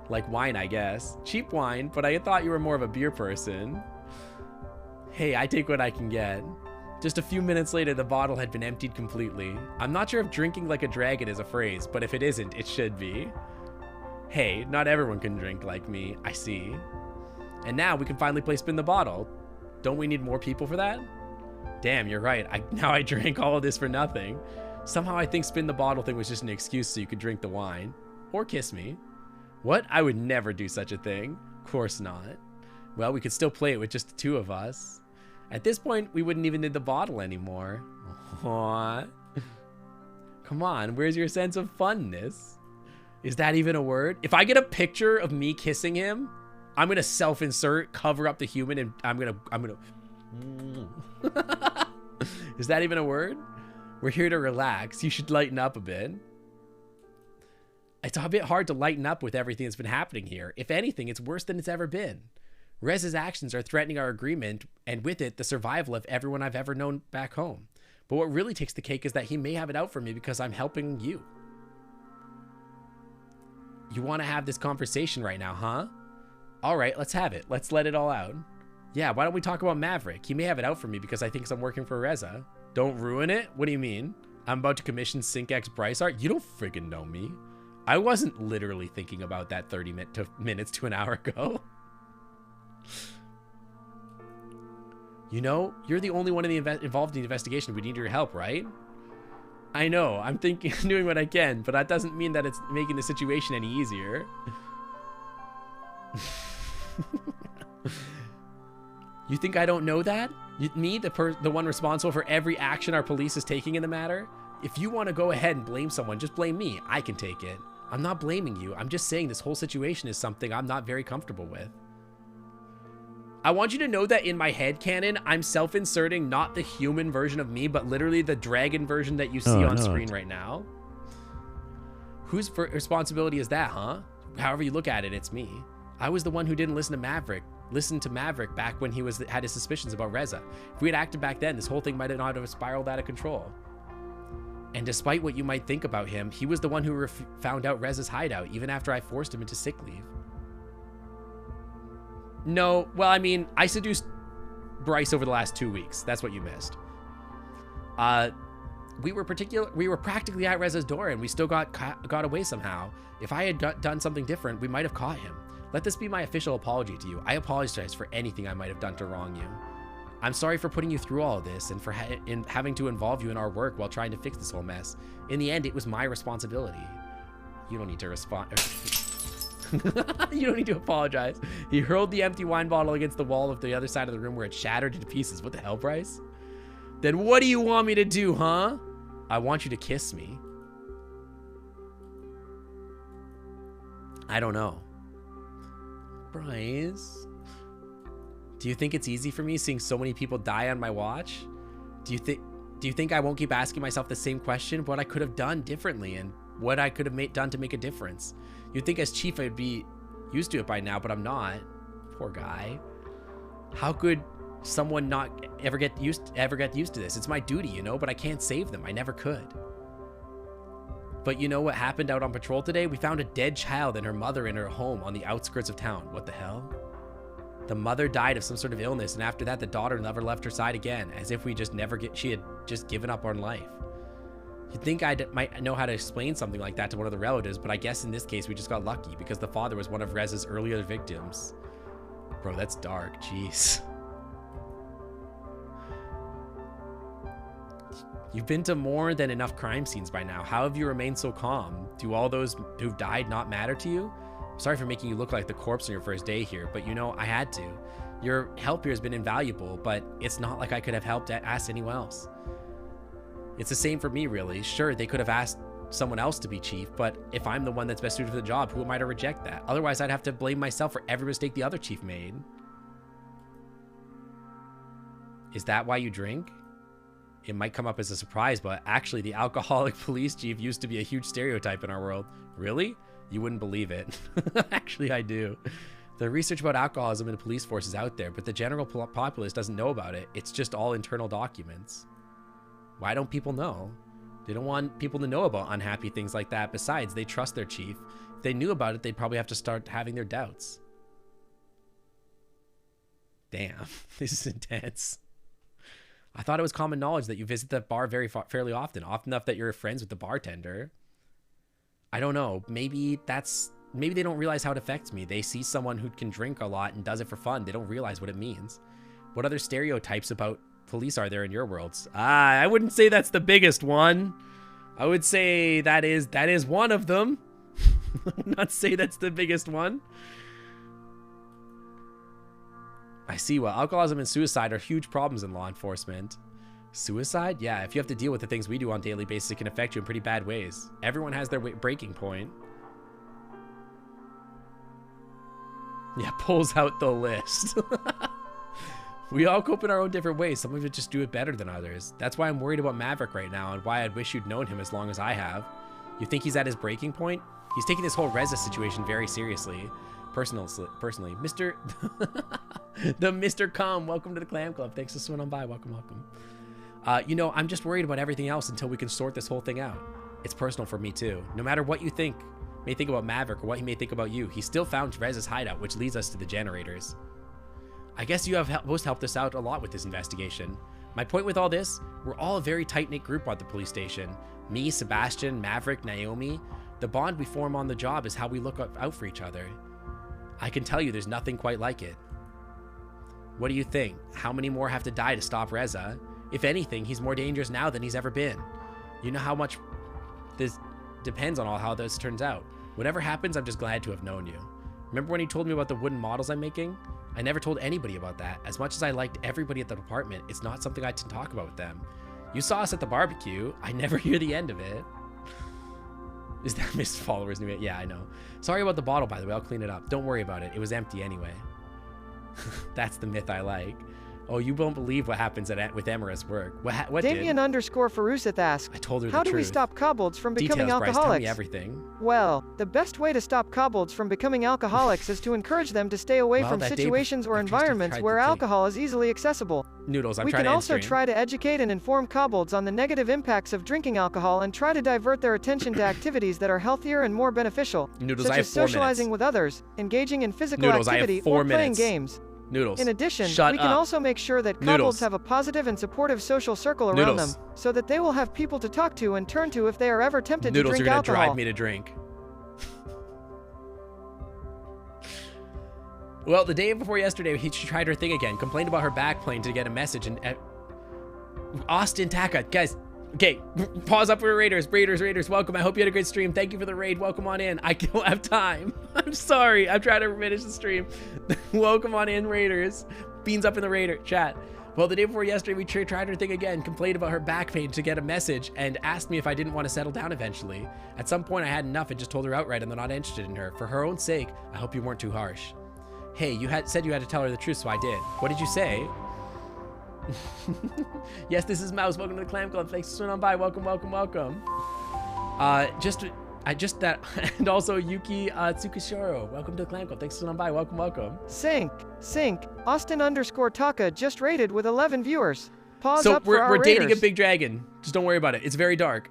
Like wine, I guess. Cheap wine, but I thought you were more of a beer person. Hey, I take what I can get. Just a few minutes later, the bottle had been emptied completely. I'm not sure if drinking like a dragon is a phrase, but if it isn't, it should be. Hey, not everyone can drink like me, I see. And now we can finally play spin the bottle. Don't we need more people for that? Damn, you're right. Now I drank all of this for nothing. Somehow I think spin the bottle thing was just an excuse so you could drink the wine. Or kiss me. What? I would never do such a thing. Of course not. Well, we could still play it with just the 2 of us. At this point, we wouldn't even need the bottle anymore. Aww. Come on, where's your sense of funness? Is that even a word? If I get a picture of me kissing him, I'm gonna self-insert, cover up the human, and I'm gonna. Is that even a word? We're here to relax. You should lighten up a bit. It's a bit hard to lighten up with everything that's been happening here. If anything, it's worse than it's ever been. Rez's actions are threatening our agreement, and with it, the survival of everyone I've ever known back home. But what really takes the cake is that he may have it out for me because I'm helping you. You want to have this conversation right now, huh? All right, let's have it. Let's let it all out. Yeah, why don't we talk about Maverick? He may have it out for me because I think I'm working for Reza. Don't ruin it? What do you mean? I'm about to commission SyncX Bryce art? You don't friggin' know me. I wasn't literally thinking about that 30 minutes to an hour ago. You know, you're the only one involved in the investigation. We need your help, right? I know, I'm thinking, doing what I can, but that doesn't mean that it's making the situation any easier. You think I don't know that? Me, the one responsible for every action our police is taking in the matter? If you want to go ahead and blame someone, just blame me. I can take it. I'm not blaming you. I'm just saying this whole situation is something I'm not very comfortable with. I want you to know that in my head canon, I'm self-inserting not the human version of me, but literally the dragon version that you see on screen right now. Whose responsibility is that, huh? However you look at it, it's me. I was the one who didn't listen to Maverick back when he had his suspicions about Reza. If we had acted back then, this whole thing might not have spiraled out of control. And despite what you might think about him, he was the one who found out Reza's hideout, even after I forced him into sick leave. No, well, I mean, I seduced Bryce over the last 2 weeks. That's what you missed. We were practically at Reza's door, and we still got away somehow. If I had done something different, we might have caught him. Let this be my official apology to you. I apologize for anything I might have done to wrong you. I'm sorry for putting you through all of this and for having to involve you in our work while trying to fix this whole mess. In the end, it was my responsibility. You don't need to respond. You don't need to apologize. He hurled the empty wine bottle against the wall of the other side of the room where it shattered into pieces. What the hell, Bryce? Then what do you want me to do, huh? I want you to kiss me. I don't know. Bryce, do you think it's easy for me seeing so many people die on my watch? Do you think I won't keep asking myself the same question? What I could have done differently and what I could have done to make a difference? You'd think as chief I'd be used to it by now, but I'm not. Poor guy. How could someone not ever get used to this? It's my duty, you know, but I can't save them. I never could. But you know what happened out on patrol today? We found a dead child and her mother in her home on the outskirts of town. What the hell? The mother died of some sort of illness, and after that, the daughter never left her side again, as if she had just given up on life. You'd think I might know how to explain something like that to one of the relatives, but I guess in this case we just got lucky because the father was one of Reza's earlier victims. Bro, that's dark. Jeez. You've been to more than enough crime scenes by now. How have you remained so calm? Do all those who've died not matter to you? Sorry for making you look like the corpse on your first day here, but you know, I had to. Your help here has been invaluable, but it's not like I could have asked anyone else. It's the same for me, really. Sure, they could have asked someone else to be chief, but if I'm the one that's best suited for the job, who am I to reject that? Otherwise, I'd have to blame myself for every mistake the other chief made. Is that why you drink? It might come up as a surprise, but actually the alcoholic police chief used to be a huge stereotype in our world. Really? You wouldn't believe it. Actually, I do. The research about alcoholism in the police force is out there, but the general populace doesn't know about it. It's just all internal documents. Why don't people know? They don't want people to know about unhappy things like that. Besides, they trust their chief. If they knew about it, they'd probably have to start having their doubts. Damn, this is intense. I thought it was common knowledge that you visit the bar fairly often enough that you're friends with the bartender. I don't know. Maybe they don't realize how it affects me. They see someone who can drink a lot and does it for fun. They don't realize what it means. What other stereotypes about police are there in your worlds? I wouldn't say that's the biggest one. I would say that is one of them. I would not say that's the biggest one. I see. Well, alcoholism and suicide are huge problems in law enforcement. Suicide? Yeah, if you have to deal with the things we do on a daily basis, it can affect you in pretty bad ways. Everyone has their breaking point. Yeah, pulls out the list. We all cope in our own different ways. Some of us just do it better than others. That's why I'm worried about Maverick right now and why I'd wish you'd known him as long as I have. You think he's at his breaking point? He's taking this whole Reza situation very seriously. Personally. Mr. the Mr. Cum, welcome to the Clam Club. Thanks for swimming on by. Welcome. You know, I'm just worried about everything else until we can sort this whole thing out. It's personal for me too. No matter what you may think about Maverick or what he may think about you, he still found Reza's hideout, which leads us to the generators. I guess you have both helped us out a lot with this investigation. My point with all this, we're all a very tight-knit group at the police station. Me, Sebastian, Maverick, Naomi. The bond we form on the job is how we look out for each other. I can tell you there's nothing quite like it. What do you think? How many more have to die to stop Reza? If anything, he's more dangerous now than he's ever been. You know how much this depends on how this turns out. Whatever happens, I'm just glad to have known you. Remember when you told me about the wooden models I'm making? I never told anybody about that. As much as I liked everybody at the department, it's not something I can talk about with them. You saw us at the barbecue. I never hear the end of it. Is that Missed Followers? Yeah, I know. Sorry about the bottle, by the way. I'll clean it up. Don't worry about it. It was empty anyway. That's the myth I like. Oh, you won't believe what happens with Emira's work. What Damien did? _Faruseth asked, I told her how the do we truth. stop kobolds from becoming Details, Bryce. Tell alcoholics? me everything. Well, the best way to stop kobolds from becoming alcoholics is to encourage them to stay away Well, from that day situations or I just environments tried where to take- alcohol is easily accessible. Noodles, I'm We trying can to end also stream. try to educate and inform kobolds on the negative impacts of drinking alcohol and try to divert their attention to activities that are healthier and more beneficial, Noodles, such I have as 4 socializing minutes. with others, engaging in physical Noodles, I have activity, 4 or playing minutes. games. Noodles. In addition, Shut we can up. also make sure that kobolds Noodles. have a positive and supportive social circle around Noodles. them, so that they will have people to talk to and turn to if they are ever tempted Noodles, to you're drink gonna alcohol. drive me to drink. Well, the day before yesterday, she tried her thing again. Complained about her back plane to get a message. And Austin Taka, guys. Okay, pause up for Raiders. Raiders, welcome. I hope you had a great stream. Thank you for the raid. Welcome on in. I don't have time. I'm sorry. I'm trying to finish the stream. Welcome on in, Raiders. Beans up in the Raider chat. Well, the day before yesterday, we tried her thing again, complained about her back pain to get a message, and asked me if I didn't want to settle down eventually. At some point, I had enough and just told her outright I'm not interested in her. For her own sake, I hope you weren't too harsh. Hey, you said you had to tell her the truth, so I did. What did you say? Yes, this is Mouse. Welcome to the Clam Club. Thanks for swinging on by. Welcome. And also Yuki Tsukishiro. Welcome to the Clam Club. Thanks for swinging on by. Welcome. Sync. Austin _Taka just rated with 11 viewers. Pause So up for our we're dating a Raiders. big dragon. Just don't worry about it. It's very dark.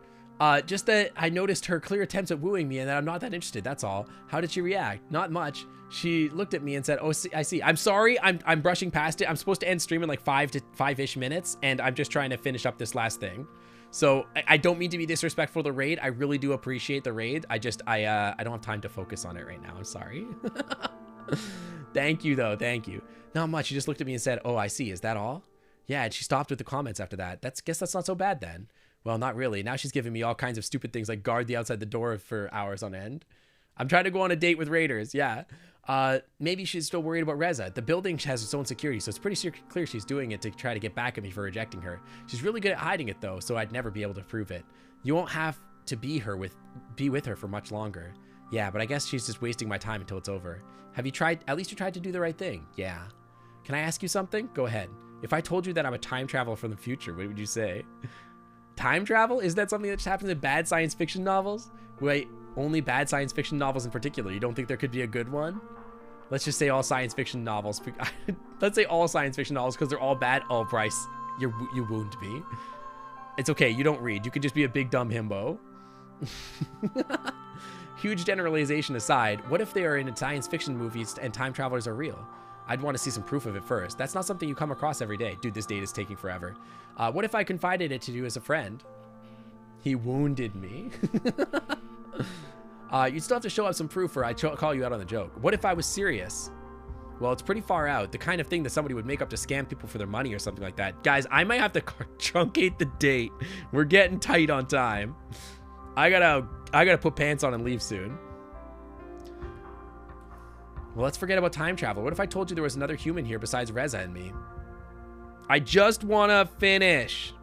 Just that I noticed her clear attempts at wooing me and that I'm not that interested. That's all. How did she react? Not much. She looked at me and said, "Oh, I see. I'm sorry. I'm brushing past it. I'm supposed to end stream in like 5-ish minutes, and I'm just trying to finish up this last thing." So I don't mean to be disrespectful to the raid. I really do appreciate the raid. I don't have time to focus on it right now. I'm sorry. Thank you though. Thank you. Not much. She just looked at me and said, "Oh, I see. Is that all?" Yeah, and she stopped with the comments after that. Guess that's not so bad then. Well, not really. Now she's giving me all kinds of stupid things like guard the outside the door for hours on end. I'm trying to go on a date with Raiders. Yeah. Maybe she's still worried about Reza. The building has its own security, so it's pretty clear she's doing it to try to get back at me for rejecting her. She's really good at hiding it though, so I'd never be able to prove it. You won't have to be with her for much longer. Yeah, but I guess she's just wasting my time until it's over. Have you tried? At least you tried to do the right thing. Yeah. Can I ask you something? Go ahead. If I told you that I'm a time traveler from the future, what would you say? Time travel? Is that something that just happens in bad science fiction novels? Wait, only bad science fiction novels in particular. You don't think there could be a good one? Let's just say all science fiction novels. Let's say all science fiction novels because they're all bad. Oh, Bryce, you wound me. It's okay. You don't read. You could just be a big dumb himbo. Huge generalization aside, what if they are in science fiction movies and time travelers are real? I'd want to see some proof of it first. That's not something you come across every day. Dude, this date is taking forever. What if I confided it to you as a friend? He wounded me. You'd still have to show up some proof or I'd call you out on the joke. What if I was serious? Well, it's pretty far out. The kind of thing that somebody would make up to scam people for their money or something like that. Guys, I might have to truncate the date. We're getting tight on time. I gotta put pants on and leave soon. Well, let's forget about time travel. What if I told you there was another human here besides Reza and me? I just want to finish.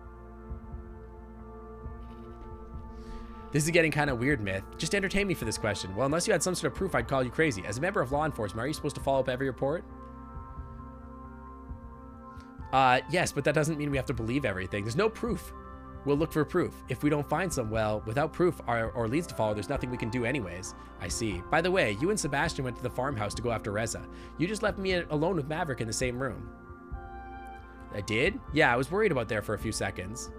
This is getting kind of weird, Myth. Just entertain me for this question. Well, unless you had some sort of proof, I'd call you crazy. As a member of law enforcement, are you supposed to follow up every report? Yes, but that doesn't mean we have to believe everything. There's no proof. We'll look for proof. If we don't find some, well, without proof or leads to follow, there's nothing we can do anyways. I see. By the way, you and Sebastian went to the farmhouse to go after Reza. You just left me alone with Maverick in the same room. I did? Yeah, I was worried about there for a few seconds.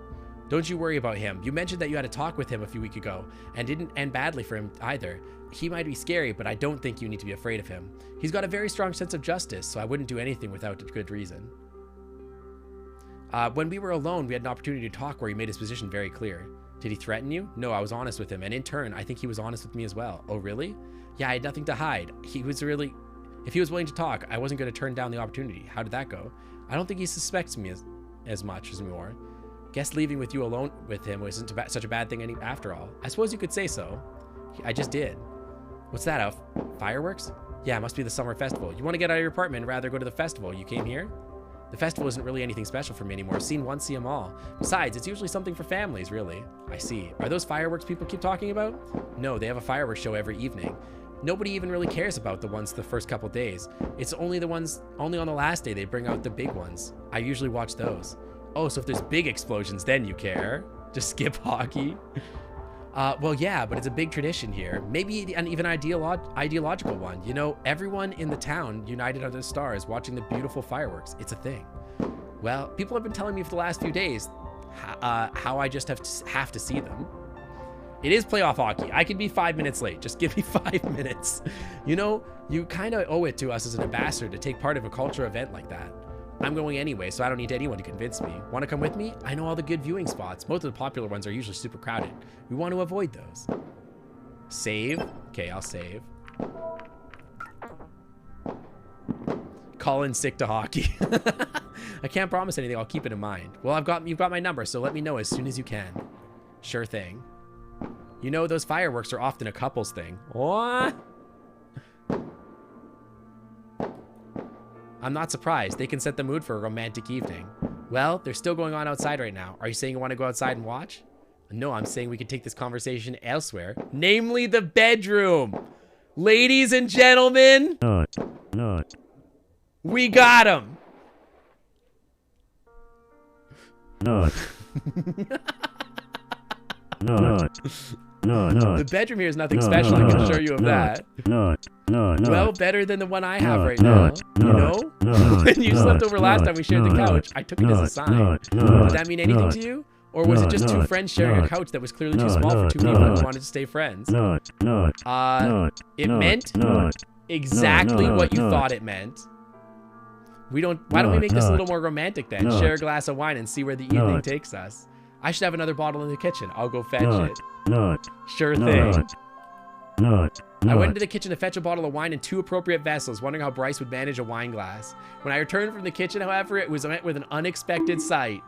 Don't you worry about him. You mentioned that you had a talk with him a few weeks ago, and didn't end badly for him either. He might be scary, but I don't think you need to be afraid of him. He's got a very strong sense of justice, so I wouldn't do anything without a good reason. When we were alone, we had an opportunity to talk where he made his position very clear. Did he threaten you? No, I was honest with him, and in turn, I think he was honest with me as well. Oh, really? Yeah, I had nothing to hide. He was really... If he was willing to talk, I wasn't going to turn down the opportunity. How did that go? I don't think he suspects me as much as more. Guess leaving with you alone with him wasn't such a bad thing after all. I suppose you could say so. I just did. What's that, fireworks? Yeah, it must be the summer festival. You want to get out of your apartment and rather go to the festival. You came here? The festival isn't really anything special for me anymore. Seen once, see them all. Besides, it's usually something for families, really. I see. Are those fireworks people keep talking about? No, they have a fireworks show every evening. Nobody even really cares about the ones the first couple days. It's only on the last day they bring out the big ones. I usually watch those. Oh, so if there's big explosions, then you care. Just skip hockey. Well, yeah, but it's a big tradition here. Maybe an even ideological one. You know, everyone in the town united under the stars watching the beautiful fireworks. It's a thing. Well, people have been telling me for the last few days how I just have to see them. It is playoff hockey. I can be 5 minutes late. Just give me 5 minutes. You know, you kind of owe it to us as an ambassador to take part of a culture event like that. I'm going anyway, so I don't need anyone to convince me. Want to come with me? I know all the good viewing spots. Most of the popular ones are usually super crowded. We want to avoid those. Save. Okay, I'll save. Call in sick to hockey. I can't promise anything. I'll keep it in mind. Well, you've got my number, so let me know as soon as you can. Sure thing. You know, those fireworks are often a couple's thing. What? I'm not surprised. They can set the mood for a romantic evening. Well, they're still going on outside right now. Are you saying you want to go outside and watch? No, I'm saying we can take this conversation elsewhere. Namely, the bedroom. Ladies and gentlemen. Not. We got him. Not. No. The bedroom here is nothing special. I can assure you of that. No. Well, better than the one I have right now. You know? When you slept over last time we shared the couch, I took it as a sign. Did that mean anything to you? Or was it just two friends sharing a couch that was clearly too small for two people who wanted to stay friends? It meant exactly what you thought it meant. Why don't we make this a little more romantic then? Share a glass of wine and see where the evening takes us. I should have another bottle in the kitchen. I'll go fetch it. Sure thing. I went into the kitchen to fetch a bottle of wine in two appropriate vessels, wondering how Bryce would manage a wine glass. When I returned from the kitchen, however, it was met with an unexpected sight.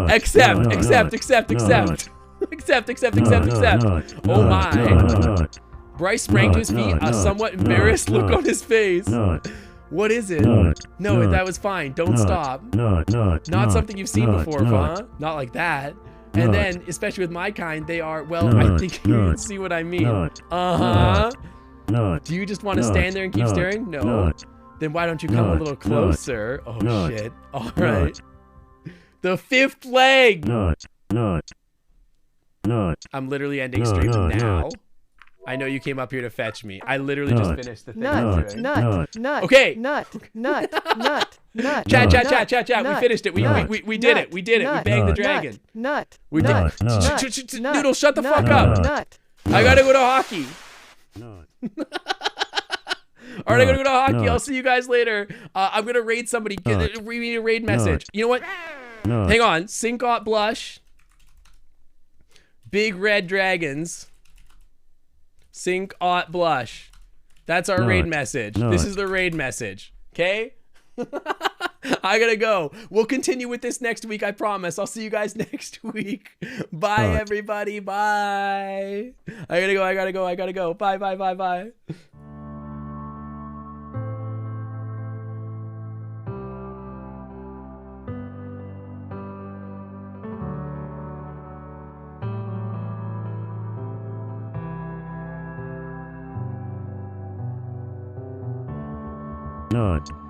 Accept. Oh my. Bryce sprang to his feet, a somewhat embarrassed look on his face. What is it? No, that was fine. Don't stop. Not something you've seen before, huh? Not like that. And then, especially with my kind, they are, well, I think you can see what I mean. Uh-huh. Do you just want to stand there and keep staring? No. Then why don't you come a little closer? Oh, shit. All right. The fifth leg. I'm literally ending stream now. I know you came up here to fetch me. I literally just finished the thing. Nut. Okay. Nut. Chat. We finished it. We did it. We banged the dragon. We did. Noodle, shut the fuck up. I gotta go to hockey. All right, I gotta go to hockey. I'll see you guys later. I'm gonna raid somebody. Read me a raid message. You know what? Hang on. Sinkot Blush. Big Red Dragons. Sinkot Blush. That's our raid message. This is the raid message. Okay? I gotta go. We'll continue with this next week, I promise. I'll see you guys next week. Bye, everybody. Bye. I gotta go. Bye. Not.